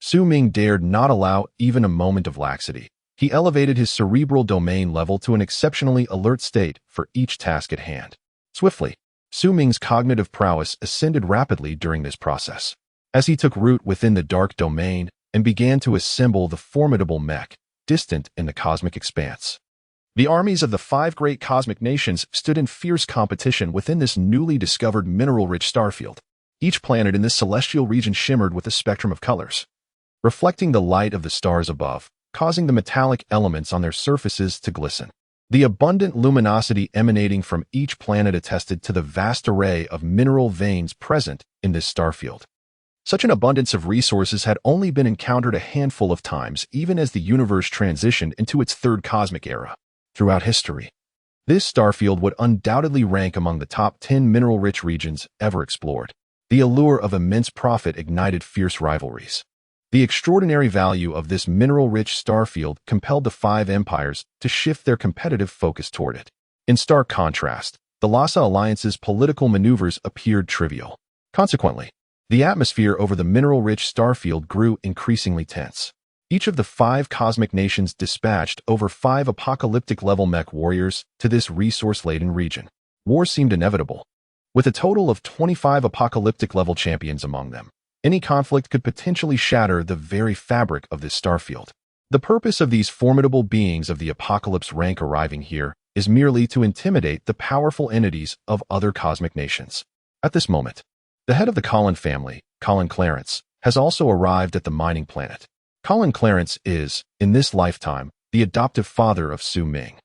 Su Ming dared not allow even a moment of laxity. He elevated his cerebral domain level to an exceptionally alert state for each task at hand. Swiftly, Su Ming's cognitive prowess ascended rapidly during this process. As he took root within the dark domain and began to assemble the formidable mech, distant in the cosmic expanse. The armies of the 5 great cosmic nations stood in fierce competition within this newly discovered mineral-rich starfield. Each planet in this celestial region shimmered with a spectrum of colors, reflecting the light of the stars above, causing the metallic elements on their surfaces to glisten. The abundant luminosity emanating from each planet attested to the vast array of mineral veins present in this starfield. Such an abundance of resources had only been encountered a handful of times, even as the universe transitioned into its third cosmic era. Throughout history, this starfield would undoubtedly rank among the top 10 mineral-rich regions ever explored. The allure of immense profit ignited fierce rivalries. The extraordinary value of this mineral-rich starfield compelled the 5 empires to shift their competitive focus toward it. In stark contrast, the Lhasa Alliance's political maneuvers appeared trivial. Consequently, the atmosphere over the mineral-rich starfield grew increasingly tense. Each of the 5 cosmic nations dispatched over 5 apocalyptic-level mech warriors to this resource-laden region. War seemed inevitable. With a total of 25 apocalyptic-level champions among them, any conflict could potentially shatter the very fabric of this starfield. The purpose of these formidable beings of the apocalypse rank arriving here is merely to intimidate the powerful entities of other cosmic nations. At this moment, the head of the Colin family, Colin Clarence, has also arrived at the mining planet. Colin Clarence is, in this lifetime, the adoptive father of Su Ming.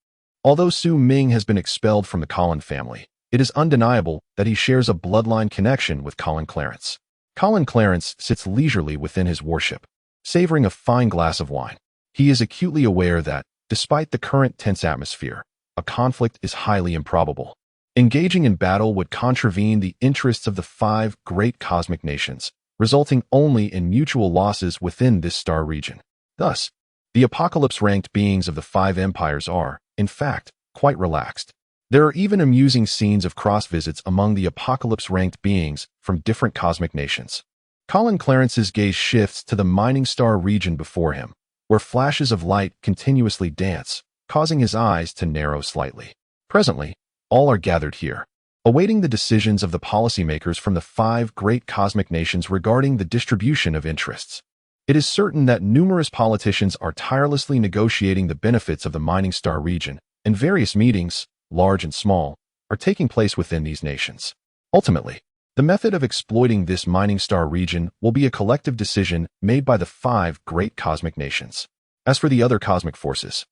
Although Su Ming has been expelled from the Colin family, it is undeniable that he shares a bloodline connection with Colin Clarence. Colin Clarence sits leisurely within his warship, savoring a fine glass of wine. He is acutely aware that, despite the current tense atmosphere, a conflict is highly improbable. Engaging in battle would contravene the interests of the 5 great cosmic nations, resulting only in mutual losses within this star region. Thus, the apocalypse-ranked beings of the 5 empires are, in fact, quite relaxed. There are even amusing scenes of cross-visits among the apocalypse-ranked beings from different cosmic nations. Colin Clarence's gaze shifts to the mining star region before him, where flashes of light continuously dance, causing his eyes to narrow slightly. Presently, all are gathered here, awaiting the decisions of the policymakers from the 5 great cosmic nations regarding the distribution of interests. It is certain that numerous politicians are tirelessly negotiating the benefits of the mining star region, and various meetings, large and small, are taking place within these nations. Ultimately, the method of exploiting this mining star region will be a collective decision made by the 5 great cosmic nations. As for the other cosmic forces,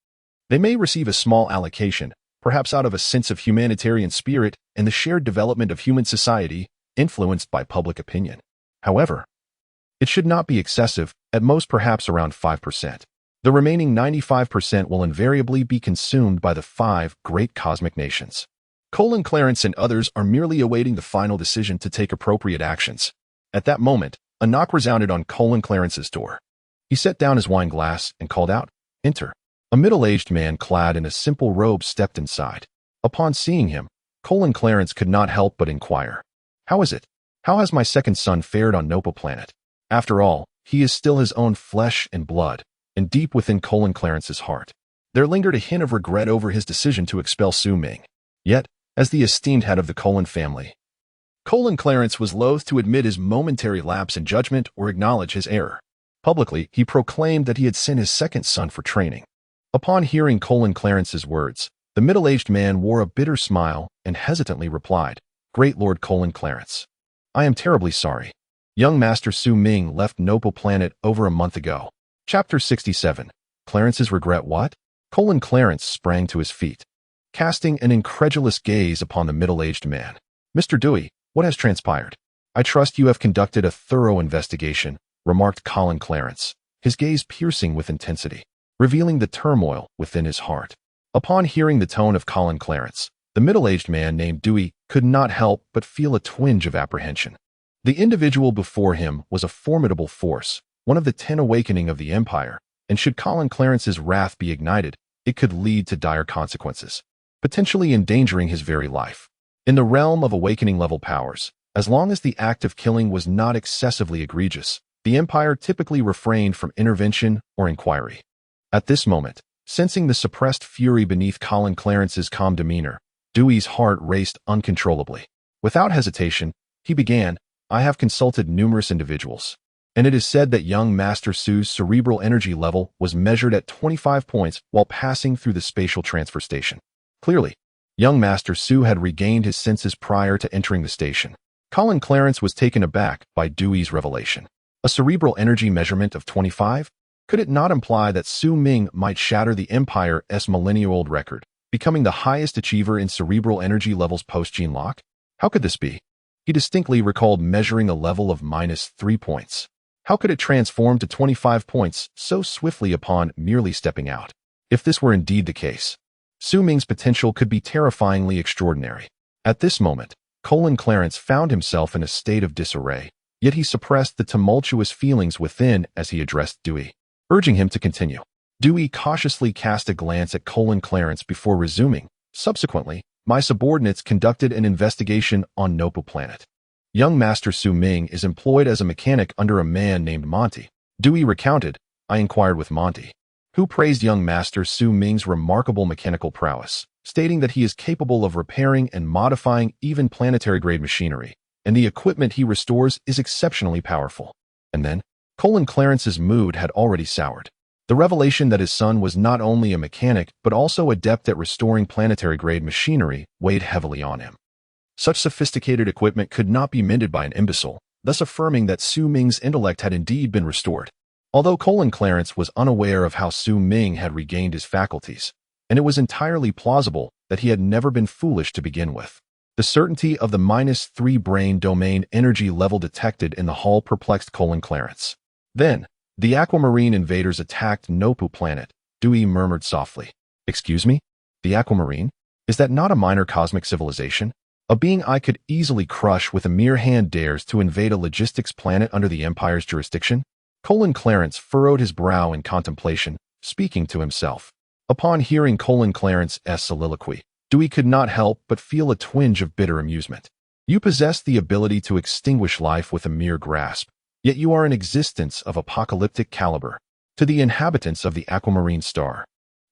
they may receive a small allocation, perhaps out of a sense of humanitarian spirit and the shared development of human society, influenced by public opinion. However, it should not be excessive, at most perhaps around 5%. The remaining 95% will invariably be consumed by the 5 great cosmic nations. Colin Clarence and others are merely awaiting the final decision to take appropriate actions. At that moment, a knock resounded on Colin Clarence's door. He set down his wine glass and called out, "Enter." A middle-aged man clad in a simple robe stepped inside. Upon seeing him, Colin Clarence could not help but inquire, "How is it? How has my second son fared on Nopa Planet?" After all, he is still his own flesh and blood, and deep within Colin Clarence's heart, there lingered a hint of regret over his decision to expel Su Ming. Yet, as the esteemed head of the Colin family, Colin Clarence was loath to admit his momentary lapse in judgment or acknowledge his error. Publicly, he proclaimed that he had sent his second son for training. Upon hearing Colin Clarence's words, the middle-aged man wore a bitter smile and hesitantly replied, "Great Lord Colin Clarence, I am terribly sorry. Young Master Su Ming left Nopa Planet over a month ago." Chapter 67. Clarence's regret what? Colin Clarence sprang to his feet, casting an incredulous gaze upon the middle-aged man. "Mr. Dewey, what has transpired? I trust you have conducted a thorough investigation," remarked Colin Clarence, his gaze piercing with intensity, revealing the turmoil within his heart. Upon hearing the tone of Colin Clarence, the middle-aged man named Dewey could not help but feel a twinge of apprehension. The individual before him was a formidable force, one of the 10 awakening of the Empire, and should Colin Clarence's wrath be ignited, it could lead to dire consequences, potentially endangering his very life. In the realm of awakening-level powers, as long as the act of killing was not excessively egregious, the Empire typically refrained from intervention or inquiry. At this moment, sensing the suppressed fury beneath Colin Clarence's calm demeanor, Dewey's heart raced uncontrollably. Without hesitation, he began, "I have consulted numerous individuals, and it is said that young Master Su's cerebral energy level was measured at 25 points while passing through the spatial transfer station. Clearly, young Master Su had regained his senses prior to entering the station." Colin Clarence was taken aback by Dewey's revelation. A cerebral energy measurement of 25? Could it not imply that Su Ming might shatter the Empire's millennia-old record, becoming the highest achiever in cerebral energy levels post-gene lock? How could this be? He distinctly recalled measuring a level of -3 points. How could it transform to 25 points so swiftly upon merely stepping out? If this were indeed the case, Su Ming's potential could be terrifyingly extraordinary. At this moment, Colin Clarence found himself in a state of disarray, yet he suppressed the tumultuous feelings within as he addressed Dewey, urging him to continue. Dewey cautiously cast a glance at Colin Clarence before resuming. "Subsequently, my subordinates conducted an investigation on Nopa Planet. Young Master Su Ming is employed as a mechanic under a man named Monty." Dewey recounted, I inquired with Monty, who praised young Master Su Ming's remarkable mechanical prowess, stating that he is capable of repairing and modifying even planetary-grade machinery, and the equipment he restores is exceptionally powerful. And then, Clarence's mood had already soured. The revelation that his son was not only a mechanic but also adept at restoring planetary-grade machinery weighed heavily on him. Such sophisticated equipment could not be mended by an imbecile, thus affirming that Su Ming's intellect had indeed been restored. Although Clarence was unaware of how Su Ming had regained his faculties, and it was entirely plausible that he had never been foolish to begin with. The certainty of the -3 brain domain energy level detected in the hull perplexed Clarence. Then, the aquamarine invaders attacked Nopu planet, Dewey murmured softly. Excuse me? The aquamarine? Is that not a minor cosmic civilization? A being I could easily crush with a mere hand dares to invade a logistics planet under the Empire's jurisdiction? Clarence furrowed his brow in contemplation, speaking to himself. Upon hearing Clarence's soliloquy, Dewey could not help but feel a twinge of bitter amusement. You possess the ability to extinguish life with a mere grasp, yet you are an existence of apocalyptic caliber. To the inhabitants of the aquamarine star,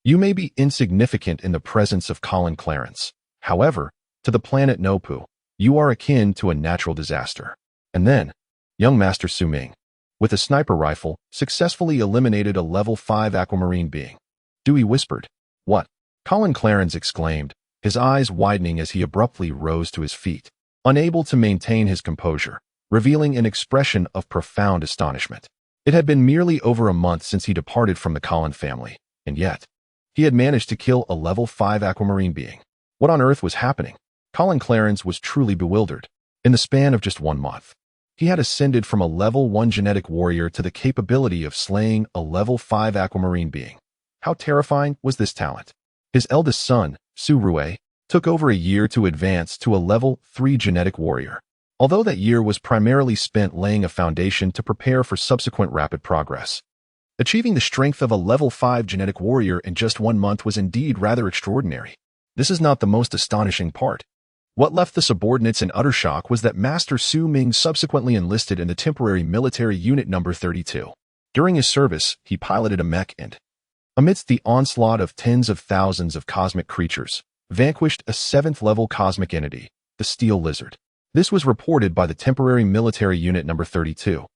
you may be insignificant in the presence of Clarence. However, to the planet Nopu, you are akin to a natural disaster. And then, young Master Su Ming, with a sniper rifle, successfully eliminated a level 5 aquamarine being. Dewey whispered. What? Clarence exclaimed, his eyes widening as he abruptly rose to his feet, unable to maintain his composure, revealing an expression of profound astonishment. It had been merely over a month since he departed from the Colin family, and yet, he had managed to kill a level 5 aquamarine being. What on earth was happening? Clarence was truly bewildered. In the span of just 1 month, he had ascended from a level 1 genetic warrior to the capability of slaying a level 5 aquamarine being. How terrifying was this talent? His eldest son, Su Rue, took over a year to advance to a level 3 genetic warrior, although that year was primarily spent laying a foundation to prepare for subsequent rapid progress. Achieving the strength of a level 5 genetic warrior in just 1 month was indeed rather extraordinary. This is not the most astonishing part. What left the subordinates in utter shock was that Master Su Ming subsequently enlisted in the temporary military unit number 32. During his service, he piloted a mech and, amidst the onslaught of tens of thousands of cosmic creatures, vanquished a 7th-level cosmic entity, the Steel Lizard. This was reported by the temporary military unit number 32,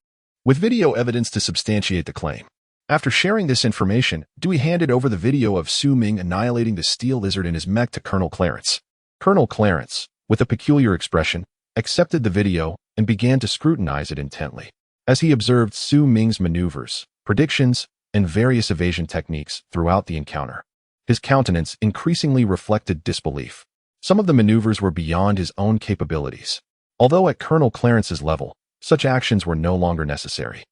with video evidence to substantiate the claim. After sharing this information, Dewey handed over the video of Su Ming annihilating the Steel Lizard in his mech to Colonel Clarence. Colonel Clarence, with a peculiar expression, accepted the video and began to scrutinize it intently. As he observed Su Ming's maneuvers, predictions, and various evasion techniques throughout the encounter, his countenance increasingly reflected disbelief. Some of the maneuvers were beyond his own capabilities. Although at Colonel Clarence's level, such actions were no longer necessary.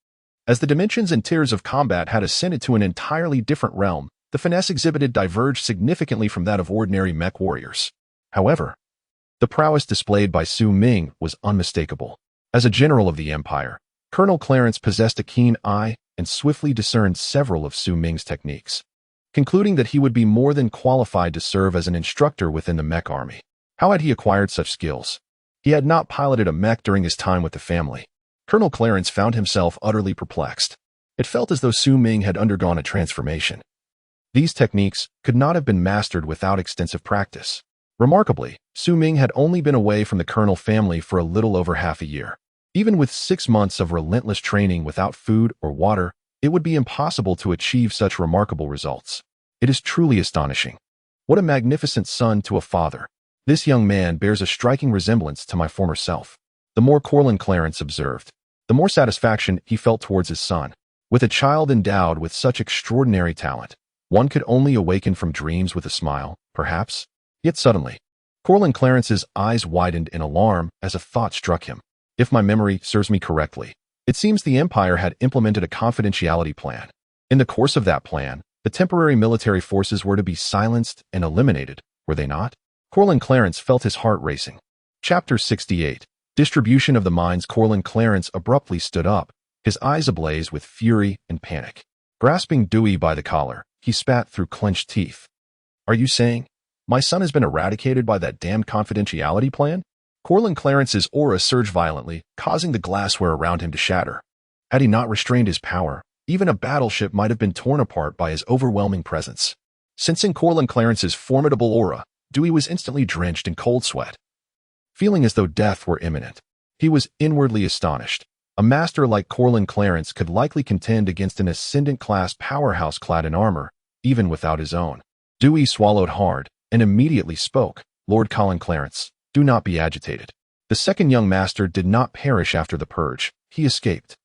As the dimensions and tiers of combat had ascended to an entirely different realm, the finesse exhibited diverged significantly from that of ordinary mech warriors. However, the prowess displayed by Su Ming was unmistakable. As a general of the Empire, Colonel Clarence possessed a keen eye and swiftly discerned several of Su Ming's techniques, concluding that he would be more than qualified to serve as an instructor within the mech army. How had he acquired such skills? He had not piloted a mech during his time with the family. Colonel Clarence found himself utterly perplexed. It felt as though Su Ming had undergone a transformation. These techniques could not have been mastered without extensive practice. Remarkably, Su Ming had only been away from the Colonel family for a little over half a year. Even with 6 months of relentless training without food or water, it would be impossible to achieve such remarkable results. It is truly astonishing. What a magnificent son to a father. This young man bears a striking resemblance to my former self. The more Clarence observed, the more satisfaction he felt towards his son. With a child endowed with such extraordinary talent, one could only awaken from dreams with a smile, perhaps. Yet suddenly, Clarence's eyes widened in alarm as a thought struck him. If my memory serves me correctly, it seems the Empire had implemented a confidentiality plan. In the course of that plan, the temporary military forces were to be silenced and eliminated, were they not? Clarence felt his heart racing. Chapter 68. Distribution of the Mines. Clarence abruptly stood up, his eyes ablaze with fury and panic. Grasping Dewey by the collar, he spat through clenched teeth. Are you saying my son has been eradicated by that damned confidentiality plan? Clarence's aura surged violently, causing the glassware around him to shatter. Had he not restrained his power, Even a battleship might have been torn apart by his overwhelming presence. Sensing Corlin Clarence's formidable aura, Dewey was instantly drenched in cold sweat. Feeling as though death were imminent, he was inwardly astonished. A master like Corlin Clarence could likely contend against an Ascendant-class powerhouse clad in armor, even without his own. Dewey swallowed hard and immediately spoke. Lord Colin Clarence, do not be agitated. The second young master did not perish after the purge. He escaped.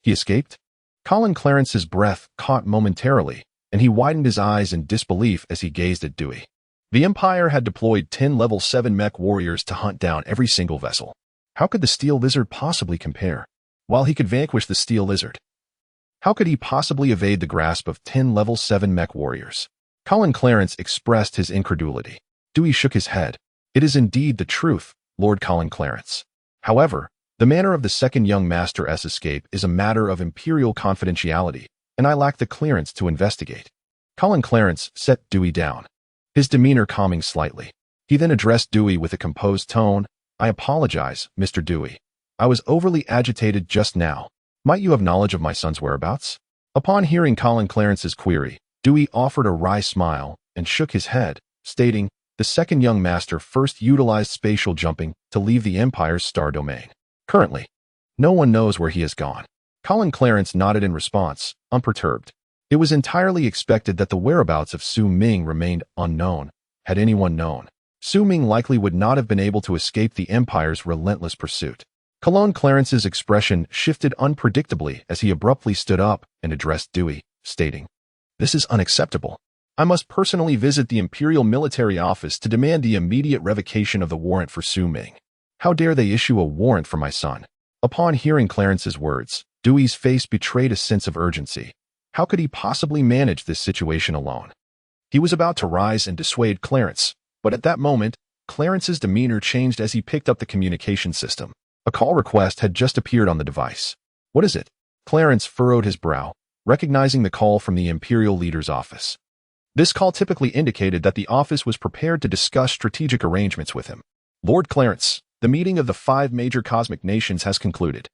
He escaped? Colin Clarence's breath caught momentarily, and he widened his eyes in disbelief as he gazed at Dewey. The Empire had deployed 10 level 7 mech warriors to hunt down every single vessel. How could the Steel Lizard possibly compare? While he could vanquish the Steel Lizard, how could he possibly evade the grasp of 10 level 7 mech warriors? Colin Clarence expressed his incredulity. Dewey shook his head. It is indeed the truth, Lord Colin Clarence. However, the manner of the second young master's escape is a matter of imperial confidentiality, and I lack the clearance to investigate. Colin Clarence set Dewey down, his demeanor calming slightly. He then addressed Dewey with a composed tone. I apologize, Mr. Dewey. I was overly agitated just now. Might you have knowledge of my son's whereabouts? Upon hearing Colin Clarence's query, Dewey offered a wry smile and shook his head, stating, the second young master first utilized spatial jumping to leave the Empire's star domain. Currently, no one knows where he has gone. Colin Clarence nodded in response, unperturbed. It was entirely expected that the whereabouts of Su Ming remained unknown. Had anyone known, Su Ming likely would not have been able to escape the Empire's relentless pursuit. Colin Clarence's expression shifted unpredictably as he abruptly stood up and addressed Dewey, stating, this is unacceptable. I must personally visit the Imperial Military Office to demand the immediate revocation of the warrant for Su Ming. How dare they issue a warrant for my son? Upon hearing Clarence's words, Dewey's face betrayed a sense of urgency. How could he possibly manage this situation alone? He was about to rise and dissuade Clarence, but at that moment, Clarence's demeanor changed as he picked up the communication system. A call request had just appeared on the device. What is it? Clarence furrowed his brow, recognizing the call from the Imperial leader's office. This call typically indicated that the office was prepared to discuss strategic arrangements with him. Lord Clarence, the meeting of the 5 major cosmic nations has concluded.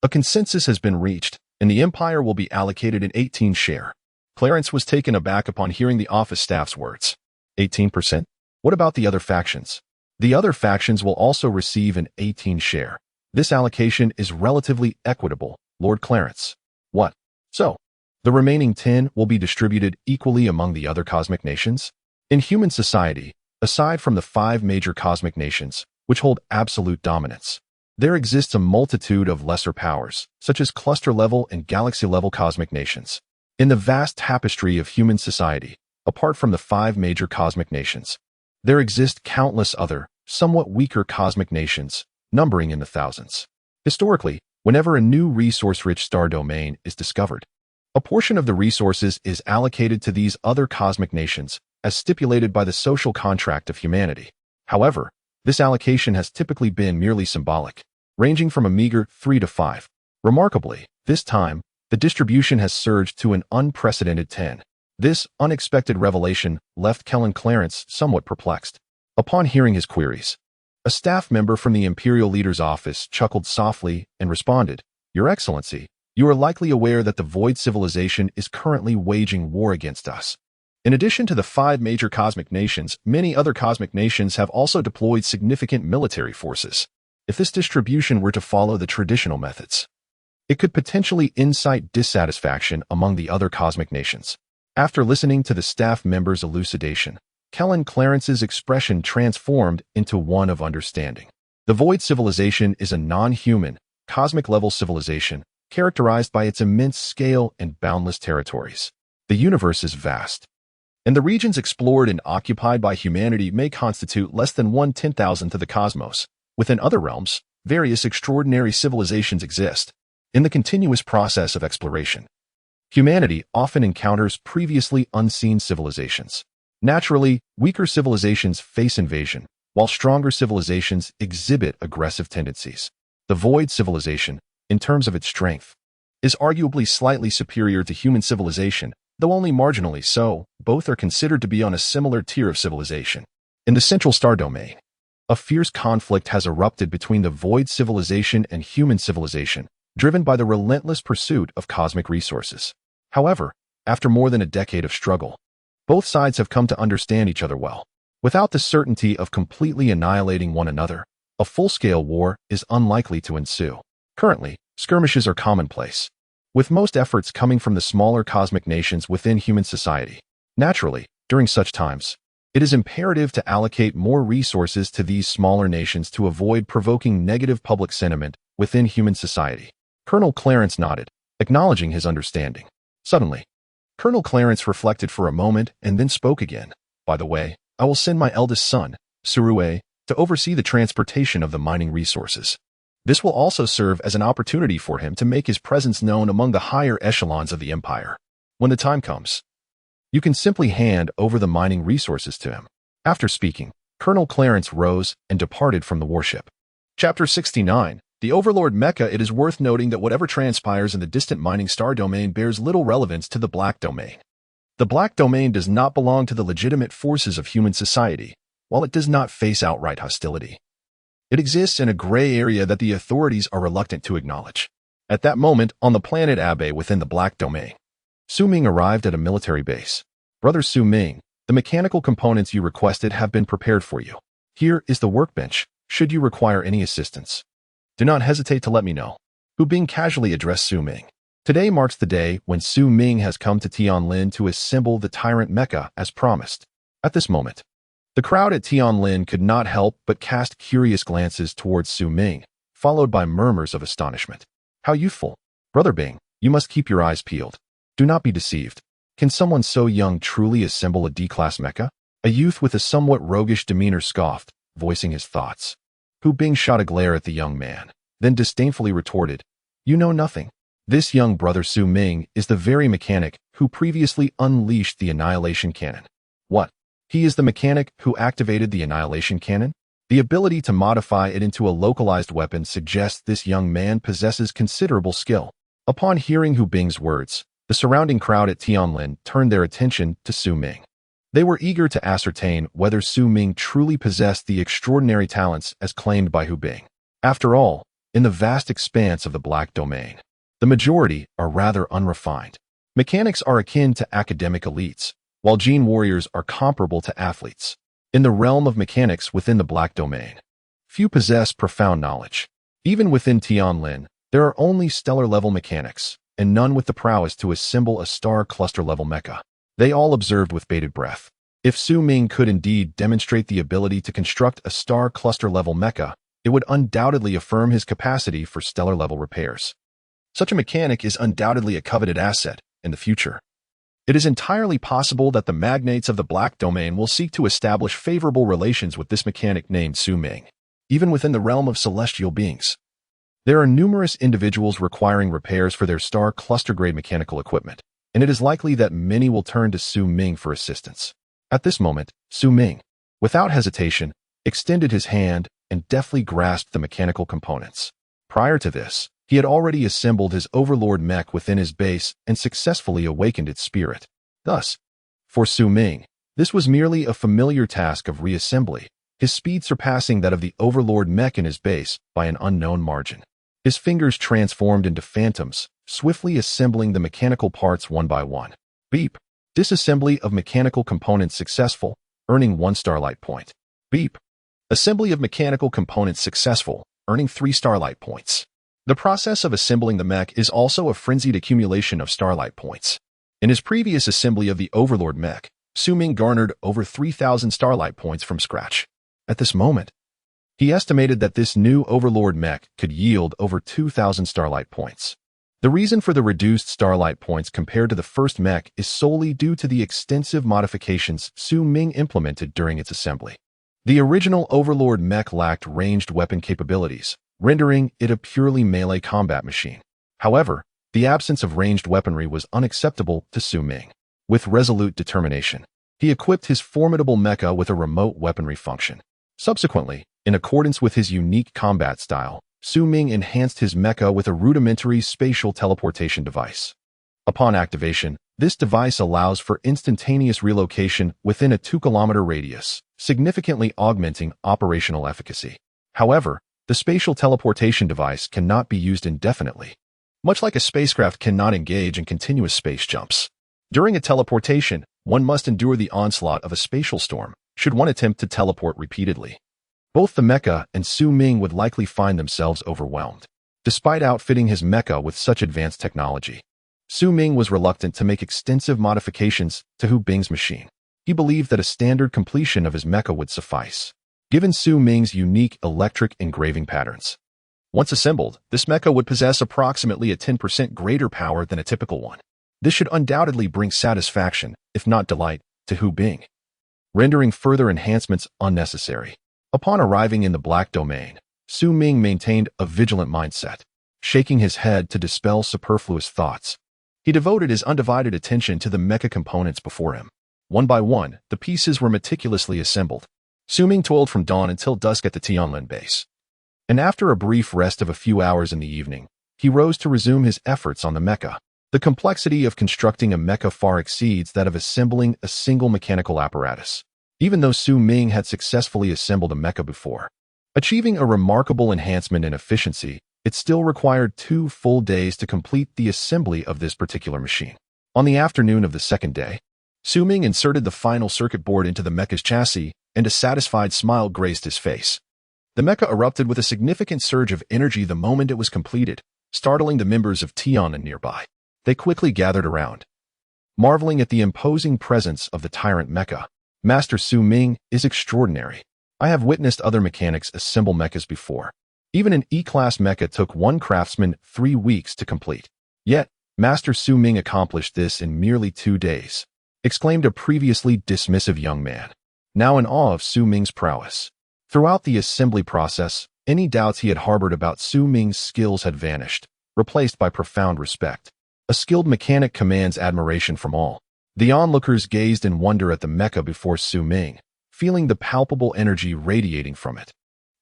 A consensus has been reached, and the Empire will be allocated an 18 share. Clarence was taken aback upon hearing the office staff's words. 18%? What about the other factions? The other factions will also receive an 18 share. This allocation is relatively equitable, Lord Clarence. What? So, the remaining 10 will be distributed equally among the other cosmic nations? In human society, aside from the 5 major cosmic nations, which hold absolute dominance, there exists a multitude of lesser powers, such as cluster-level and galaxy-level cosmic nations. In the vast tapestry of human society, apart from the 5 major cosmic nations, there exist countless other, somewhat weaker cosmic nations, numbering in the thousands. Historically, whenever a new resource-rich star domain is discovered, a portion of the resources is allocated to these other cosmic nations, as stipulated by the social contract of humanity. However, this allocation has typically been merely symbolic, ranging from a meager 3 to 5. Remarkably, this time, the distribution has surged to an unprecedented 10. This unexpected revelation left Colin Clarence somewhat perplexed. Upon hearing his queries, a staff member from the Imperial leader's office chuckled softly and responded, Your Excellency, you are likely aware that the Void civilization is currently waging war against us. In addition to the 5 major cosmic nations, many other cosmic nations have also deployed significant military forces. If this distribution were to follow the traditional methods, it could potentially incite dissatisfaction among the other cosmic nations. After listening to the staff member's elucidation, Colin Clarence's expression transformed into one of understanding. The Void civilization is a non-human, cosmic-level civilization characterized by its immense scale and boundless territories. The universe is vast, and the regions explored and occupied by humanity may constitute less than 1/10,000th of the cosmos. Within other realms, various extraordinary civilizations exist. In the continuous process of exploration, humanity often encounters previously unseen civilizations. Naturally, weaker civilizations face invasion, while stronger civilizations exhibit aggressive tendencies. The Void civilization, in terms of its strength, is arguably slightly superior to human civilization, though only marginally so. Both are considered to be on a similar tier of civilization. In the Central Star Domain, a fierce conflict has erupted between the Void civilization and human civilization, driven by the relentless pursuit of cosmic resources. However, after more than a decade of struggle, both sides have come to understand each other well. Without the certainty of completely annihilating one another, a full-scale war is unlikely to ensue. Currently, skirmishes are commonplace, with most efforts coming from the smaller cosmic nations within human society. Naturally, during such times, it is imperative to allocate more resources to these smaller nations to avoid provoking negative public sentiment within human society. Colonel Clarence nodded, acknowledging his understanding. Suddenly, Colonel Clarence reflected for a moment and then spoke again. By the way, I will send my eldest son, Surue, to oversee the transportation of the mining resources. This will also serve as an opportunity for him to make his presence known among the higher echelons of the Empire. When the time comes, you can simply hand over the mining resources to him. After speaking, Colonel Clarence rose and departed from the warship. Chapter 69. The Overlord Mecha. It is worth noting that whatever transpires in the distant mining star domain bears little relevance to the Black Domain. The Black Domain does not belong to the legitimate forces of human society, while it does not face outright hostility. It exists in a gray area that the authorities are reluctant to acknowledge. At that moment, on the planet Abe within the Black Domain, Su Ming arrived at a military base. Brother Su Ming, the mechanical components you requested have been prepared for you. Here is the workbench, should you require any assistance. Do not hesitate to let me know. Hu Bing casually addressed Su Ming. Today marks the day when Su Ming has come to Tianlin to assemble the tyrant Mecha as promised. At this moment, the crowd at Tianlin could not help but cast curious glances towards Su Ming, followed by murmurs of astonishment. How youthful. Brother Bing, you must keep your eyes peeled. Do not be deceived. Can someone so young truly assemble a D-class mecha? A youth with a somewhat roguish demeanor scoffed, voicing his thoughts. Hu Bing shot a glare at the young man, then disdainfully retorted, "You know nothing. This young brother Su Ming is the very mechanic who previously unleashed the Annihilation Cannon." What? He is the mechanic who activated the Annihilation Cannon? The ability to modify it into a localized weapon suggests this young man possesses considerable skill. Upon hearing Hu Bing's words, the surrounding crowd at Tianlin turned their attention to Su Ming. They were eager to ascertain whether Su Ming truly possessed the extraordinary talents as claimed by Hu Bing. After all, in the vast expanse of the Black Domain, the majority are rather unrefined. Mechanics are akin to academic elites, while gene warriors are comparable to athletes. In the realm of mechanics within the Black Domain, few possess profound knowledge. Even within Tianlin, there are only stellar-level mechanics, and none with the prowess to assemble a star cluster-level mecha. They all observed with bated breath. If Su Ming could indeed demonstrate the ability to construct a star cluster-level mecha, it would undoubtedly affirm his capacity for stellar-level repairs. Such a mechanic is undoubtedly a coveted asset in the future. It is entirely possible that the magnates of the Black Domain will seek to establish favorable relations with this mechanic named Su Ming, even within the realm of celestial beings. There are numerous individuals requiring repairs for their star cluster-grade mechanical equipment, and it is likely that many will turn to Su Ming for assistance. At this moment, Su Ming, without hesitation, extended his hand and deftly grasped the mechanical components. Prior to this, he had already assembled his Overlord mech within his base and successfully awakened its spirit. Thus, for Su Ming, this was merely a familiar task of reassembly, his speed surpassing that of the Overlord mech in his base by an unknown margin. His fingers transformed into phantoms, swiftly assembling the mechanical parts one by one. Beep. Disassembly of mechanical components successful, earning 1 starlight point. Beep. Assembly of mechanical components successful, earning 3 starlight points. The process of assembling the mech is also a frenzied accumulation of starlight points. In his previous assembly of the Overlord mech, Su Ming garnered over 3,000 starlight points from scratch. At this moment, he estimated that this new Overlord mech could yield over 2,000 starlight points. The reason for the reduced starlight points compared to the first mech is solely due to the extensive modifications Su Ming implemented during its assembly. The original Overlord mech lacked ranged weapon capabilities, rendering it a purely melee combat machine. However, the absence of ranged weaponry was unacceptable to Su Ming. With resolute determination, he equipped his formidable mecha with a remote weaponry function. Subsequently, in accordance with his unique combat style, Su Ming enhanced his mecha with a rudimentary spatial teleportation device. Upon activation, this device allows for instantaneous relocation within a 2-kilometer radius, significantly augmenting operational efficacy. However, the spatial teleportation device cannot be used indefinitely, Much like a spacecraft cannot engage in continuous space jumps. During a teleportation, one must endure the onslaught of a spatial storm, should one attempt to teleport repeatedly. Both the Mecha and Su Ming would likely find themselves overwhelmed. Despite outfitting his Mecha with such advanced technology, Su Ming was reluctant to make extensive modifications to Hu Bing's machine. He believed that a standard completion of his Mecha would suffice, given Su Ming's unique electric engraving patterns. Once assembled, this Mecha would possess approximately a 10% greater power than a typical one. This should undoubtedly bring satisfaction, if not delight, to Hu Bing, rendering further enhancements unnecessary. Upon arriving in the Black Domain, Su Ming maintained a vigilant mindset, shaking his head to dispel superfluous thoughts. He devoted his undivided attention to the Mecha components before him. One by one, the pieces were meticulously assembled. Su Ming toiled from dawn until dusk at the Tianlin base. And after a brief rest of a few hours in the evening, he rose to resume his efforts on the Mecha. The complexity of constructing a Mecha far exceeds that of assembling a single mechanical apparatus. Even though Su Ming had successfully assembled a Mecha before, achieving a remarkable enhancement in efficiency, it still required 2 full days to complete the assembly of this particular machine. On the afternoon of the second day, Su Ming inserted the final circuit board into the Mecha's chassis, and a satisfied smile graced his face. The Mecha erupted with a significant surge of energy the moment it was completed, startling the members of Tianlin nearby. They quickly gathered around, marveling at the imposing presence of the tyrant Mecha. Master Su Ming is extraordinary. I have witnessed other mechanics assemble Mechas before. Even an E-class Mecha took one craftsman 3 weeks to complete. Yet, Master Su Ming accomplished this in merely 2 days, exclaimed a previously dismissive young man, now in awe of Su Ming's prowess. Throughout the assembly process, any doubts he had harbored about Su Ming's skills had vanished, replaced by profound respect. A skilled mechanic commands admiration from all. The onlookers gazed in wonder at the Mecha before Su Ming, feeling the palpable energy radiating from it.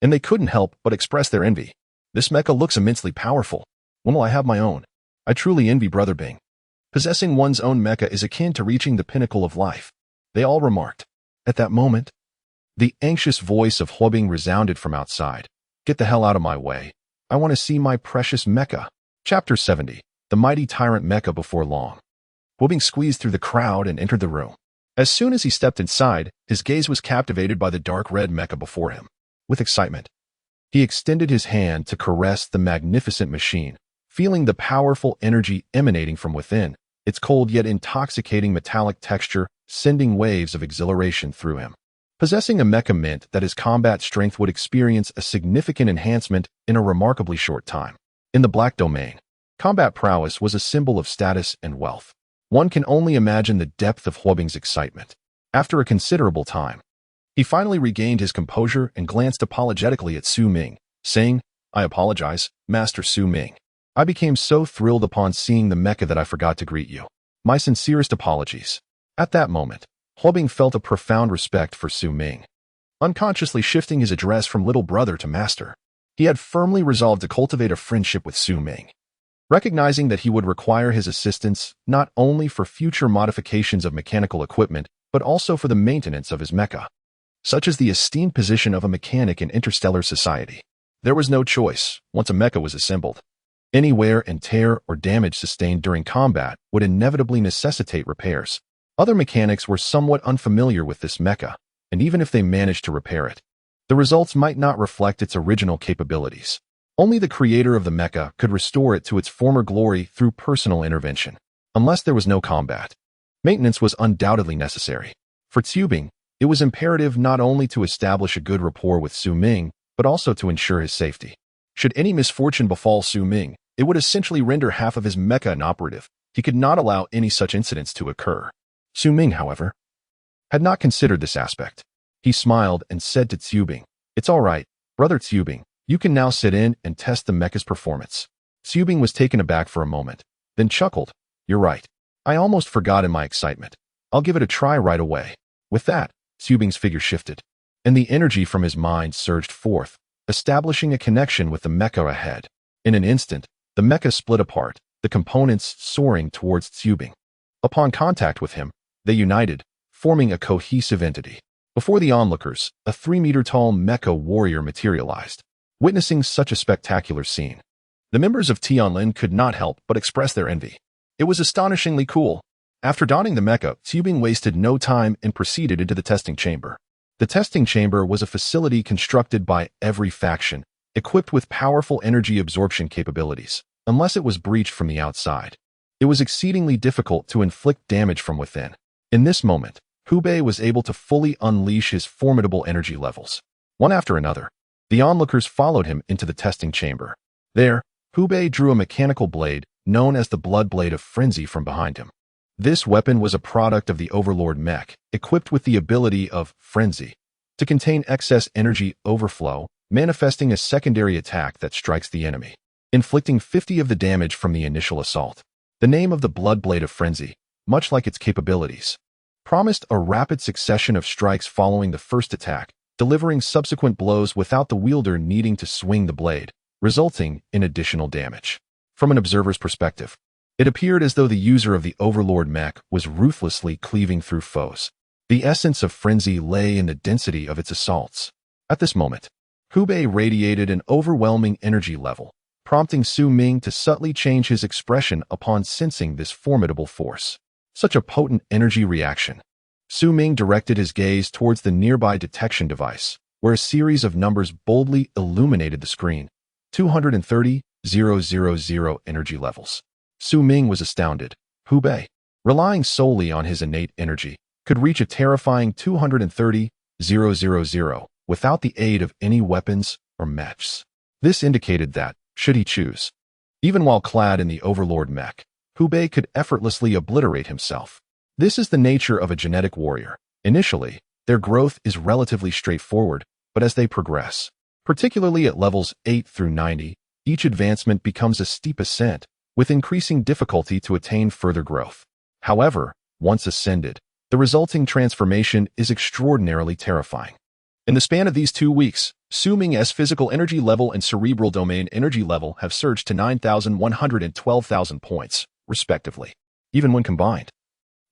And they couldn't help but express their envy. This Mecha looks immensely powerful. When will I have my own? I truly envy Brother Bing. Possessing one's own Mecha is akin to reaching the pinnacle of life, they all remarked. At that moment, the anxious voice of Huobing resounded from outside. Get the hell out of my way. I want to see my precious Mecha. Chapter 70. The mighty tyrant Mecha before long. Huobing squeezed through the crowd and entered the room. As soon as he stepped inside, his gaze was captivated by the dark red Mecha before him. With excitement, he extended his hand to caress the magnificent machine, feeling the powerful energy emanating from within, its cold yet intoxicating metallic texture sending waves of exhilaration through him. Possessing a Mecha meant that his combat strength would experience a significant enhancement in a remarkably short time. In the Black Domain, combat prowess was a symbol of status and wealth. One can only imagine the depth of Huobing's excitement. After a considerable time, he finally regained his composure and glanced apologetically at Su Ming, saying, I apologize, Master Su Ming. I became so thrilled upon seeing the Mecha that I forgot to greet you. My sincerest apologies. At that moment, Huobing felt a profound respect for Su Ming, unconsciously shifting his address from little brother to master. He had firmly resolved to cultivate a friendship with Su Ming, recognizing that he would require his assistance not only for future modifications of mechanical equipment, but also for the maintenance of his Mecha. Such is the esteemed position of a mechanic in interstellar society. There was no choice once a Mecha was assembled. Any wear and tear or damage sustained during combat would inevitably necessitate repairs. Other mechanics were somewhat unfamiliar with this Mecha, and even if they managed to repair it, the results might not reflect its original capabilities. Only the creator of the Mecha could restore it to its former glory through personal intervention. Unless there was no combat, maintenance was undoubtedly necessary. For Tsubing, it was imperative not only to establish a good rapport with Su Ming, but also to ensure his safety. Should any misfortune befall Su Ming, it would essentially render half of his Mecha inoperative. He could not allow any such incidents to occur. Su Ming, however, had not considered this aspect. He smiled and said to Tsubing, It's all right, Brother Tsubing. You can now sit in and test the Mecha's performance. Tsubing was taken aback for a moment, then chuckled. You're right. I almost forgot in my excitement. I'll give it a try right away. With that, Tsubing's figure shifted, and the energy from his mind surged forth, establishing a connection with the Mecha ahead. In an instant, the Mecha split apart, the components soaring towards Tsubing. Upon contact with him, they united, forming a cohesive entity. Before the onlookers, a 3-meter-tall Mecha warrior materialized. Witnessing such a spectacular scene, The members of Tianlin could not help but express their envy. It was astonishingly cool. After donning the mecha, Xubing wasted no time and proceeded into the testing chamber. The testing chamber was a facility constructed by every faction, equipped with powerful energy absorption capabilities, unless it was breached from the outside. It was exceedingly difficult to inflict damage from within. In this moment, Hubei was able to fully unleash his formidable energy levels. One after another, the onlookers followed him into the testing chamber. There, Hubei drew a mechanical blade known as the Blood Blade of Frenzy from behind him. This weapon was a product of the Overlord Mech, equipped with the ability of Frenzy to contain excess energy overflow, manifesting a secondary attack that strikes the enemy, inflicting 50 of the damage from the initial assault. The name of the Blood Blade of Frenzy, much like its capabilities, promised a rapid succession of strikes following the first attack, delivering subsequent blows without the wielder needing to swing the blade, resulting in additional damage. From an observer's perspective, it appeared as though the user of the Overlord Mech was ruthlessly cleaving through foes. The essence of Frenzy lay in the density of its assaults. At this moment, Hubei radiated an overwhelming energy level, prompting Su Ming to subtly change his expression upon sensing this formidable force. Such a potent energy reaction. Su Ming directed his gaze towards the nearby detection device, where a series of numbers boldly illuminated the screen. 230,000 energy levels. Su Ming was astounded. Hubei, relying solely on his innate energy, could reach a terrifying 230,000 without the aid of any weapons or mechs. This indicated that, should he choose, even while clad in the Overlord Mech, Hubei could effortlessly obliterate himself. This is the nature of a genetic warrior. Initially, their growth is relatively straightforward, but as they progress, particularly at levels 8 through 90, each advancement becomes a steep ascent, with increasing difficulty to attain further growth. However, once ascended, the resulting transformation is extraordinarily terrifying. In the span of these 2 weeks, Su Ming's physical energy level and cerebral domain energy level have surged to 9,100 and 12,000 points, respectively. Even when combined,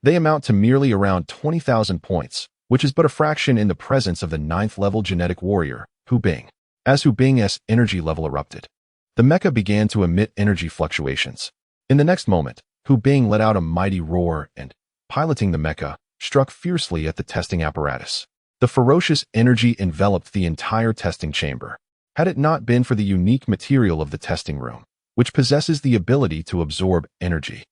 they amount to merely around 20,000 points, which is but a fraction in the presence of the 9th-level genetic warrior, Hu Bing. As Hu Bing's energy level erupted, the mecha began to emit energy fluctuations. In the next moment, Hu Bing let out a mighty roar and, piloting the mecha, struck fiercely at the testing apparatus. The ferocious energy enveloped the entire testing chamber. Had it not been for the unique material of the testing room, which possesses the ability to absorb energy,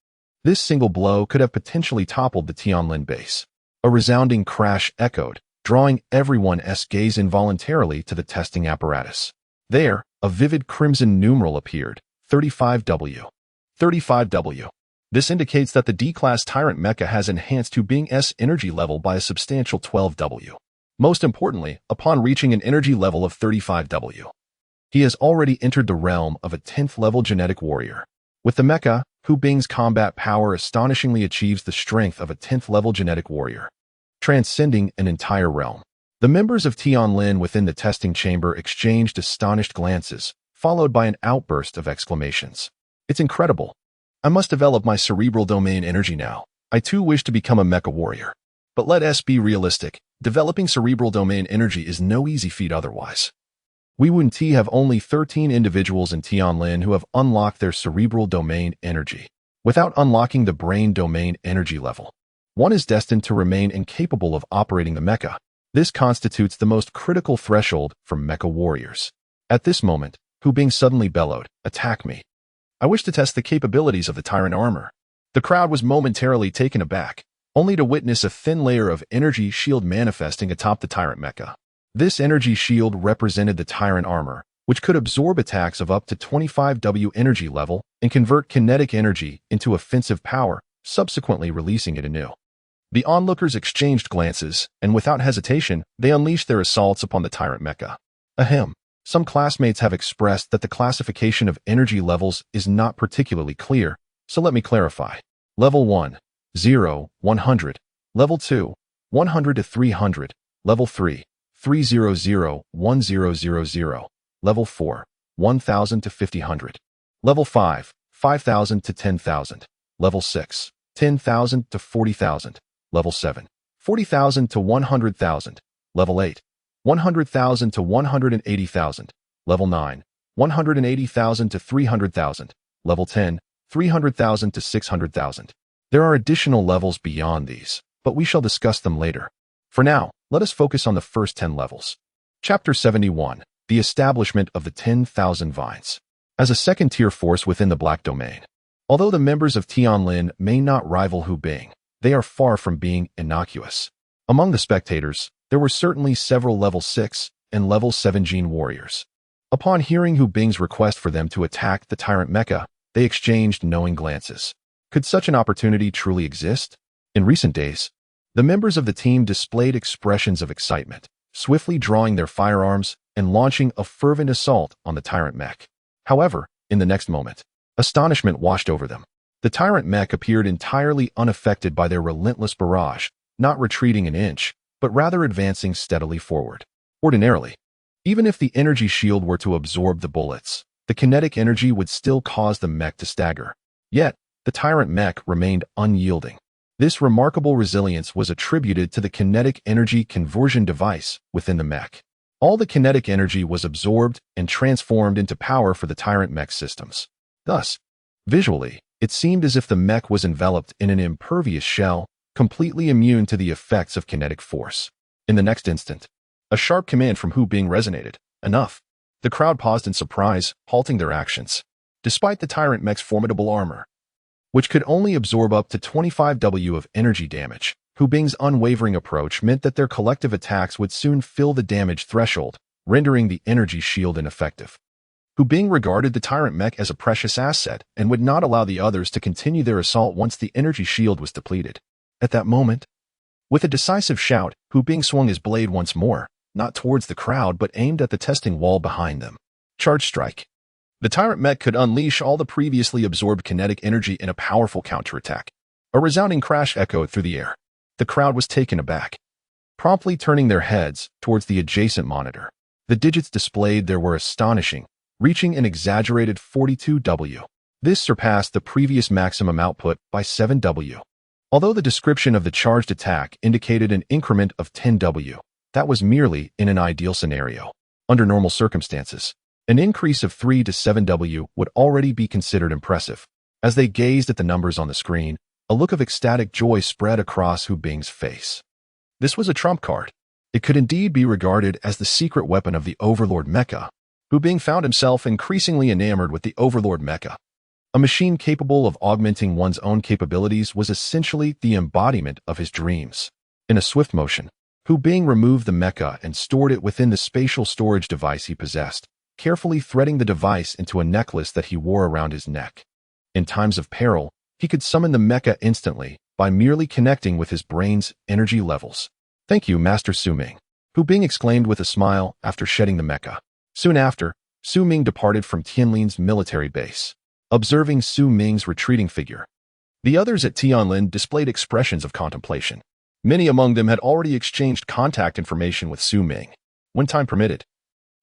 this single blow could have potentially toppled the Tianlin base. A resounding crash echoed, drawing everyone's gaze involuntarily to the testing apparatus. There, a vivid crimson numeral appeared, 35W. 35W. This indicates that the D-Class Tyrant Mecha has enhanced Hu Bing's energy level by a substantial 12W. Most importantly, upon reaching an energy level of 35W, he has already entered the realm of a 10th-level genetic warrior. With the mecha, Hu Bing's combat power astonishingly achieves the strength of a 10th-level genetic warrior, transcending an entire realm. The members of Tianlin within the testing chamber exchanged astonished glances, followed by an outburst of exclamations. It's incredible. I must develop my cerebral domain energy now. I too wish to become a mecha warrior. But let us be realistic. Developing cerebral domain energy is no easy feat otherwise. We Wun-Ti have only 13 individuals in Tianlin who have unlocked their cerebral domain energy. Without unlocking the brain domain energy level, one is destined to remain incapable of operating the mecha. This constitutes the most critical threshold for mecha warriors. At this moment, Hu Bing suddenly bellowed, "Attack me. I wish to test the capabilities of the tyrant armor." The crowd was momentarily taken aback, only to witness a thin layer of energy shield manifesting atop the tyrant mecha. This energy shield represented the tyrant armor, which could absorb attacks of up to 25W energy level and convert kinetic energy into offensive power, subsequently releasing it anew. The onlookers exchanged glances, and without hesitation, they unleashed their assaults upon the tyrant mecha. Ahem. Some classmates have expressed that the classification of energy levels is not particularly clear, so let me clarify. Level 1, 0, 100. Level 2, 100 to 300. Level 3, 300, 1000. Level 4, 1000 to 5000. Level 5, 5000 to 10,000. Level 6, 10,000 to 40,000. Level 7, 40,000 to 100,000. Level 8, 100,000 to 180,000. Level 9, 180,000 to 300,000. Level 10, 300,000 to 600,000. There are additional levels beyond these, but we shall discuss them later. For now, let us focus on the first 10 levels. Chapter 71. The Establishment of the 10,000 Vines. As a second-tier force within the Black Domain, although the members of Tianlin may not rival Hu Bing, they are far from being innocuous. Among the spectators, there were certainly several level 6 and level 7 gene warriors. Upon hearing Hu Bing's request for them to attack the tyrant Mecha, they exchanged knowing glances. Could such an opportunity truly exist? In recent days, the members of the team displayed expressions of excitement, swiftly drawing their firearms and launching a fervent assault on the tyrant mech. However, in the next moment, astonishment washed over them. The tyrant mech appeared entirely unaffected by their relentless barrage, not retreating an inch, but rather advancing steadily forward. Ordinarily, even if the energy shield were to absorb the bullets, the kinetic energy would still cause the mech to stagger. Yet, the tyrant mech remained unyielding. This remarkable resilience was attributed to the kinetic energy conversion device within the mech. All the kinetic energy was absorbed and transformed into power for the tyrant mech systems. Thus, visually, it seemed as if the mech was enveloped in an impervious shell, completely immune to the effects of kinetic force. In the next instant, a sharp command from Hu Bing resonated. Enough. The crowd paused in surprise, halting their actions. Despite the tyrant mech's formidable armor, which could only absorb up to 25 W of energy damage, Hu Bing's unwavering approach meant that their collective attacks would soon fill the damage threshold, rendering the energy shield ineffective. Hu Bing regarded the tyrant mech as a precious asset and would not allow the others to continue their assault once the energy shield was depleted. At that moment, with a decisive shout, Hu Bing swung his blade once more, not towards the crowd but aimed at the testing wall behind them. Charge strike. The tyrant mech could unleash all the previously absorbed kinetic energy in a powerful counterattack. A resounding crash echoed through the air. The crowd was taken aback, promptly turning their heads towards the adjacent monitor. The digits displayed there were astonishing, reaching an exaggerated 42 W. This surpassed the previous maximum output by 7 W. Although the description of the charged attack indicated an increment of 10 W, that was merely in an ideal scenario. Under normal circumstances, an increase of 3 to 7 W would already be considered impressive. As they gazed at the numbers on the screen, a look of ecstatic joy spread across Hu Bing's face. This was a trump card. It could indeed be regarded as the secret weapon of the Overlord Mecha. Hu Bing found himself increasingly enamored with the Overlord Mecha. A machine capable of augmenting one's own capabilities was essentially the embodiment of his dreams. In a swift motion, Hu Bing removed the mecha and stored it within the spatial storage device he possessed, carefully threading the device into a necklace that he wore around his neck. In times of peril, he could summon the mecha instantly by merely connecting with his brain's energy levels. "Thank you, Master Su Ming," Hu Bing exclaimed with a smile after shedding the mecha. Soon after, Su Ming departed from Tianlin's military base. Observing Su Ming's retreating figure, the others at Tianlin displayed expressions of contemplation. Many among them had already exchanged contact information with Su Ming. When time permitted,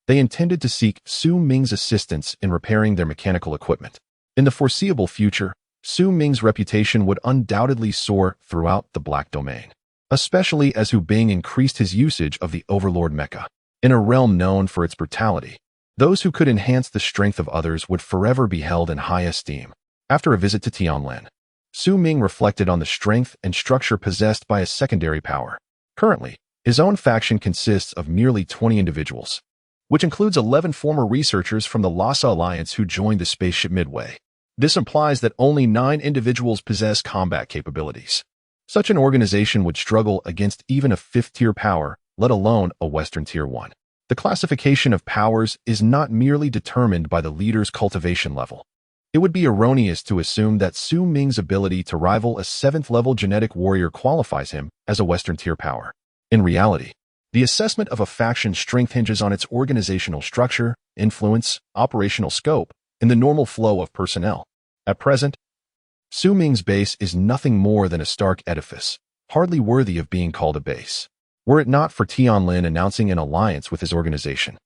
they intended to seek Su Ming's assistance in repairing their mechanical equipment. In the foreseeable future, Su Ming's reputation would undoubtedly soar throughout the Black Domain, especially as Hu Bing increased his usage of the Overlord Mecha. In a realm known for its brutality, those who could enhance the strength of others would forever be held in high esteem. After a visit to Tianlin, Su Ming reflected on the strength and structure possessed by a secondary power. Currently, his own faction consists of merely 20 individuals, which includes 11 former researchers from the Lhasa Alliance who joined the spaceship midway. This implies that only 9 individuals possess combat capabilities. Such an organization would struggle against even a 5th-tier power, let alone a Western Tier 1. The classification of powers is not merely determined by the leader's cultivation level. It would be erroneous to assume that Su Ming's ability to rival a 7th-level genetic warrior qualifies him as a Western-tier power. In reality, the assessment of a faction's strength hinges on its organizational structure, influence, operational scope, and the normal flow of personnel. At present, Su Ming's base is nothing more than a stark edifice, hardly worthy of being called a base. Were it not for Tianlin announcing an alliance with his organization,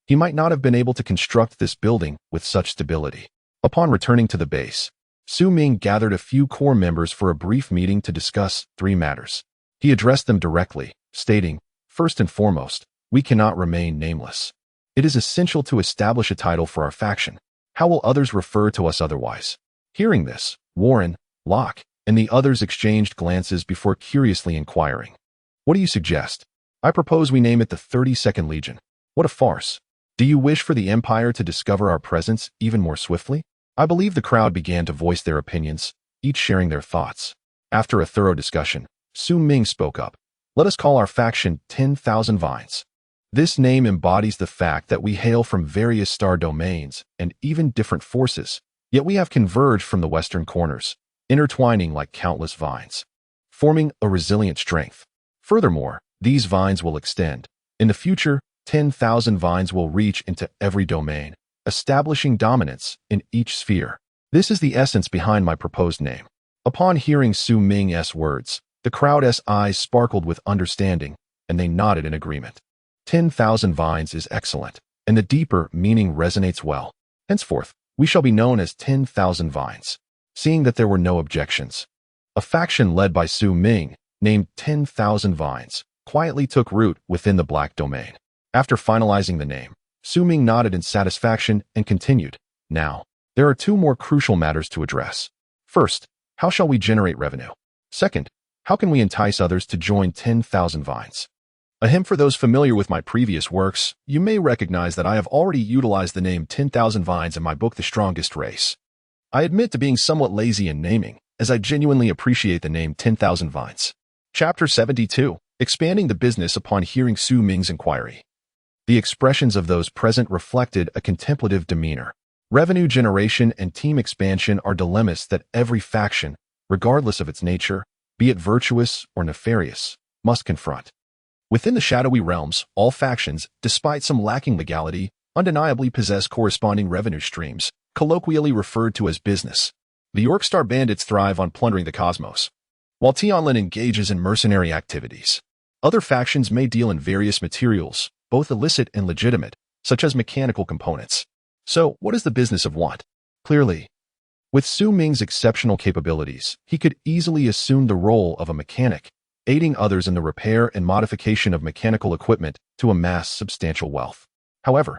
he might not have been able to construct this building with such stability. Upon returning to the base, Su Ming gathered a few core members for a brief meeting to discuss 3 matters. He addressed them directly, stating, "First and foremost, we cannot remain nameless. It is essential to establish a title for our faction. How will others refer to us otherwise? Hearing this, Warren, Locke, and the others exchanged glances before curiously inquiring. What do you suggest? I propose we name it the 32nd Legion. What a farce. Do you wish for the Empire to discover our presence even more swiftly? I believe the crowd began to voice their opinions, each sharing their thoughts. After a thorough discussion, Su Ming spoke up. Let us call our faction 10,000 Vines. This name embodies the fact that we hail from various star domains and even different forces, yet we have converged from the western corners, intertwining like countless vines, forming a resilient strength. Furthermore, these vines will extend. In the future, 10,000 vines will reach into every domain, establishing dominance in each sphere. This is the essence behind my proposed name. Upon hearing Su Ming's words, the crowd's eyes sparkled with understanding, and they nodded in agreement. 10,000 Vines is excellent, and the deeper meaning resonates well. Henceforth, we shall be known as 10,000 Vines. Seeing that there were no objections, a faction led by Su Ming, named 10,000 Vines, quietly took root within the Black Domain. After finalizing the name, Su Ming nodded in satisfaction and continued. Now, there are two more crucial matters to address. First, how shall we generate revenue? Second, how can we entice others to join 10,000 Vines? For those familiar with my previous works, you may recognize that I have already utilized the name 10,000 Vines in my book The Strongest Race. I admit to being somewhat lazy in naming, as I genuinely appreciate the name 10,000 Vines. Chapter 72, Expanding the Business upon hearing Su Ming's inquiry. The expressions of those present reflected a contemplative demeanor. Revenue generation and team expansion are dilemmas that every faction, regardless of its nature, be it virtuous or nefarious, must confront. Within the shadowy realms, all factions, despite some lacking legality, undeniably possess corresponding revenue streams, colloquially referred to as business. The Orcstar bandits thrive on plundering the cosmos, while Tionlin engages in mercenary activities. Other factions may deal in various materials, both illicit and legitimate, such as mechanical components. So, what is the business of want? Clearly, with Su Ming's exceptional capabilities, he could easily assume the role of a mechanic, aiding others in the repair and modification of mechanical equipment to amass substantial wealth. However,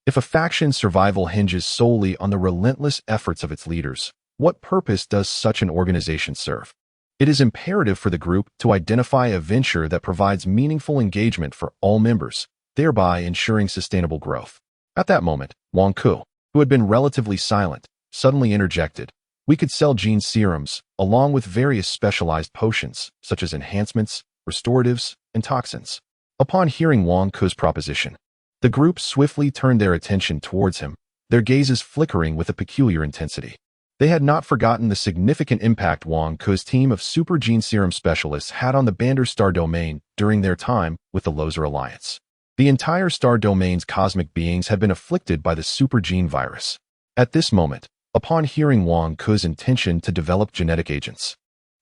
if a faction's survival hinges solely on the relentless efforts of its leaders, what purpose does such an organization serve? It is imperative for the group to identify a venture that provides meaningful engagement for all members, thereby ensuring sustainable growth. At that moment, Wang Ku, who had been relatively silent, suddenly interjected. We could sell gene serums, along with various specialized potions, such as enhancements, restoratives, and toxins. Upon hearing Wang Ku's proposition, the group swiftly turned their attention towards him, their gazes flickering with a peculiar intensity. They had not forgotten the significant impact Wang Ku's team of super gene serum specialists had on the Bander Star Domain during their time with the Lozer Alliance. The entire Star Domain's cosmic beings had been afflicted by the super gene virus. At this moment, upon hearing Wang Ku's intention to develop genetic agents,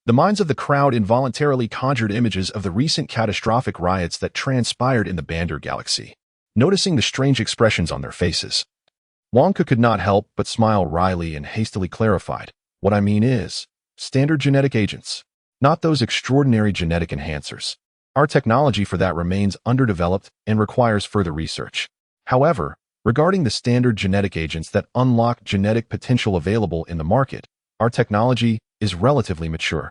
the minds of the crowd involuntarily conjured images of the recent catastrophic riots that transpired in the Bander galaxy. Noticing the strange expressions on their faces, Wang Ku could not help but smile wryly and hastily clarified. What I mean is, standard genetic agents, not those extraordinary genetic enhancers. Our technology for that remains underdeveloped and requires further research. However, regarding the standard genetic agents that unlock genetic potential available in the market, our technology is relatively mature,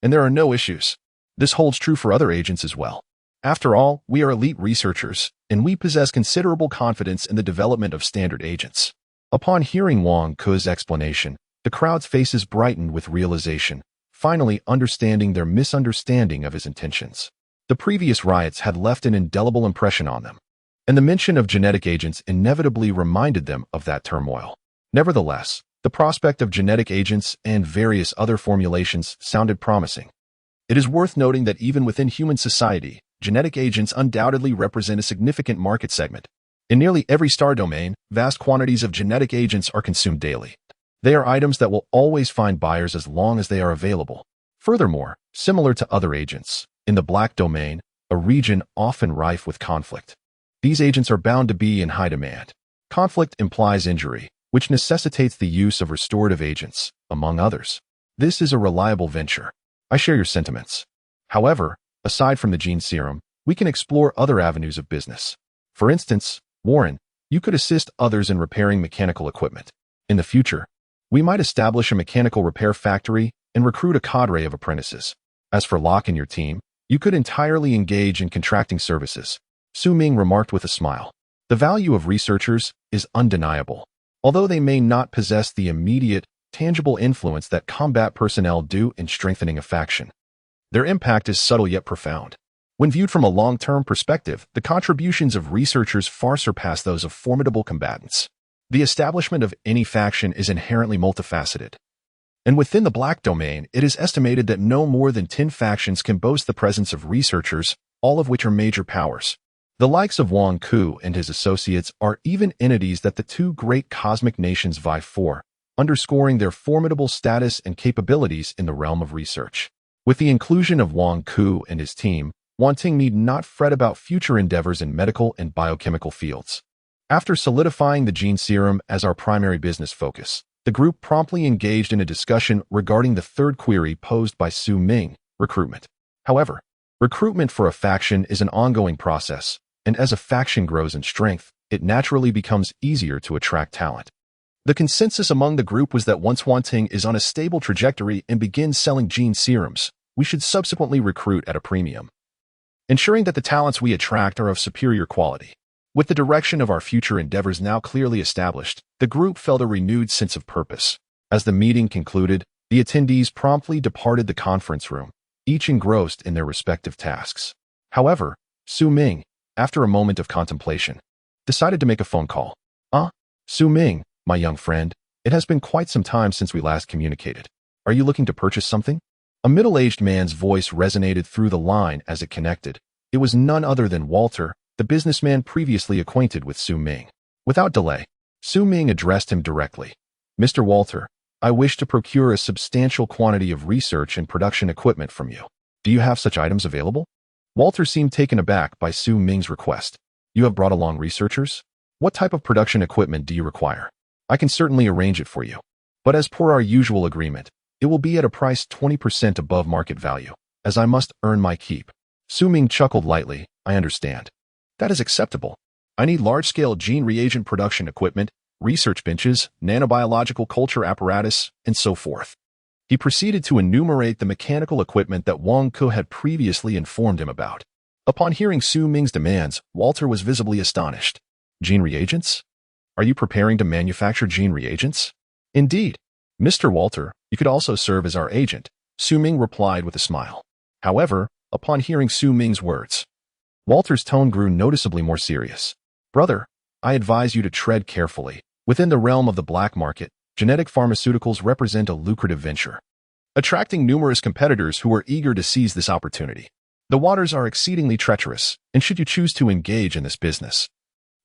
and there are no issues. This holds true for other agents as well. After all, we are elite researchers, and we possess considerable confidence in the development of standard agents. Upon hearing Wang Ku's explanation, the crowd's faces brightened with realization, finally understanding their misunderstanding of his intentions. The previous riots had left an indelible impression on them, and the mention of genetic agents inevitably reminded them of that turmoil. Nevertheless, the prospect of genetic agents and various other formulations sounded promising. It is worth noting that even within human society, genetic agents undoubtedly represent a significant market segment. In nearly every star domain, vast quantities of genetic agents are consumed daily. They are items that will always find buyers as long as they are available. Furthermore, similar to other agents, in the Black Domain, a region often rife with conflict, these agents are bound to be in high demand. Conflict implies injury, which necessitates the use of restorative agents, among others. This is a reliable venture. I share your sentiments. However, aside from the gene serum, we can explore other avenues of business. For instance, Warren, you could assist others in repairing mechanical equipment. In the future, we might establish a mechanical repair factory and recruit a cadre of apprentices. As for Locke and your team, you could entirely engage in contracting services, Su Ming remarked with a smile. The value of researchers is undeniable, although they may not possess the immediate, tangible influence that combat personnel do in strengthening a faction. Their impact is subtle yet profound. When viewed from a long-term perspective, the contributions of researchers far surpass those of formidable combatants. The establishment of any faction is inherently multifaceted, and within the Black Domain, it is estimated that no more than 10 factions can boast the presence of researchers, all of which are major powers. The likes of Wang Ku and his associates are even entities that the two great cosmic nations vie for, underscoring their formidable status and capabilities in the realm of research. With the inclusion of Wang Ku and his team, Wanting need not fret about future endeavors in medical and biochemical fields. After solidifying the gene serum as our primary business focus, the group promptly engaged in a discussion regarding the third query posed by Su Ming, recruitment. However, recruitment for a faction is an ongoing process, and as a faction grows in strength, it naturally becomes easier to attract talent. The consensus among the group was that once Wanting is on a stable trajectory and begins selling gene serums, we should subsequently recruit at a premium, ensuring that the talents we attract are of superior quality. With the direction of our future endeavors now clearly established, the group felt a renewed sense of purpose. As the meeting concluded, the attendees promptly departed the conference room, each engrossed in their respective tasks. However, Su Ming, after a moment of contemplation, decided to make a phone call. Su Ming, my young friend, it has been quite some time since we last communicated. Are you looking to purchase something? A middle-aged man's voice resonated through the line as it connected. It was none other than Walter, the businessman previously acquainted with Su Ming. Without delay, Su Ming addressed him directly. Mr. Walter, I wish to procure a substantial quantity of research and production equipment from you. Do you have such items available? Walter seemed taken aback by Su Ming's request. You have brought along researchers? What type of production equipment do you require? I can certainly arrange it for you. But as per our usual agreement, it will be at a price 20% above market value, as I must earn my keep. Su Ming chuckled lightly. I understand. That is acceptable. I need large-scale gene reagent production equipment, research benches, nanobiological culture apparatus, and so forth. He proceeded to enumerate the mechanical equipment that Wang Ku had previously informed him about. Upon hearing Su Ming's demands, Walter was visibly astonished. Gene reagents? Are you preparing to manufacture gene reagents? Indeed. Mr. Walter, you could also serve as our agent, Su Ming replied with a smile. However, upon hearing Su Ming's words, Walter's tone grew noticeably more serious. Brother, I advise you to tread carefully. Within the realm of the black market, genetic pharmaceuticals represent a lucrative venture, attracting numerous competitors who are eager to seize this opportunity. The waters are exceedingly treacherous, and should you choose to engage in this business,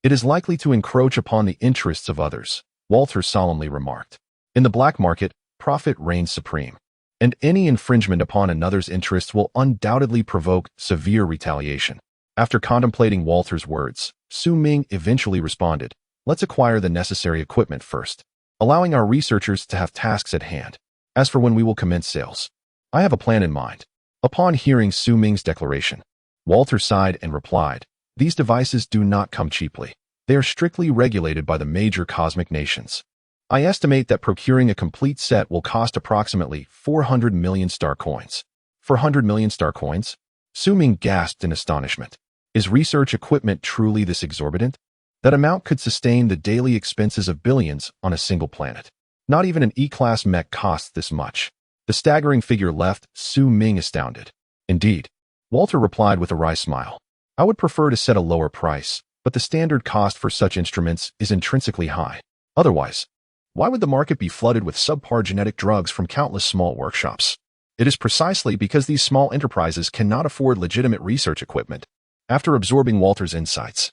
it is likely to encroach upon the interests of others, Walter solemnly remarked. In the black market, profit reigns supreme, and any infringement upon another's interests will undoubtedly provoke severe retaliation. After contemplating Walter's words, Su Ming eventually responded, let's acquire the necessary equipment first, allowing our researchers to have tasks at hand. As for when we will commence sales, I have a plan in mind. Upon hearing Su Ming's declaration, Walter sighed and replied, these devices do not come cheaply. They are strictly regulated by the major cosmic nations. I estimate that procuring a complete set will cost approximately 400 million star coins. 400 million star coins? Su Ming gasped in astonishment. Is research equipment truly this exorbitant? That amount could sustain the daily expenses of billions on a single planet. Not even an E-class mech costs this much. The staggering figure left Su Ming astounded. Indeed, Walter replied with a wry smile. I would prefer to set a lower price, but the standard cost for such instruments is intrinsically high. Otherwise, why would the market be flooded with subpar genetic drugs from countless small workshops? It is precisely because these small enterprises cannot afford legitimate research equipment. After absorbing Walter's insights,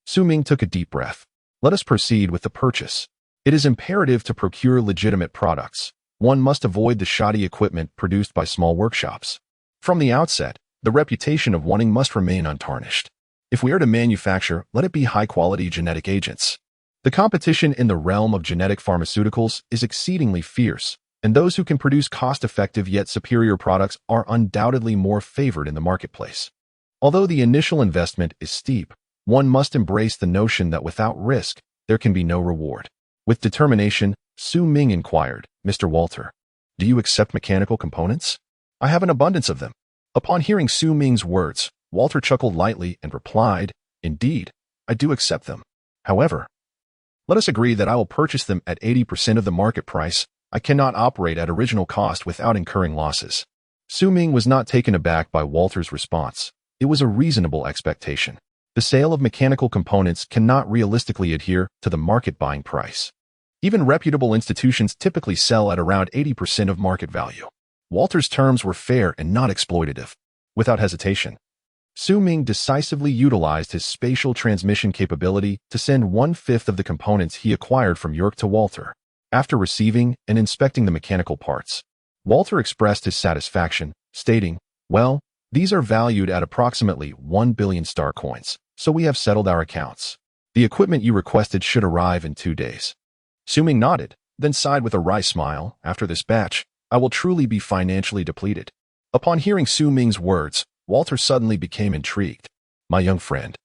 Su Ming took a deep breath. Let us proceed with the purchase. It is imperative to procure legitimate products. One must avoid the shoddy equipment produced by small workshops. From the outset, the reputation of Wanting must remain untarnished. If we are to manufacture, let it be high-quality genetic agents. The competition in the realm of genetic pharmaceuticals is exceedingly fierce, and those who can produce cost-effective yet superior products are undoubtedly more favored in the marketplace. Although the initial investment is steep, One must embrace the notion that without risk, there can be no reward. With determination, Su Ming inquired, Mr. Walter, do you accept mechanical components? I have an abundance of them. Upon hearing Su Ming's words, Walter chuckled lightly and replied, indeed, I do accept them. However, let us agree that I will purchase them at 80% of the market price. I cannot operate at original cost without incurring losses. Su Ming was not taken aback by Walter's response. It was a reasonable expectation. The sale of mechanical components cannot realistically adhere to the market buying price. Even reputable institutions typically sell at around 80% of market value. Walter's terms were fair and not exploitative. Without hesitation, Su Ming decisively utilized his spatial transmission capability to send 1/5 of the components he acquired from York to Walter. After receiving and inspecting the mechanical parts, Walter expressed his satisfaction, stating, well, these are valued at approximately 1 billion star coins, so we have settled our accounts. The equipment you requested should arrive in 2 days. Su Ming nodded, then sighed with a wry smile, after this batch, I will truly be financially depleted. Upon hearing Su Ming's words, Walter suddenly became intrigued. My young friend,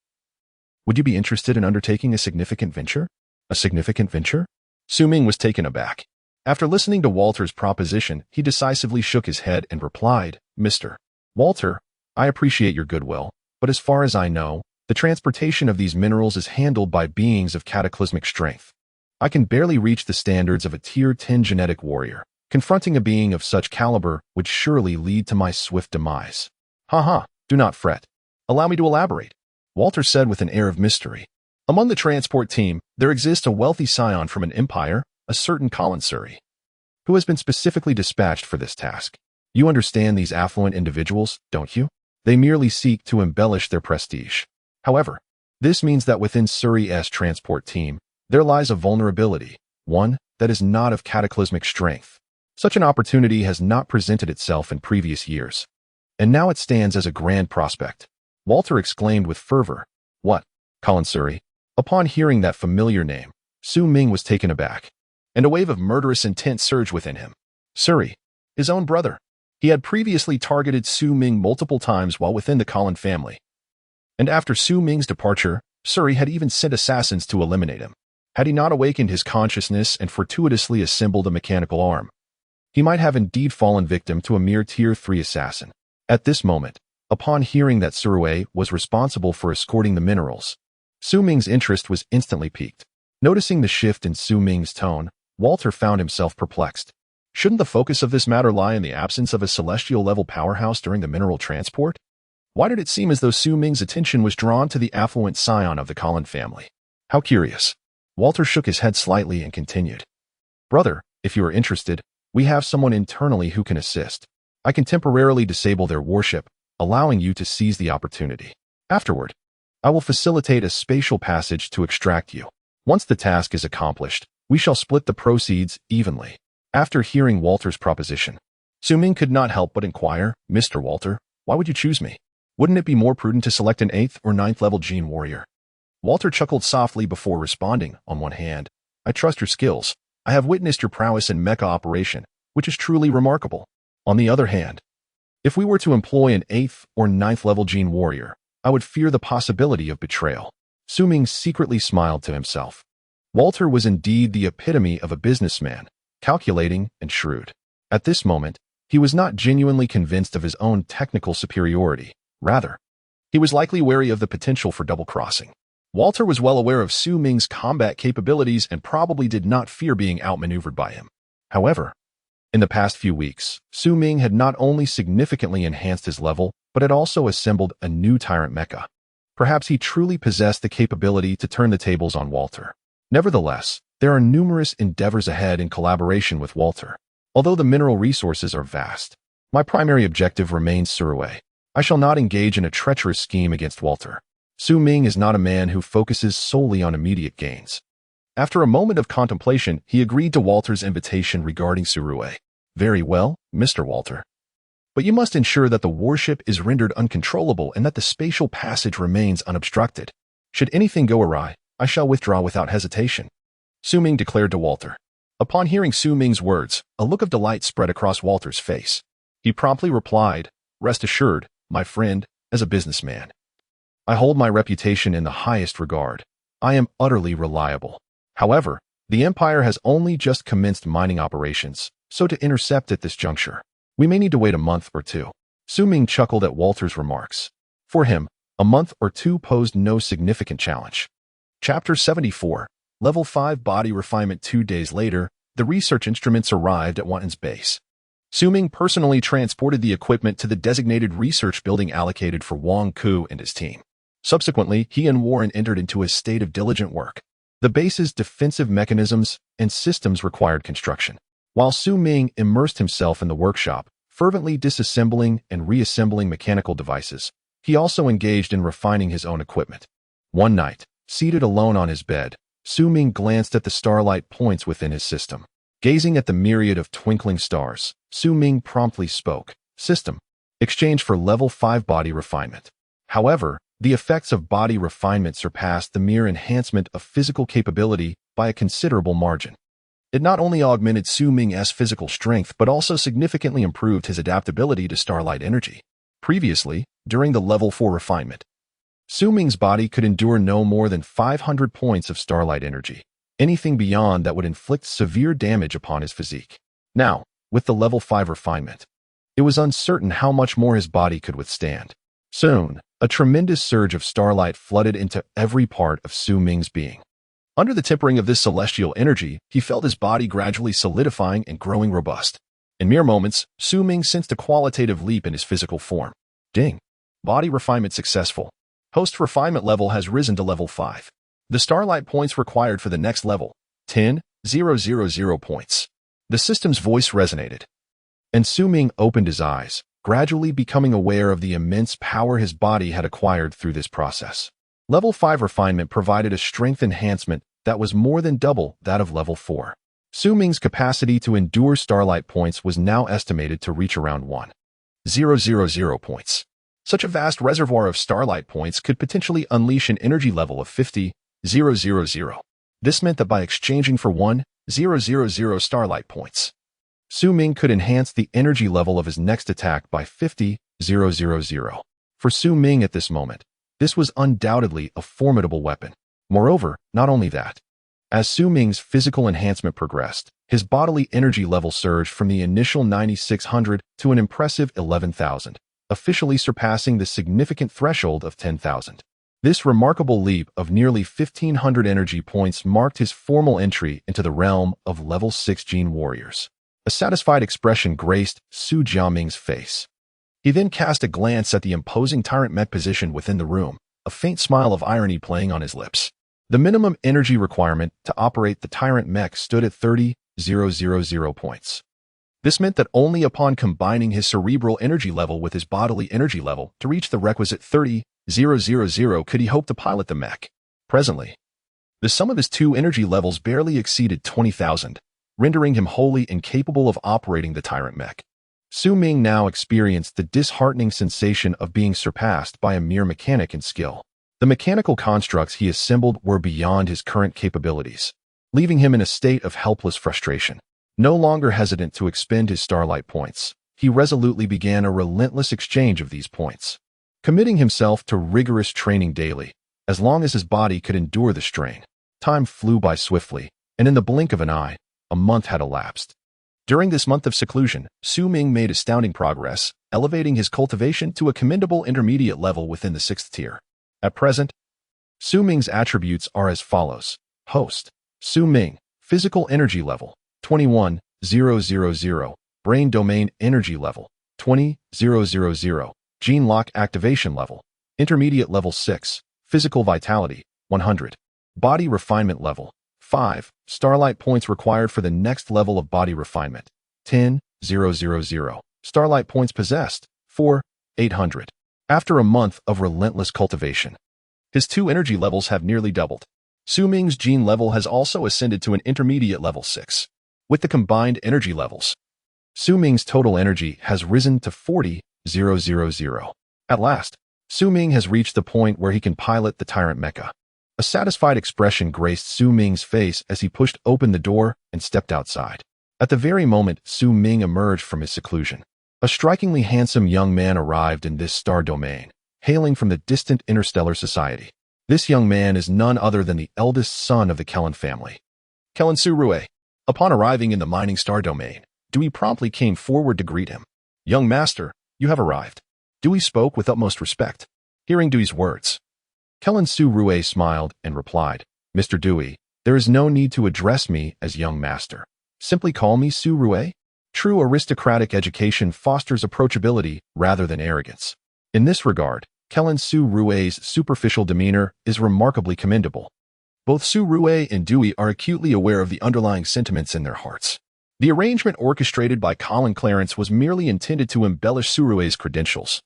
would you be interested in undertaking a significant venture? A significant venture? Su Ming was taken aback. After listening to Walter's proposition, he decisively shook his head and replied, Mr. Walter, I appreciate your goodwill, but as far as I know, the transportation of these minerals is handled by beings of cataclysmic strength. I can barely reach the standards of a Tier 10 genetic warrior. Confronting a being of such caliber would surely lead to my swift demise. Do not fret. Allow me to elaborate, Walter said with an air of mystery. Among the transport team, there exists a wealthy scion from an empire, a certain Starry, who has been specifically dispatched for this task. You understand these affluent individuals, don't you? They merely seek to embellish their prestige. However, this means that within Starry's transport team, there lies a vulnerability, one that is not of cataclysmic strength. Such an opportunity has not presented itself in previous years, and now it stands as a grand prospect. Walter exclaimed with fervor, What? Starry? Upon hearing that familiar name, Su Ming was taken aback, and a wave of murderous intent surged within him. Starry, his own brother. He had previously targeted Su Ming multiple times while within the Colin family, and after Su Ming's departure, Starry had even sent assassins to eliminate him. Had he not awakened his consciousness and fortuitously assembled a mechanical arm, he might have indeed fallen victim to a mere Tier 3 assassin. At this moment, upon hearing that Starry was responsible for escorting the minerals, Su Ming's interest was instantly piqued. Noticing the shift in Su Ming's tone, Walter found himself perplexed. Shouldn't the focus of this matter lie in the absence of a celestial-level powerhouse during the mineral transport? Why did it seem as though Su Ming's attention was drawn to the affluent scion of the Colin family? How curious. Walter shook his head slightly and continued. Brother, if you are interested, we have someone internally who can assist. I can temporarily disable their warship, allowing you to seize the opportunity. Afterward, I will facilitate a spatial passage to extract you. Once the task is accomplished, we shall split the proceeds evenly. After hearing Walter's proposition, Su Ming could not help but inquire, Mr. Walter, why would you choose me? Wouldn't it be more prudent to select an 8th or 9th level gene warrior? Walter chuckled softly before responding. On one hand, I trust your skills. I have witnessed your prowess in Mecha operation, which is truly remarkable. On the other hand, if we were to employ an 8th or 9th level gene warrior, I would fear the possibility of betrayal. Su Ming secretly smiled to himself. Walter was indeed the epitome of a businessman, calculating and shrewd. At this moment, he was not genuinely convinced of his own technical superiority. Rather, he was likely wary of the potential for double-crossing. Walter was well aware of Su Ming's combat capabilities and probably did not fear being outmaneuvered by him. However, in the past few weeks, Su Ming had not only significantly enhanced his level, but had also assembled a new tyrant mecha. Perhaps he truly possessed the capability to turn the tables on Walter. Nevertheless, there are numerous endeavors ahead in collaboration with Walter. Although the mineral resources are vast, my primary objective remains Starry. I shall not engage in a treacherous scheme against Walter. Su Ming is not a man who focuses solely on immediate gains. After a moment of contemplation, he agreed to Walter's invitation regarding Starry. Very well, Mr. Walter. But you must ensure that the warship is rendered uncontrollable and that the spatial passage remains unobstructed. Should anything go awry, I shall withdraw without hesitation, Su Ming declared to Walter. Upon hearing Su Ming's words, a look of delight spread across Walter's face. He promptly replied, Rest assured, my friend, as a businessman, I hold my reputation in the highest regard. I am utterly reliable. However, the Empire has only just commenced mining operations, so to intercept at this juncture, we may need to wait a month or two. Su Ming chuckled at Walter's remarks. For him, a month or two posed no significant challenge. Chapter 74, Level 5 Body Refinement. 2 days later, the research instruments arrived at Wanton's base. Su Ming personally transported the equipment to the designated research building allocated for Wang Ku and his team. Subsequently, he and Warren entered into a state of diligent work. The base's defensive mechanisms and systems required construction, while Su Ming immersed himself in the workshop, fervently disassembling and reassembling mechanical devices. He also engaged in refining his own equipment. One night, seated alone on his bed, Su Ming glanced at the starlight points within his system. Gazing at the myriad of twinkling stars, Su Ming promptly spoke. System. Exchange for Level 5 Body Refinement. However, the effects of body refinement surpassed the mere enhancement of physical capability by a considerable margin. It not only augmented Su Ming's physical strength but also significantly improved his adaptability to starlight energy. Previously, during the Level 4 refinement, Su Ming's body could endure no more than 500 points of starlight energy. Anything beyond that would inflict severe damage upon his physique. Now, with the Level 5 refinement, it was uncertain how much more his body could withstand. Soon, a tremendous surge of starlight flooded into every part of Su Ming's being. Under the tempering of this celestial energy, he felt his body gradually solidifying and growing robust. In mere moments, Su Ming sensed a qualitative leap in his physical form. Ding! Body refinement successful. Host refinement level has risen to Level 5. The starlight points required for the next level, 10,000 points. The system's voice resonated, and Su Ming opened his eyes, gradually becoming aware of the immense power his body had acquired through this process. Level 5 refinement provided a strength enhancement that was more than double that of Level 4. Su Ming's capacity to endure starlight points was now estimated to reach around 1,000 points. Such a vast reservoir of starlight points could potentially unleash an energy level of 50,000. This meant that by exchanging for 1,000 starlight points, Su Ming could enhance the energy level of his next attack by 50,000. For Su Ming at this moment, this was undoubtedly a formidable weapon. Moreover, not only that, as Su Ming's physical enhancement progressed, his bodily energy level surged from the initial 9,600 to an impressive 11,000, officially surpassing the significant threshold of 10,000. This remarkable leap of nearly 1,500 energy points marked his formal entry into the realm of Level 6 Gene Warriors. A satisfied expression graced Su Jiaming's face. He then cast a glance at the imposing tyrant mech position within the room, a faint smile of irony playing on his lips. The minimum energy requirement to operate the tyrant mech stood at 30,000 points. This meant that only upon combining his cerebral energy level with his bodily energy level to reach the requisite 30,000 could he hope to pilot the mech. Presently, the sum of his two energy levels barely exceeded 20,000, rendering him wholly incapable of operating the tyrant mech. Su Ming now experienced the disheartening sensation of being surpassed by a mere mechanic in skill. The mechanical constructs he assembled were beyond his current capabilities, leaving him in a state of helpless frustration. No longer hesitant to expend his starlight points, he resolutely began a relentless exchange of these points, committing himself to rigorous training daily, as long as his body could endure the strain. Time flew by swiftly, and in the blink of an eye, a month had elapsed. During this month of seclusion, Su Ming made astounding progress, elevating his cultivation to a commendable intermediate level within the 6th tier. At present, Su Ming's attributes are as follows. Host, Su Ming, physical energy level, 21,000, brain domain energy level, 20,000, gene lock activation level, intermediate level 6, physical vitality, 100, body refinement level, 5, starlight points required for the next level of body refinement, 10,000, starlight points possessed, 4,800. After a month of relentless cultivation, his two energy levels have nearly doubled. Su Ming's gene level has also ascended to an intermediate level 6. With the combined energy levels, Su Ming's total energy has risen to 40,000. At last, Su Ming has reached the point where he can pilot the tyrant mecha. A satisfied expression graced Su Ming's face as he pushed open the door and stepped outside. At the very moment Su Ming emerged from his seclusion, a strikingly handsome young man arrived in this star domain. hailing from the distant interstellar society. This young man is none other than the eldest son of the Kellen family. Kellen Surue. Upon arriving in the mining star domain, Dewey promptly came forward to greet him. "Young master, you have arrived." Dewey spoke with utmost respect. Hearing Dewey's words, Kellen Surue smiled and replied, "Mr. Dewey, there is no need to address me as young master. Simply call me Surue." True aristocratic education fosters approachability rather than arrogance. In this regard, Kellen Surue's superficial demeanor is remarkably commendable. Both Surue and Dewey are acutely aware of the underlying sentiments in their hearts. The arrangement orchestrated by Colin Clarence was merely intended to embellish Surue's credentials,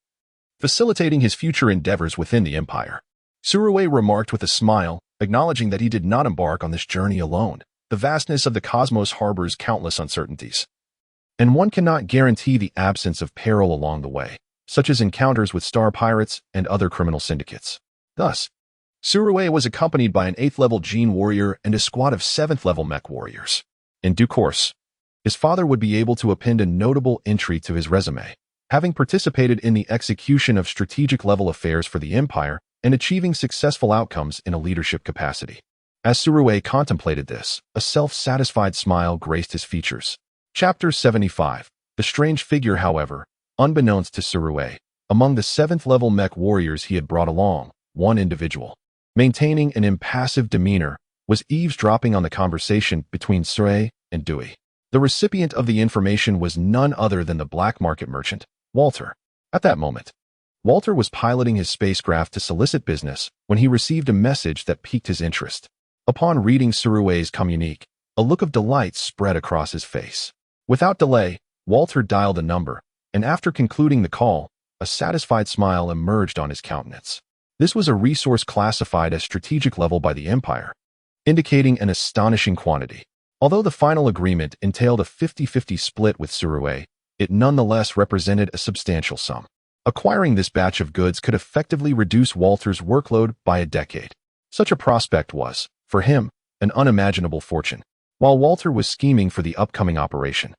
facilitating his future endeavors within the Empire. Surue remarked with a smile, acknowledging that he did not embark on this journey alone. The vastness of the cosmos harbors countless uncertainties, and one cannot guarantee the absence of peril along the way, such as encounters with star pirates and other criminal syndicates. Thus, Surue was accompanied by an 8th-level Gene warrior and a squad of 7th-level mech warriors. In due course, his father would be able to append a notable entry to his resume, having participated in the execution of strategic-level affairs for the Empire and achieving successful outcomes in a leadership capacity. As Surue contemplated this, a self-satisfied smile graced his features. Chapter 75. The strange figure, however, unbeknownst to Surue, among the 7th-level mech warriors he had brought along, one individual, maintaining an impassive demeanor, was eavesdropping on the conversation between Surue and Dewey. The recipient of the information was none other than the black market merchant, Walter. At that moment, Walter was piloting his spacecraft to solicit business when he received a message that piqued his interest. Upon reading Surue's communique, a look of delight spread across his face. Without delay, Walter dialed a number, and after concluding the call, a satisfied smile emerged on his countenance. This was a resource classified as strategic level by the Empire, indicating an astonishing quantity. Although the final agreement entailed a 50-50 split with Surue, it nonetheless represented a substantial sum. Acquiring this batch of goods could effectively reduce Walter's workload by a decade. Such a prospect was, for him, an unimaginable fortune. While Walter was scheming for the upcoming operation,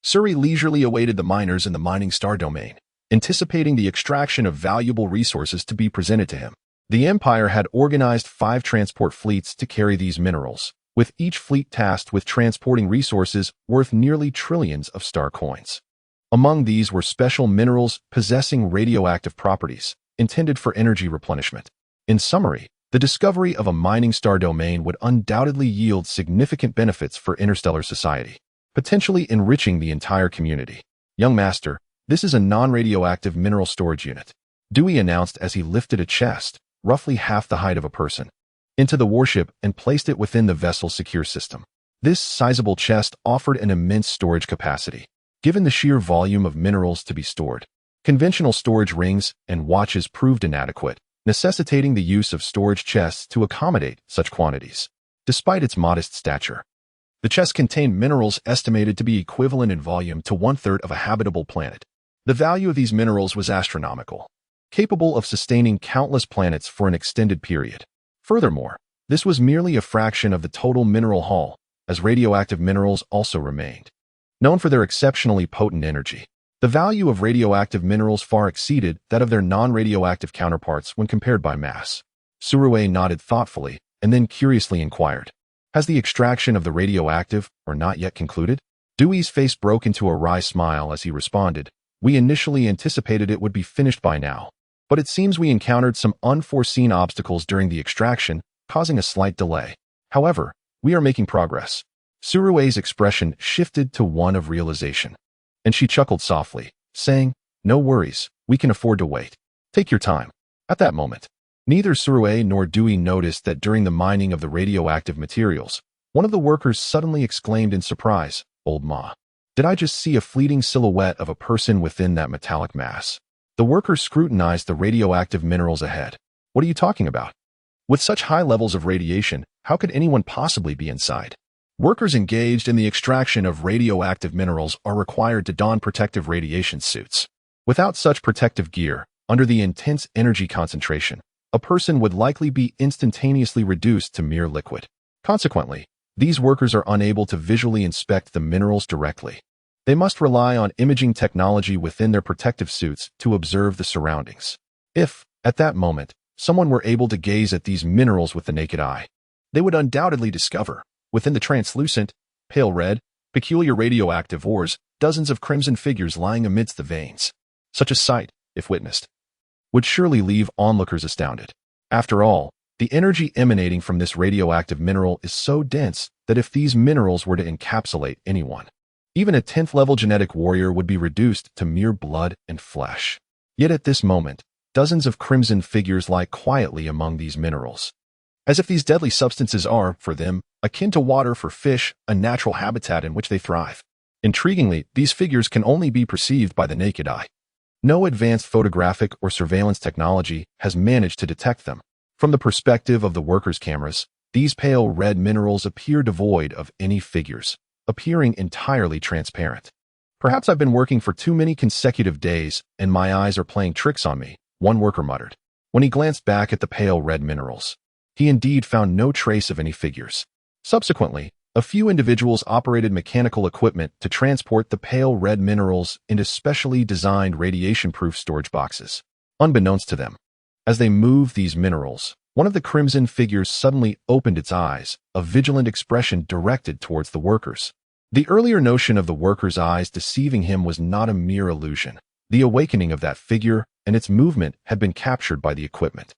Surrey leisurely awaited the miners in the mining star domain, anticipating the extraction of valuable resources to be presented to him. The Empire had organized 5 transport fleets to carry these minerals, with each fleet tasked with transporting resources worth nearly trillions of star coins. Among these were special minerals possessing radioactive properties, intended for energy replenishment. In summary, the discovery of a mining star domain would undoubtedly yield significant benefits for interstellar society, potentially enriching the entire community. "Young master, this is a non-radioactive mineral storage unit," Dewey announced as he lifted a chest, roughly half the height of a person, into the warship and placed it within the vessel's secure system. This sizable chest offered an immense storage capacity, given the sheer volume of minerals to be stored. Conventional storage rings and watches proved inadequate, necessitating the use of storage chests to accommodate such quantities. Despite its modest stature, the chest contained minerals estimated to be equivalent in volume to 1/3 of a habitable planet. The value of these minerals was astronomical, capable of sustaining countless planets for an extended period. Furthermore, this was merely a fraction of the total mineral haul, as radioactive minerals also remained. Known for their exceptionally potent energy, the value of radioactive minerals far exceeded that of their non-radioactive counterparts when compared by mass. Surue nodded thoughtfully and then curiously inquired, "Has the extraction of the radioactive or not yet concluded?" Dewey's face broke into a wry smile as he responded, "We initially anticipated it would be finished by now, but it seems we encountered some unforeseen obstacles during the extraction, causing a slight delay. However, we are making progress." Surue's expression shifted to one of realization, and she chuckled softly, saying, "No worries, we can afford to wait. Take your time." At that moment, neither Surue nor Dewey noticed that during the mining of the radioactive materials, one of the workers suddenly exclaimed in surprise, "Old Ma, did I just see a fleeting silhouette of a person within that metallic mass?" The worker scrutinized the radioactive minerals ahead. "What are you talking about? With such high levels of radiation, how could anyone possibly be inside?" Workers engaged in the extraction of radioactive minerals are required to don protective radiation suits. Without such protective gear, under the intense energy concentration, a person would likely be instantaneously reduced to mere liquid. Consequently, these workers are unable to visually inspect the minerals directly. They must rely on imaging technology within their protective suits to observe the surroundings. If, At that moment, someone were able to gaze at these minerals with the naked eye. They would undoubtedly discover, within the translucent, pale red, peculiar radioactive ores, dozens of crimson figures lying amidst the veins. Such a sight, if witnessed, would surely leave onlookers astounded. After all, the energy emanating from this radioactive mineral is so dense that if these minerals were to encapsulate anyone, even a 10th-level genetic warrior would be reduced to mere blood and flesh. Yet at this moment, dozens of crimson figures lie quietly among these minerals, as if these deadly substances are, for them, akin to water for fish, a natural habitat in which they thrive. Intriguingly, these figures can only be perceived by the naked eye. No advanced photographic or surveillance technology has managed to detect them. From the perspective of the workers' cameras, these pale red minerals appear devoid of any figures, appearing entirely transparent. Perhaps I've been working for too many consecutive days and my eyes are playing tricks on me, one worker muttered. When he glanced back at the pale red minerals, he indeed found no trace of any figures. Subsequently, a few individuals operated mechanical equipment to transport the pale red minerals into specially designed radiation-proof storage boxes. Unbeknownst to them, as they moved these minerals, one of the crimson figures suddenly opened its eyes, a vigilant expression directed towards the workers. The earlier notion of the worker's eyes deceiving him was not a mere illusion. The awakening of that figure and its movement had been captured by the equipment.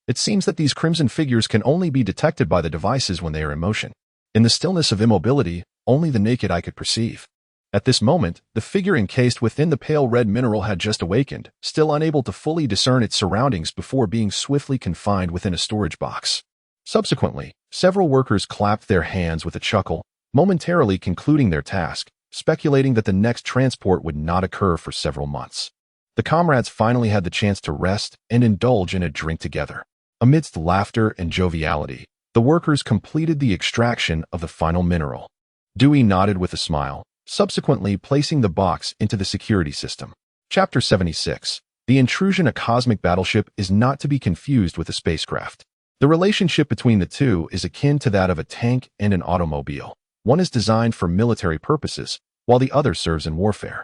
It seems that these crimson figures can only be detected by the devices when they are in motion. In the stillness of immobility, only the naked eye could perceive. At this moment, the figure encased within the pale red mineral had just awakened, still unable to fully discern its surroundings before being swiftly confined within a storage box. Subsequently, several workers clapped their hands with a chuckle, momentarily concluding their task, speculating that the next transport would not occur for several months. The comrades finally had the chance to rest and indulge in a drink together. Amidst laughter and joviality, the workers completed the extraction of the final mineral. Dewey nodded with a smile, subsequently placing the box into the security system. Chapter 76. The intrusion. A cosmic battleship is not to be confused with a spacecraft. The relationship between the two is akin to that of a tank and an automobile. One is designed for military purposes, while the other serves in warfare.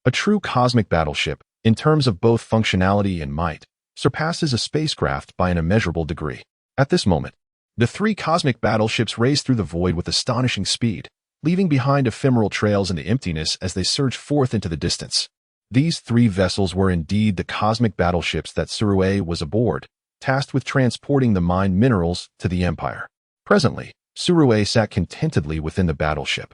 A true cosmic battleship, in terms of both functionality and might, surpasses a spacecraft by an immeasurable degree. At this moment, the three cosmic battleships raced through the void with astonishing speed, leaving behind ephemeral trails in the emptiness as they surged forth into the distance. These three vessels were indeed the cosmic battleships that Starry was aboard, tasked with transporting the mined minerals to the Empire. Presently, Starry sat contentedly within the battleship,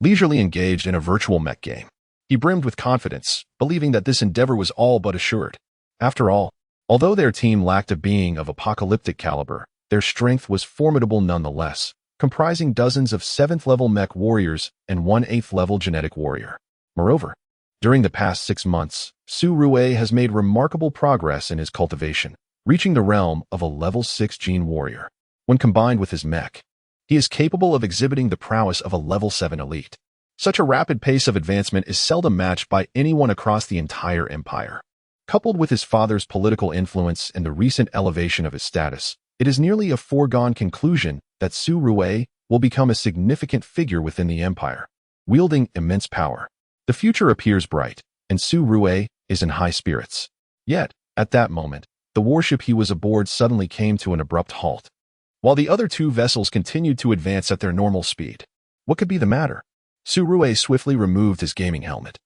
leisurely engaged in a virtual mech game. He brimmed with confidence, believing that this endeavor was all but assured. After all, although their team lacked a being of apocalyptic caliber, their strength was formidable nonetheless, comprising dozens of 7th-level mech warriors and one 8th-level genetic warrior. Moreover, during the past 6 months, Starry has made remarkable progress in his cultivation, reaching the realm of a level 6 gene warrior. When combined with his mech, he is capable of exhibiting the prowess of a level 7 elite. Such a rapid pace of advancement is seldom matched by anyone across the entire empire. Coupled with his father's political influence and the recent elevation of his status, it is nearly a foregone conclusion that Starry will become a significant figure within the empire, wielding immense power. The future appears bright, and Starry is in high spirits. Yet, at that moment, the warship he was aboard suddenly came to an abrupt halt, while the other two vessels continued to advance at their normal speed. What could be the matter? Starry swiftly removed his gaming helmet,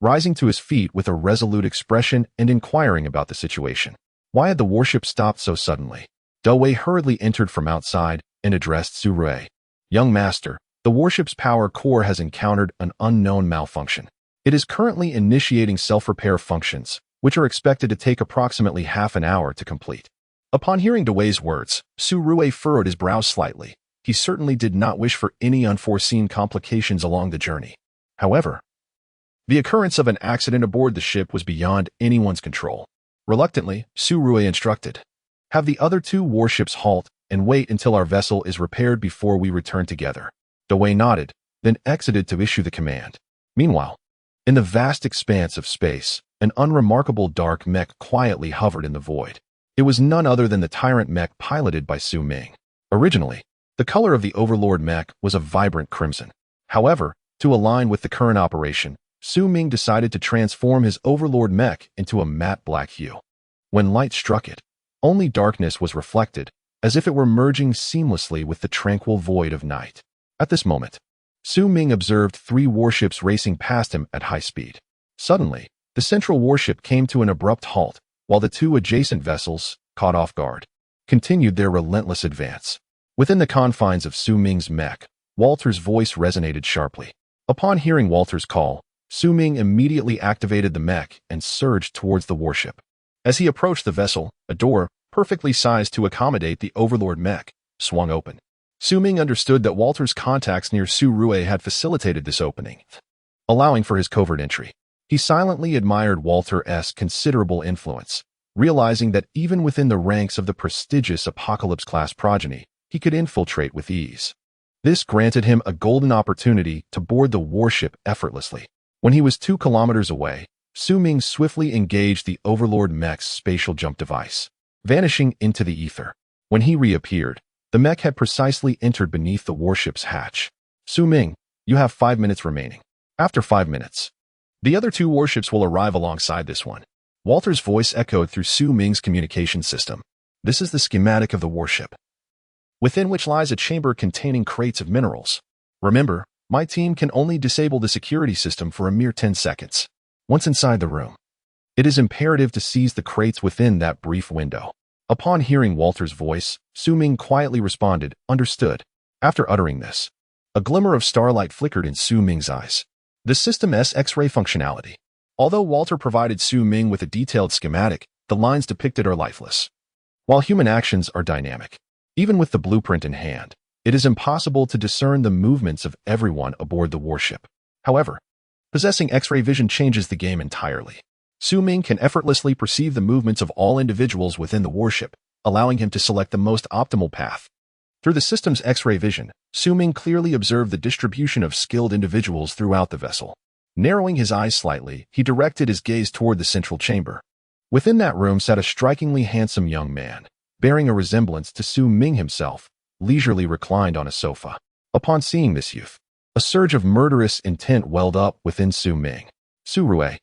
rising to his feet with a resolute expression and inquiring about the situation. Why had the warship stopped so suddenly? Dewey hurriedly entered from outside and addressed Starry. Young master, the warship's power core has encountered an unknown malfunction. It is currently initiating self-repair functions, which are expected to take approximately half an hour to complete. Upon hearing Dewey's words, Starry furrowed his brows slightly. He certainly did not wish for any unforeseen complications along the journey. However, the occurrence of an accident aboard the ship was beyond anyone's control. Reluctantly, Starry instructed, "Have the other two warships halt and wait until our vessel is repaired before we return together." Dewey nodded, then exited to issue the command. Meanwhile, in the vast expanse of space, an unremarkable dark mech quietly hovered in the void. It was none other than the tyrant mech piloted by Su Ming. Originally, the color of the Overlord mech was a vibrant crimson. However, to align with the current operation, Su Ming decided to transform his Overlord mech into a matte black hue. When light struck it, only darkness was reflected, as if it were merging seamlessly with the tranquil void of night. At this moment, Su Ming observed 3 warships racing past him at high speed. Suddenly, the central warship came to an abrupt halt, while the 2 adjacent vessels, caught off guard, continued their relentless advance. Within the confines of Su Ming's mech, Walter's voice resonated sharply. Upon hearing Walter's call, Su Ming immediately activated the mech and surged towards the warship. As he approached the vessel, a door, perfectly sized to accommodate the Overlord mech, swung open. Su Ming understood that Walter's contacts near Su Rue had facilitated this opening, allowing for his covert entry. He silently admired Walter's considerable influence, realizing that even within the ranks of the prestigious Apocalypse-class progeny, he could infiltrate with ease. This granted him a golden opportunity to board the warship effortlessly. When he was 2 kilometers away, Su Ming swiftly engaged the Overlord mech's spatial jump device, vanishing into the ether. When he reappeared, the mech had precisely entered beneath the warship's hatch. Su Ming, you have 5 minutes remaining. After 5 minutes, the other 2 warships will arrive alongside this one. Walter's voice echoed through Su Ming's communication system. This is the schematic of the warship, within which lies a chamber containing crates of minerals. Remember, my team can only disable the security system for a mere 10 seconds. Once inside the room, it is imperative to seize the crates within that brief window. Upon hearing Walter's voice, Su Ming quietly responded, understood. After uttering this, a glimmer of starlight flickered in Su Ming's eyes. The system's X-ray functionality. Although Walter provided Su Ming with a detailed schematic, the lines depicted are lifeless. While human actions are dynamic, even with the blueprint in hand, it is impossible to discern the movements of everyone aboard the warship. However, possessing X-ray vision changes the game entirely. Su Ming can effortlessly perceive the movements of all individuals within the warship, allowing him to select the most optimal path. Through the system's X-ray vision, Su Ming clearly observed the distribution of skilled individuals throughout the vessel. Narrowing his eyes slightly, he directed his gaze toward the central chamber. Within that room sat a strikingly handsome young man, bearing a resemblance to Su Ming himself, leisurely reclined on a sofa. Upon seeing this youth, a surge of murderous intent welled up within Su Ming. Su Rue,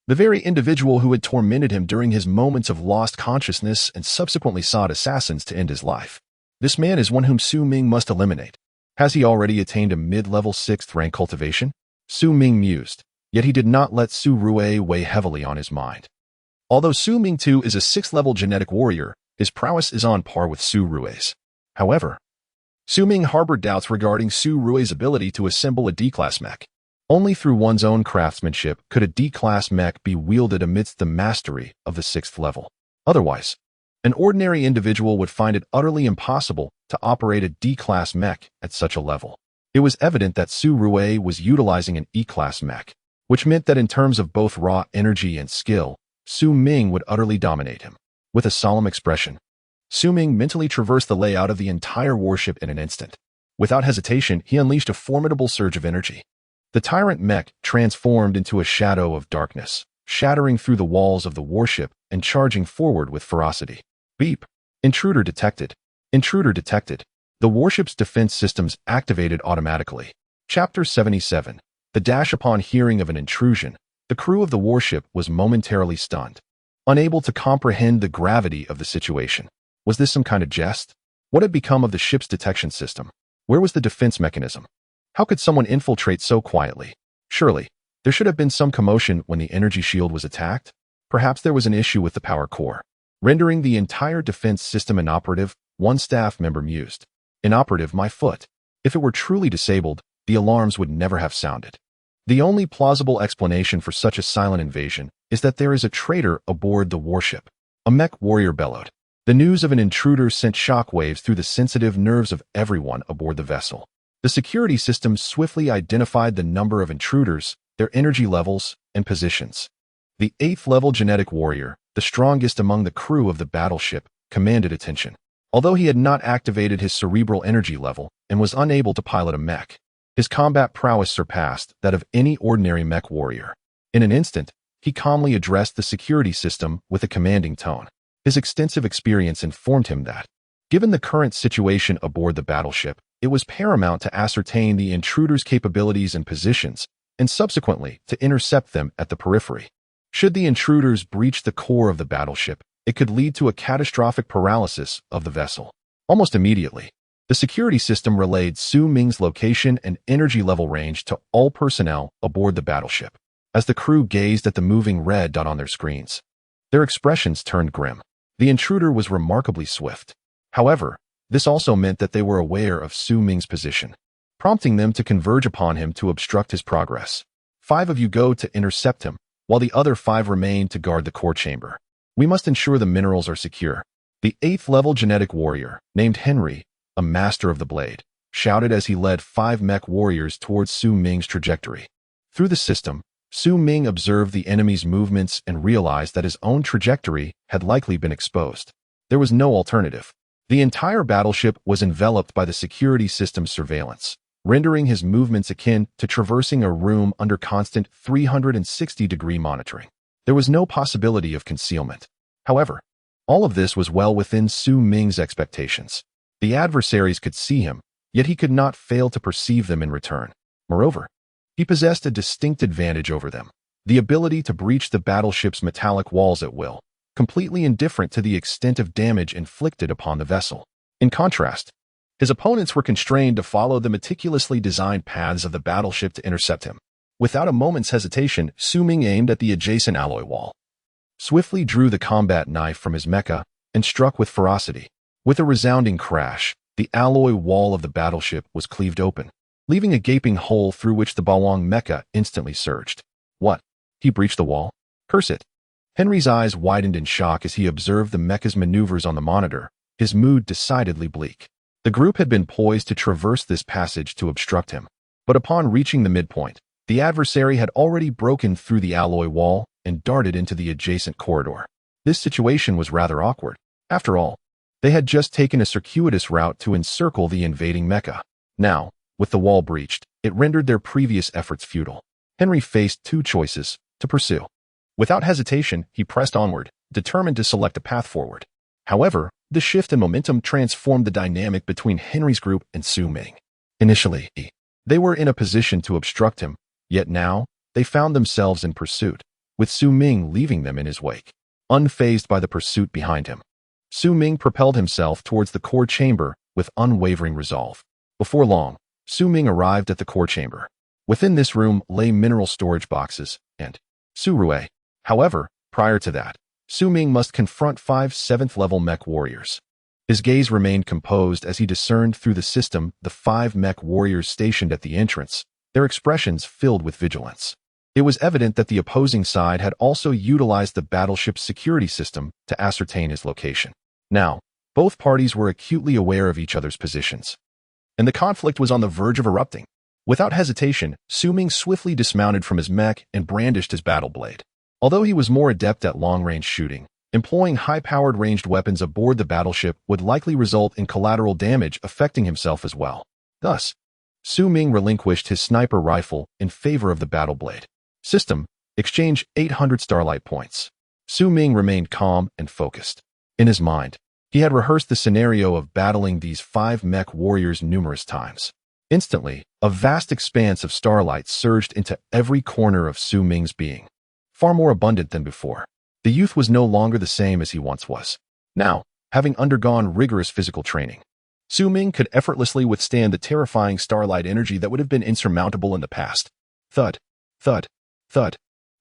the very individual who had tormented him during his moments of lost consciousness and subsequently sought assassins to end his life. This man is one whom Su Ming must eliminate. Has he already attained a mid-level 6th rank cultivation? Su Ming mused, yet he did not let Su Rue weigh heavily on his mind. Although Su Ming too is a 6th-level genetic warrior, his prowess is on par with Su Rue's. However, Su Ming harbored doubts regarding Su Rue's ability to assemble a D-class mech. Only through one's own craftsmanship could a D-class mech be wielded amidst the mastery of the 6th level. Otherwise, an ordinary individual would find it utterly impossible to operate a D-class mech at such a level. It was evident that Su Rue was utilizing an E-class mech, which meant that in terms of both raw energy and skill, Su Ming would utterly dominate him. With a solemn expression, Su Ming mentally traversed the layout of the entire warship in an instant. Without hesitation, he unleashed a formidable surge of energy. The tyrant mech transformed into a shadow of darkness, shattering through the walls of the warship and charging forward with ferocity. Beep! Intruder detected. Intruder detected. The warship's defense systems activated automatically. Chapter 77. The dash. Upon hearing of an intrusion, the crew of the warship was momentarily stunned, unable to comprehend the gravity of the situation. Was this some kind of jest? What had become of the ship's detection system? Where was the defense mechanism? How could someone infiltrate so quietly? Surely, there should have been some commotion when the energy shield was attacked. Perhaps there was an issue with the power core, rendering the entire defense system inoperative. One staff member mused. Inoperative, my foot. If it were truly disabled, the alarms would never have sounded. The only plausible explanation for such a silent invasion is that there is a traitor aboard the warship. A mech warrior bellowed. The news of an intruder sent shockwaves through the sensitive nerves of everyone aboard the vessel. The security system swiftly identified the number of intruders, their energy levels, and positions. The 8th-level genetic warrior, the strongest among the crew of the battleship, commanded attention. Although he had not activated his cerebral energy level and was unable to pilot a mech, his combat prowess surpassed that of any ordinary mech warrior. In an instant, he calmly addressed the security system with a commanding tone. His extensive experience informed him that, given the current situation aboard the battleship, it was paramount to ascertain the intruder's capabilities and positions, and subsequently to intercept them at the periphery. Should the intruders breach the core of the battleship, it could lead to a catastrophic paralysis of the vessel. Almost immediately, the security system relayed Su Ming's location and energy level range to all personnel aboard the battleship. As the crew gazed at the moving red dot on their screens, their expressions turned grim. The intruder was remarkably swift. However, this also meant that they were aware of Su Ming's position, prompting them to converge upon him to obstruct his progress. 5 of you go to intercept him, while the other 5 remain to guard the core chamber. We must ensure the minerals are secure. The 8th-level genetic warrior, named Henry, a master of the blade, shouted as he led 5 mech warriors towards Su Ming's trajectory. Through the system, Su Ming observed the enemy's movements and realized that his own trajectory had likely been exposed. There was no alternative. The entire battleship was enveloped by the security system's surveillance, rendering his movements akin to traversing a room under constant 360-degree monitoring. There was no possibility of concealment. However, all of this was well within Su Ming's expectations. The adversaries could see him, yet he could not fail to perceive them in return. Moreover, he possessed a distinct advantage over them: the ability to breach the battleship's metallic walls at will, completely indifferent to the extent of damage inflicted upon the vessel. In contrast, his opponents were constrained to follow the meticulously designed paths of the battleship to intercept him. Without a moment's hesitation, Su Ming aimed at the adjacent alloy wall, swiftly drew the combat knife from his mecha, and struck with ferocity. With a resounding crash, the alloy wall of the battleship was cleaved open, leaving a gaping hole through which the Bawang mecha instantly surged. What? He breached the wall? Curse it! Henry's eyes widened in shock as he observed the mecha's maneuvers on the monitor, his mood decidedly bleak. The group had been poised to traverse this passage to obstruct him, but upon reaching the midpoint, the adversary had already broken through the alloy wall and darted into the adjacent corridor. This situation was rather awkward. After all, they had just taken a circuitous route to encircle the invading mecha. Now, with the wall breached, it rendered their previous efforts futile. Henry faced 2 choices to pursue. Without hesitation, he pressed onward, determined to select a path forward. However, the shift in momentum transformed the dynamic between Henry's group and Su Ming. Initially, they were in a position to obstruct him, yet now, they found themselves in pursuit, with Su Ming leaving them in his wake. Unfazed by the pursuit behind him, Su Ming propelled himself towards the core chamber with unwavering resolve. Before long, Su Ming arrived at the core chamber. Within this room lay mineral storage boxes and Surue. However, prior to that, Su Ming must confront 5 7th-level mech warriors. His gaze remained composed as he discerned through the system the 5 mech warriors stationed at the entrance, their expressions filled with vigilance. It was evident that the opposing side had also utilized the battleship's security system to ascertain his location. Now, both parties were acutely aware of each other's positions, and the conflict was on the verge of erupting. Without hesitation, Su Ming swiftly dismounted from his mech and brandished his battle blade. Although he was more adept at long-range shooting, employing high-powered ranged weapons aboard the battleship would likely result in collateral damage affecting himself as well. Thus, Su Ming relinquished his sniper rifle in favor of the battle blade. System: exchange 800 starlight points. Su Ming remained calm and focused. In his mind, he had rehearsed the scenario of battling these 5 mech warriors numerous times. Instantly, a vast expanse of starlight surged into every corner of Su Ming's being, far more abundant than before. The youth was no longer the same as he once was. Now, having undergone rigorous physical training, Su Ming could effortlessly withstand the terrifying starlight energy that would have been insurmountable in the past. Thud, thud, thud.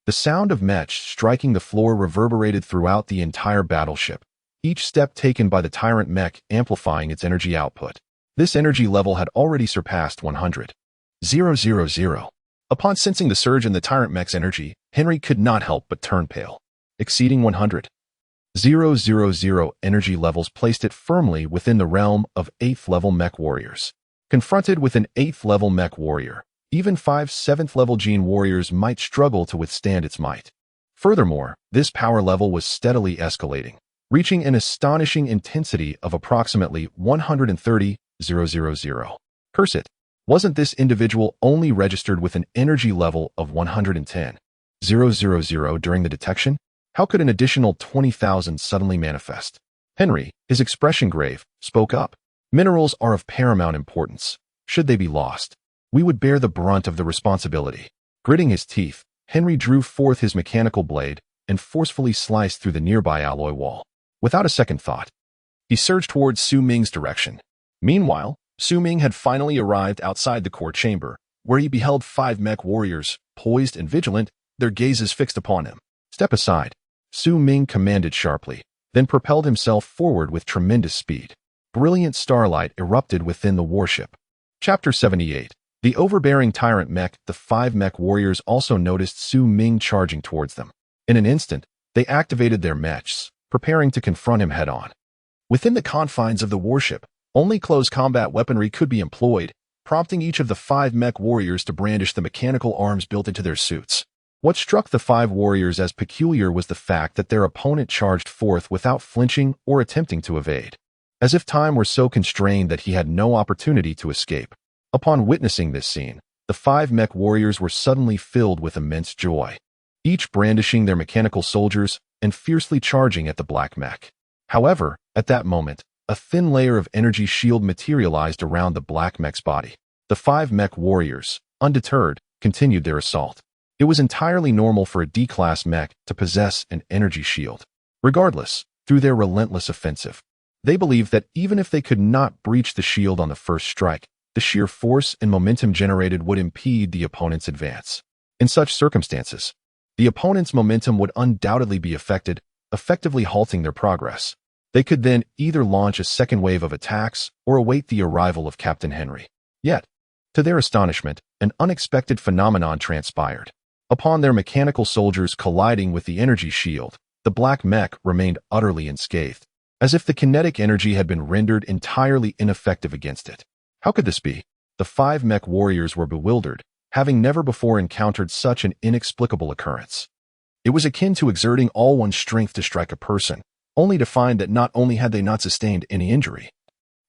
The sound of mech striking the floor reverberated throughout the entire battleship, each step taken by the tyrant mech amplifying its energy output. This energy level had already surpassed 100,000. Upon sensing the surge in the tyrant mech's energy, Henry could not help but turn pale. Exceeding 100,000 energy levels placed it firmly within the realm of 8th-level mech warriors. Confronted with an 8th-level mech warrior, even 5 7th-level gene warriors might struggle to withstand its might. Furthermore, this power level was steadily escalating, reaching an astonishing intensity of approximately 130,000. Curse it! Wasn't this individual only registered with an energy level of 110,000 during the detection? How could an additional 20,000 suddenly manifest? Henry, his expression grave, spoke up. Minerals are of paramount importance. Should they be lost, we would bear the brunt of the responsibility. Gritting his teeth, Henry drew forth his mechanical blade and forcefully sliced through the nearby alloy wall. Without a second thought, he surged towards Su Ming's direction. Meanwhile, Su Ming had finally arrived outside the core chamber, where he beheld 5 mech warriors, poised and vigilant, their gazes fixed upon him. "Step aside," Su Ming commanded sharply, then propelled himself forward with tremendous speed. Brilliant starlight erupted within the warship. Chapter 78. The overbearing tyrant mech. The 5 mech warriors also noticed Su Ming charging towards them. In an instant, they activated their mechs, preparing to confront him head-on. Within the confines of the warship, only close combat weaponry could be employed, prompting each of the 5 mech warriors to brandish the mechanical arms built into their suits. What struck the 5 warriors as peculiar was the fact that their opponent charged forth without flinching or attempting to evade, as if time were so constrained that he had no opportunity to escape. Upon witnessing this scene, the 5 mech warriors were suddenly filled with immense joy, each brandishing their mechanical soldiers and fiercely charging at the black mech. However, at that moment, a thin layer of energy shield materialized around the black mech's body. The 5 mech warriors, undeterred, continued their assault. It was entirely normal for a D-class mech to possess an energy shield. Regardless, through their relentless offensive, they believed that even if they could not breach the shield on the first strike, the sheer force and momentum generated would impede the opponent's advance. In such circumstances, the opponent's momentum would undoubtedly be affected, effectively halting their progress. They could then either launch a second wave of attacks or await the arrival of Captain Henry. Yet, to their astonishment, an unexpected phenomenon transpired. Upon their mechanical soldiers colliding with the energy shield, the black mech remained utterly unscathed, as if the kinetic energy had been rendered entirely ineffective against it. How could this be? The 5 mech warriors were bewildered, having never before encountered such an inexplicable occurrence. It was akin to exerting all one's strength to strike a person, only to find that not only had they not sustained any injury,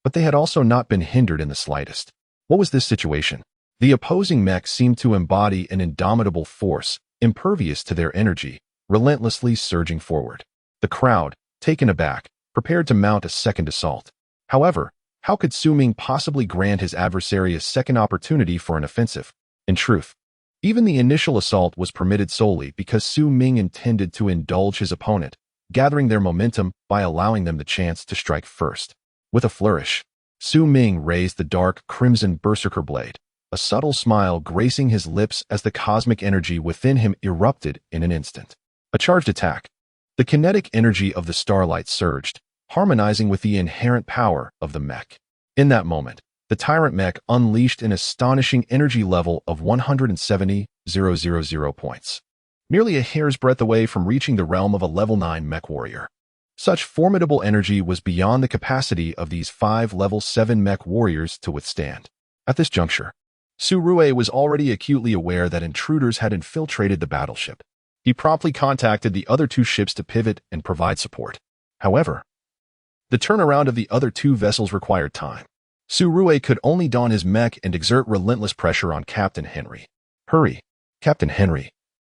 but they had also not been hindered in the slightest. What was this situation? The opposing mech seemed to embody an indomitable force, impervious to their energy, relentlessly surging forward. The crowd, taken aback, prepared to mount a second assault. However, how could Su Ming possibly grant his adversary a second opportunity for an offensive? In truth, even the initial assault was permitted solely because Su Ming intended to indulge his opponent, gathering their momentum by allowing them the chance to strike first. With a flourish, Su Ming raised the dark crimson berserker blade, a subtle smile gracing his lips as the cosmic energy within him erupted in an instant. A charged attack. The kinetic energy of the starlight surged, harmonizing with the inherent power of the mech. In that moment, the tyrant mech unleashed an astonishing energy level of 170,000 points, merely a hair's breadth away from reaching the realm of a level 9 mech warrior. Such formidable energy was beyond the capacity of these 5 level 7 mech warriors to withstand. At this juncture, Su Rue was already acutely aware that intruders had infiltrated the battleship. He promptly contacted the other 2 ships to pivot and provide support. However, the turnaround of the other 2 vessels required time. Su Rue could only don his mech and exert relentless pressure on Captain Henry. "Hurry, Captain Henry.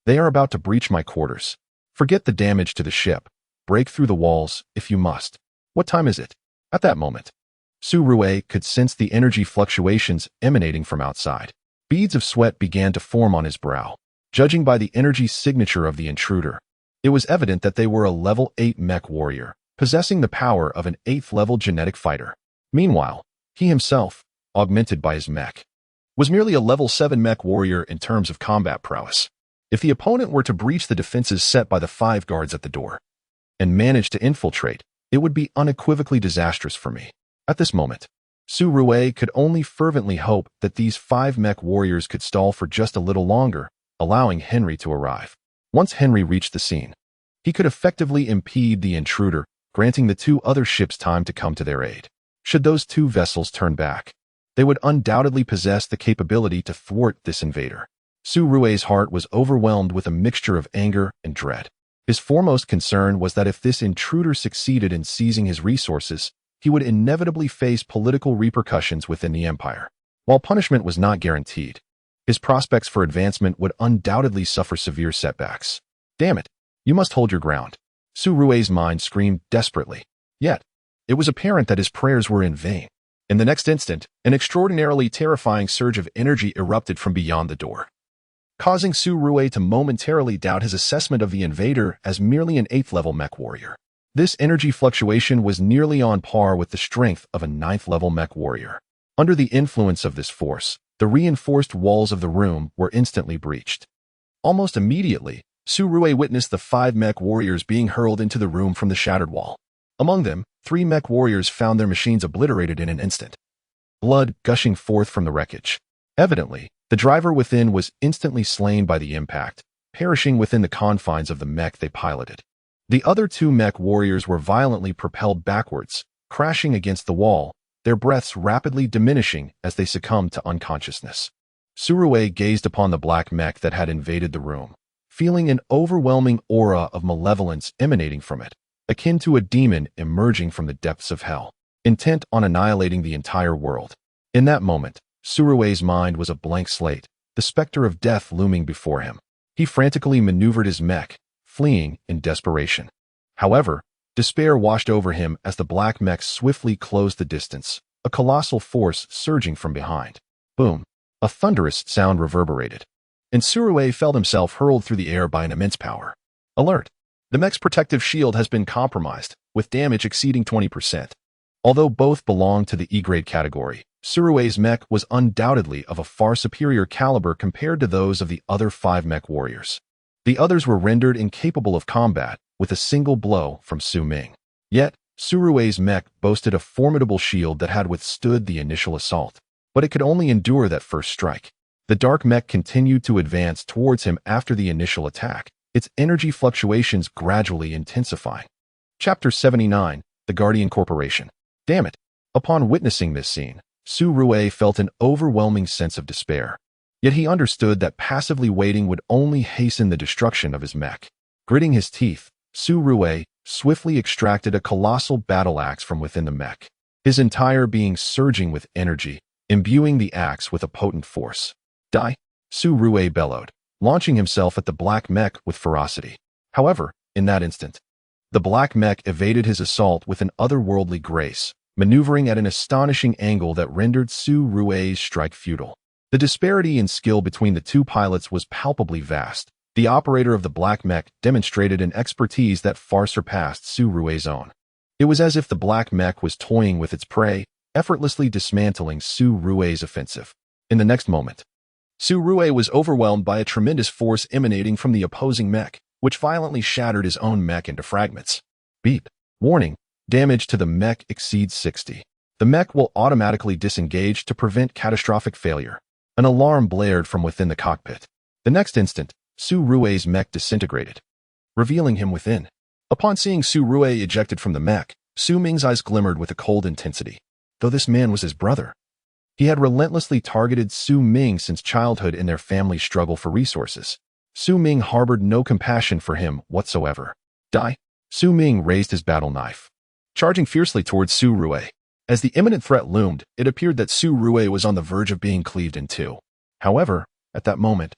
They are about to breach my quarters. Forget the damage to the ship. Break through the walls, if you must. What time is it?" At that moment, Su Rue could sense the energy fluctuations emanating from outside. Beads of sweat began to form on his brow. Judging by the energy signature of the intruder, it was evident that they were a level 8 mech warrior, possessing the power of an 8th level genetic fighter. Meanwhile, he himself, augmented by his mech, was merely a level 7 mech warrior in terms of combat prowess. If the opponent were to breach the defenses set by the 5 guards at the door and manage to infiltrate, it would be unequivocally disastrous for me. At this moment, Su Rue could only fervently hope that these 5 mech warriors could stall for just a little longer, allowing Henry to arrive. Once Henry reached the scene, he could effectively impede the intruder, granting the 2 other ships time to come to their aid. Should those 2 vessels turn back, they would undoubtedly possess the capability to thwart this invader. Su Rue's heart was overwhelmed with a mixture of anger and dread. His foremost concern was that if this intruder succeeded in seizing his resources, he would inevitably face political repercussions within the empire. While punishment was not guaranteed, his prospects for advancement would undoubtedly suffer severe setbacks. "Damn it, you must hold your ground," Su Rue's mind screamed desperately. Yet, it was apparent that his prayers were in vain. In the next instant, an extraordinarily terrifying surge of energy erupted from beyond the door, causing Su Rue to momentarily doubt his assessment of the invader as merely an 8th level mech warrior. This energy fluctuation was nearly on par with the strength of a 9th-level mech warrior. Under the influence of this force, the reinforced walls of the room were instantly breached. Almost immediately, Surue witnessed the 5 mech warriors being hurled into the room from the shattered wall. Among them, 3 mech warriors found their machines obliterated in an instant, blood gushing forth from the wreckage. Evidently, the driver within was instantly slain by the impact, perishing within the confines of the mech they piloted. The other 2 mech warriors were violently propelled backwards, crashing against the wall, their breaths rapidly diminishing as they succumbed to unconsciousness. Surue gazed upon the black mech that had invaded the room, feeling an overwhelming aura of malevolence emanating from it, akin to a demon emerging from the depths of hell, intent on annihilating the entire world. In that moment, Surue's mind was a blank slate, the specter of death looming before him. He frantically maneuvered his mech, fleeing in desperation. However, despair washed over him as the black mech swiftly closed the distance, a colossal force surging from behind. Boom! A thunderous sound reverberated, and Surue felt himself hurled through the air by an immense power. Alert! The mech's protective shield has been compromised, with damage exceeding 20%. Although both belonged to the E-grade category, Surue's mech was undoubtedly of a far superior caliber compared to those of the other 5 mech warriors. The others were rendered incapable of combat with a single blow from Su Ming. Yet, Surue's mech boasted a formidable shield that had withstood the initial assault, but it could only endure that first strike. The dark mech continued to advance towards him after the initial attack, its energy fluctuations gradually intensifying. Chapter 79, The Guardian Corporation. Damn it! Upon witnessing this scene, Surue felt an overwhelming sense of despair. Yet he understood that passively waiting would only hasten the destruction of his mech. Gritting his teeth, Surue swiftly extracted a colossal battle axe from within the mech, his entire being surging with energy, imbuing the axe with a potent force. Die! Surue bellowed, launching himself at the black mech with ferocity. However, in that instant, the black mech evaded his assault with an otherworldly grace, maneuvering at an astonishing angle that rendered Surue's strike futile. The disparity in skill between the 2 pilots was palpably vast. The operator of the black mech demonstrated an expertise that far surpassed Surue's own. It was as if the black mech was toying with its prey, effortlessly dismantling Surue's offensive. In the next moment, Surue was overwhelmed by a tremendous force emanating from the opposing mech, which violently shattered his own mech into fragments. Beep. Warning. Damage to the mech exceeds 60. The mech will automatically disengage to prevent catastrophic failure. An alarm blared from within the cockpit. The next instant, Surue's mech disintegrated, revealing him within. Upon seeing Surue ejected from the mech, Su Ming's eyes glimmered with a cold intensity. Though this man was his brother, he had relentlessly targeted Su Ming since childhood in their family's struggle for resources. Su Ming harbored no compassion for him whatsoever. Die! Su Ming raised his battle knife, charging fiercely towards Surue. As the imminent threat loomed, it appeared that Surue was on the verge of being cleaved in two. However, at that moment,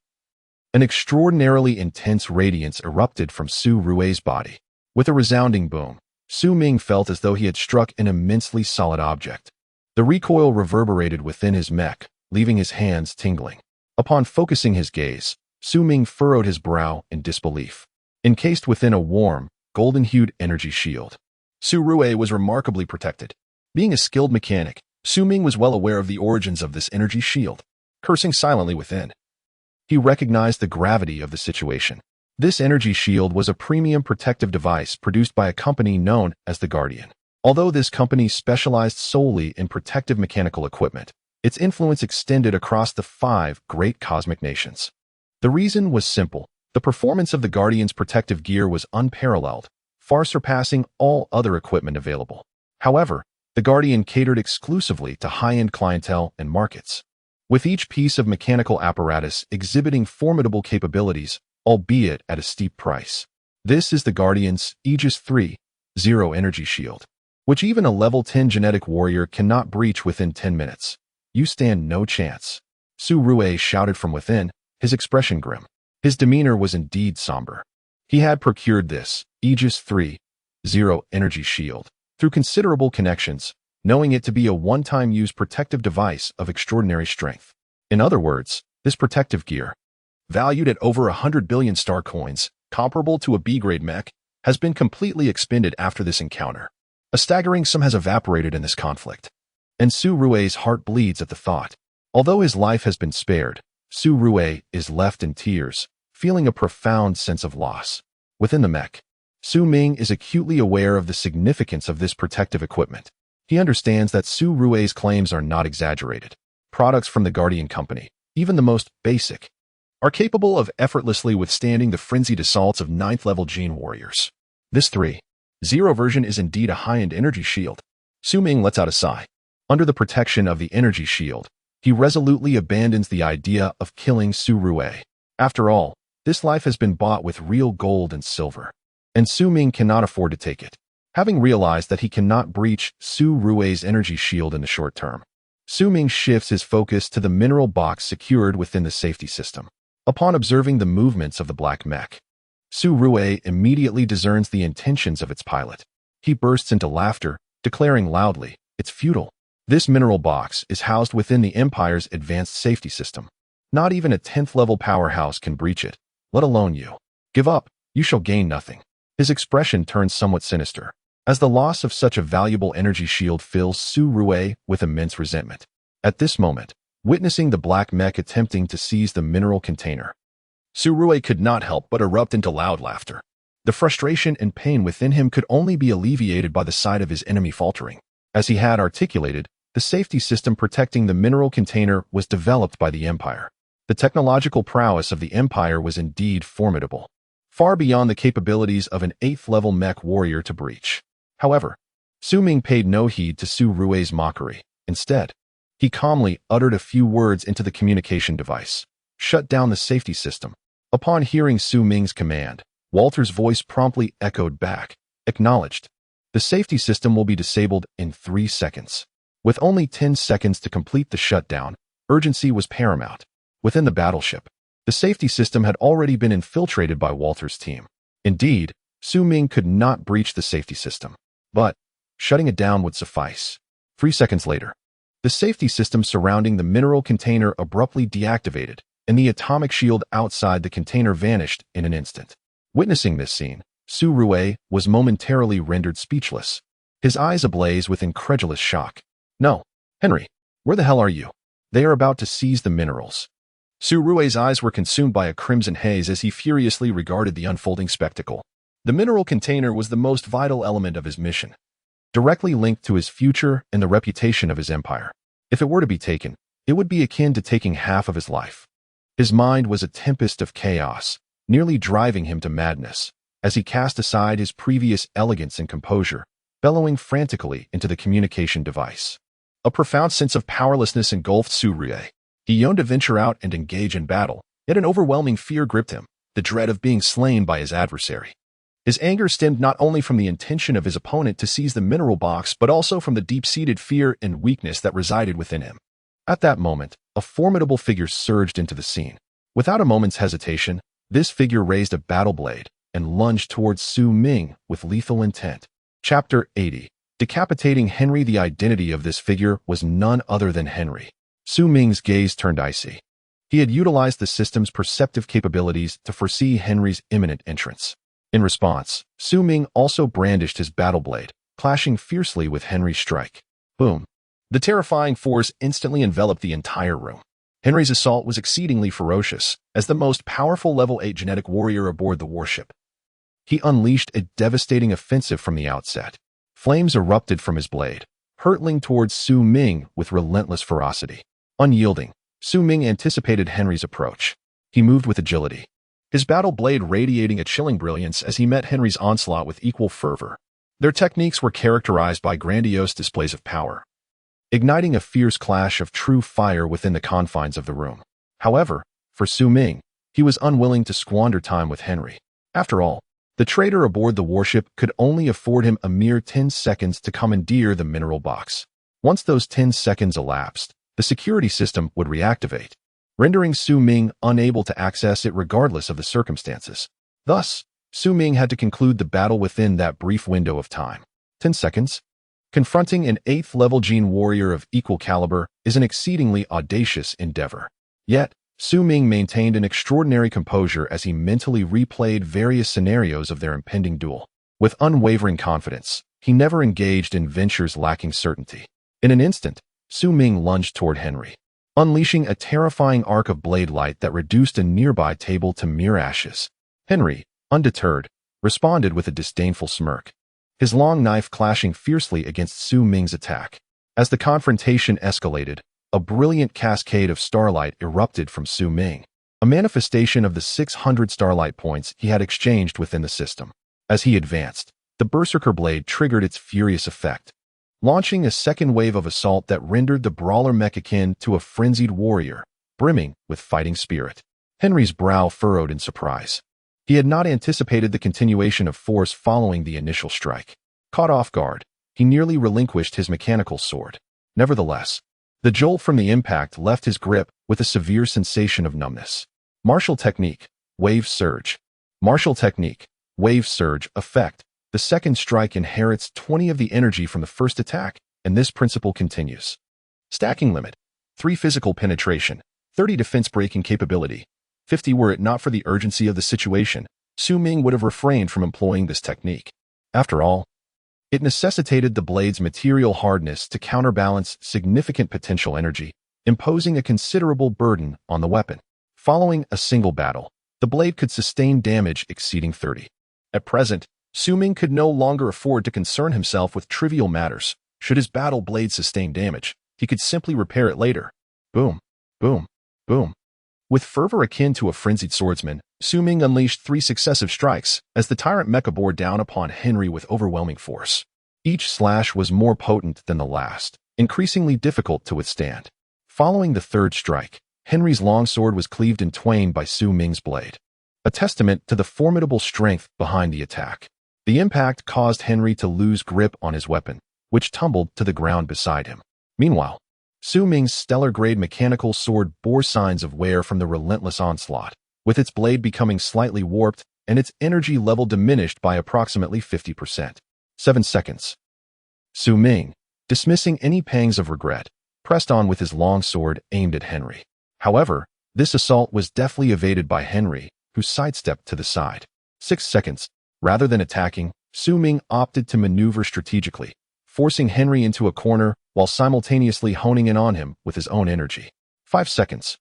an extraordinarily intense radiance erupted from Surue's body. With a resounding boom, Su Ming felt as though he had struck an immensely solid object. The recoil reverberated within his mech, leaving his hands tingling. Upon focusing his gaze, Su Ming furrowed his brow in disbelief. Encased within a warm, golden-hued energy shield, Surue was remarkably protected. Being a skilled mechanic, Su Ming was well aware of the origins of this energy shield. Cursing silently within, he recognized the gravity of the situation. This energy shield was a premium protective device produced by a company known as the Guardian. Although this company specialized solely in protective mechanical equipment, its influence extended across the 5 great cosmic nations. The reason was simple. The performance of the Guardian's protective gear was unparalleled, far surpassing all other equipment available. However, the Guardian catered exclusively to high-end clientele and markets, with each piece of mechanical apparatus exhibiting formidable capabilities, albeit at a steep price. This is the Guardian's Aegis 3 Zero Energy Shield, which even a level 10 genetic warrior cannot breach within 10 minutes. You stand no chance. Surue shouted from within, his expression grim. His demeanor was indeed somber. He had procured this Aegis 3 Zero Energy Shield through considerable connections, knowing it to be a one-time use protective device of extraordinary strength. In other words, this protective gear, valued at over 100 billion star coins, comparable to a B-grade mech, has been completely expended after this encounter. A staggering sum has evaporated in this conflict, and Su Rui's heart bleeds at the thought. Although his life has been spared, Su Rui is left in tears, feeling a profound sense of loss. Within the mech, Su Ming is acutely aware of the significance of this protective equipment. He understands that Su Rui's claims are not exaggerated. Products from the Guardian Company, even the most basic, are capable of effortlessly withstanding the frenzied assaults of 9th-level gene warriors. This 3.0 version is indeed a high-end energy shield. Su Ming lets out a sigh. Under the protection of the energy shield, he resolutely abandons the idea of killing Su Rui. After all, this life has been bought with real gold and silver, and Su Ming cannot afford to take it. Having realized that he cannot breach Su Rui's energy shield in the short term, Su Ming shifts his focus to the mineral box secured within the safety system. Upon observing the movements of the black mech, Su Rui immediately discerns the intentions of its pilot. He bursts into laughter, declaring loudly, "It's futile. This mineral box is housed within the Empire's advanced safety system. Not even a 10th-level powerhouse can breach it, let alone you. Give up, you shall gain nothing." His expression turns somewhat sinister, as the loss of such a valuable energy shield fills Su Rui with immense resentment. At this moment, witnessing the black mech attempting to seize the mineral container, Su Rui could not help but erupt into loud laughter. The frustration and pain within him could only be alleviated by the sight of his enemy faltering. As he had articulated, the safety system protecting the mineral container was developed by the Empire. The technological prowess of the Empire was indeed formidable, far beyond the capabilities of an 8th-level mech warrior to breach. However, Su Ming paid no heed to Su Rui's mockery. Instead, he calmly uttered a few words into the communication device. "Shut down the safety system." Upon hearing Su Ming's command, Walter's voice promptly echoed back. "Acknowledged. The safety system will be disabled in 3 seconds." With only 10 seconds to complete the shutdown, urgency was paramount. Within the battleship, the safety system had already been infiltrated by Walter's team. Indeed, Su Ming could not breach the safety system, but shutting it down would suffice. 3 seconds later, the safety system surrounding the mineral container abruptly deactivated, and the atomic shield outside the container vanished in an instant. Witnessing this scene, Su Rui was momentarily rendered speechless, his eyes ablaze with incredulous shock. "No, Henry, where the hell are you? They are about to seize the minerals." Su Rui's eyes were consumed by a crimson haze as he furiously regarded the unfolding spectacle. The mineral container was the most vital element of his mission, directly linked to his future and the reputation of his empire. If it were to be taken, it would be akin to taking half of his life. His mind was a tempest of chaos, nearly driving him to madness, as he cast aside his previous elegance and composure, bellowing frantically into the communication device. A profound sense of powerlessness engulfed Su Rui. He yearned to venture out and engage in battle, yet an overwhelming fear gripped him, the dread of being slain by his adversary. His anger stemmed not only from the intention of his opponent to seize the mineral box, but also from the deep-seated fear and weakness that resided within him. At that moment, a formidable figure surged into the scene. Without a moment's hesitation, this figure raised a battle blade and lunged towards Su Ming with lethal intent. Chapter 80. Decapitating Henry. The identity of this figure was none other than Henry. Su Ming's gaze turned icy. He had utilized the system's perceptive capabilities to foresee Henry's imminent entrance. In response, Su Ming also brandished his battle blade, clashing fiercely with Henry's strike. Boom. The terrifying force instantly enveloped the entire room. Henry's assault was exceedingly ferocious, as the most powerful level 8 genetic warrior aboard the warship. He unleashed a devastating offensive from the outset. Flames erupted from his blade, hurtling towards Su Ming with relentless ferocity. Unyielding, Su Ming anticipated Henry's approach. He moved with agility, his battle blade radiating a chilling brilliance as he met Henry's onslaught with equal fervor. Their techniques were characterized by grandiose displays of power, igniting a fierce clash of true fire within the confines of the room. However, for Su Ming, he was unwilling to squander time with Henry. After all, the traitor aboard the warship could only afford him a mere 10 seconds to commandeer the mineral box. Once those 10 seconds elapsed, the security system would reactivate, rendering Su Ming unable to access it regardless of the circumstances. Thus, Su Ming had to conclude the battle within that brief window of time. 10 seconds? Confronting an 8th-level gene warrior of equal caliber is an exceedingly audacious endeavor. Yet, Su Ming maintained an extraordinary composure as he mentally replayed various scenarios of their impending duel. With unwavering confidence, he never engaged in ventures lacking certainty. In an instant, Su Ming lunged toward Henry, unleashing a terrifying arc of blade light that reduced a nearby table to mere ashes. Henry, undeterred, responded with a disdainful smirk, his long knife clashing fiercely against Su Ming's attack. As the confrontation escalated, a brilliant cascade of starlight erupted from Su Ming, a manifestation of the 600 starlight points he had exchanged within the system. As he advanced, the Berserker blade triggered its furious effect, launching a second wave of assault that rendered the brawler mech akin to a frenzied warrior, brimming with fighting spirit. Henry's brow furrowed in surprise. He had not anticipated the continuation of force following the initial strike. Caught off guard, he nearly relinquished his mechanical sword. Nevertheless, the jolt from the impact left his grip with a severe sensation of numbness. Martial technique, wave surge. Martial technique, wave surge effect. The second strike inherits 20 of the energy from the first attack, and this principle continues. Stacking limit, 3 physical penetration, 30 defense breaking capability. 50 were it not for the urgency of the situation, Su Ming would have refrained from employing this technique. After all, it necessitated the blade's material hardness to counterbalance significant potential energy, imposing a considerable burden on the weapon. Following a single battle, the blade could sustain damage exceeding 30. At present, Su Ming could no longer afford to concern himself with trivial matters. Should his battle blade sustain damage, he could simply repair it later. Boom, boom, boom. With fervor akin to a frenzied swordsman, Su Ming unleashed 3 successive strikes as the tyrant mecha bore down upon Henry with overwhelming force. Each slash was more potent than the last, increasingly difficult to withstand. Following the third strike, Henry's longsword was cleaved in twain by Su Ming's blade, a testament to the formidable strength behind the attack. The impact caused Henry to lose grip on his weapon, which tumbled to the ground beside him. Meanwhile, Su Ming's stellar-grade mechanical sword bore signs of wear from the relentless onslaught, with its blade becoming slightly warped and its energy level diminished by approximately 50%. 7 seconds. Su Ming, dismissing any pangs of regret, pressed on with his long sword aimed at Henry. However, this assault was deftly evaded by Henry, who sidestepped to the side. 6 seconds. Rather than attacking, Su Ming opted to maneuver strategically, forcing Henry into a corner while simultaneously honing in on him with his own energy. 5 seconds.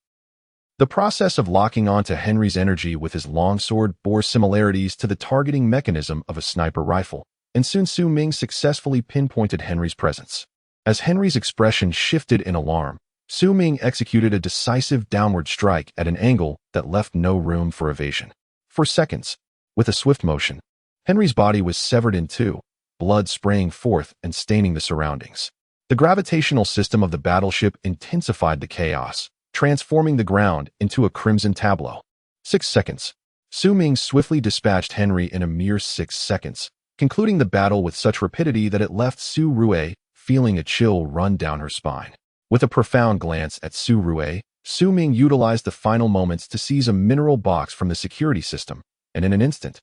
The process of locking onto Henry's energy with his longsword bore similarities to the targeting mechanism of a sniper rifle, and soon Su Ming successfully pinpointed Henry's presence. As Henry's expression shifted in alarm, Su Ming executed a decisive downward strike at an angle that left no room for evasion. For seconds, with a swift motion, Henry's body was severed in two, blood spraying forth and staining the surroundings. The gravitational system of the battleship intensified the chaos, transforming the ground into a crimson tableau. 6 seconds. Su Ming swiftly dispatched Henry in a mere 6 seconds, concluding the battle with such rapidity that it left Su Rue feeling a chill run down her spine. With a profound glance at Su Rue, Su Ming utilized the final moments to seize a mineral box from the security system, and in an instant,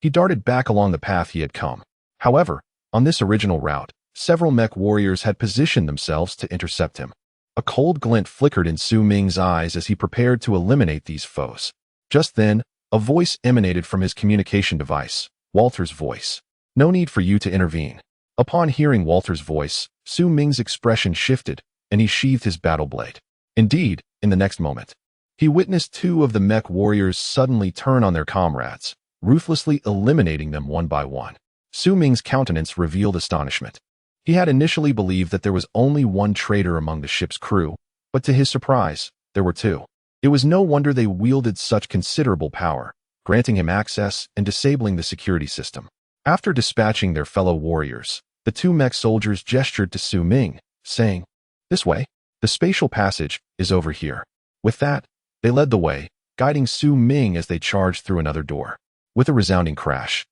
he darted back along the path he had come. However, on this original route, several mech warriors had positioned themselves to intercept him. A cold glint flickered in Su Ming's eyes as he prepared to eliminate these foes. Just then, a voice emanated from his communication device, Walter's voice. No need for you to intervene. Upon hearing Walter's voice, Su Ming's expression shifted, and he sheathed his battle blade. Indeed, in the next moment, he witnessed 2 of the mech warriors suddenly turn on their comrades, ruthlessly eliminating them one by one. Su Ming's countenance revealed astonishment. He had initially believed that there was only one traitor among the ship's crew, but to his surprise, there were 2. It was no wonder they wielded such considerable power, granting him access and disabling the security system. After dispatching their fellow warriors, the 2 mech soldiers gestured to Su Ming, saying, "This way. The spatial passage is over here." With that, they led the way, guiding Su Ming as they charged through another door. With a resounding crash,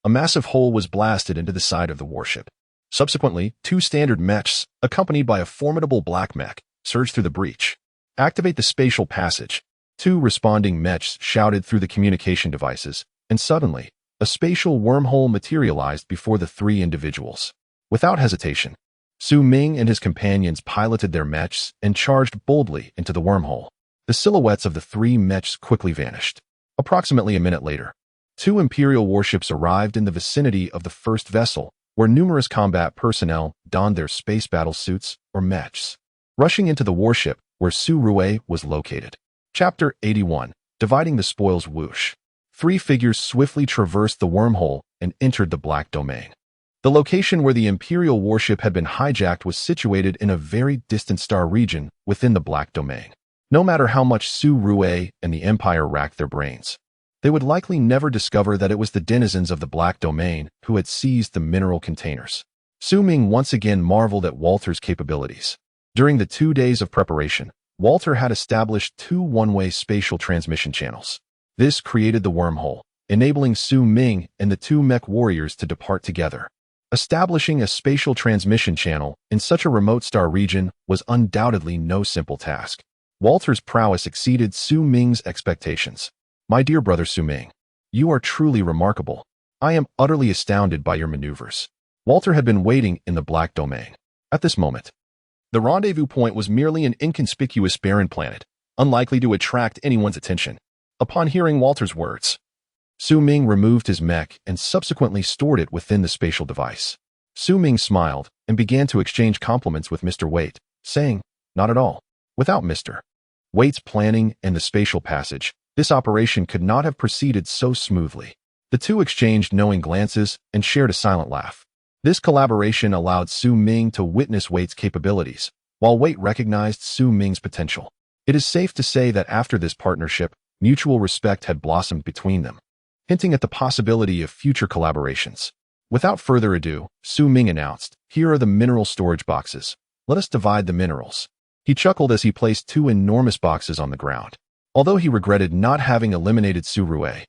a massive hole was blasted into the side of the warship. Subsequently, 2 standard mechs, accompanied by a formidable black mech, surged through the breach. "Activate the spatial passage." 2 responding mechs shouted through the communication devices, and suddenly, a spatial wormhole materialized before the 3 individuals. Without hesitation, Su Ming and his companions piloted their mechs and charged boldly into the wormhole. The silhouettes of the 3 mechs quickly vanished. Approximately a minute later, Two Imperial warships arrived in the vicinity of the first vessel, where numerous combat personnel donned their space battle suits, or Mechs, rushing into the warship where Su Rue was located. Chapter 81. Dividing the Spoils. Whoosh. Three figures swiftly traversed the wormhole and entered the Black Domain. The location where the Imperial warship had been hijacked was situated in a very distant star region within the Black Domain. No matter how much Su Rue and the Empire racked their brains, they would likely never discover that it was the denizens of the Black Domain who had seized the mineral containers. Su Ming once again marveled at Walter's capabilities. During the 2 days of preparation, Walter had established two one-way spatial transmission channels. This created the wormhole, enabling Su Ming and the two mech warriors to depart together. Establishing a spatial transmission channel in such a remote star region was undoubtedly no simple task. Walter's prowess exceeded Su Ming's expectations. My dear brother Su Ming, you are truly remarkable. I am utterly astounded by your maneuvers. Walter had been waiting in the Black Domain. At this moment, the rendezvous point was merely an inconspicuous barren planet, unlikely to attract anyone's attention. Upon hearing Walter's words, Su Ming removed his mech and subsequently stored it within the spatial device. Su Ming smiled and began to exchange compliments with Mr. Waite, saying, "Not at all. Without Mr. Waite's planning and the spatial passage, this operation could not have proceeded so smoothly." The two exchanged knowing glances and shared a silent laugh. This collaboration allowed Su Ming to witness Waite's capabilities, while Waite recognized Su Ming's potential. It is safe to say that after this partnership, mutual respect had blossomed between them, hinting at the possibility of future collaborations. Without further ado, Su Ming announced, "Here are the mineral storage boxes. Let us divide the minerals." He chuckled as he placed two enormous boxes on the ground. Although he regretted not having eliminated Su Rue,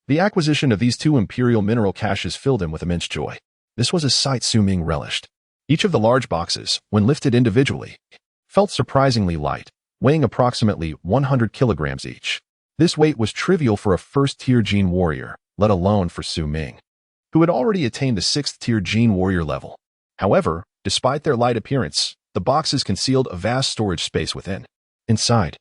the acquisition of these two Imperial mineral caches filled him with immense joy. This was a sight Su Ming relished. Each of the large boxes, when lifted individually, felt surprisingly light, weighing approximately 100 kilograms each. This weight was trivial for a first-tier Gene Warrior, let alone for Su Ming, who had already attained the 6th-tier Gene Warrior level. However, despite their light appearance, the boxes concealed a vast storage space within. Inside,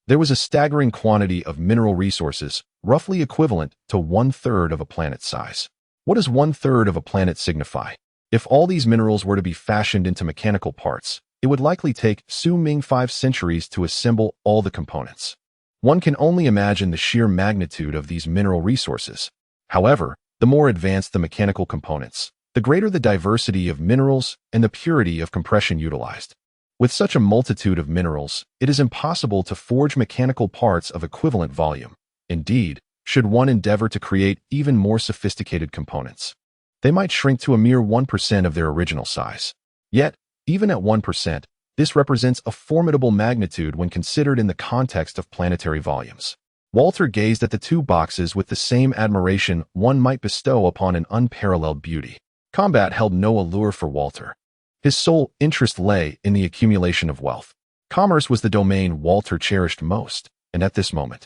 there was a staggering quantity of mineral resources, roughly equivalent to 1/3 of a planet's size. What does 1/3 of a planet signify? If all these minerals were to be fashioned into mechanical parts, it would likely take Su Ming 5 centuries to assemble all the components. One can only imagine the sheer magnitude of these mineral resources. However, the more advanced the mechanical components, the greater the diversity of minerals and the purity of compression utilized. With such a multitude of minerals, it is impossible to forge mechanical parts of equivalent volume. Indeed, should one endeavor to create even more sophisticated components, they might shrink to a mere 1% of their original size. Yet, even at 1%, this represents a formidable magnitude when considered in the context of planetary volumes. Walter gazed at the two boxes with the same admiration one might bestow upon an unparalleled beauty. Combat held no allure for Walter. His sole interest lay in the accumulation of wealth. Commerce was the domain Walter cherished most, and at this moment,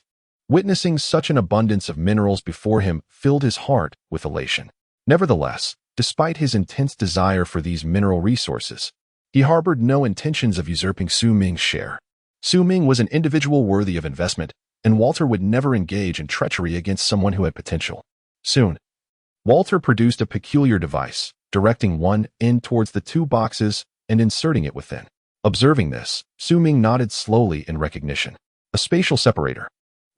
witnessing such an abundance of minerals before him filled his heart with elation. Nevertheless, despite his intense desire for these mineral resources, he harbored no intentions of usurping Su Ming's share. Su Ming was an individual worthy of investment, and Walter would never engage in treachery against someone who had potential. Soon, Walter produced a peculiar device, directing one end towards the two boxes and inserting it within. Observing this, Su Ming nodded slowly in recognition. A spatial separator.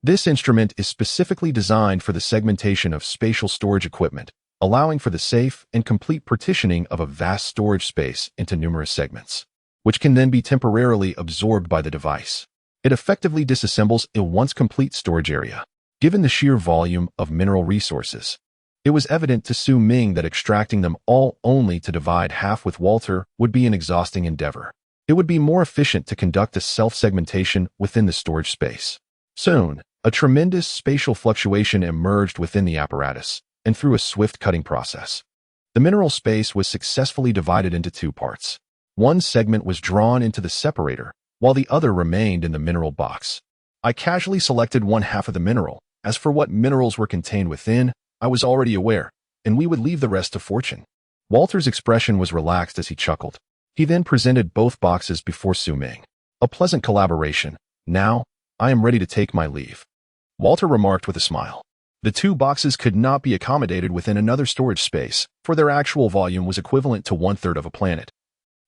This instrument is specifically designed for the segmentation of spatial storage equipment, allowing for the safe and complete partitioning of a vast storage space into numerous segments, which can then be temporarily absorbed by the device. It effectively disassembles a once complete storage area. Given the sheer volume of mineral resources, it was evident to Su Ming that extracting them all only to divide half with Walter would be an exhausting endeavor. It would be more efficient to conduct a self-segmentation within the storage space. Soon, a tremendous spatial fluctuation emerged within the apparatus, and through a swift cutting process, the mineral space was successfully divided into two parts. One segment was drawn into the separator, while the other remained in the mineral box. I casually selected one half of the mineral. As for what minerals were contained within, I was already aware, and we would leave the rest to fortune. Walter's expression was relaxed as he chuckled. He then presented both boxes before Su Ming. A pleasant collaboration. Now, I am ready to take my leave, Walter remarked with a smile. The two boxes could not be accommodated within another storage space, for their actual volume was equivalent to one-third of a planet,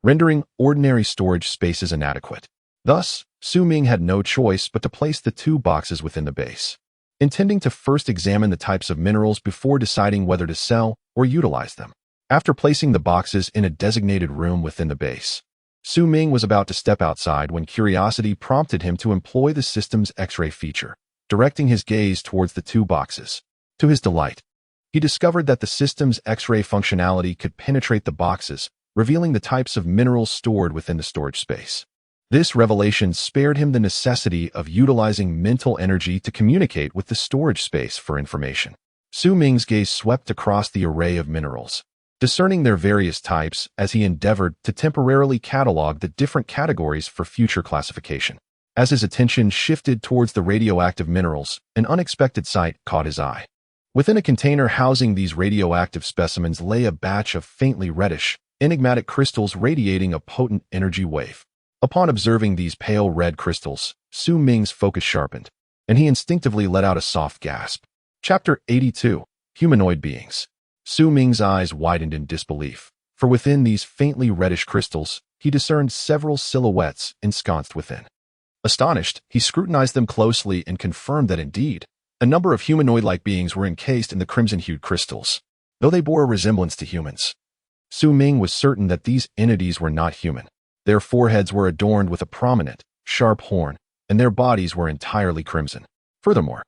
rendering ordinary storage spaces inadequate. Thus, Su Ming had no choice but to place the two boxes within the base, intending to first examine the types of minerals before deciding whether to sell or utilize them. After placing the boxes in a designated room within the base, Su Ming was about to step outside when curiosity prompted him to employ the system's X-ray feature, directing his gaze towards the two boxes. To his delight, he discovered that the system's X-ray functionality could penetrate the boxes, revealing the types of minerals stored within the storage space. This revelation spared him the necessity of utilizing mental energy to communicate with the storage space for information. Su Ming's gaze swept across the array of minerals, discerning their various types as he endeavored to temporarily catalog the different categories for future classification. As his attention shifted towards the radioactive minerals, an unexpected sight caught his eye. Within a container housing these radioactive specimens lay a batch of faintly reddish, enigmatic crystals radiating a potent energy wave. Upon observing these pale red crystals, Su Ming's focus sharpened, and he instinctively let out a soft gasp. Chapter 82. Humanoid Beings. Su Ming's eyes widened in disbelief, for within these faintly reddish crystals, he discerned several silhouettes ensconced within. Astonished, he scrutinized them closely and confirmed that indeed, a number of humanoid-like beings were encased in the crimson-hued crystals, though they bore a resemblance to humans. Su Ming was certain that these entities were not human. Their foreheads were adorned with a prominent, sharp horn, and their bodies were entirely crimson. Furthermore,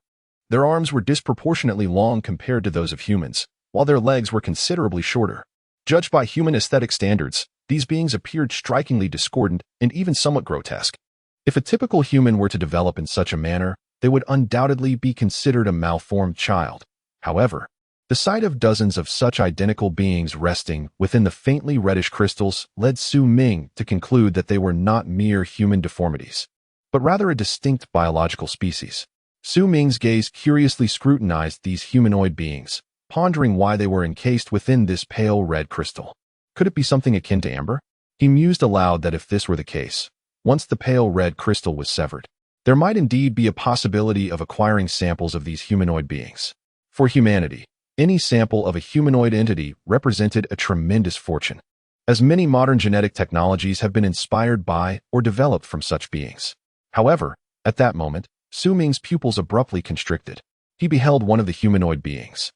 their arms were disproportionately long compared to those of humans, while their legs were considerably shorter. Judged by human aesthetic standards, these beings appeared strikingly discordant and even somewhat grotesque. If a typical human were to develop in such a manner, they would undoubtedly be considered a malformed child. However, the sight of dozens of such identical beings resting within the faintly reddish crystals led Su Ming to conclude that they were not mere human deformities, but rather a distinct biological species. Su Ming's gaze curiously scrutinized these humanoid beings, pondering why they were encased within this pale red crystal. Could it be something akin to amber? He mused aloud that if this were the case, once the pale red crystal was severed, there might indeed be a possibility of acquiring samples of these humanoid beings. For humanity, any sample of a humanoid entity represented a tremendous fortune, as many modern genetic technologies have been inspired by or developed from such beings. However, at that moment, Su Ming's pupils abruptly constricted. He beheld one of the humanoid beings.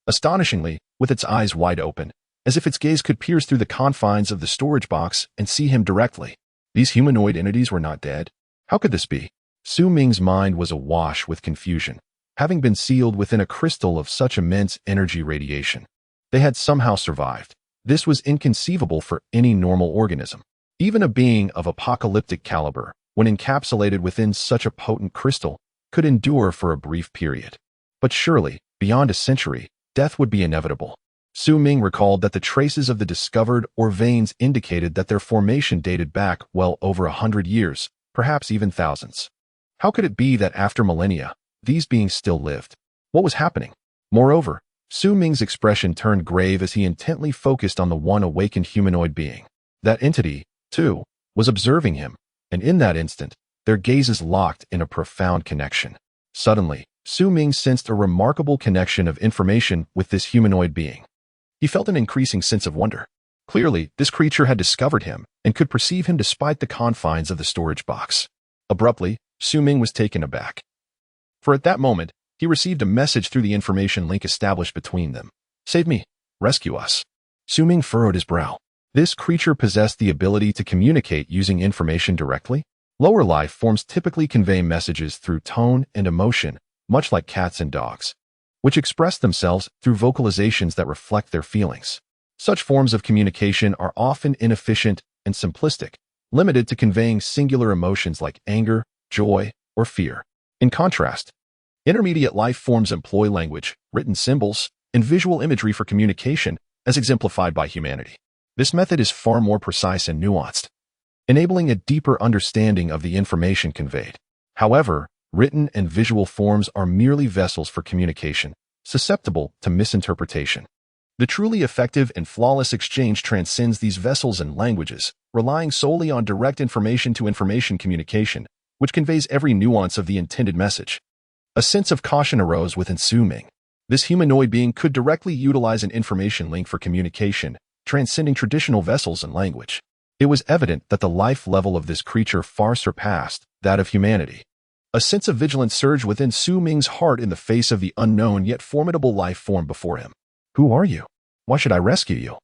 Astonishingly, with its eyes wide open, as if its gaze could pierce through the confines of the storage box and see him directly. These humanoid entities were not dead. How could this be? Su Ming's mind was awash with confusion. Having been sealed within a crystal of such immense energy radiation, they had somehow survived. This was inconceivable for any normal organism. Even a being of apocalyptic caliber, when encapsulated within such a potent crystal, could endure for a brief period. But surely, beyond a century, death would be inevitable. Su Ming recalled that the traces of the discovered or veins indicated that their formation dated back well over 100 years, perhaps even thousands. How could it be that after millennia, these beings still lived? What was happening? Moreover, Su Ming's expression turned grave as he intently focused on the one awakened humanoid being. That entity, too, was observing him, and in that instant, their gazes locked in a profound connection. Suddenly, Su Ming sensed a remarkable connection of information with this humanoid being. He felt an increasing sense of wonder. Clearly, this creature had discovered him and could perceive him despite the confines of the storage box. Abruptly, Su Ming was taken aback. For at that moment, he received a message through the information link established between them. Save me. Rescue us. Su Ming furrowed his brow. This creature possessed the ability to communicate using information directly. Lower life forms typically convey messages through tone and emotion, much like cats and dogs, which express themselves through vocalizations that reflect their feelings. Such forms of communication are often inefficient and simplistic, limited to conveying singular emotions like anger, joy, or fear. In contrast, intermediate life forms employ language, written symbols, and visual imagery for communication, as exemplified by humanity. This method is far more precise and nuanced, enabling a deeper understanding of the information conveyed. However, written and visual forms are merely vessels for communication, susceptible to misinterpretation. The truly effective and flawless exchange transcends these vessels and languages, relying solely on direct information-to-information communication, which conveys every nuance of the intended message. A sense of caution arose within Su Ming. This humanoid being could directly utilize an information link for communication, transcending traditional vessels and language. It was evident that the life level of this creature far surpassed that of humanity. A sense of vigilance surged within Su Ming's heart in the face of the unknown yet formidable life form before him. Who are you? Why should I rescue you?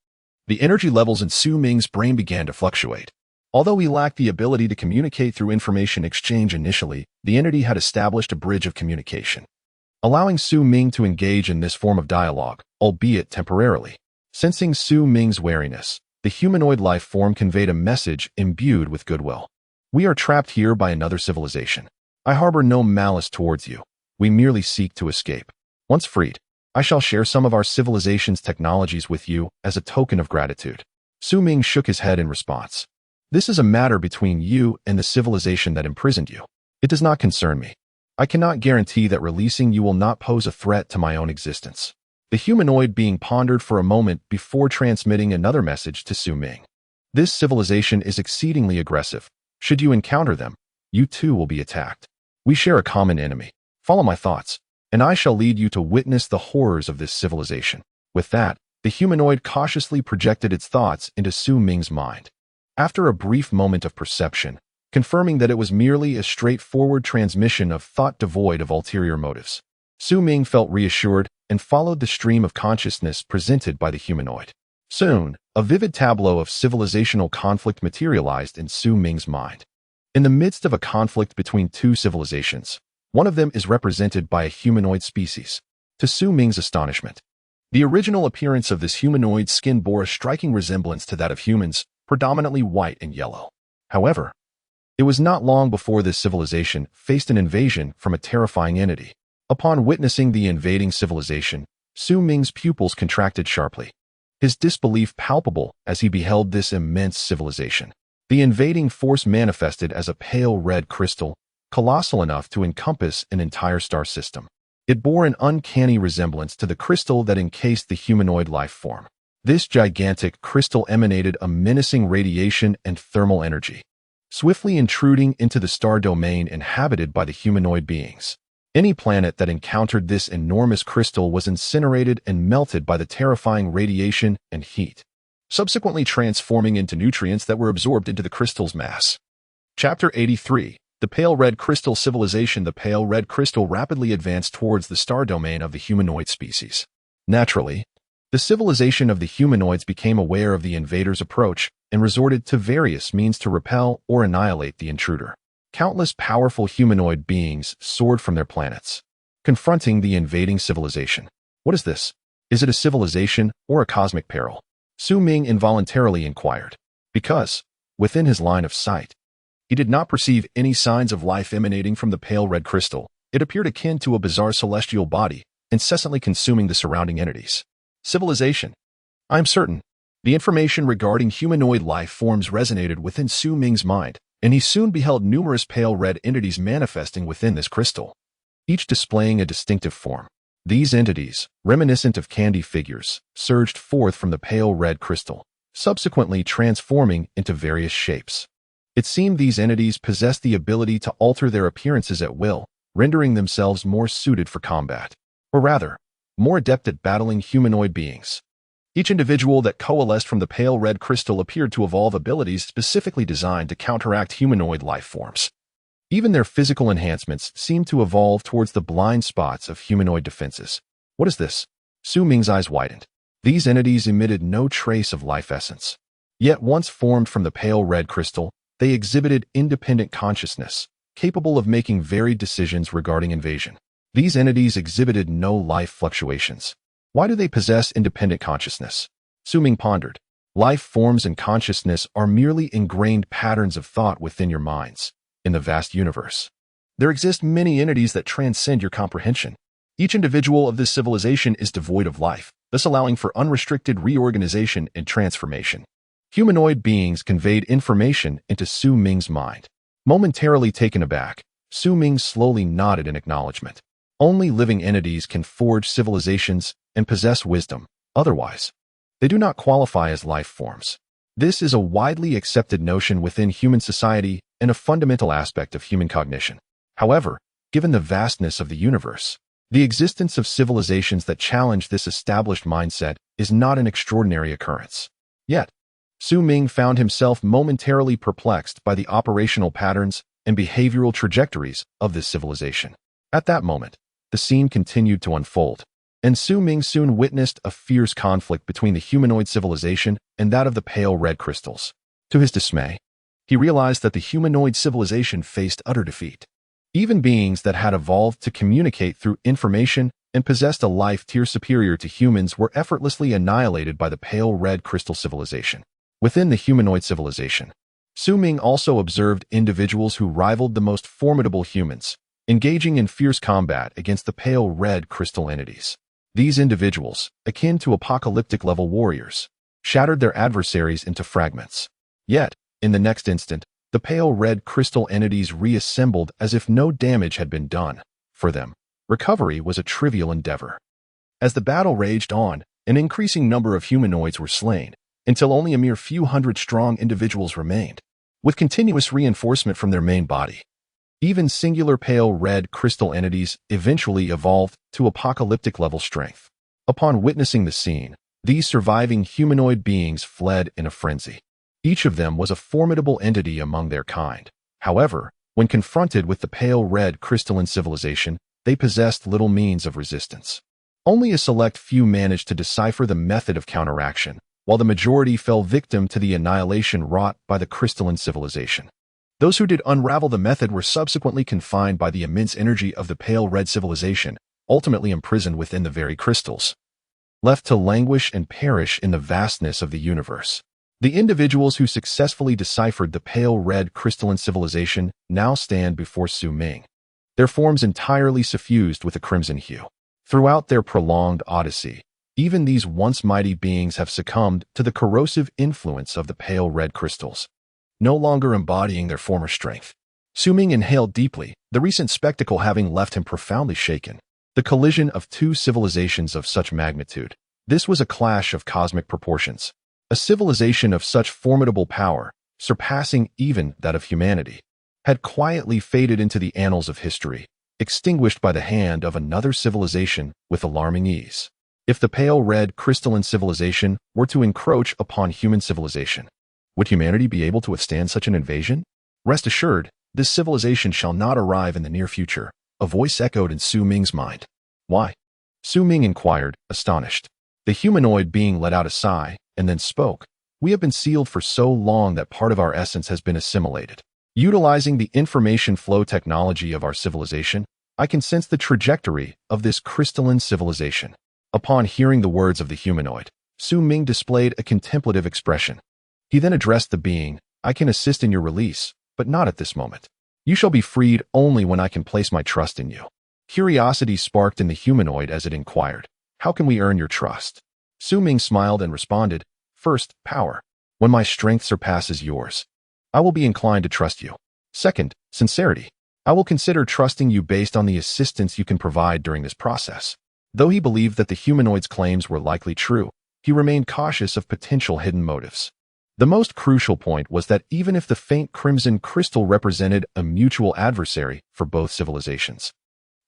The energy levels in Su Ming's brain began to fluctuate. Although he lacked the ability to communicate through information exchange initially, the entity had established a bridge of communication, allowing Su Ming to engage in this form of dialogue, albeit temporarily. Sensing Su Ming's wariness, the humanoid life form conveyed a message imbued with goodwill. We are trapped here by another civilization. I harbor no malice towards you. We merely seek to escape. Once freed, I shall share some of our civilization's technologies with you as a token of gratitude. Su Ming shook his head in response. This is a matter between you and the civilization that imprisoned you. It does not concern me. I cannot guarantee that releasing you will not pose a threat to my own existence. The humanoid being pondered for a moment before transmitting another message to Su Ming. This civilization is exceedingly aggressive. Should you encounter them, you too will be attacked. We share a common enemy. Follow my thoughts, and I shall lead you to witness the horrors of this civilization. With that, the humanoid cautiously projected its thoughts into Su Ming's mind. After a brief moment of perception, confirming that it was merely a straightforward transmission of thought devoid of ulterior motives, Su Ming felt reassured and followed the stream of consciousness presented by the humanoid. Soon, a vivid tableau of civilizational conflict materialized in Su Ming's mind. In the midst of a conflict between two civilizations, one of them is represented by a humanoid species. To Su Ming's astonishment, the original appearance of this humanoid skin bore a striking resemblance to that of humans, predominantly white and yellow. However, it was not long before this civilization faced an invasion from a terrifying entity. Upon witnessing the invading civilization, Su Ming's pupils contracted sharply, his disbelief palpable as he beheld this immense civilization. The invading force manifested as a pale red crystal, colossal enough to encompass an entire star system. It bore an uncanny resemblance to the crystal that encased the humanoid life form. This gigantic crystal emanated a menacing radiation and thermal energy, swiftly intruding into the star domain inhabited by the humanoid beings. Any planet that encountered this enormous crystal was incinerated and melted by the terrifying radiation and heat, subsequently transforming into nutrients that were absorbed into the crystal's mass. Chapter 83. The Pale Red Crystal Civilization. The pale red crystal rapidly advanced towards the star domain of the humanoid species. Naturally, the civilization of the humanoids became aware of the invader's approach and resorted to various means to repel or annihilate the intruder. Countless powerful humanoid beings soared from their planets, confronting the invading civilization. What is this? Is it a civilization or a cosmic peril? Su Ming involuntarily inquired, because, within his line of sight, he did not perceive any signs of life emanating from the pale red crystal. It appeared akin to a bizarre celestial body, incessantly consuming the surrounding entities. Civilization. I am certain. The information regarding humanoid life forms resonated within Su Ming's mind, and he soon beheld numerous pale red entities manifesting within this crystal, each displaying a distinctive form. These entities, reminiscent of candy figures, surged forth from the pale red crystal, subsequently transforming into various shapes. It seemed these entities possessed the ability to alter their appearances at will, rendering themselves more suited for combat, or rather, more adept at battling humanoid beings. Each individual that coalesced from the pale red crystal appeared to evolve abilities specifically designed to counteract humanoid life forms. Even their physical enhancements seemed to evolve towards the blind spots of humanoid defenses. What is this? Su Ming's eyes widened. These entities emitted no trace of life essence. Yet once formed from the pale red crystal, they exhibited independent consciousness, capable of making varied decisions regarding invasion. These entities exhibited no life fluctuations. Why do they possess independent consciousness? Su Ming pondered. Life forms and consciousness are merely ingrained patterns of thought within your minds. In the vast universe, there exist many entities that transcend your comprehension. Each individual of this civilization is devoid of life, thus allowing for unrestricted reorganization and transformation. Humanoid beings conveyed information into Su Ming's mind. Momentarily taken aback, Su Ming slowly nodded in acknowledgement. Only living entities can forge civilizations and possess wisdom. Otherwise, they do not qualify as life forms. This is a widely accepted notion within human society and a fundamental aspect of human cognition. However, given the vastness of the universe, The existence of civilizations that challenge this established mindset is not an extraordinary occurrence. Yet, Su Ming found himself momentarily perplexed by the operational patterns and behavioral trajectories of this civilization. At that moment, the scene continued to unfold, and Su Ming soon witnessed a fierce conflict between the humanoid civilization and that of the pale red crystals. To his dismay, he realized that the humanoid civilization faced utter defeat. Even beings that had evolved to communicate through information and possessed a life tier superior to humans were effortlessly annihilated by the pale red crystal civilization. Within the humanoid civilization, Su Ming also observed individuals who rivaled the most formidable humans, engaging in fierce combat against the pale red crystal entities. These individuals, akin to apocalyptic-level warriors, shattered their adversaries into fragments. Yet, in the next instant, the pale red crystal entities reassembled as if no damage had been done. For them, recovery was a trivial endeavor. As the battle raged on, an increasing number of humanoids were slain, until only a mere few hundred strong individuals remained, with continuous reinforcement from their main body. Even singular pale red crystal entities eventually evolved to apocalyptic-level strength. Upon witnessing the scene, these surviving humanoid beings fled in a frenzy. Each of them was a formidable entity among their kind. However, when confronted with the pale red crystalline civilization, they possessed little means of resistance. Only a select few managed to decipher the method of counteraction, while the majority fell victim to the annihilation wrought by the crystalline civilization. Those who did unravel the method were subsequently confined by the immense energy of the pale red civilization, ultimately imprisoned within the very crystals. Left to languish and perish in the vastness of the universe, the individuals who successfully deciphered the pale red crystalline civilization now stand before Su Ming, their forms entirely suffused with a crimson hue. Throughout their prolonged odyssey, even these once mighty beings have succumbed to the corrosive influence of the pale red crystals, no longer embodying their former strength. Su Ming inhaled deeply, the recent spectacle having left him profoundly shaken. The collision of two civilizations of such magnitude. This was a clash of cosmic proportions. A civilization of such formidable power, surpassing even that of humanity, had quietly faded into the annals of history, extinguished by the hand of another civilization with alarming ease. If the pale red crystalline civilization were to encroach upon human civilization, would humanity be able to withstand such an invasion? Rest assured, this civilization shall not arrive in the near future, a voice echoed in Su Ming's mind. Why? Su Ming inquired, astonished. The humanoid being let out a sigh, and then spoke. We have been sealed for so long that part of our essence has been assimilated. Utilizing the information flow technology of our civilization, I can sense the trajectory of this crystalline civilization. Upon hearing the words of the humanoid, Su Ming displayed a contemplative expression. He then addressed the being, I can assist in your release, but not at this moment. You shall be freed only when I can place my trust in you. Curiosity sparked in the humanoid as it inquired, how can we earn your trust? Su Ming smiled and responded, first, power. When my strength surpasses yours, I will be inclined to trust you. Second, sincerity. I will consider trusting you based on the assistance you can provide during this process. Though he believed that the humanoid's claims were likely true, he remained cautious of potential hidden motives. The most crucial point was that even if the faint crimson crystal represented a mutual adversary for both civilizations,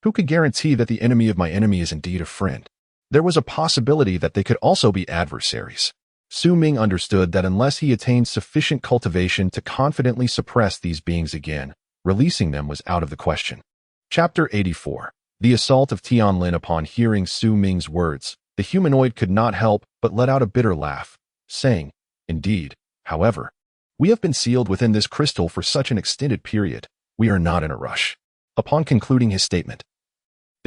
who could guarantee that the enemy of my enemy is indeed a friend? There was a possibility that they could also be adversaries. Su Ming understood that unless he attained sufficient cultivation to confidently suppress these beings again, releasing them was out of the question. Chapter 84. The Assault of Tianlin. Upon hearing Su Ming's words, the humanoid could not help but let out a bitter laugh, saying, Indeed, however, we have been sealed within this crystal for such an extended period, we are not in a rush. Upon concluding his statement,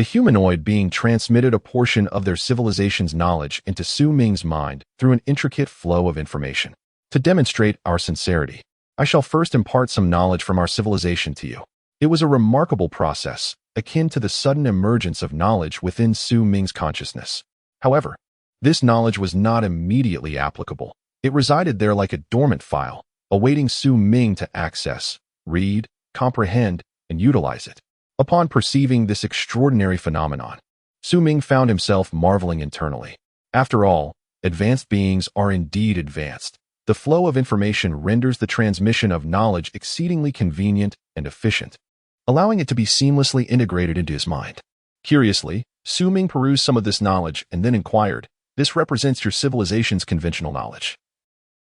the humanoid being transmitted a portion of their civilization's knowledge into Su Ming's mind through an intricate flow of information. To demonstrate our sincerity, I shall first impart some knowledge from our civilization to you. It was a remarkable process, akin to the sudden emergence of knowledge within Su Ming's consciousness. However, this knowledge was not immediately applicable. It resided there like a dormant file, awaiting Su Ming to access, read, comprehend, and utilize it. Upon perceiving this extraordinary phenomenon, Su Ming found himself marveling internally. After all, advanced beings are indeed advanced. The flow of information renders the transmission of knowledge exceedingly convenient and efficient, allowing it to be seamlessly integrated into his mind. Curiously, Su Ming perused some of this knowledge and then inquired, "This represents your civilization's conventional knowledge.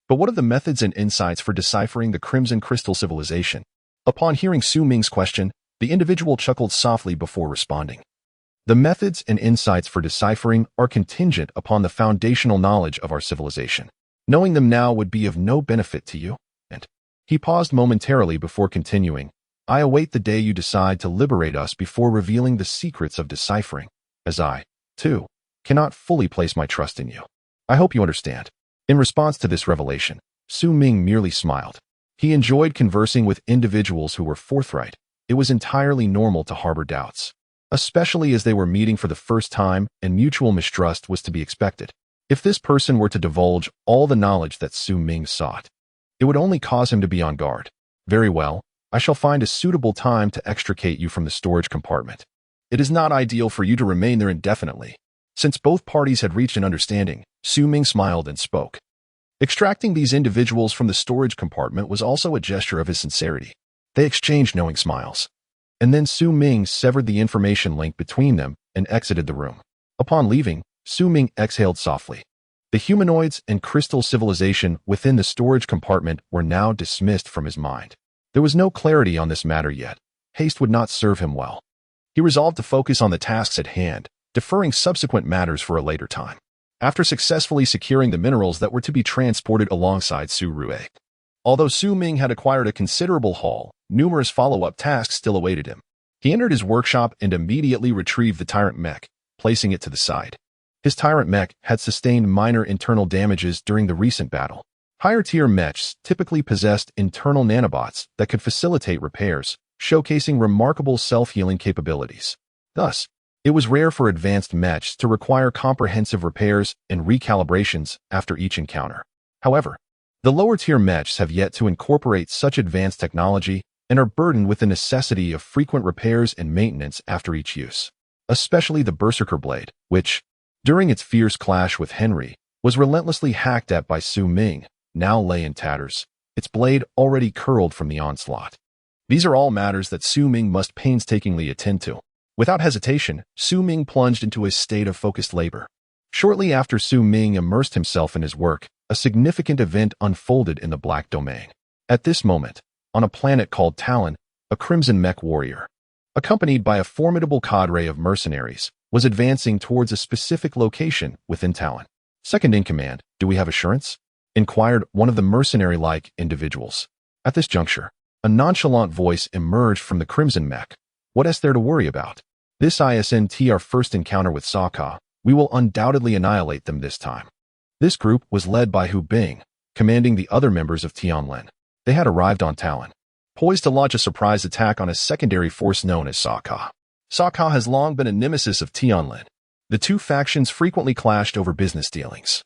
But what are the methods and insights for deciphering the Crimson Crystal civilization?" Upon hearing Su Ming's question, the individual chuckled softly before responding. "The methods and insights for deciphering are contingent upon the foundational knowledge of our civilization. Knowing them now would be of no benefit to you." And he paused momentarily before continuing, "I await the day you decide to liberate us before revealing the secrets of deciphering, as I, too, cannot fully place my trust in you. I hope you understand." In response to this revelation, Su Ming merely smiled. He enjoyed conversing with individuals who were forthright. It was entirely normal to harbor doubts, especially as they were meeting for the first time and mutual mistrust was to be expected. If this person were to divulge all the knowledge that Su Ming sought, it would only cause him to be on guard. "Very well, I shall find a suitable time to extricate you from the storage compartment. It is not ideal for you to remain there indefinitely." Since both parties had reached an understanding, Su Ming smiled and spoke. Extracting these individuals from the storage compartment was also a gesture of his sincerity. They exchanged knowing smiles. And then Su Ming severed the information link between them and exited the room. Upon leaving, Su Ming exhaled softly. The humanoids and crystal civilization within the storage compartment were now dismissed from his mind. There was no clarity on this matter yet. Haste would not serve him well. He resolved to focus on the tasks at hand, deferring subsequent matters for a later time. After successfully securing the minerals that were to be transported alongside Su Rue. Although Su Ming had acquired a considerable haul, numerous follow-up tasks still awaited him. He entered his workshop and immediately retrieved the tyrant mech, placing it to the side. His tyrant mech had sustained minor internal damages during the recent battle. Higher-tier mechs typically possessed internal nanobots that could facilitate repairs, showcasing remarkable self-healing capabilities. Thus, it was rare for advanced mechs to require comprehensive repairs and recalibrations after each encounter. However, the lower-tier mechs have yet to incorporate such advanced technology and are burdened with the necessity of frequent repairs and maintenance after each use. Especially the Berserker Blade, which, during its fierce clash with Henry, was relentlessly hacked at by Su Ming, now lay in tatters, its blade already curled from the onslaught. These are all matters that Su Ming must painstakingly attend to. Without hesitation, Su Ming plunged into a state of focused labor. Shortly after Su Ming immersed himself in his work, a significant event unfolded in the Black Domain. At this moment, on a planet called Talon, a Crimson Mech warrior, accompanied by a formidable cadre of mercenaries, was advancing towards a specific location within Talon. "Second in command, do we have assurance?" inquired one of the mercenary-like individuals. At this juncture, a nonchalant voice emerged from the Crimson Mech. "What is there to worry about? This isn't our first encounter with Saka. We will undoubtedly annihilate them this time." This group was led by Hu Bing, commanding the other members of Tianlin. They had arrived on Talon, poised to launch a surprise attack on a secondary force known as Saka. Saka has long been a nemesis of Tianlin. The two factions frequently clashed over business dealings,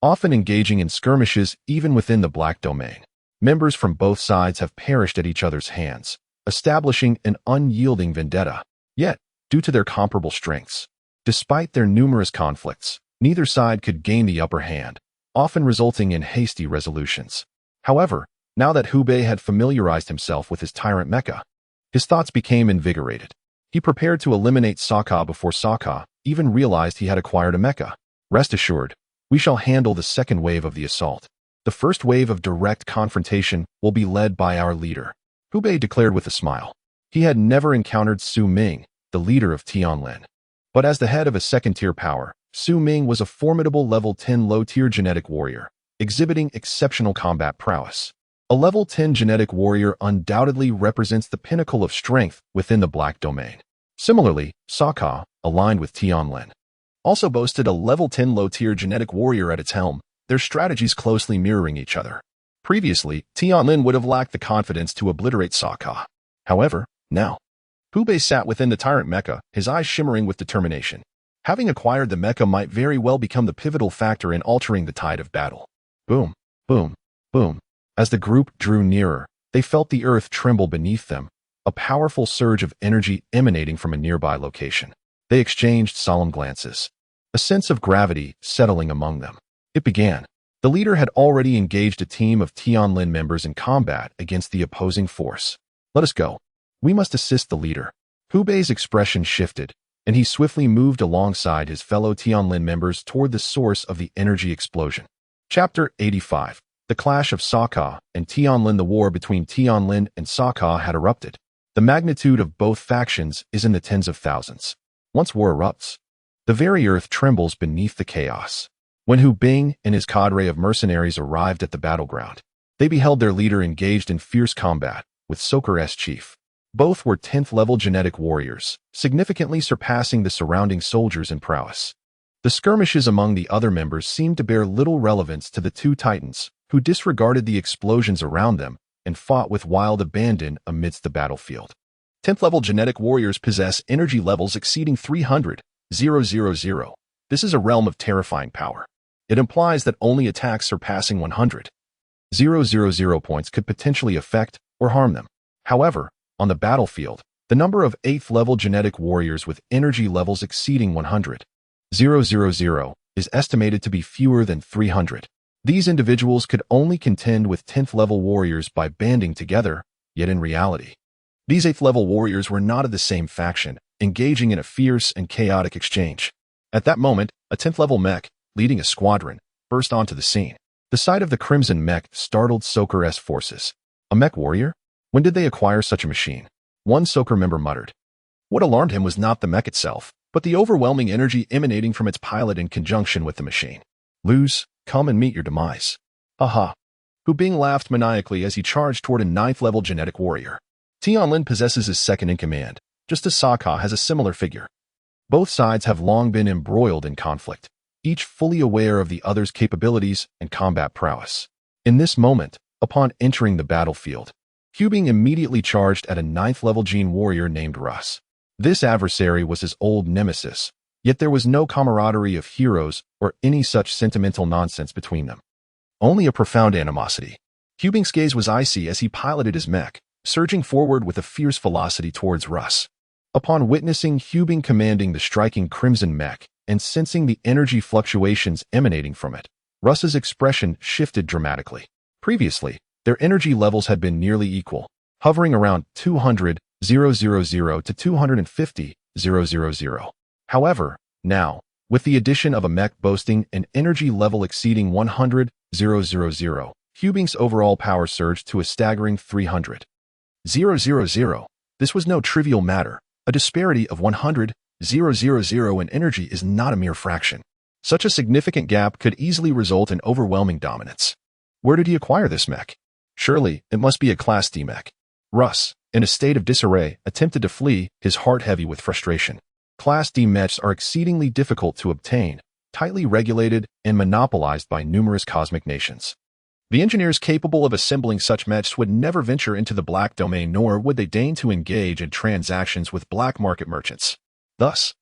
often engaging in skirmishes even within the Black Domain. Members from both sides have perished at each other's hands, establishing an unyielding vendetta. Yet, due to their comparable strengths, despite their numerous conflicts, neither side could gain the upper hand, often resulting in hasty resolutions. However, now that Hubei had familiarized himself with his tyrant Mecha, his thoughts became invigorated. He prepared to eliminate Saka before Saka even realized he had acquired a Mecha. "Rest assured, we shall handle the second wave of the assault. The first wave of direct confrontation will be led by our leader," Hubei declared with a smile. He had never encountered Su Ming, the leader of Tianlin. But as the head of a second-tier power, Su Ming was a formidable level 10 low-tier genetic warrior, exhibiting exceptional combat prowess. A level 10 genetic warrior undoubtedly represents the pinnacle of strength within the Black Domain. Similarly, Saka, aligned with Tianlin, also boasted a level 10 low-tier genetic warrior at its helm, their strategies closely mirroring each other. Previously, Tianlin would have lacked the confidence to obliterate Saka. However, now, Hubei sat within the tyrant Mecha, his eyes shimmering with determination. Having acquired the Mecha might very well become the pivotal factor in altering the tide of battle. Boom, boom, boom. As the group drew nearer, they felt the earth tremble beneath them, a powerful surge of energy emanating from a nearby location. They exchanged solemn glances, a sense of gravity settling among them. It began. The leader had already engaged a team of Tianlin members in combat against the opposing force. "Let us go. We must assist the leader." Hubei's expression shifted, and he swiftly moved alongside his fellow Tianlin members toward the source of the energy explosion. Chapter 85. The Clash of Saka and Tianlin. The war between Tianlin and Saka had erupted. The magnitude of both factions is in the tens of thousands. Once war erupts, the very earth trembles beneath the chaos. When Hu Bing and his cadre of mercenaries arrived at the battleground, they beheld their leader engaged in fierce combat with Soker as chief. Both were 10th level genetic warriors, significantly surpassing the surrounding soldiers in prowess. The skirmishes among the other members seemed to bear little relevance to the two titans, who disregarded the explosions around them and fought with wild abandon amidst the battlefield. 10th level genetic warriors possess energy levels exceeding 300,000. This is a realm of terrifying power. It implies that only attacks surpassing 100,000 points could potentially affect or harm them. However, on the battlefield, the number of 8th level genetic warriors with energy levels exceeding 100,000 is estimated to be fewer than 300. These individuals could only contend with 10th level warriors by banding together, yet in reality, these 8th level warriors were not of the same faction, engaging in a fierce and chaotic exchange. At that moment, a 10th level mech, leading a squadron, burst onto the scene. The sight of the crimson mech startled Soker's forces. A mech warrior? When did they acquire such a machine? One Soker member muttered. What alarmed him was not the mech itself, but the overwhelming energy emanating from its pilot in conjunction with the machine. Lose, come and meet your demise. Haha. Hu Bing laughed maniacally as he charged toward a 9th level genetic warrior. Tianlin possesses his second in command, just as Saka has a similar figure. Both sides have long been embroiled in conflict, each fully aware of the other's capabilities and combat prowess. In this moment, upon entering the battlefield, Hu Bing immediately charged at a 9th level gene warrior named Russ. This adversary was his old nemesis, yet there was no camaraderie of heroes or any such sentimental nonsense between them. Only a profound animosity. Hu Bing's gaze was icy as he piloted his mech, surging forward with a fierce velocity towards Russ. Upon witnessing Hu Bing commanding the striking crimson mech and sensing the energy fluctuations emanating from it, Russ's expression shifted dramatically. Previously, their energy levels had been nearly equal, hovering around 200,000 to 250,000. However, now, with the addition of a mech boasting an energy level exceeding 100,000, Hu Bing's overall power surged to a staggering 300,000. This was no trivial matter. A disparity of 100,000 in energy is not a mere fraction. Such a significant gap could easily result in overwhelming dominance. Where did he acquire this mech? Surely, it must be a Class D mech. Russ, in a state of disarray, attempted to flee, his heart heavy with frustration. Class D mechs are exceedingly difficult to obtain, tightly regulated, and monopolized by numerous cosmic nations. The engineers capable of assembling such mechs would never venture into the black domain, nor would they deign to engage in transactions with black market merchants. Thus,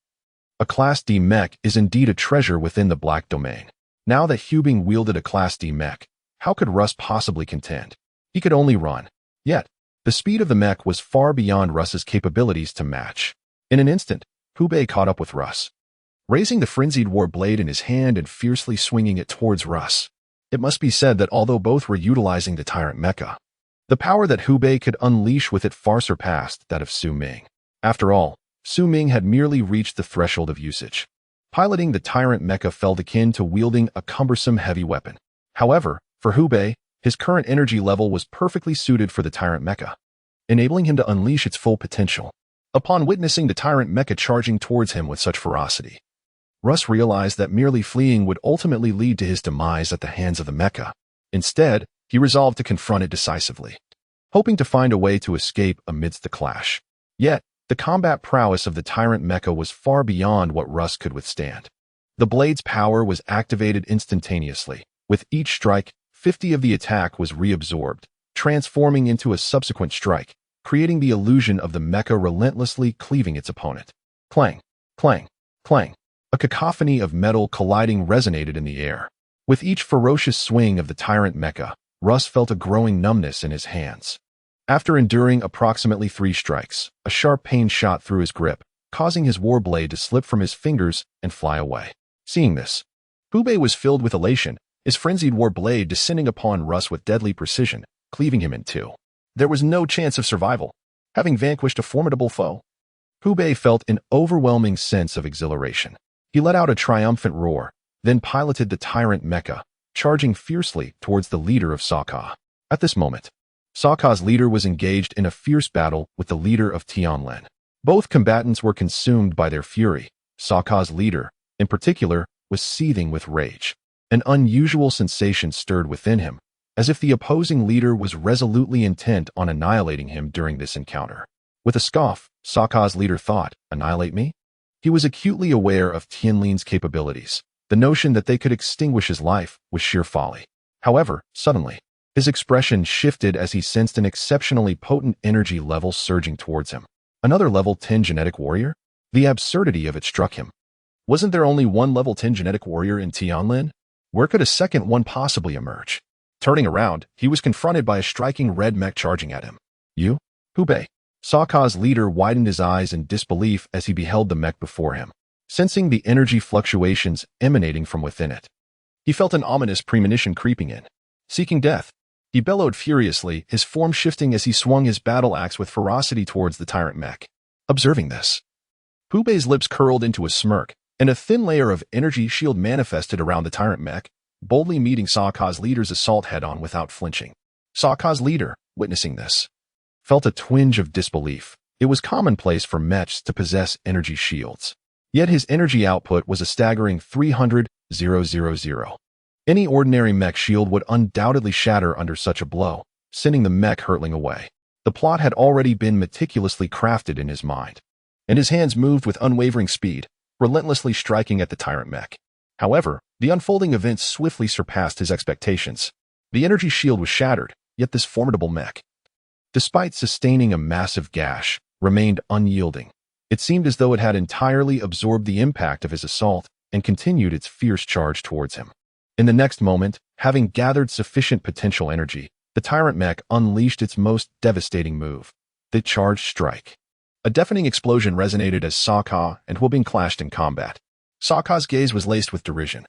a Class D mech is indeed a treasure within the black domain. Now that Hu Bing wielded a Class D mech, how could Russ possibly contend? He could only run. Yet, the speed of the mech was far beyond Russ's capabilities to match. In an instant, Hu Bing caught up with Russ, raising the frenzied war blade in his hand and fiercely swinging it towards Russ. It must be said that although both were utilizing the Tyrant Mecha, the power that Hu Bing could unleash with it far surpassed that of Su Ming. After all, Su Ming had merely reached the threshold of usage. Piloting the Tyrant Mecha felt akin to wielding a cumbersome heavy weapon. However, for Hu Bing, his current energy level was perfectly suited for the Tyrant Mecha, enabling him to unleash its full potential. Upon witnessing the Tyrant Mecha charging towards him with such ferocity, Russ realized that merely fleeing would ultimately lead to his demise at the hands of the Mecha. Instead, he resolved to confront it decisively, hoping to find a way to escape amidst the clash. Yet, the combat prowess of the Tyrant Mecha was far beyond what Russ could withstand. The blade's power was activated instantaneously. With each strike, 50 of the attack was reabsorbed, transforming into a subsequent strike, creating the illusion of the Mecha relentlessly cleaving its opponent. Clang, clang, clang. A cacophony of metal colliding resonated in the air. With each ferocious swing of the Tyrant Mecha, Russ felt a growing numbness in his hands. After enduring approximately 3 strikes, a sharp pain shot through his grip, causing his war blade to slip from his fingers and fly away. Seeing this, Hu Bing was filled with elation, his frenzied war blade descending upon Russ with deadly precision, cleaving him in two. There was no chance of survival. Having vanquished a formidable foe, Hubei felt an overwhelming sense of exhilaration. He let out a triumphant roar, then piloted the tyrant Mecha, charging fiercely towards the leader of Sokka. At this moment, Sokka's leader was engaged in a fierce battle with the leader of Tianlin. Both combatants were consumed by their fury. Sokka's leader, in particular, was seething with rage. An unusual sensation stirred within him, as if the opposing leader was resolutely intent on annihilating him during this encounter. With a scoff, Sokka's leader thought, "Annihilate me?" He was acutely aware of Tianlin's capabilities. The notion that they could extinguish his life was sheer folly. However, suddenly, his expression shifted as he sensed an exceptionally potent energy level surging towards him. Another level 10 genetic warrior? The absurdity of it struck him. Wasn't there only one level 10 genetic warrior in Tianlin? Where could a second one possibly emerge? Turning around, he was confronted by a striking red mech charging at him. "You? Hubei?" Sokka's leader widened his eyes in disbelief as he beheld the mech before him, sensing the energy fluctuations emanating from within it. He felt an ominous premonition creeping in. Seeking death, he bellowed furiously, his form shifting as he swung his battle axe with ferocity towards the tyrant mech. Observing this, Hubei's lips curled into a smirk, and a thin layer of energy shield manifested around the tyrant mech, boldly meeting Sokka's leader's assault head-on without flinching. Sokka's leader, witnessing this, felt a twinge of disbelief. It was commonplace for mechs to possess energy shields. Yet his energy output was a staggering 300,000. Any ordinary mech shield would undoubtedly shatter under such a blow, sending the mech hurtling away. The plot had already been meticulously crafted in his mind, and his hands moved with unwavering speed, relentlessly striking at the tyrant mech. However, the unfolding events swiftly surpassed his expectations. The energy shield was shattered, yet this formidable mech, despite sustaining a massive gash, remained unyielding. It seemed as though it had entirely absorbed the impact of his assault and continued its fierce charge towards him. In the next moment, having gathered sufficient potential energy, the tyrant mech unleashed its most devastating move, the charged strike. A deafening explosion resonated as Sokka and Huobing clashed in combat. Sokka's gaze was laced with derision.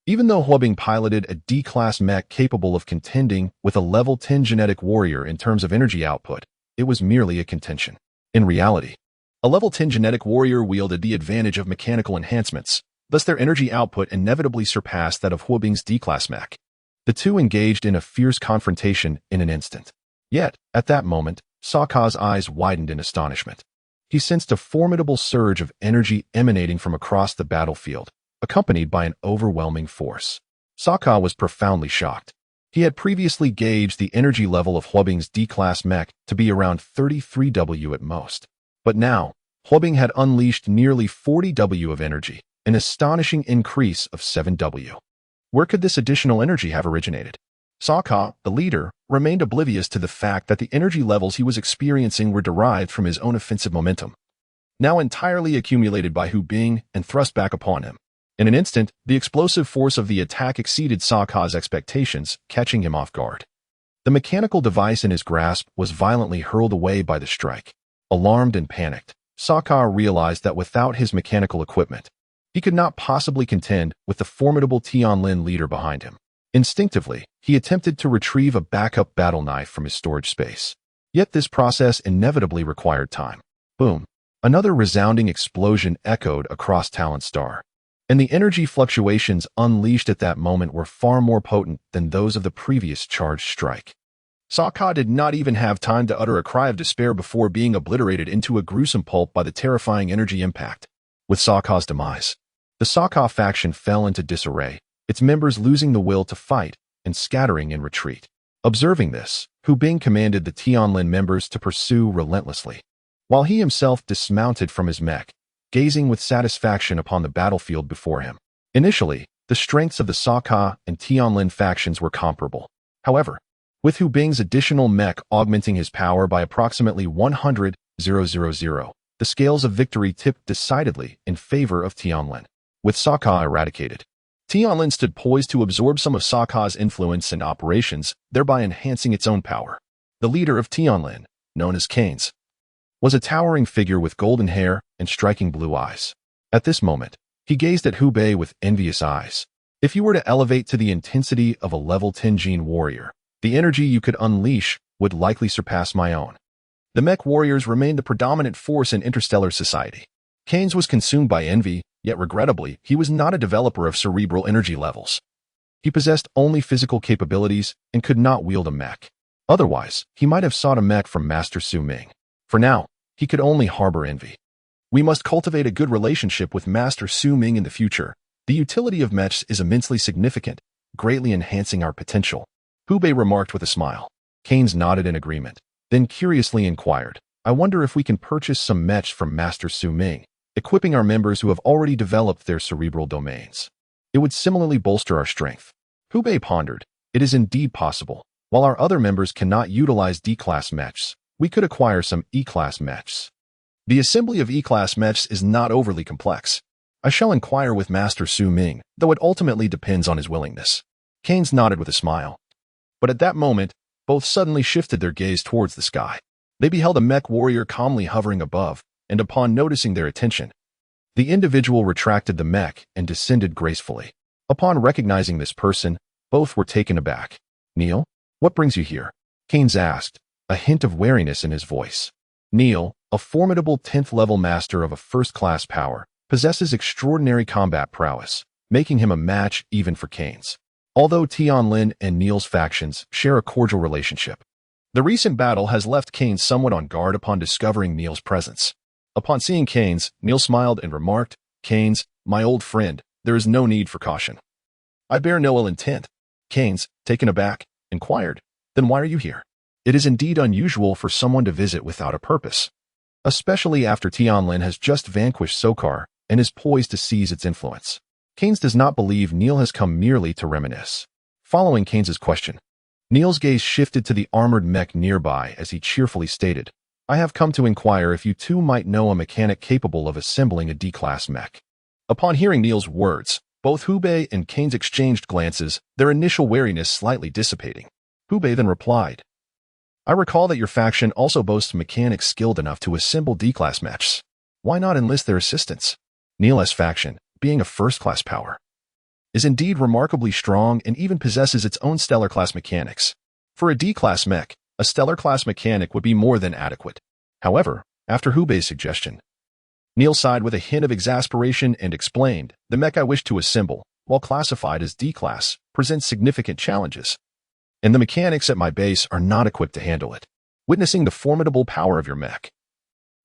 Even though Huobing piloted a D-class mech capable of contending with a level 10 genetic warrior in terms of energy output, it was merely a contention. In reality, a level 10 genetic warrior wielded the advantage of mechanical enhancements, thus their energy output inevitably surpassed that of Huobing's D-class mech. The two engaged in a fierce confrontation in an instant. Yet, at that moment, Sokka's eyes widened in astonishment. He sensed a formidable surge of energy emanating from across the battlefield, accompanied by an overwhelming force. Sokka was profoundly shocked. He had previously gauged the energy level of Huobing's D-class mech to be around 33W at most. But now, Huobing had unleashed nearly 40W of energy, an astonishing increase of 7W. Where could this additional energy have originated? Sokka, the leader, remained oblivious to the fact that the energy levels he was experiencing were derived from his own offensive momentum, now entirely accumulated by Huobing and thrust back upon him. In an instant, the explosive force of the attack exceeded Sokka's expectations, catching him off guard. The mechanical device in his grasp was violently hurled away by the strike. Alarmed and panicked, Sokka realized that without his mechanical equipment, he could not possibly contend with the formidable Tianlin leader behind him. Instinctively, he attempted to retrieve a backup battle knife from his storage space. Yet this process inevitably required time. Boom! Another resounding explosion echoed across Talent Star, and the energy fluctuations unleashed at that moment were far more potent than those of the previous charged strike. Sokka did not even have time to utter a cry of despair before being obliterated into a gruesome pulp by the terrifying energy impact. With Sokka's demise, the Sokka faction fell into disarray, its members losing the will to fight and scattering in retreat. Observing this, Huobing commanded the Tianlin members to pursue relentlessly, while he himself dismounted from his mech, gazing with satisfaction upon the battlefield before him. Initially, the strengths of the Sokka and Tianlin factions were comparable. However, with Huobing's additional mech augmenting his power by approximately 100,000, the scales of victory tipped decidedly in favor of Tianlin. With Sokka eradicated, Tianlin stood poised to absorb some of Sokka's influence and operations, thereby enhancing its own power. The leader of Tianlin, known as Canes, was a towering figure with golden hair and striking blue eyes. At this moment, he gazed at Hubei with envious eyes. If you were to elevate to the intensity of a level 10 gene warrior, the energy you could unleash would likely surpass my own. The mech warriors remained the predominant force in interstellar society. Keynes was consumed by envy, yet regrettably, he was not a developer of cerebral energy levels. He possessed only physical capabilities and could not wield a mech. Otherwise, he might have sought a mech from Master Su Ming. For now, he could only harbor envy. We must cultivate a good relationship with Master Su Ming in the future. The utility of mechs is immensely significant, greatly enhancing our potential. Hubei remarked with a smile. Keynes nodded in agreement, then curiously inquired, I wonder if we can purchase some mechs from Master Su Ming, equipping our members who have already developed their cerebral domains. It would similarly bolster our strength. Hubei pondered, it is indeed possible. While our other members cannot utilize D-class mechs, we could acquire some E-class mechs. The assembly of E-class mechs is not overly complex. I shall inquire with Master Su Ming, though it ultimately depends on his willingness. Keynes nodded with a smile. But at that moment, both suddenly shifted their gaze towards the sky. They beheld a mech warrior calmly hovering above, and upon noticing their attention, the individual retracted the mech and descended gracefully. Upon recognizing this person, both were taken aback. Neil, what brings you here? Keynes asked, a hint of wariness in his voice. Neil, a formidable 10th-level master of a first-class power, possesses extraordinary combat prowess, making him a match even for Keynes. Although Tianlin and Neil's factions share a cordial relationship, the recent battle has left Keynes somewhat on guard upon discovering Neil's presence. Upon seeing Keynes, Neil smiled and remarked, Keynes, my old friend, there is no need for caution. I bear no ill intent. Keynes, taken aback, inquired, then why are you here? It is indeed unusual for someone to visit without a purpose, especially after Tianlin has just vanquished Sokar and is poised to seize its influence. Keynes does not believe Neil has come merely to reminisce. Following Keynes's question, Neil's gaze shifted to the armored mech nearby as he cheerfully stated, I have come to inquire if you two might know a mechanic capable of assembling a D-class mech. Upon hearing Neil's words, both Hubei and Keynes exchanged glances, their initial wariness slightly dissipating. Hubei then replied, I recall that your faction also boasts mechanics skilled enough to assemble D-class mechs. Why not enlist their assistance? Neil's faction, being a first-class power, is indeed remarkably strong and even possesses its own stellar-class mechanics. For a D-class mech, a stellar-class mechanic would be more than adequate. However, after Hubei's suggestion, Neil sighed with a hint of exasperation and explained, the mech I wish to assemble, while classified as D-class, presents significant challenges, and the mechanics at my base are not equipped to handle it. Witnessing the formidable power of your mech,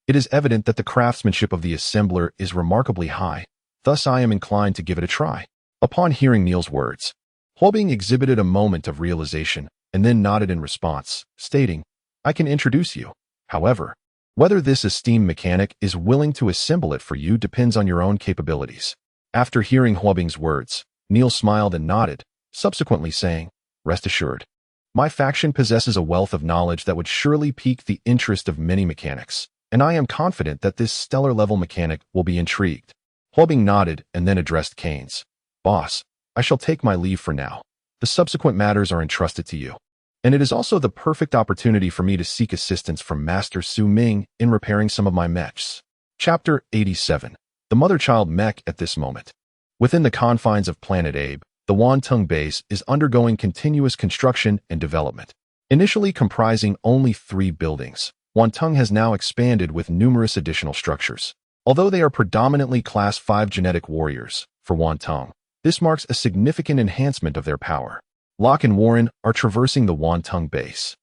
it is evident that the craftsmanship of the assembler is remarkably high, thus I am inclined to give it a try. Upon hearing Neil's words, Huobing exhibited a moment of realization and then nodded in response, stating, I can introduce you. However, whether this esteemed mechanic is willing to assemble it for you depends on your own capabilities. After hearing Huobing's words, Neil smiled and nodded, subsequently saying, Rest assured, my faction possesses a wealth of knowledge that would surely pique the interest of many mechanics, and I am confident that this stellar-level mechanic will be intrigued. Huobing nodded and then addressed Keynes. Boss, I shall take my leave for now. The subsequent matters are entrusted to you. And it is also the perfect opportunity for me to seek assistance from Master Su Ming in repairing some of my mechs. Chapter 87. The Mother-Child Mech at this moment. Within the confines of Planet Abe, the Wantung base is undergoing continuous construction and development. Initially comprising only 3 buildings, Wantung has now expanded with numerous additional structures. Although they are predominantly Class 5 genetic warriors, for Wantung, this marks a significant enhancement of their power. Locke and Warren are traversing the Wantung base.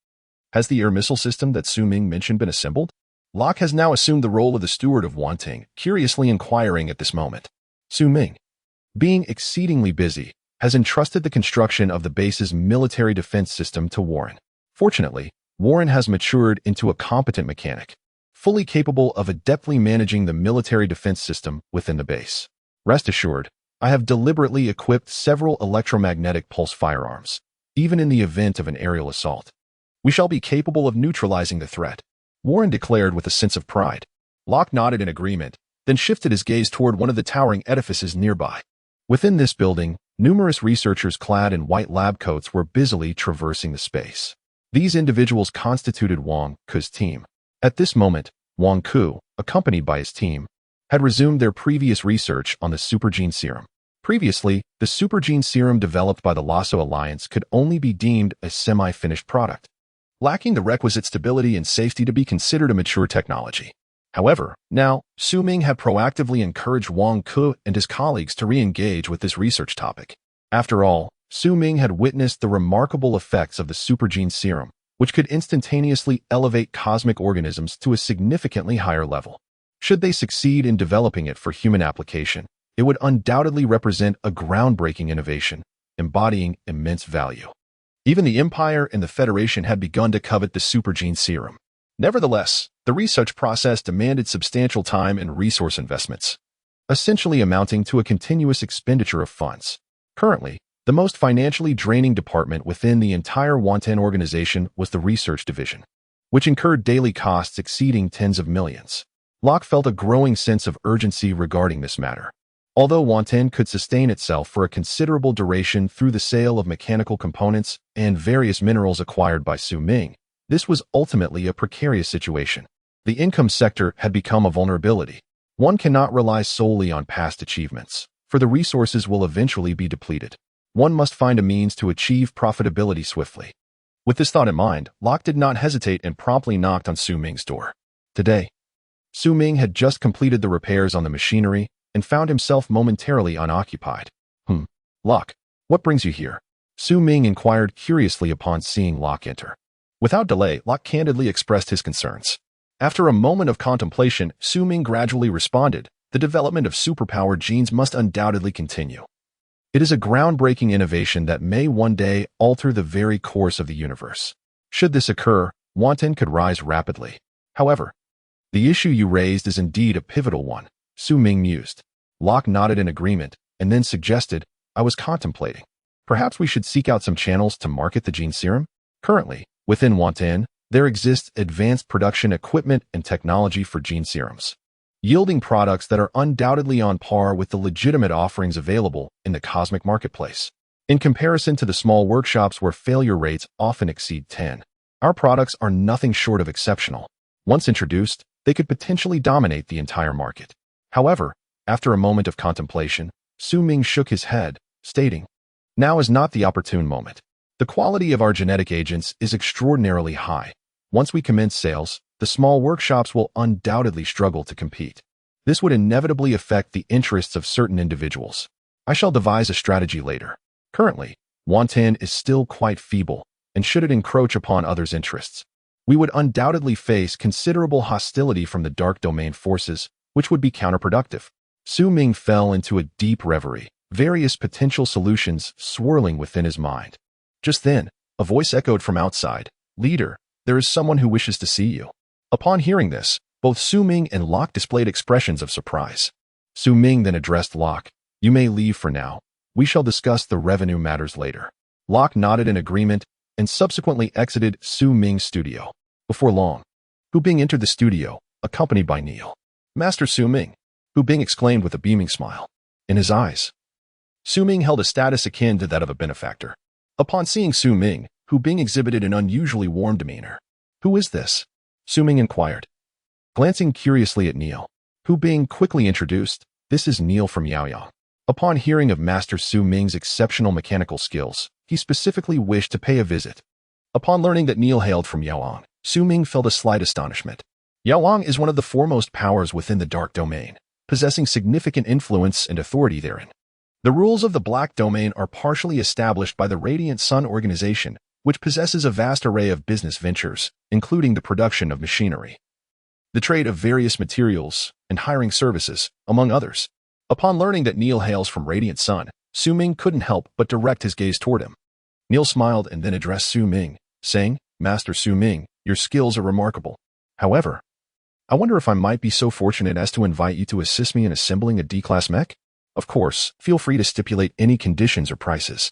Has the air missile system that Su Ming mentioned been assembled? Locke has now assumed the role of the steward of Wanting, curiously inquiring at this moment. Su Ming, being exceedingly busy, has entrusted the construction of the base's military defense system to Warren. Fortunately, Warren has matured into a competent mechanic, fully capable of adeptly managing the military defense system within the base. Rest assured, I have deliberately equipped several electromagnetic pulse firearms, even in the event of an aerial assault. We shall be capable of neutralizing the threat, Warren declared with a sense of pride. Locke nodded in agreement, then shifted his gaze toward one of the towering edifices nearby. Within this building, numerous researchers clad in white lab coats were busily traversing the space. These individuals constituted Wang Ku's team. At this moment, Wang Ku, accompanied by his team, had resumed their previous research on the supergene serum. Previously, the supergene serum developed by the Lasso Alliance could only be deemed a semi-finished product. lacking the requisite stability and safety to be considered a mature technology. However, now, Su Ming had proactively encouraged Wang Ke and his colleagues to re-engage with this research topic. After all, Su Ming had witnessed the remarkable effects of the supergene serum, which could instantaneously elevate cosmic organisms to a significantly higher level. Should they succeed in developing it for human application, it would undoubtedly represent a groundbreaking innovation, embodying immense value. Even the Empire and the Federation had begun to covet the supergene serum. Nevertheless, the research process demanded substantial time and resource investments, essentially amounting to a continuous expenditure of funds. Currently, the most financially draining department within the entire Wanten organization was the research division, which incurred daily costs exceeding tens of millions. Locke felt a growing sense of urgency regarding this matter. Although Wanten could sustain itself for a considerable duration through the sale of mechanical components and various minerals acquired by Su Ming, this was ultimately a precarious situation. The income sector had become a vulnerability. One cannot rely solely on past achievements, for the resources will eventually be depleted. One must find a means to achieve profitability swiftly. With this thought in mind, Locke did not hesitate and promptly knocked on Su Ming's door. Today, Su Ming had just completed the repairs on the machinery and found himself momentarily unoccupied. Locke, what brings you here? Su Ming inquired curiously upon seeing Locke enter. Without delay, Locke candidly expressed his concerns. After a moment of contemplation, Su Ming gradually responded, the development of superpowered genes must undoubtedly continue. It is a groundbreaking innovation that may one day alter the very course of the universe. Should this occur, Wanten could rise rapidly. However, the issue you raised is indeed a pivotal one, Su Ming mused. Locke nodded in agreement and then suggested, I was contemplating. Perhaps we should seek out some channels to market the gene serum? Currently, within Wanten, there exists advanced production equipment and technology for gene serums, yielding products that are undoubtedly on par with the legitimate offerings available in the cosmic marketplace. In comparison to the small workshops where failure rates often exceed 10, our products are nothing short of exceptional. Once introduced, they could potentially dominate the entire market. However, after a moment of contemplation, Su Ming shook his head, stating, now is not the opportune moment. The quality of our genetic agents is extraordinarily high. Once we commence sales, the small workshops will undoubtedly struggle to compete. This would inevitably affect the interests of certain individuals. I shall devise a strategy later. Currently, Wanten is still quite feeble, and should it encroach upon others' interests, we would undoubtedly face considerable hostility from the dark domain forces, which would be counterproductive. Su Ming fell into a deep reverie, various potential solutions swirling within his mind. Just then, a voice echoed from outside, Leader, there is someone who wishes to see you. Upon hearing this, both Su Ming and Locke displayed expressions of surprise. Su Ming then addressed Locke, you may leave for now. We shall discuss the revenue matters later. Locke nodded in agreement and subsequently exited Su Ming's studio. Before long, Hu Bing entered the studio, accompanied by Neil. Master Su Ming, Hu Bing exclaimed with a beaming smile. In his eyes, Su Ming held a status akin to that of a benefactor. Upon seeing Su Ming, Hu Bing exhibited an unusually warm demeanor. Who is this? Su Ming inquired. Glancing curiously at Neil, Hu Bing quickly introduced, this is Neil from Yaoyang. Upon hearing of Master Su Ming's exceptional mechanical skills, he specifically wished to pay a visit. Upon learning that Neil hailed from Yaoyang, Su Ming felt a slight astonishment. Yaoyang is one of the foremost powers within the dark domain, possessing significant influence and authority therein. The rules of the black domain are partially established by the Radiant Sun organization, which possesses a vast array of business ventures, including the production of machinery, the trade of various materials, and hiring services, among others. Upon learning that Neil hails from Radiant Sun, Su Ming couldn't help but direct his gaze toward him. Neil smiled and then addressed Su Ming, saying, Master Su Ming, your skills are remarkable. However, I wonder if I might be so fortunate as to invite you to assist me in assembling a D-class mech? Of course, feel free to stipulate any conditions or prices.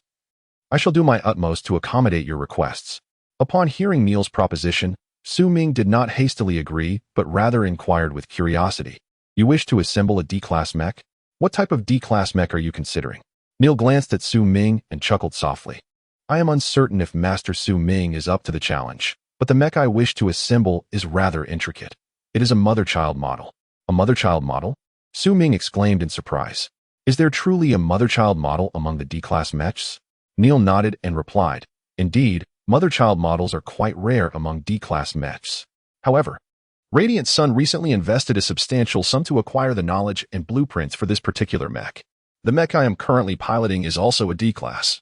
I shall do my utmost to accommodate your requests. Upon hearing Neil's proposition, Su Ming did not hastily agree, but rather inquired with curiosity. You wish to assemble a D-class mech? What type of D-class mech are you considering? Neil glanced at Su Ming and chuckled softly. I am uncertain if Master Su Ming is up to the challenge, but the mech I wish to assemble is rather intricate. It is a mother-child model. A mother-child model? Su Ming exclaimed in surprise. Is there truly a mother-child model among the D-class mechs? Neil nodded and replied, Indeed, Mother-child models are quite rare among D-class mechs. However, Radiant Sun recently invested a substantial sum to acquire the knowledge and blueprints for this particular mech. The mech I am currently piloting is also a D-class.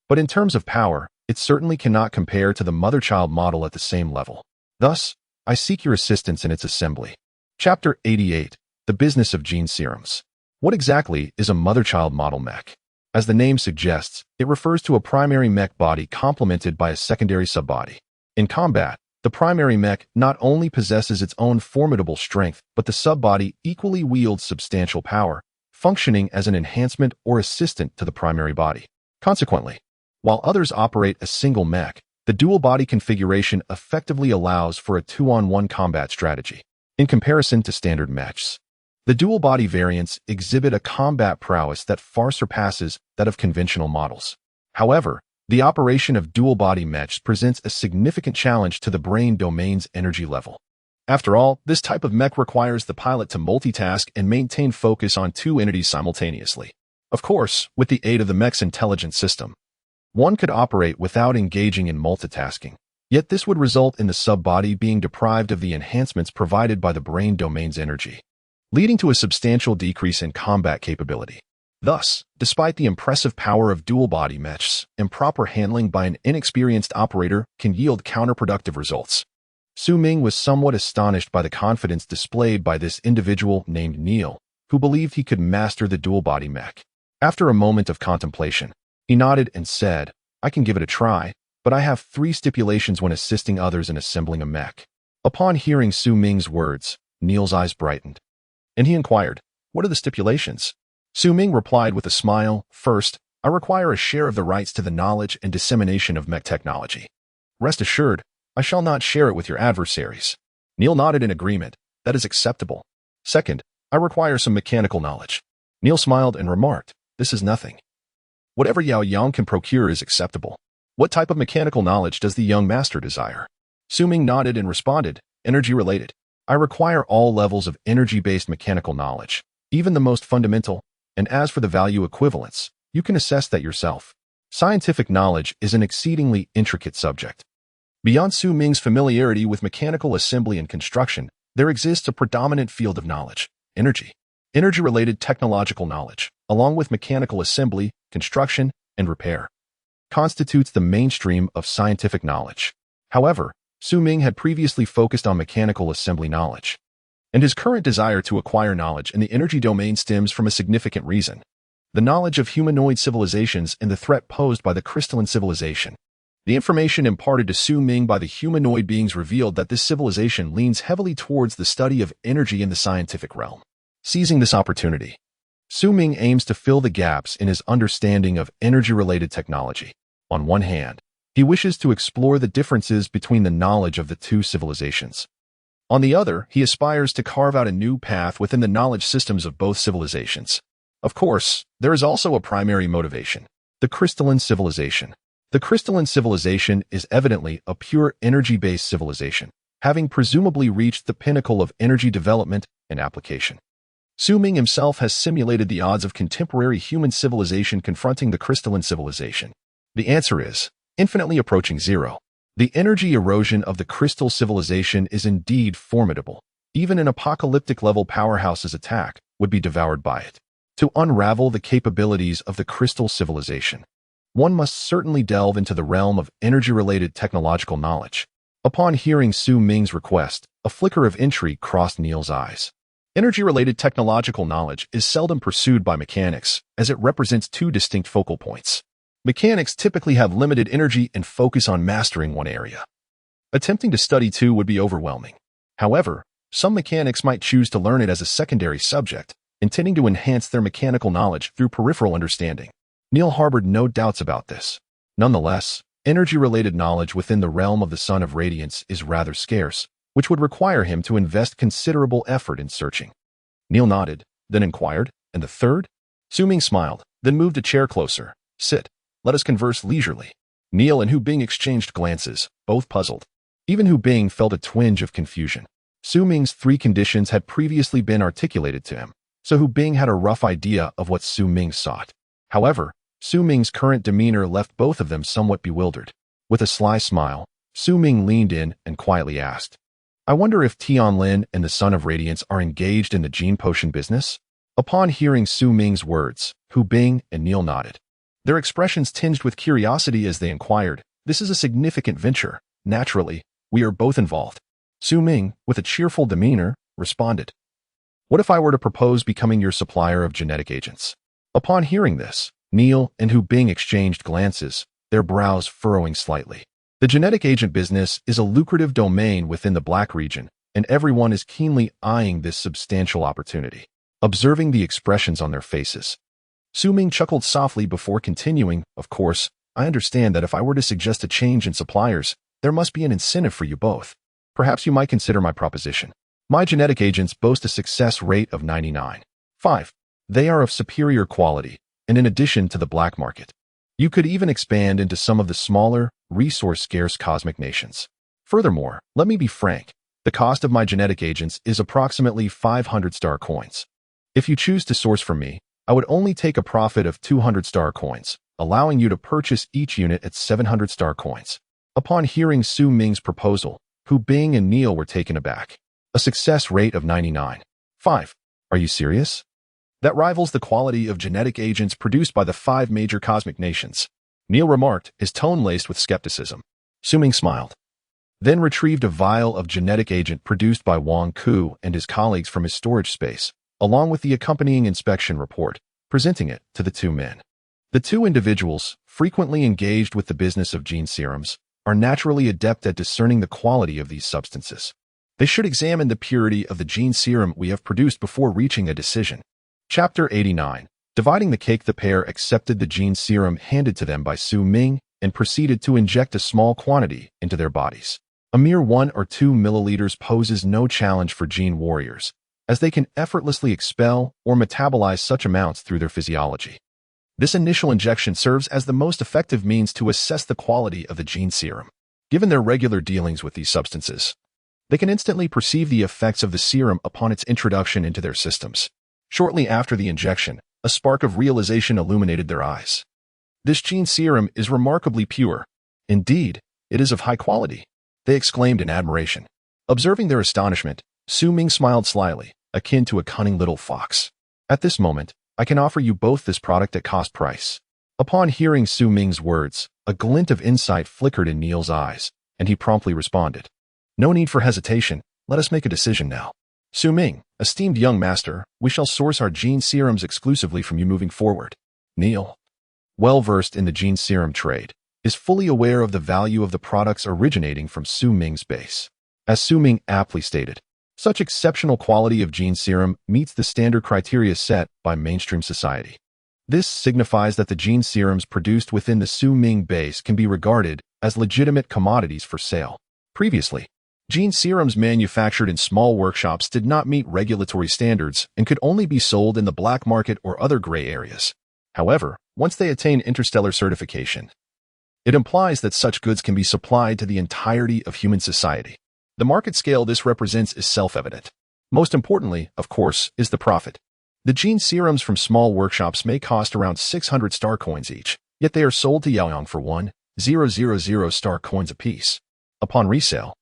But in terms of power, it certainly cannot compare to the mother-child model at the same level. Thus, I seek your assistance in its assembly. Chapter 88. The Business of Gene Serums. What exactly is a mother-child model mech? As the name suggests, it refers to a primary mech body complemented by a secondary subbody. In combat, the primary mech not only possesses its own formidable strength, but the subbody equally wields substantial power, functioning as an enhancement or assistant to the primary body. Consequently, while others operate a single mech, the dual body configuration effectively allows for a 2-on-1 combat strategy. In comparison to standard mechs, the dual body variants exhibit a combat prowess that far surpasses that of conventional models. However, the operation of dual body mechs presents a significant challenge to the brain domain's energy level. After all, this type of mech requires the pilot to multitask and maintain focus on two entities simultaneously. Of course, with the aid of the mech's intelligence system, one could operate without engaging in multitasking. Yet this would result in the subbody being deprived of the enhancements provided by the brain domain's energy, leading to a substantial decrease in combat capability. Thus, despite the impressive power of dual-body mechs, improper handling by an inexperienced operator can yield counterproductive results. Su Ming was somewhat astonished by the confidence displayed by this individual named Neil, who believed he could master the dual-body mech. After a moment of contemplation, he nodded and said, "I can give it a try, but I have 3 stipulations when assisting others in assembling a mech." Upon hearing Su Ming's words, Neil's eyes brightened, and he inquired, "What are the stipulations?" Su Ming replied with a smile, "First, I require a share of the rights to the knowledge and dissemination of mech technology. Rest assured, I shall not share it with your adversaries." Neil nodded in agreement. "That is acceptable." "Second, I require some mechanical knowledge." Neil smiled and remarked, "This is nothing. Whatever Yao Yang can procure is acceptable." "What type of mechanical knowledge does the young master desire?" Su Ming nodded and responded, "Energy-related. I require all levels of energy-based mechanical knowledge, even the most fundamental, and as for the value equivalence, you can assess that yourself." Scientific knowledge is an exceedingly intricate subject. Beyond Su Ming's familiarity with mechanical assembly and construction, there exists a predominant field of knowledge: energy. Energy-related technological knowledge, along with mechanical assembly, construction, and repair, constitutes the mainstream of scientific knowledge. However, Su Ming had previously focused on mechanical assembly knowledge, and his current desire to acquire knowledge in the energy domain stems from a significant reason: the knowledge of humanoid civilizations and the threat posed by the crystalline civilization. The information imparted to Su Ming by the humanoid beings revealed that this civilization leans heavily towards the study of energy in the scientific realm. Seizing this opportunity, Su Ming aims to fill the gaps in his understanding of energy-related technology. On one hand, he wishes to explore the differences between the knowledge of the two civilizations. On the other, he aspires to carve out a new path within the knowledge systems of both civilizations. Of course, there is also a primary motivation: the crystalline civilization. The crystalline civilization is evidently a pure energy-based civilization, having presumably reached the pinnacle of energy development and application. Su Ming himself has simulated the odds of contemporary human civilization confronting the crystalline civilization. The answer is infinitely approaching zero. The energy erosion of the crystal civilization is indeed formidable. Even an apocalyptic-level powerhouse's attack would be devoured by it. To unravel the capabilities of the crystal civilization, one must certainly delve into the realm of energy-related technological knowledge. Upon hearing Su Ming's request, a flicker of intrigue crossed Neil's eyes. Energy-related technological knowledge is seldom pursued by mechanics, as it represents 2 distinct focal points. Mechanics typically have limited energy and focus on mastering one area. Attempting to study 2 would be overwhelming. However, some mechanics might choose to learn it as a secondary subject, intending to enhance their mechanical knowledge through peripheral understanding. Neil harbored no doubts about this. Nonetheless, energy-related knowledge within the realm of the Son of Radiance is rather scarce, which would require him to invest considerable effort in searching. Neil nodded, then inquired, "And the third?" Su Ming smiled, then moved a chair closer. "Sit. Let us converse leisurely." Neil and Hu Bing exchanged glances, both puzzled. Even Hu Bing felt a twinge of confusion. Su Ming's 3 conditions had previously been articulated to him, so Hu Bing had a rough idea of what Su Ming sought. However, Su Ming's current demeanor left both of them somewhat bewildered. With a sly smile, Su Ming leaned in and quietly asked, I wonder if Tian Lin and the Son of Radiance are engaged in the gene potion business? Upon hearing Su Ming's words, Hu Bing and Neil nodded. Their expressions tinged with curiosity as they inquired, this is a significant venture. Naturally, we are both involved. Su Ming, with a cheerful demeanor, responded, What if I were to propose becoming your supplier of genetic agents? Upon hearing this, Neil and Hu Bing exchanged glances, their brows furrowing slightly. The genetic agent business is a lucrative domain within the Black region, and everyone is keenly eyeing this substantial opportunity. Observing the expressions on their faces, Su Ming chuckled softly before continuing, Of course, I understand that if I were to suggest a change in suppliers, there must be an incentive for you both. Perhaps you might consider my proposition. My genetic agents boast a success rate of 99.5. They are of superior quality, and in addition to the black market, you could even expand into some of the smaller, resource-scarce cosmic nations. Furthermore, let me be frank, the cost of my genetic agents is approximately 500 star coins. If you choose to source from me, I would only take a profit of 200 star coins, allowing you to purchase each unit at 700 star coins. Upon hearing Su Ming's proposal, Hu Bing and Neil were taken aback. A success rate of 99.5. Are you serious? That rivals the quality of genetic agents produced by the 5 major cosmic nations, Neil remarked, his tone laced with skepticism. Su Ming smiled, then retrieved a vial of genetic agent produced by Wang Ku and his colleagues from his storage space, along with the accompanying inspection report, presenting it to the two men. The two individuals, frequently engaged with the business of gene serums, are naturally adept at discerning the quality of these substances. They should examine the purity of the gene serum we have produced before reaching a decision. Chapter 89. Dividing the cake. The pair accepted the gene serum handed to them by Su Ming and proceeded to inject a small quantity into their bodies. A mere 1 or 2 milliliters poses no challenge for gene warriors, as they can effortlessly expel or metabolize such amounts through their physiology. This initial injection serves as the most effective means to assess the quality of the gene serum. Given their regular dealings with these substances, they can instantly perceive the effects of the serum upon its introduction into their systems. Shortly after the injection, a spark of realization illuminated their eyes. This gene serum is remarkably pure. Indeed, it is of high quality, they exclaimed in admiration. Observing their astonishment, Su Ming smiled slyly, akin to a cunning little fox. At this moment, I can offer you both this product at cost price. Upon hearing Su Ming's words, a glint of insight flickered in Neil's eyes, and he promptly responded. No need for hesitation, let us make a decision now. Su Ming, esteemed young master, we shall source our gene serums exclusively from you moving forward. Neil, well versed in the gene serum trade, is fully aware of the value of the products originating from Su Ming's base. As Su Ming aptly stated, such exceptional quality of gene serum meets the standard criteria set by mainstream society. This signifies that the gene serums produced within the Su Ming base can be regarded as legitimate commodities for sale. Previously, gene serums manufactured in small workshops did not meet regulatory standards and could only be sold in the black market or other gray areas. However, once they attain interstellar certification, it implies that such goods can be supplied to the entirety of human society. The market scale this represents is self-evident. Most importantly, of course, is the profit. The gene serums from small workshops may cost around 600 star coins each, yet they are sold to Yaoyang for 1,000 star coins apiece. Upon resale,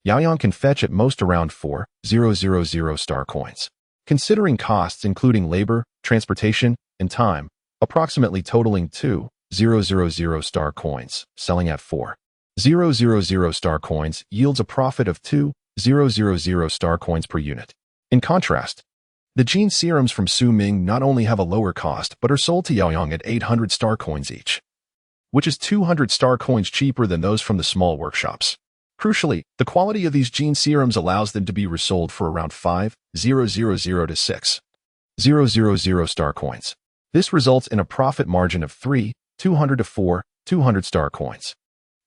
Yaoyang can fetch at most around 4,000 star coins. Considering costs including labor, transportation, and time, approximately totaling 2,000 star coins, selling at 4,000 star coins yields a profit of 2,000 star coins per unit. In contrast, the gene serums from Su Ming not only have a lower cost but are sold to Yaoyang at 800 star coins each, which is 200 star coins cheaper than those from the small workshops. Crucially, the quality of these gene serums allows them to be resold for around 5,000 to 6,000 star coins. This results in a profit margin of 3,200 to 4,200 star coins,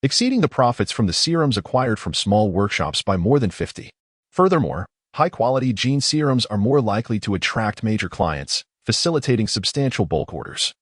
exceeding the profits from the serums acquired from small workshops by more than 50. Furthermore, high-quality gene serums are more likely to attract major clients, facilitating substantial bulk orders,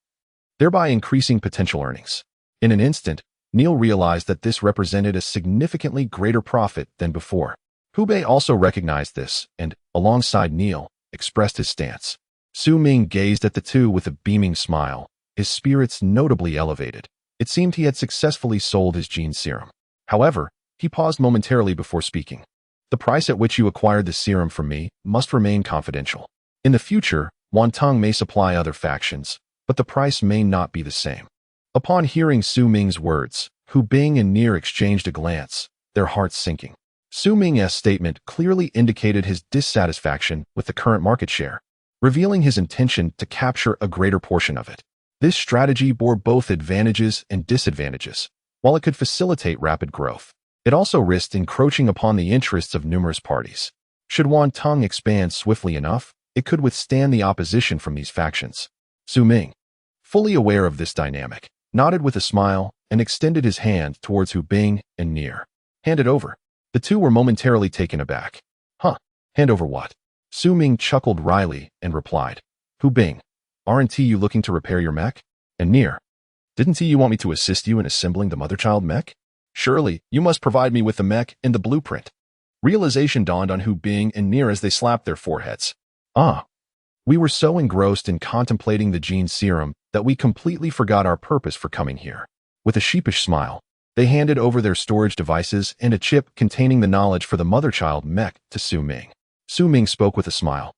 thereby increasing potential earnings. In an instant, Neil realized that this represented a significantly greater profit than before. Hu Bei also recognized this and, alongside Neil, expressed his stance. Su Ming gazed at the two with a beaming smile, his spirits notably elevated. It seemed he had successfully sold his gene serum. However, he paused momentarily before speaking. The price at which you acquired the serum from me must remain confidential. In the future, Wantong may supply other factions, but the price may not be the same. Upon hearing Su Ming's words, Hu Bing and Nier exchanged a glance, their hearts sinking. Su Ming's statement clearly indicated his dissatisfaction with the current market share, revealing his intention to capture a greater portion of it. This strategy bore both advantages and disadvantages. While it could facilitate rapid growth, it also risked encroaching upon the interests of numerous parties. Should Wantong expand swiftly enough, it could withstand the opposition from these factions. Su Ming, fully aware of this dynamic, nodded with a smile and extended his hand towards Hu Bing and Nier. Hand it over. The two were momentarily taken aback. Huh? Hand over what? Su Ming chuckled wryly and replied, Hu Bing, aren't you looking to repair your mech? And Nier, didn't you want me to assist you in assembling the mother-child mech? Surely, you must provide me with the mech and the blueprint. Realization dawned on Hu Bing and Nier as they slapped their foreheads. We were so engrossed in contemplating the gene serum that we completely forgot our purpose for coming here. With a sheepish smile, they handed over their storage devices and a chip containing the knowledge for the mother-child mech to Su Ming. Su Ming spoke with a smile,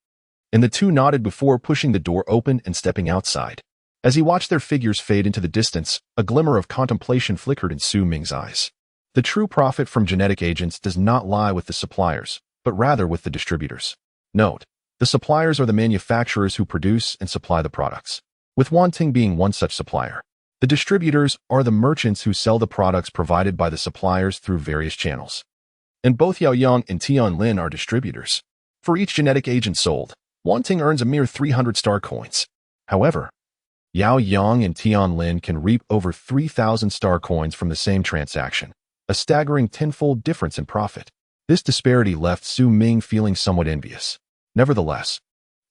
and the two nodded before pushing the door open and stepping outside. As he watched their figures fade into the distance, a glimmer of contemplation flickered in Su Ming's eyes. The true profit from genetic agents does not lie with the suppliers, but rather with the distributors. Note: the suppliers are the manufacturers who produce and supply the products, with Wantong being one such supplier. The distributors are the merchants who sell the products provided by the suppliers through various channels. And both Yaoyang and Tianlin are distributors. For each genetic agent sold, Wantong earns a mere 300 star coins. However, Yaoyang and Tianlin can reap over 3,000 star coins from the same transaction, a staggering tenfold difference in profit. This disparity left Su Ming feeling somewhat envious. Nevertheless,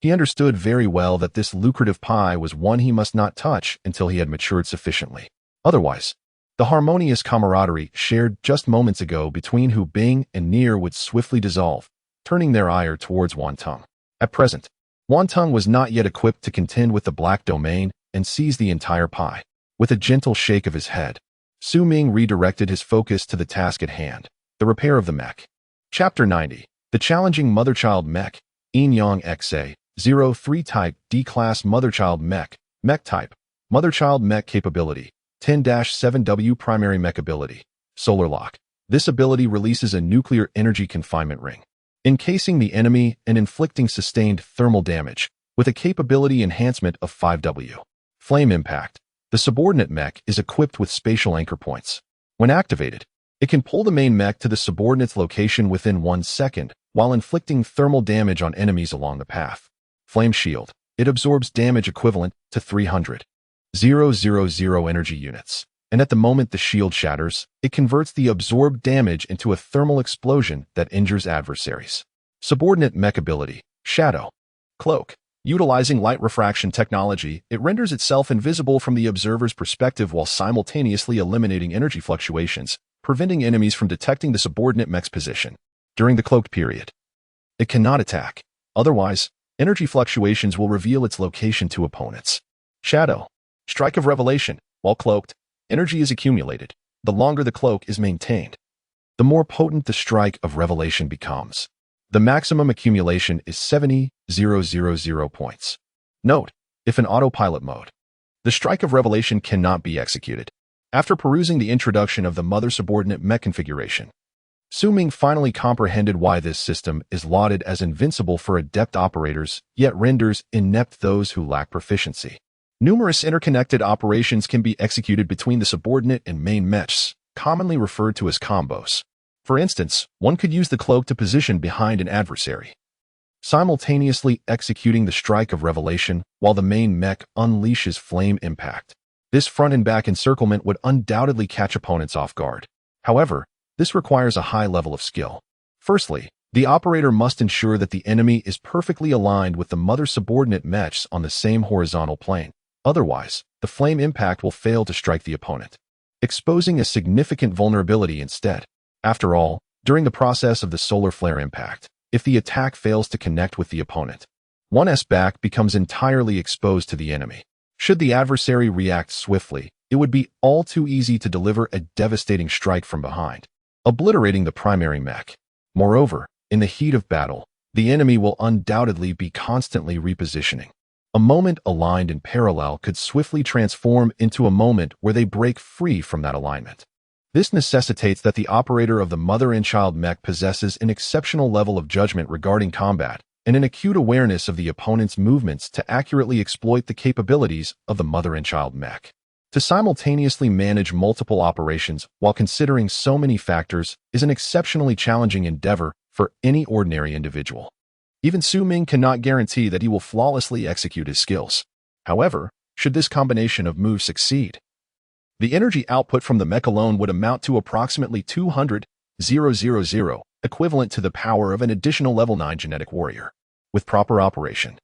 he understood very well that this lucrative pie was one he must not touch until he had matured sufficiently. Otherwise, the harmonious camaraderie shared just moments ago between Hu Bing and Nier would swiftly dissolve, turning their ire towards Wantong. At present, Wantong was not yet equipped to contend with the Black Domain and seize the entire pie. With a gentle shake of his head, Su Ming redirected his focus to the task at hand, the repair of the mech. Chapter 90. The Challenging Mother-Child Mech. Yin-Yang XA-03 Type D-Class Mother-Child Mech. Mech Type. Mother-Child Mech Capability. 10-7W Primary Mech Ability. Solar Lock. This ability releases a nuclear energy confinement ring, encasing the enemy and inflicting sustained thermal damage, with a capability enhancement of 5W. Flame Impact. The subordinate mech is equipped with spatial anchor points. When activated, it can pull the main mech to the subordinate's location within 1 second, while inflicting thermal damage on enemies along the path. Flame Shield. It absorbs damage equivalent to 300,000 energy units, and at the moment the shield shatters, it converts the absorbed damage into a thermal explosion that injures adversaries. Subordinate mech ability. Shadow. Cloak. Utilizing light refraction technology, it renders itself invisible from the observer's perspective while simultaneously eliminating energy fluctuations, preventing enemies from detecting the subordinate mech's position. During the cloaked period, it cannot attack. Otherwise, energy fluctuations will reveal its location to opponents. Shadow. Strike of Revelation. While cloaked, energy is accumulated. The longer the cloak is maintained, the more potent the strike of Revelation becomes. The maximum accumulation is 70,000 points. Note: if in autopilot mode, the strike of Revelation cannot be executed. After perusing the introduction of the mother subordinate mech configuration, Su Ming finally comprehended why this system is lauded as invincible for adept operators, yet renders inept those who lack proficiency. Numerous interconnected operations can be executed between the subordinate and main mechs, commonly referred to as combos. For instance, one could use the cloak to position behind an adversary, simultaneously executing the strike of Revelation while the main mech unleashes Flame Impact. This front and back encirclement would undoubtedly catch opponents off guard. However, this requires a high level of skill. Firstly, the operator must ensure that the enemy is perfectly aligned with the mother subordinate mechs on the same horizontal plane. Otherwise, the Flame Impact will fail to strike the opponent, exposing a significant vulnerability instead. After all, during the process of the solar flare impact, if the attack fails to connect with the opponent, one's back becomes entirely exposed to the enemy. Should the adversary react swiftly, it would be all too easy to deliver a devastating strike from behind, obliterating the primary mech. Moreover, in the heat of battle, the enemy will undoubtedly be constantly repositioning. A moment aligned in parallel could swiftly transform into a moment where they break free from that alignment. This necessitates that the operator of the mother and child mech possesses an exceptional level of judgment regarding combat and an acute awareness of the opponent's movements to accurately exploit the capabilities of the mother and child mech. To simultaneously manage multiple operations while considering so many factors is an exceptionally challenging endeavor for any ordinary individual. Even Su Ming cannot guarantee that he will flawlessly execute his skills. However, should this combination of moves succeed, the energy output from the mech alone would amount to approximately 200,000, equivalent to the power of an additional level 9 genetic warrior. With proper operation,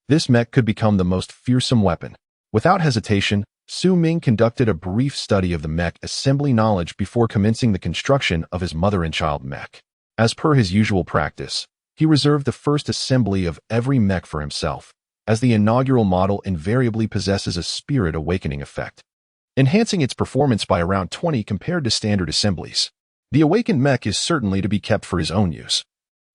this mech could become the most fearsome weapon. Without hesitation, Su Ming conducted a brief study of the mech assembly knowledge before commencing the construction of his mother and child mech. As per his usual practice, he reserved the first assembly of every mech for himself, as the inaugural model invariably possesses a spirit awakening effect, enhancing its performance by around 20 compared to standard assemblies. The awakened mech is certainly to be kept for his own use,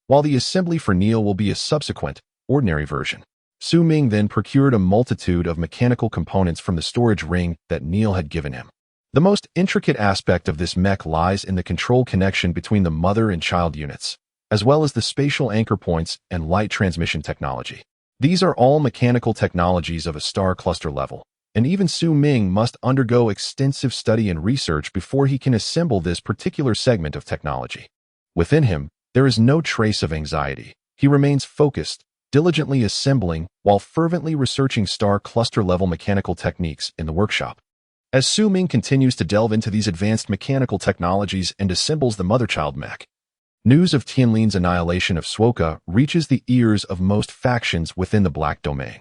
while the assembly for Neil will be a subsequent, ordinary version. Su Ming then procured a multitude of mechanical components from the storage ring that Neil had given him. The most intricate aspect of this mech lies in the control connection between the mother and child units, as well as the spatial anchor points and light transmission technology. These are all mechanical technologies of a star cluster level, and even Su Ming must undergo extensive study and research before he can assemble this particular segment of technology. Within him, there is no trace of anxiety. He remains focused, diligently assembling while fervently researching star cluster level mechanical techniques in the workshop. As Su Ming continues to delve into these advanced mechanical technologies and assembles the mother-child mech, news of Tianlin's annihilation of Swoka reaches the ears of most factions within the Black Domain.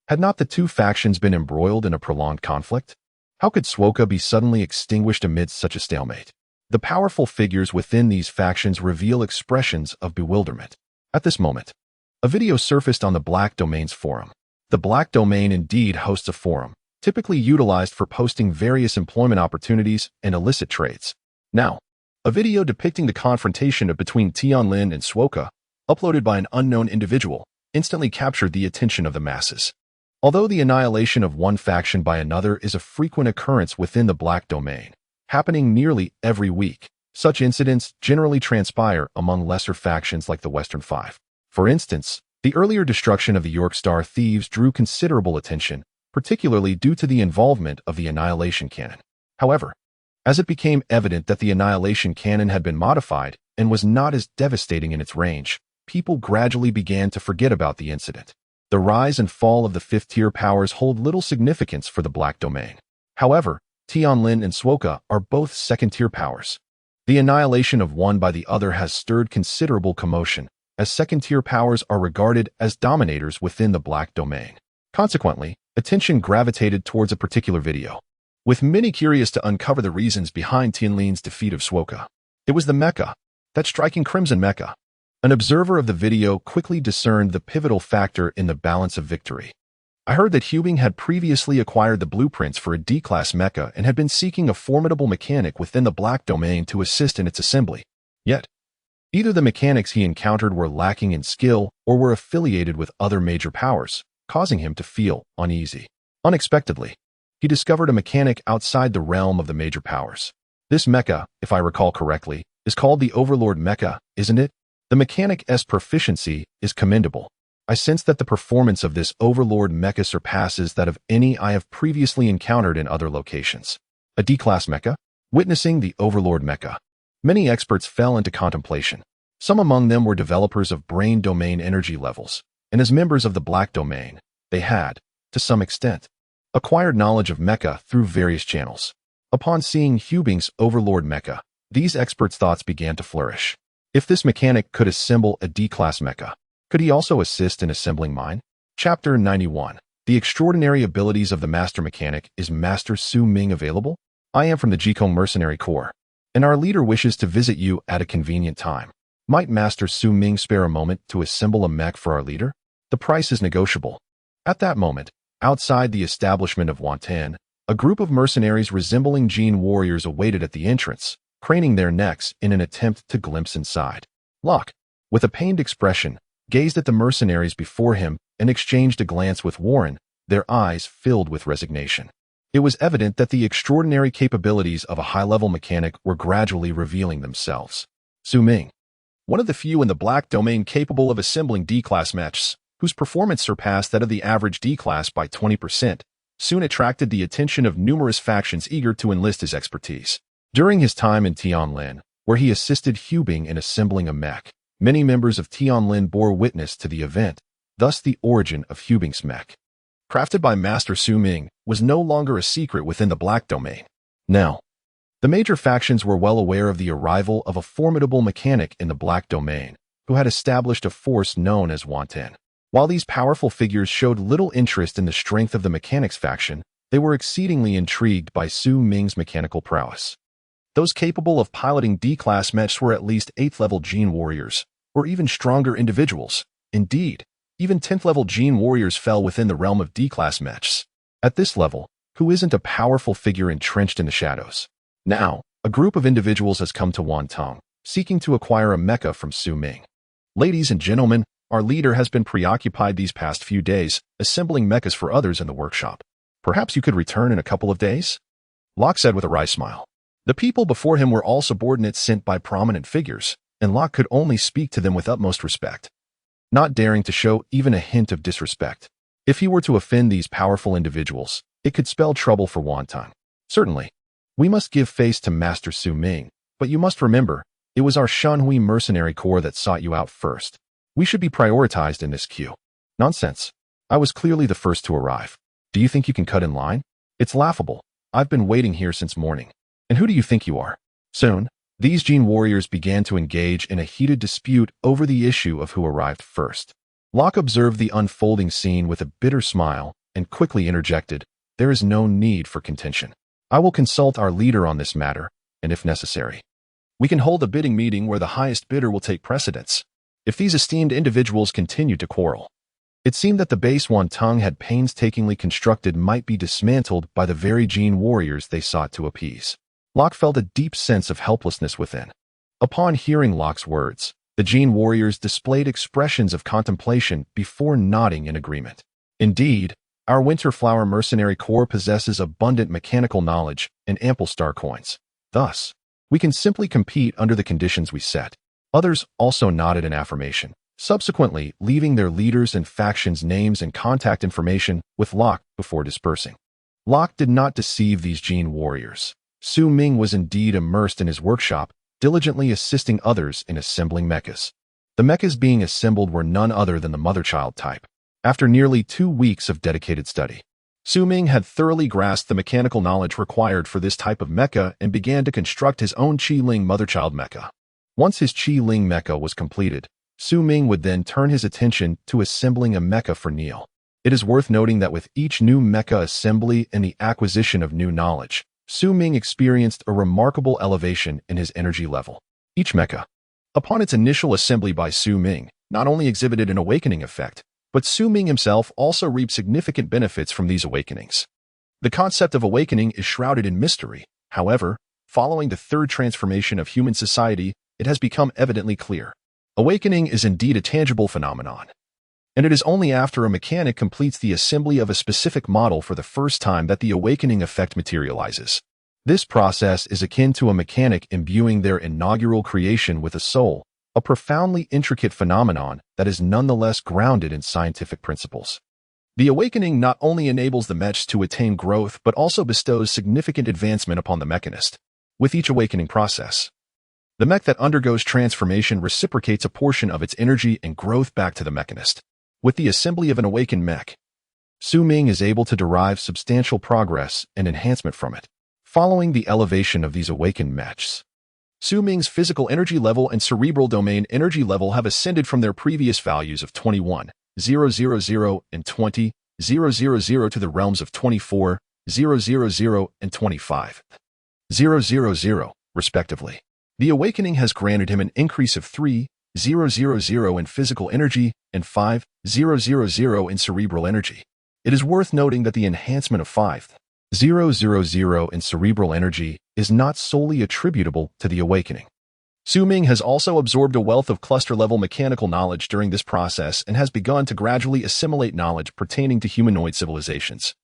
Had not the two factions been embroiled in a prolonged conflict? How could Swoka be suddenly extinguished amidst such a stalemate? The powerful figures within these factions reveal expressions of bewilderment. At this moment, a video surfaced on the Black Domain's forum. The Black Domain indeed hosts a forum, typically utilized for posting various employment opportunities and illicit trades. Now, a video depicting the confrontation between Tianlin and Swoka, uploaded by an unknown individual, instantly captured the attention of the masses. Although the annihilation of one faction by another is a frequent occurrence within the Black Domain, happening nearly every week, such incidents generally transpire among lesser factions like the Western Five. For instance, the earlier destruction of the York Star Thieves drew considerable attention, particularly due to the involvement of the Annihilation Cannon. However, as it became evident that the Annihilation Cannon had been modified and was not as devastating in its range, people gradually began to forget about the incident. The rise and fall of the fifth-tier powers hold little significance for the Black Domain. However, Tianlin and Swoka are both second-tier powers. The annihilation of one by the other has stirred considerable commotion, as second-tier powers are regarded as dominators within the Black Domain. Consequently, attention gravitated towards a particular video, with many curious to uncover the reasons behind Tianlin's defeat of Swoka. It was the Mecha, that striking crimson Mecha. An observer of the video quickly discerned the pivotal factor in the balance of victory. I heard that Hubing had previously acquired the blueprints for a D-class mecha and had been seeking a formidable mechanic within the Black Domain to assist in its assembly. Yet, either the mechanics he encountered were lacking in skill or were affiliated with other major powers, causing him to feel uneasy. Unexpectedly, he discovered a mechanic outside the realm of the major powers. This mecha, if I recall correctly, is called the Overlord Mecha, isn't it? The mechanic's proficiency is commendable. I sense that the performance of this Overlord Mecha surpasses that of any I have previously encountered in other locations. A D-class mecha? Witnessing the Overlord Mecha, many experts fell into contemplation. Some among them were developers of brain domain energy levels, and as members of the Black Domain, they had, to some extent, acquired knowledge of mecha through various channels. Upon seeing Hubing's Overlord Mecha, these experts' thoughts began to flourish. If this mechanic could assemble a D-class mecha, could he also assist in assembling mine? Chapter 91. The extraordinary abilities of the Master Mechanic. Is Master Su Ming available? I am from the Jikong Mercenary Corps, and our leader wishes to visit you at a convenient time. Might Master Su Ming spare a moment to assemble a mech for our leader? The price is negotiable. At that moment, outside the establishment of Wantan, A group of mercenaries resembling Gene warriors awaited at the entrance, craning their necks in an attempt to glimpse inside. Locke, with a pained expression, gazed at the mercenaries before him and exchanged a glance with Warren, their eyes filled with resignation. It was evident that the extraordinary capabilities of a high-level mechanic were gradually revealing themselves. Su Ming, one of the few in the Black Domain capable of assembling D-class mechs, whose performance surpassed that of the average D-class by 20%, soon attracted the attention of numerous factions eager to enlist his expertise. During his time in Tianlin, where he assisted Hubing in assembling a mech, many members of Tianlin bore witness to the event, thus the origin of Hubing's mech. Crafted by Master Su Ming, was no longer a secret within the Black Domain. Now, the major factions were well aware of the arrival of a formidable mechanic in the Black Domain, who had established a force known as Wantan. While these powerful figures showed little interest in the strength of the mechanics faction, they were exceedingly intrigued by Su Ming's mechanical prowess. Those capable of piloting D-class mechs were at least 8th-level Gene warriors, or even stronger individuals. Indeed, even 10th-level Gene warriors fell within the realm of D-class mechs. At this level, who isn't a powerful figure entrenched in the shadows? Now, a group of individuals has come to Wantong, seeking to acquire a mecha from Su Ming. Ladies and gentlemen, our leader has been preoccupied these past few days, assembling mechas for others in the workshop. Perhaps you could return in a couple of days? Locke said with a wry smile. The people before him were all subordinates sent by prominent figures, and Locke could only speak to them with utmost respect, not daring to show even a hint of disrespect. If he were to offend these powerful individuals, it could spell trouble for Wantong. Certainly, we must give face to Master Su Ming, but you must remember, it was our Shanhui mercenary corps that sought you out first. We should be prioritized in this queue. Nonsense. I was clearly the first to arrive. Do you think you can cut in line? It's laughable. I've been waiting here since morning. And who do you think you are? Soon, these Gene warriors began to engage in a heated dispute over the issue of who arrived first. Locke observed the unfolding scene with a bitter smile and quickly interjected, "There is no need for contention. I will consult our leader on this matter, and if necessary, we can hold a bidding meeting where the highest bidder will take precedence." If these esteemed individuals continued to quarrel, it seemed that the base Wantong had painstakingly constructed might be dismantled by the very Gene warriors they sought to appease. Locke felt a deep sense of helplessness within. Upon hearing Locke's words, the Gene warriors displayed expressions of contemplation before nodding in agreement. Indeed, our Winterflower mercenary corps possesses abundant mechanical knowledge and ample star coins. Thus, we can simply compete under the conditions we set. Others also nodded in affirmation, subsequently leaving their leaders and factions' names and contact information with Locke before dispersing. Locke did not deceive these Gene warriors. Su Ming was indeed immersed in his workshop, diligently assisting others in assembling mechas. The mechas being assembled were none other than the mother-child type. After nearly 2 weeks of dedicated study, Su Ming had thoroughly grasped the mechanical knowledge required for this type of mecha and began to construct his own Qi-Ling mother-child mecha. Once his Qi-Ling mecha was completed, Su Ming would then turn his attention to assembling a mecha for Neil. It is worth noting that with each new mecha assembly and the acquisition of new knowledge, Su Ming experienced a remarkable elevation in his energy level. Each mecha, upon its initial assembly by Su Ming, not only exhibited an awakening effect, but Su Ming himself also reaped significant benefits from these awakenings. The concept of awakening is shrouded in mystery. However, following the third transformation of human society, it has become evidently clear. Awakening is indeed a tangible phenomenon, and it is only after a mechanic completes the assembly of a specific model for the first time that the awakening effect materializes. This process is akin to a mechanic imbuing their inaugural creation with a soul, a profoundly intricate phenomenon that is nonetheless grounded in scientific principles. The awakening not only enables the mechs to attain growth but also bestows significant advancement upon the mechanist. With each awakening process, the mech that undergoes transformation reciprocates a portion of its energy and growth back to the mechanist. With the assembly of an awakened mech, Su Ming is able to derive substantial progress and enhancement from it. Following the elevation of these awakened mechs, Su Ming's physical energy level and cerebral domain energy level have ascended from their previous values of 21,000 and 20,000 to the realms of 24,000 and 25,000, respectively. The awakening has granted him an increase of 3,000 in physical energy and 5,000 in cerebral energy. It is worth noting that the enhancement of 5,000 000 in cerebral energy is not solely attributable to the awakening. Su Ming has also absorbed a wealth of cluster-level mechanical knowledge during this process and has begun to gradually assimilate knowledge pertaining to humanoid civilizations,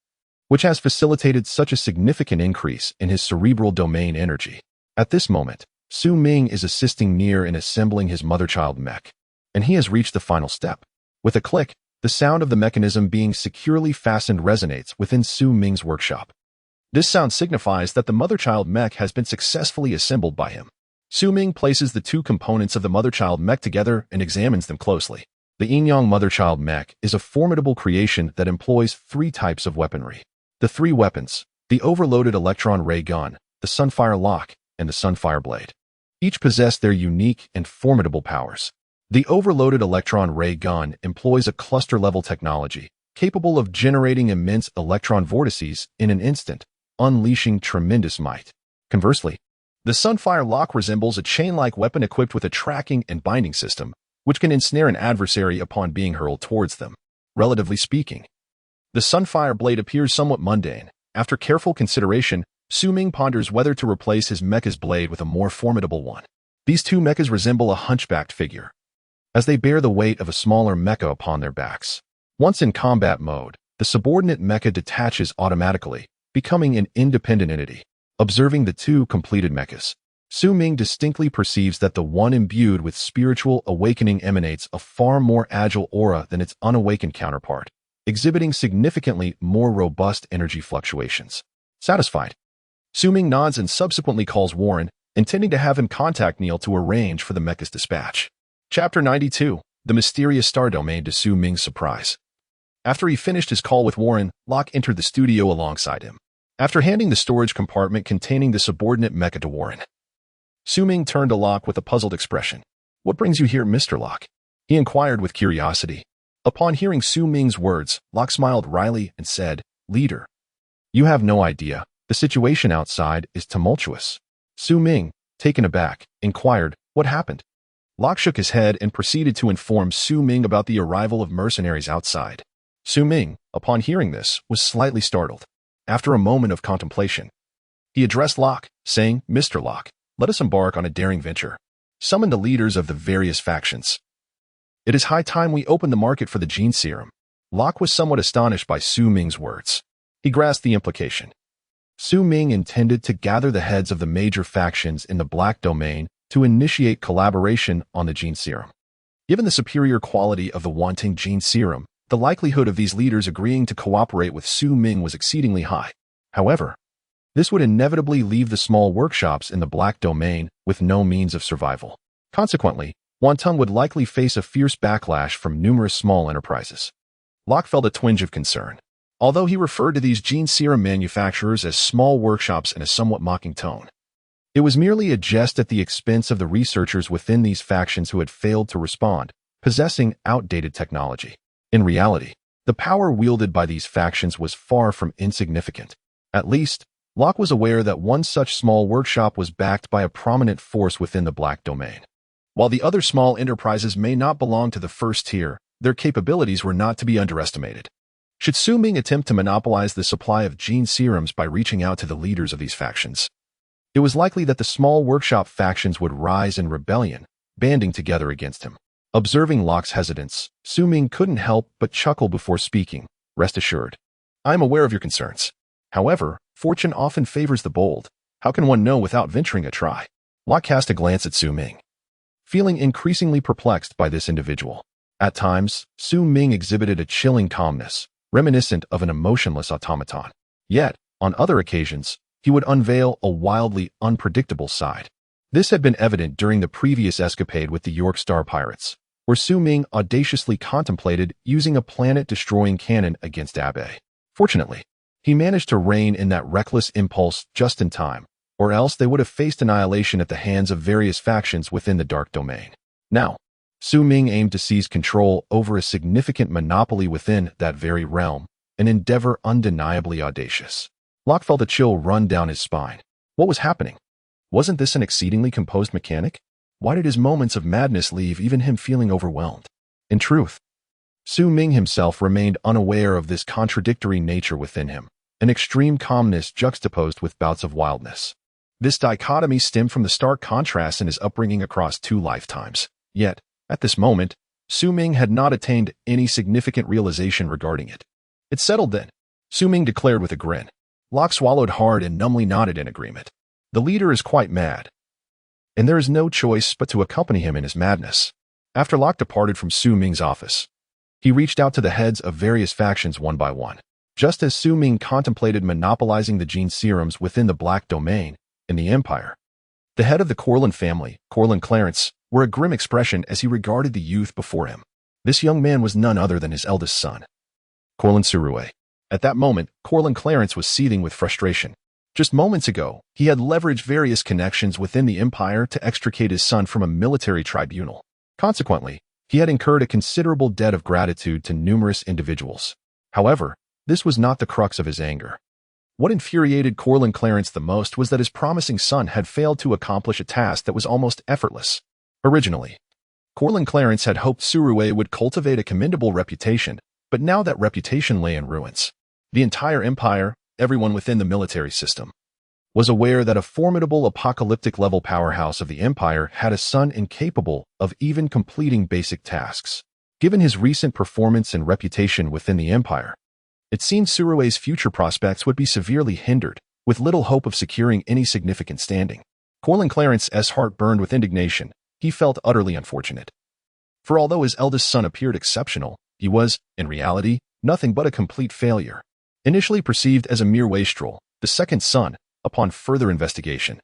which has facilitated such a significant increase in his cerebral domain energy. At this moment, Su Ming is assisting Nier in assembling his mother-child mech, and he has reached the final step. With a click, the sound of the mechanism being securely fastened resonates within Su Ming's workshop. This sound signifies that the mother-child mech has been successfully assembled by him. Su Ming places the two components of the mother-child mech together and examines them closely. The Yin-Yang mother-child mech is a formidable creation that employs three types of weaponry. The three weapons, the overloaded electron ray gun, the Sunfire Lock, and the Sunfire Blade, each possess their unique and formidable powers. The overloaded electron ray gun employs a cluster-level technology capable of generating immense electron vortices in an instant, unleashing tremendous might. Conversely, the Sunfire Lock resembles a chain-like weapon equipped with a tracking and binding system, which can ensnare an adversary upon being hurled towards them. Relatively speaking, the Sunfire Blade appears somewhat mundane. After careful consideration, Su Ming ponders whether to replace his mecha's blade with a more formidable one. These two mechas resemble a hunchbacked figure, as they bear the weight of a smaller mecha upon their backs. Once in combat mode, the subordinate mecha detaches automatically, becoming an independent entity. Observing the two completed mechas, Su Ming distinctly perceives that the one imbued with spiritual awakening emanates a far more agile aura than its unawakened counterpart, exhibiting significantly more robust energy fluctuations. Satisfied, Su Ming nods and subsequently calls Warren, intending to have him contact Neil to arrange for the mecha's dispatch. Chapter 92, The Mysterious Star Domain. To Su Ming's surprise, after he finished his call with Warren, Locke entered the studio alongside him. After handing the storage compartment containing the subordinate mecha to Warren, Su Ming turned to Locke with a puzzled expression. "What brings you here, Mr. Locke?" he inquired with curiosity. Upon hearing Su Ming's words, Locke smiled wryly and said, "Leader, you have no idea. The situation outside is tumultuous." Su Ming, taken aback, inquired, "What happened?" Locke shook his head and proceeded to inform Su Ming about the arrival of mercenaries outside. Su Ming, upon hearing this, was slightly startled. After a moment of contemplation, he addressed Locke, saying, "Mr. Locke, let us embark on a daring venture. Summon the leaders of the various factions. It is high time we open the market for the gene serum." Locke was somewhat astonished by Su Ming's words. He grasped the implication. Su Ming intended to gather the heads of the major factions in the Black Domain to initiate collaboration on the gene serum. Given the superior quality of the wanting gene serum, the likelihood of these leaders agreeing to cooperate with Su Ming was exceedingly high. However, this would inevitably leave the small workshops in the Black Domain with no means of survival. Consequently, Wantung would likely face a fierce backlash from numerous small enterprises. Locke felt a twinge of concern. Although he referred to these gene serum manufacturers as small workshops in a somewhat mocking tone, it was merely a jest at the expense of the researchers within these factions who had failed to respond, possessing outdated technology. In reality, the power wielded by these factions was far from insignificant. At least, Locke was aware that one such small workshop was backed by a prominent force within the Black Domain. While the other small enterprises may not belong to the first tier, their capabilities were not to be underestimated. Should Su Ming attempt to monopolize the supply of gene serums by reaching out to the leaders of these factions, it was likely that the small workshop factions would rise in rebellion, banding together against him. Observing Locke's hesitance, Su Ming couldn't help but chuckle before speaking. "Rest assured, I am aware of your concerns. However, fortune often favors the bold. How can one know without venturing a try?" Locke cast a glance at Su Ming, feeling increasingly perplexed by this individual. At times, Su Ming exhibited a chilling calmness, reminiscent of an emotionless automaton. Yet, on other occasions, he would unveil a wildly unpredictable side. This had been evident during the previous escapade with the York Star Pirates, where Su Ming audaciously contemplated using a planet-destroying cannon against Abe. Fortunately, he managed to rein in that reckless impulse just in time, or else they would have faced annihilation at the hands of various factions within the Dark Domain. Now, Su Ming aimed to seize control over a significant monopoly within that very realm, an endeavor undeniably audacious. Locke felt a chill run down his spine. What was happening? Wasn't this an exceedingly composed mechanic? Why did his moments of madness leave even him feeling overwhelmed? In truth, Su Ming himself remained unaware of this contradictory nature within him. an extreme calmness juxtaposed with bouts of wildness. This dichotomy stemmed from the stark contrast in his upbringing across 2 lifetimes. Yet, at this moment, Su Ming had not attained any significant realization regarding it. It settled then, Su Ming declared with a grin. Locke swallowed hard and numbly nodded in agreement. The leader is quite mad, and there is no choice but to accompany him in his madness. After Locke departed from Su Ming's office, he reached out to the heads of various factions one by one. Just as Su Ming contemplated monopolizing the gene serums within the Black Domain in the Empire, the head of the Corlin family, Corlin Clarence, wore a grim expression as he regarded the youth before him. This young man was none other than his eldest son, Corlin Surue. At that moment, Corlin Clarence was seething with frustration. Just moments ago, he had leveraged various connections within the Empire to extricate his son from a military tribunal. Consequently, he had incurred a considerable debt of gratitude to numerous individuals. However, this was not the crux of his anger. What infuriated Corlin Clarence the most was that his promising son had failed to accomplish a task that was almost effortless. Originally, Corlin Clarence had hoped Surue would cultivate a commendable reputation, but now that reputation lay in ruins. The entire Empire, everyone within the military system, was aware that a formidable apocalyptic-level powerhouse of the Empire had a son incapable of even completing basic tasks. Given his recent performance and reputation within the Empire, it seemed Surue's future prospects would be severely hindered, with little hope of securing any significant standing. Corlin Clarence's heart burned with indignation. He felt utterly unfortunate. For although his eldest son appeared exceptional, he was, in reality, nothing but a complete failure. Initially perceived as a mere wastrel, the second son, upon further investigation,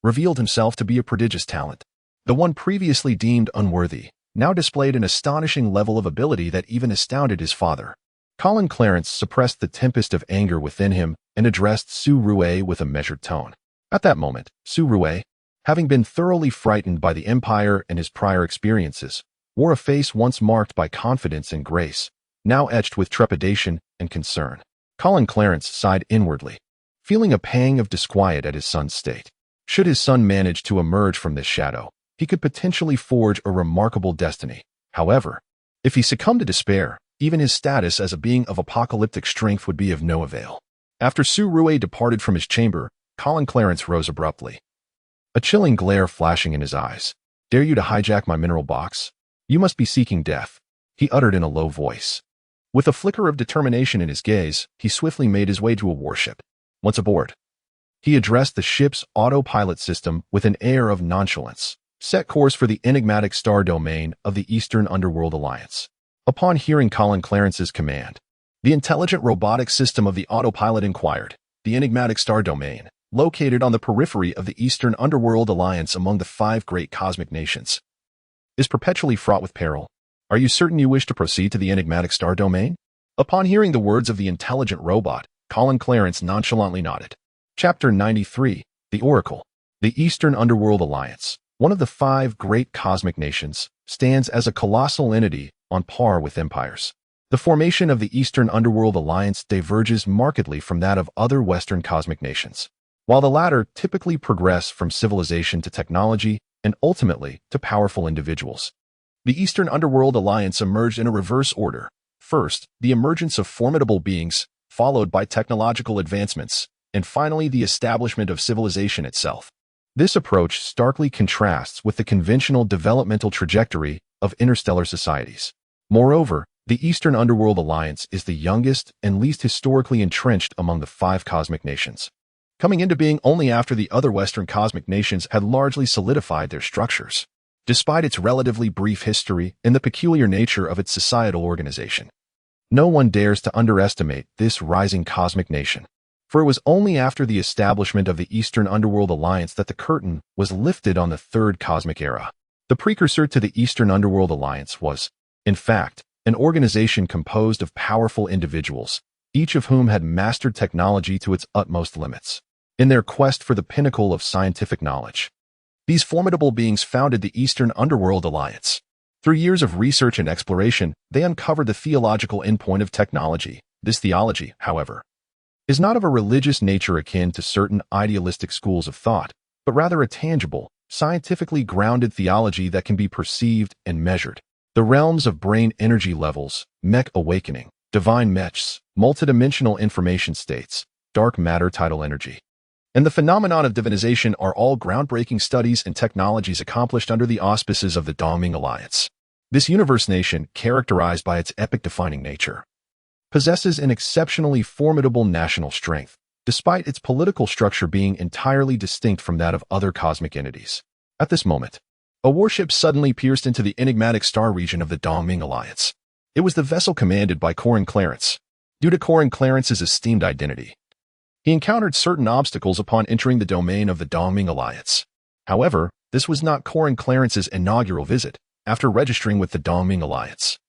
revealed himself to be a prodigious talent. The one previously deemed unworthy now displayed an astonishing level of ability that even astounded his father. Corlin Clarence suppressed the tempest of anger within him and addressed Surue with a measured tone. At that moment, Surue, having been thoroughly frightened by the Empire and his prior experiences, wore a face once marked by confidence and grace, now etched with trepidation and concern. Corlin Clarence sighed inwardly, feeling a pang of disquiet at his son's state. Should his son manage to emerge from this shadow, he could potentially forge a remarkable destiny. However, if he succumbed to despair, even his status as a being of apocalyptic strength would be of no avail. After Surue departed from his chamber, Corlin Clarence rose abruptly, a chilling glare flashing in his eyes. "Dare you to hijack my mineral box? You must be seeking death," he uttered in a low voice. With a flicker of determination in his gaze, he swiftly made his way to a warship. Once aboard, he addressed the ship's autopilot system with an air of nonchalance, set course for the enigmatic star domain of the Eastern Underworld Alliance. Upon hearing Corlin Clarence's command, the intelligent robotic system of the autopilot inquired, "The enigmatic star domain, located on the periphery of the Eastern Underworld Alliance among the 5 great cosmic nations, is perpetually fraught with peril. Are you certain you wish to proceed to the enigmatic star domain?" Upon hearing the words of the intelligent robot, Corlin Clarence nonchalantly nodded. Chapter 93, The Oracle. The Eastern Underworld Alliance, one of the 5 great cosmic nations, stands as a colossal entity on par with empires. The formation of the Eastern Underworld Alliance diverges markedly from that of other Western cosmic nations. While the latter typically progress from civilization to technology and ultimately to powerful individuals, the Eastern Underworld Alliance emerged in a reverse order. First, the emergence of formidable beings, followed by technological advancements, and finally the establishment of civilization itself. This approach starkly contrasts with the conventional developmental trajectory of interstellar societies. Moreover, the Eastern Underworld Alliance is the youngest and least historically entrenched among the 5 cosmic nations, coming into being only after the other Western cosmic nations had largely solidified their structures. Despite its relatively brief history and the peculiar nature of its societal organization, no one dares to underestimate this rising cosmic nation, for it was only after the establishment of the Eastern Underworld Alliance that the curtain was lifted on the 3rd cosmic era. The precursor to the Eastern Underworld Alliance was, in fact, an organization composed of powerful individuals, each of whom had mastered technology to its utmost limits. In their quest for the pinnacle of scientific knowledge, these formidable beings founded the Eastern Underworld Alliance. Through years of research and exploration, they uncovered the theological endpoint of technology. This theology, however, is not of a religious nature akin to certain idealistic schools of thought, but rather a tangible, scientifically grounded theology that can be perceived and measured. The realms of brain energy levels, mech awakening, divine mechs, multidimensional information states, dark matter tidal energy, and the phenomenon of divinization are all groundbreaking studies and technologies accomplished under the auspices of the Dongming Alliance. This universe nation, characterized by its epic-defining nature, possesses an exceptionally formidable national strength, despite its political structure being entirely distinct from that of other cosmic entities. At this moment, a warship suddenly pierced into the enigmatic star region of the Dongming Alliance. It was the vessel commanded by Corin Clarence. Due to Corin Clarence's esteemed identity, he encountered certain obstacles upon entering the domain of the Dongming Alliance. However, this was not Corin Clarence's inaugural visit. After registering with the Dongming Alliance,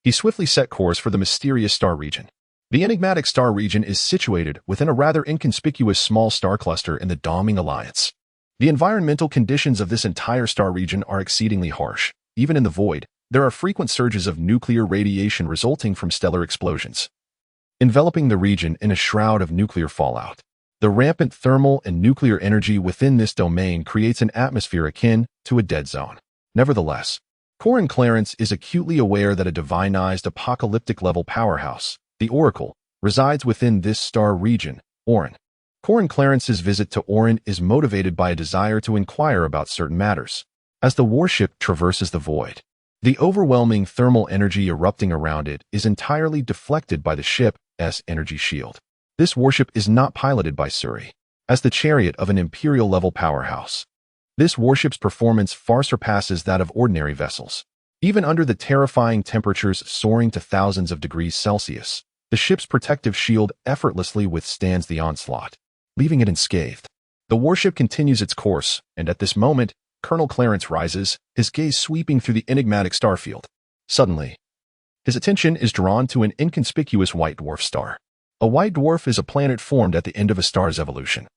he swiftly set course for the mysterious star region. The enigmatic star region is situated within a rather inconspicuous small star cluster in the Dongming Alliance. The environmental conditions of this entire star region are exceedingly harsh. Even in the void, there are frequent surges of nuclear radiation resulting from stellar explosions, enveloping the region in a shroud of nuclear fallout. The rampant thermal and nuclear energy within this domain creates an atmosphere akin to a dead zone. Nevertheless, Corin Clarence is acutely aware that a divinized apocalyptic-level powerhouse, the Oracle, resides within this star region, Orin. Corin Clarence's visit to Orin is motivated by a desire to inquire about certain matters. As the warship traverses the void, the overwhelming thermal energy erupting around it is entirely deflected by the ship's energy shield. This warship is not piloted by Starry, as the chariot of an Imperial-level powerhouse. This warship's performance far surpasses that of ordinary vessels. Even under the terrifying temperatures soaring to thousands of degrees Celsius, the ship's protective shield effortlessly withstands the onslaught, leaving it unscathed. The warship continues its course, and at this moment, Colonel Clarence rises, his gaze sweeping through the enigmatic starfield. Suddenly, his attention is drawn to an inconspicuous white dwarf star. A white dwarf is a planet formed at the end of a star's evolution,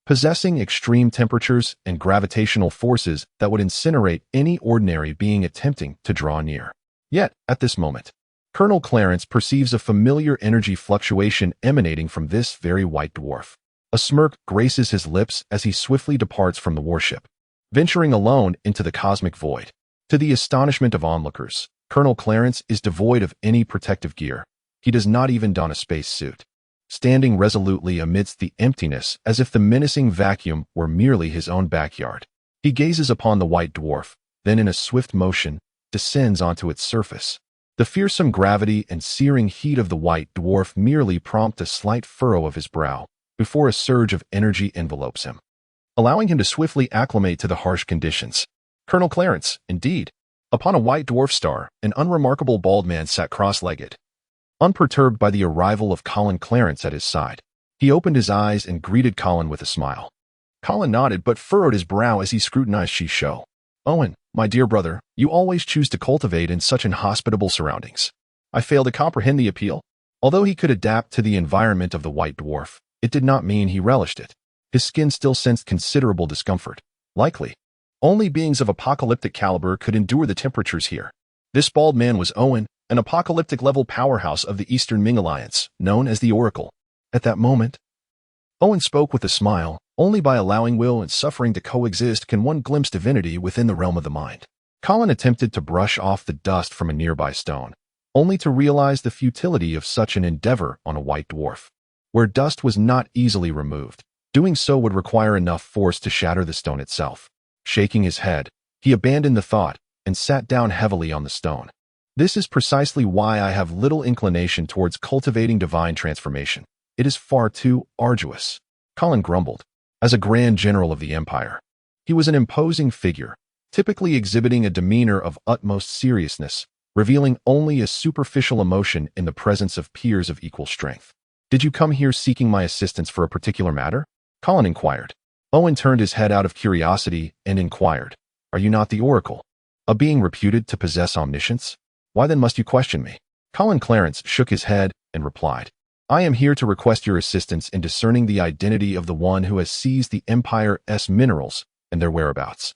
possessing extreme temperatures and gravitational forces that would incinerate any ordinary being attempting to draw near. Yet, at this moment, Colonel Clarence perceives a familiar energy fluctuation emanating from this very white dwarf. A smirk graces his lips as he swiftly departs from the warship, venturing alone into the cosmic void. To the astonishment of onlookers, Colonel Clarence is devoid of any protective gear. He does not even don a space suit. Standing resolutely amidst the emptiness as if the menacing vacuum were merely his own backyard, he gazes upon the white dwarf, then in a swift motion, descends onto its surface. The fearsome gravity and searing heat of the white dwarf merely prompt a slight furrow of his brow, before a surge of energy envelopes him, allowing him to swiftly acclimate to the harsh conditions. Colonel Clarence, indeed. Upon a white dwarf star, an unremarkable bald man sat cross-legged, unperturbed by the arrival of Colin Clarence at his side. He opened his eyes and greeted Colin with a smile. Colin nodded but furrowed his brow as he scrutinized Shisho. "Owen, my dear brother, you always choose to cultivate in such inhospitable surroundings." I fail to comprehend the appeal. Although he could adapt to the environment of the white dwarf, it did not mean he relished it. His skin still sensed considerable discomfort. Likely, only beings of apocalyptic caliber could endure the temperatures here. This bald man was Owen, an apocalyptic-level powerhouse of the Eastern Ming Alliance, known as the Oracle. At that moment, Owen spoke with a smile. Only by allowing will and suffering to coexist can one glimpse divinity within the realm of the mind. Colin attempted to brush off the dust from a nearby stone, only to realize the futility of such an endeavor on a white dwarf, where dust was not easily removed. Doing so would require enough force to shatter the stone itself. Shaking his head, he abandoned the thought and sat down heavily on the stone. This is precisely why I have little inclination towards cultivating divine transformation. It is far too arduous. Colin grumbled. As a grand general of the empire, he was an imposing figure, typically exhibiting a demeanor of utmost seriousness, revealing only a superficial emotion in the presence of peers of equal strength. "Did you come here seeking my assistance for a particular matter?" Colin inquired. Owen turned his head out of curiosity and inquired, "Are you not the Oracle, a being reputed to possess omniscience? Why then must you question me?" Colin Clarence shook his head and replied, "I am here to request your assistance in discerning the identity of the one who has seized the Empire's minerals and their whereabouts."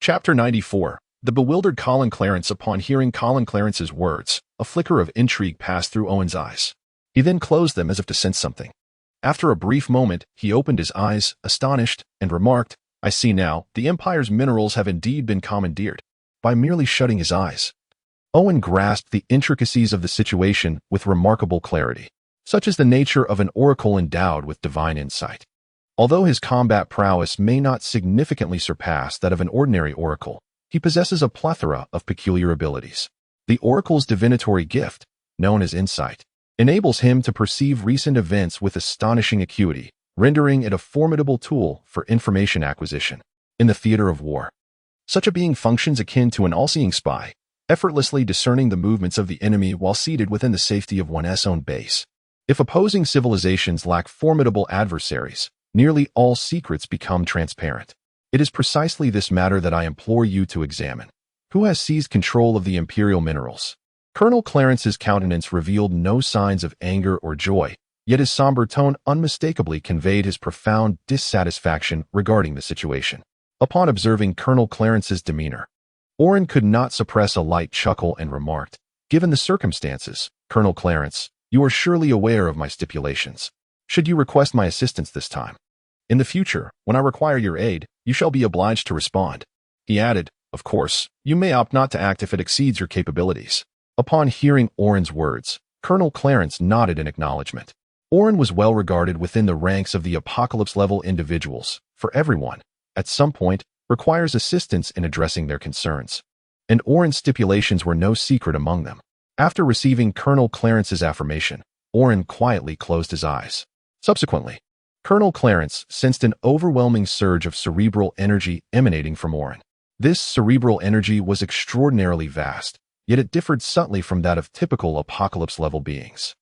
Chapter 94. The bewildered Colin Clarence. Upon hearing Colin Clarence's words, a flicker of intrigue passed through Owen's eyes. He then closed them as if to sense something. After a brief moment, he opened his eyes, astonished, and remarked, "I see now, the Empire's minerals have indeed been commandeered." By merely shutting his eyes, Owen grasped the intricacies of the situation with remarkable clarity. such as the nature of an oracle endowed with divine insight. Although his combat prowess may not significantly surpass that of an ordinary oracle, he possesses a plethora of peculiar abilities. The oracle's divinatory gift, known as insight, enables him to perceive recent events with astonishing acuity, rendering it a formidable tool for information acquisition. In the theater of war, such a being functions akin to an all-seeing spy, effortlessly discerning the movements of the enemy while seated within the safety of one's own base. If opposing civilizations lack formidable adversaries, nearly all secrets become transparent. It is precisely this matter that I implore you to examine. Who has seized control of the imperial minerals? Colonel Clarence's countenance revealed no signs of anger or joy, yet his somber tone unmistakably conveyed his profound dissatisfaction regarding the situation. Upon observing Colonel Clarence's demeanor, Orin could not suppress a light chuckle and remarked, "Given the circumstances, Colonel Clarence, you are surely aware of my stipulations. Should you request my assistance this time? In the future, when I require your aid, you shall be obliged to respond." He added, "Of course, you may opt not to act if it exceeds your capabilities." Upon hearing Orin's words, Colonel Clarence nodded in acknowledgement. Orin was well regarded within the ranks of the apocalypse-level individuals, for everyone, at some point, requires assistance in addressing their concerns. And Orin's stipulations were no secret among them. After receiving Colonel Clarence's affirmation, Orin quietly closed his eyes. Subsequently, Colonel Clarence sensed an overwhelming surge of cerebral energy emanating from Orin. This cerebral energy was extraordinarily vast, yet it differed subtly from that of typical apocalypse-level beings.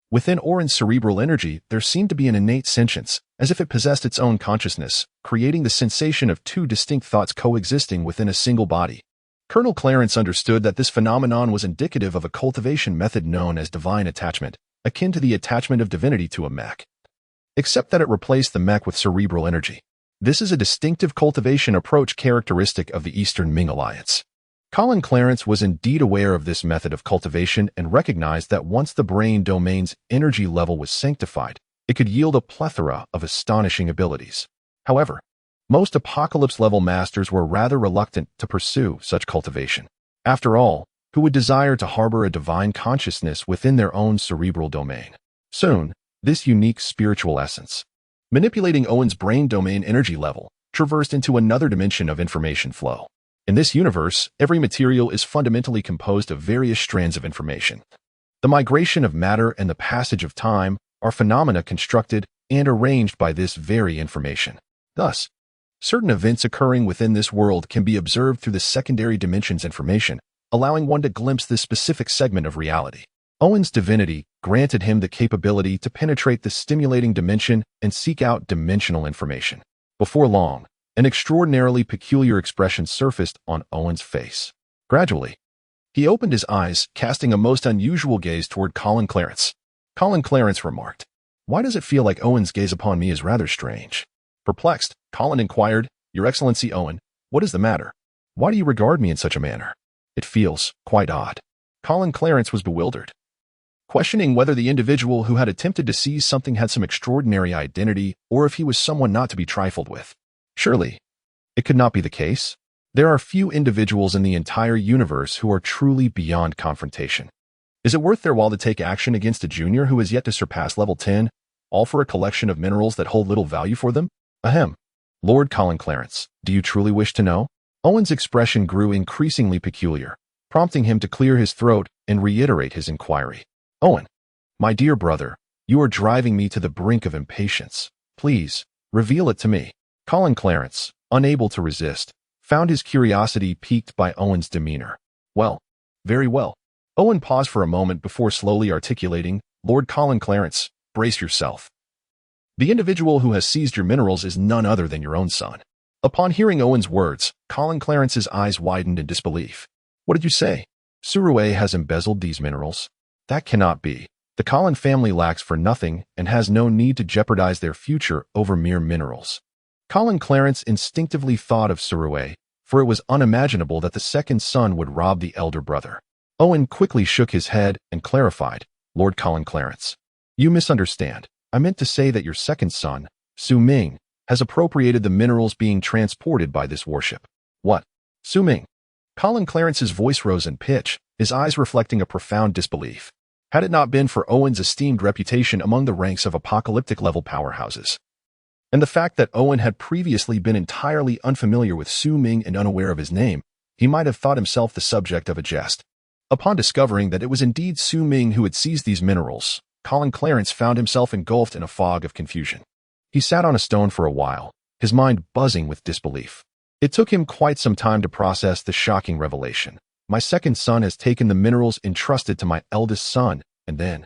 Within Orin's cerebral energy, there seemed to be an innate sentience, as if it possessed its own consciousness, creating the sensation of two distinct thoughts coexisting within a single body. Colonel Clarence understood that this phenomenon was indicative of a cultivation method known as divine attachment, akin to the attachment of divinity to a mech, except that it replaced the mech with cerebral energy. This is a distinctive cultivation approach characteristic of the Eastern Ming Alliance. Colin Clarence was indeed aware of this method of cultivation and recognized that once the brain domain's energy level was sanctified, it could yield a plethora of astonishing abilities. However, most apocalypse-level masters were rather reluctant to pursue such cultivation. After all, who would desire to harbor a divine consciousness within their own cerebral domain? Soon, this unique spiritual essence, manipulating Owen's brain domain energy level, traversed into another dimension of information flow. In this universe, every material is fundamentally composed of various strands of information. The migration of matter and the passage of time are phenomena constructed and arranged by this very information. Thus, certain events occurring within this world can be observed through the secondary dimension's information, allowing one to glimpse this specific segment of reality. Owen's divinity granted him the capability to penetrate the stimulating dimension and seek out dimensional information. Before long, an extraordinarily peculiar expression surfaced on Owen's face. Gradually, he opened his eyes, casting a most unusual gaze toward Colin Clarence. Colin Clarence remarked, "Why does it feel like Owen's gaze upon me is rather strange?" Perplexed, Colin inquired, "Your Excellency Owen, what is the matter? Why do you regard me in such a manner? It feels quite odd." Colin Clarence was bewildered, questioning whether the individual who had attempted to seize something had some extraordinary identity or if he was someone not to be trifled with. Surely, it could not be the case. There are few individuals in the entire universe who are truly beyond confrontation. Is it worth their while to take action against a junior who has yet to surpass level 10, all for a collection of minerals that hold little value for them? Ahem. Lord Colin Clarence, do you truly wish to know? Owen's expression grew increasingly peculiar, prompting him to clear his throat and reiterate his inquiry. Owen, my dear brother, you are driving me to the brink of impatience. Please, reveal it to me. Colin Clarence, unable to resist, found his curiosity piqued by Owen's demeanor. Well, very well. Owen paused for a moment before slowly articulating, "Lord Colin Clarence, brace yourself. The individual who has seized your minerals is none other than your own son." Upon hearing Owen's words, Colin Clarence's eyes widened in disbelief. "What did you say? Surue has embezzled these minerals? That cannot be. The Colin family lacks for nothing and has no need to jeopardize their future over mere minerals." Colin Clarence instinctively thought of Surue, for it was unimaginable that the second son would rob the elder brother. Owen quickly shook his head and clarified, "Lord Colin Clarence, you misunderstand. I meant to say that your second son, Su Ming, has appropriated the minerals being transported by this warship." "What? Su Ming?" Colin Clarence's voice rose in pitch, his eyes reflecting a profound disbelief. had it not been for Owen's esteemed reputation among the ranks of apocalyptic-level powerhouses. And the fact that Owen had previously been entirely unfamiliar with Su Ming and unaware of his name, he might have thought himself the subject of a jest. Upon discovering that it was indeed Su Ming who had seized these minerals, Colin Clarence found himself engulfed in a fog of confusion. He sat on a stone for a while, his mind buzzing with disbelief. It took him quite some time to process the shocking revelation. My second son has taken the minerals entrusted to my eldest son, and then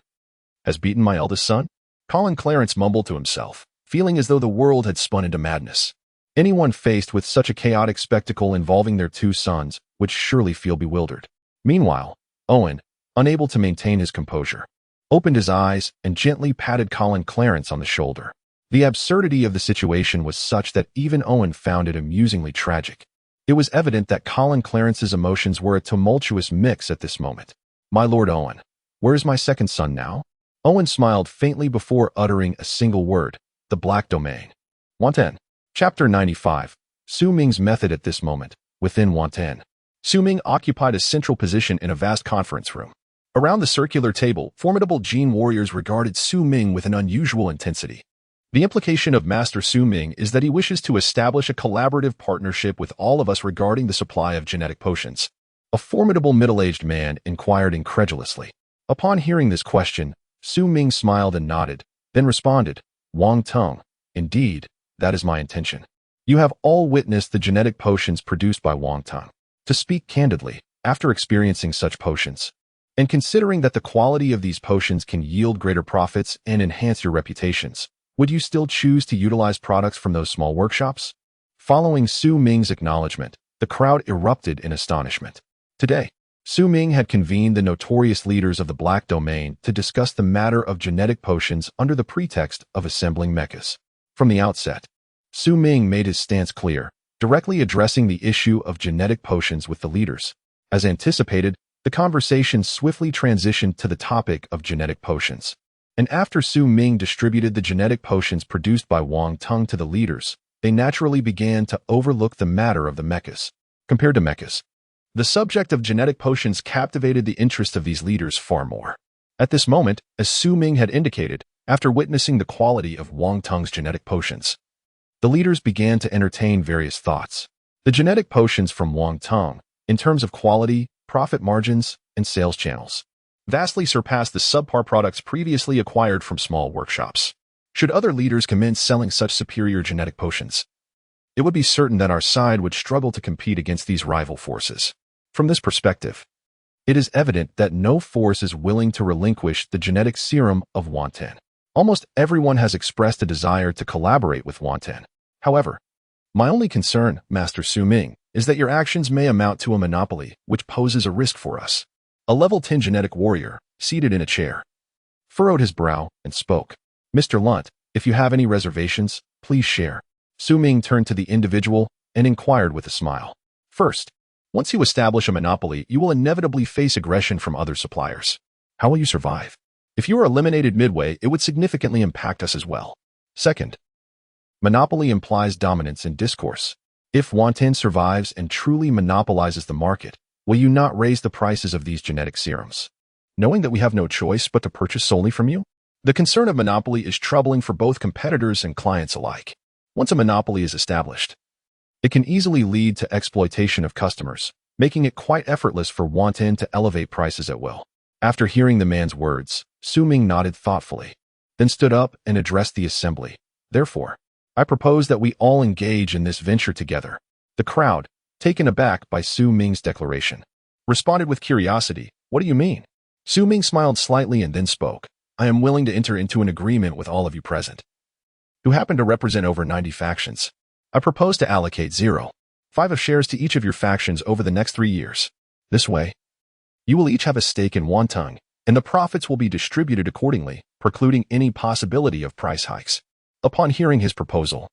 has beaten my eldest son? Colin Clarence mumbled to himself, feeling as though the world had spun into madness. Anyone faced with such a chaotic spectacle involving their two sons would surely feel bewildered. Meanwhile, Owen, unable to maintain his composure, opened his eyes and gently patted Colin Clarence on the shoulder. The absurdity of the situation was such that even Owen found it amusingly tragic. It was evident that Colin Clarence's emotions were a tumultuous mix at this moment. My Lord Owen, where is my second son now? Owen smiled faintly before uttering a single word, the Black Domain. Wanten. Chapter 95. Su Ming's method at this moment, within Wanten. Su Ming occupied a central position in a vast conference room. Around the circular table, formidable Jin warriors regarded Su Ming with an unusual intensity. The implication of Master Su Ming is that he wishes to establish a collaborative partnership with all of us regarding the supply of genetic potions. A formidable middle-aged man inquired incredulously. Upon hearing this question, Su Ming smiled and nodded, then responded, Wang Teng, indeed, that is my intention. You have all witnessed the genetic potions produced by Wang Teng. To speak candidly, after experiencing such potions, and considering that the quality of these potions can yield greater profits and enhance your reputations, would you still choose to utilize products from those small workshops? Following Su Ming's acknowledgement, the crowd erupted in astonishment. Today, Su Ming had convened the notorious leaders of the Black Domain to discuss the matter of genetic potions under the pretext of assembling mechas. From the outset, Su Ming made his stance clear, directly addressing the issue of genetic potions with the leaders. As anticipated, the conversation swiftly transitioned to the topic of genetic potions. And after Su Ming distributed the genetic potions produced by Wang Teng to the leaders, they naturally began to overlook the matter of the mechas. Compared to mechas, the subject of genetic potions captivated the interest of these leaders far more. At this moment, as Su Ming had indicated, after witnessing the quality of Wang Teng's genetic potions, the leaders began to entertain various thoughts. The genetic potions from Wang Teng, in terms of quality, profit margins, and sales channels, vastly surpassed the subpar products previously acquired from small workshops. Should other leaders commence selling such superior genetic potions, it would be certain that our side would struggle to compete against these rival forces. From this perspective, it is evident that no force is willing to relinquish the genetic serum of Wanten. Almost everyone has expressed a desire to collaborate with Wanten. However, my only concern, Master Su Ming, is that your actions may amount to a monopoly, which poses a risk for us. A level 10 genetic warrior, seated in a chair, furrowed his brow and spoke. Mr. Lunt, if you have any reservations, please share. Su Ming turned to the individual and inquired with a smile. First, once you establish a monopoly, you will inevitably face aggression from other suppliers. How will you survive? If you are eliminated midway, it would significantly impact us as well. Second, monopoly implies dominance in discourse. If Wanten survives and truly monopolizes the market, will you not raise the prices of these genetic serums, knowing that we have no choice but to purchase solely from you? The concern of monopoly is troubling for both competitors and clients alike. Once a monopoly is established, it can easily lead to exploitation of customers, making it quite effortless for Wanten to elevate prices at will. After hearing the man's words, Su Ming nodded thoughtfully, then stood up and addressed the assembly. Therefore, I propose that we all engage in this venture together. The crowd, taken aback by Su Ming's declaration, responded with curiosity. What do you mean? Su Ming smiled slightly and then spoke. I am willing to enter into an agreement with all of you present, who happen to represent over 90 factions. I propose to allocate 0.5 of shares to each of your factions over the next 3 years. This way, you will each have a stake in Wanten, and the profits will be distributed accordingly, precluding any possibility of price hikes. Upon hearing his proposal,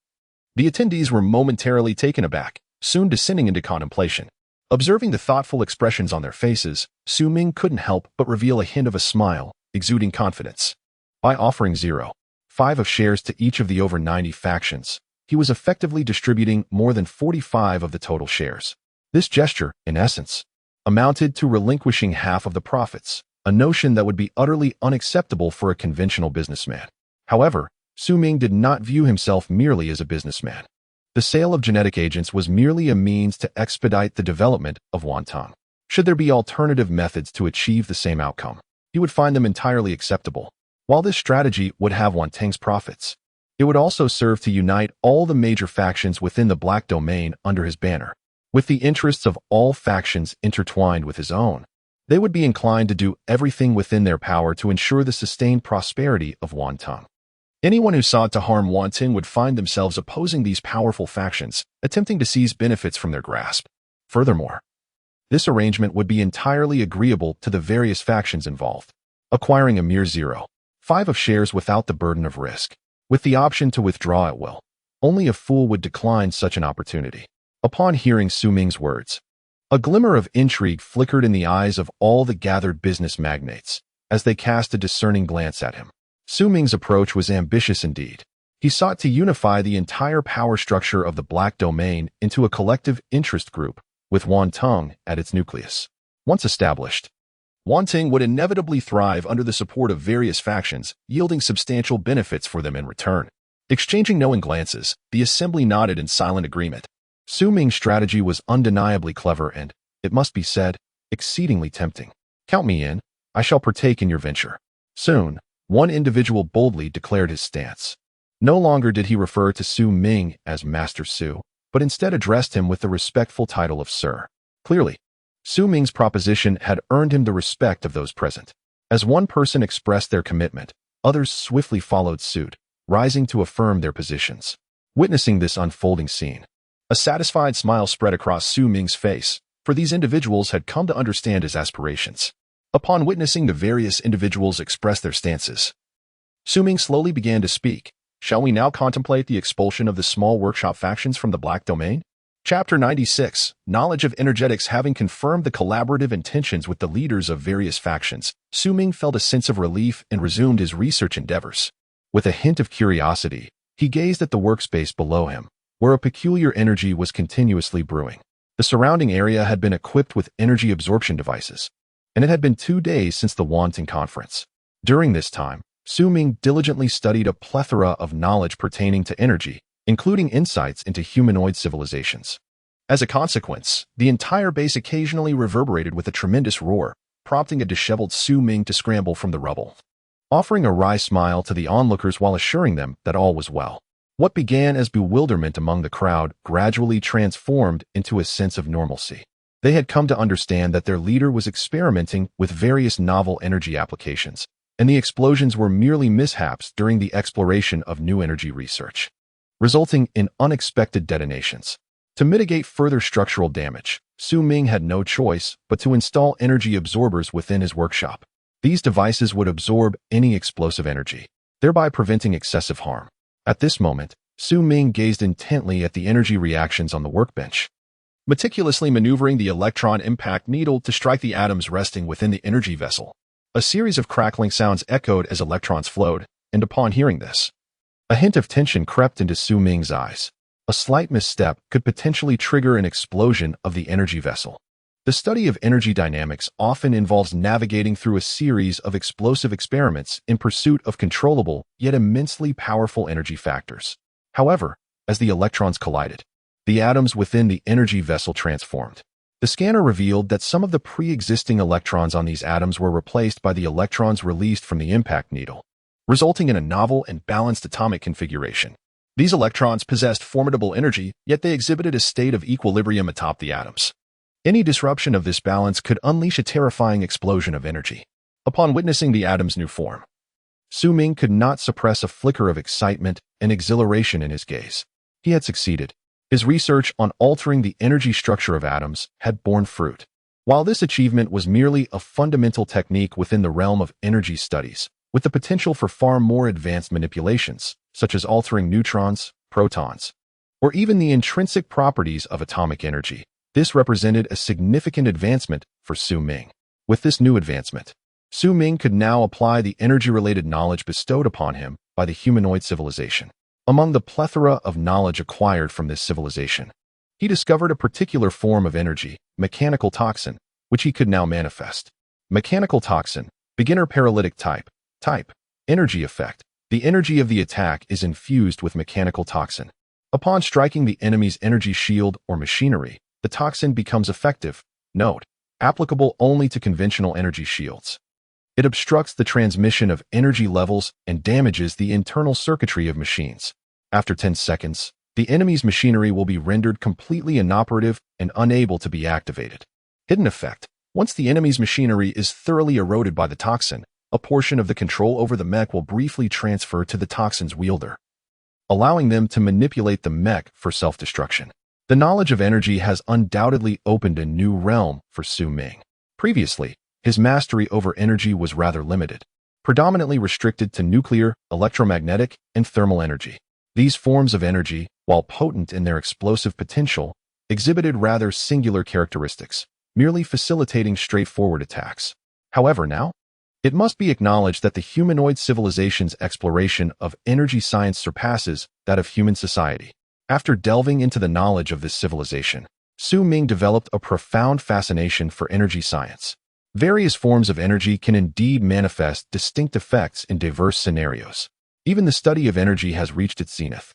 the attendees were momentarily taken aback, soon descending into contemplation. Observing the thoughtful expressions on their faces, Su Ming couldn't help but reveal a hint of a smile, exuding confidence. By offering 0.5 of shares to each of the over 90 factions, he was effectively distributing more than 45 of the total shares. This gesture, in essence, amounted to relinquishing half of the profits, a notion that would be utterly unacceptable for a conventional businessman. However, Su Ming did not view himself merely as a businessman. The sale of genetic agents was merely a means to expedite the development of Wantong. Should there be alternative methods to achieve the same outcome, he would find them entirely acceptable. While this strategy would have Wantong's profits, it would also serve to unite all the major factions within the Black Domain under his banner. With the interests of all factions intertwined with his own, they would be inclined to do everything within their power to ensure the sustained prosperity of Wantong. Anyone who sought to harm Wantong would find themselves opposing these powerful factions, attempting to seize benefits from their grasp. Furthermore, this arrangement would be entirely agreeable to the various factions involved, acquiring a mere 0.5 of shares without the burden of risk, with the option to withdraw at will. Only a fool would decline such an opportunity. Upon hearing Su Ming's words, a glimmer of intrigue flickered in the eyes of all the gathered business magnates as they cast a discerning glance at him. Su Ming's approach was ambitious indeed. He sought to unify the entire power structure of the Black Domain into a collective interest group, with Wantong at its nucleus. Once established, Wantong would inevitably thrive under the support of various factions, yielding substantial benefits for them in return. Exchanging knowing glances, the assembly nodded in silent agreement. Su Ming's strategy was undeniably clever and, it must be said, exceedingly tempting. Count me in. I shall partake in your venture. Soon, one individual boldly declared his stance. No longer did he refer to Su Ming as Master Su, but instead addressed him with the respectful title of Sir. Clearly, Su Ming's proposition had earned him the respect of those present. As one person expressed their commitment, others swiftly followed suit, rising to affirm their positions. Witnessing this unfolding scene, a satisfied smile spread across Su Ming's face, for these individuals had come to understand his aspirations. Upon witnessing the various individuals express their stances, Su Ming slowly began to speak. Shall we now contemplate the expulsion of the small workshop factions from the Black Domain? Chapter 96. Knowledge of Energetics. Having confirmed the collaborative intentions with the leaders of various factions, Su Ming felt a sense of relief and resumed his research endeavors. With a hint of curiosity, he gazed at the workspace below him, where a peculiar energy was continuously brewing. The surrounding area had been equipped with energy absorption devices, and it had been 2 days since the Wantong conference. During this time, Su Ming diligently studied a plethora of knowledge pertaining to energy, including insights into humanoid civilizations. As a consequence, the entire base occasionally reverberated with a tremendous roar, prompting a disheveled Su Ming to scramble from the rubble, offering a wry smile to the onlookers while assuring them that all was well. What began as bewilderment among the crowd gradually transformed into a sense of normalcy. They had come to understand that their leader was experimenting with various novel energy applications, and the explosions were merely mishaps during the exploration of new energy research, resulting in unexpected detonations. To mitigate further structural damage, Su Ming had no choice but to install energy absorbers within his workshop. These devices would absorb any explosive energy, thereby preventing excessive harm. At this moment, Su Ming gazed intently at the energy reactions on the workbench, meticulously maneuvering the electron impact needle to strike the atoms resting within the energy vessel. A series of crackling sounds echoed as electrons flowed, and upon hearing this, a hint of tension crept into Su Ming's eyes. A slight misstep could potentially trigger an explosion of the energy vessel. The study of energy dynamics often involves navigating through a series of explosive experiments in pursuit of controllable yet immensely powerful energy factors. However, as the electrons collided, the atoms within the energy vessel transformed. The scanner revealed that some of the pre-existing electrons on these atoms were replaced by the electrons released from the impact needle, resulting in a novel and balanced atomic configuration. These electrons possessed formidable energy, yet they exhibited a state of equilibrium atop the atoms. Any disruption of this balance could unleash a terrifying explosion of energy. Upon witnessing the atom's new form, Su Ming could not suppress a flicker of excitement and exhilaration in his gaze. He had succeeded. His research on altering the energy structure of atoms had borne fruit. While this achievement was merely a fundamental technique within the realm of energy studies, with the potential for far more advanced manipulations, such as altering neutrons, protons, or even the intrinsic properties of atomic energy, this represented a significant advancement for Su Ming. With this new advancement, Su Ming could now apply the energy-related knowledge bestowed upon him by the humanoid civilization. Among the plethora of knowledge acquired from this civilization, he discovered a particular form of energy, mechanical toxin, which he could now manifest. Mechanical toxin, Beginner paralytic type. Type. Energy effect. The energy of the attack is infused with mechanical toxin. Upon striking the enemy's energy shield or machinery, the toxin becomes effective. Note: applicable only to conventional energy shields. It obstructs the transmission of energy levels and damages the internal circuitry of machines. After 10 seconds, the enemy's machinery will be rendered completely inoperative and unable to be activated. Hidden effect. Once the enemy's machinery is thoroughly eroded by the toxin, a portion of the control over the mech will briefly transfer to the toxin's wielder, allowing them to manipulate the mech for self-destruction. The knowledge of energy has undoubtedly opened a new realm for Su Ming. Previously, his mastery over energy was rather limited, predominantly restricted to nuclear, electromagnetic, and thermal energy. These forms of energy, while potent in their explosive potential, exhibited rather singular characteristics, merely facilitating straightforward attacks. However, now, it must be acknowledged that the humanoid civilization's exploration of energy science surpasses that of human society. After delving into the knowledge of this civilization, Su Ming developed a profound fascination for energy science. Various forms of energy can indeed manifest distinct effects in diverse scenarios. Even the study of energy has reached its zenith,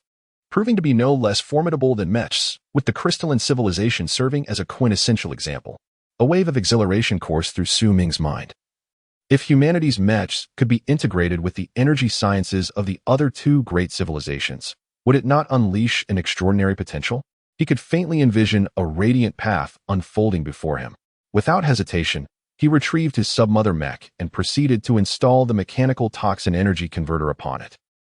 proving to be no less formidable than Mechas, with the crystalline civilization serving as a quintessential example. A wave of exhilaration coursed through Su Ming's mind. If humanity's Mechas could be integrated with the energy sciences of the other two great civilizations, would it not unleash an extraordinary potential? He could faintly envision a radiant path unfolding before him. Without hesitation, he retrieved his submother mech and proceeded to install the mechanical toxin energy converter upon it.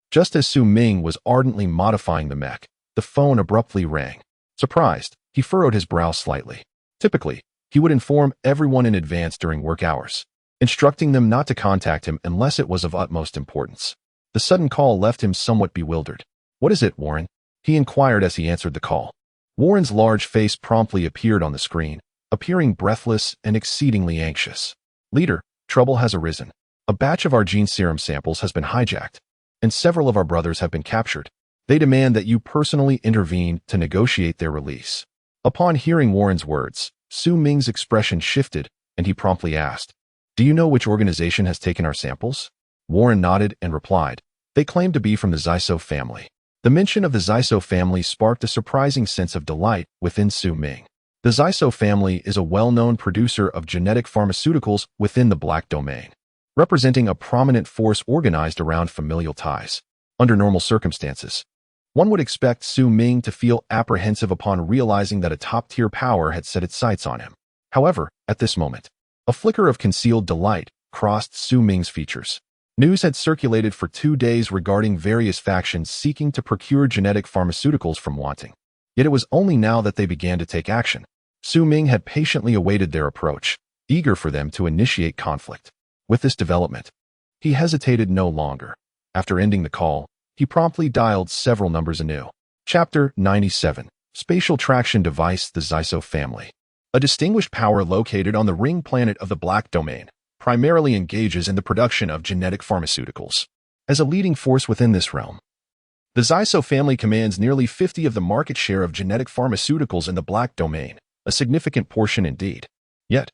Just as Su Ming was ardently modifying the mech, the phone abruptly rang. Surprised, he furrowed his brow slightly. Typically, he would inform everyone in advance during work hours, instructing them not to contact him unless it was of utmost importance. The sudden call left him somewhat bewildered. "What is it, Warren?" he inquired as he answered the call. Warren's large face promptly appeared on the screen, appearing breathless and exceedingly anxious. "Leader, trouble has arisen. A batch of our gene serum samples has been hijacked, and several of our brothers have been captured. They demand that you personally intervene to negotiate their release." Upon hearing Warren's words, Su Ming's expression shifted, and he promptly asked, "Do you know which organization has taken our samples?" Warren nodded and replied, "They claim to be from the Zyso family." The mention of the Zyso family sparked a surprising sense of delight within Su Ming. The Zyso family is a well-known producer of genetic pharmaceuticals within the Black Domain, representing a prominent force organized around familial ties. Under normal circumstances, one would expect Su Ming to feel apprehensive upon realizing that a top-tier power had set its sights on him. However, at this moment, a flicker of concealed delight crossed Su Ming's features. News had circulated for 2 days regarding various factions seeking to procure genetic pharmaceuticals from Wanting. Yet it was only now that they began to take action. Su Ming had patiently awaited their approach, eager for them to initiate conflict. With this development, he hesitated no longer. After ending the call, he promptly dialed several numbers anew. Chapter 97. Spatial Traction Device. The Zyso family, a distinguished power located on the ring planet of the Black Domain, primarily engages in the production of genetic pharmaceuticals. As a leading force within this realm, the Zyso family commands nearly 50% of the market share of genetic pharmaceuticals in the Black Domain, a significant portion indeed. Yet,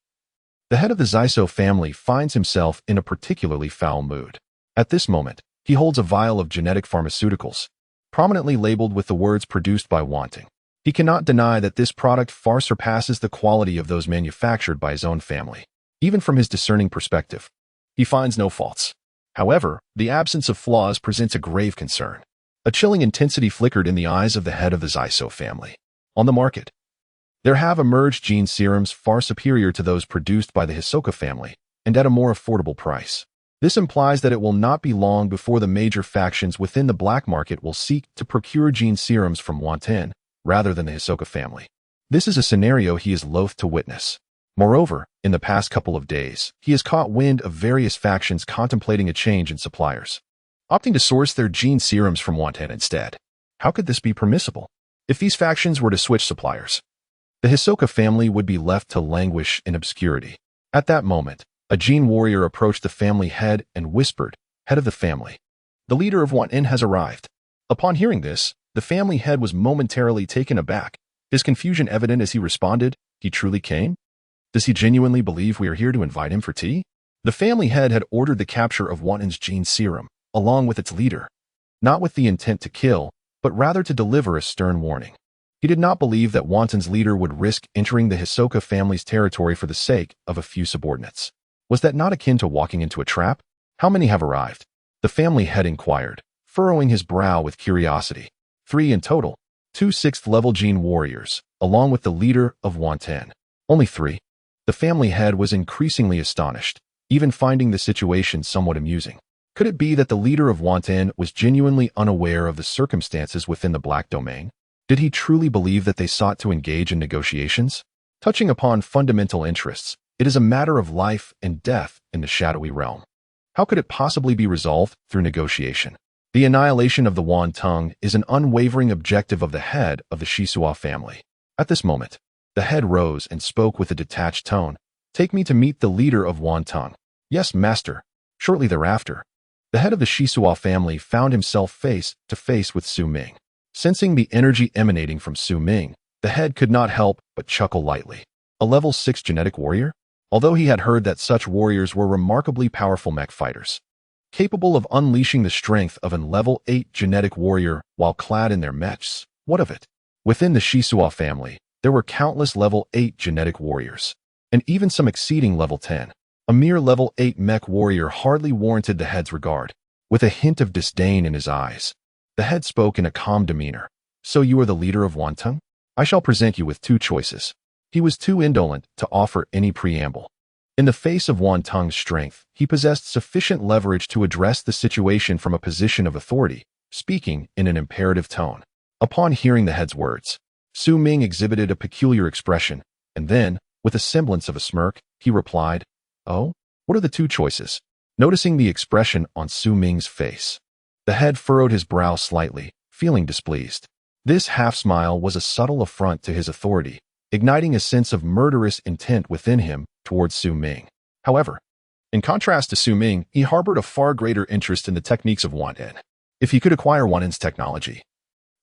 the head of the Zyso family finds himself in a particularly foul mood. At this moment, he holds a vial of genetic pharmaceuticals, prominently labeled with the words "produced by Wanting." He cannot deny that this product far surpasses the quality of those manufactured by his own family. Even from his discerning perspective, he finds no faults. However, the absence of flaws presents a grave concern. A chilling intensity flickered in the eyes of the head of the Zyso family. On the market, there have emerged gene serums far superior to those produced by the Hisoka family, and at a more affordable price. This implies that it will not be long before the major factions within the black market will seek to procure gene serums from Wanten, rather than the Hisoka family. This is a scenario he is loath to witness. Moreover, in the past couple of days, he has caught wind of various factions contemplating a change in suppliers, opting to source their gene serums from Wanten instead. How could this be permissible? If these factions were to switch suppliers, the Hisoka family would be left to languish in obscurity. At that moment, a gene warrior approached the family head and whispered, "Head of the family, the leader of Wanten has arrived." Upon hearing this, the family head was momentarily taken aback, his confusion evident as he responded, "He truly came? Does he genuinely believe we are here to invite him for tea?" The family head had ordered the capture of Wanton's gene serum, along with its leader, not with the intent to kill, but rather to deliver a stern warning. He did not believe that Wanton's leader would risk entering the Hisoka family's territory for the sake of a few subordinates. Was that not akin to walking into a trap? How many have arrived? The family head inquired, furrowing his brow with curiosity. 3 in total, 2 6th-level gene warriors, along with the leader of Wanton. Only 3. The family head was increasingly astonished, even finding the situation somewhat amusing. Could it be that the leader of Wanton was genuinely unaware of the circumstances within the Black Domain? Did he truly believe that they sought to engage in negotiations? Touching upon fundamental interests, it is a matter of life and death in the shadowy realm. How could it possibly be resolved through negotiation? The annihilation of the Wan tongue is an unwavering objective of the head of the Shisua family. At this moment, the head rose and spoke with a detached tone. Take me to meet the leader of Wan tongue. Yes, master. Shortly thereafter, the head of the Shisua family found himself face to face with Su Ming. Sensing the energy emanating from Su Ming, the head could not help but chuckle lightly. A level 6 genetic warrior? Although he had heard that such warriors were remarkably powerful mech fighters, capable of unleashing the strength of a level 8 genetic warrior while clad in their mechs, what of it? Within the Shisua family, there were countless level 8 genetic warriors, and even some exceeding level 10. A mere level 8 mech warrior hardly warranted the head's regard. With a hint of disdain in his eyes, the head spoke in a calm demeanor. So you are the leader of Wanton? I shall present you with 2 choices. He was too indolent to offer any preamble. In the face of Wanton's strength, he possessed sufficient leverage to address the situation from a position of authority, speaking in an imperative tone. Upon hearing the head's words, Su Ming exhibited a peculiar expression, and then, with a semblance of a smirk, he replied, "Oh, what are the 2 choices?" Noticing the expression on Su Ming's face, the head furrowed his brow slightly, feeling displeased. This half-smile was a subtle affront to his authority, igniting a sense of murderous intent within him towards Su Ming. However, in contrast to Su Ming, he harbored a far greater interest in the techniques of Wanton. If he could acquire Wanton's technology,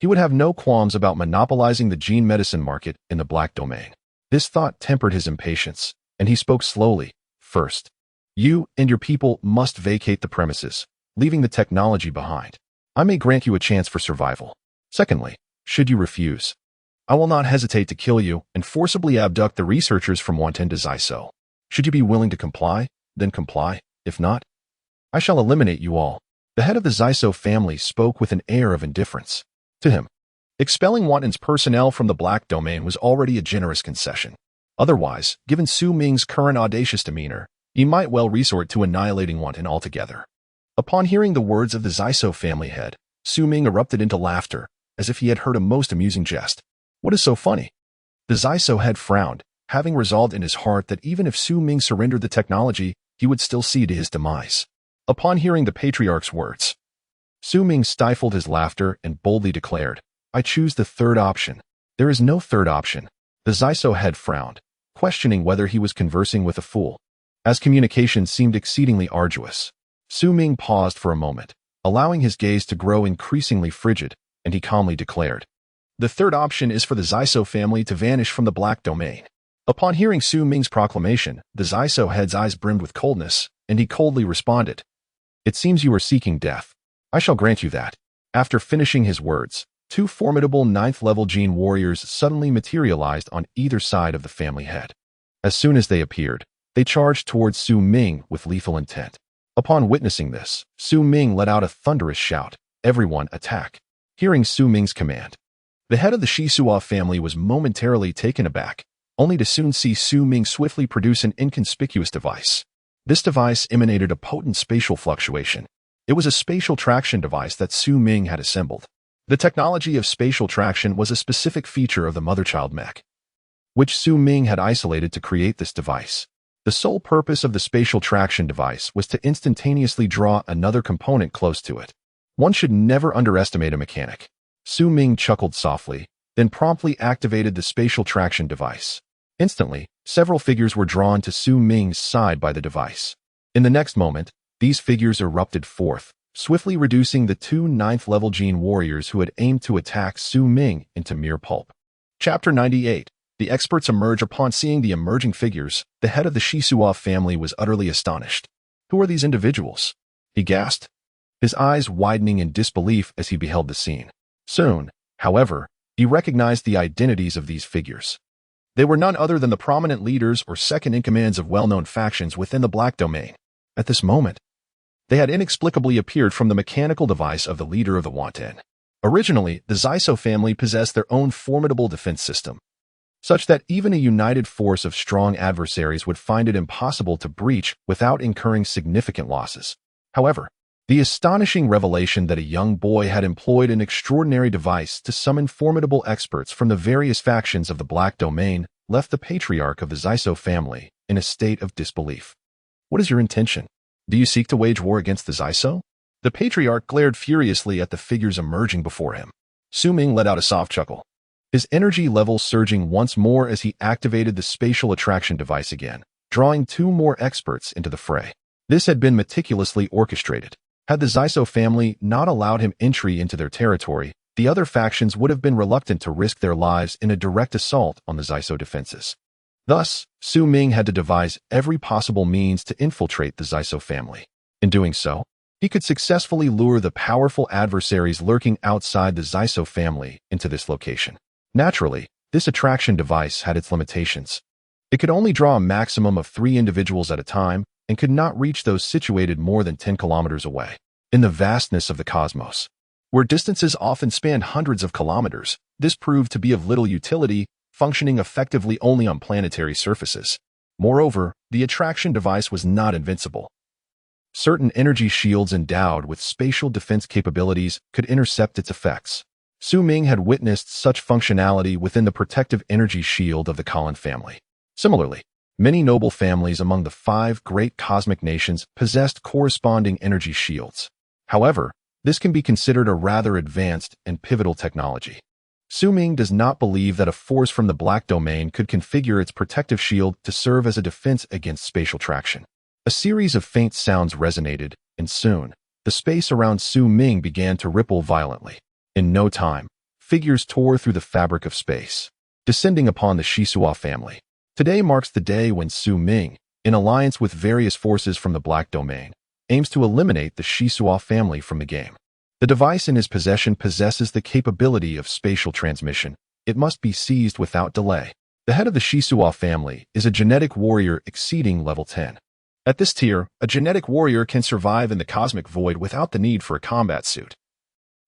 he would have no qualms about monopolizing the gene medicine market in the Black Domain. This thought tempered his impatience, and he spoke slowly. First, you and your people must vacate the premises, leaving the technology behind. I may grant you a chance for survival. Secondly, should you refuse, I will not hesitate to kill you and forcibly abduct the researchers from Wanton to Zaiso. Should you be willing to comply, then comply. If not, I shall eliminate you all. The head of the Zaiso family spoke with an air of indifference. To him, expelling Wanton's personnel from the Black Domain was already a generous concession. Otherwise, given Su Ming's current audacious demeanor, he might well resort to annihilating Wanton altogether. Upon hearing the words of the Zaiso family head, Su Ming erupted into laughter, as if he had heard a most amusing jest. What is so funny? The Zaiso head frowned, having resolved in his heart that even if Su Ming surrendered the technology, he would still see to his demise. Upon hearing the patriarch's words, Su Ming stifled his laughter and boldly declared, I choose the 3rd option. There is no 3rd option. The Zaiso head frowned, questioning whether he was conversing with a fool. As communication seemed exceedingly arduous, Su Ming paused for a moment, allowing his gaze to grow increasingly frigid, and he calmly declared, the 3rd option is for the Zaiso family to vanish from the Black Domain. Upon hearing Su Ming's proclamation, the Zaiso head's eyes brimmed with coldness, and he coldly responded, It seems you are seeking death. I shall grant you that. After finishing his words, 2 formidable 9th-level gene warriors suddenly materialized on either side of the family head. As soon as they appeared, they charged towards Su Ming with lethal intent. Upon witnessing this, Su Ming let out a thunderous shout, Everyone attack! Hearing Su Ming's command, the head of the Shisua family was momentarily taken aback, only to soon see Su Ming swiftly produce an inconspicuous device. This device emanated a potent spatial fluctuation. It was a spatial traction device that Su Ming had assembled. The technology of spatial traction was a specific feature of the mother-child mech, which Su Ming had isolated to create this device. The sole purpose of the spatial traction device was to instantaneously draw another component close to it. One should never underestimate a mechanic. Su Ming chuckled softly, then promptly activated the spatial traction device. Instantly, several figures were drawn to Su Ming's side by the device. In the next moment, these figures erupted forth, swiftly reducing the 2 9th-level gene warriors who had aimed to attack Su Ming into mere pulp. Chapter 98. The experts emerge upon seeing the emerging figures. The head of the Shisua family was utterly astonished. Who are these individuals? He gasped, his eyes widening in disbelief as he beheld the scene. Soon, however, he recognized the identities of these figures. They were none other than the prominent leaders or second-in-commands of well-known factions within the Black Domain. At this moment, they had inexplicably appeared from the mechanical device of the leader of the Wanten. Originally, the Zyso family possessed their own formidable defense system, such that even a united force of strong adversaries would find it impossible to breach without incurring significant losses. However, the astonishing revelation that a young boy had employed an extraordinary device to summon formidable experts from the various factions of the Black Domain left the patriarch of the Zyso family in a state of disbelief. What is your intention? Do you seek to wage war against the Zyso? The patriarch glared furiously at the figures emerging before him. Su Ming let out a soft chuckle, his energy level surging once more as he activated the spatial attraction device again, drawing 2 more experts into the fray. This had been meticulously orchestrated. Had the Zyso family not allowed him entry into their territory, the other factions would have been reluctant to risk their lives in a direct assault on the Zyso defenses. Thus, Su Ming had to devise every possible means to infiltrate the Zyso family. In doing so, he could successfully lure the powerful adversaries lurking outside the Zyso family into this location. Naturally, this attraction device had its limitations. It could only draw a maximum of 3 individuals at a time and could not reach those situated more than 10 kilometers away. In the vastness of the cosmos, where distances often spanned hundreds of kilometers, this proved to be of little utility, functioning effectively only on planetary surfaces. Moreover, the attraction device was not invincible. Certain energy shields endowed with spatial defense capabilities could intercept its effects. Su Ming had witnessed such functionality within the protective energy shield of the Colin family. Similarly, many noble families among the 5 great cosmic nations possessed corresponding energy shields. However, this can be considered a rather advanced and pivotal technology. Su Ming does not believe that a force from the Black Domain could configure its protective shield to serve as a defense against spatial traction. A series of faint sounds resonated, and soon, the space around Su Ming began to ripple violently. In no time, figures tore through the fabric of space, descending upon the Shisua family. Today marks the day when Su Ming, in alliance with various forces from the Black Domain, aims to eliminate the Shisua family from the game. The device in his possession possesses the capability of spatial transmission. It must be seized without delay. The head of the Shisua family is a genetic warrior exceeding level 10. At this tier, a genetic warrior can survive in the cosmic void without the need for a combat suit.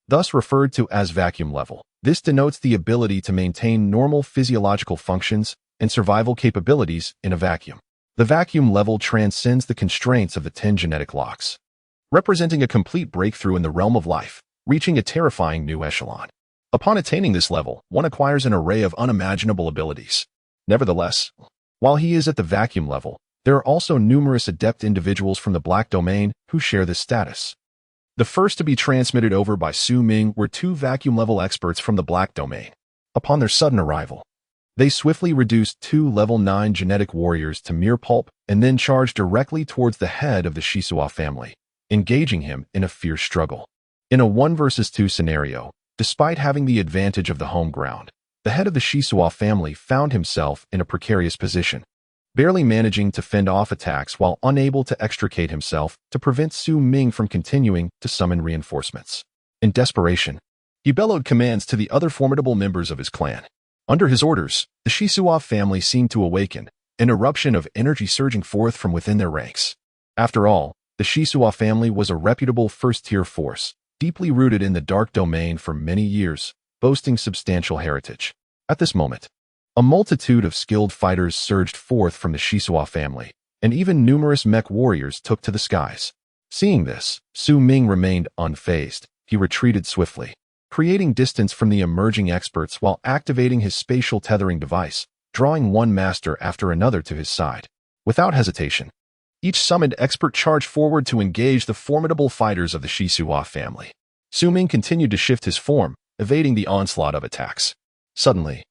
Thus referred to as vacuum level, this denotes the ability to maintain normal physiological functions and survival capabilities in a vacuum. The vacuum level transcends the constraints of the 10 genetic locks, representing a complete breakthrough in the realm of life, reaching a terrifying new echelon. Upon attaining this level, one acquires an array of unimaginable abilities. Nevertheless, while he is at the vacuum level, there are also numerous adept individuals from the Black Domain who share this status. The first to be transmitted over by Su Ming were 2 vacuum-level experts from the Black Domain. Upon their sudden arrival, they swiftly reduced 2 level 9 genetic warriors to mere pulp and then charged directly towards the head of the Shisua family, engaging him in a fierce struggle. In a 1 versus 2 scenario, despite having the advantage of the home ground, the head of the Shisua family found himself in a precarious position, barely managing to fend off attacks while unable to extricate himself to prevent Su Ming from continuing to summon reinforcements. In desperation, he bellowed commands to the other formidable members of his clan. Under his orders, the Shisua family seemed to awaken, an eruption of energy surging forth from within their ranks. After all, the Shisua family was a reputable first-tier force, deeply rooted in the Dark Domain for many years, boasting substantial heritage. At this moment, a multitude of skilled fighters surged forth from the Shisua family, and even numerous mech warriors took to the skies. Seeing this, Su Ming remained unfazed. He retreated swiftly, creating distance from the emerging experts while activating his spatial tethering device, drawing one master after another to his side. Without hesitation, each summoned expert charged forward to engage the formidable fighters of the Shisua family. Su Ming continued to shift his form, evading the onslaught of attacks. Suddenly,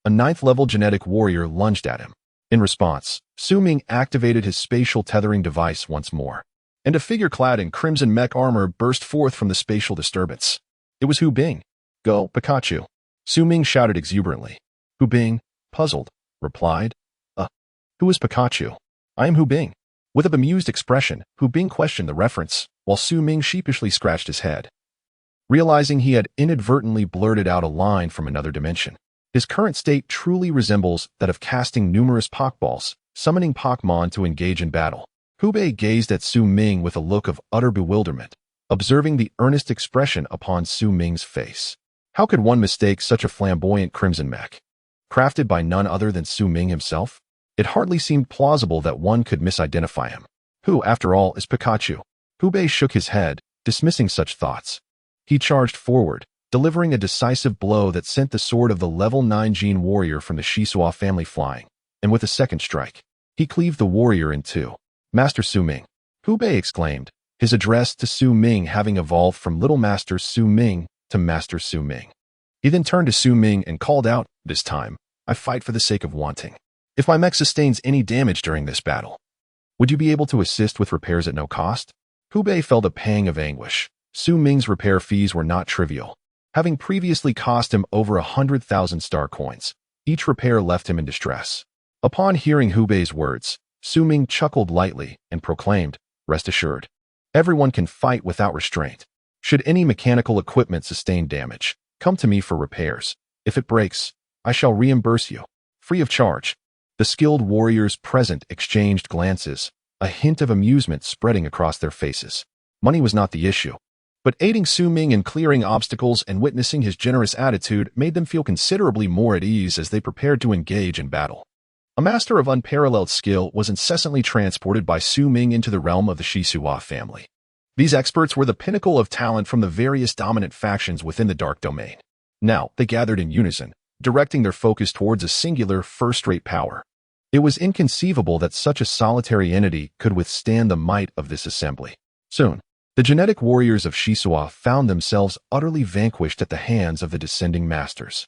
a 9th-level genetic warrior lunged at him. In response, Su Ming activated his spatial tethering device once more, and a figure clad in crimson mech armor burst forth from the spatial disturbance. It was Hu Bing. Go, Pikachu! Su Ming shouted exuberantly. Hu Bing, puzzled, replied, who is Pikachu? I am Hu Bing. With a bemused expression, Hu Bing questioned the reference, while Su Ming sheepishly scratched his head, realizing he had inadvertently blurted out a line from another dimension. His current state truly resembles that of casting numerous Pokeballs, summoning Pokemon to engage in battle. Hu Bei gazed at Su Ming with a look of utter bewilderment, observing the earnest expression upon Su Ming's face. How could one mistake such a flamboyant crimson mech, crafted by none other than Su Ming himself? It hardly seemed plausible that one could misidentify him. Who, after all, is Pikachu? Hu Bei shook his head, dismissing such thoughts. He charged forward, delivering a decisive blow that sent the sword of the level 9 Gene warrior from the Shisua family flying, and with a second strike, he cleaved the warrior in two. Master Su Ming, Hu Bei exclaimed, his address to Su Ming having evolved from Little Master Su Ming to Master Su Ming. He then turned to Su Ming and called out, "This time, I fight for the sake of wanting. If my mech sustains any damage during this battle, would you be able to assist with repairs at no cost?" Hu Bei felt a pang of anguish. Su Ming's repair fees were not trivial, having previously cost him over 100,000 star coins. Each repair left him in distress. Upon hearing Hu Bei's words, Su Ming chuckled lightly and proclaimed, "Rest assured, everyone can fight without restraint. Should any mechanical equipment sustain damage, come to me for repairs. If it breaks, I shall reimburse you, free of charge." The skilled warriors present exchanged glances, a hint of amusement spreading across their faces. Money was not the issue, but aiding Su Ming in clearing obstacles and witnessing his generous attitude made them feel considerably more at ease as they prepared to engage in battle. A master of unparalleled skill was incessantly transported by Su Ming into the realm of the Shisua family. These experts were the pinnacle of talent from the various dominant factions within the Dark Domain. Now, they gathered in unison, directing their focus towards a singular, first-rate power. It was inconceivable that such a solitary entity could withstand the might of this assembly. Soon, the genetic warriors of Shisua found themselves utterly vanquished at the hands of the descending masters.